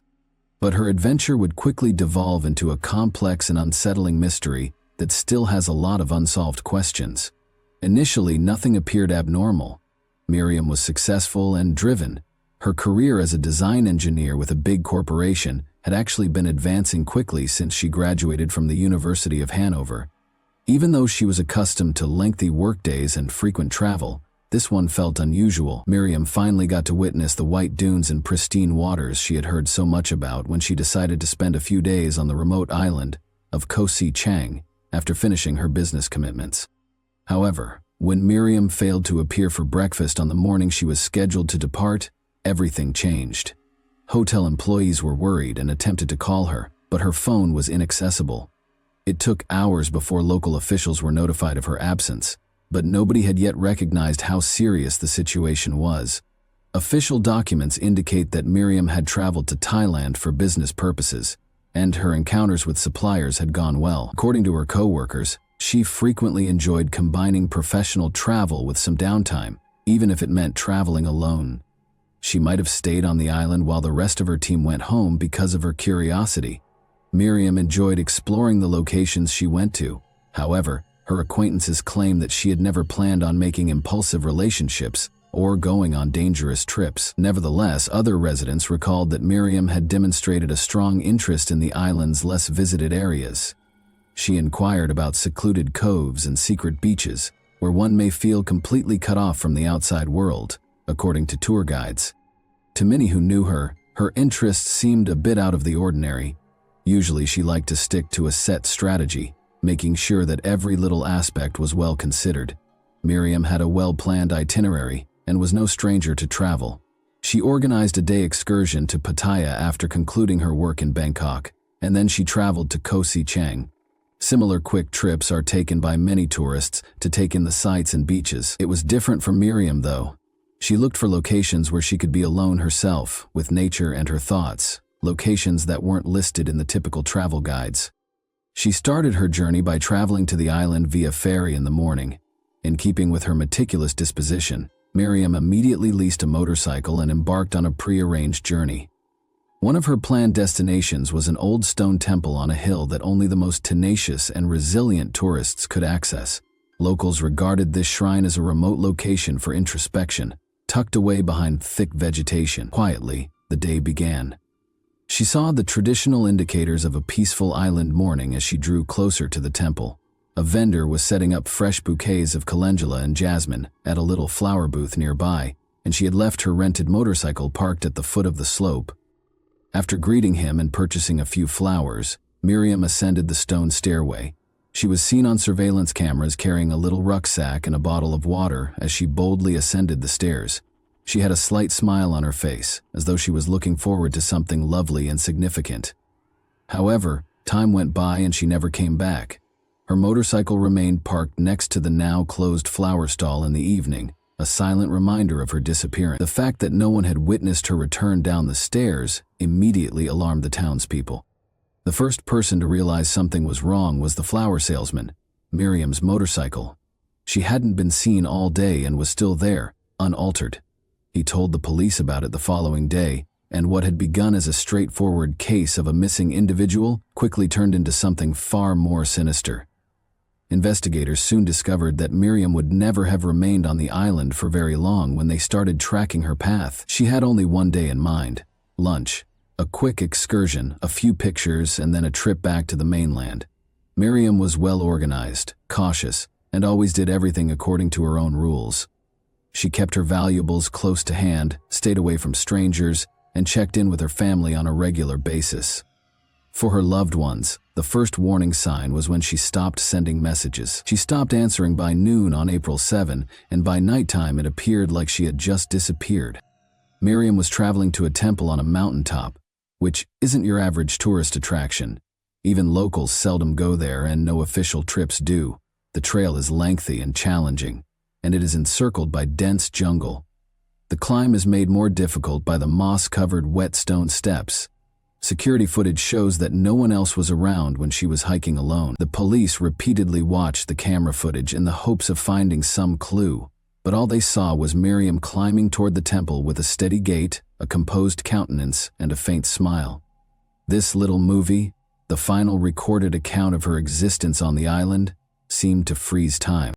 But her adventure would quickly devolve into a complex and unsettling mystery that still has a lot of unsolved questions. Initially, nothing appeared abnormal. Miriam was successful and driven. Her career as a design engineer with a big corporation had actually been advancing quickly since she graduated from the University of Hanover. Even though she was accustomed to lengthy workdays and frequent travel, this one felt unusual. Miriam finally got to witness the white dunes and pristine waters she had heard so much about when she decided to spend a few days on the remote island of Koh Si Chang after finishing her business commitments. However, when Miriam failed to appear for breakfast on the morning she was scheduled to depart, everything changed. Hotel employees were worried and attempted to call her, but her phone was inaccessible. It took hours before local officials were notified of her absence, but nobody had yet recognized how serious the situation was. Official documents indicate that Miriam had traveled to Thailand for business purposes, and her encounters with suppliers had gone well. According to her co-workers, she frequently enjoyed combining professional travel with some downtime, even if it meant traveling alone. She might have stayed on the island while the rest of her team went home because of her curiosity. Miriam enjoyed exploring the locations she went to. However, her acquaintances claimed that she had never planned on making impulsive relationships or going on dangerous trips. Nevertheless, other residents recalled that Miriam had demonstrated a strong interest in the island's less visited areas. She inquired about secluded coves and secret beaches, where one may feel completely cut off from the outside world, according to tour guides. To many who knew her, her interests seemed a bit out of the ordinary. Usually she liked to stick to a set strategy, making sure that every little aspect was well considered. Miriam had a well-planned itinerary and was no stranger to travel. She organized a day excursion to Pattaya after concluding her work in Bangkok, and then she traveled to Koh Si Chang. Similar quick trips are taken by many tourists to take in the sights and beaches. It was different for Miriam, though. She looked for locations where she could be alone herself, with nature and her thoughts, locations that weren't listed in the typical travel guides. She started her journey by traveling to the island via ferry in the morning. In keeping with her meticulous disposition, Miriam immediately leased a motorcycle and embarked on a pre-arranged journey. One of her planned destinations was an old stone temple on a hill that only the most tenacious and resilient tourists could access. Locals regarded this shrine as a remote location for introspection, tucked away behind thick vegetation. Quietly, the day began. She saw the traditional indicators of a peaceful island morning as she drew closer to the temple. A vendor was setting up fresh bouquets of calendula and jasmine at a little flower booth nearby, and she had left her rented motorcycle parked at the foot of the slope. After greeting him and purchasing a few flowers, Miriam ascended the stone stairway. She was seen on surveillance cameras carrying a little rucksack and a bottle of water as she boldly ascended the stairs. She had a slight smile on her face, as though she was looking forward to something lovely and significant. However, time went by and she never came back. Her motorcycle remained parked next to the now closed flower stall in the evening, a silent reminder of her disappearance. The fact that no one had witnessed her return down the stairs immediately alarmed the townspeople. The first person to realize something was wrong was the flower salesman, Miriam's motorcycle. She hadn't been seen all day and was still there, unaltered. He told the police about it the following day, and what had begun as a straightforward case of a missing individual quickly turned into something far more sinister. Investigators soon discovered that Miriam would never have remained on the island for very long when they started tracking her path. She had only one day in mind: lunch, a quick excursion, a few pictures, and then a trip back to the mainland. Miriam was well organized, cautious, and always did everything according to her own rules. She kept her valuables close to hand, stayed away from strangers, and checked in with her family on a regular basis. For her loved ones, the first warning sign was when she stopped sending messages. She stopped answering by noon on April 7, and by nighttime it appeared like she had just disappeared. Miriam was traveling to a temple on a mountaintop, which isn't your average tourist attraction. Even locals seldom go there, and no official trips do. The trail is lengthy and challenging, and it is encircled by dense jungle. The climb is made more difficult by the moss-covered wet stone steps. Security footage shows that no one else was around when she was hiking alone. The police repeatedly watched the camera footage in the hopes of finding some clue, but all they saw was Miriam climbing toward the temple with a steady gait, a composed countenance, and a faint smile. This little movie, the final recorded account of her existence on the island, seemed to freeze time.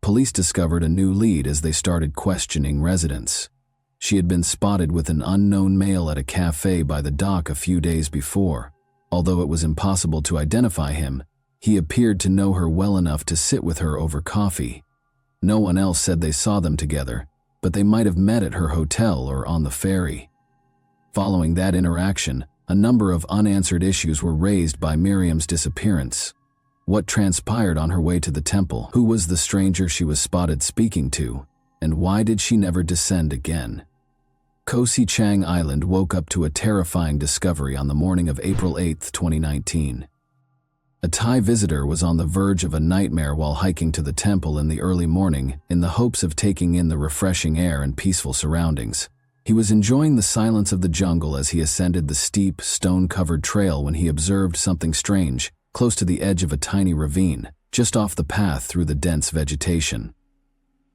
Police discovered a new lead as they started questioning residents. She had been spotted with an unknown male at a cafe by the dock a few days before. Although it was impossible to identify him, he appeared to know her well enough to sit with her over coffee. No one else said they saw them together, but they might have met at her hotel or on the ferry. Following that interaction, a number of unanswered issues were raised by Miriam's disappearance. What transpired on her way to the temple? Who was the stranger she was spotted speaking to? And why did she never descend again? Koh Si Chang Island woke up to a terrifying discovery on the morning of April 8, 2019. A Thai visitor was on the verge of a nightmare while hiking to the temple in the early morning in the hopes of taking in the refreshing air and peaceful surroundings. He was enjoying the silence of the jungle as he ascended the steep, stone-covered trail when he observed something strange, close to the edge of a tiny ravine, just off the path through the dense vegetation.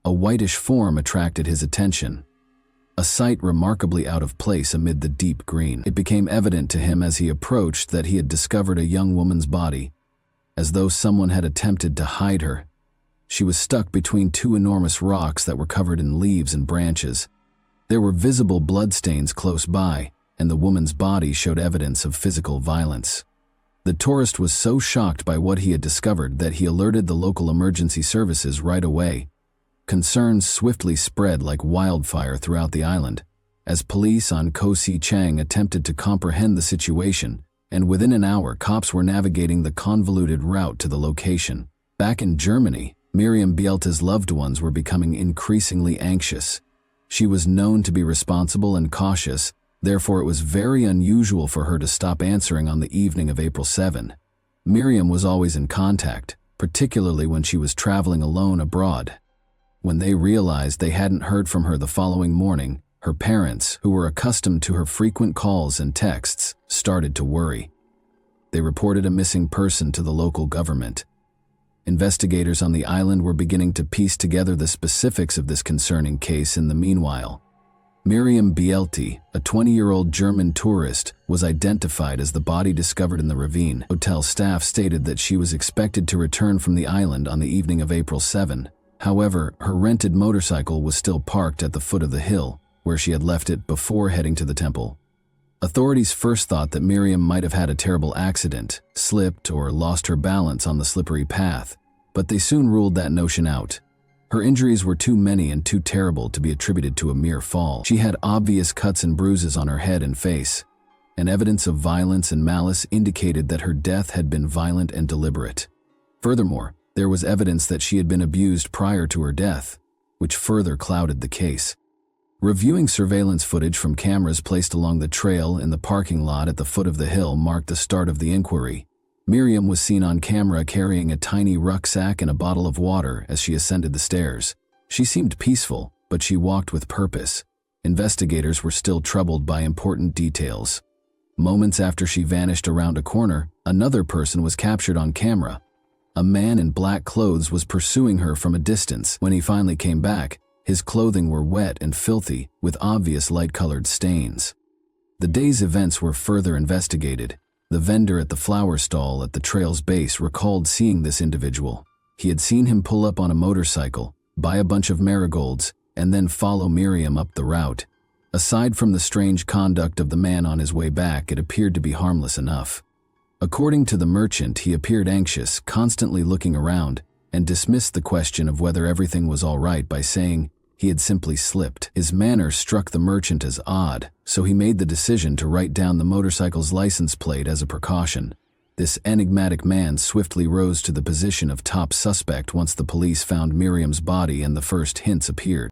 A whitish form attracted his attention, a sight remarkably out of place amid the deep green. It became evident to him as he approached that he had discovered a young woman's body, as though someone had attempted to hide her. She was stuck between two enormous rocks that were covered in leaves and branches. There were visible bloodstains close by, and the woman's body showed evidence of physical violence. The tourist was so shocked by what he had discovered that he alerted the local emergency services right away. Concerns swiftly spread like wildfire throughout the island, as police on Koh Si Chang attempted to comprehend the situation, and within an hour cops were navigating the convoluted route to the location. Back in Germany, Miriam Bielta's loved ones were becoming increasingly anxious. She was known to be responsible and cautious, therefore it was very unusual for her to stop answering on the evening of April 7. Miriam was always in contact, particularly when she was traveling alone abroad. When they realized they hadn't heard from her the following morning, her parents, who were accustomed to her frequent calls and texts, started to worry. They reported a missing person to the local government. Investigators on the island were beginning to piece together the specifics of this concerning case in the meanwhile. Miriam Bielti, a 20-year-old German tourist, was identified as the body discovered in the ravine. Hotel staff stated that she was expected to return from the island on the evening of April 7. However, her rented motorcycle was still parked at the foot of the hill, where she had left it before heading to the temple. Authorities first thought that Miriam might have had a terrible accident, slipped, or lost her balance on the slippery path, but they soon ruled that notion out. Her injuries were too many and too terrible to be attributed to a mere fall. She had obvious cuts and bruises on her head and face, and evidence of violence and malice indicated that her death had been violent and deliberate. Furthermore, there was evidence that she had been abused prior to her death, which further clouded the case. Reviewing surveillance footage from cameras placed along the trail in the parking lot at the foot of the hill marked the start of the inquiry. Miriam was seen on camera carrying a tiny rucksack and a bottle of water as she ascended the stairs. She seemed peaceful, but she walked with purpose. Investigators were still troubled by important details. Moments after she vanished around a corner, another person was captured on camera. A man in black clothes was pursuing her from a distance. When he finally came back, His clothing were wet and filthy, with obvious light-colored stains. The day's events were further investigated. The vendor at the flower stall at the trail's base recalled seeing this individual. He had seen him pull up on a motorcycle, buy a bunch of marigolds, and then follow Miriam up the route. Aside from the strange conduct of the man on his way back, it appeared to be harmless enough. According to the merchant, he appeared anxious, constantly looking around, and dismissed the question of whether everything was all right by saying he had simply slipped. His manner struck the merchant as odd, so he made the decision to write down the motorcycle's license plate as a precaution. This enigmatic man swiftly rose to the position of top suspect once the police found Miriam's body and the first hints appeared.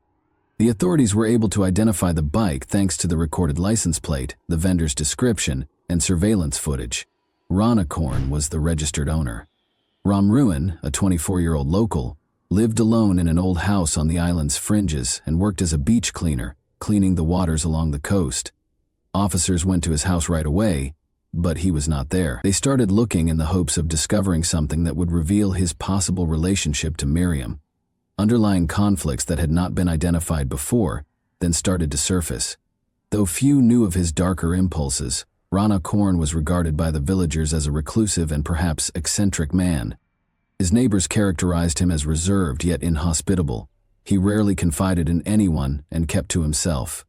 The authorities were able to identify the bike thanks to the recorded license plate, the vendor's description, and surveillance footage. Ronicorn was the registered owner. Ruin, a 24-year-old local, lived alone in an old house on the island's fringes and worked as a beach cleaner, cleaning the waters along the coast. Officers went to his house right away, but he was not there. They started looking in the hopes of discovering something that would reveal his possible relationship to Miriam. Underlying conflicts that had not been identified before then started to surface. Though few knew of his darker impulses, Ronicorn was regarded by the villagers as a reclusive and perhaps eccentric man. His neighbors characterized him as reserved yet inhospitable. He rarely confided in anyone and kept to himself.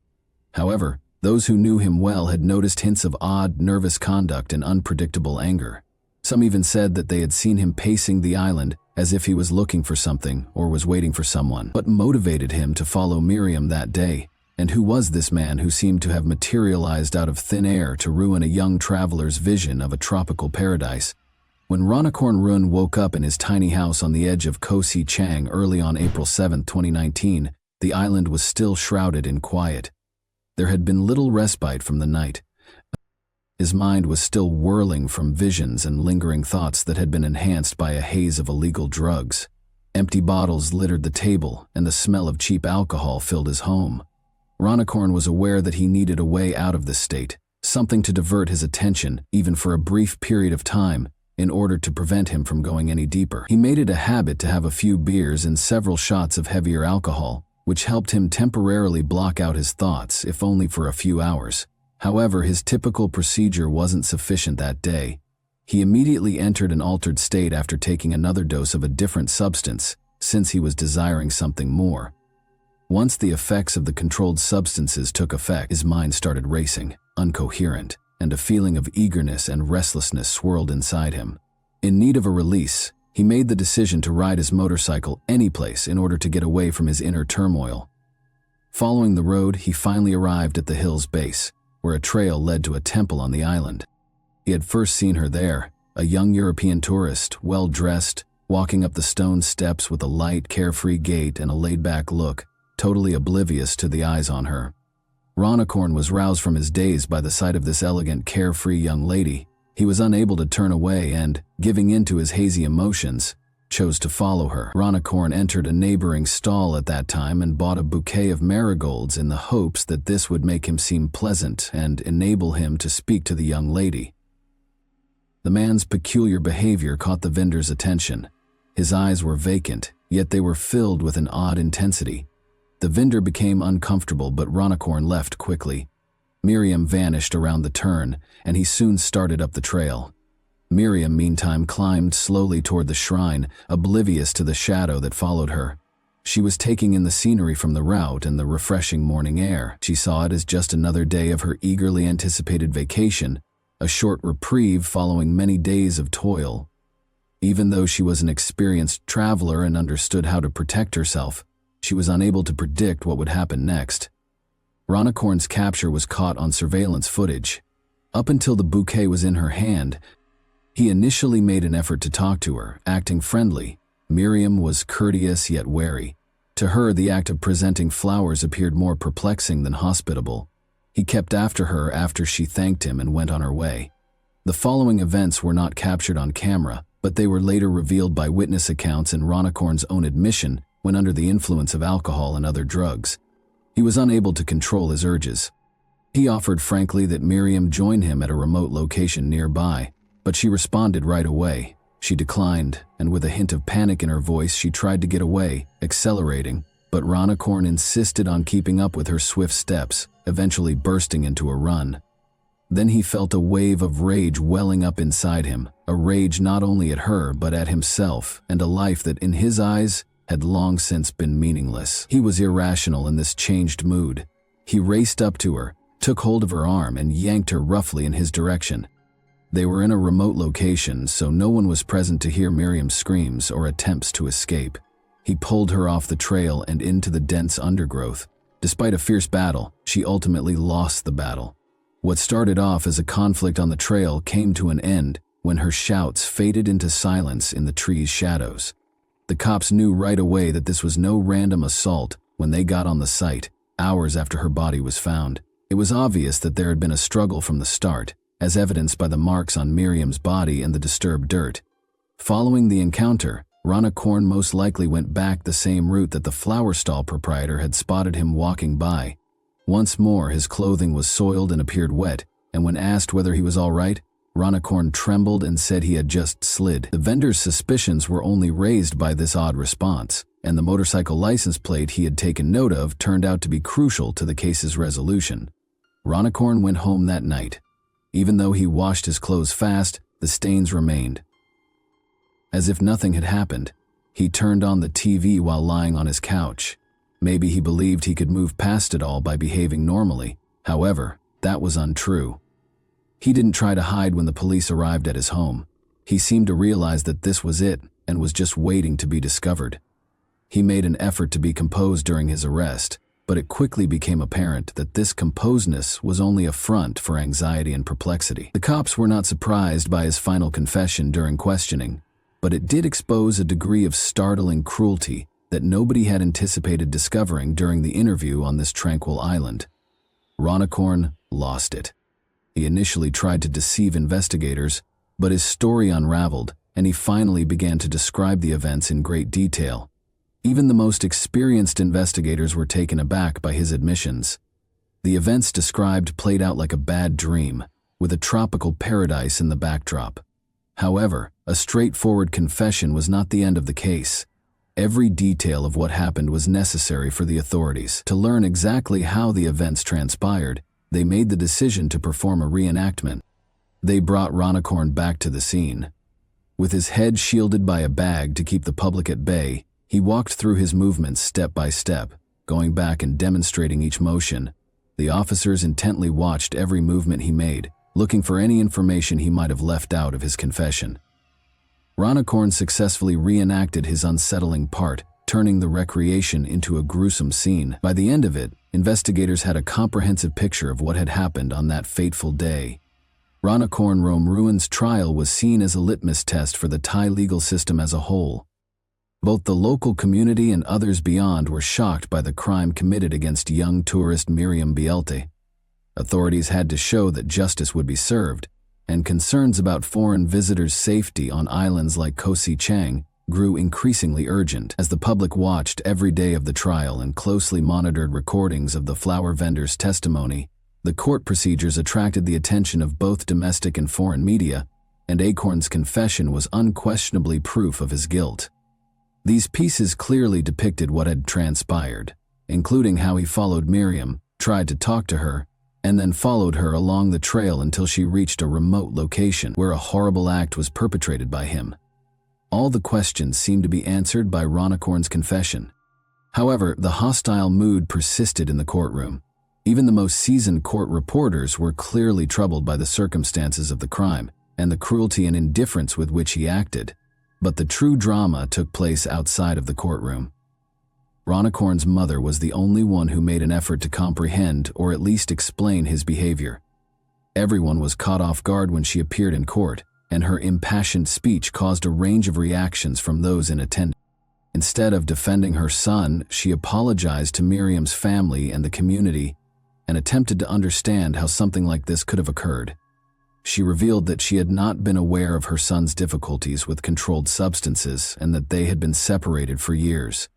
However, those who knew him well had noticed hints of odd, nervous conduct and unpredictable anger. Some even said that they had seen him pacing the island as if he was looking for something or was waiting for someone. What motivated him to follow Miriam that day? And who was this man who seemed to have materialized out of thin air to ruin a young traveler's vision of a tropical paradise? When Ronicorn Run woke up in his tiny house on the edge of Koh Si Chang early on April 7, 2019, the island was still shrouded in quiet. There had been little respite from the night. His mind was still whirling from visions and lingering thoughts that had been enhanced by a haze of illegal drugs. Empty bottles littered the table, and the smell of cheap alcohol filled his home. Ronicorn was aware that he needed a way out of this state, something to divert his attention, even for a brief period of time, in order to prevent him from going any deeper. He made it a habit to have a few beers and several shots of heavier alcohol, which helped him temporarily block out his thoughts, if only for a few hours. However, his typical procedure wasn't sufficient that day. He immediately entered an altered state after taking another dose of a different substance, since he was desiring something more. Once the effects of the controlled substances took effect, his mind started racing, incoherent, and a feeling of eagerness and restlessness swirled inside him. In need of a release, he made the decision to ride his motorcycle any place in order to get away from his inner turmoil. Following the road, he finally arrived at the hill's base, where a trail led to a temple on the island. He had first seen her there, a young European tourist, well-dressed, walking up the stone steps with a light, carefree gait and a laid-back look, totally oblivious to the eyes on her. Ronicorn was roused from his daze by the sight of this elegant, carefree young lady. He was unable to turn away and, giving in to his hazy emotions, chose to follow her. Ronicorn entered a neighboring stall at that time and bought a bouquet of marigolds in the hopes that this would make him seem pleasant and enable him to speak to the young lady. The man's peculiar behavior caught the vendor's attention. His eyes were vacant, yet they were filled with an odd intensity. The vendor became uncomfortable, but Ronicorn left quickly. Miriam vanished around the turn, and he soon started up the trail. Miriam, meantime, climbed slowly toward the shrine, oblivious to the shadow that followed her. She was taking in the scenery from the route and the refreshing morning air. She saw it as just another day of her eagerly anticipated vacation, a short reprieve following many days of toil. Even though she was an experienced traveler and understood how to protect herself, she was unable to predict what would happen next. Ronicorn's capture was caught on surveillance footage. Up until the bouquet was in her hand, he initially made an effort to talk to her, acting friendly. Miriam was courteous yet wary. To her, the act of presenting flowers appeared more perplexing than hospitable. He kept after her after she thanked him and went on her way. The following events were not captured on camera, but they were later revealed by witness accounts and Ronicorn's own admission when under the influence of alcohol and other drugs. He was unable to control his urges. He offered frankly that Miriam join him at a remote location nearby, but she responded right away. She declined, and with a hint of panic in her voice, she tried to get away, accelerating, but Ronicorn insisted on keeping up with her swift steps, eventually bursting into a run. Then he felt a wave of rage welling up inside him, a rage not only at her but at himself, and a life that in his eyes had long since been meaningless. He was irrational in this changed mood. He raced up to her, took hold of her arm, and yanked her roughly in his direction. They were in a remote location, so no one was present to hear Miriam's screams or attempts to escape. He pulled her off the trail and into the dense undergrowth. Despite a fierce battle, she ultimately lost the battle. What started off as a conflict on the trail came to an end when her shouts faded into silence in the tree's shadows. The cops knew right away that this was no random assault when they got on the site, hours after her body was found. It was obvious that there had been a struggle from the start, as evidenced by the marks on Miriam's body and the disturbed dirt. Following the encounter, Ronicorn most likely went back the same route that the flower stall proprietor had spotted him walking by. Once more, his clothing was soiled and appeared wet, and when asked whether he was all right, Ronicorn trembled and said he had just slid. The vendor's suspicions were only raised by this odd response, and the motorcycle license plate he had taken note of turned out to be crucial to the case's resolution. Ronicorn went home that night. Even though he washed his clothes fast, the stains remained. As if nothing had happened, he turned on the TV while lying on his couch. Maybe he believed he could move past it all by behaving normally. However, that was untrue. He didn't try to hide when the police arrived at his home. He seemed to realize that this was it and was just waiting to be discovered. He made an effort to be composed during his arrest, but it quickly became apparent that this composedness was only a front for anxiety and perplexity. The cops were not surprised by his final confession during questioning, but it did expose a degree of startling cruelty that nobody had anticipated discovering during the interview on this tranquil island. Ronicorn lost it. He initially tried to deceive investigators, but his story unraveled, and he finally began to describe the events in great detail. Even the most experienced investigators were taken aback by his admissions. The events described played out like a bad dream, with a tropical paradise in the backdrop. However, a straightforward confession was not the end of the case. Every detail of what happened was necessary for the authorities. To learn exactly how the events transpired, they made the decision to perform a reenactment. They brought Ronicorn back to the scene. With his head shielded by a bag to keep the public at bay, he walked through his movements step by step, going back and demonstrating each motion. The officers intently watched every movement he made, looking for any information he might have left out of his confession. Ronicorn successfully reenacted his unsettling part, turning the recreation into a gruesome scene. By the end of it, investigators had a comprehensive picture of what had happened on that fateful day. Ronicorn Ruin's trial was seen as a litmus test for the Thai legal system as a whole. Both the local community and others beyond were shocked by the crime committed against young tourist Miriam Bielte. Authorities had to show that justice would be served, and concerns about foreign visitors' safety on islands like Koh Si Chang grew increasingly urgent. As the public watched every day of the trial and closely monitored recordings of the flower vendor's testimony, the court procedures attracted the attention of both domestic and foreign media, and Acorn's confession was unquestionably proof of his guilt. These pieces clearly depicted what had transpired, including how he followed Miriam, tried to talk to her, and then followed her along the trail until she reached a remote location where a horrible act was perpetrated by him. All the questions seemed to be answered by Ronicorn's confession. However, the hostile mood persisted in the courtroom. Even the most seasoned court reporters were clearly troubled by the circumstances of the crime and the cruelty and indifference with which he acted. But the true drama took place outside of the courtroom. Ronicorn's mother was the only one who made an effort to comprehend or at least explain his behavior. Everyone was caught off guard when she appeared in court, and her impassioned speech caused a range of reactions from those in attendance. Instead of defending her son, she apologized to Miriam's family and the community and attempted to understand how something like this could have occurred. She revealed that she had not been aware of her son's difficulties with controlled substances and that they had been separated for years.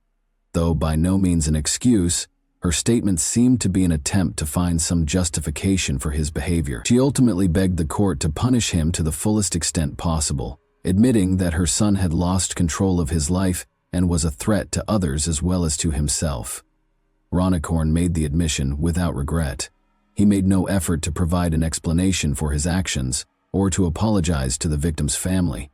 Though by no means an excuse, her statement seemed to be an attempt to find some justification for his behavior. She ultimately begged the court to punish him to the fullest extent possible, admitting that her son had lost control of his life and was a threat to others as well as to himself. Ronicorn made the admission without regret. He made no effort to provide an explanation for his actions or to apologize to the victim's family.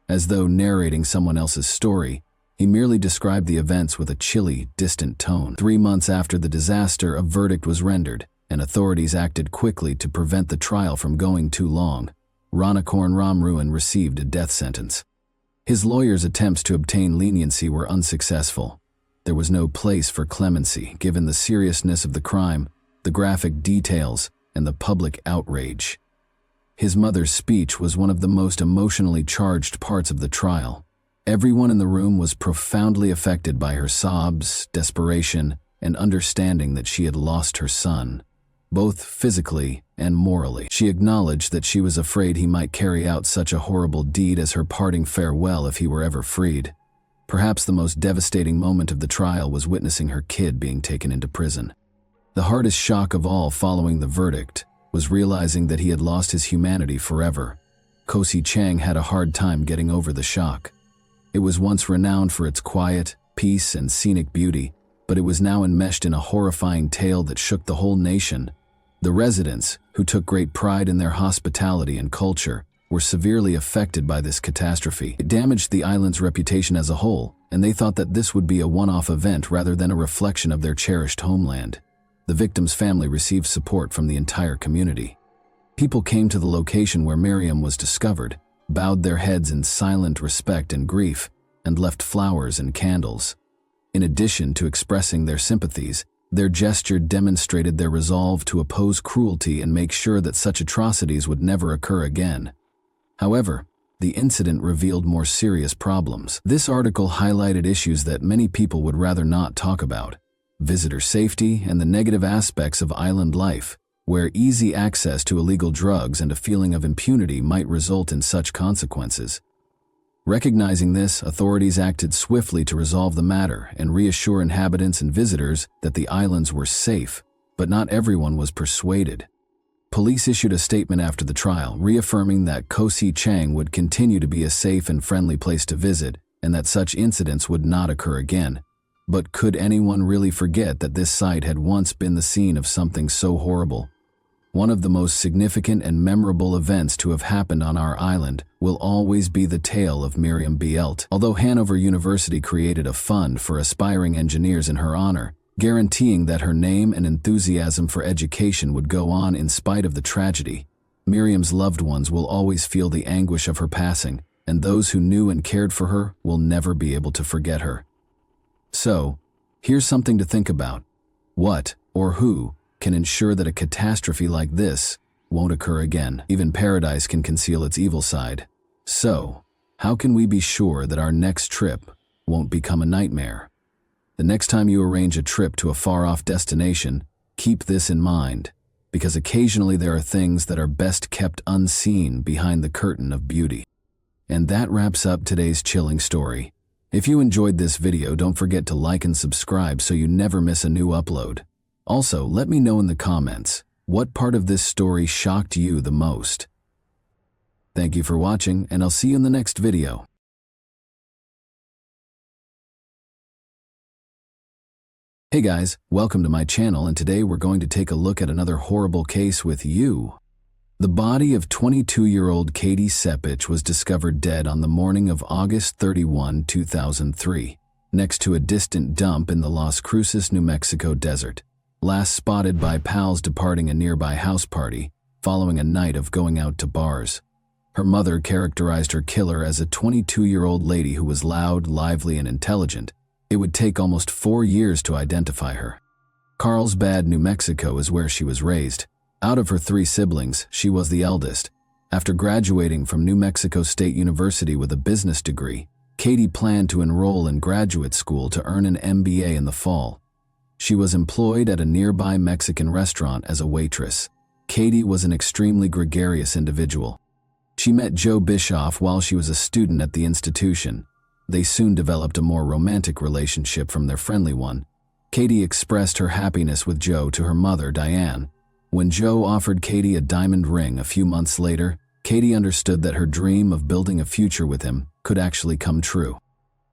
As though narrating someone else's story, he merely described the events with a chilly, distant tone. 3 months after the disaster, a verdict was rendered, and authorities acted quickly to prevent the trial from going too long. Ronicorn Ramruan received a death sentence. His lawyer's attempts to obtain leniency were unsuccessful. There was no place for clemency, given the seriousness of the crime, the graphic details, and the public outrage. His mother's speech was one of the most emotionally charged parts of the trial. Everyone in the room was profoundly affected by her sobs, desperation, and understanding that she had lost her son, both physically and morally. She acknowledged that she was afraid he might carry out such a horrible deed as her parting farewell if he were ever freed. Perhaps the most devastating moment of the trial was witnessing her kid being taken into prison. The hardest shock of all following the verdict was realizing that he had lost his humanity forever. Kosi Chang had a hard time getting over the shock. It was once renowned for its quiet, peace, and scenic beauty, but it was now enmeshed in a horrifying tale that shook the whole nation. The residents, who took great pride in their hospitality and culture, were severely affected by this catastrophe. It damaged the island's reputation as a whole, and they thought that this would be a one-off event rather than a reflection of their cherished homeland. The victim's family received support from the entire community. People came to the location where Miriam was discovered, bowed their heads in silent respect and grief, and left flowers and candles. In addition to expressing their sympathies, their gesture demonstrated their resolve to oppose cruelty and make sure that such atrocities would never occur again. However, the incident revealed more serious problems. This article highlighted issues that many people would rather not talk about: visitor safety and the negative aspects of island life, where easy access to illegal drugs and a feeling of impunity might result in such consequences. Recognizing this, authorities acted swiftly to resolve the matter and reassure inhabitants and visitors that the islands were safe, but not everyone was persuaded. Police issued a statement after the trial, reaffirming that Kosi Chang would continue to be a safe and friendly place to visit and that such incidents would not occur again. But could anyone really forget that this site had once been the scene of something so horrible? One of the most significant and memorable events to have happened on our island will always be the tale of Miriam Bielt. Although Hanover University created a fund for aspiring engineers in her honor, guaranteeing that her name and enthusiasm for education would go on in spite of the tragedy, Miriam's loved ones will always feel the anguish of her passing, and those who knew and cared for her will never be able to forget her. So, here's something to think about. What, or who, can ensure that a catastrophe like this won't occur again? Even paradise can conceal its evil side. So, how can we be sure that our next trip won't become a nightmare? The next time you arrange a trip to a far-off destination, keep this in mind, because occasionally there are things that are best kept unseen behind the curtain of beauty. And that wraps up today's chilling story. If you enjoyed this video, don't forget to like and subscribe so you never miss a new upload. Also, let me know in the comments, what part of this story shocked you the most? Thank you for watching, and I'll see you in the next video. Hey guys, welcome to my channel, and today we're going to take a look at another horrible case with you. The body of 22-year-old Katie Sepich was discovered dead on the morning of August 31, 2003, next to a distant dump in the Las Cruces, New Mexico desert, last spotted by pals departing a nearby house party following a night of going out to bars. Her mother characterized her killer as a 22-year-old lady who was loud, lively, and intelligent. It would take almost 4 years to identify her. Carlsbad, New Mexico is where she was raised. Out of her 3 siblings, she was the eldest. After graduating from New Mexico State University with a business degree, Katie planned to enroll in graduate school to earn an MBA in the fall. She was employed at a nearby Mexican restaurant as a waitress. Katie was an extremely gregarious individual. She met Joe Bischoff while she was a student at the institution. They soon developed a more romantic relationship from their friendly one. Katie expressed her happiness with Joe to her mother, Diane. When Joe offered Katie a diamond ring a few months later, Katie understood that her dream of building a future with him could actually come true.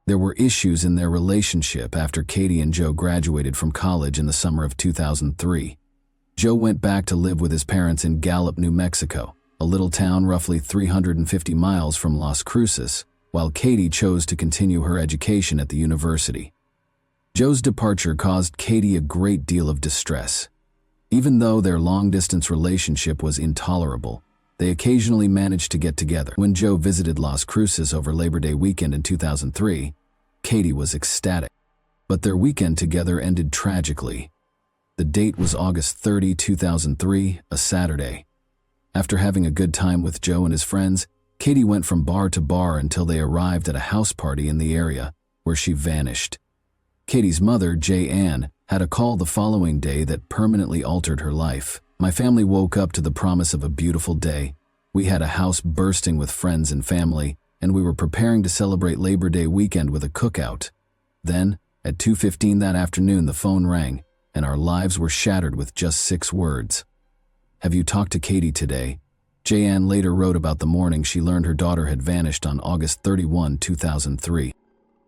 There were issues in their relationship after Katie and Joe graduated from college in the summer of 2003. Joe went back to live with his parents in Gallup, New Mexico, a little town roughly 350 miles from Las Cruces, while Katie chose to continue her education at the university. Joe's departure caused Katie a great deal of distress. Even though their long-distance relationship was intolerable, they occasionally managed to get together. When Joe visited Las Cruces over Labor Day weekend in 2003, Katie was ecstatic. But their weekend together ended tragically. The date was August 30, 2003, a Saturday. After having a good time with Joe and his friends, Katie went from bar to bar until they arrived at a house party in the area, where she vanished. Katie's mother, Ann, had a call the following day that permanently altered her life. My family woke up to the promise of a beautiful day. We had a house bursting with friends and family, and we were preparing to celebrate Labor Day weekend with a cookout. Then, at 2:15 that afternoon, the phone rang, and our lives were shattered with just 6 words. "Have you talked to Katie today?" Ann later wrote about the morning she learned her daughter had vanished on August 31, 2003.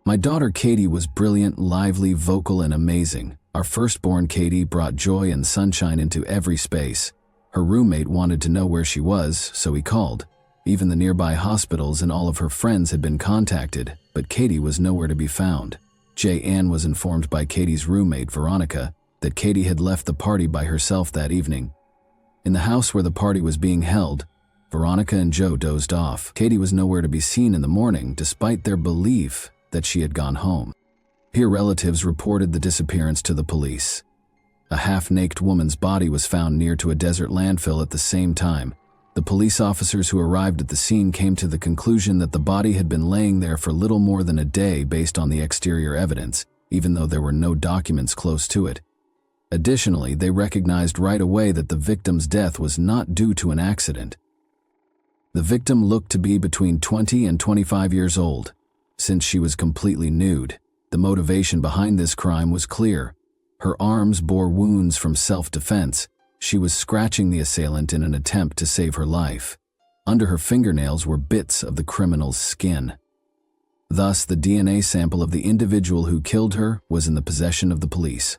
"My daughter Katie was brilliant, lively, vocal, and amazing. Our firstborn Katie brought joy and sunshine into every space. Her roommate wanted to know where she was, so he called. Even the nearby hospitals and all of her friends had been contacted, but Katie was nowhere to be found." Ann was informed by Katie's roommate, Veronica, that Katie had left the party by herself that evening. In the house where the party was being held, Veronica and Joe dozed off. Katie was nowhere to be seen in the morning, despite their belief that she had gone home. Here, relatives reported the disappearance to the police. A half-naked woman's body was found near to a desert landfill at the same time. The police officers who arrived at the scene came to the conclusion that the body had been laying there for little more than a day based on the exterior evidence, even though there were no documents close to it. Additionally, they recognized right away that the victim's death was not due to an accident. The victim looked to be between 20 and 25 years old. Since she was completely nude, the motivation behind this crime was clear. Her arms bore wounds from self-defense. She was scratching the assailant in an attempt to save her life. Under her fingernails were bits of the criminal's skin. Thus, the DNA sample of the individual who killed her was in the possession of the police.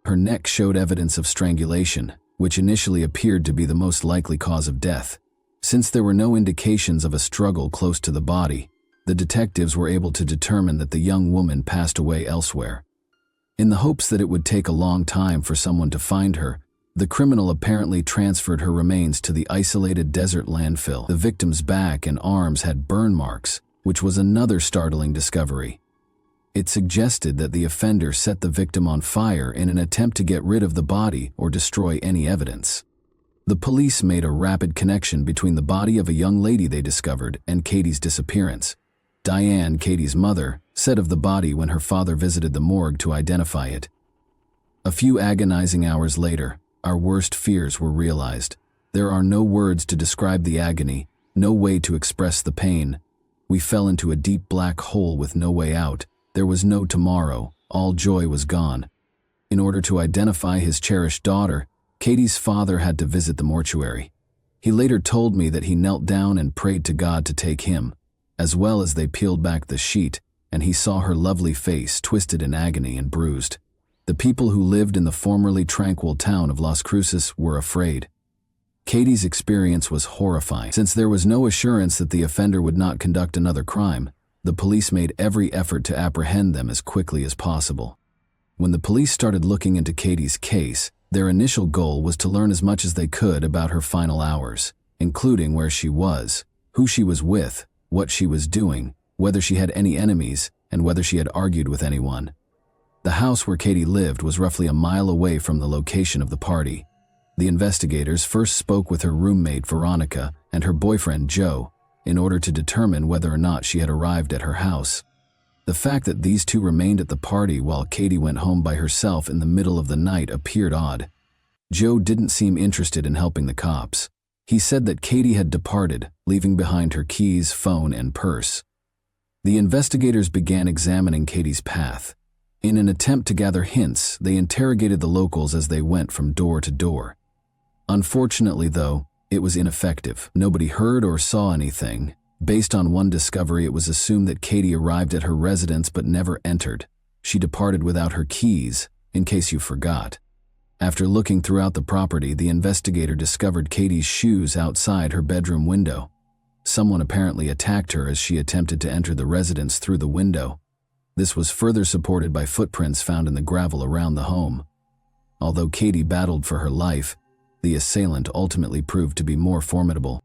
Her neck showed evidence of strangulation, which initially appeared to be the most likely cause of death. Since there were no indications of a struggle close to the body, the detectives were able to determine that the young woman passed away elsewhere. In the hopes that it would take a long time for someone to find her, the criminal apparently transferred her remains to the isolated desert landfill. The victim's back and arms had burn marks, which was another startling discovery. It suggested that the offender set the victim on fire in an attempt to get rid of the body or destroy any evidence. The police made a rapid connection between the body of a young lady they discovered and Katie's disappearance. Diane, Katie's mother, said of the body when her father visited the morgue to identify it. "A few agonizing hours later, our worst fears were realized. There are no words to describe the agony, no way to express the pain. We fell into a deep black hole with no way out. There was no tomorrow. All joy was gone." In order to identify his cherished daughter, Katie's father had to visit the mortuary. He later told me that he knelt down and prayed to God to take him, as well as they peeled back the sheet, and he saw her lovely face twisted in agony and bruised. The people who lived in the formerly tranquil town of Las Cruces were afraid. Katie's experience was horrifying. Since there was no assurance that the offender would not conduct another crime, the police made every effort to apprehend them as quickly as possible. When the police started looking into Katie's case, their initial goal was to learn as much as they could about her final hours, including where she was, who she was with, what she was doing, whether she had any enemies, and whether she had argued with anyone. The house where Katie lived was roughly a mile away from the location of the party. The investigators first spoke with her roommate Veronica and her boyfriend Joe in order to determine whether or not she had arrived at her house. The fact that these two remained at the party while Katie went home by herself in the middle of the night appeared odd. Joe didn't seem interested in helping the cops. He said that Katie had departed, leaving behind her keys, phone, and purse. The investigators began examining Katie's path. In an attempt to gather hints, they interrogated the locals as they went from door to door. Unfortunately, though, it was ineffective. Nobody heard or saw anything, Based on one discovery, it was assumed that Katie arrived at her residence but never entered. She departed without her keys, in case you forgot. After looking throughout the property, the investigator discovered Katie's shoes outside her bedroom window. Someone apparently attacked her as she attempted to enter the residence through the window. This was further supported by footprints found in the gravel around the home. Although Katie battled for her life, the assailant ultimately proved to be more formidable.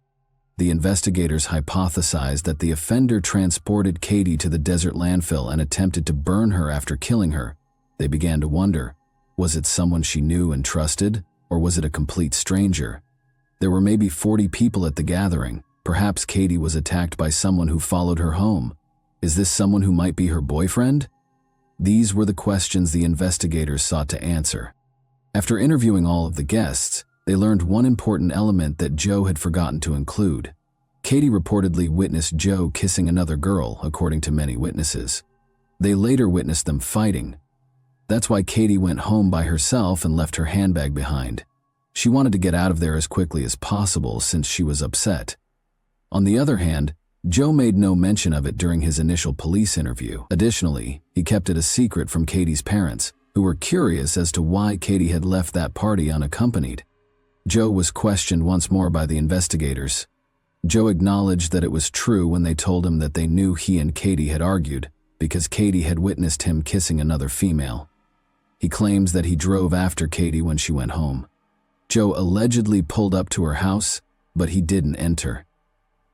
The investigators hypothesized that the offender transported Katie to the desert landfill and attempted to burn her after killing her. They began to wonder, was it someone she knew and trusted, or was it a complete stranger? There were maybe 40 people at the gathering. Perhaps Katie was attacked by someone who followed her home. Is this someone who might be her boyfriend? These were the questions the investigators sought to answer. After interviewing all of the guests, they learned one important element that Joe had forgotten to include. Katie reportedly witnessed Joe kissing another girl, according to many witnesses. They later witnessed them fighting. That's why Katie went home by herself and left her handbag behind. She wanted to get out of there as quickly as possible since she was upset. On the other hand, Joe made no mention of it during his initial police interview. Additionally, he kept it a secret from Katie's parents, who were curious as to why Katie had left that party unaccompanied. Joe was questioned once more by the investigators. Joe acknowledged that it was true when they told him that they knew he and Katie had argued because Katie had witnessed him kissing another female. He claims that he drove after Katie when she went home. Joe allegedly pulled up to her house, but he didn't enter.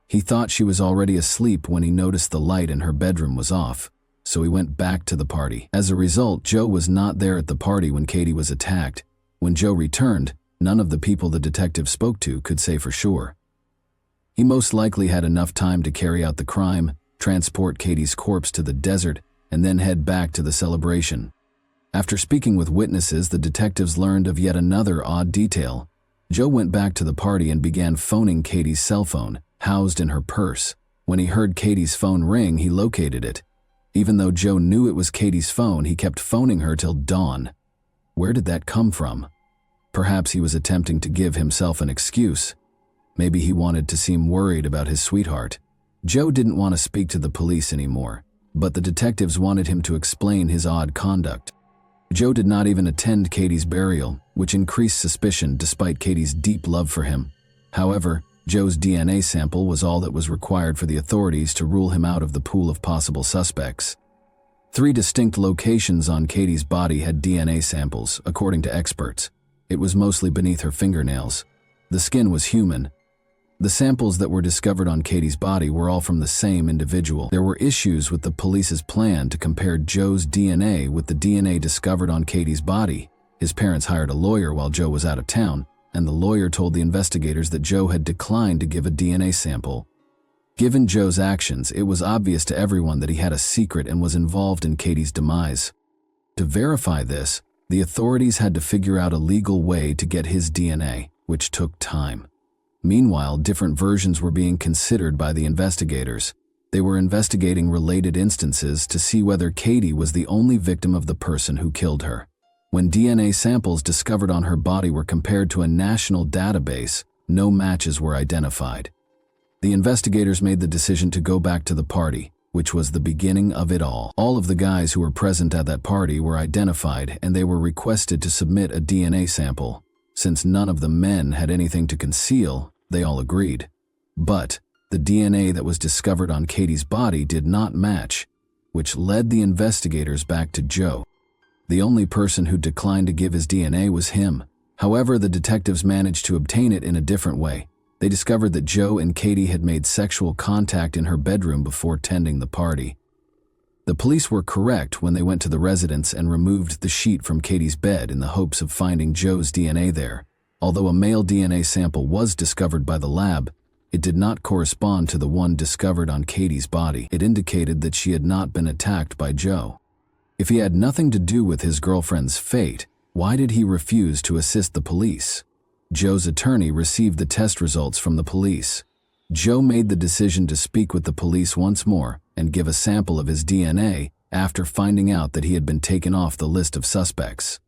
He thought she was already asleep when he noticed the light in her bedroom was off, so he went back to the party. As a result, Joe was not there at the party when Katie was attacked. When Joe returned, none of the people the detective spoke to could say for sure. He most likely had enough time to carry out the crime, transport Katie's corpse to the desert, and then head back to the celebration. After speaking with witnesses, the detectives learned of yet another odd detail. Joe went back to the party and began phoning Katie's cell phone, housed in her purse. When he heard Katie's phone ring, he located it. Even though Joe knew it was Katie's phone, he kept phoning her till dawn. Where did that come from? Perhaps he was attempting to give himself an excuse. Maybe he wanted to seem worried about his sweetheart. Joe didn't want to speak to the police anymore, but the detectives wanted him to explain his odd conduct. Joe did not even attend Katie's burial, which increased suspicion despite Katie's deep love for him. However, Joe's DNA sample was all that was required for the authorities to rule him out of the pool of possible suspects. 3 distinct locations on Katie's body had DNA samples, according to experts. It was mostly beneath her fingernails. The skin was human. The samples that were discovered on Katie's body were all from the same individual. There were issues with the police's plan to compare Joe's DNA with the DNA discovered on Katie's body. His parents hired a lawyer while Joe was out of town, and the lawyer told the investigators that Joe had declined to give a DNA sample. Given Joe's actions, it was obvious to everyone that he had a secret and was involved in Katie's demise. To verify this, the authorities had to figure out a legal way to get his DNA, which took time. Meanwhile, different versions were being considered by the investigators. They were investigating related instances to see whether Katie was the only victim of the person who killed her. When DNA samples discovered on her body were compared to a national database, no matches were identified. The investigators made the decision to go back to the party, which was the beginning of it all. All of the guys who were present at that party were identified, and they were requested to submit a DNA sample. Since none of the men had anything to conceal, they all agreed. But the DNA that was discovered on Katie's body did not match, which led the investigators back to Joe. The only person who declined to give his DNA was him. However, the detectives managed to obtain it in a different way. They discovered that Joe and Katie had made sexual contact in her bedroom before tending the party. The police were correct when they went to the residence and removed the sheet from Katie's bed in the hopes of finding Joe's DNA there. Although a male DNA sample was discovered by the lab, it did not correspond to the one discovered on Katie's body. It indicated that she had not been attacked by Joe. If he had nothing to do with his girlfriend's fate, why did he refuse to assist the police? Joe's attorney received the test results from the police. Joe made the decision to speak with the police once more and give a sample of his DNA after finding out that he had been taken off the list of suspects.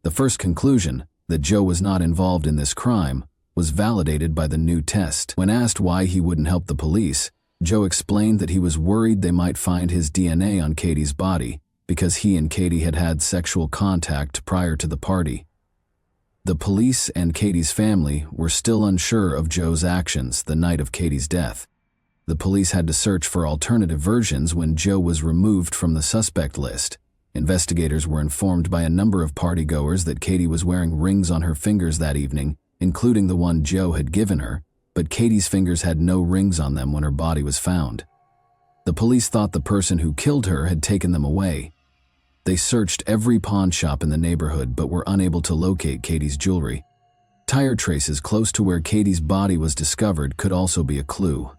The first conclusion, that Joe was not involved in this crime, was validated by the new test. When asked why he wouldn't help the police, Joe explained that he was worried they might find his DNA on Katie's body because he and Katie had had sexual contact prior to the party. The police and Katie's family were still unsure of Joe's actions the night of Katie's death. The police had to search for alternative versions when Joe was removed from the suspect list. Investigators were informed by a number of partygoers that Katie was wearing rings on her fingers that evening, including the one Joe had given her, but Katie's fingers had no rings on them when her body was found. The police thought the person who killed her had taken them away. They searched every pawn shop in the neighborhood but were unable to locate Katie's jewelry. Tire traces close to where Katie's body was discovered could also be a clue.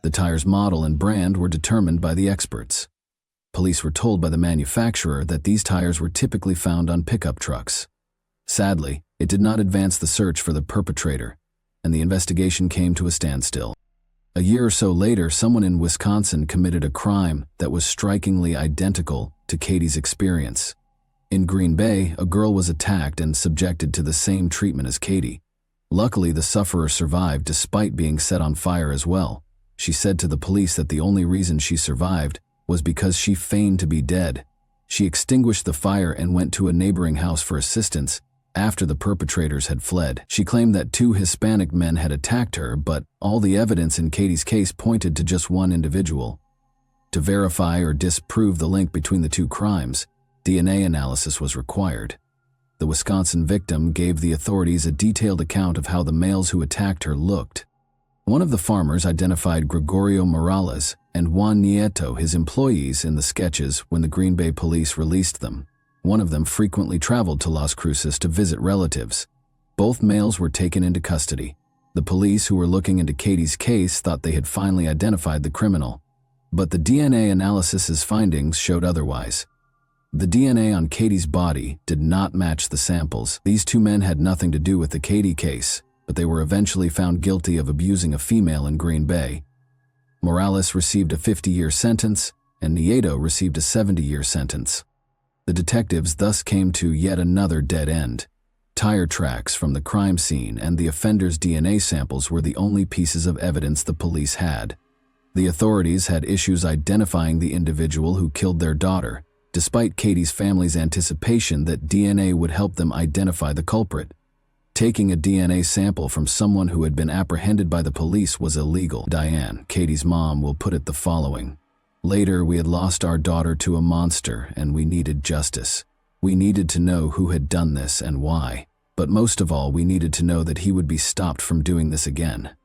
The tire's model and brand were determined by the experts. Police were told by the manufacturer that these tires were typically found on pickup trucks. Sadly, it did not advance the search for the perpetrator, and the investigation came to a standstill. A year or so later, someone in Wisconsin committed a crime that was strikingly identical to Katie's experience. In Green Bay, a girl was attacked and subjected to the same treatment as Katie. Luckily, the sufferer survived despite being set on fire as well. She said to the police that the only reason she survived was because she feigned to be dead. She extinguished the fire and went to a neighboring house for assistance after the perpetrators had fled. She claimed that 2 Hispanic men had attacked her, but all the evidence in Katie's case pointed to just one individual. To verify or disprove the link between the 2 crimes, DNA analysis was required. The Wisconsin victim gave the authorities a detailed account of how the males who attacked her looked. One of the farmers identified Gregorio Morales and Juan Nieto, his employees, in the sketches when the Green Bay police released them. One of them frequently traveled to Las Cruces to visit relatives. Both males were taken into custody. The police who were looking into Katie's case thought they had finally identified the criminal, but the DNA analysis's findings showed otherwise. The DNA on Katie's body did not match the samples. These 2 men had nothing to do with the Katie case, but they were eventually found guilty of abusing a female in Green Bay. Morales received a 50-year sentence, and Nieto received a 70-year sentence. The detectives thus came to yet another dead end. Tire tracks from the crime scene and the offender's DNA samples were the only pieces of evidence the police had. The authorities had issues identifying the individual who killed their daughter, despite Katie's family's anticipation that DNA would help them identify the culprit. Taking a DNA sample from someone who had been apprehended by the police was illegal. Diane, Katie's mom, will put it the following: "Later, we had lost our daughter to a monster and we needed justice. We needed to know who had done this and why. But most of all, we needed to know that he would be stopped from doing this again.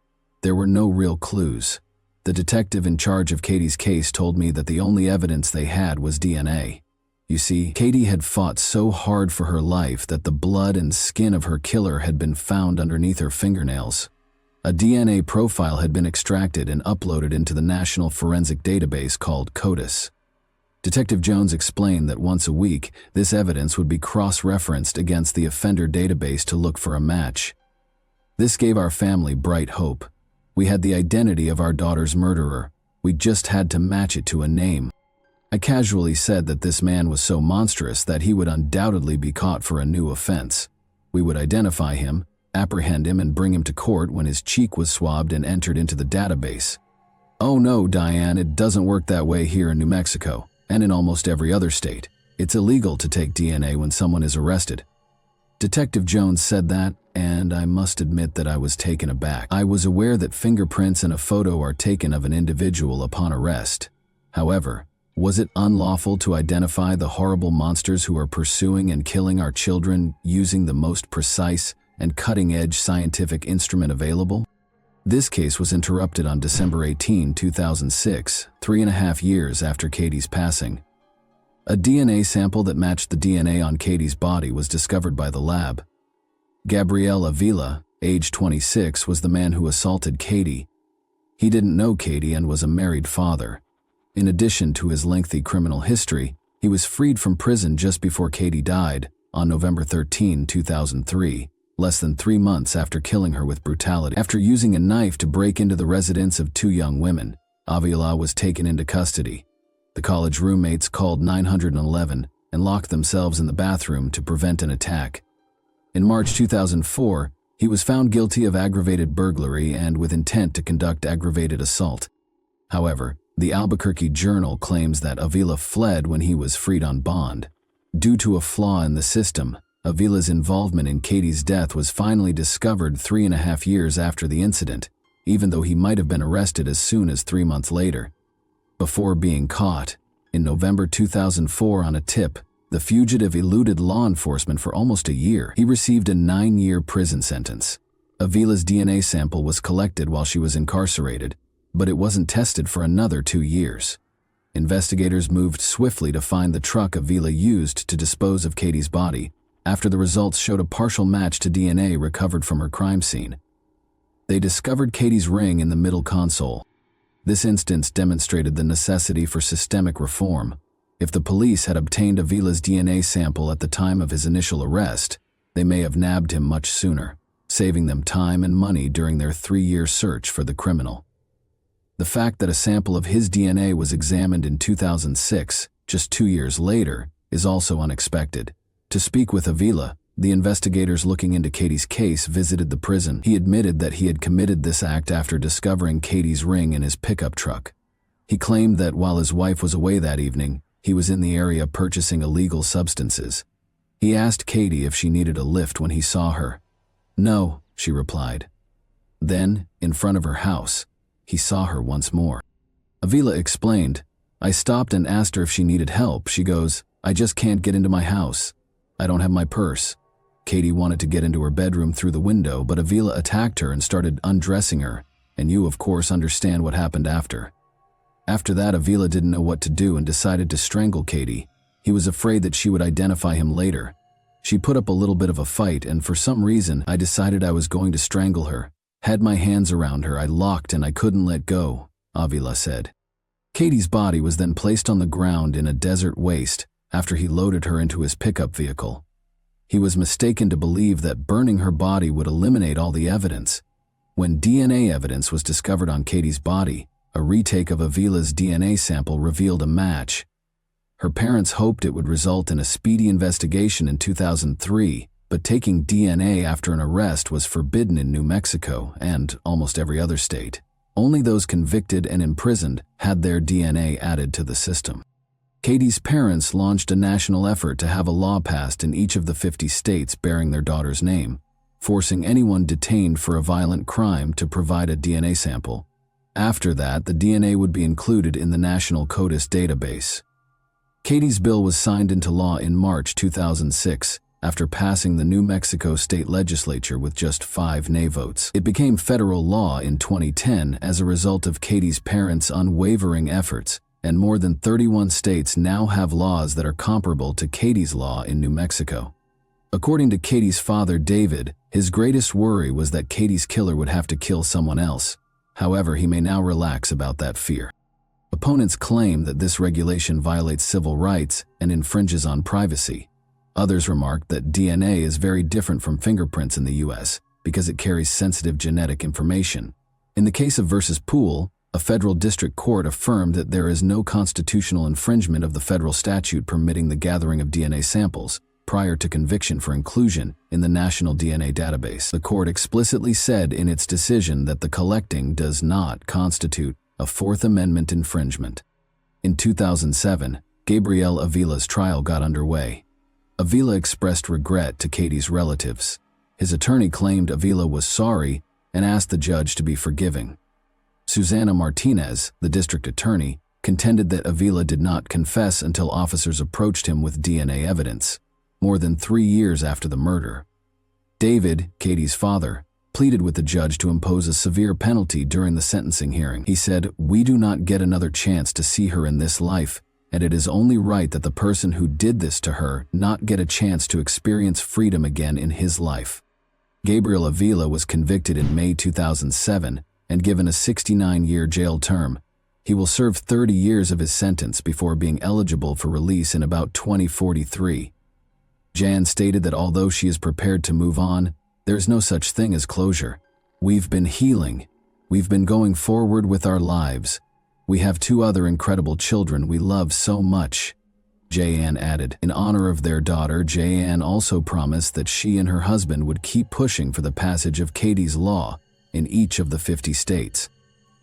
There were no real clues. The detective in charge of Katie's case told me that the only evidence they had was DNA. You see, Katie had fought so hard for her life that the blood and skin of her killer had been found underneath her fingernails. A DNA profile had been extracted and uploaded into the National Forensic Database called CODIS. Detective Jones explained that once a week, this evidence would be cross-referenced against the offender database to look for a match. This gave our family bright hope. We had the identity of our daughter's murderer. We just had to match it to a name. I casually said that this man was so monstrous that he would undoubtedly be caught for a new offense. We would identify him, apprehend him, and bring him to court when his cheek was swabbed and entered into the database." "Oh no, Diane, it doesn't work that way here in New Mexico, and in almost every other state. It's illegal to take DNA when someone is arrested." Detective Jones said that, and I must admit that I was taken aback. I was aware that fingerprints and a photo are taken of an individual upon arrest. However, was it unlawful to identify the horrible monsters who are pursuing and killing our children using the most precise and cutting-edge scientific instrument available? This case was interrupted on December 18, 2006, 3.5 years after Katie's passing. A DNA sample that matched the DNA on Katie's body was discovered by the lab. Gabriel Avila, age 26, was the man who assaulted Katie. He didn't know Katie and was a married father. In addition to his lengthy criminal history, he was freed from prison just before Katie died, on November 13, 2003, less than 3 months after killing her with brutality. After using a knife to break into the residence of 2 young women, Avila was taken into custody. The college roommates called 911 and locked themselves in the bathroom to prevent an attack. In March 2004, he was found guilty of aggravated burglary and with intent to conduct aggravated assault. However, the Albuquerque Journal claims that Avila fled when he was freed on bond. Due to a flaw in the system, Avila's involvement in Katie's death was finally discovered 3.5 years after the incident, even though he might have been arrested as soon as 3 months later. Before being caught, in November 2004 on a tip, the fugitive eluded law enforcement for almost a year. He received a 9-year prison sentence. Avila's DNA sample was collected while she was incarcerated, but it wasn't tested for another 2 years. Investigators moved swiftly to find the truck Avila used to dispose of Katie's body, after the results showed a partial match to DNA recovered from her crime scene. They discovered Katie's ring in the middle console. This instance demonstrated the necessity for systemic reform. If the police had obtained Avila's DNA sample at the time of his initial arrest, they may have nabbed him much sooner, saving them time and money during their 3-year search for the criminal. The fact that a sample of his DNA was examined in 2006, just 2 years later, is also unexpected. To speak with Avila, the investigators looking into Katie's case visited the prison. He admitted that he had committed this act after discovering Katie's ring in his pickup truck. He claimed that while his wife was away that evening, he was in the area purchasing illegal substances. He asked Katie if she needed a lift when he saw her. "No," she replied. Then, in front of her house, he saw her once more. Avila explained, "I stopped and asked her if she needed help. She goes, 'I just can't get into my house. I don't have my purse.'" Katie wanted to get into her bedroom through the window, but Avila attacked her and started undressing her, and you of course understand what happened after. After that, Avila didn't know what to do and decided to strangle Katie. He was afraid that she would identify him later. "She put up a little bit of a fight, and for some reason, I decided I was going to strangle her. Had my hands around her, I locked and I couldn't let go," Avila said. Katie's body was then placed on the ground in a desert waste after he loaded her into his pickup vehicle. He was mistaken to believe that burning her body would eliminate all the evidence. When DNA evidence was discovered on Katie's body, a retake of Avila's DNA sample revealed a match. Her parents hoped it would result in a speedy investigation in 2003, but taking DNA after an arrest was forbidden in New Mexico and almost every other state. Only those convicted and imprisoned had their DNA added to the system. Katie's parents launched a national effort to have a law passed in each of the 50 states bearing their daughter's name, forcing anyone detained for a violent crime to provide a DNA sample. After that, the DNA would be included in the National CODIS database. Katie's bill was signed into law in March 2006 after passing the New Mexico state legislature with just 5 nay votes. It became federal law in 2010 as a result of Katie's parents' unwavering efforts, and more than 31 states now have laws that are comparable to Katie's law in New Mexico. According to Katie's father, David, his greatest worry was that Katie's killer would have to kill someone else. However, he may now relax about that fear. Opponents claim that this regulation violates civil rights and infringes on privacy. Others remark that DNA is very different from fingerprints in the U.S. because it carries sensitive genetic information. In the case of versus Poole, a federal district court affirmed that there is no constitutional infringement of the federal statute permitting the gathering of DNA samples prior to conviction for inclusion in the National DNA Database. The court explicitly said in its decision that the collecting does not constitute a Fourth Amendment infringement. In 2007, Gabriel Avila's trial got underway. Avila expressed regret to Katie's relatives. His attorney claimed Avila was sorry and asked the judge to be forgiving. Susana Martinez, the district attorney, contended that Avila did not confess until officers approached him with DNA evidence, more than 3 years after the murder. David, Katie's father, pleaded with the judge to impose a severe penalty during the sentencing hearing. He said, "We do not get another chance to see her in this life, and it is only right that the person who did this to her not get a chance to experience freedom again in his life." Gabriel Avila was convicted in May 2007 and given a 69-year jail term. He will serve 30 years of his sentence before being eligible for release in about 2043. Jan stated that although she is prepared to move on, there is no such thing as closure. "We've been healing. We've been going forward with our lives. We have 2 other incredible children we love so much," Jan added. In honor of their daughter, Jan also promised that she and her husband would keep pushing for the passage of Katie's law in each of the 50 states.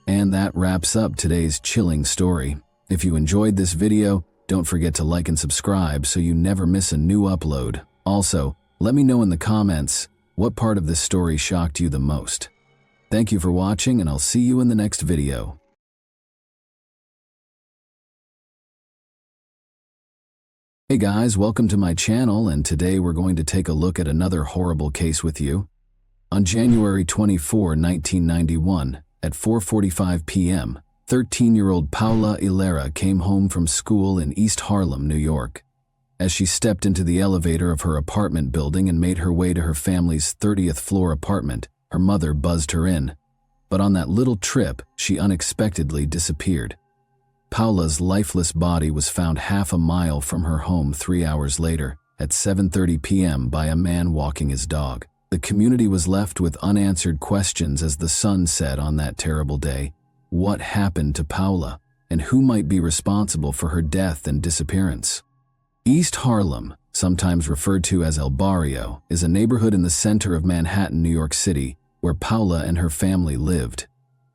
And that wraps up today's chilling story. If you enjoyed this video, don't forget to like and subscribe so you never miss a new upload. Also, let me know in the comments what part of this story shocked you the most. Thank you for watching, and I'll see you in the next video. Hey guys, welcome to my channel, and today we're going to take a look at another horrible case with you. On January 24, 1991, at 4:45 p.m., 13-year-old Paula Olivera came home from school in East Harlem, New York. As she stepped into the elevator of her apartment building and made her way to her family's 30th floor apartment, her mother buzzed her in. But on that little trip, she unexpectedly disappeared. Paula's lifeless body was found half a mile from her home 3 hours later, at 7:30 p.m. by a man walking his dog. The community was left with unanswered questions as the sun set on that terrible day. What happened to Paula, and who might be responsible for her death and disappearance? East Harlem, sometimes referred to as El Barrio, is a neighborhood in the center of Manhattan, New York City, where Paula and her family lived.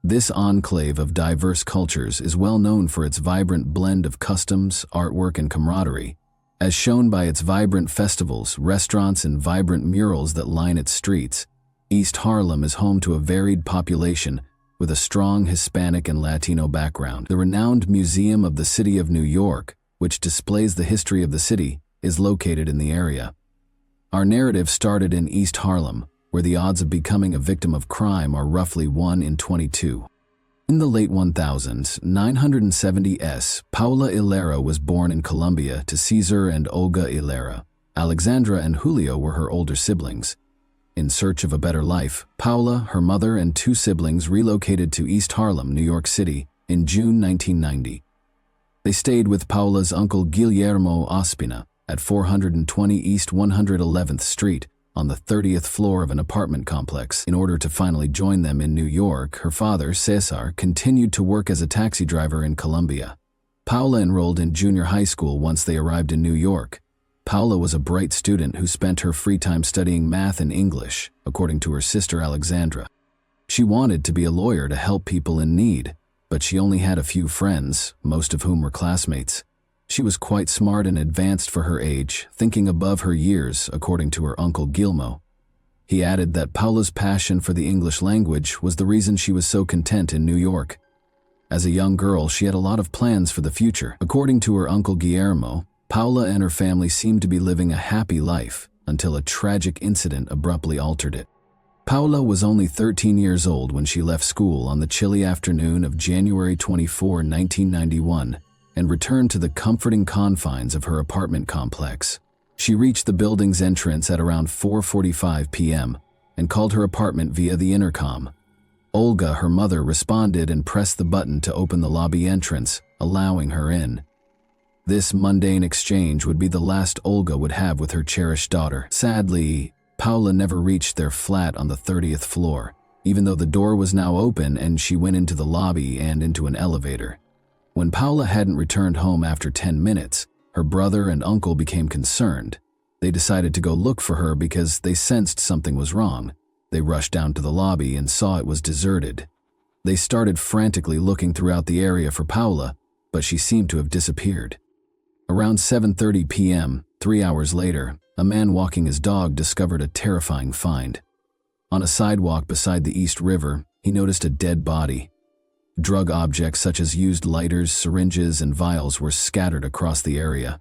This enclave of diverse cultures is well known for its vibrant blend of customs, artwork, and camaraderie, as shown by its vibrant festivals, restaurants, and vibrant murals that line its streets. East Harlem is home to a varied population with a strong Hispanic and Latino background. The renowned Museum of the City of New York, which displays the history of the city, is located in the area. Our narrative started in East Harlem, where the odds of becoming a victim of crime are roughly 1 in 22. In the late 1970s, Paula Olivera was born in Colombia to Cesar and Olga Olivera. Alexandra and Julio were her older siblings. In search of a better life, Paula, her mother, and 2 siblings relocated to East Harlem, New York City, in June 1990. They stayed with Paula's uncle Guillermo Ospina at 420 East 111th Street on the 30th floor of an apartment complex. In order to finally join them in New York, her father, Cesar, continued to work as a taxi driver in Colombia. Paula enrolled in junior high school once they arrived in New York. Paula was a bright student who spent her free time studying math and English, according to her sister Alexandra. She wanted to be a lawyer to help people in need, but she only had a few friends, most of whom were classmates. She was quite smart and advanced for her age, thinking above her years, according to her uncle Gilmo. He added that Paula's passion for the English language was the reason she was so content in New York. As a young girl, she had a lot of plans for the future. According to her uncle Guillermo, Paula and her family seemed to be living a happy life until a tragic incident abruptly altered it. Paula was only 13 years old when she left school on the chilly afternoon of January 24, 1991, and returned to the comforting confines of her apartment complex. She reached the building's entrance at around 4:45 p.m. and called her apartment via the intercom. Olga, her mother, responded and pressed the button to open the lobby entrance, allowing her in. This mundane exchange would be the last Olga would have with her cherished daughter. Sadly, Paula never reached their flat on the 30th floor, even though the door was now open and she went into the lobby and into an elevator. When Paula hadn't returned home after 10 minutes, her brother and uncle became concerned. They decided to go look for her because they sensed something was wrong. They rushed down to the lobby and saw it was deserted. They started frantically looking throughout the area for Paula, but she seemed to have disappeared. Around 7:30 p.m., 3 hours later, a man walking his dog discovered a terrifying find. On a sidewalk beside the East River, he noticed a dead body. Drug objects such as used lighters, syringes, and vials were scattered across the area.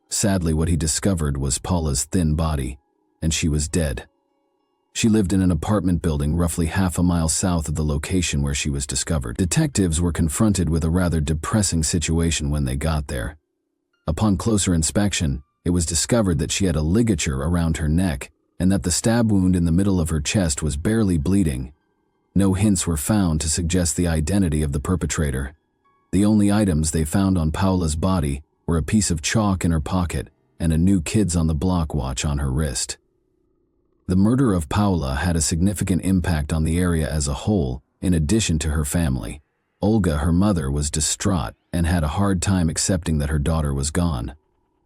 Sadly, what he discovered was Paula's thin body, and she was dead. She lived in an apartment building roughly half a mile south of the location where she was discovered. Detectives were confronted with a rather depressing situation when they got there. Upon closer inspection, it was discovered that she had a ligature around her neck and that the stab wound in the middle of her chest was barely bleeding. No hints were found to suggest the identity of the perpetrator. The only items they found on Paula's body were a piece of chalk in her pocket and a New Kids on the Block watch on her wrist. The murder of Paula had a significant impact on the area as a whole, in addition to her family. Olga, her mother, was distraught and had a hard time accepting that her daughter was gone.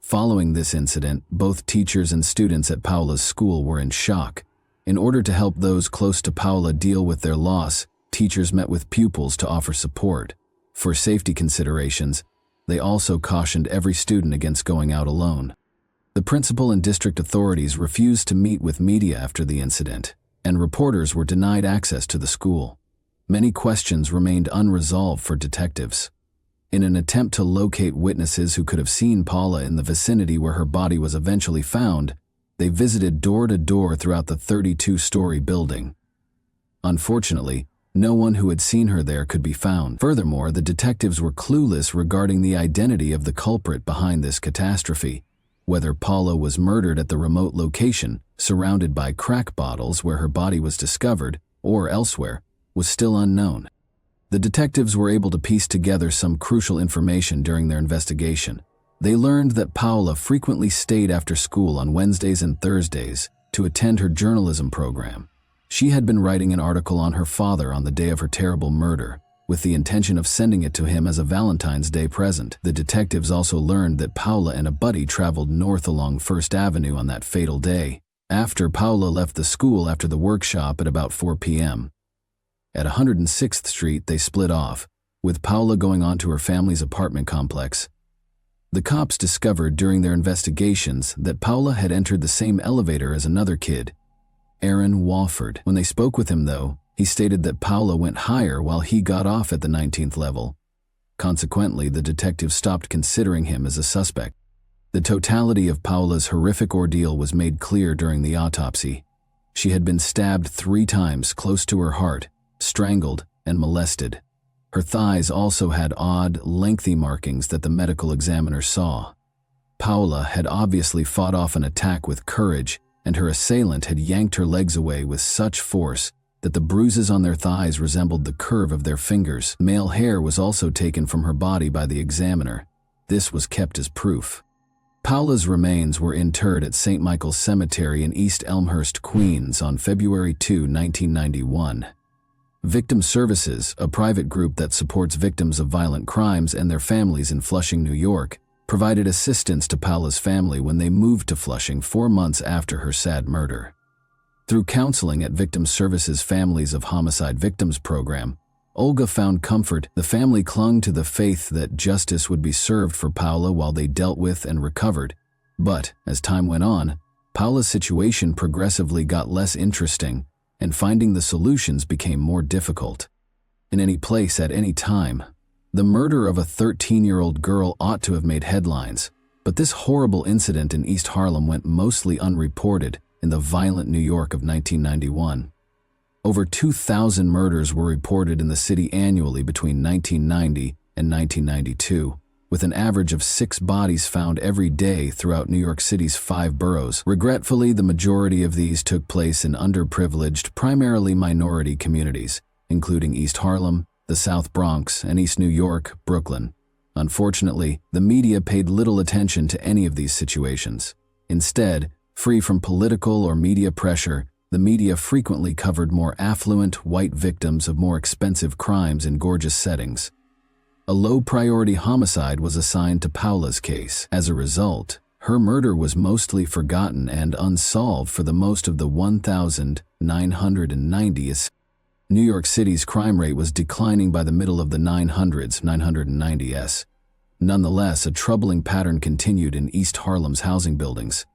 Following this incident, both teachers and students at Paula's school were in shock. In order to help those close to Paula deal with their loss, teachers met with pupils to offer support. For safety considerations, they also cautioned every student against going out alone. The principal and district authorities refused to meet with media after the incident, and reporters were denied access to the school. Many questions remained unresolved for detectives. In an attempt to locate witnesses who could have seen Paula in the vicinity where her body was eventually found, they visited door to door throughout the 32-story building. Unfortunately, no one who had seen her there could be found. Furthermore, the detectives were clueless regarding the identity of the culprit behind this catastrophe. Whether Paula was murdered at the remote location, surrounded by crack bottles where her body was discovered, or elsewhere, was still unknown. The detectives were able to piece together some crucial information during their investigation. They learned that Paula frequently stayed after school on Wednesdays and Thursdays to attend her journalism program. She had been writing an article on her father on the day of her terrible murder, with the intention of sending it to him as a Valentine's Day present. The detectives also learned that Paula and a buddy traveled north along First Avenue on that fatal day, after Paula left the school after the workshop at about 4 p.m. At 106th Street, they split off, with Paula going on to her family's apartment complex. The cops discovered during their investigations that Paula had entered the same elevator as another kid, Aaron Walford. When they spoke with him, though, he stated that Paula went higher while he got off at the 19th level. Consequently, the detectives stopped considering him as a suspect. The totality of Paula's horrific ordeal was made clear during the autopsy. She had been stabbed 3 times close to her heart, strangled, and molested. Her thighs also had odd, lengthy markings that the medical examiner saw. Paula had obviously fought off an attack with courage, and her assailant had yanked her legs away with such force that the bruises on their thighs resembled the curve of their fingers. Male hair was also taken from her body by the examiner. This was kept as proof. Paula's remains were interred at St. Michael's Cemetery in East Elmhurst, Queens on February 2, 1991. Victim Services, a private group that supports victims of violent crimes and their families in Flushing, New York, provided assistance to Paula's family when they moved to Flushing 4 months after her sad murder. Through counseling at Victim Services Families of Homicide Victims program, Olga found comfort. The family clung to the faith that justice would be served for Paula while they dealt with and recovered. But, as time went on, Paula's situation progressively got less interesting, and finding the solutions became more difficult. In any place at any time, the murder of a 13-year-old girl ought to have made headlines, but this horrible incident in East Harlem went mostly unreported in the violent New York of 1991. Over 2,000 murders were reported in the city annually between 1990 and 1992, with an average of 6 bodies found every day throughout New York City's 5 boroughs. Regretfully, the majority of these took place in underprivileged, primarily minority communities, including East Harlem, the South Bronx, and East New York, Brooklyn. Unfortunately, the media paid little attention to any of these situations. Instead, free from political or media pressure, the media frequently covered more affluent, white victims of more expensive crimes in gorgeous settings. A low-priority homicide was assigned to Paula's case. As a result, her murder was mostly forgotten and unsolved for the most of the 1,990s. New York City's crime rate was declining by the middle of the 990s. Nonetheless, a troubling pattern continued in East Harlem's housing buildings.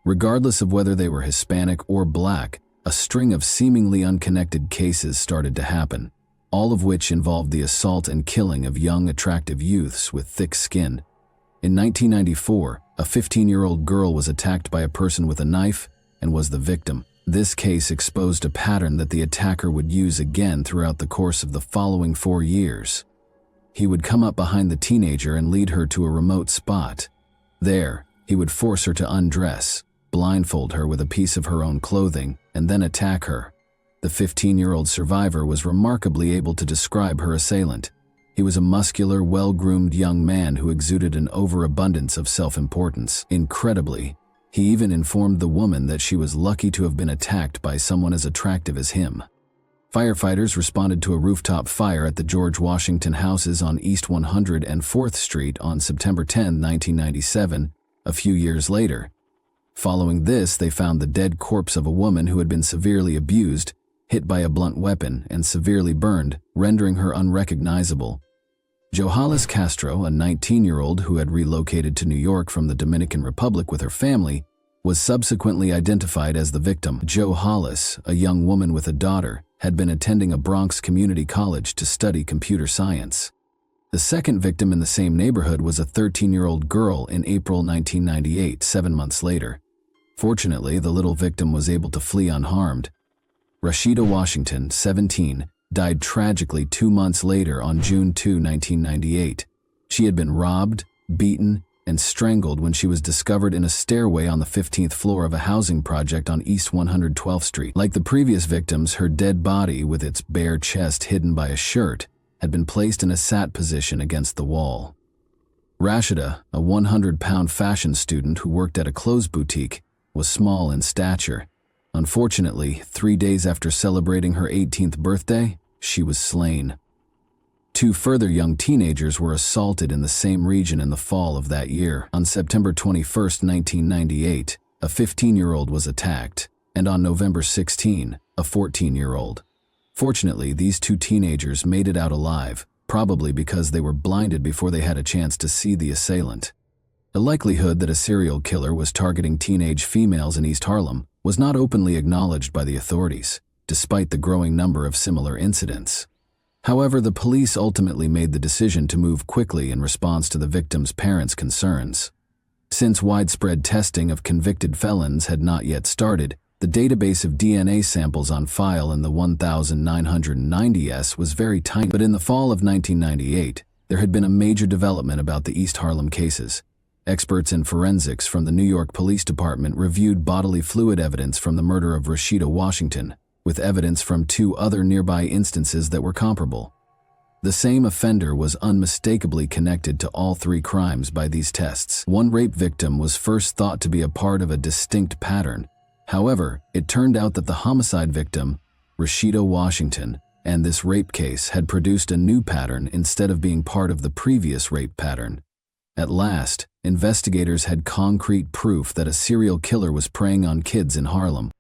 Regardless of whether they were Hispanic or Black, a string of seemingly unconnected cases started to happen, all of which involved the assault and killing of young, attractive youths with thick skin. In 1994, a 15-year-old girl was attacked by a person with a knife and was the victim. This case exposed a pattern that the attacker would use again throughout the course of the following 4 years. He would come up behind the teenager and lead her to a remote spot. There, he would force her to undress, blindfold her with a piece of her own clothing, and then attack her. The 15-year-old survivor was remarkably able to describe her assailant. He was a muscular, well-groomed young man who exuded an overabundance of self-importance. Incredibly, he even informed the woman that she was lucky to have been attacked by someone as attractive as him. Firefighters responded to a rooftop fire at the George Washington houses on East 104th Street on September 10, 1997, a few years later. Following this, they found the dead corpse of a woman who had been severely abused, hit by a blunt weapon and severely burned, rendering her unrecognizable. Johalis Castro, a 19-year-old who had relocated to New York from the Dominican Republic with her family, was subsequently identified as the victim. Johalis, a young woman with a daughter, had been attending a Bronx community college to study computer science. The second victim in the same neighborhood was a 13-year-old girl in April 1998, 7 months later. Fortunately, the little victim was able to flee unharmed. Rashida Washington, 17, died tragically 2 months later on June 2, 1998. She had been robbed, beaten, and strangled when she was discovered in a stairway on the 15th floor of a housing project on East 112th Street. Like the previous victims, her dead body, with its bare chest hidden by a shirt, had been placed in a sat position against the wall. Rashida, a 100-pound fashion student who worked at a clothes boutique, was small in stature. Unfortunately, 3 days after celebrating her 18th birthday, she was slain. 2 further young teenagers were assaulted in the same region in the fall of that year. On September 21, 1998, a 15-year-old was attacked, and on November 16, a 14-year-old. Fortunately, these 2 teenagers made it out alive, probably because they were blinded before they had a chance to see the assailant. The likelihood that a serial killer was targeting teenage females in East Harlem was not openly acknowledged by the authorities, despite the growing number of similar incidents. However, the police ultimately made the decision to move quickly in response to the victims' parents' concerns. Since widespread testing of convicted felons had not yet started, the database of DNA samples on file in the 1990s was very tiny. But in the fall of 1998, there had been a major development about the East Harlem cases. Experts in forensics from the New York Police Department reviewed bodily fluid evidence from the murder of Rashida Washington, with evidence from 2 other nearby instances that were comparable. The same offender was unmistakably connected to all 3 crimes by these tests. One rape victim was first thought to be a part of a distinct pattern. However, it turned out that the homicide victim, Rashida Washington, and this rape case had produced a new pattern instead of being part of the previous rape pattern. At last, investigators had concrete proof that a serial killer was preying on kids in Harlem.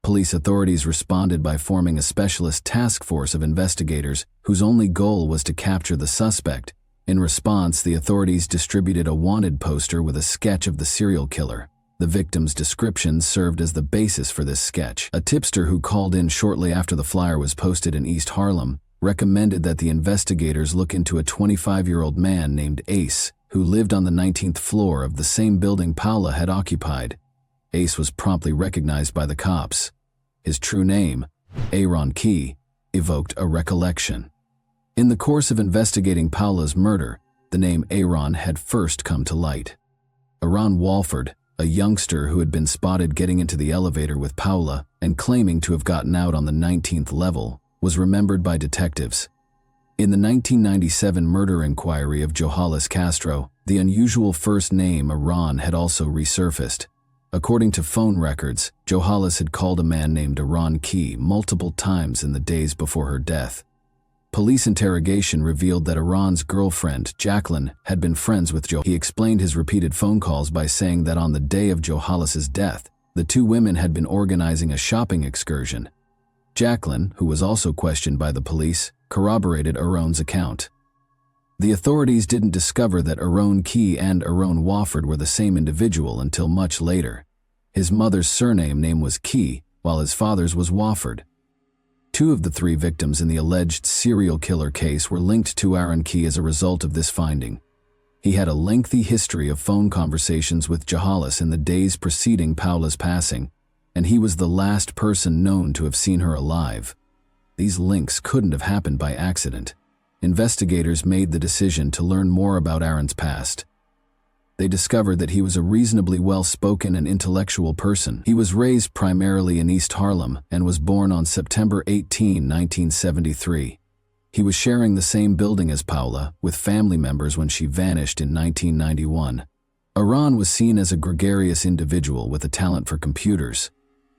Police authorities responded by forming a specialist task force of investigators whose only goal was to capture the suspect. In response, the authorities distributed a wanted poster with a sketch of the serial killer. The victim's description served as the basis for this sketch. A tipster who called in shortly after the flyer was posted in East Harlem recommended that the investigators look into a 25-year-old man named Ace, who lived on the 19th floor of the same building Paula had occupied. Ace was promptly recognized by the cops. His true name, Aaron Key, evoked a recollection. In the course of investigating Paula's murder, the name Aaron had first come to light. Aaron Walford, a youngster who had been spotted getting into the elevator with Paula and claiming to have gotten out on the 19th level, was remembered by detectives. In the 1997 murder inquiry of Johalis Castro, the unusual first name Aaron had also resurfaced. According to phone records, Johalis had called a man named Aaron Key multiple times in the days before her death. Police interrogation revealed that Aaron's girlfriend, Jacqueline, had been friends with Joe. He explained his repeated phone calls by saying that on the day of Johalis's death, the 2 women had been organizing a shopping excursion. Jacqueline, who was also questioned by the police, corroborated Aaron's account. The authorities didn't discover that Aaron Key and Aaron Wofford were the same individual until much later. His mother's surname name was Key, while his father's was Wofford. 2 of the 3 victims in the alleged serial killer case were linked to Aaron Key as a result of this finding. He had a lengthy history of phone conversations with Johalis in the days preceding Paula's passing, and he was the last person known to have seen her alive. These links couldn't have happened by accident. Investigators made the decision to learn more about Aaron's past. They discovered that he was a reasonably well-spoken and intellectual person. He was raised primarily in East Harlem and was born on September 18, 1973. He was sharing the same building as Paula, with family members when she vanished in 1991. Aaron was seen as a gregarious individual with a talent for computers.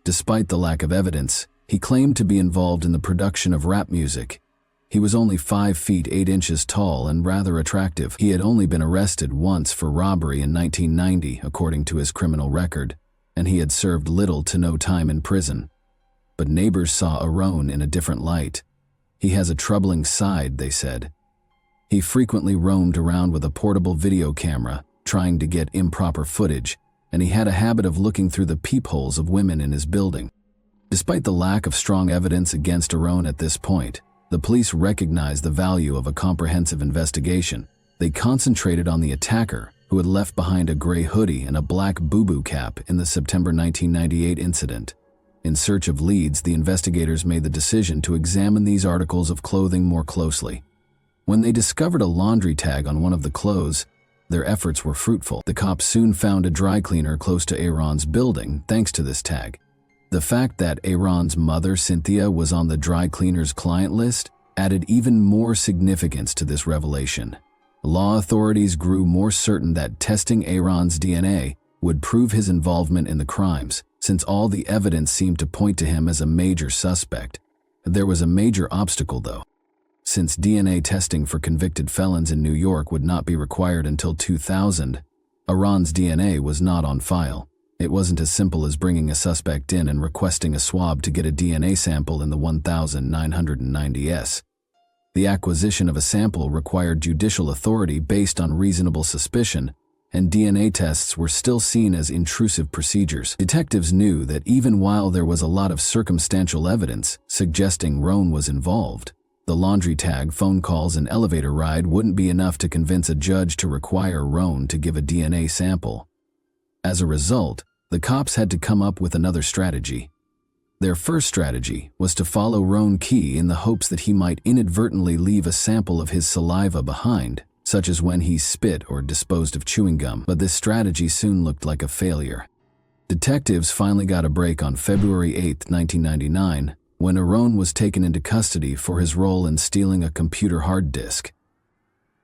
Despite the lack of evidence, he claimed to be involved in the production of rap music. He was only 5 feet 8 inches tall and rather attractive. He had only been arrested once for robbery in 1990, according to his criminal record, and he had served little to no time in prison. but neighbors saw Aaron in a different light. He has a troubling side, they said. He frequently roamed around with a portable video camera, trying to get improper footage, and he had a habit of looking through the peepholes of women in his building. Despite the lack of strong evidence against Aaron at this point, the police recognized the value of a comprehensive investigation. They concentrated on the attacker, who had left behind a gray hoodie and a black boo-boo cap in the September 1998 incident. In search of leads, the investigators made the decision to examine these articles of clothing more closely. When they discovered a laundry tag on one of the clothes, their efforts were fruitful. The cops soon found a dry cleaner close to Aaron's building thanks to this tag. The fact that Aaron's mother, Cynthia, was on the dry cleaner's client list added even more significance to this revelation. Law authorities grew more certain that testing Aaron's DNA would prove his involvement in the crimes, since all the evidence seemed to point to him as a major suspect. There was a major obstacle, though. Since DNA testing for convicted felons in New York would not be required until 2000, Aaron's DNA was not on file. It wasn't as simple as bringing a suspect in and requesting a swab to get a DNA sample in the 1990s. The acquisition of a sample required judicial authority based on reasonable suspicion, and DNA tests were still seen as intrusive procedures. Detectives knew that even while there was a lot of circumstantial evidence suggesting Roan was involved, the laundry tag, phone calls, and elevator ride wouldn't be enough to convince a judge to require Roan to give a DNA sample. As a result, the cops had to come up with another strategy. Their first strategy was to follow Roan Key in the hopes that he might inadvertently leave a sample of his saliva behind, such as when he spit or disposed of chewing gum, but this strategy soon looked like a failure. Detectives finally got a break on February 8, 1999, when Aaron was taken into custody for his role in stealing a computer hard disk.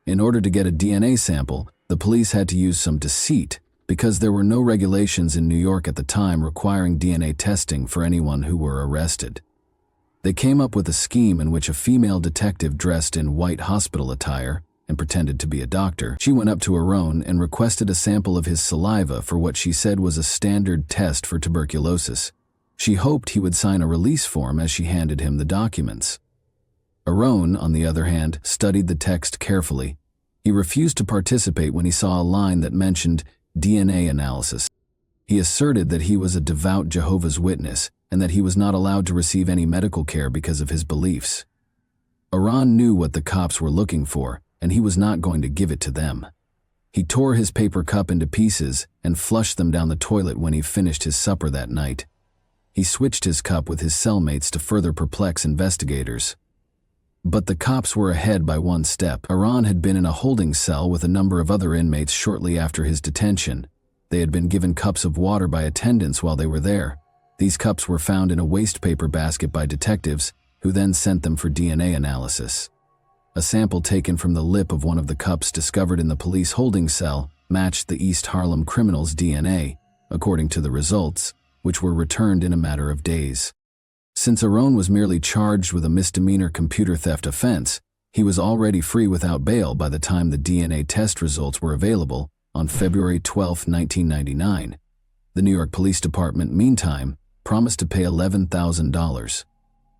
In order to get a DNA sample, the police had to use some deceit, because there were no regulations in New York at the time requiring DNA testing for anyone who were arrested. They came up with a scheme in which a female detective dressed in white hospital attire and pretended to be a doctor. She went up to Aaron and requested a sample of his saliva for what she said was a standard test for tuberculosis. She hoped he would sign a release form as she handed him the documents. Aaron, on the other hand, studied the text carefully. He refused to participate when he saw a line that mentioned DNA analysis. He asserted that he was a devout Jehovah's Witness and that he was not allowed to receive any medical care because of his beliefs. Aaron knew what the cops were looking for, and he was not going to give it to them. He tore his paper cup into pieces and flushed them down the toilet when he finished his supper that night. He switched his cup with his cellmates to further perplex investigators. But the cops were ahead by one step. Aaron had been in a holding cell with a number of other inmates shortly after his detention. They had been given cups of water by attendants while they were there. These cups were found in a waste paper basket by detectives, who then sent them for DNA analysis. A sample taken from the lip of one of the cups discovered in the police holding cell matched the East Harlem criminal's DNA, according to the results, which were returned in a matter of days. Since Aaron was merely charged with a misdemeanor computer theft offense, he was already free without bail by the time the DNA test results were available on February 12, 1999. The New York Police Department, meantime, promised to pay $11,000,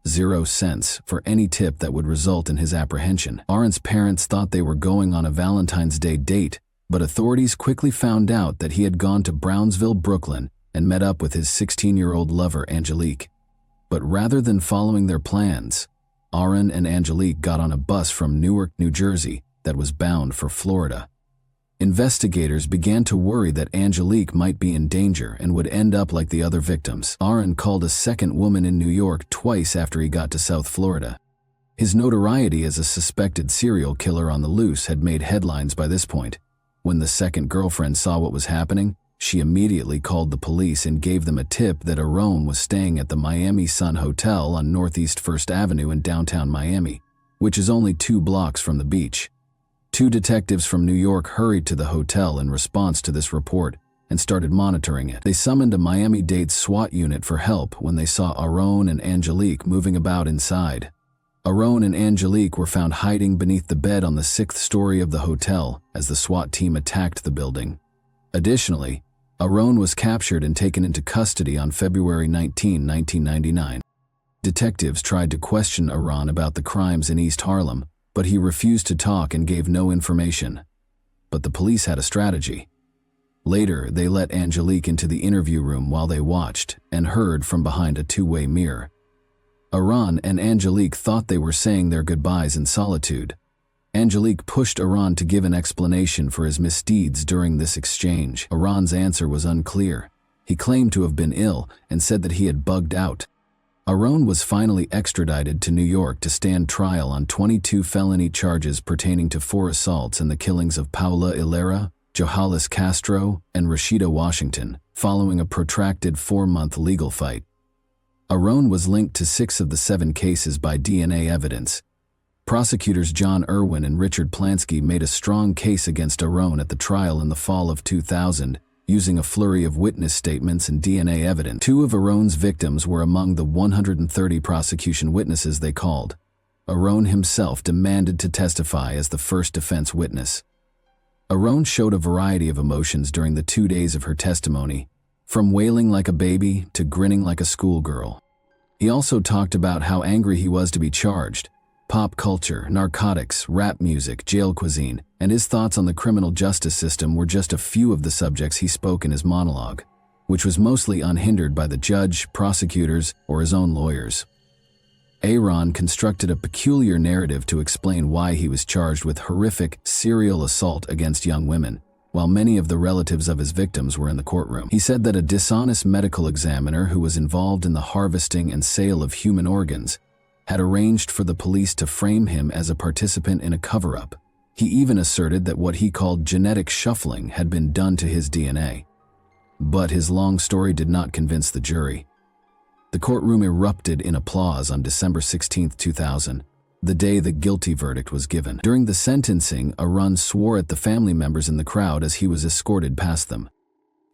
0 cents, for any tip that would result in his apprehension. Aaron's parents thought they were going on a Valentine's Day date, but authorities quickly found out that he had gone to Brownsville, Brooklyn, and met up with his 16-year-old lover, Angelique. But rather than following their plans, Aaron and Angelique got on a bus from Newark, New Jersey, that was bound for Florida. Investigators began to worry that Angelique might be in danger and would end up like the other victims. Aaron called a second woman in New York twice after he got to South Florida. His notoriety as a suspected serial killer on the loose had made headlines by this point. When the second girlfriend saw what was happening, she immediately called the police and gave them a tip that Aaron was staying at the Miami Sun Hotel on Northeast 1st Avenue in downtown Miami, which is only 2 blocks from the beach. 2 detectives from New York hurried to the hotel in response to this report and started monitoring it. They summoned a Miami-Dade SWAT unit for help when they saw Aaron and Angelique moving about inside. Aaron and Angelique were found hiding beneath the bed on the 6th story of the hotel as the SWAT team attacked the building. Additionally, Aaron was captured and taken into custody on February 19, 1999. Detectives tried to question Aron about the crimes in East Harlem, but he refused to talk and gave no information. But the police had a strategy. Later, they let Angelique into the interview room while they watched and heard from behind a two-way mirror. Aron and Angelique thought they were saying their goodbyes in solitude. Angelique pushed Aron to give an explanation for his misdeeds during this exchange. Aron's answer was unclear. He claimed to have been ill and said that he had bugged out. Aron was finally extradited to New York to stand trial on 22 felony charges pertaining to 4 assaults and the killings of Paula Olivera, Johannes Castro, and Rashida Washington, following a protracted 4-month legal fight. Aron was linked to 6 of the 7 cases by DNA evidence. Prosecutors John Irwin and Richard Plansky made a strong case against Aron at the trial in the fall of 2000, using a flurry of witness statements and DNA evidence. 2 of Aron's victims were among the 130 prosecution witnesses they called. Aron himself demanded to testify as the first defense witness. Aron showed a variety of emotions during the 2 days of her testimony, from wailing like a baby to grinning like a schoolgirl. He also talked about how angry he was to be charged, pop culture, narcotics, rap music, jail cuisine, and his thoughts on the criminal justice system were just a few of the subjects he spoke in his monologue, which was mostly unhindered by the judge, prosecutors, or his own lawyers. Aron constructed a peculiar narrative to explain why he was charged with horrific serial assault against young women, while many of the relatives of his victims were in the courtroom. He said that a dishonest medical examiner who was involved in the harvesting and sale of human organs had arranged for the police to frame him as a participant in a cover-up. He even asserted that what he called genetic shuffling had been done to his DNA. But his long story did not convince the jury. The courtroom erupted in applause on December 16, 2000, the day the guilty verdict was given. During the sentencing, Aron swore at the family members in the crowd as he was escorted past them.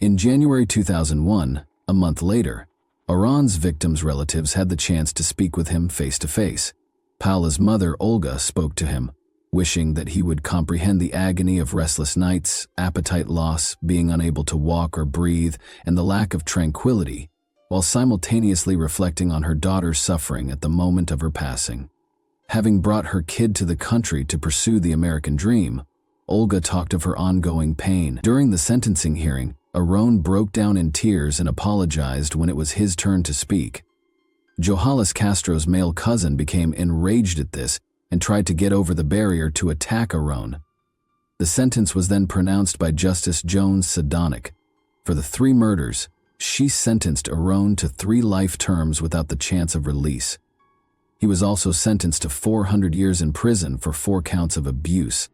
In January 2001, a month later, Aron's victims' relatives had the chance to speak with him face-to-face. Paula's mother, Olga, spoke to him, wishing that he would comprehend the agony of restless nights, appetite loss, being unable to walk or breathe, and the lack of tranquility, while simultaneously reflecting on her daughter's suffering at the moment of her passing. Having brought her kid to the country to pursue the American dream, Olga talked of her ongoing pain. During the sentencing hearing, Aron broke down in tears and apologized when it was his turn to speak. Johannes Castro's male cousin became enraged at this and tried to get over the barrier to attack Aron. The sentence was then pronounced by Justice Jones Sadonic. For the 3 murders, she sentenced Aron to 3 life terms without the chance of release. He was also sentenced to 400 years in prison for 4 counts of abuse.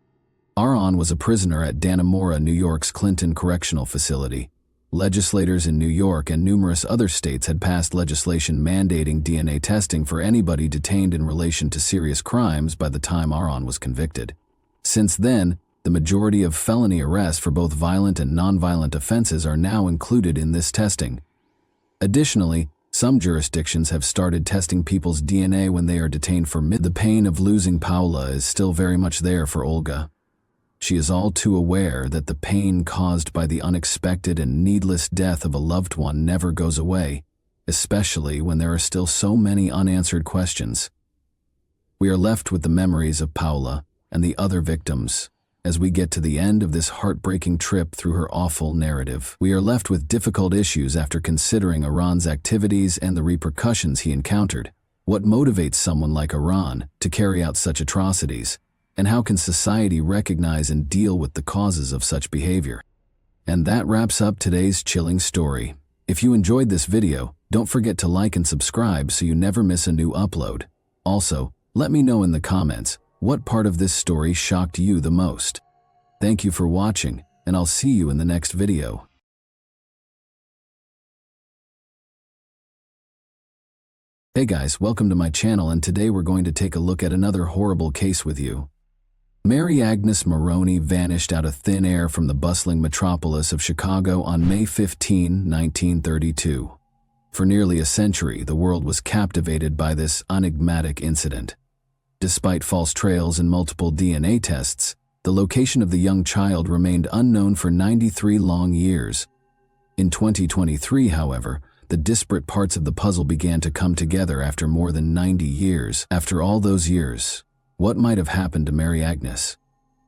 Aron was a prisoner at Dannemora, New York's Clinton Correctional Facility. Legislators in New York and numerous other states had passed legislation mandating DNA testing for anybody detained in relation to serious crimes by the time Aron was convicted. Since then, the majority of felony arrests for both violent and nonviolent offenses are now included in this testing. Additionally, some jurisdictions have started testing people's DNA when they are detained for The pain of losing Paula is still very much there for Olga. She is all too aware that the pain caused by the unexpected and needless death of a loved one never goes away, especially when there are still so many unanswered questions. We are left with the memories of Paula and the other victims. As we get to the end of this heartbreaking trip through her awful narrative, we are left with difficult issues after considering Aron's activities and the repercussions he encountered. What motivates someone like Aron to carry out such atrocities? And how can society recognize and deal with the causes of such behavior? And that wraps up today's chilling story. If you enjoyed this video, don't forget to like and subscribe so you never miss a new upload. Also, let me know in the comments, what part of this story shocked you the most? Thank you for watching, and I'll see you in the next video. Hey guys, welcome to my channel, and today we're going to take a look at another horrible case with you. Mary Agnes Maroney vanished out of thin air from the bustling metropolis of Chicago on May 15, 1932. For nearly a century, the world was captivated by this enigmatic incident. Despite false trails and multiple DNA tests, the location of the young child remained unknown for 93 long years. In 2023, however, the disparate parts of the puzzle began to come together after more than 90 years. After all those years, what might have happened to Mary Agnes?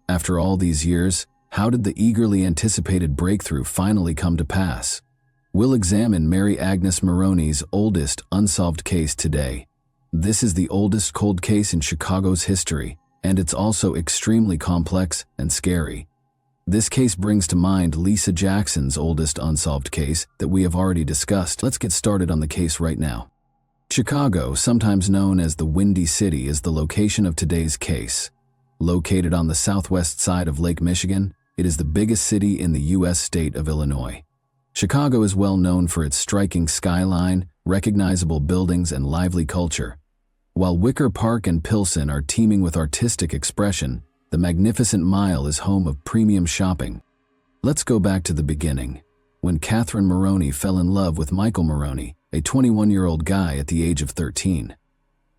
After all these years, how did the eagerly anticipated breakthrough finally come to pass? We'll examine Mary Agnes Maroney's oldest unsolved case today. This is the oldest cold case in Chicago's history, and it's also extremely complex and scary. This case brings to mind Lisa Jackson's oldest unsolved case that we have already discussed. Let's get started on the case right now. Chicago, sometimes known as the Windy City, is the location of today's case. Located on the southwest side of Lake Michigan, it is the biggest city in the U.S. state of Illinois. Chicago is well known for its striking skyline, recognizable buildings, and lively culture. While Wicker Park and Pilsen are teeming with artistic expression, the Magnificent Mile is home of premium shopping. Let's go back to the beginning, when Catherine Maroney fell in love with Michael Maroney, a 21-year-old guy at the age of 13.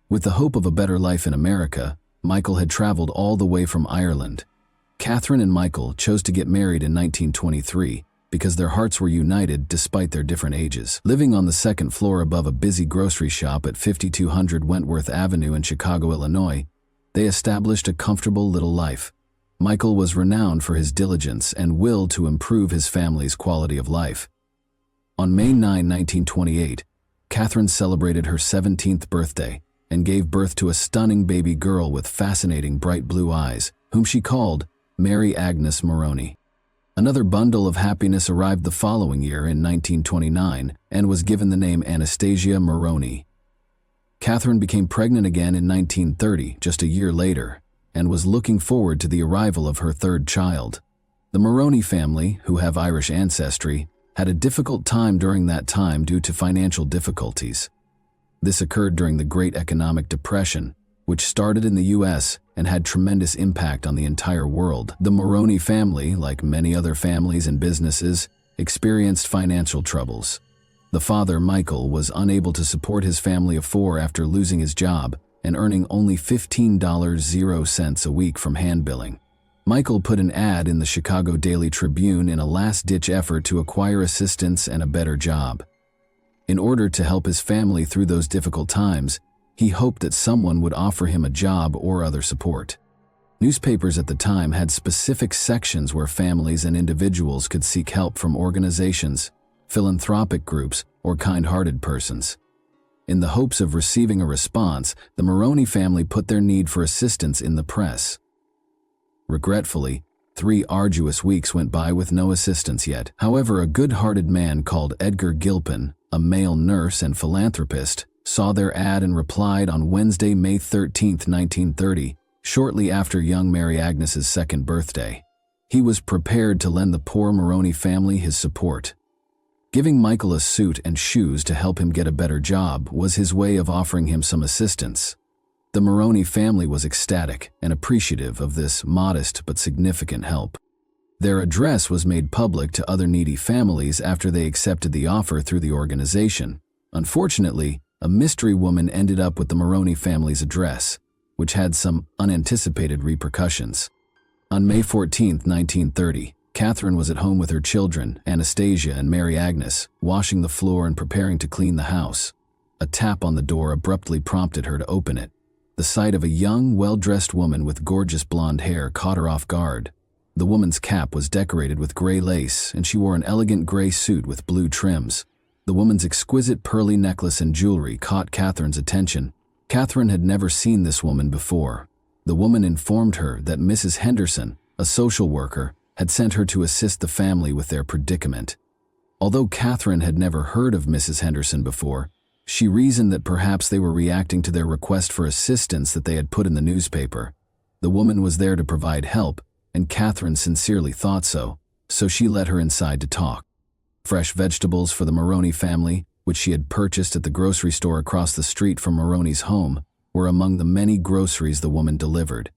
With the hope of a better life in America, Michael had traveled all the way from Ireland. Catherine and Michael chose to get married in 1923 because their hearts were united despite their different ages. Living on the second floor above a busy grocery shop at 5200 Wentworth Avenue in Chicago, Illinois, they established a comfortable little life. Michael was renowned for his diligence and will to improve his family's quality of life. On May 9, 1928, Catherine celebrated her 17th birthday and gave birth to a stunning baby girl with fascinating bright blue eyes, whom she called Mary Agnes Maroney. Another bundle of happiness arrived the following year in 1929 and was given the name Anastasia Maroney. Catherine became pregnant again in 1930, just a year later, and was looking forward to the arrival of her third child. The Maroney family, who have Irish ancestry, had a difficult time during that time due to financial difficulties. This occurred during the Great Economic Depression, which started in the U.S. and had tremendous impact on the entire world. The Maroney family, like many other families and businesses, experienced financial troubles. The father, Michael, was unable to support his family of four after losing his job and earning only $15.00 a week from hand-billing. Michael put an ad in the Chicago Daily Tribune in a last-ditch effort to acquire assistance and a better job. In order to help his family through those difficult times, he hoped that someone would offer him a job or other support. Newspapers at the time had specific sections where families and individuals could seek help from organizations, philanthropic groups, or kind-hearted persons. In the hopes of receiving a response, the Maroney family put their need for assistance in the press. Regretfully, 3 arduous weeks went by with no assistance yet. However, a good-hearted man called Edgar Gilpin, a male nurse and philanthropist, saw their ad and replied on Wednesday, May 13, 1930, shortly after young Mary Agnes's second birthday. He was prepared to lend the poor Maroney family his support. Giving Michael a suit and shoes to help him get a better job was his way of offering him some assistance. The Maroney family was ecstatic and appreciative of this modest but significant help. Their address was made public to other needy families after they accepted the offer through the organization. Unfortunately, a mystery woman ended up with the Maroney family's address, which had some unanticipated repercussions. On May 14, 1930, Catherine was at home with her children, Anastasia and Mary Agnes, washing the floor and preparing to clean the house. A tap on the door abruptly prompted her to open it. The sight of a young, well-dressed woman with gorgeous blonde hair caught her off guard. The woman's cap was decorated with gray lace, and she wore an elegant gray suit with blue trims. The woman's exquisite pearly necklace and jewelry caught Catherine's attention. Catherine had never seen this woman before. The woman informed her that Mrs. Henderson, a social worker, had sent her to assist the family with their predicament. Although Catherine had never heard of Mrs. Henderson before, she reasoned that perhaps they were reacting to their request for assistance that they had put in the newspaper. The woman was there to provide help, and Catherine sincerely thought so, so she let her inside to talk. Fresh vegetables for the Maroney family, which she had purchased at the grocery store across the street from Maroney's home, were among the many groceries the woman delivered.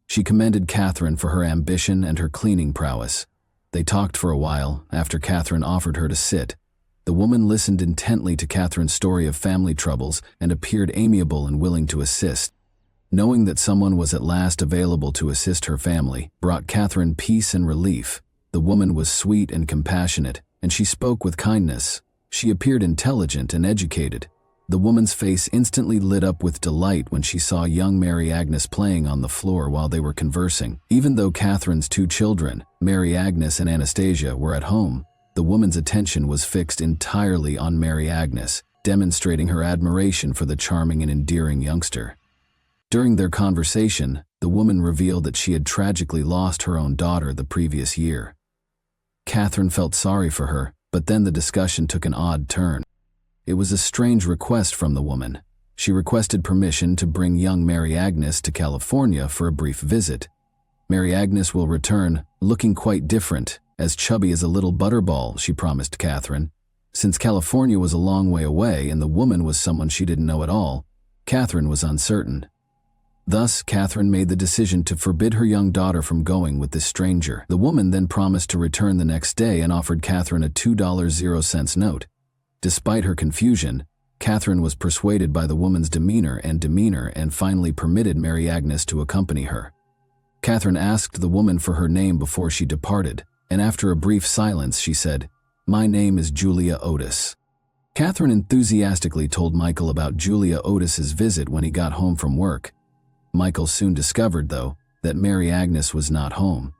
She commended Catherine for her ambition and her cleaning prowess. They talked for a while after Catherine offered her to sit. The woman listened intently to Catherine's story of family troubles and appeared amiable and willing to assist. Knowing that someone was at last available to assist her family brought Catherine peace and relief. The woman was sweet and compassionate, and she spoke with kindness. She appeared intelligent and educated. The woman's face instantly lit up with delight when she saw young Mary Agnes playing on the floor while they were conversing. Even though Catherine's two children, Mary Agnes and Anastasia, were at home, the woman's attention was fixed entirely on Mary Agnes, demonstrating her admiration for the charming and endearing youngster. During their conversation, the woman revealed that she had tragically lost her own daughter the previous year. Catherine felt sorry for her, but then the discussion took an odd turn. It was a strange request from the woman. She requested permission to bring young Mary Agnes to California for a brief visit. Mary Agnes will return, looking quite different, as chubby as a little butterball, she promised Catherine. Since California was a long way away and the woman was someone she didn't know at all, Catherine was uncertain. Thus, Catherine made the decision to forbid her young daughter from going with this stranger. The woman then promised to return the next day and offered Catherine a $2.00 note. Despite her confusion, Catherine was persuaded by the woman's demeanor and finally permitted Mary Agnes to accompany her. Catherine asked the woman for her name before she departed, and after a brief silence she said, "My name is Julia Otis." Catherine enthusiastically told Michael about Julia Otis's visit when he got home from work. Michael soon discovered, though, that Mary Agnes was not home.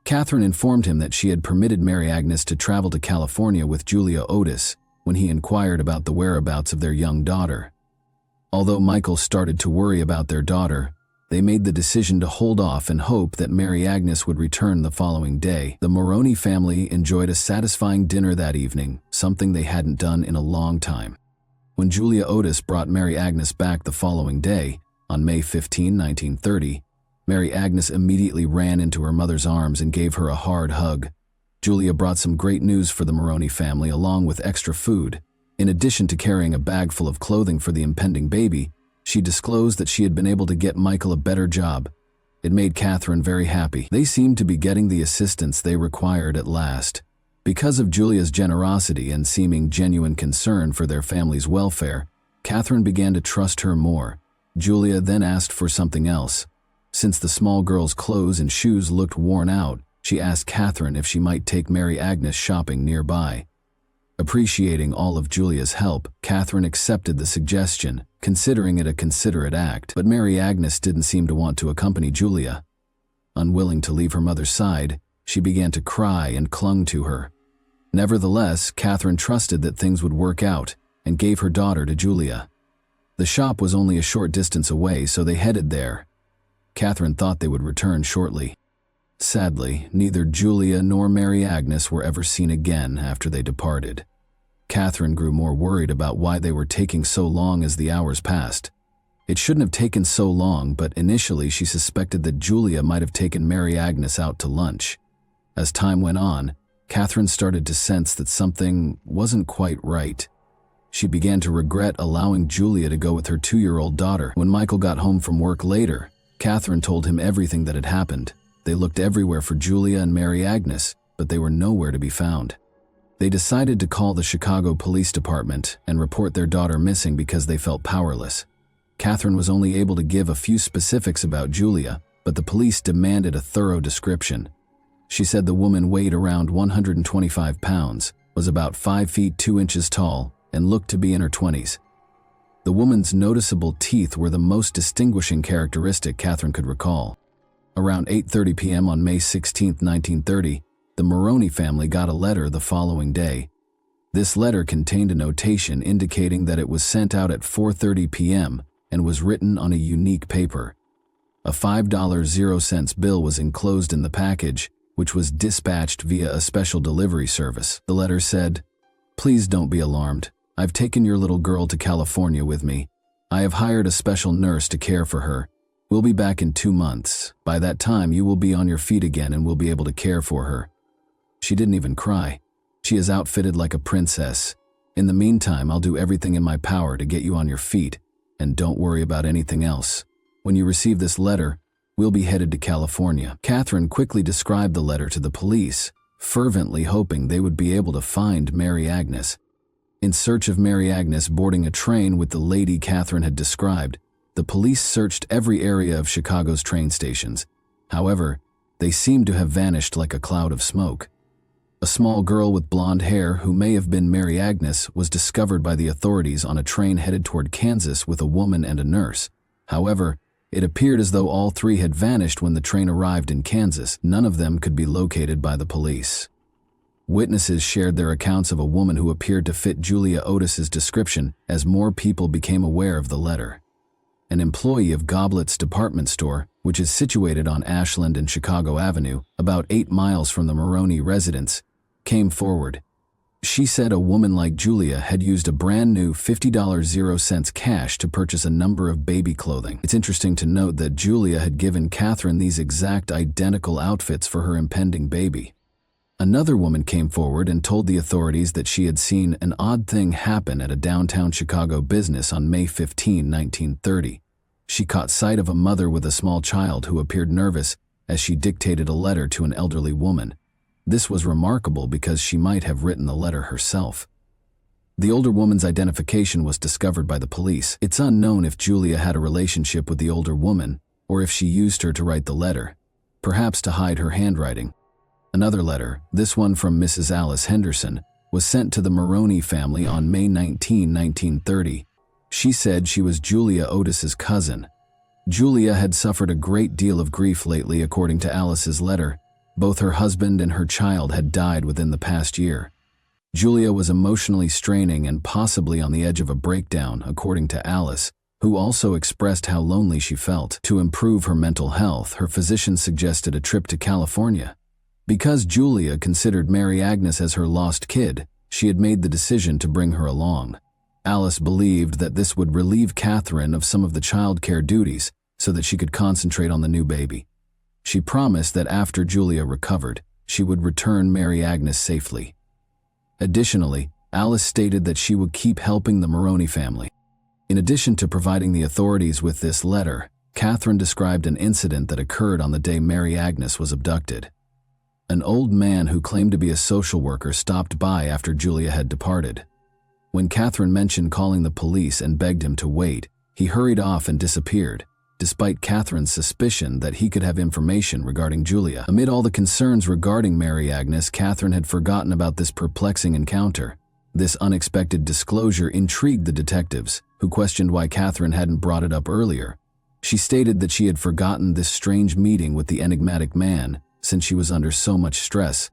Catherine informed him that she had permitted Mary Agnes to travel to California with Julia Otis when he inquired about the whereabouts of their young daughter. Although Michael started to worry about their daughter, they made the decision to hold off and hope that Mary Agnes would return the following day. The Maroney family enjoyed a satisfying dinner that evening, something they hadn't done in a long time. When Julia Otis brought Mary Agnes back the following day, on May 15, 1930, Mary Agnes immediately ran into her mother's arms and gave her a hard hug. Julia brought some great news for the Maroney family along with extra food. In addition to carrying a bag full of clothing for the impending baby, she disclosed that she had been able to get Michael a better job. It made Catherine very happy. They seemed to be getting the assistance they required at last. Because of Julia's generosity and seeming genuine concern for their family's welfare, Catherine began to trust her more. Julia then asked for something else. Since the small girl's clothes and shoes looked worn out, she asked Catherine if she might take Mary Agnes shopping nearby. Appreciating all of Julia's help, Catherine accepted the suggestion, considering it a considerate act, but Mary Agnes didn't seem to want to accompany Julia. Unwilling to leave her mother's side, she began to cry and clung to her. Nevertheless, Catherine trusted that things would work out and gave her daughter to Julia. The shop was only a short distance away, so they headed there. Catherine thought they would return shortly. Sadly, neither Julia nor Mary Agnes were ever seen again after they departed. Catherine grew more worried about why they were taking so long as the hours passed. It shouldn't have taken so long, but initially she suspected that Julia might have taken Mary Agnes out to lunch. As time went on, Catherine started to sense that something wasn't quite right. She began to regret allowing Julia to go with her 2-year-old daughter. When Michael got home from work later, Catherine told him everything that had happened. They looked everywhere for Julia and Mary Agnes, but they were nowhere to be found. They decided to call the Chicago Police Department and report their daughter missing because they felt powerless. Catherine was only able to give a few specifics about Julia, but the police demanded a thorough description. She said the woman weighed around 125 pounds, was about 5 feet 2 inches tall, and looked to be in her 20s. The woman's noticeable teeth were the most distinguishing characteristic Catherine could recall. Around 8:30 p.m. on May 16, 1930, the Maroney family got a letter the following day. This letter contained a notation indicating that it was sent out at 4:30 p.m. and was written on a unique paper. A $5.00 bill was enclosed in the package, which was dispatched via a special delivery service. The letter said, "Please don't be alarmed. I've taken your little girl to California with me. I have hired a special nurse to care for her. We'll be back in 2 months. By that time, you will be on your feet again and will be able to care for her." She didn't even cry. "She is outfitted like a princess. In the meantime, I'll do everything in my power to get you on your feet, and don't worry about anything else. When you receive this letter, we'll be headed to California." Catherine quickly described the letter to the police, fervently hoping they would be able to find Mary Agnes. In search of Mary Agnes boarding a train with the lady Catherine had described, the police searched every area of Chicago's train stations. However, they seemed to have vanished like a cloud of smoke. A small girl with blonde hair who may have been Mary Agnes was discovered by the authorities on a train headed toward Kansas with a woman and a nurse. However, it appeared as though all three had vanished when the train arrived in Kansas. None of them could be located by the police. Witnesses shared their accounts of a woman who appeared to fit Julia Otis's description as more people became aware of the letter. An employee of Goblet's department store, which is situated on Ashland and Chicago Avenue, about 8 miles from the Maroney residence, came forward. She said a woman like Julia had used a brand new $50.00 cash to purchase a number of baby clothing. It's interesting to note that Julia had given Catherine these exact identical outfits for her impending baby. Another woman came forward and told the authorities that she had seen an odd thing happen at a downtown Chicago business on May 15, 1930. She caught sight of a mother with a small child who appeared nervous as she dictated a letter to an elderly woman. This was remarkable because she might have written the letter herself. The older woman's identification was discovered by the police. It's unknown if Julia had a relationship with the older woman or if she used her to write the letter, perhaps to hide her handwriting. Another letter, this one from Mrs. Alice Henderson, was sent to the Maroney family on May 19, 1930. She said she was Julia Otis's cousin. Julia had suffered a great deal of grief lately, according to Alice's letter. Both her husband and her child had died within the past year. Julia was emotionally straining and possibly on the edge of a breakdown, according to Alice, who also expressed how lonely she felt. To improve her mental health, her physician suggested a trip to California. Because Julia considered Mary Agnes as her lost kid, she had made the decision to bring her along. Alice believed that this would relieve Catherine of some of the child care duties so that she could concentrate on the new baby. She promised that after Julia recovered, she would return Mary Agnes safely. Additionally, Alice stated that she would keep helping the Maroney family. In addition to providing the authorities with this letter, Catherine described an incident that occurred on the day Mary Agnes was abducted. An old man who claimed to be a social worker stopped by after Julia had departed. When Catherine mentioned calling the police and begged him to wait, he hurried off and disappeared, despite Catherine's suspicion that he could have information regarding Julia. Amid all the concerns regarding Mary Agnes, Catherine had forgotten about this perplexing encounter. This unexpected disclosure intrigued the detectives, who questioned why Catherine hadn't brought it up earlier. She stated that she had forgotten this strange meeting with the enigmatic man, since she was under so much stress.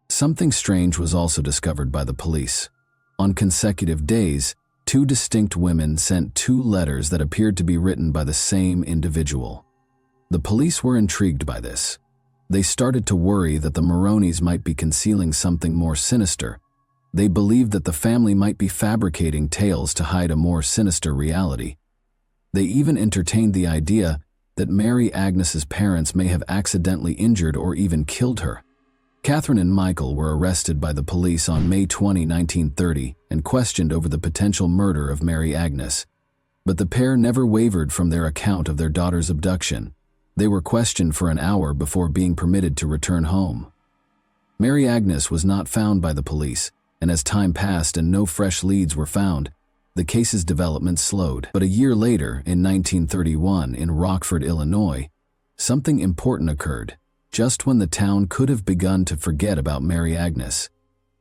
Something strange was also discovered by the police. On consecutive days, 2 distinct women sent 2 letters that appeared to be written by the same individual. The police were intrigued by this. They started to worry that the Maroneys might be concealing something more sinister. They believed that the family might be fabricating tales to hide a more sinister reality. They even entertained the idea that Mary Agnes's parents may have accidentally injured or even killed her. Catherine and Michael were arrested by the police on May 20, 1930, and questioned over the potential murder of Mary Agnes. But the pair never wavered from their account of their daughter's abduction. They were questioned for an hour before being permitted to return home. Mary Agnes was not found by the police, and as time passed and no fresh leads were found, the case's development slowed. But a year later, in 1931, in Rockford, Illinois, something important occurred. Just when the town could have begun to forget about Mary Agnes,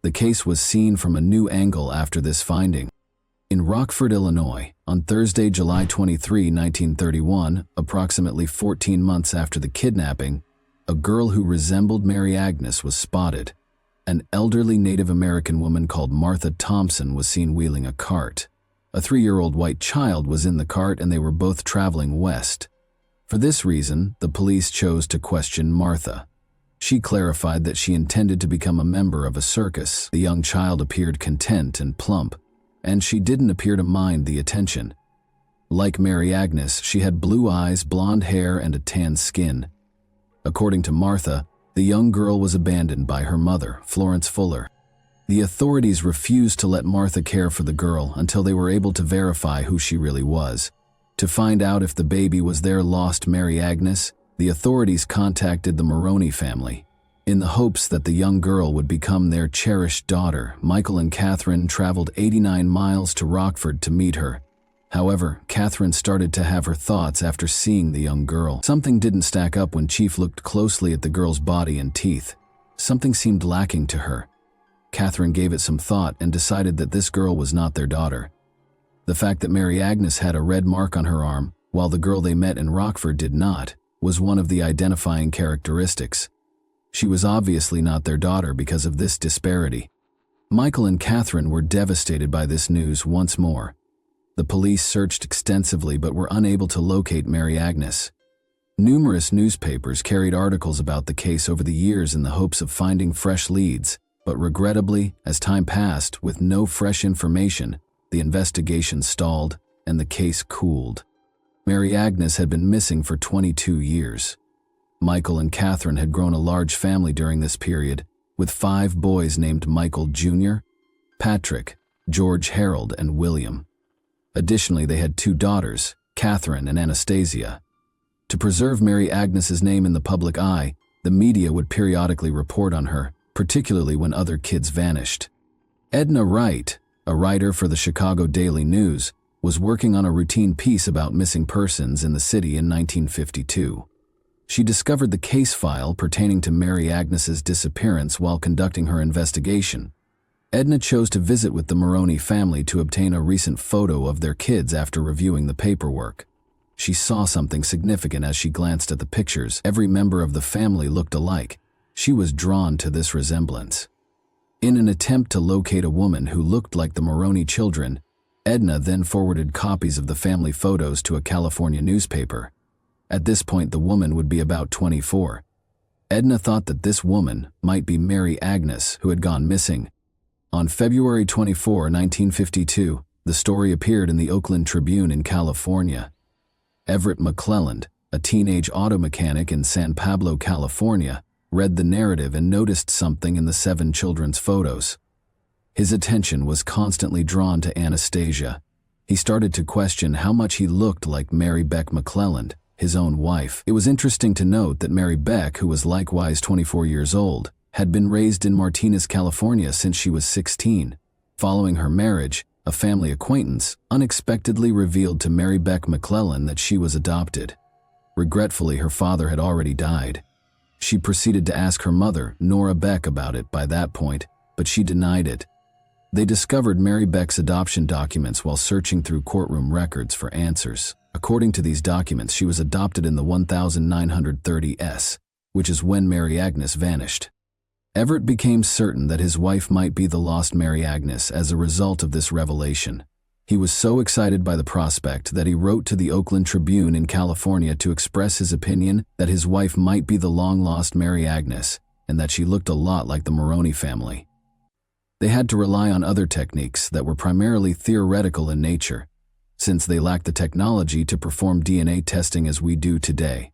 the case was seen from a new angle after this finding. In Rockford, Illinois, on Thursday, July 23, 1931, approximately 14 months after the kidnapping, a girl who resembled Mary Agnes was spotted. An elderly Native American woman called Martha Thompson was seen wheeling a cart. A 3-year-old white child was in the cart and they were both traveling west. For this reason, the police chose to question Martha. She clarified that she intended to become a member of a circus. The young child appeared content and plump, and she didn't appear to mind the attention. Like Mary Agnes, she had blue eyes, blonde hair, and a tan skin. According to Martha, the young girl was abandoned by her mother, Florence Fuller. The authorities refused to let Martha care for the girl until they were able to verify who she really was. To find out if the baby was their lost Mary Agnes, the authorities contacted the Maroney family. In the hopes that the young girl would become their cherished daughter, Michael and Catherine traveled 89 miles to Rockford to meet her. However, Catherine started to have her thoughts after seeing the young girl. Something didn't stack up when Chief looked closely at the girl's body and teeth. something seemed lacking to her. Catherine gave it some thought and decided that this girl was not their daughter. The fact that Mary Agnes had a red mark on her arm, while the girl they met in Rockford did not, was one of the identifying characteristics. She was obviously not their daughter because of this disparity. Michael and Catherine were devastated by this news once more. The police searched extensively but were unable to locate Mary Agnes. Numerous newspapers carried articles about the case over the years in the hopes of finding fresh leads, but regrettably, as time passed with no fresh information, the investigation stalled and the case cooled. Mary Agnes had been missing for 22 years. Michael and Catherine had grown a large family during this period, with 5 boys named Michael Jr., Patrick, George Harold, and William. Additionally, they had 2 daughters, Catherine and Anastasia. To preserve Mary Agnes's name in the public eye, the media would periodically report on her, particularly when other kids vanished. Edna Wright, a writer for the Chicago Daily News, was working on a routine piece about missing persons in the city in 1952. She discovered the case file pertaining to Mary Agnes's disappearance while conducting her investigation. Edna chose to visit with the Maroney family to obtain a recent photo of their kids after reviewing the paperwork. She saw something significant as she glanced at the pictures. Every member of the family looked alike. She was drawn to this resemblance. In an attempt to locate a woman who looked like the Maroney children, Edna then forwarded copies of the family photos to a California newspaper. At this point, the woman would be about 24. Edna thought that this woman might be Mary Agnes, who had gone missing. On February 24, 1952, the story appeared in the Oakland Tribune in California. Everett McClelland, a teenage auto mechanic in San Pablo, California, read the narrative and noticed something in the 7 children's photos. His attention was constantly drawn to Anastasia. He started to question how much he looked like Mary Beck McClelland, his own wife. It was interesting to note that Mary Beck, who was likewise 24 years old, had been raised in Martinez, California since she was 16. Following her marriage, a family acquaintance unexpectedly revealed to Mary Beck McClelland that she was adopted. Regretfully, her father had already died. She proceeded to ask her mother, Nora Beck, about it by that point, but she denied it. They discovered Mary Beck's adoption documents while searching through courtroom records for answers. According to these documents, she was adopted in the 1930s, which is when Mary Agnes vanished. Everett became certain that his wife might be the lost Mary Agnes as a result of this revelation. He was so excited by the prospect that he wrote to the Oakland Tribune in California to express his opinion that his wife might be the long-lost Mary Agnes and that she looked a lot like the Maroney family. They had to rely on other techniques that were primarily theoretical in nature, since they lacked the technology to perform DNA testing as we do today.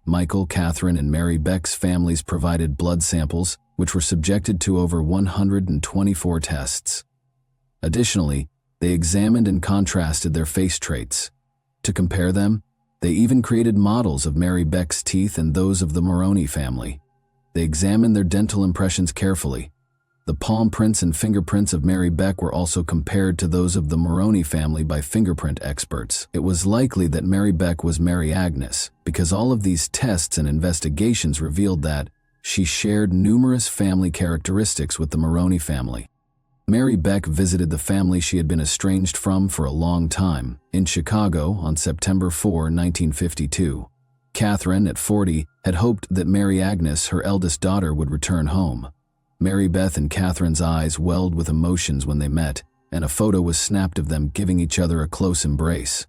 Michael, Catherine, and Mary Beck's families provided blood samples, which were subjected to over 124 tests. Additionally, they examined and contrasted their face traits. To compare them, they even created models of Mary Beck's teeth and those of the Maroney family. They examined their dental impressions carefully. The palm prints and fingerprints of Mary Beck were also compared to those of the Maroney family by fingerprint experts. It was likely that Mary Beck was Mary Agnes, because all of these tests and investigations revealed that she shared numerous family characteristics with the Maroney family. Mary Beck visited the family she had been estranged from for a long time, in Chicago on September 4, 1952. Catherine, at 40, had hoped that Mary Agnes, her eldest daughter, would return home. Mary Beth and Catherine's eyes welled with emotions when they met, and a photo was snapped of them giving each other a close embrace.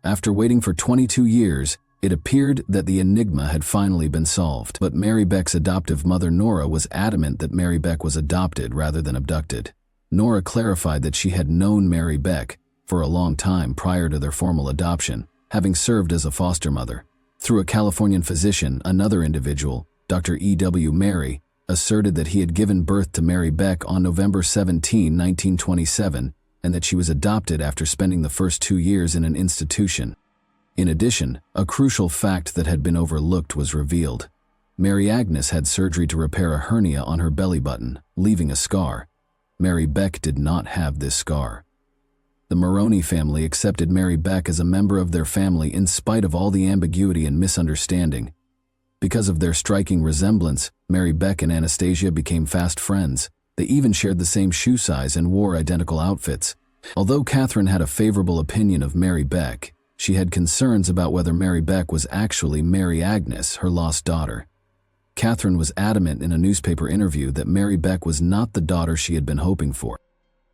After waiting for 22 years, it appeared that the enigma had finally been solved, but Mary Beck's adoptive mother Nora was adamant that Mary Beck was adopted rather than abducted. Nora clarified that she had known Mary Beck for a long time prior to their formal adoption, having served as a foster mother. Through a Californian physician, another individual, Dr. E.W. Mary, asserted that he had given birth to Mary Beck on November 17, 1927, and that she was adopted after spending the first 2 years in an institution. In addition, a crucial fact that had been overlooked was revealed. Mary Agnes had surgery to repair a hernia on her belly button, leaving a scar. Mary Beck did not have this scar. The Maroney family accepted Mary Beck as a member of their family in spite of all the ambiguity and misunderstanding. Because of their striking resemblance, Mary Beck and Anastasia became fast friends. They even shared the same shoe size and wore identical outfits. Although Catherine had a favorable opinion of Mary Beck, she had concerns about whether Mary Beck was actually Mary Agnes, her lost daughter. Catherine was adamant in a newspaper interview that Mary Beck was not the daughter she had been hoping for.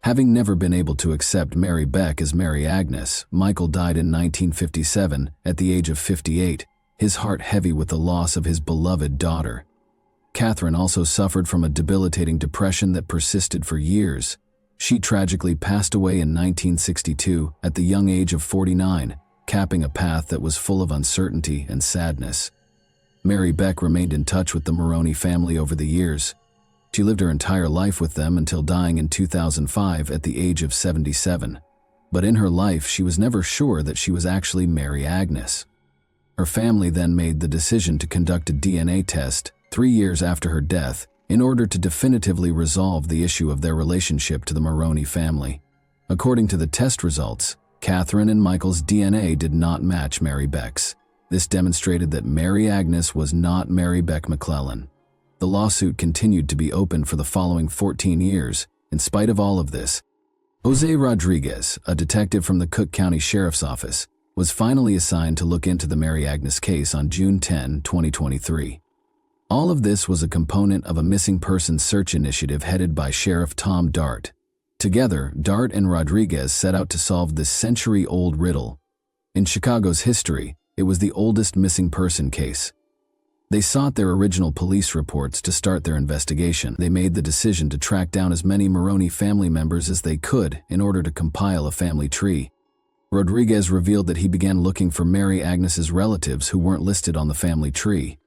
Having never been able to accept Mary Beck as Mary Agnes, Michael died in 1957 at the age of 58, his heart heavy with the loss of his beloved daughter. Catherine also suffered from a debilitating depression that persisted for years. She tragically passed away in 1962 at the young age of 49, capping a path that was full of uncertainty and sadness. Mary Beck remained in touch with the Maroney family over the years. She lived her entire life with them until dying in 2005 at the age of 77. But in her life, she was never sure that she was actually Mary Agnes. Her family then made the decision to conduct a DNA test 3 years after her death in order to definitively resolve the issue of their relationship to the Maroney family. According to the test results, Catherine and Michael's DNA did not match Mary Beck's. This demonstrated that Mary Agnes was not Mary Beck McClellan. The lawsuit continued to be open for the following 14 years. In spite of all of this, Jose Rodriguez, a detective from the Cook County Sheriff's Office, was finally assigned to look into the Mary Agnes case on June 10, 2023. All of this was a component of a missing persons search initiative headed by Sheriff Tom Dart. Together, Dart and Rodriguez set out to solve this century-old riddle. In Chicago's history, it was the oldest missing person case. They sought their original police reports to start their investigation. They made the decision to track down as many Maroney family members as they could in order to compile a family tree. Rodriguez revealed that he began looking for Mary Agnes's relatives who weren't listed on the family tree.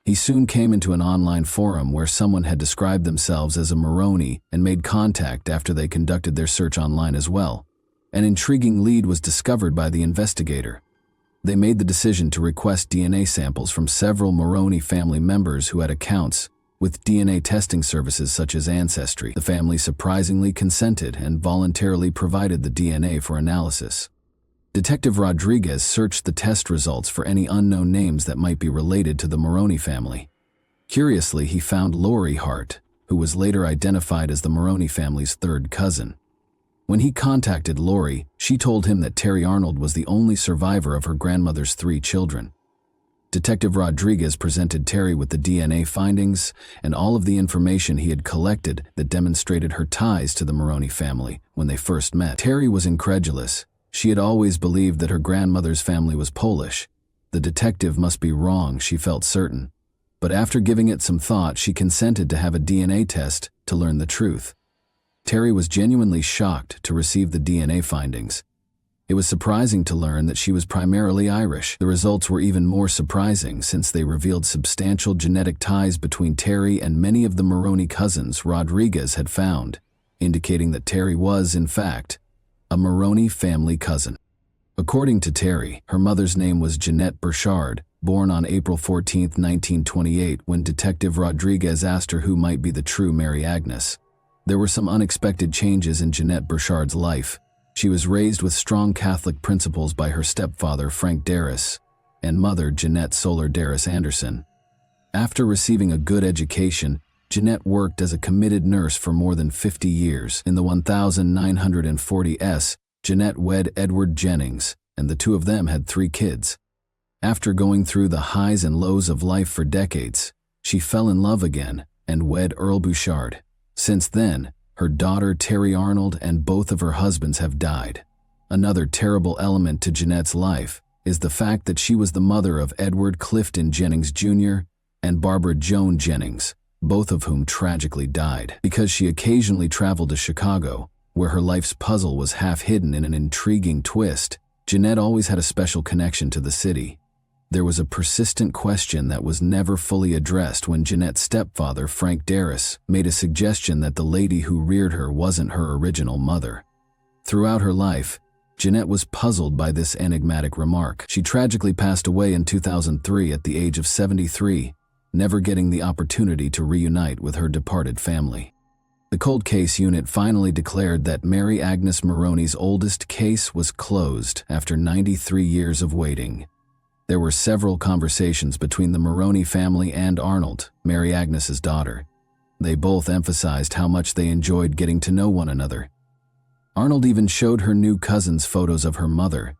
He soon came into an online forum where someone had described themselves as a Maroney and made contact after they conducted their search online as well. An intriguing lead was discovered by the investigator. They made the decision to request DNA samples from several Maroney family members who had accounts with DNA testing services such as Ancestry. The family surprisingly consented and voluntarily provided the DNA for analysis. Detective Rodriguez searched the test results for any unknown names that might be related to the Maroney family. Curiously, he found Lori Hart, who was later identified as the Maroney family's third cousin. When he contacted Lori, she told him that Terry Arnold was the only survivor of her grandmother's 3 children. Detective Rodriguez presented Terry with the DNA findings and all of the information he had collected that demonstrated her ties to the Maroney family when they first met. Terry was incredulous. She had always believed that her grandmother's family was Polish. The detective must be wrong, she felt certain. But after giving it some thought, she consented to have a DNA test to learn the truth. Terry was genuinely shocked to receive the DNA findings. It was surprising to learn that she was primarily Irish. The results were even more surprising since they revealed substantial genetic ties between Terry and many of the Maroney cousins Rodriguez had found, indicating that Terry was, in fact, a Maroney family cousin. According to Terry, her mother's name was Jeanette Burchard, born on April 14, 1928, when Detective Rodriguez asked her who might be the true Mary Agnes. There were some unexpected changes in Jeanette Burchard's life. She was raised with strong Catholic principles by her stepfather, Frank Darris, and mother, Jeanette Solar Darris Anderson. After receiving a good education, Jeanette worked as a committed nurse for more than 50 years. In the 1940s, Jeanette wed Edward Jennings, and the two of them had 3 kids. After going through the highs and lows of life for decades, she fell in love again and wed Earl Bouchard. Since then, her daughter Terry Arnold and both of her husbands have died. Another terrible element to Jeanette's life is the fact that she was the mother of Edward Clifton Jennings Jr. and Barbara Joan Jennings, both of whom tragically died. Because she occasionally traveled to Chicago, where her life's puzzle was half hidden in an intriguing twist, Jeanette always had a special connection to the city. There was a persistent question that was never fully addressed when Jeanette's stepfather, Frank Darris, made a suggestion that the lady who reared her wasn't her original mother. Throughout her life, Jeanette was puzzled by this enigmatic remark. She tragically passed away in 2003 at the age of 73, never getting the opportunity to reunite with her departed family. The Cold Case Unit finally declared that Mary Agnes Maroney's oldest case was closed after 93 years of waiting. There were several conversations between the Maroney family and Arnold, Mary Agnes's daughter. They both emphasized how much they enjoyed getting to know one another. Arnold even showed her new cousins photos of her mother.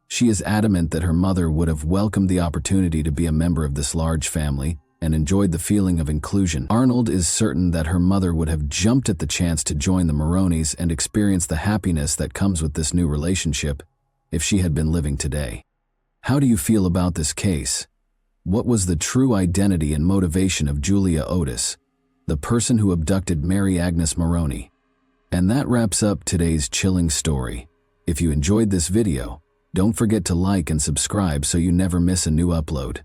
She is adamant that her mother would have welcomed the opportunity to be a member of this large family and enjoyed the feeling of inclusion. Arnold is certain that her mother would have jumped at the chance to join the Maroneys and experience the happiness that comes with this new relationship if she had been living today. How do you feel about this case? What was the true identity and motivation of Julia Otis, the person who abducted Mary Agnes Maroney? And that wraps up today's chilling story. If you enjoyed this video, don't forget to like and subscribe so you never miss a new upload.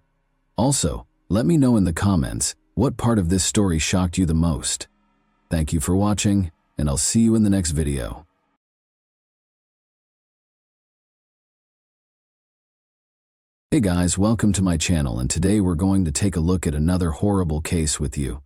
Also, let me know in the comments what part of this story shocked you the most. Thank you for watching, and I'll see you in the next video. Hey guys, welcome to my channel, and today we're going to take a look at another horrible case with you.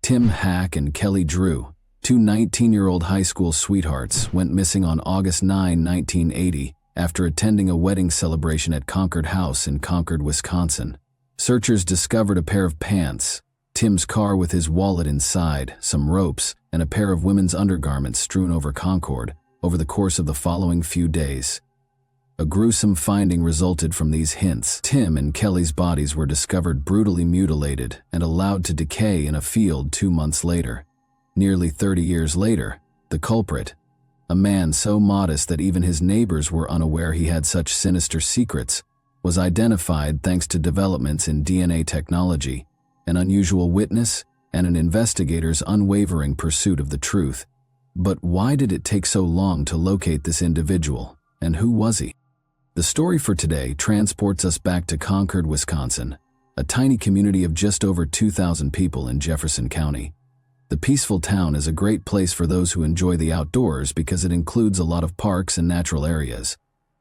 Tim Hack and Kelly Drew, two 19-year-old high school sweethearts, went missing on August 9, 1980, after attending a wedding celebration at Concord House in Concord, Wisconsin. Searchers discovered a pair of pants, Tim's car with his wallet inside, some ropes, and a pair of women's undergarments strewn over Concord over the course of the following few days. A gruesome finding resulted from these hints. Tim and Kelly's bodies were discovered brutally mutilated and allowed to decay in a field 2 months later. Nearly 30 years later, the culprit, a man so modest that even his neighbors were unaware he had such sinister secrets, was identified thanks to developments in DNA technology, an unusual witness, and an investigator's unwavering pursuit of the truth. But why did it take so long to locate this individual, and who was he? The story for today transports us back to Concord, Wisconsin, a tiny community of just over 2,000 people in Jefferson County. The peaceful town is a great place for those who enjoy the outdoors because it includes a lot of parks and natural areas.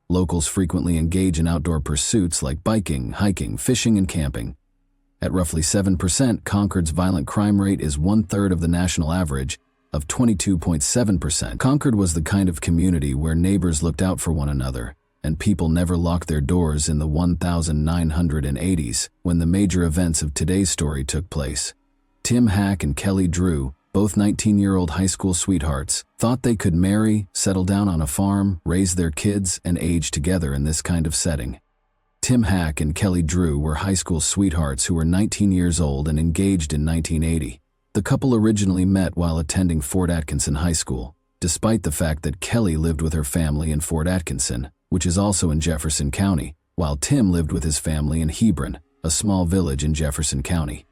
Locals frequently engage in outdoor pursuits like biking, hiking, fishing, and camping. At roughly 7%, Concord's violent crime rate is 1/3 of the national average of 22.7%. Concord was the kind of community where neighbors looked out for one another, and people never locked their doors in the 1980s when the major events of today's story took place. Tim Hack and Kelly Drew, both 19-year-old high school sweethearts, thought they could marry, settle down on a farm, raise their kids, and age together in this kind of setting. Tim Hack and Kelly Drew were high school sweethearts who were 19 years old and engaged in 1980. The couple originally met while attending Fort Atkinson High School, despite the fact that Kelly lived with her family in Fort Atkinson, which is also in Jefferson County, while Tim lived with his family in Hebron, a small village in Jefferson County.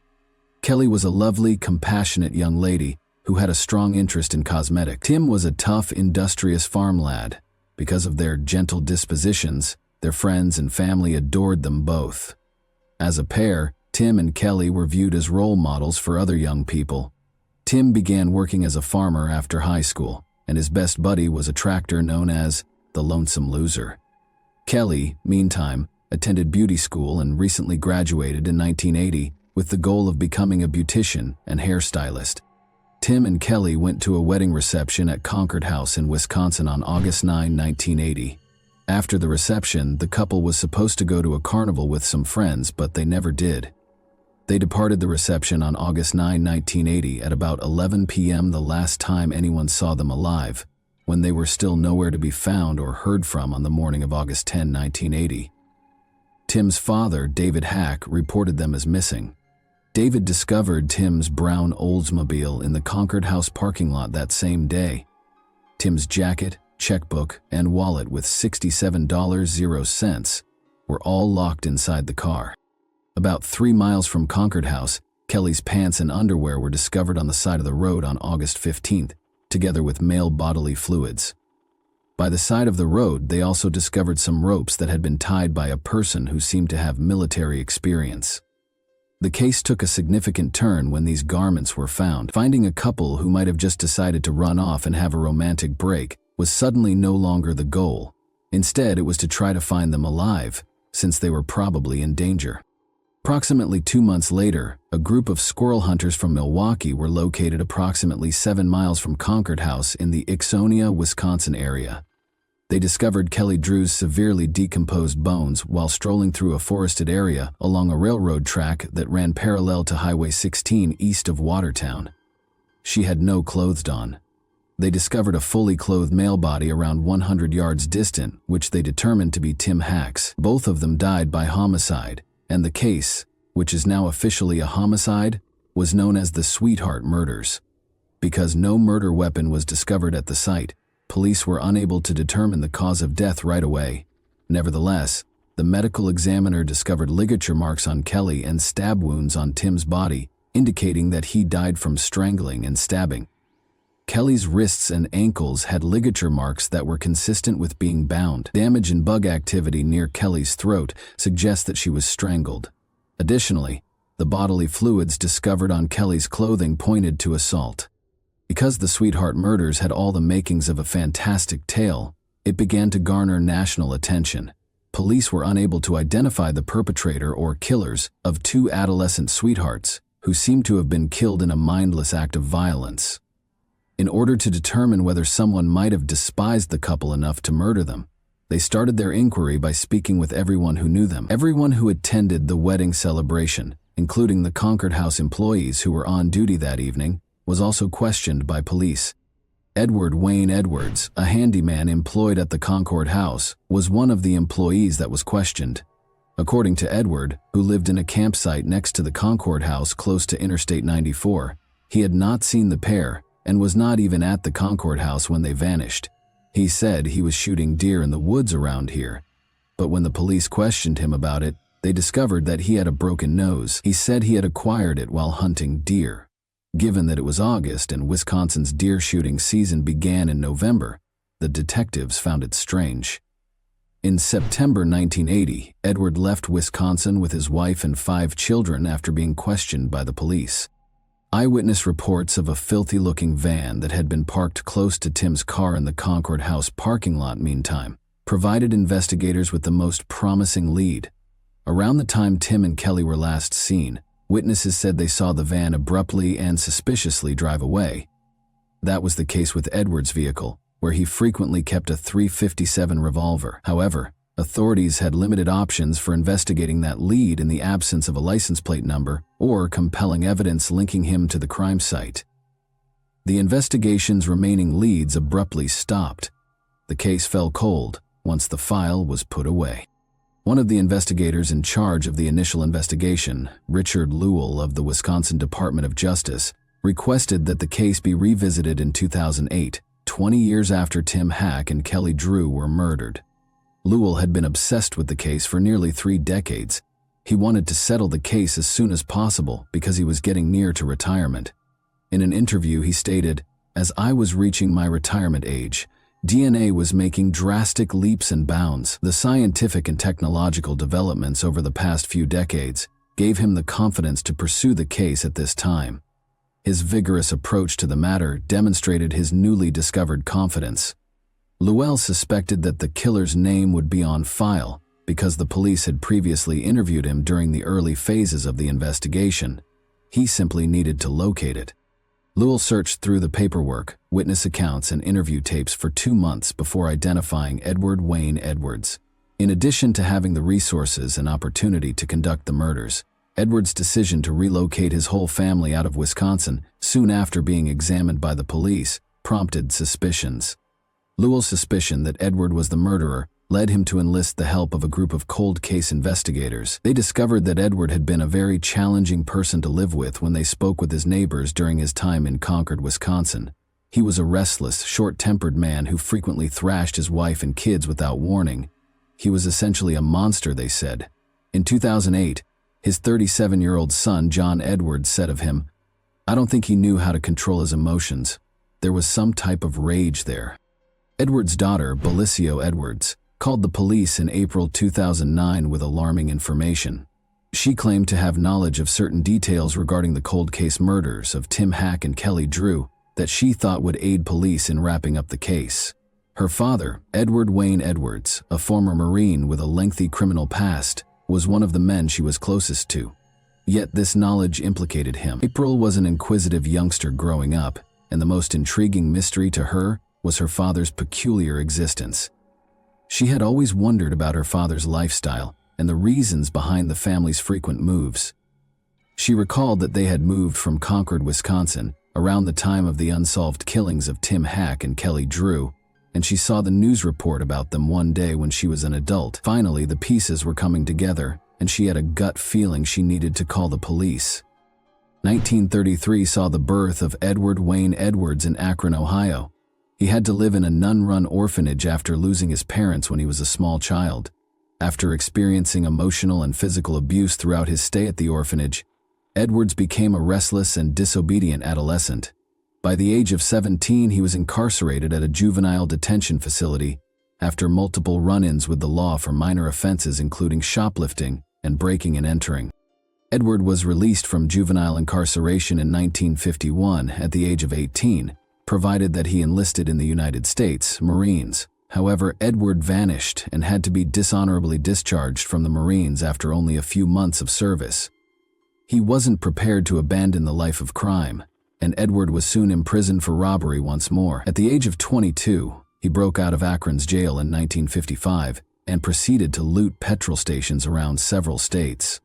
Kelly was a lovely, compassionate young lady who had a strong interest in cosmetics. Tim was a tough, industrious farm lad. Because of their gentle dispositions, their friends and family adored them both. As a pair, Tim and Kelly were viewed as role models for other young people. Tim began working as a farmer after high school, and his best buddy was a tractor known as the Lonesome Loser. Kelly, meantime, attended beauty school and recently graduated in 1980 with the goal of becoming a beautician and hairstylist. Tim and Kelly went to a wedding reception at Concord House in Wisconsin on August 9, 1980. After the reception, the couple was supposed to go to a carnival with some friends, but they never did. They departed the reception on August 9, 1980 at about 11 p.m., the last time anyone saw them alive, when they were still nowhere to be found or heard from on the morning of August 10, 1980. Tim's father, David Hack, reported them as missing. David discovered Tim's brown Oldsmobile in the Concord House parking lot that same day. Tim's jacket, checkbook, and wallet with $67.00 were all locked inside the car. About 3 miles from Concord House, Kelly's pants and underwear were discovered on the side of the road on August 15th, together with male bodily fluids. By the side of the road, they also discovered some ropes that had been tied by a person who seemed to have military experience. The case took a significant turn when these garments were found. Finding a couple who might have just decided to run off and have a romantic break was suddenly no longer the goal. Instead, it was to try to find them alive, since they were probably in danger. Approximately 2 months later, a group of squirrel hunters from Milwaukee were located approximately 7 miles from Concord House in the Exoneration, Wisconsin area. They discovered Kelly Drew's severely decomposed bones while strolling through a forested area along a railroad track that ran parallel to Highway 16 east of Watertown. She had no clothes on. They discovered a fully clothed male body around 100 yards distant, which they determined to be Tim Hack's. Both of them died by homicide, and the case, which is now officially a homicide, was known as the Sweetheart Murders. Because no murder weapon was discovered at the site, police were unable to determine the cause of death right away. Nevertheless, the medical examiner discovered ligature marks on Kelly and stab wounds on Tim's body, indicating that he died from strangling and stabbing. Kelly's wrists and ankles had ligature marks that were consistent with being bound. Damage and bug activity near Kelly's throat suggests that she was strangled. Additionally, the bodily fluids discovered on Kelly's clothing pointed to assault. Because the Sweetheart Murders had all the makings of a fantastic tale, it began to garner national attention. Police were unable to identify the perpetrator or killers of two adolescent sweethearts who seemed to have been killed in a mindless act of violence. In order to determine whether someone might have despised the couple enough to murder them, they started their inquiry by speaking with everyone who knew them. Everyone who attended the wedding celebration, including the Concord House employees who were on duty that evening, was also questioned by police. Edward Wayne Edwards, a handyman employed at the Concord House, was one of the employees that was questioned. According to Edward, who lived in a campsite next to the Concord House close to Interstate 94, he had not seen the pair and was not even at the Concord House when they vanished. He said he was shooting deer in the woods around here, but when the police questioned him about it, they discovered that he had a broken nose. He said he had acquired it while hunting deer. Given that it was August and Wisconsin's deer shooting season began in November, the detectives found it strange. In September 1980, Edward left Wisconsin with his wife and 5 children after being questioned by the police. Eyewitness reports of a filthy-looking van that had been parked close to Tim's car in the Concord House parking lot meantime provided investigators with the most promising lead. Around the time Tim and Kelly were last seen, witnesses said they saw the van abruptly and suspiciously drive away. That was the case with Edward's vehicle, where he frequently kept a .357 revolver. However, authorities had limited options for investigating that lead in the absence of a license plate number or compelling evidence linking him to the crime site. The investigation's remaining leads abruptly stopped. The case fell cold once the file was put away. One of the investigators in charge of the initial investigation, Richard Lewell of the Wisconsin Department of Justice, requested that the case be revisited in 2008, 20 years after Tim Hack and Kelly Drew were murdered. Lewell had been obsessed with the case for nearly 3 decades. He wanted to settle the case as soon as possible because he was getting near to retirement. In an interview, he stated, "As I was reaching my retirement age, DNA was making drastic leaps and bounds. The scientific and technological developments over the past few decades gave him the confidence to pursue the case at this time." His vigorous approach to the matter demonstrated his newly discovered confidence. Lewell suspected that the killer's name would be on file because the police had previously interviewed him during the early phases of the investigation. He simply needed to locate it. Lewell searched through the paperwork, witness accounts, and interview tapes for 2 months before identifying Edward Wayne Edwards. In addition to having the resources and opportunity to conduct the murders, Edwards' decision to relocate his whole family out of Wisconsin soon after being examined by the police prompted suspicions. Lewell's suspicion that Edward was the murderer led him to enlist the help of a group of cold case investigators. They discovered that Edward had been a very challenging person to live with when they spoke with his neighbors during his time in Concord, Wisconsin. He was a restless, short-tempered man who frequently thrashed his wife and kids without warning. He was essentially a monster, they said. In 2008, his 37-year-old son, John Edwards, said of him, "I don't think he knew how to control his emotions. There was some type of rage there." Edwards' daughter, Belicio Edwards, called the police in April 2009 with alarming information. She claimed to have knowledge of certain details regarding the cold case murders of Tim Hack and Kelly Drew that she thought would aid police in wrapping up the case. Her father, Edward Wayne Edwards, a former Marine with a lengthy criminal past, was one of the men she was closest to. Yet this knowledge implicated him. April was an inquisitive youngster growing up, and the most intriguing mystery to her was her father's peculiar existence. She had always wondered about her father's lifestyle and the reasons behind the family's frequent moves. She recalled that they had moved from Concord, Wisconsin, around the time of the unsolved killings of Tim Hack and Kelly Drew, and she saw the news report about them one day when she was an adult. Finally, the pieces were coming together, and she had a gut feeling she needed to call the police. 1933 saw the birth of Edward Wayne Edwards in Akron, Ohio. He had to live in a nun-run orphanage after losing his parents when he was a small child. After experiencing emotional and physical abuse throughout his stay at the orphanage, Edwards became a restless and disobedient adolescent. By the age of 17, he was incarcerated at a juvenile detention facility after multiple run-ins with the law for minor offenses including shoplifting and breaking and entering. Edward was released from juvenile incarceration in 1951 at the age of 18, provided that he enlisted in the United States Marines. However, Edward vanished and had to be dishonorably discharged from the Marines after only a few months of service. He wasn't prepared to abandon the life of crime, and Edward was soon imprisoned for robbery once more. At the age of 22, he broke out of Akron's jail in 1955 and proceeded to loot petrol stations around several states.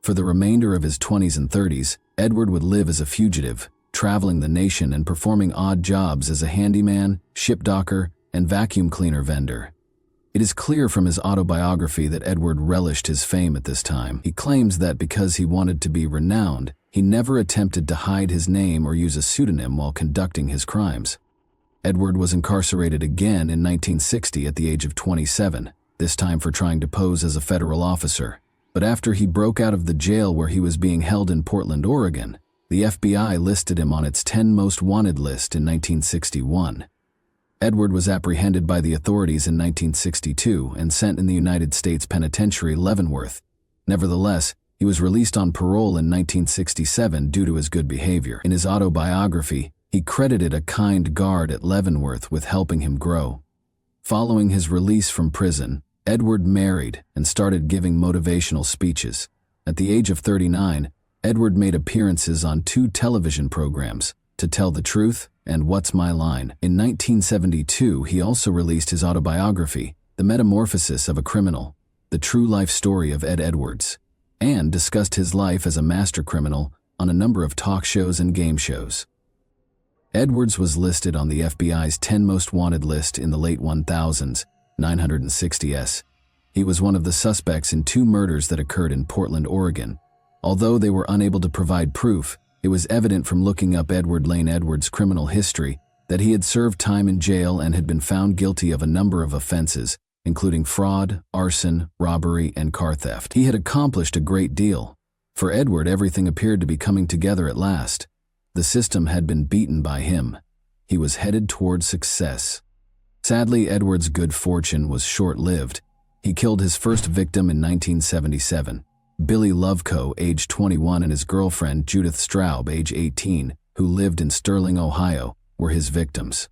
For the remainder of his 20s and 30s, Edward would live as a fugitive, traveling the nation and performing odd jobs as a handyman, ship docker, and vacuum cleaner vendor. It is clear from his autobiography that Edward relished his fame at this time. He claims that because he wanted to be renowned, he never attempted to hide his name or use a pseudonym while conducting his crimes. Edward was incarcerated again in 1960 at the age of 27, this time for trying to pose as a federal officer. But after he broke out of the jail where he was being held in Portland, Oregon, the FBI listed him on its 10 most wanted list in 1961. Edward was apprehended by the authorities in 1962 and sent in the United States Penitentiary Leavenworth. Nevertheless, he was released on parole in 1967 due to his good behavior. In his autobiography, he credited a kind guard at Leavenworth with helping him grow. Following his release from prison, Edward married and started giving motivational speeches. At the age of 39, Edward made appearances on 2 television programs, To Tell the Truth and What's My Line. In 1972, he also released his autobiography, The Metamorphosis of a Criminal, the true life story of Ed Edwards, and discussed his life as a master criminal on a number of talk shows and game shows. Edwards was listed on the FBI's 10 most wanted list in the late 1000s, 960s. He was one of the suspects in 2 murders that occurred in Portland, Oregon. Although they were unable to provide proof, it was evident from looking up Edward Lane Edwards' criminal history that he had served time in jail and had been found guilty of a number of offenses, including fraud, arson, robbery, and car theft. He had accomplished a great deal. For Edward, everything appeared to be coming together at last. The system had been beaten by him. He was headed toward success. Sadly, Edward's good fortune was short-lived. He killed his first victim in 1977. Billy Loveco, age 21, and his girlfriend Judith Straub, age 18, who lived in Sterling, Ohio, were his victims.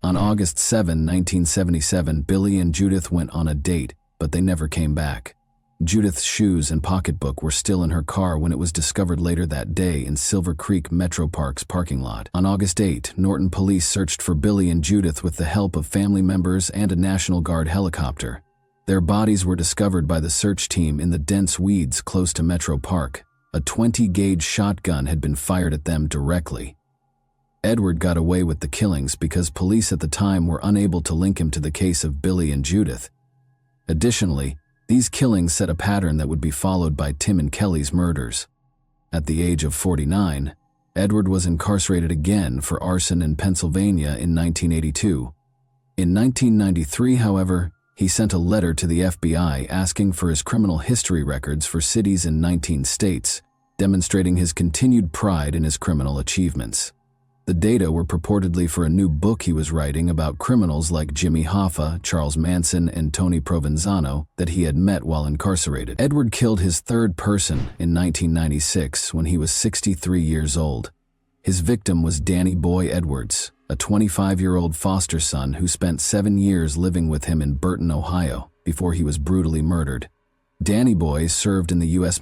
On August 7, 1977, Billy and Judith went on a date, but they never came back. Judith's shoes and pocketbook were still in her car when it was discovered later that day in Silver Creek Metro Park's parking lot. On August 8, Norton police searched for Billy and Judith with the help of family members and a National Guard helicopter. Their bodies were discovered by the search team in the dense weeds close to Metro Park. A 20-gauge shotgun had been fired at them directly. Edward got away with the killings because police at the time were unable to link him to the case of Billy and Judith. Additionally, these killings set a pattern that would be followed by Tim and Kelly's murders. At the age of 49, Edward was incarcerated again for arson in Pennsylvania in 1982. In 1993, however, he sent a letter to the FBI asking for his criminal history records for cities in 19 states, demonstrating his continued pride in his criminal achievements. The data were purportedly for a new book he was writing about criminals like Jimmy Hoffa, Charles Manson, and Tony Provenzano that he had met while incarcerated. Edward killed his 3rd person in 1996 when he was 63 years old. His victim was Danny Boy Edwards, a 25-year-old foster son who spent 7 years living with him in Burton, Ohio, before he was brutally murdered. Danny Boy served in the U.S.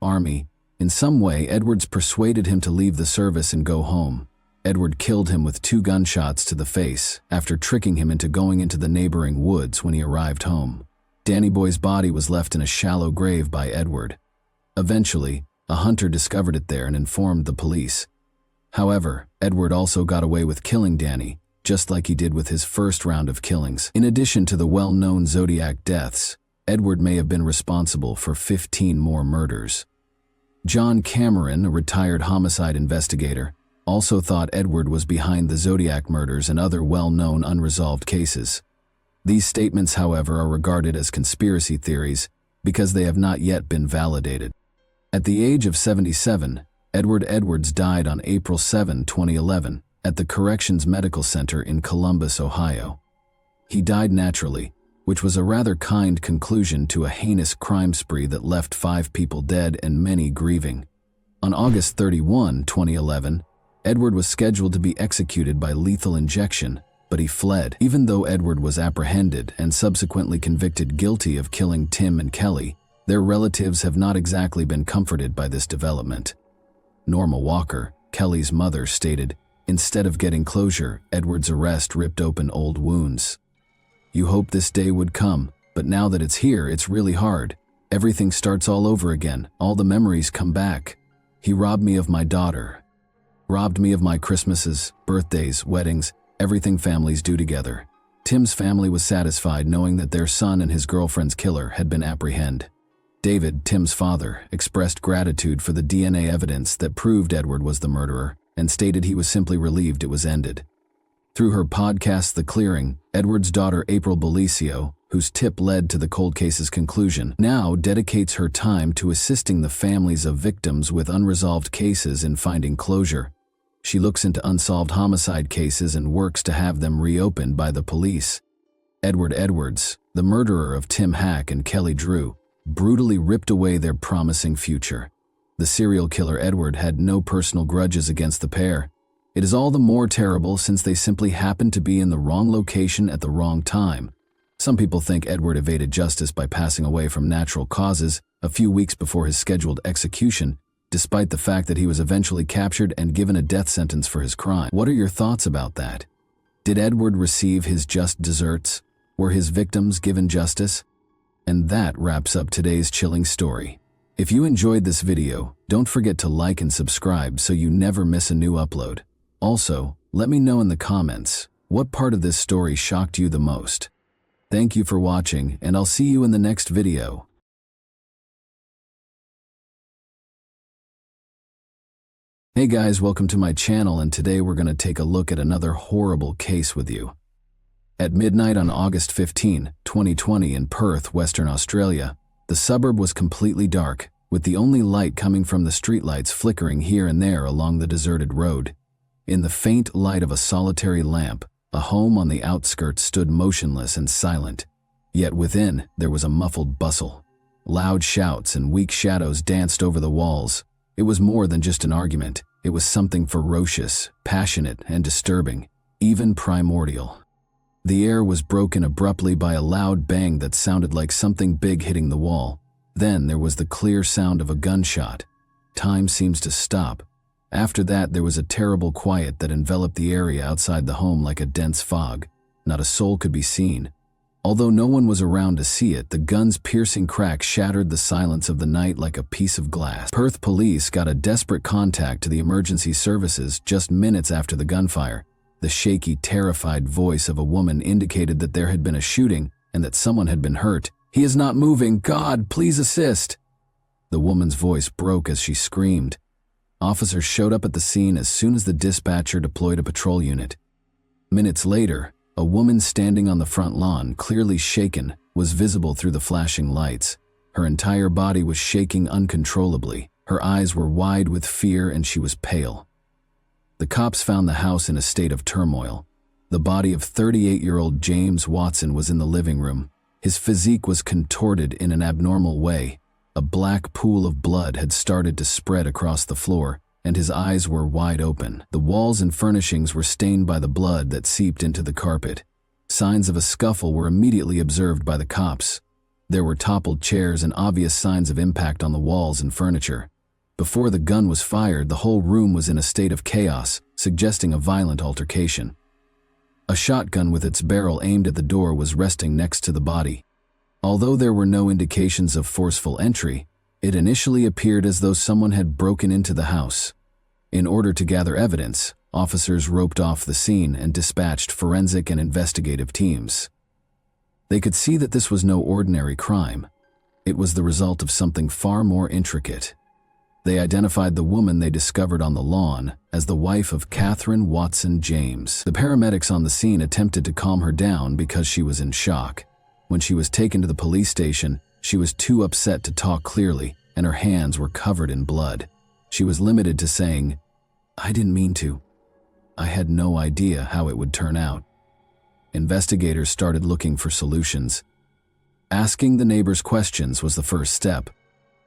Army. In some way, Edwards persuaded him to leave the service and go home. Edward killed him with 2 gunshots to the face after tricking him into going into the neighboring woods when he arrived home. Danny Boy's body was left in a shallow grave by Edward. Eventually, a hunter discovered it there and informed the police. However, Edward also got away with killing Danny, just like he did with his first round of killings. In addition to the well-known Zodiac deaths, Edward may have been responsible for 15 more murders. John Cameron, a retired homicide investigator, also thought Edward was behind the Zodiac murders and other well-known unresolved cases. These statements, however, are regarded as conspiracy theories because they have not yet been validated. At the age of 77, Edward Edwards died on April 7, 2011, at the Corrections Medical Center in Columbus, Ohio. He died naturally, which was a rather kind conclusion to a heinous crime spree that left 5 people dead and many grieving. On August 31, 2011, Edward was scheduled to be executed by lethal injection, but he fled. Even though Edward was apprehended and subsequently convicted guilty of killing Tim and Kelly, their relatives have not exactly been comforted by this development. Norma Walker, Kelly's mother, stated, "Instead of getting closure, Edward's arrest ripped open old wounds. You hope this day would come, but now that it's here, it's really hard. Everything starts all over again. All the memories come back. He robbed me of my daughter. Robbed me of my Christmases, birthdays, weddings, everything families do together." Tim's family was satisfied knowing that their son and his girlfriend's killer had been apprehended. David, Tim's father, expressed gratitude for the DNA evidence that proved Edward was the murderer and stated he was simply relieved it was ended. Through her podcast The Clearing, Edward's daughter April Belicio, whose tip led to the cold case's conclusion, now dedicates her time to assisting the families of victims with unresolved cases in finding closure. She looks into unsolved homicide cases and works to have them reopened by the police. Edward Edwards, the murderer of Tim Hack and Kelly Drew, brutally ripped away their promising future. The serial killer Edward had no personal grudges against the pair. It is all the more terrible since they simply happened to be in the wrong location at the wrong time. Some people think Edward evaded justice by passing away from natural causes a few weeks before his scheduled execution, despite the fact that he was eventually captured and given a death sentence for his crime. What are your thoughts about that? Did Edward receive his just deserts? Were his victims given justice? And that wraps up today's chilling story. If you enjoyed this video, don't forget to like and subscribe so you never miss a new upload. Also, let me know in the comments, what part of this story shocked you the most? Thank you for watching, and I'll see you in the next video. Hey guys, welcome to my channel, and today we're going to take a look at another horrible case with you. At midnight on August 15, 2020 in Perth, Western Australia, the suburb was completely dark, with the only light coming from the streetlights flickering here and there along the deserted road. In the faint light of a solitary lamp, a home on the outskirts stood motionless and silent. Yet within, there was a muffled bustle. Loud shouts and weak shadows danced over the walls. It was more than just an argument. It was something ferocious, passionate, and disturbing, even primordial. The air was broken abruptly by a loud bang that sounded like something big hitting the wall. Then there was the clear sound of a gunshot. Time seems to stop. After that, there was a terrible quiet that enveloped the area outside the home like a dense fog. Not a soul could be seen. Although no one was around to see it, the gun's piercing crack shattered the silence of the night like a piece of glass. Perth police got a desperate contact to the emergency services just minutes after the gunfire. The shaky, terrified voice of a woman indicated that there had been a shooting and that someone had been hurt. "He is not moving. God, please assist." The woman's voice broke as she screamed. Officers showed up at the scene as soon as the dispatcher deployed a patrol unit. Minutes later, a woman standing on the front lawn, clearly shaken, was visible through the flashing lights. Her entire body was shaking uncontrollably. Her eyes were wide with fear and she was pale. The cops found the house in a state of turmoil. The body of 38-year-old James Watson was in the living room. His physique was contorted in an abnormal way. A black pool of blood had started to spread across the floor, and his eyes were wide open. The walls and furnishings were stained by the blood that seeped into the carpet. Signs of a scuffle were immediately observed by the cops. There were toppled chairs and obvious signs of impact on the walls and furniture. Before the gun was fired, the whole room was in a state of chaos, suggesting a violent altercation. A shotgun with its barrel aimed at the door was resting next to the body. Although there were no indications of forceful entry, it initially appeared as though someone had broken into the house. In order to gather evidence, officers roped off the scene and dispatched forensic and investigative teams. They could see that this was no ordinary crime. It was the result of something far more intricate. They identified the woman they discovered on the lawn as the wife of Catherine Watson James. The paramedics on the scene attempted to calm her down because she was in shock. When she was taken to the police station, she was too upset to talk clearly, and her hands were covered in blood. She was limited to saying, "I didn't mean to. I had no idea how it would turn out." Investigators started looking for solutions. Asking the neighbors questions was the first step.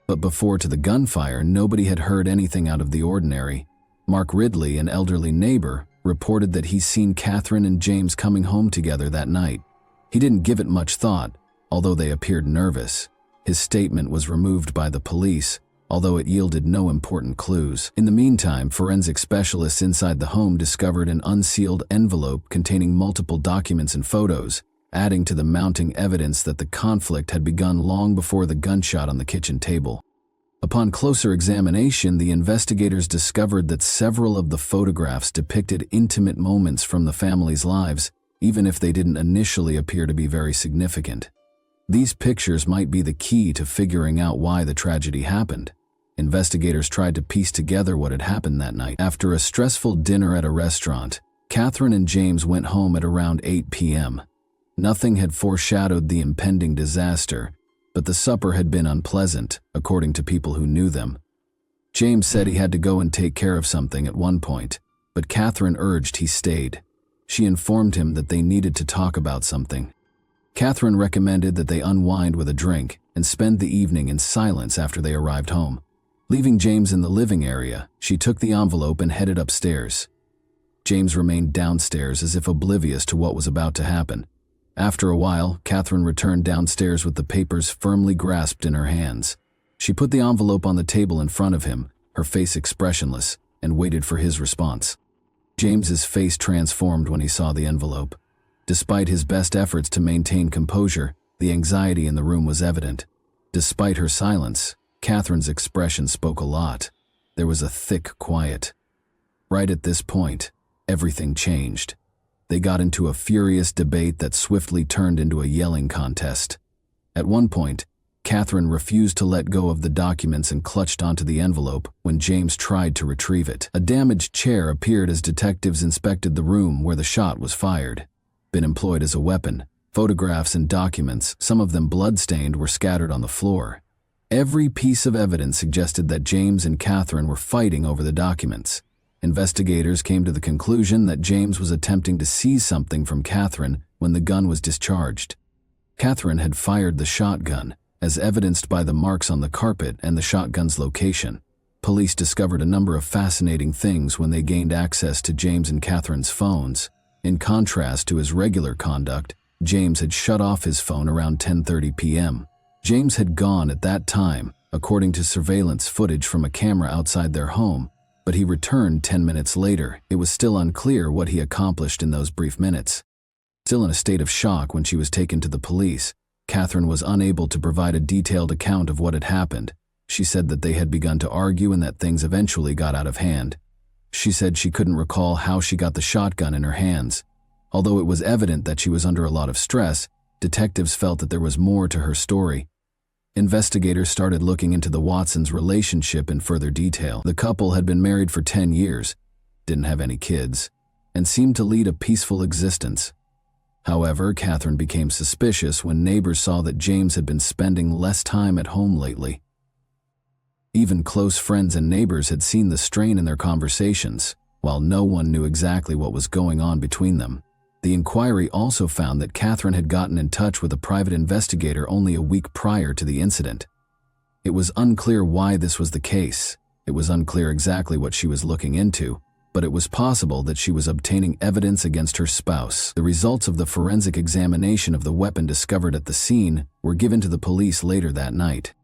But before to the gunfire, nobody had heard anything out of the ordinary. Mark Ridley, an elderly neighbor, reported that he's seen Catherine and James coming home together that night. He didn't give it much thought, although they appeared nervous. His statement was removed by the police, although it yielded no important clues. In the meantime, forensic specialists inside the home discovered an unsealed envelope containing multiple documents and photos, adding to the mounting evidence that the conflict had begun long before the gunshot on the kitchen table. Upon closer examination, the investigators discovered that several of the photographs depicted intimate moments from the family's lives, even if they didn't initially appear to be very significant. These pictures might be the key to figuring out why the tragedy happened. Investigators tried to piece together what had happened that night. After a stressful dinner at a restaurant, Catherine and James went home at around 8 p.m. Nothing had foreshadowed the impending disaster, but the supper had been unpleasant, according to people who knew them. James said he had to go and take care of something at one point, but Catherine urged he stayed. She informed him that they needed to talk about something. Catherine recommended that they unwind with a drink and spend the evening in silence after they arrived home. Leaving James in the living area, she took the envelope and headed upstairs. James remained downstairs as if oblivious to what was about to happen. After a while, Catherine returned downstairs with the papers firmly grasped in her hands. She put the envelope on the table in front of him, her face expressionless, and waited for his response. James's face transformed when he saw the envelope. Despite his best efforts to maintain composure, the anxiety in the room was evident. Despite her silence, Catherine's expression spoke a lot. There was a thick quiet. Right at this point, everything changed. They got into a furious debate that swiftly turned into a yelling contest. At one point, Catherine refused to let go of the documents and clutched onto the envelope when James tried to retrieve it. A damaged chair appeared as detectives inspected the room where the shot was fired. Been employed as a weapon. Photographs and documents, some of them blood-stained, were scattered on the floor. Every piece of evidence suggested that James and Catherine were fighting over the documents. Investigators came to the conclusion that James was attempting to seize something from Catherine when the gun was discharged. Catherine had fired the shotgun, as evidenced by the marks on the carpet and the shotgun's location. Police discovered a number of fascinating things when they gained access to James and Catherine's phones. In contrast to his regular conduct, James had shut off his phone around 10:30 p.m. James had gone at that time, according to surveillance footage from a camera outside their home, but he returned 10 minutes later. It was still unclear what he accomplished in those brief minutes. Still in a state of shock when she was taken to the police, Catherine was unable to provide a detailed account of what had happened. She said that they had begun to argue and that things eventually got out of hand. She said she couldn't recall how she got the shotgun in her hands. Although it was evident that she was under a lot of stress, detectives felt that there was more to her story. Investigators started looking into the Watsons' relationship in further detail. The couple had been married for 10 years, didn't have any kids, and seemed to lead a peaceful existence. However, Catherine became suspicious when neighbors saw that James had been spending less time at home lately. Even close friends and neighbors had seen the strain in their conversations, while no one knew exactly what was going on between them. The inquiry also found that Catherine had gotten in touch with a private investigator only a week prior to the incident. It was unclear why this was the case. It was unclear exactly what she was looking into, but it was possible that she was obtaining evidence against her spouse. The results of the forensic examination of the weapon discovered at the scene were given to the police later that night.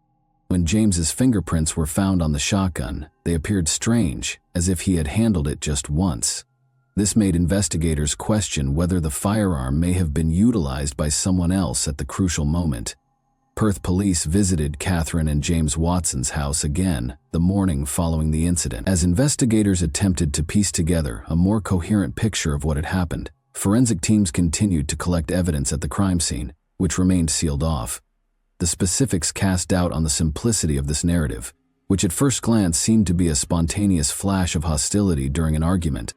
When James's fingerprints were found on the shotgun, they appeared strange, as if he had handled it just once. This made investigators question whether the firearm may have been utilized by someone else at the crucial moment. Perth police visited Catherine and James Watson's house again the morning following the incident. As investigators attempted to piece together a more coherent picture of what had happened, forensic teams continued to collect evidence at the crime scene, which remained sealed off. The specifics cast doubt on the simplicity of this narrative, which at first glance seemed to be a spontaneous flash of hostility during an argument.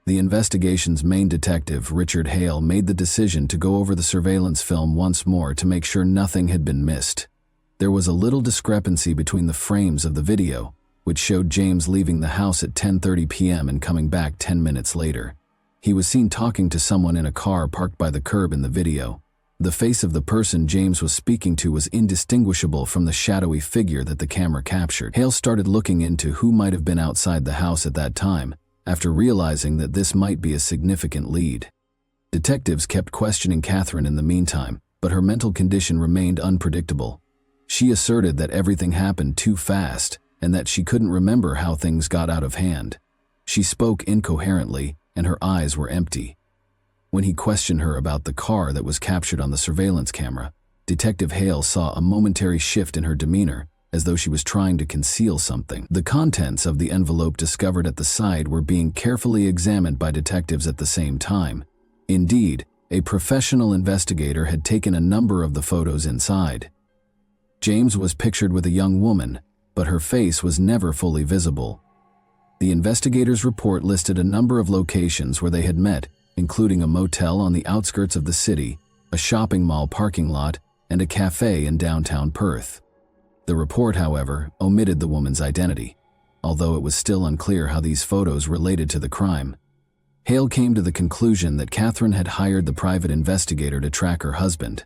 The investigation's main detective, Richard Hale, made the decision to go over the surveillance film once more to make sure nothing had been missed. There was a little discrepancy between the frames of the video, which showed James leaving the house at 10:30 p.m. and coming back 10 minutes later. He was seen talking to someone in a car parked by the curb in the video. The face of the person James was speaking to was indistinguishable from the shadowy figure that the camera captured. Hale started looking into who might have been outside the house at that time, after realizing that this might be a significant lead. Detectives kept questioning Catherine in the meantime, but her mental condition remained unpredictable. She asserted that everything happened too fast and that she couldn't remember how things got out of hand. She spoke incoherently, and her eyes were empty. When he questioned her about the car that was captured on the surveillance camera, Detective Hale saw a momentary shift in her demeanor, as though she was trying to conceal something. The contents of the envelope discovered at the side were being carefully examined by detectives at the same time. Indeed, a professional investigator had taken a number of the photos inside. James was pictured with a young woman, but her face was never fully visible. The investigators' report listed a number of locations where they had met, including a motel on the outskirts of the city, a shopping mall parking lot, and a cafe in downtown Perth. The report, however, omitted the woman's identity, although it was still unclear how these photos related to the crime. Hale came to the conclusion that Catherine had hired the private investigator to track her husband.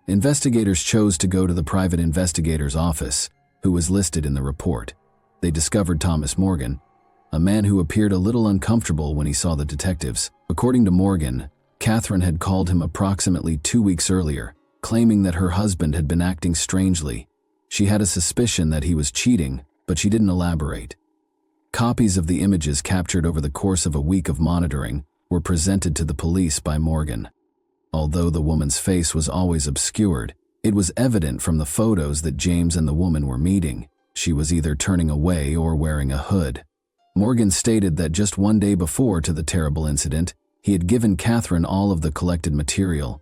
Investigators chose to go to the private investigator's office, who was listed in the report. They discovered Thomas Morgan, a man who appeared a little uncomfortable when he saw the detectives. According to Morgan, Catherine had called him approximately 2 weeks earlier, claiming that her husband had been acting strangely. She had a suspicion that he was cheating, but she didn't elaborate. Copies of the images captured over the course of a week of monitoring were presented to the police by Morgan. Although the woman's face was always obscured, it was evident from the photos that James and the woman were meeting. She was either turning away or wearing a hood. Morgan stated that just one day before to the terrible incident, he had given Catherine all of the collected material.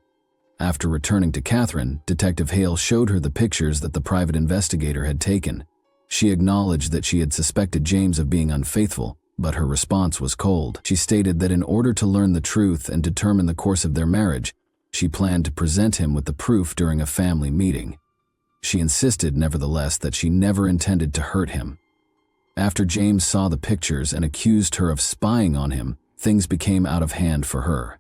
After returning to Catherine, Detective Hale showed her the pictures that the private investigator had taken. She acknowledged that she had suspected James of being unfaithful, but her response was cold. She stated that in order to learn the truth and determine the course of their marriage, she planned to present him with the proof during a family meeting. She insisted, nevertheless, that she never intended to hurt him. After James saw the pictures and accused her of spying on him, things became out of hand for her.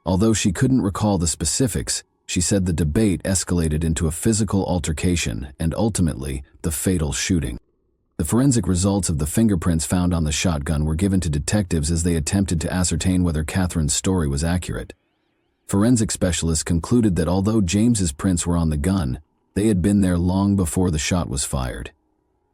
Although she couldn't recall the specifics, she said the debate escalated into a physical altercation and ultimately the fatal shooting. The forensic results of the fingerprints found on the shotgun were given to detectives as they attempted to ascertain whether Catherine's story was accurate. Forensic specialists concluded that although James's prints were on the gun, they had been there long before the shot was fired.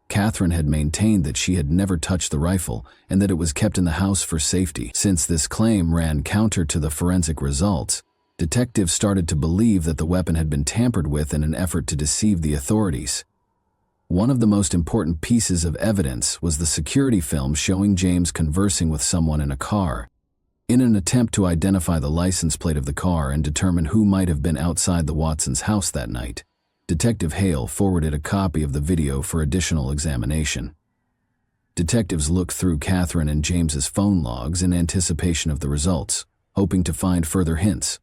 Catherine had maintained that she had never touched the rifle and that it was kept in the house for safety. Since this claim ran counter to the forensic results, detectives started to believe that the weapon had been tampered with in an effort to deceive the authorities. One of the most important pieces of evidence was the security film showing James conversing with someone in a car. In an attempt to identify the license plate of the car and determine who might have been outside the Watsons' house that night, Detective Hale forwarded a copy of the video for additional examination. Detectives looked through Catherine and James's phone logs in anticipation of the results, hoping to find further hints.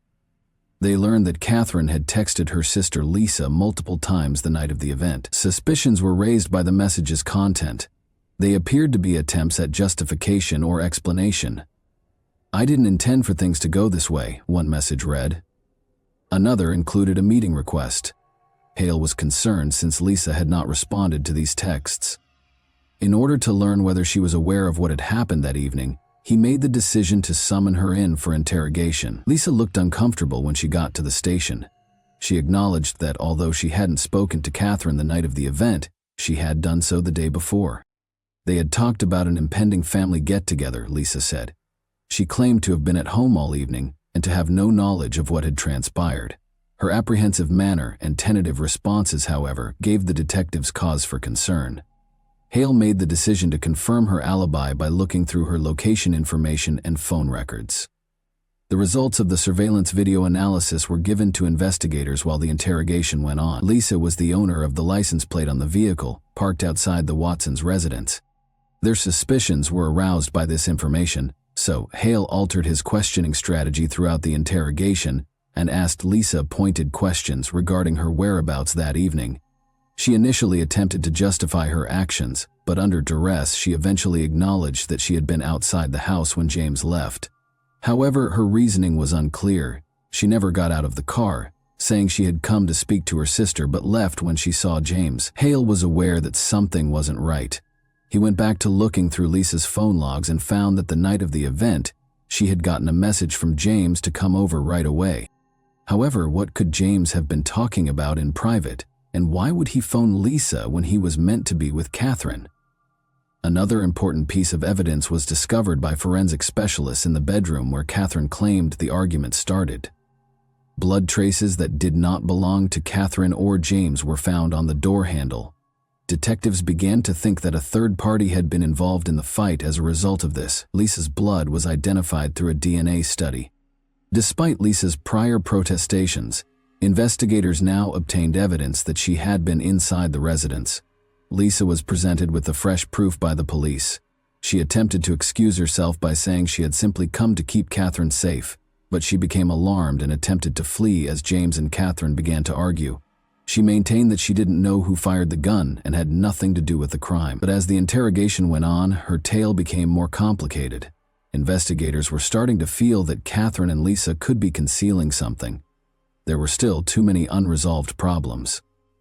They learned that Catherine had texted her sister Lisa multiple times the night of the event. Suspicions were raised by the message's content. They appeared to be attempts at justification or explanation. "I didn't intend for things to go this way," one message read. Another included a meeting request. Hale was concerned since Lisa had not responded to these texts. In order to learn whether she was aware of what had happened that evening, he made the decision to summon her in for interrogation. Lisa looked uncomfortable when she got to the station. She acknowledged that although she hadn't spoken to Catherine the night of the event, she had done so the day before. They had talked about an impending family get-together, Lisa said. She claimed to have been at home all evening and to have no knowledge of what had transpired. Her apprehensive manner and tentative responses, however, gave the detectives cause for concern. Hale made the decision to confirm her alibi by looking through her location information and phone records. The results of the surveillance video analysis were given to investigators while the interrogation went on. Lisa was the owner of the license plate on the vehicle, parked outside the Watsons' residence. Their suspicions were aroused by this information, so Hale altered his questioning strategy throughout the interrogation and asked Lisa pointed questions regarding her whereabouts that evening. She initially attempted to justify her actions, but under duress she eventually acknowledged that she had been outside the house when James left. However, her reasoning was unclear. She never got out of the car, saying she had come to speak to her sister but left when she saw James. Hale was aware that something wasn't right. He went back to looking through Lisa's phone logs and found that the night of the event, she had gotten a message from James to come over right away. However, what could James have been talking about in private, and why would he phone Lisa when he was meant to be with Catherine? Another important piece of evidence was discovered by forensic specialists in the bedroom where Catherine claimed the argument started. Blood traces that did not belong to Catherine or James were found on the door handle. Detectives began to think that a third party had been involved in the fight as a result of this. Lisa's blood was identified through a DNA study. Despite Lisa's prior protestations, investigators now obtained evidence that she had been inside the residence. Lisa was presented with the fresh proof by the police. She attempted to excuse herself by saying she had simply come to keep Catherine safe, but she became alarmed and attempted to flee as James and Catherine began to argue. She maintained that she didn't know who fired the gun and had nothing to do with the crime. But as the interrogation went on, her tale became more complicated. Investigators were starting to feel that Catherine and Lisa could be concealing something. There were still too many unresolved problems,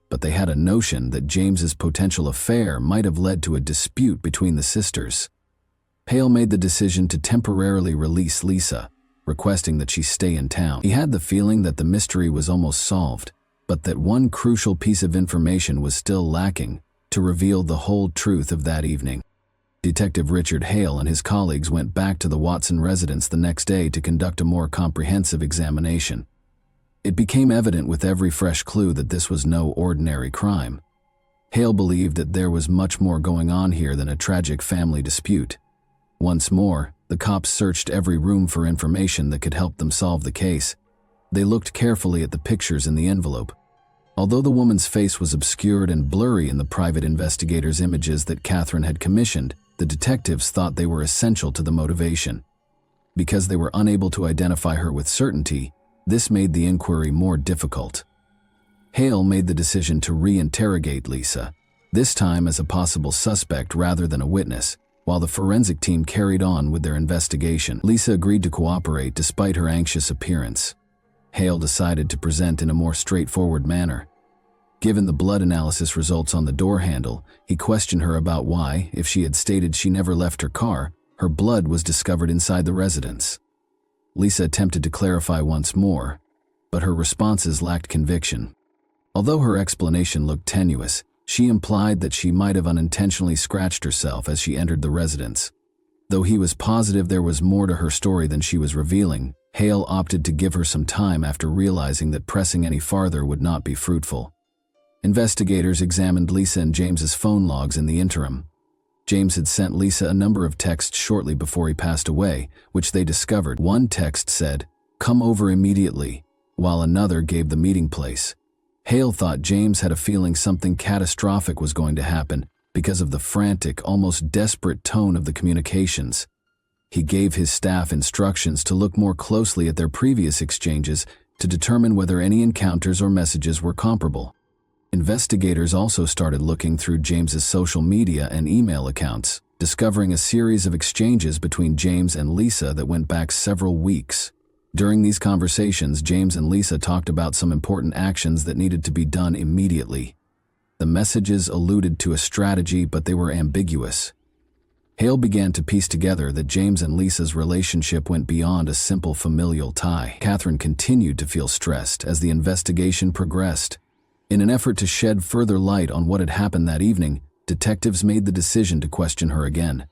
but they had a notion that James's potential affair might have led to a dispute between the sisters. Hale made the decision to temporarily release Lisa, requesting that she stay in town. He had the feeling that the mystery was almost solved, but that one crucial piece of information was still lacking to reveal the whole truth of that evening. Detective Richard Hale and his colleagues went back to the Watson residence the next day to conduct a more comprehensive examination. It became evident with every fresh clue that this was no ordinary crime. Hale believed that there was much more going on here than a tragic family dispute. Once more, the cops searched every room for information that could help them solve the case. They looked carefully at the pictures in the envelope. Although the woman's face was obscured and blurry in the private investigators' images that Catherine had commissioned, the detectives thought they were essential to the motivation. Because they were unable to identify her with certainty, this made the inquiry more difficult. Hale made the decision to re-interrogate Lisa, this time as a possible suspect rather than a witness, while the forensic team carried on with their investigation. Lisa agreed to cooperate despite her anxious appearance. Hale decided to present in a more straightforward manner. Given the blood analysis results on the door handle, he questioned her about why, if she had stated she never left her car, her blood was discovered inside the residence. Lisa attempted to clarify once more, but her responses lacked conviction. Although her explanation looked tenuous, she implied that she might have unintentionally scratched herself as she entered the residence. Though he was positive there was more to her story than she was revealing, Hale opted to give her some time after realizing that pressing any farther would not be fruitful. Investigators examined Lisa and James's phone logs in the interim. James had sent Lisa a number of texts shortly before he passed away, which they discovered. One text said, "Come over immediately," while another gave the meeting place. Hale thought James had a feeling something catastrophic was going to happen because of the frantic, almost desperate tone of the communications. He gave his staff instructions to look more closely at their previous exchanges to determine whether any encounters or messages were comparable. Investigators also started looking through James's social media and email accounts, discovering a series of exchanges between James and Lisa that went back several weeks. During these conversations, James and Lisa talked about some important actions that needed to be done immediately. The messages alluded to a strategy, but they were ambiguous. Hale began to piece together that James and Lisa's relationship went beyond a simple familial tie. Catherine continued to feel stressed as the investigation progressed. In an effort to shed further light on what had happened that evening, detectives made the decision to question her again.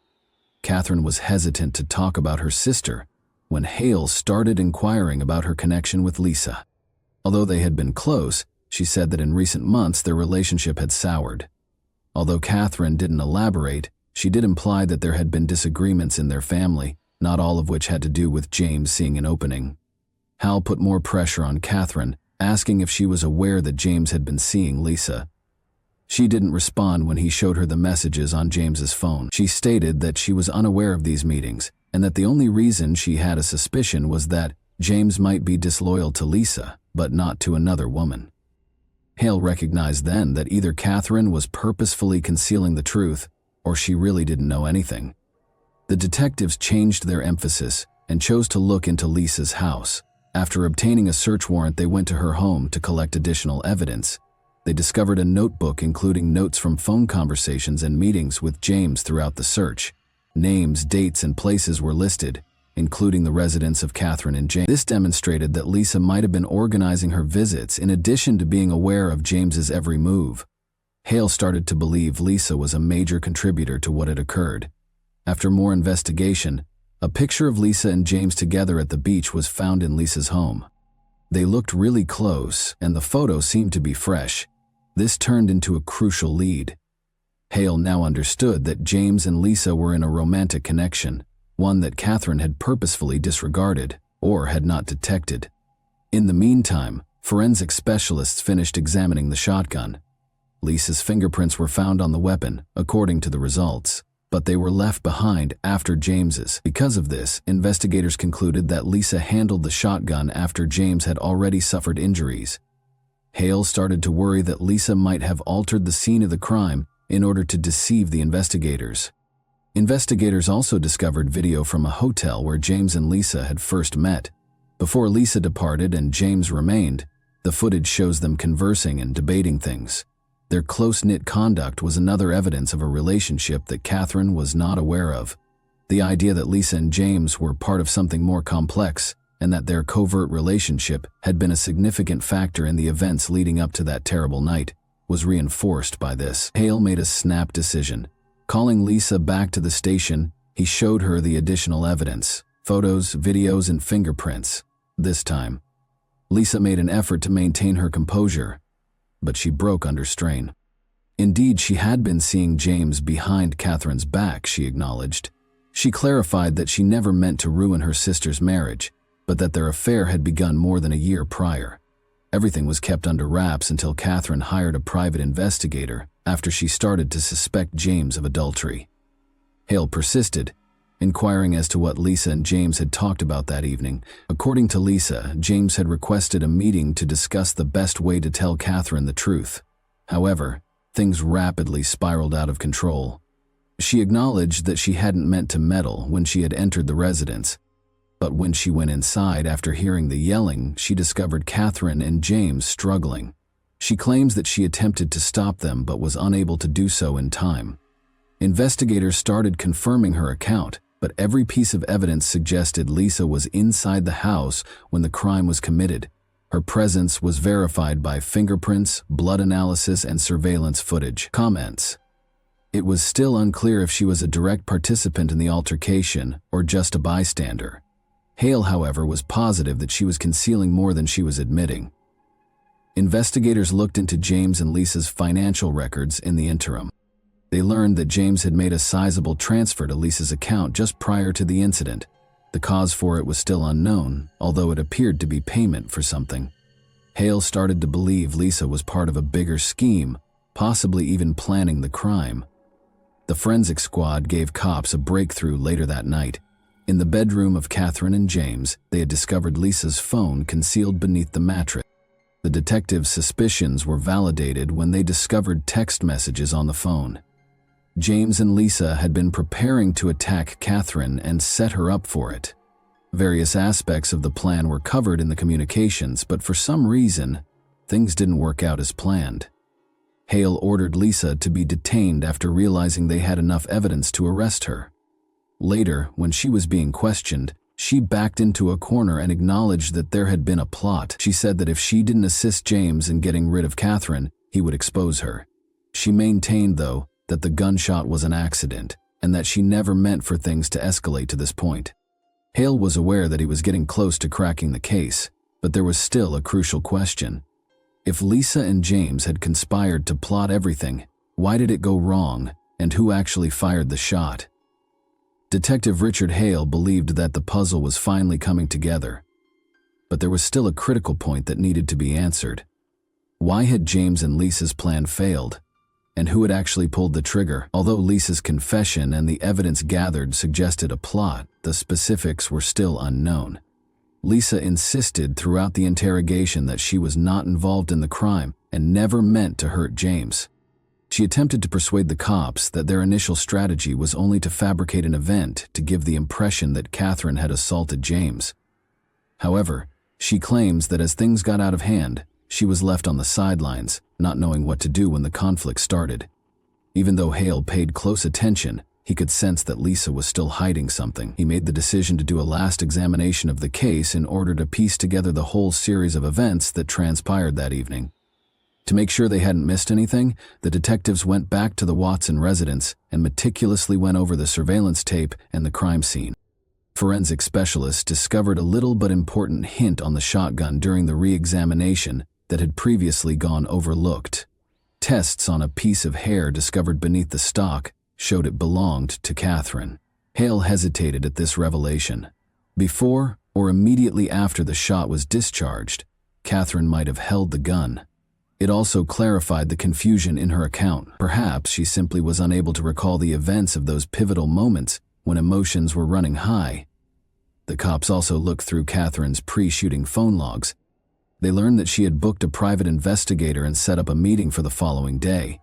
Catherine was hesitant to talk about her sister when Hale started inquiring about her connection with Lisa. Although they had been close, she said that in recent months their relationship had soured. Although Catherine didn't elaborate, she did imply that there had been disagreements in their family, not all of which had to do with James seeing an opening. Hal put more pressure on Catherine, asking if she was aware that James had been seeing Lisa. She didn't respond when he showed her the messages on James's phone. She stated that she was unaware of these meetings, and that the only reason she had a suspicion was that James might be disloyal to Lisa, but not to another woman. Hale recognized then that either Catherine was purposefully concealing the truth, or she really didn't know anything. The detectives changed their emphasis and chose to look into Lisa's house. After obtaining a search warrant, they went to her home to collect additional evidence. They discovered a notebook including notes from phone conversations and meetings with James throughout the search. Names, dates, and places were listed, including the residence of Catherine and James. This demonstrated that Lisa might have been organizing her visits in addition to being aware of James's every move. Hale started to believe Lisa was a major contributor to what had occurred. After more investigation, a picture of Lisa and James together at the beach was found in Lisa's home. They looked really close, and the photo seemed to be fresh. This turned into a crucial lead. Hale now understood that James and Lisa were in a romantic connection, one that Catherine had purposefully disregarded or had not detected. In the meantime, forensic specialists finished examining the shotgun. Lisa's fingerprints were found on the weapon, according to the results, but they were left behind after James's. Because of this, investigators concluded that Lisa handled the shotgun after James had already suffered injuries. Hale started to worry that Lisa might have altered the scene of the crime in order to deceive the investigators. Investigators also discovered video from a hotel where James and Lisa had first met. Before Lisa departed and James remained, the footage shows them conversing and debating things. Their close-knit conduct was another evidence of a relationship that Catherine was not aware of. The idea that Lisa and James were part of something more complex and that their covert relationship had been a significant factor in the events leading up to that terrible night was reinforced by this. Hale made a snap decision. Calling Lisa back to the station, he showed her the additional evidence: photos, videos, and fingerprints. This time, Lisa made an effort to maintain her composure, but she broke under strain. Indeed, she had been seeing James behind Catherine's back, she acknowledged. She clarified that she never meant to ruin her sister's marriage, but that their affair had begun more than a year prior. Everything was kept under wraps until Catherine hired a private investigator after she started to suspect James of adultery. Hale persisted, inquiring as to what Lisa and James had talked about that evening. According to Lisa, James had requested a meeting to discuss the best way to tell Catherine the truth. However, things rapidly spiraled out of control. She acknowledged that she hadn't meant to meddle when she had entered the residence, but when she went inside after hearing the yelling, she discovered Catherine and James struggling. She claims that she attempted to stop them but was unable to do so in time. Investigators started confirming her account, but every piece of evidence suggested Lisa was inside the house when the crime was committed. Her presence was verified by fingerprints, blood analysis, and surveillance footage. Comments: it was still unclear if she was a direct participant in the altercation or just a bystander. Hale, however, was positive that she was concealing more than she was admitting. Investigators looked into James and Lisa's financial records in the interim. They learned that James had made a sizable transfer to Lisa's account just prior to the incident. The cause for it was still unknown, although it appeared to be payment for something. Hale started to believe Lisa was part of a bigger scheme, possibly even planning the crime. The forensic squad gave cops a breakthrough later that night. In the bedroom of Catherine and James, they had discovered Lisa's phone concealed beneath the mattress. The detectives' suspicions were validated when they discovered text messages on the phone. James and Lisa had been preparing to attack Catherine and set her up for it. Various aspects of the plan were covered in the communications, but for some reason, things didn't work out as planned. Hale ordered Lisa to be detained after realizing they had enough evidence to arrest her. Later, when she was being questioned, she backed into a corner and acknowledged that there had been a plot. She said that if she didn't assist James in getting rid of Catherine, he would expose her. She maintained, though, that the gunshot was an accident and that she never meant for things to escalate to this point. Hale was aware that he was getting close to cracking the case, but there was still a crucial question. If Lisa and James had conspired to plot everything, why did it go wrong, and who actually fired the shot? Detective Richard Hale believed that the puzzle was finally coming together. But there was still a critical point that needed to be answered. Why had James and Lisa's plan failed? And who had actually pulled the trigger? Although Lisa's confession and the evidence gathered suggested a plot, the specifics were still unknown. Lisa insisted throughout the interrogation that she was not involved in the crime and never meant to hurt James. She attempted to persuade the cops that their initial strategy was only to fabricate an event to give the impression that Catherine had assaulted James. However, she claims that as things got out of hand, she was left on the sidelines, not knowing what to do when the conflict started. Even though Hale paid close attention, he could sense that Lisa was still hiding something. He made the decision to do a last examination of the case in order to piece together the whole series of events that transpired that evening. To make sure they hadn't missed anything, the detectives went back to the Watson residence and meticulously went over the surveillance tape and the crime scene. Forensic specialists discovered a little but important hint on the shotgun during the re-examination that had previously gone overlooked. Tests on a piece of hair discovered beneath the stock showed it belonged to Catherine. Hale hesitated at this revelation. Before or immediately after the shot was discharged, Catherine might have held the gun. It also clarified the confusion in her account. Perhaps she simply was unable to recall the events of those pivotal moments when emotions were running high. The cops also looked through Catherine's pre-shooting phone logs. They learned that she had booked a private investigator and set up a meeting for the following day.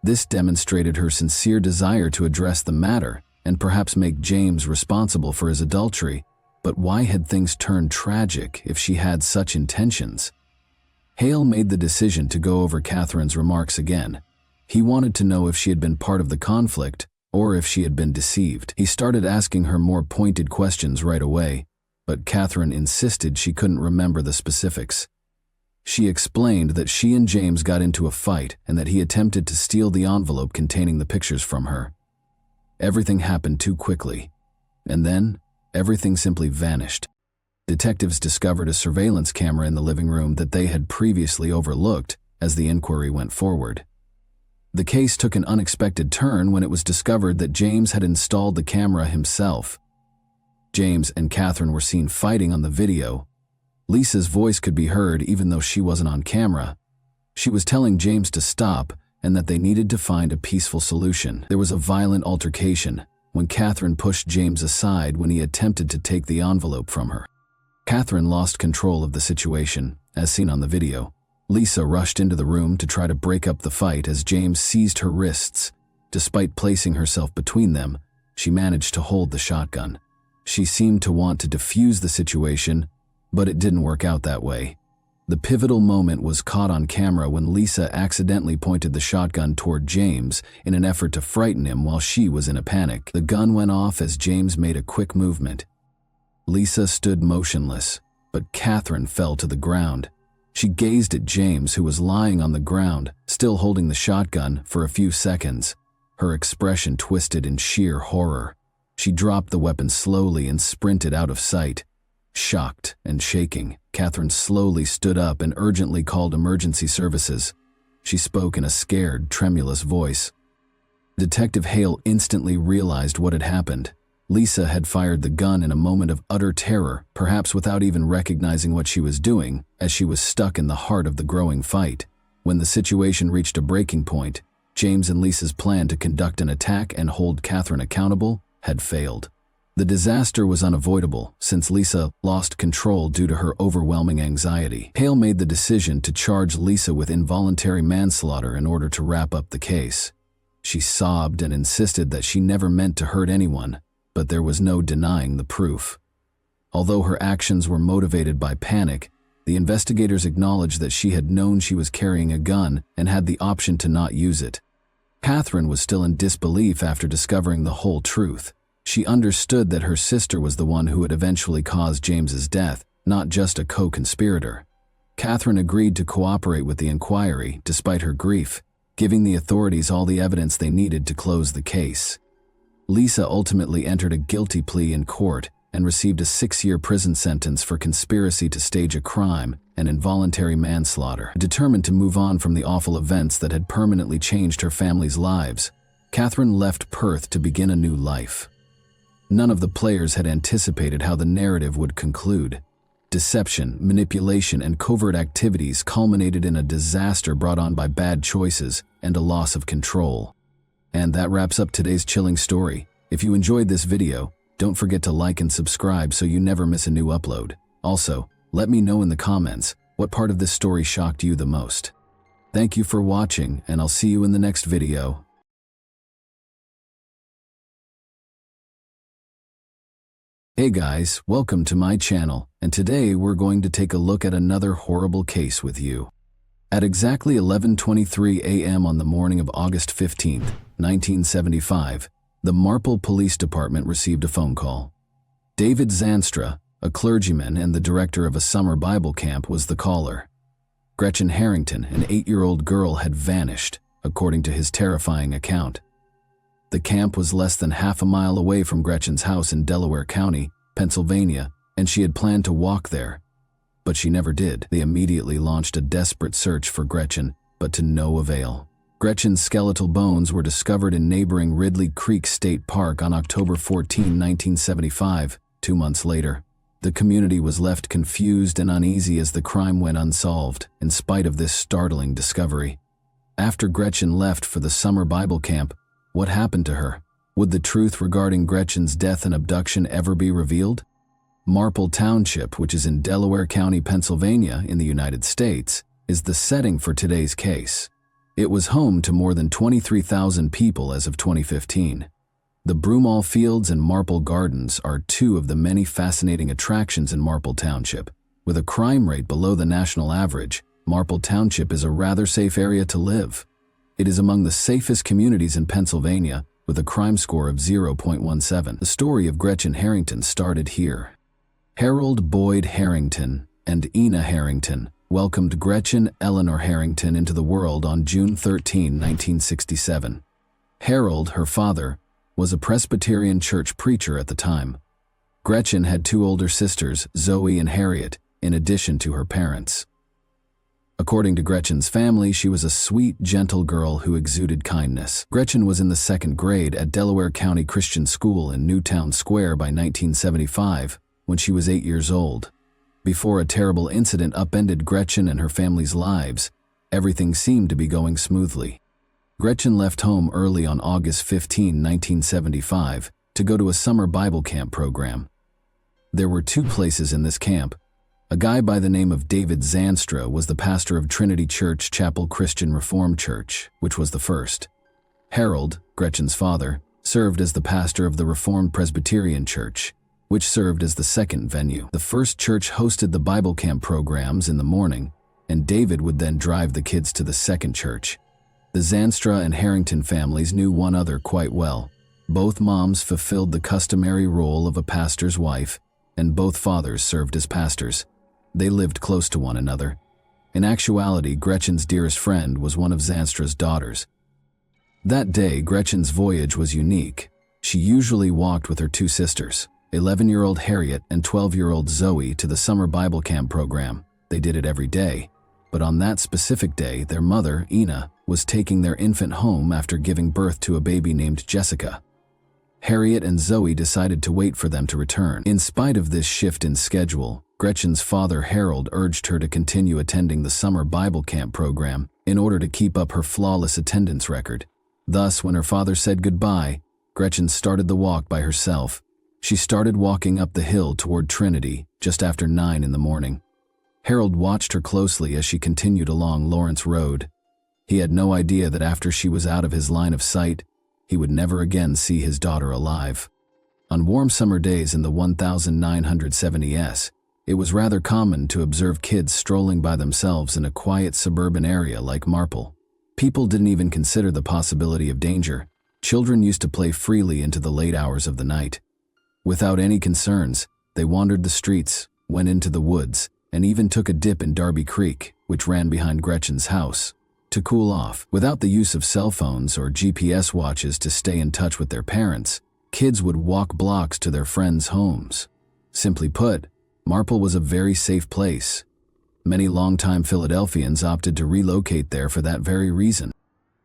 This demonstrated her sincere desire to address the matter and perhaps make James responsible for his adultery. But why had things turned tragic if she had such intentions? Hale made the decision to go over Catherine's remarks again. He wanted to know if she had been part of the conflict or if she had been deceived. He started asking her more pointed questions right away, but Catherine insisted she couldn't remember the specifics. She explained that she and James got into a fight and that he attempted to steal the envelope containing the pictures from her. Everything happened too quickly, and then everything simply vanished. Detectives discovered a surveillance camera in the living room that they had previously overlooked as the inquiry went forward. The case took an unexpected turn when it was discovered that James had installed the camera himself. James and Catherine were seen fighting on the video. Lisa's voice could be heard even though she wasn't on camera. She was telling James to stop and that they needed to find a peaceful solution. There was a violent altercation when Catherine pushed James aside when he attempted to take the envelope from her. Catherine lost control of the situation, as seen on the video. Lisa rushed into the room to try to break up the fight as James seized her wrists. Despite placing herself between them, she managed to hold the shotgun. She seemed to want to defuse the situation, but it didn't work out that way. The pivotal moment was caught on camera when Lisa accidentally pointed the shotgun toward James in an effort to frighten him while she was in a panic. The gun went off as James made a quick movement. Lisa stood motionless, but Catherine fell to the ground. She gazed at James, who was lying on the ground, still holding the shotgun, for a few seconds. Her expression twisted in sheer horror. She dropped the weapon slowly and sprinted out of sight. Shocked and shaking, Catherine slowly stood up and urgently called emergency services. She spoke in a scared, tremulous voice. Detective Hale instantly realized what had happened. Lisa had fired the gun in a moment of utter terror, perhaps without even recognizing what she was doing, as she was stuck in the heart of the growing fight. When the situation reached a breaking point, James and Lisa's plan to conduct an attack and hold Catherine accountable had failed. The disaster was unavoidable since Lisa lost control due to her overwhelming anxiety. Hale made the decision to charge Lisa with involuntary manslaughter in order to wrap up the case. She sobbed and insisted that she never meant to hurt anyone, but there was no denying the proof. Although her actions were motivated by panic, the investigators acknowledged that she had known she was carrying a gun and had the option to not use it. Catherine was still in disbelief after discovering the whole truth. She understood that her sister was the one who had eventually caused James's death, not just a co-conspirator. Catherine agreed to cooperate with the inquiry, despite her grief, giving the authorities all the evidence they needed to close the case. Lisa ultimately entered a guilty plea in court and received a 6-year prison sentence for conspiracy to stage a crime and involuntary manslaughter. Determined to move on from the awful events that had permanently changed her family's lives, Catherine left Perth to begin a new life. None of the players had anticipated how the narrative would conclude. Deception, manipulation, and covert activities culminated in a disaster brought on by bad choices and a loss of control. And that wraps up today's chilling story. If you enjoyed this video, don't forget to like and subscribe so you never miss a new upload. Also, let me know in the comments what part of this story shocked you the most. Thank you for watching, and I'll see you in the next video. Hey guys, welcome to my channel, and today we're going to take a look at another horrible case with you. At exactly 11:23 a.m. on the morning of August 15, 1975, the Marple Police Department received a phone call. David Zanstra, a clergyman and the director of a summer Bible camp, was the caller. Gretchen Harrington, an 8-year-old girl, had vanished, according to his terrifying account. The camp was less than half a mile away from Gretchen's house in Delaware County, Pennsylvania, and she had planned to walk there. But she never did. They immediately launched a desperate search for Gretchen, but to no avail. Gretchen's skeletal bones were discovered in neighboring Ridley Creek State Park on October 14, 1975, 2 months later. The community was left confused and uneasy as the crime went unsolved, in spite of this startling discovery. After Gretchen left for the summer Bible camp, what happened to her? Would the truth regarding Gretchen's death and abduction ever be revealed? Marple Township, which is in Delaware County, Pennsylvania, in the United States, is the setting for today's case. It was home to more than 23,000 people as of 2015. The Broomall Fields and Marple Gardens are two of the many fascinating attractions in Marple Township. With a crime rate below the national average, Marple Township is a rather safe area to live. It is among the safest communities in Pennsylvania, with a crime score of 0.17. The story of Gretchen Harrington started here. Harold Boyd Harrington and Ina Harrington welcomed Gretchen Eleanor Harrington into the world on June 13, 1967. Harold, her father, was a Presbyterian church preacher at the time. Gretchen had 2 older sisters, Zoe and Harriet, in addition to her parents. According to Gretchen's family, she was a sweet, gentle girl who exuded kindness. Gretchen was in the 2nd grade at Delaware County Christian School in Newtown Square by 1975, when she was 8 years old. Before a terrible incident upended Gretchen and her family's lives, everything seemed to be going smoothly. Gretchen left home early on August 15, 1975, to go to a summer Bible camp program. There were 2 places in this camp. A guy by the name of David Zanstra was the pastor of Trinity Church Chapel Christian Reformed Church, which was the first. Harold, Gretchen's father, served as the pastor of the Reformed Presbyterian Church, which served as the second venue. The first church hosted the Bible camp programs in the morning, and David would then drive the kids to the second church. The Zanstra and Harrington families knew one another quite well. Both moms fulfilled the customary role of a pastor's wife, and both fathers served as pastors. They lived close to one another. In actuality, Gretchen's dearest friend was one of Zanstra's daughters. That day, Gretchen's voyage was unique. She usually walked with her 2 sisters, 11-year-old Harriet and 12-year-old Zoe, to the summer Bible camp program. They did it every day. But on that specific day, their mother, Ina, was taking their infant home after giving birth to a baby named Jessica. Harriet and Zoe decided to wait for them to return. In spite of this shift in schedule, Gretchen's father, Harold, urged her to continue attending the summer Bible camp program in order to keep up her flawless attendance record. Thus, when her father said goodbye, Gretchen started the walk by herself. She started walking up the hill toward Trinity just after 9 in the morning. Harold watched her closely as she continued along Lawrence Road. He had no idea that after she was out of his line of sight, he would never again see his daughter alive. On warm summer days in the 1970s, it was rather common to observe kids strolling by themselves in a quiet suburban area like Marple. People didn't even consider the possibility of danger. Children used to play freely into the late hours of the night. Without any concerns, they wandered the streets, went into the woods, and even took a dip in Darby Creek, which ran behind Gretchen's house, to cool off. Without the use of cell phones or GPS watches to stay in touch with their parents, kids would walk blocks to their friends' homes. Simply put, Marple was a very safe place. Many longtime Philadelphians opted to relocate there for that very reason.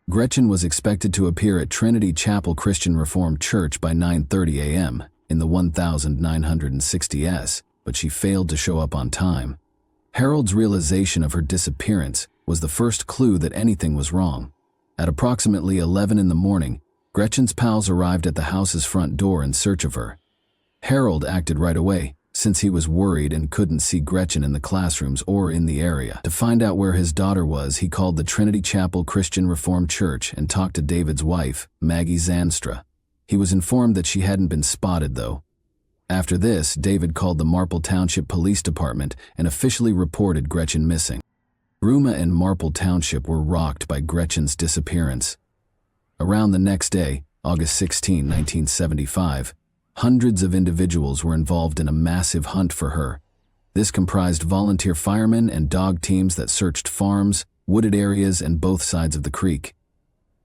Gretchen was expected to appear at Trinity Chapel Christian Reformed Church by 9:30 a.m. in the 1960s, but she failed to show up on time. Harold's realization of her disappearance was the first clue that anything was wrong. At approximately 11 in the morning, Gretchen's pals arrived at the house's front door in search of her. Harold acted right away, since he was worried and couldn't see Gretchen in the classrooms or in the area. To find out where his daughter was, he called the Trinity Chapel Christian Reformed Church and talked to David's wife, Maggie Zanstra. He was informed that she hadn't been spotted, though. After this, David called the Marple Township Police Department and officially reported Gretchen missing. Ruma and Marple Township were rocked by Gretchen's disappearance. Around the next day, August 16, 1975, hundreds of individuals were involved in a massive hunt for her. This comprised volunteer firemen and dog teams that searched farms, wooded areas, and both sides of the creek.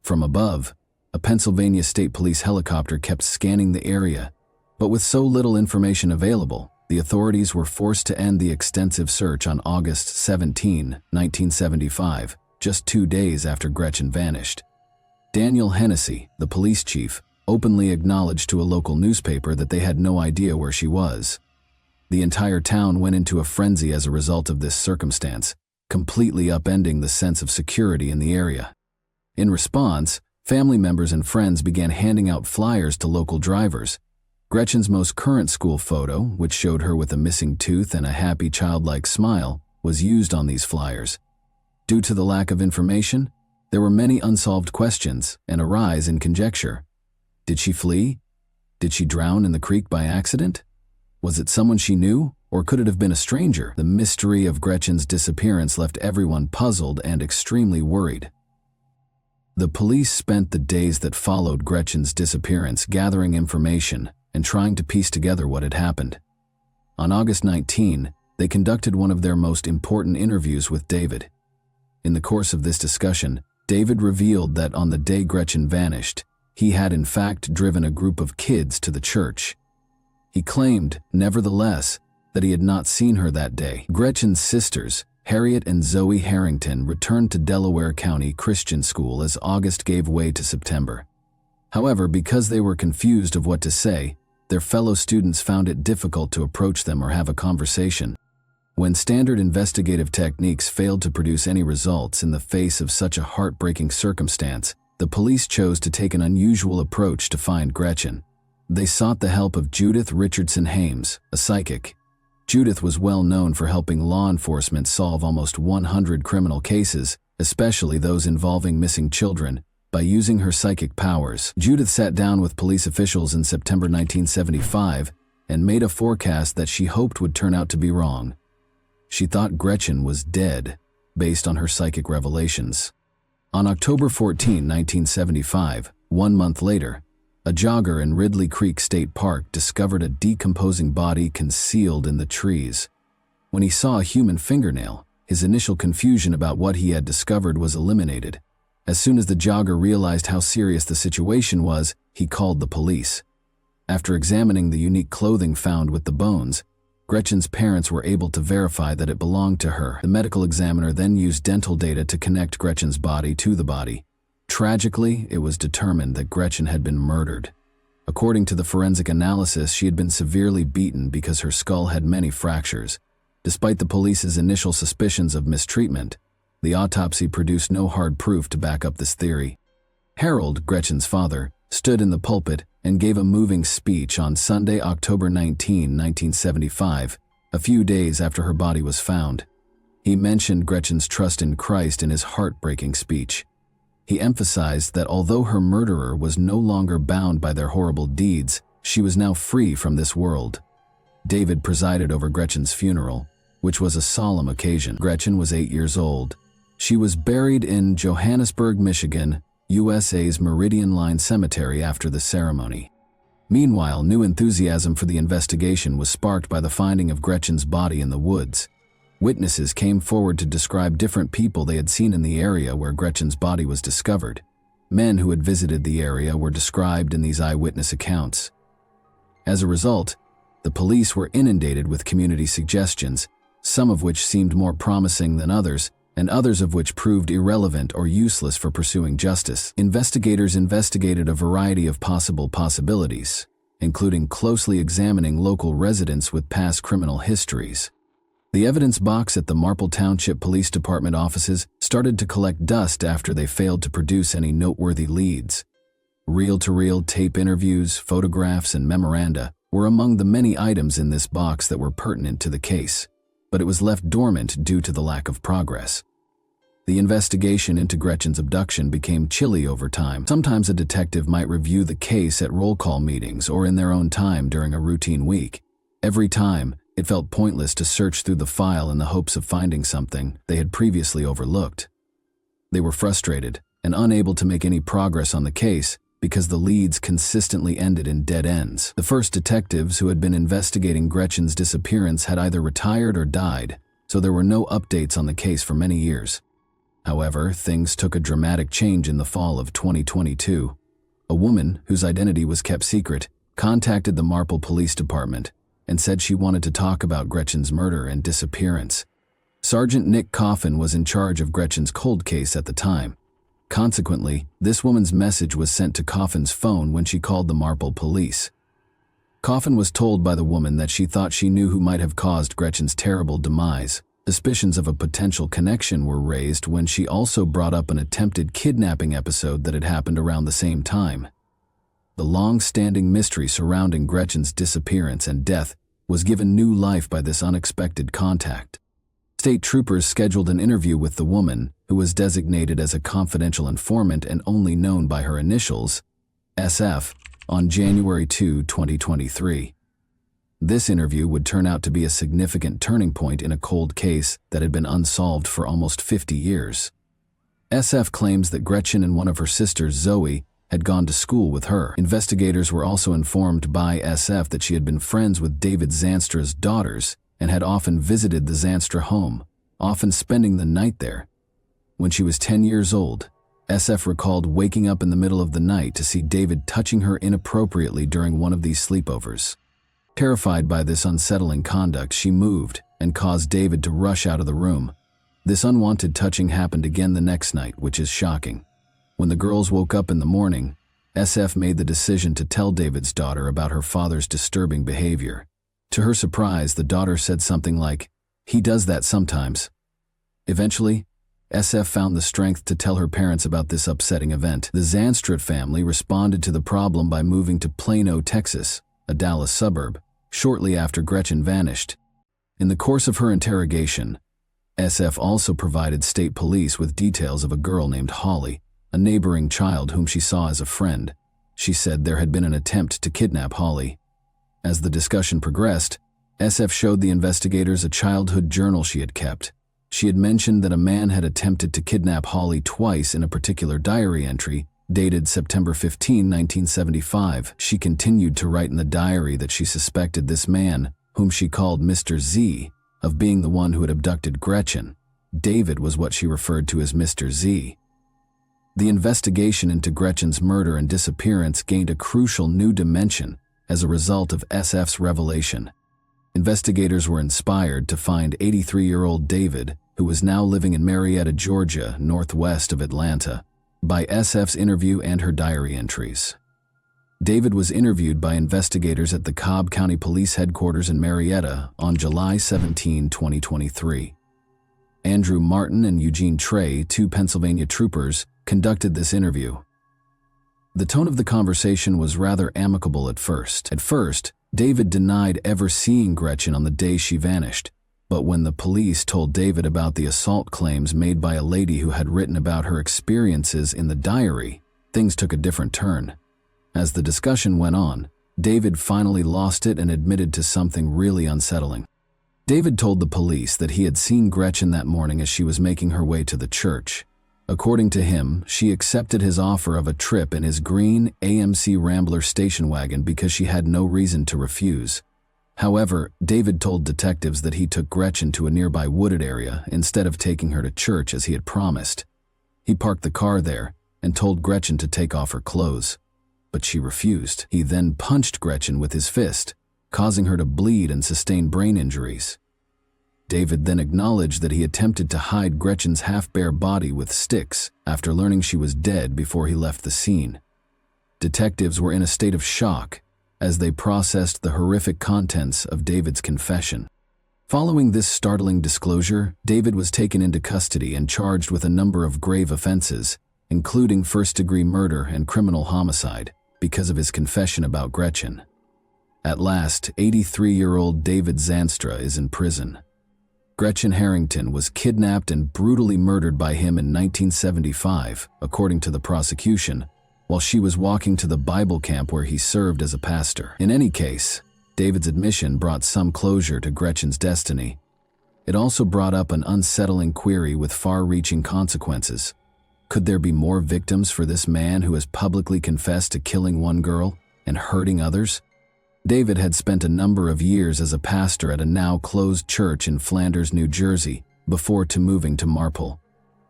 From above, a Pennsylvania State Police helicopter kept scanning the area, but with so little information available, the authorities were forced to end the extensive search on August 17, 1975, just 2 days after Gretchen vanished. Daniel Hennessy, the police chief, openly acknowledged to a local newspaper that they had no idea where she was. The entire town went into a frenzy as a result of this circumstance, completely upending the sense of security in the area. In response, family members and friends began handing out flyers to local drivers. Gretchen's most current school photo, which showed her with a missing tooth and a happy childlike smile, was used on these flyers. Due to the lack of information, there were many unsolved questions and a rise in conjecture. Did she flee? Did she drown in the creek by accident? Was it someone she knew, or could it have been a stranger? The mystery of Gretchen's disappearance left everyone puzzled and extremely worried. The police spent the days that followed Gretchen's disappearance gathering information and trying to piece together what had happened. On August 19, they conducted one of their most important interviews with David. In the course of this discussion, David revealed that on the day Gretchen vanished, he had in fact driven a group of kids to the church. He claimed, nevertheless, that he had not seen her that day. Gretchen's sisters, Harriet and Zoe Harrington, returned to Delaware County Christian School as August gave way to September. However, because they were confused of what to say, their fellow students found it difficult to approach them or have a conversation. When standard investigative techniques failed to produce any results in the face of such a heartbreaking circumstance, the police chose to take an unusual approach to find Gretchen. They sought the help of Judith Richardson Hames, a psychic. Judith was well known for helping law enforcement solve almost 100 criminal cases, especially those involving missing children, by using her psychic powers. Judith sat down with police officials in September 1975 and made a forecast that she hoped would turn out to be wrong. She thought Gretchen was dead, based on her psychic revelations. On October 14, 1975, 1 month later, a jogger in Ridley Creek State Park discovered a decomposing body concealed in the trees. When he saw a human fingernail, his initial confusion about what he had discovered was eliminated. As soon as the jogger realized how serious the situation was, he called the police. After examining the unique clothing found with the bones, Gretchen's parents were able to verify that it belonged to her. The medical examiner then used dental data to connect Gretchen's body to the body. Tragically, it was determined that Gretchen had been murdered. According to the forensic analysis, she had been severely beaten because her skull had many fractures. Despite the police's initial suspicions of mistreatment, the autopsy produced no hard proof to back up this theory. Harold, Gretchen's father, stood in the pulpit and gave a moving speech on Sunday, October 19, 1975, a few days after her body was found. He mentioned Gretchen's trust in Christ in his heartbreaking speech. He emphasized that although her murderer was no longer bound by their horrible deeds, she was now free from this world. David presided over Gretchen's funeral, which was a solemn occasion. Gretchen was 8 years old. She was buried in Johannesburg, Michigan, USA's Meridian Line Cemetery after the ceremony. Meanwhile, new enthusiasm for the investigation was sparked by the finding of Gretchen's body in the woods. Witnesses came forward to describe different people they had seen in the area where Gretchen's body was discovered. Men who had visited the area were described in these eyewitness accounts. As a result, the police were inundated with community suggestions, some of which seemed more promising than others, and others of which proved irrelevant or useless for pursuing justice. Investigators investigated a variety of possible possibilities, including closely examining local residents with past criminal histories. The evidence box at the Marple Township Police Department offices started to collect dust after they failed to produce any noteworthy leads. Reel-to-reel tape interviews, photographs, and memoranda were among the many items in this box that were pertinent to the case, but it was left dormant due to the lack of progress. The investigation into Gretchen's abduction became chilly over time. Sometimes a detective might review the case at roll call meetings or in their own time during a routine week. Every time, it felt pointless to search through the file in the hopes of finding something they had previously overlooked. They were frustrated and unable to make any progress on the case because the leads consistently ended in dead ends. The first detectives who had been investigating Gretchen's disappearance had either retired or died, so there were no updates on the case for many years. However, things took a dramatic change in the fall of 2022. A woman, whose identity was kept secret, contacted the Marple Police Department and said she wanted to talk about Gretchen's murder and disappearance. Sergeant Nick Coffin was in charge of Gretchen's cold case at the time. Consequently, this woman's message was sent to Coffin's phone when she called the Marple police. Coffin was told by the woman that she thought she knew who might have caused Gretchen's terrible demise. Suspicions of a potential connection were raised when she also brought up an attempted kidnapping episode that had happened around the same time. The long-standing mystery surrounding Gretchen's disappearance and death was given new life by this unexpected contact. State troopers scheduled an interview with the woman, who was designated as a confidential informant and only known by her initials, SF, on January 2, 2023. This interview would turn out to be a significant turning point in a cold case that had been unsolved for almost 50 years. SF claims that Gretchen and one of her sisters, Zoe, had gone to school with her. Investigators were also informed by SF that she had been friends with David Zanstra's daughters and had often visited the Zanstra home, often spending the night there. When she was 10 years old, SF recalled waking up in the middle of the night to see David touching her inappropriately during one of these sleepovers. Terrified by this unsettling conduct, she moved and caused David to rush out of the room. This unwanted touching happened again the next night, which is shocking. When the girls woke up in the morning, SF made the decision to tell David's daughter about her father's disturbing behavior. To her surprise, the daughter said something like, "He does that sometimes." Eventually, SF found the strength to tell her parents about this upsetting event. The Zanstra family responded to the problem by moving to Plano, Texas, a Dallas suburb, shortly after Gretchen vanished. In the course of her interrogation, SF also provided state police with details of a girl named Holly, a neighboring child whom she saw as a friend. She said there had been an attempt to kidnap Holly. As the discussion progressed, SF showed the investigators a childhood journal she had kept. She had mentioned that a man had attempted to kidnap Holly twice in a particular diary entry, dated September 15, 1975. She continued to write in the diary that she suspected this man, whom she called Mr. Z, of being the one who had abducted Gretchen. David was what she referred to as Mr. Z. The investigation into Gretchen's murder and disappearance gained a crucial new dimension as a result of SF's revelation. Investigators were inspired to find 83-year-old David, who was now living in Marietta, Georgia, northwest of Atlanta, by SF's interview and her diary entries. David was interviewed by investigators at the Cobb County Police Headquarters in Marietta on July 17, 2023. Andrew Martin and Eugene Trey, two Pennsylvania troopers, conducted this interview. The tone of the conversation was rather amicable at first. At first, David denied ever seeing Gretchen on the day she vanished, but when the police told David about the assault claims made by a lady who had written about her experiences in the diary, things took a different turn. As the discussion went on, David finally lost it and admitted to something really unsettling. David told the police that he had seen Gretchen that morning as she was making her way to the church. According to him, she accepted his offer of a trip in his green AMC Rambler station wagon because she had no reason to refuse. However, David told detectives that he took Gretchen to a nearby wooded area instead of taking her to church as he had promised. He parked the car there and told Gretchen to take off her clothes, but she refused. He then punched Gretchen with his fist, causing her to bleed and sustain brain injuries. David then acknowledged that he attempted to hide Gretchen's half-bare body with sticks after learning she was dead before he left the scene. Detectives were in a state of shock as they processed the horrific contents of David's confession. Following this startling disclosure, David was taken into custody and charged with a number of grave offenses, including first-degree murder and criminal homicide, because of his confession about Gretchen. At last, 83-year-old David Zanstra is in prison. Gretchen Harrington was kidnapped and brutally murdered by him in 1975, according to the prosecution, while she was walking to the Bible camp where he served as a pastor. In any case, David's admission brought some closure to Gretchen's destiny. It also brought up an unsettling query with far-reaching consequences. Could there be more victims for this man who has publicly confessed to killing one girl and hurting others? David had spent a number of years as a pastor at a now-closed church in Flanders, New Jersey, before moving to Marple.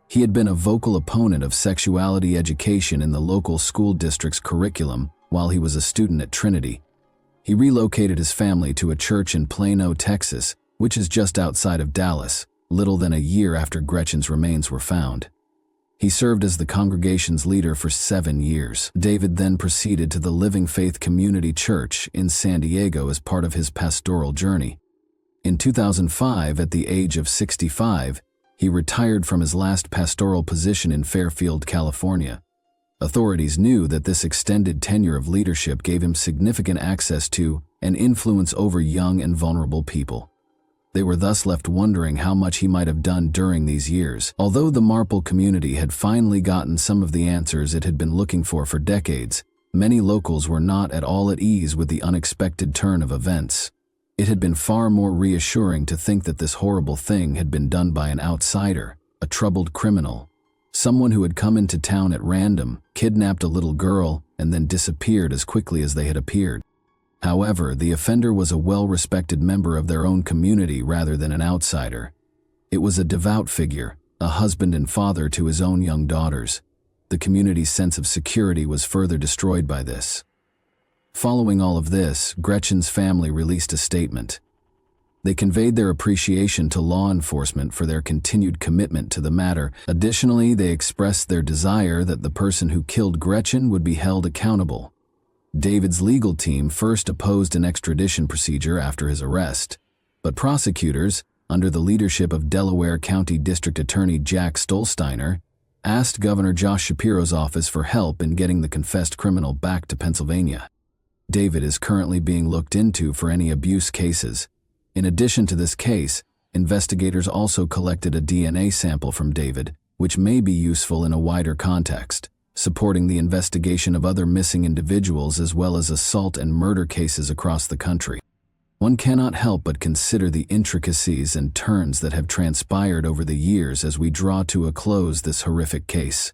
He had been a vocal opponent of sexuality education in the local school district's curriculum while he was a student at Trinity. He relocated his family to a church in Plano, Texas, which is just outside of Dallas, little than a year after Gretchen's remains were found. He served as the congregation's leader for 7 years. David then proceeded to the Living Faith Community Church in San Diego as part of his pastoral journey. In 2005, at the age of 65, he retired from his last pastoral position in Fairfield, California. Authorities knew that this extended tenure of leadership gave him significant access to and influence over young and vulnerable people. They were thus left wondering how much he might have done during these years. Although the Marple community had finally gotten some of the answers it had been looking for decades, many locals were not at all at ease with the unexpected turn of events. It had been far more reassuring to think that this horrible thing had been done by an outsider, a troubled criminal, someone who had come into town at random, kidnapped a little girl, and then disappeared as quickly as they had appeared. However, the offender was a well-respected member of their own community rather than an outsider. It was a devout figure, a husband and father to his own young daughters. The community's sense of security was further destroyed by this. Following all of this, Gretchen's family released a statement. They conveyed their appreciation to law enforcement for their continued commitment to the matter. Additionally, they expressed their desire that the person who killed Gretchen would be held accountable. David's legal team first opposed an extradition procedure after his arrest, but prosecutors, under the leadership of Delaware County District Attorney Jack Stolsteiner, asked Governor Josh Shapiro's office for help in getting the confessed criminal back to Pennsylvania. David is currently being looked into for any abuse cases. In addition to this case, investigators also collected a DNA sample from David, which may be useful in a wider context, supporting the investigation of other missing individuals as well as assault and murder cases across the country. One cannot help but consider the intricacies and turns that have transpired over the years as we draw to a close this horrific case.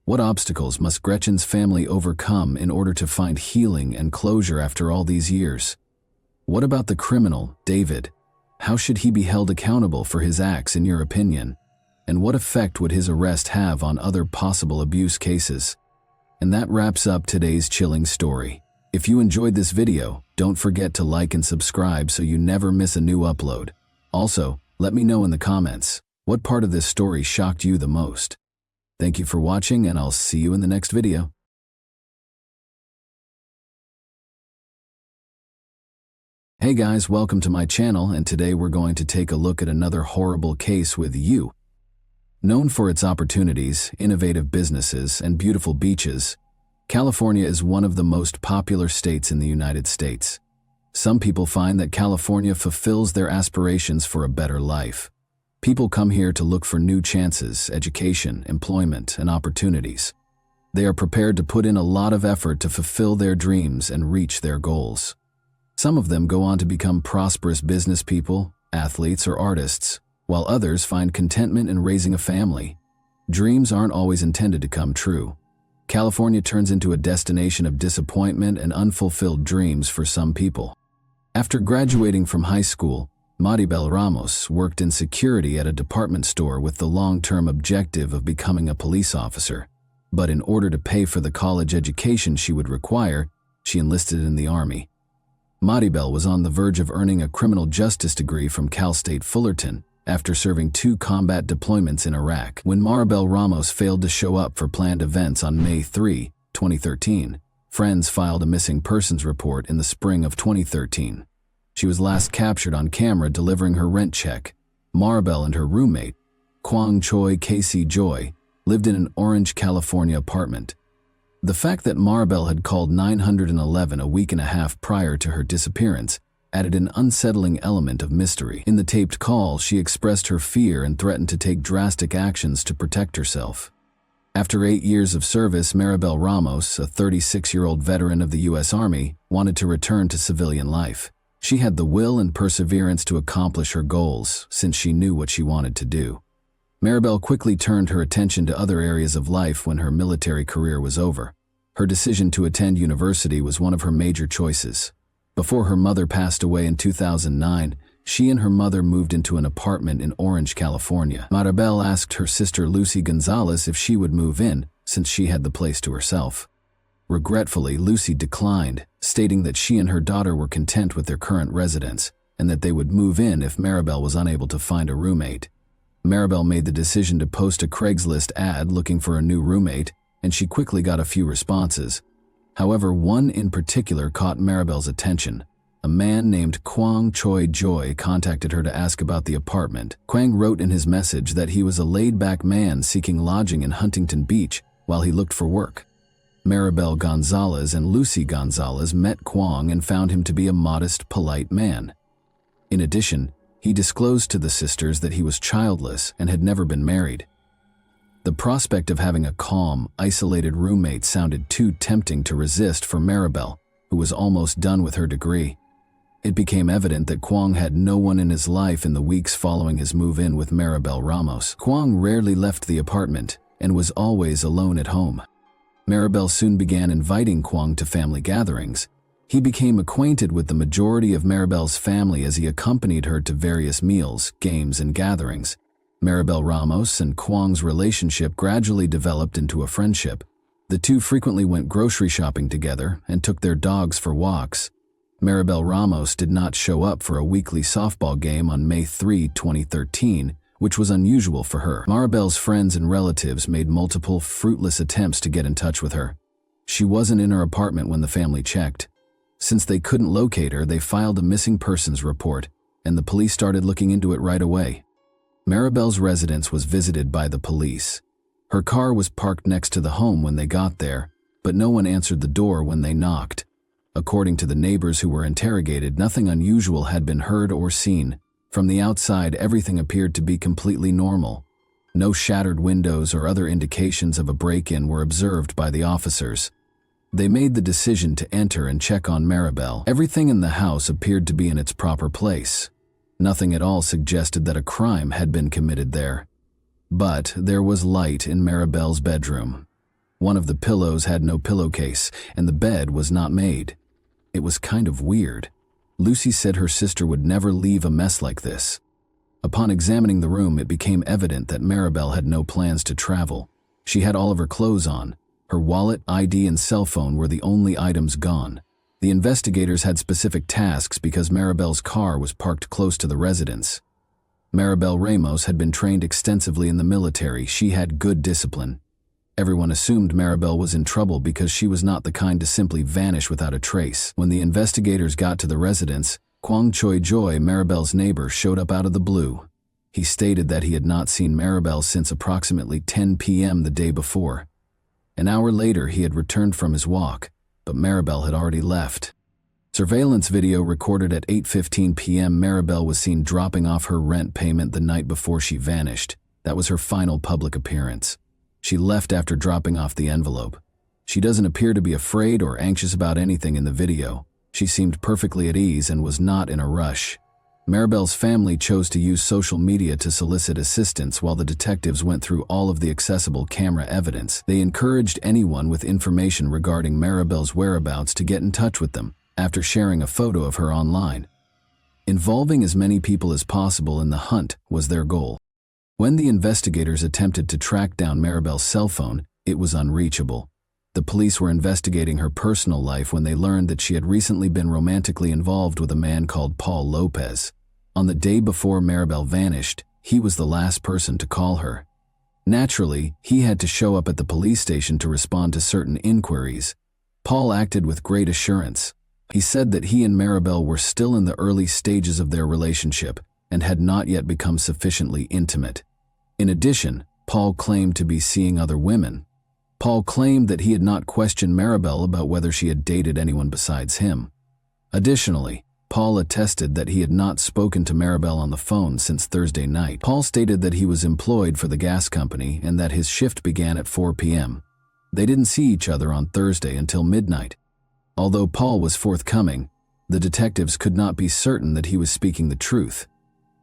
What obstacles must Gretchen's family overcome in order to find healing and closure after all these years? What about the criminal, David? How should he be held accountable for his acts, in your opinion? And what effect would his arrest have on other possible abuse cases? And that wraps up today's chilling story. If you enjoyed this video, don't forget to like and subscribe so you never miss a new upload. Also, let me know in the comments, what part of this story shocked you the most? Thank you for watching, and I'll see you in the next video. Hey guys, welcome to my channel, and today we're going to take a look at another horrible case with you. Known for its opportunities, innovative businesses, and beautiful beaches, California is one of the most popular states in the United States. Some people find that California fulfills their aspirations for a better life. People come here to look for new chances, education, employment, and opportunities. They are prepared to put in a lot of effort to fulfill their dreams and reach their goals. Some of them go on to become prosperous business people, athletes, or artists, while others find contentment in raising a family. Dreams aren't always intended to come true. California turns into a destination of disappointment and unfulfilled dreams for some people. After graduating from high school, Maribel Ramos worked in security at a department store with the long-term objective of becoming a police officer. But in order to pay for the college education she would require, she enlisted in the Army. Maribel was on the verge of earning a criminal justice degree from Cal State Fullerton after serving 2 combat deployments in Iraq. When Maribel Ramos failed to show up for planned events on May 3, 2013, friends filed a missing persons report in the spring of 2013. She was last captured on camera delivering her rent check. Maribel and her roommate, Kwang Choi Casey Joy, lived in an Orange, California apartment. The fact that Maribel had called 911 a week and a half prior to her disappearance added an unsettling element of mystery. In the taped call, she expressed her fear and threatened to take drastic actions to protect herself. After 8 years of service, Maribel Ramos, a 36-year-old veteran of the U.S. Army, wanted to return to civilian life. She had the will and perseverance to accomplish her goals, since she knew what she wanted to do. Maribel quickly turned her attention to other areas of life when her military career was over. Her decision to attend university was one of her major choices. Before her mother passed away in 2009, she and her mother moved into an apartment in Orange, California. Maribel asked her sister Lucy Gonzalez if she would move in, since she had the place to herself. Regretfully, Lucy declined, stating that she and her daughter were content with their current residence, and that they would move in if Maribel was unable to find a roommate. Maribel made the decision to post a Craigslist ad looking for a new roommate, and she quickly got a few responses. However, one in particular caught Maribel's attention. A man named Kwang Choi Joy contacted her to ask about the apartment. Kwang wrote in his message that he was a laid-back man seeking lodging in Huntington Beach while he looked for work. Maribel Gonzalez and Lucy Gonzalez met Kwang and found him to be a modest, polite man. In addition, he disclosed to the sisters that he was childless and had never been married. The prospect of having a calm, isolated roommate sounded too tempting to resist for Maribel, who was almost done with her degree. It became evident that Kwang had no one in his life in the weeks following his move-in with Maribel Ramos. Kwang rarely left the apartment and was always alone at home. Maribel soon began inviting Kwang to family gatherings. He became acquainted with the majority of Maribel's family as he accompanied her to various meals, games, and gatherings. Maribel Ramos and Kwang's relationship gradually developed into a friendship. The two frequently went grocery shopping together and took their dogs for walks. Maribel Ramos did not show up for a weekly softball game on May 3, 2013, which was unusual for her. Maribel's friends and relatives made multiple fruitless attempts to get in touch with her. She wasn't in her apartment when the family checked. Since they couldn't locate her, they filed a missing persons report, and the police started looking into it right away. Maribel's residence was visited by the police. Her car was parked next to the home when they got there, but no one answered the door when they knocked. According to the neighbors who were interrogated, nothing unusual had been heard or seen. From the outside, everything appeared to be completely normal. No shattered windows or other indications of a break-in were observed by the officers. They made the decision to enter and check on Maribel. Everything in the house appeared to be in its proper place. Nothing at all suggested that a crime had been committed there. But there was light in Maribel's bedroom. One of the pillows had no pillowcase, and the bed was not made. It was kind of weird. Lucy said her sister would never leave a mess like this. Upon examining the room, it became evident that Maribel had no plans to travel. She had all of her clothes on. Her wallet, ID, and cell phone were the only items gone. The investigators had specific tasks because Maribel's car was parked close to the residence. Maribel Ramos had been trained extensively in the military. She had good discipline. Everyone assumed Maribel was in trouble because she was not the kind to simply vanish without a trace. When the investigators got to the residence, Kwang Choi Joy, Maribel's neighbor, showed up out of the blue. He stated that he had not seen Maribel since approximately 10 p.m. the day before. An hour later, he had returned from his walk, but Maribel had already left. Surveillance video recorded at 8:15 p.m. Maribel was seen dropping off her rent payment the night before she vanished. That was her final public appearance. She left after dropping off the envelope. She doesn't appear to be afraid or anxious about anything in the video. She seemed perfectly at ease and was not in a rush. Maribel's family chose to use social media to solicit assistance while the detectives went through all of the accessible camera evidence. They encouraged anyone with information regarding Maribel's whereabouts to get in touch with them after sharing a photo of her online. Involving as many people as possible in the hunt was their goal. When the investigators attempted to track down Maribel's cell phone, it was unreachable. The police were investigating her personal life when they learned that she had recently been romantically involved with a man called Paul Lopez. On the day before Maribel vanished, he was the last person to call her. Naturally, he had to show up at the police station to respond to certain inquiries. Paul acted with great assurance. He said that he and Maribel were still in the early stages of their relationship and had not yet become sufficiently intimate. In addition, Paul claimed to be seeing other women. Paul claimed that he had not questioned Maribel about whether she had dated anyone besides him. Additionally, Paul attested that he had not spoken to Maribel on the phone since Thursday night. Paul stated that he was employed for the gas company and that his shift began at 4 p.m. They didn't see each other on Thursday until midnight. Although Paul was forthcoming, the detectives could not be certain that he was speaking the truth.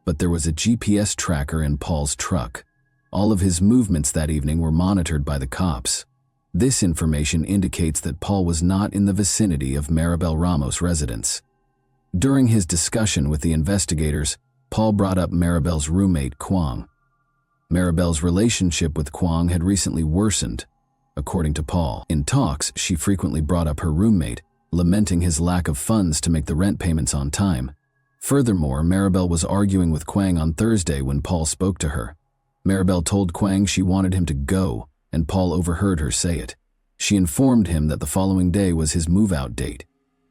But there was a GPS tracker in Paul's truck. All of his movements that evening were monitored by the cops. This information indicates that Paul was not in the vicinity of Maribel Ramos' residence. During his discussion with the investigators, Paul brought up Maribel's roommate, Kwang. Maribel's relationship with Kwang had recently worsened, according to Paul. In talks, she frequently brought up her roommate, lamenting his lack of funds to make the rent payments on time. Furthermore, Maribel was arguing with Kwang on Thursday when Paul spoke to her. Maribel told Kwang she wanted him to go, and Paul overheard her say it. She informed him that the following day was his move-out date.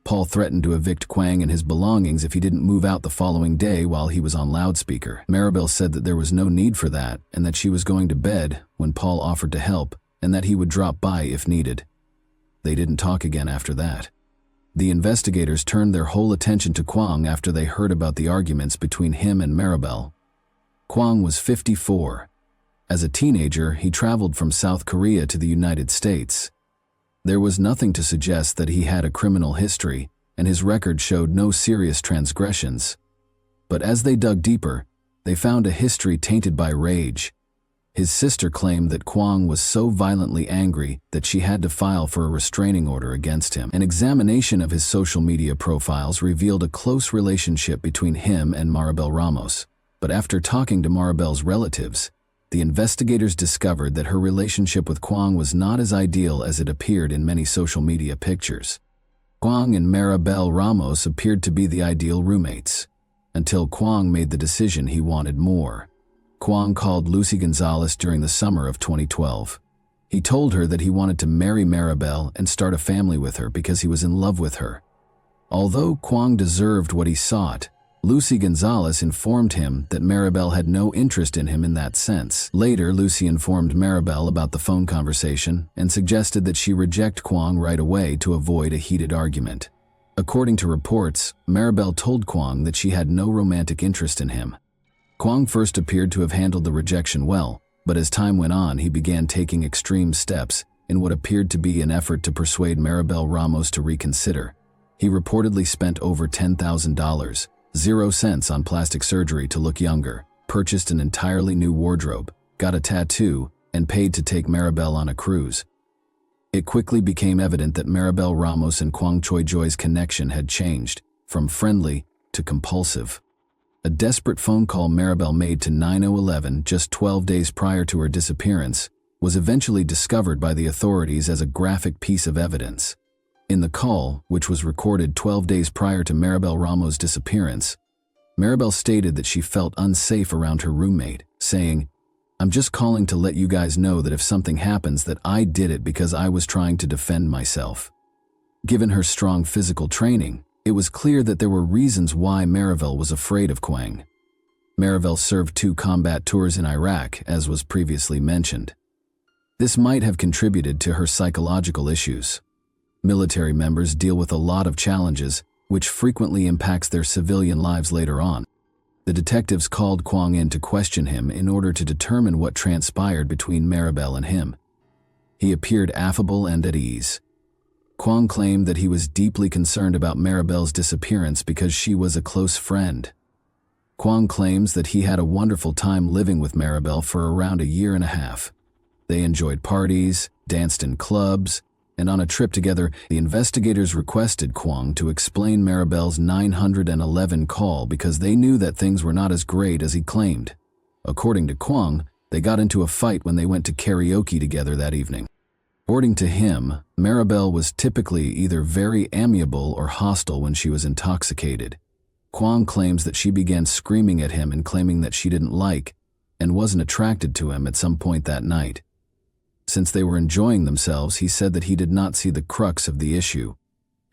Paul threatened to evict Kwang and his belongings if he didn't move out the following day while he was on loudspeaker. Maribel said that there was no need for that and that she was going to bed when Paul offered to help and that he would drop by if needed. They didn't talk again after that. The investigators turned their whole attention to Kwang after they heard about the arguments between him and Maribel. Kwang was 54. As a teenager, he traveled from South Korea to the United States. There was nothing to suggest that he had a criminal history, and his record showed no serious transgressions. But as they dug deeper, they found a history tainted by rage. His sister claimed that Kwang was so violently angry that she had to file for a restraining order against him. An examination of his social media profiles revealed a close relationship between him and Maribel Ramos. But after talking to Maribel's relatives, the investigators discovered that her relationship with Kwang was not as ideal as it appeared in many social media pictures. Kwang and Maribel Ramos appeared to be the ideal roommates, until Kwang made the decision he wanted more. Kwang called Lucy Gonzalez during the summer of 2012. He told her that he wanted to marry Maribel and start a family with her because he was in love with her. Although Kwang deserved what he sought, Lucy Gonzalez informed him that Maribel had no interest in him in that sense. Later, Lucy informed Maribel about the phone conversation and suggested that she reject Kwang right away to avoid a heated argument. According to reports, Maribel told Kwang that she had no romantic interest in him. Kwang first appeared to have handled the rejection well, but as time went on, he began taking extreme steps in what appeared to be an effort to persuade Maribel Ramos to reconsider. He reportedly spent over $10,000, 0 cents on plastic surgery to look younger, purchased an entirely new wardrobe, got a tattoo, and paid to take Maribel on a cruise. It quickly became evident that Maribel Ramos and Kwang Choi-joy's connection had changed, from friendly to compulsive. A desperate phone call Maribel made to 9011 just 12 days prior to her disappearance was eventually discovered by the authorities as a graphic piece of evidence. In the call, which was recorded 12 days prior to Maribel Ramos' disappearance, Maribel stated that she felt unsafe around her roommate, saying, "I'm just calling to let you guys know that if something happens that I did it because I was trying to defend myself." Given her strong physical training, it was clear that there were reasons why Maribel was afraid of Kwang. Maribel served 2 combat tours in Iraq, as was previously mentioned. This might have contributed to her psychological issues. Military members deal with a lot of challenges, which frequently impacts their civilian lives later on. The detectives called Kwang in to question him in order to determine what transpired between Maribel and him. He appeared affable and at ease. Kwang claimed that he was deeply concerned about Maribel's disappearance because she was a close friend. Kwang claims that he had a wonderful time living with Maribel for around a year and a half. They enjoyed parties, danced in clubs, and on a trip together, the investigators requested Kwang to explain Maribel's 911 call because they knew that things were not as great as he claimed. According to Kwang, they got into a fight when they went to karaoke together that evening. According to him, Maribel was typically either very amiable or hostile when she was intoxicated. Kwang claims that she began screaming at him and claiming that she didn't like and wasn't attracted to him at some point that night. Since they were enjoying themselves, he said that he did not see the crux of the issue.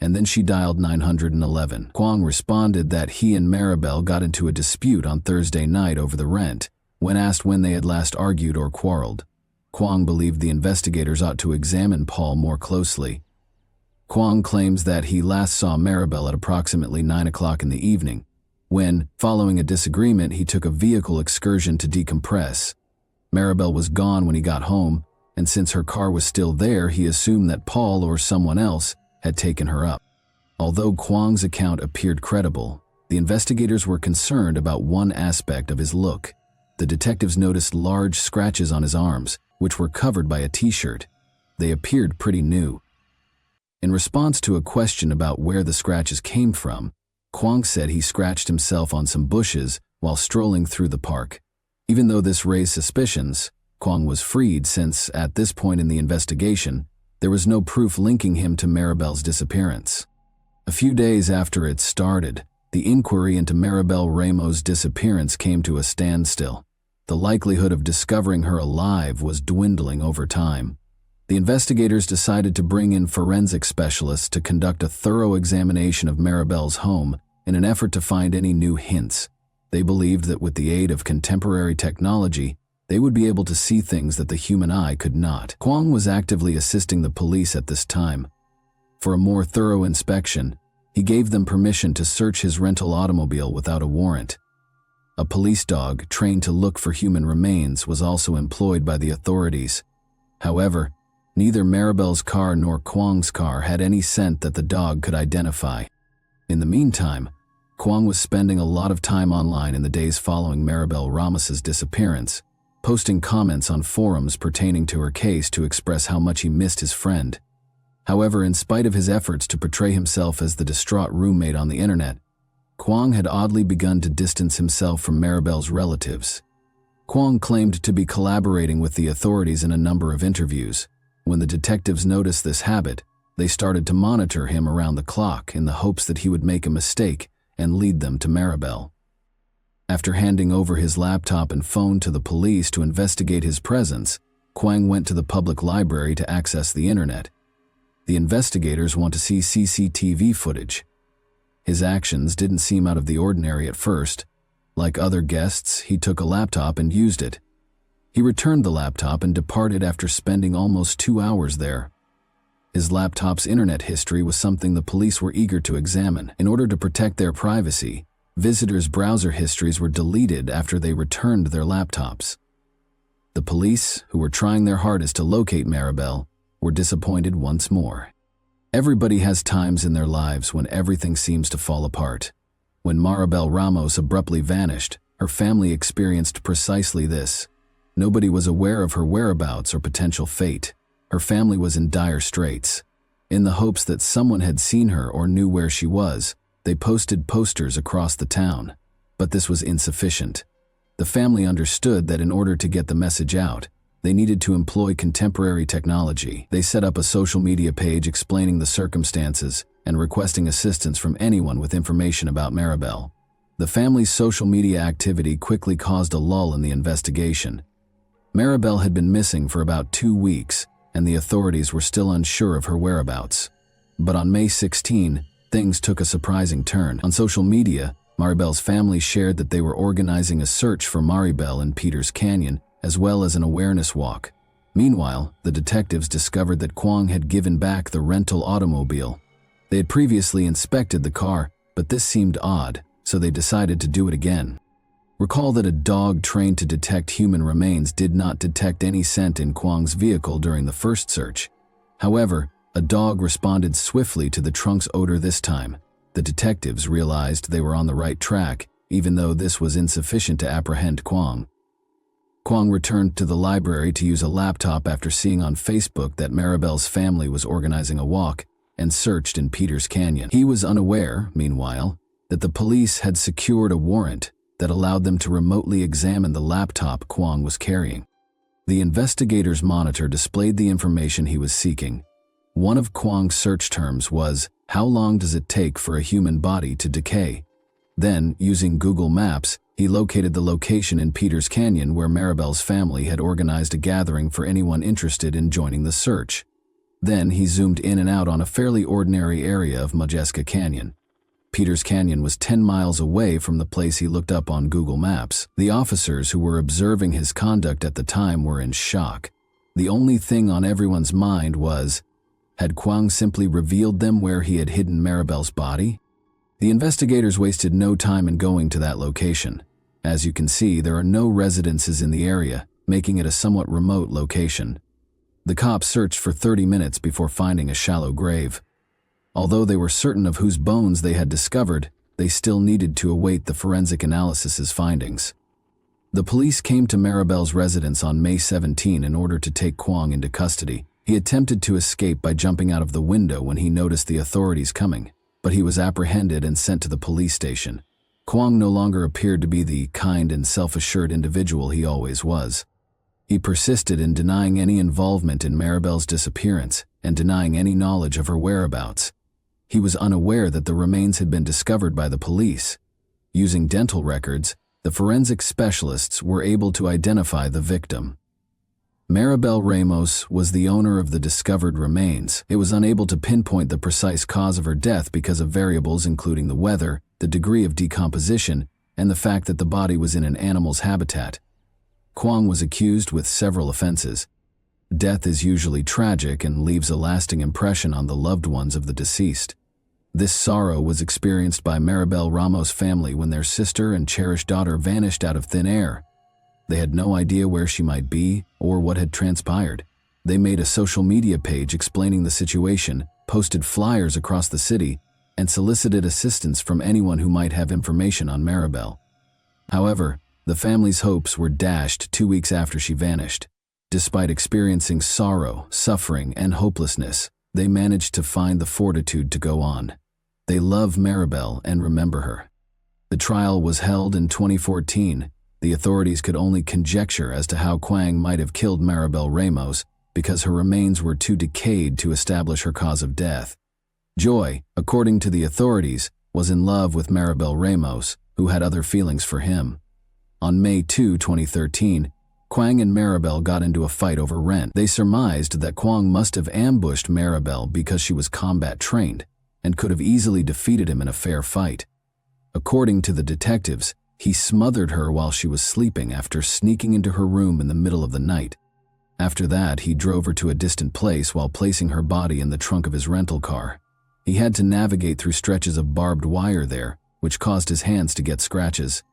And then she dialed 911. Kwang responded that he and Maribel got into a dispute on Thursday night over the rent. When asked when they had last argued or quarreled, Kwang believed the investigators ought to examine Paul more closely. Kwang claims that he last saw Maribel at approximately 9 o'clock in the evening, when, following a disagreement, he took a vehicle excursion to decompress. Maribel was gone when he got home, and since her car was still there, he assumed that Paul or someone else had taken her up. Although Kwang's account appeared credible, the investigators were concerned about one aspect of his look. The detectives noticed large scratches on his arms, which were covered by a t-shirt. They appeared pretty new. In response to a question about where the scratches came from, Kwang said he scratched himself on some bushes while strolling through the park. Even though this raised suspicions, Kwang was freed since, at this point in the investigation, there was no proof linking him to Maribel's disappearance. A few days after it started, the inquiry into Maribel Ramos' disappearance came to a standstill. The likelihood of discovering her alive was dwindling over time. The investigators decided to bring in forensic specialists to conduct a thorough examination of Maribel's home in an effort to find any new hints. They believed that with the aid of contemporary technology, they would be able to see things that the human eye could not. Kwang was actively assisting the police at this time. For a more thorough inspection, he gave them permission to search his rental automobile without a warrant. A police dog trained to look for human remains was also employed by the authorities. However, neither Maribel's car nor Kwang's car had any scent that the dog could identify. In the meantime, Kwang was spending a lot of time online in the days following Maribel Ramos's disappearance, posting comments on forums pertaining to her case to express how much he missed his friend. However, in spite of his efforts to portray himself as the distraught roommate on the internet, Kwang had oddly begun to distance himself from Maribel's relatives. Kwang claimed to be collaborating with the authorities in a number of interviews. When the detectives noticed this habit, they started to monitor him around the clock in the hopes that he would make a mistake and lead them to Maribel. After handing over his laptop and phone to the police to investigate his presence, Kwang went to the public library to access the internet. The investigators want to see CCTV footage. His actions didn't seem out of the ordinary at first. Like other guests, he took a laptop and used it. He returned the laptop and departed after spending almost 2 hours there. His laptop's internet history was something the police were eager to examine. In order to protect their privacy, visitors' browser histories were deleted after they returned their laptops. The police, who were trying their hardest to locate Maribel, were disappointed once more. Everybody has times in their lives when everything seems to fall apart. When Maribel Ramos abruptly vanished, her family experienced precisely this. Nobody was aware of her whereabouts or potential fate. Her family was in dire straits. In the hopes that someone had seen her or knew where she was, they posted posters across the town. But this was insufficient. The family understood that in order to get the message out, they needed to employ contemporary technology. They set up a social media page explaining the circumstances and requesting assistance from anyone with information about Maribel. The family's social media activity quickly caused a lull in the investigation. Maribel had been missing for about 2 weeks, and the authorities were still unsure of her whereabouts. But on May 16, things took a surprising turn. On social media, Maribel's family shared that they were organizing a search for Maribel in Peters Canyon, as well as an awareness walk. Meanwhile, the detectives discovered that Kwang had given back the rental automobile. They had previously inspected the car, but this seemed odd, so they decided to do it again. Recall that a dog trained to detect human remains did not detect any scent in Kwang's vehicle during the first search. However, a dog responded swiftly to the trunk's odor this time. The detectives realized they were on the right track even though this was insufficient to apprehend Kwang. Kwang returned to the library to use a laptop after seeing on Facebook that Maribel's family was organizing a walk and searched in Peters Canyon. He was unaware, meanwhile, that the police had secured a warrant that allowed them to remotely examine the laptop Kwang was carrying. The investigator's monitor displayed the information he was seeking. One of Kwang's search terms was, "How long does it take for a human body to decay?" Then, using Google Maps, he located the location in Peters Canyon where Maribel's family had organized a gathering for anyone interested in joining the search. Then he zoomed in and out on a fairly ordinary area of Modjeska Canyon. Peters Canyon was 10 miles away from the place he looked up on Google Maps. The officers who were observing his conduct at the time were in shock. The only thing on everyone's mind was, had Kwang simply revealed them where he had hidden Maribel's body? The investigators wasted no time in going to that location. As you can see, there are no residences in the area, making it a somewhat remote location. The cops searched for 30 minutes before finding a shallow grave. Although they were certain of whose bones they had discovered, they still needed to await the forensic analysis's findings. The police came to Maribel's residence on May 17 in order to take Kwang into custody. He attempted to escape by jumping out of the window when he noticed the authorities coming, but he was apprehended and sent to the police station. Kwang no longer appeared to be the kind and self-assured individual he always was. He persisted in denying any involvement in Maribel's disappearance and denying any knowledge of her whereabouts. He was unaware that the remains had been discovered by the police. Using dental records, the forensic specialists were able to identify the victim. Maribel Ramos was the owner of the discovered remains. It was unable to pinpoint the precise cause of her death because of variables including the weather, the degree of decomposition, and the fact that the body was in an animal's habitat. Kwang was accused with several offenses. Death is usually tragic and leaves a lasting impression on the loved ones of the deceased. This sorrow was experienced by Maribel Ramos' family when their sister and cherished daughter vanished out of thin air. They had no idea where she might be or what had transpired. They made a social media page explaining the situation, posted flyers across the city, and solicited assistance from anyone who might have information on Maribel. However, the family's hopes were dashed 2 weeks after she vanished. Despite experiencing sorrow, suffering, and hopelessness, they managed to find the fortitude to go on. They love Maribel and remember her. The trial was held in 2014. The authorities could only conjecture as to how Kwang might have killed Maribel Ramos because her remains were too decayed to establish her cause of death. Joy, according to the authorities, was in love with Maribel Ramos, who had other feelings for him. On May 2, 2013, Kwang and Maribel got into a fight over rent. They surmised that Kwang must have ambushed Maribel because she was combat trained and could have easily defeated him in a fair fight. According to the detectives, he smothered her while she was sleeping after sneaking into her room in the middle of the night. After that, he drove her to a distant place while placing her body in the trunk of his rental car. He had to navigate through stretches of barbed wire there, which caused his hands to get scratches.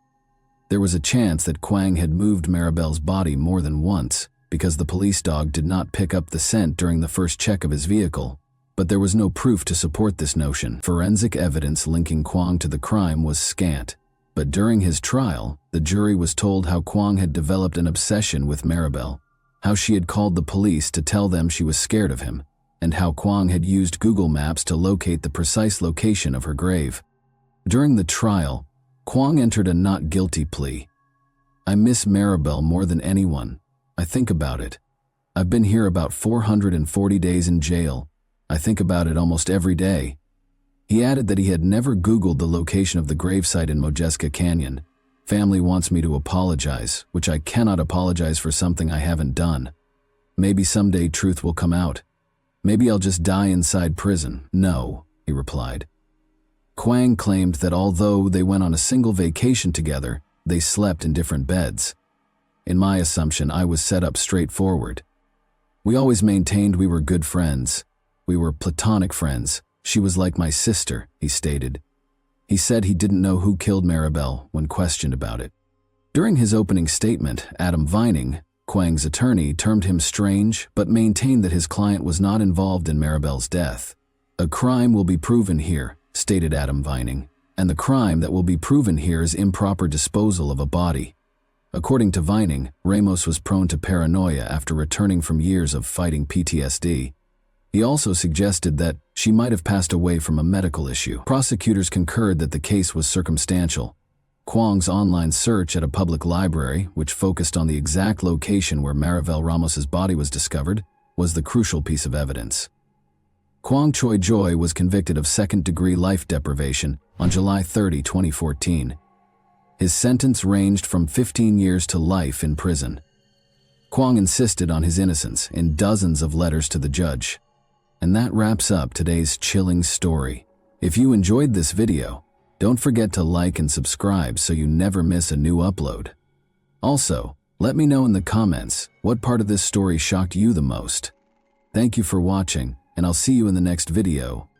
There was a chance that Kwang had moved Maribel's body more than once because the police dog did not pick up the scent during the first check of his vehicle, but there was no proof to support this notion. Forensic evidence linking Kwang to the crime was scant. But during his trial, the jury was told how Kwang had developed an obsession with Maribel, how she had called the police to tell them she was scared of him, and how Kwang had used Google Maps to locate the precise location of her grave. During the trial, Kwang entered a not guilty plea. "I miss Maribel more than anyone. I think about it. I've been here about 440 days in jail. I think about it almost every day." He added that he had never Googled the location of the gravesite in Modjeska Canyon. "Family wants me to apologize, which I cannot apologize for something I haven't done. Maybe someday truth will come out. Maybe I'll just die inside prison." "No," he replied. Kwang claimed that although they went on a single vacation together, they slept in different beds. "In my assumption, I was set up straightforward. We always maintained we were good friends. We were platonic friends. She was like my sister," he stated. He said he didn't know who killed Maribel when questioned about it. During his opening statement, Adam Vining, Kwang's attorney, termed him strange but maintained that his client was not involved in Maribel's death. "A crime will be proven here," stated Adam Vining. And the crime that will be proven here is improper disposal of a body. According to Vining, Ramos was prone to paranoia after returning from years of fighting PTSD. He also suggested that she might have passed away from a medical issue. Prosecutors concurred that the case was circumstantial. Kwong's online search at a public library, which focused on the exact location where Maribel Ramos's body was discovered, was the crucial piece of evidence. Kwong Choi-Joy was convicted of second-degree life deprivation on July 30, 2014. His sentence ranged from 15 years to life in prison. Kwong insisted on his innocence in dozens of letters to the judge. And that wraps up today's chilling story. If you enjoyed this video, don't forget to like and subscribe so you never miss a new upload. Also, let me know in the comments what part of this story shocked you the most. Thank you for watching, and I'll see you in the next video.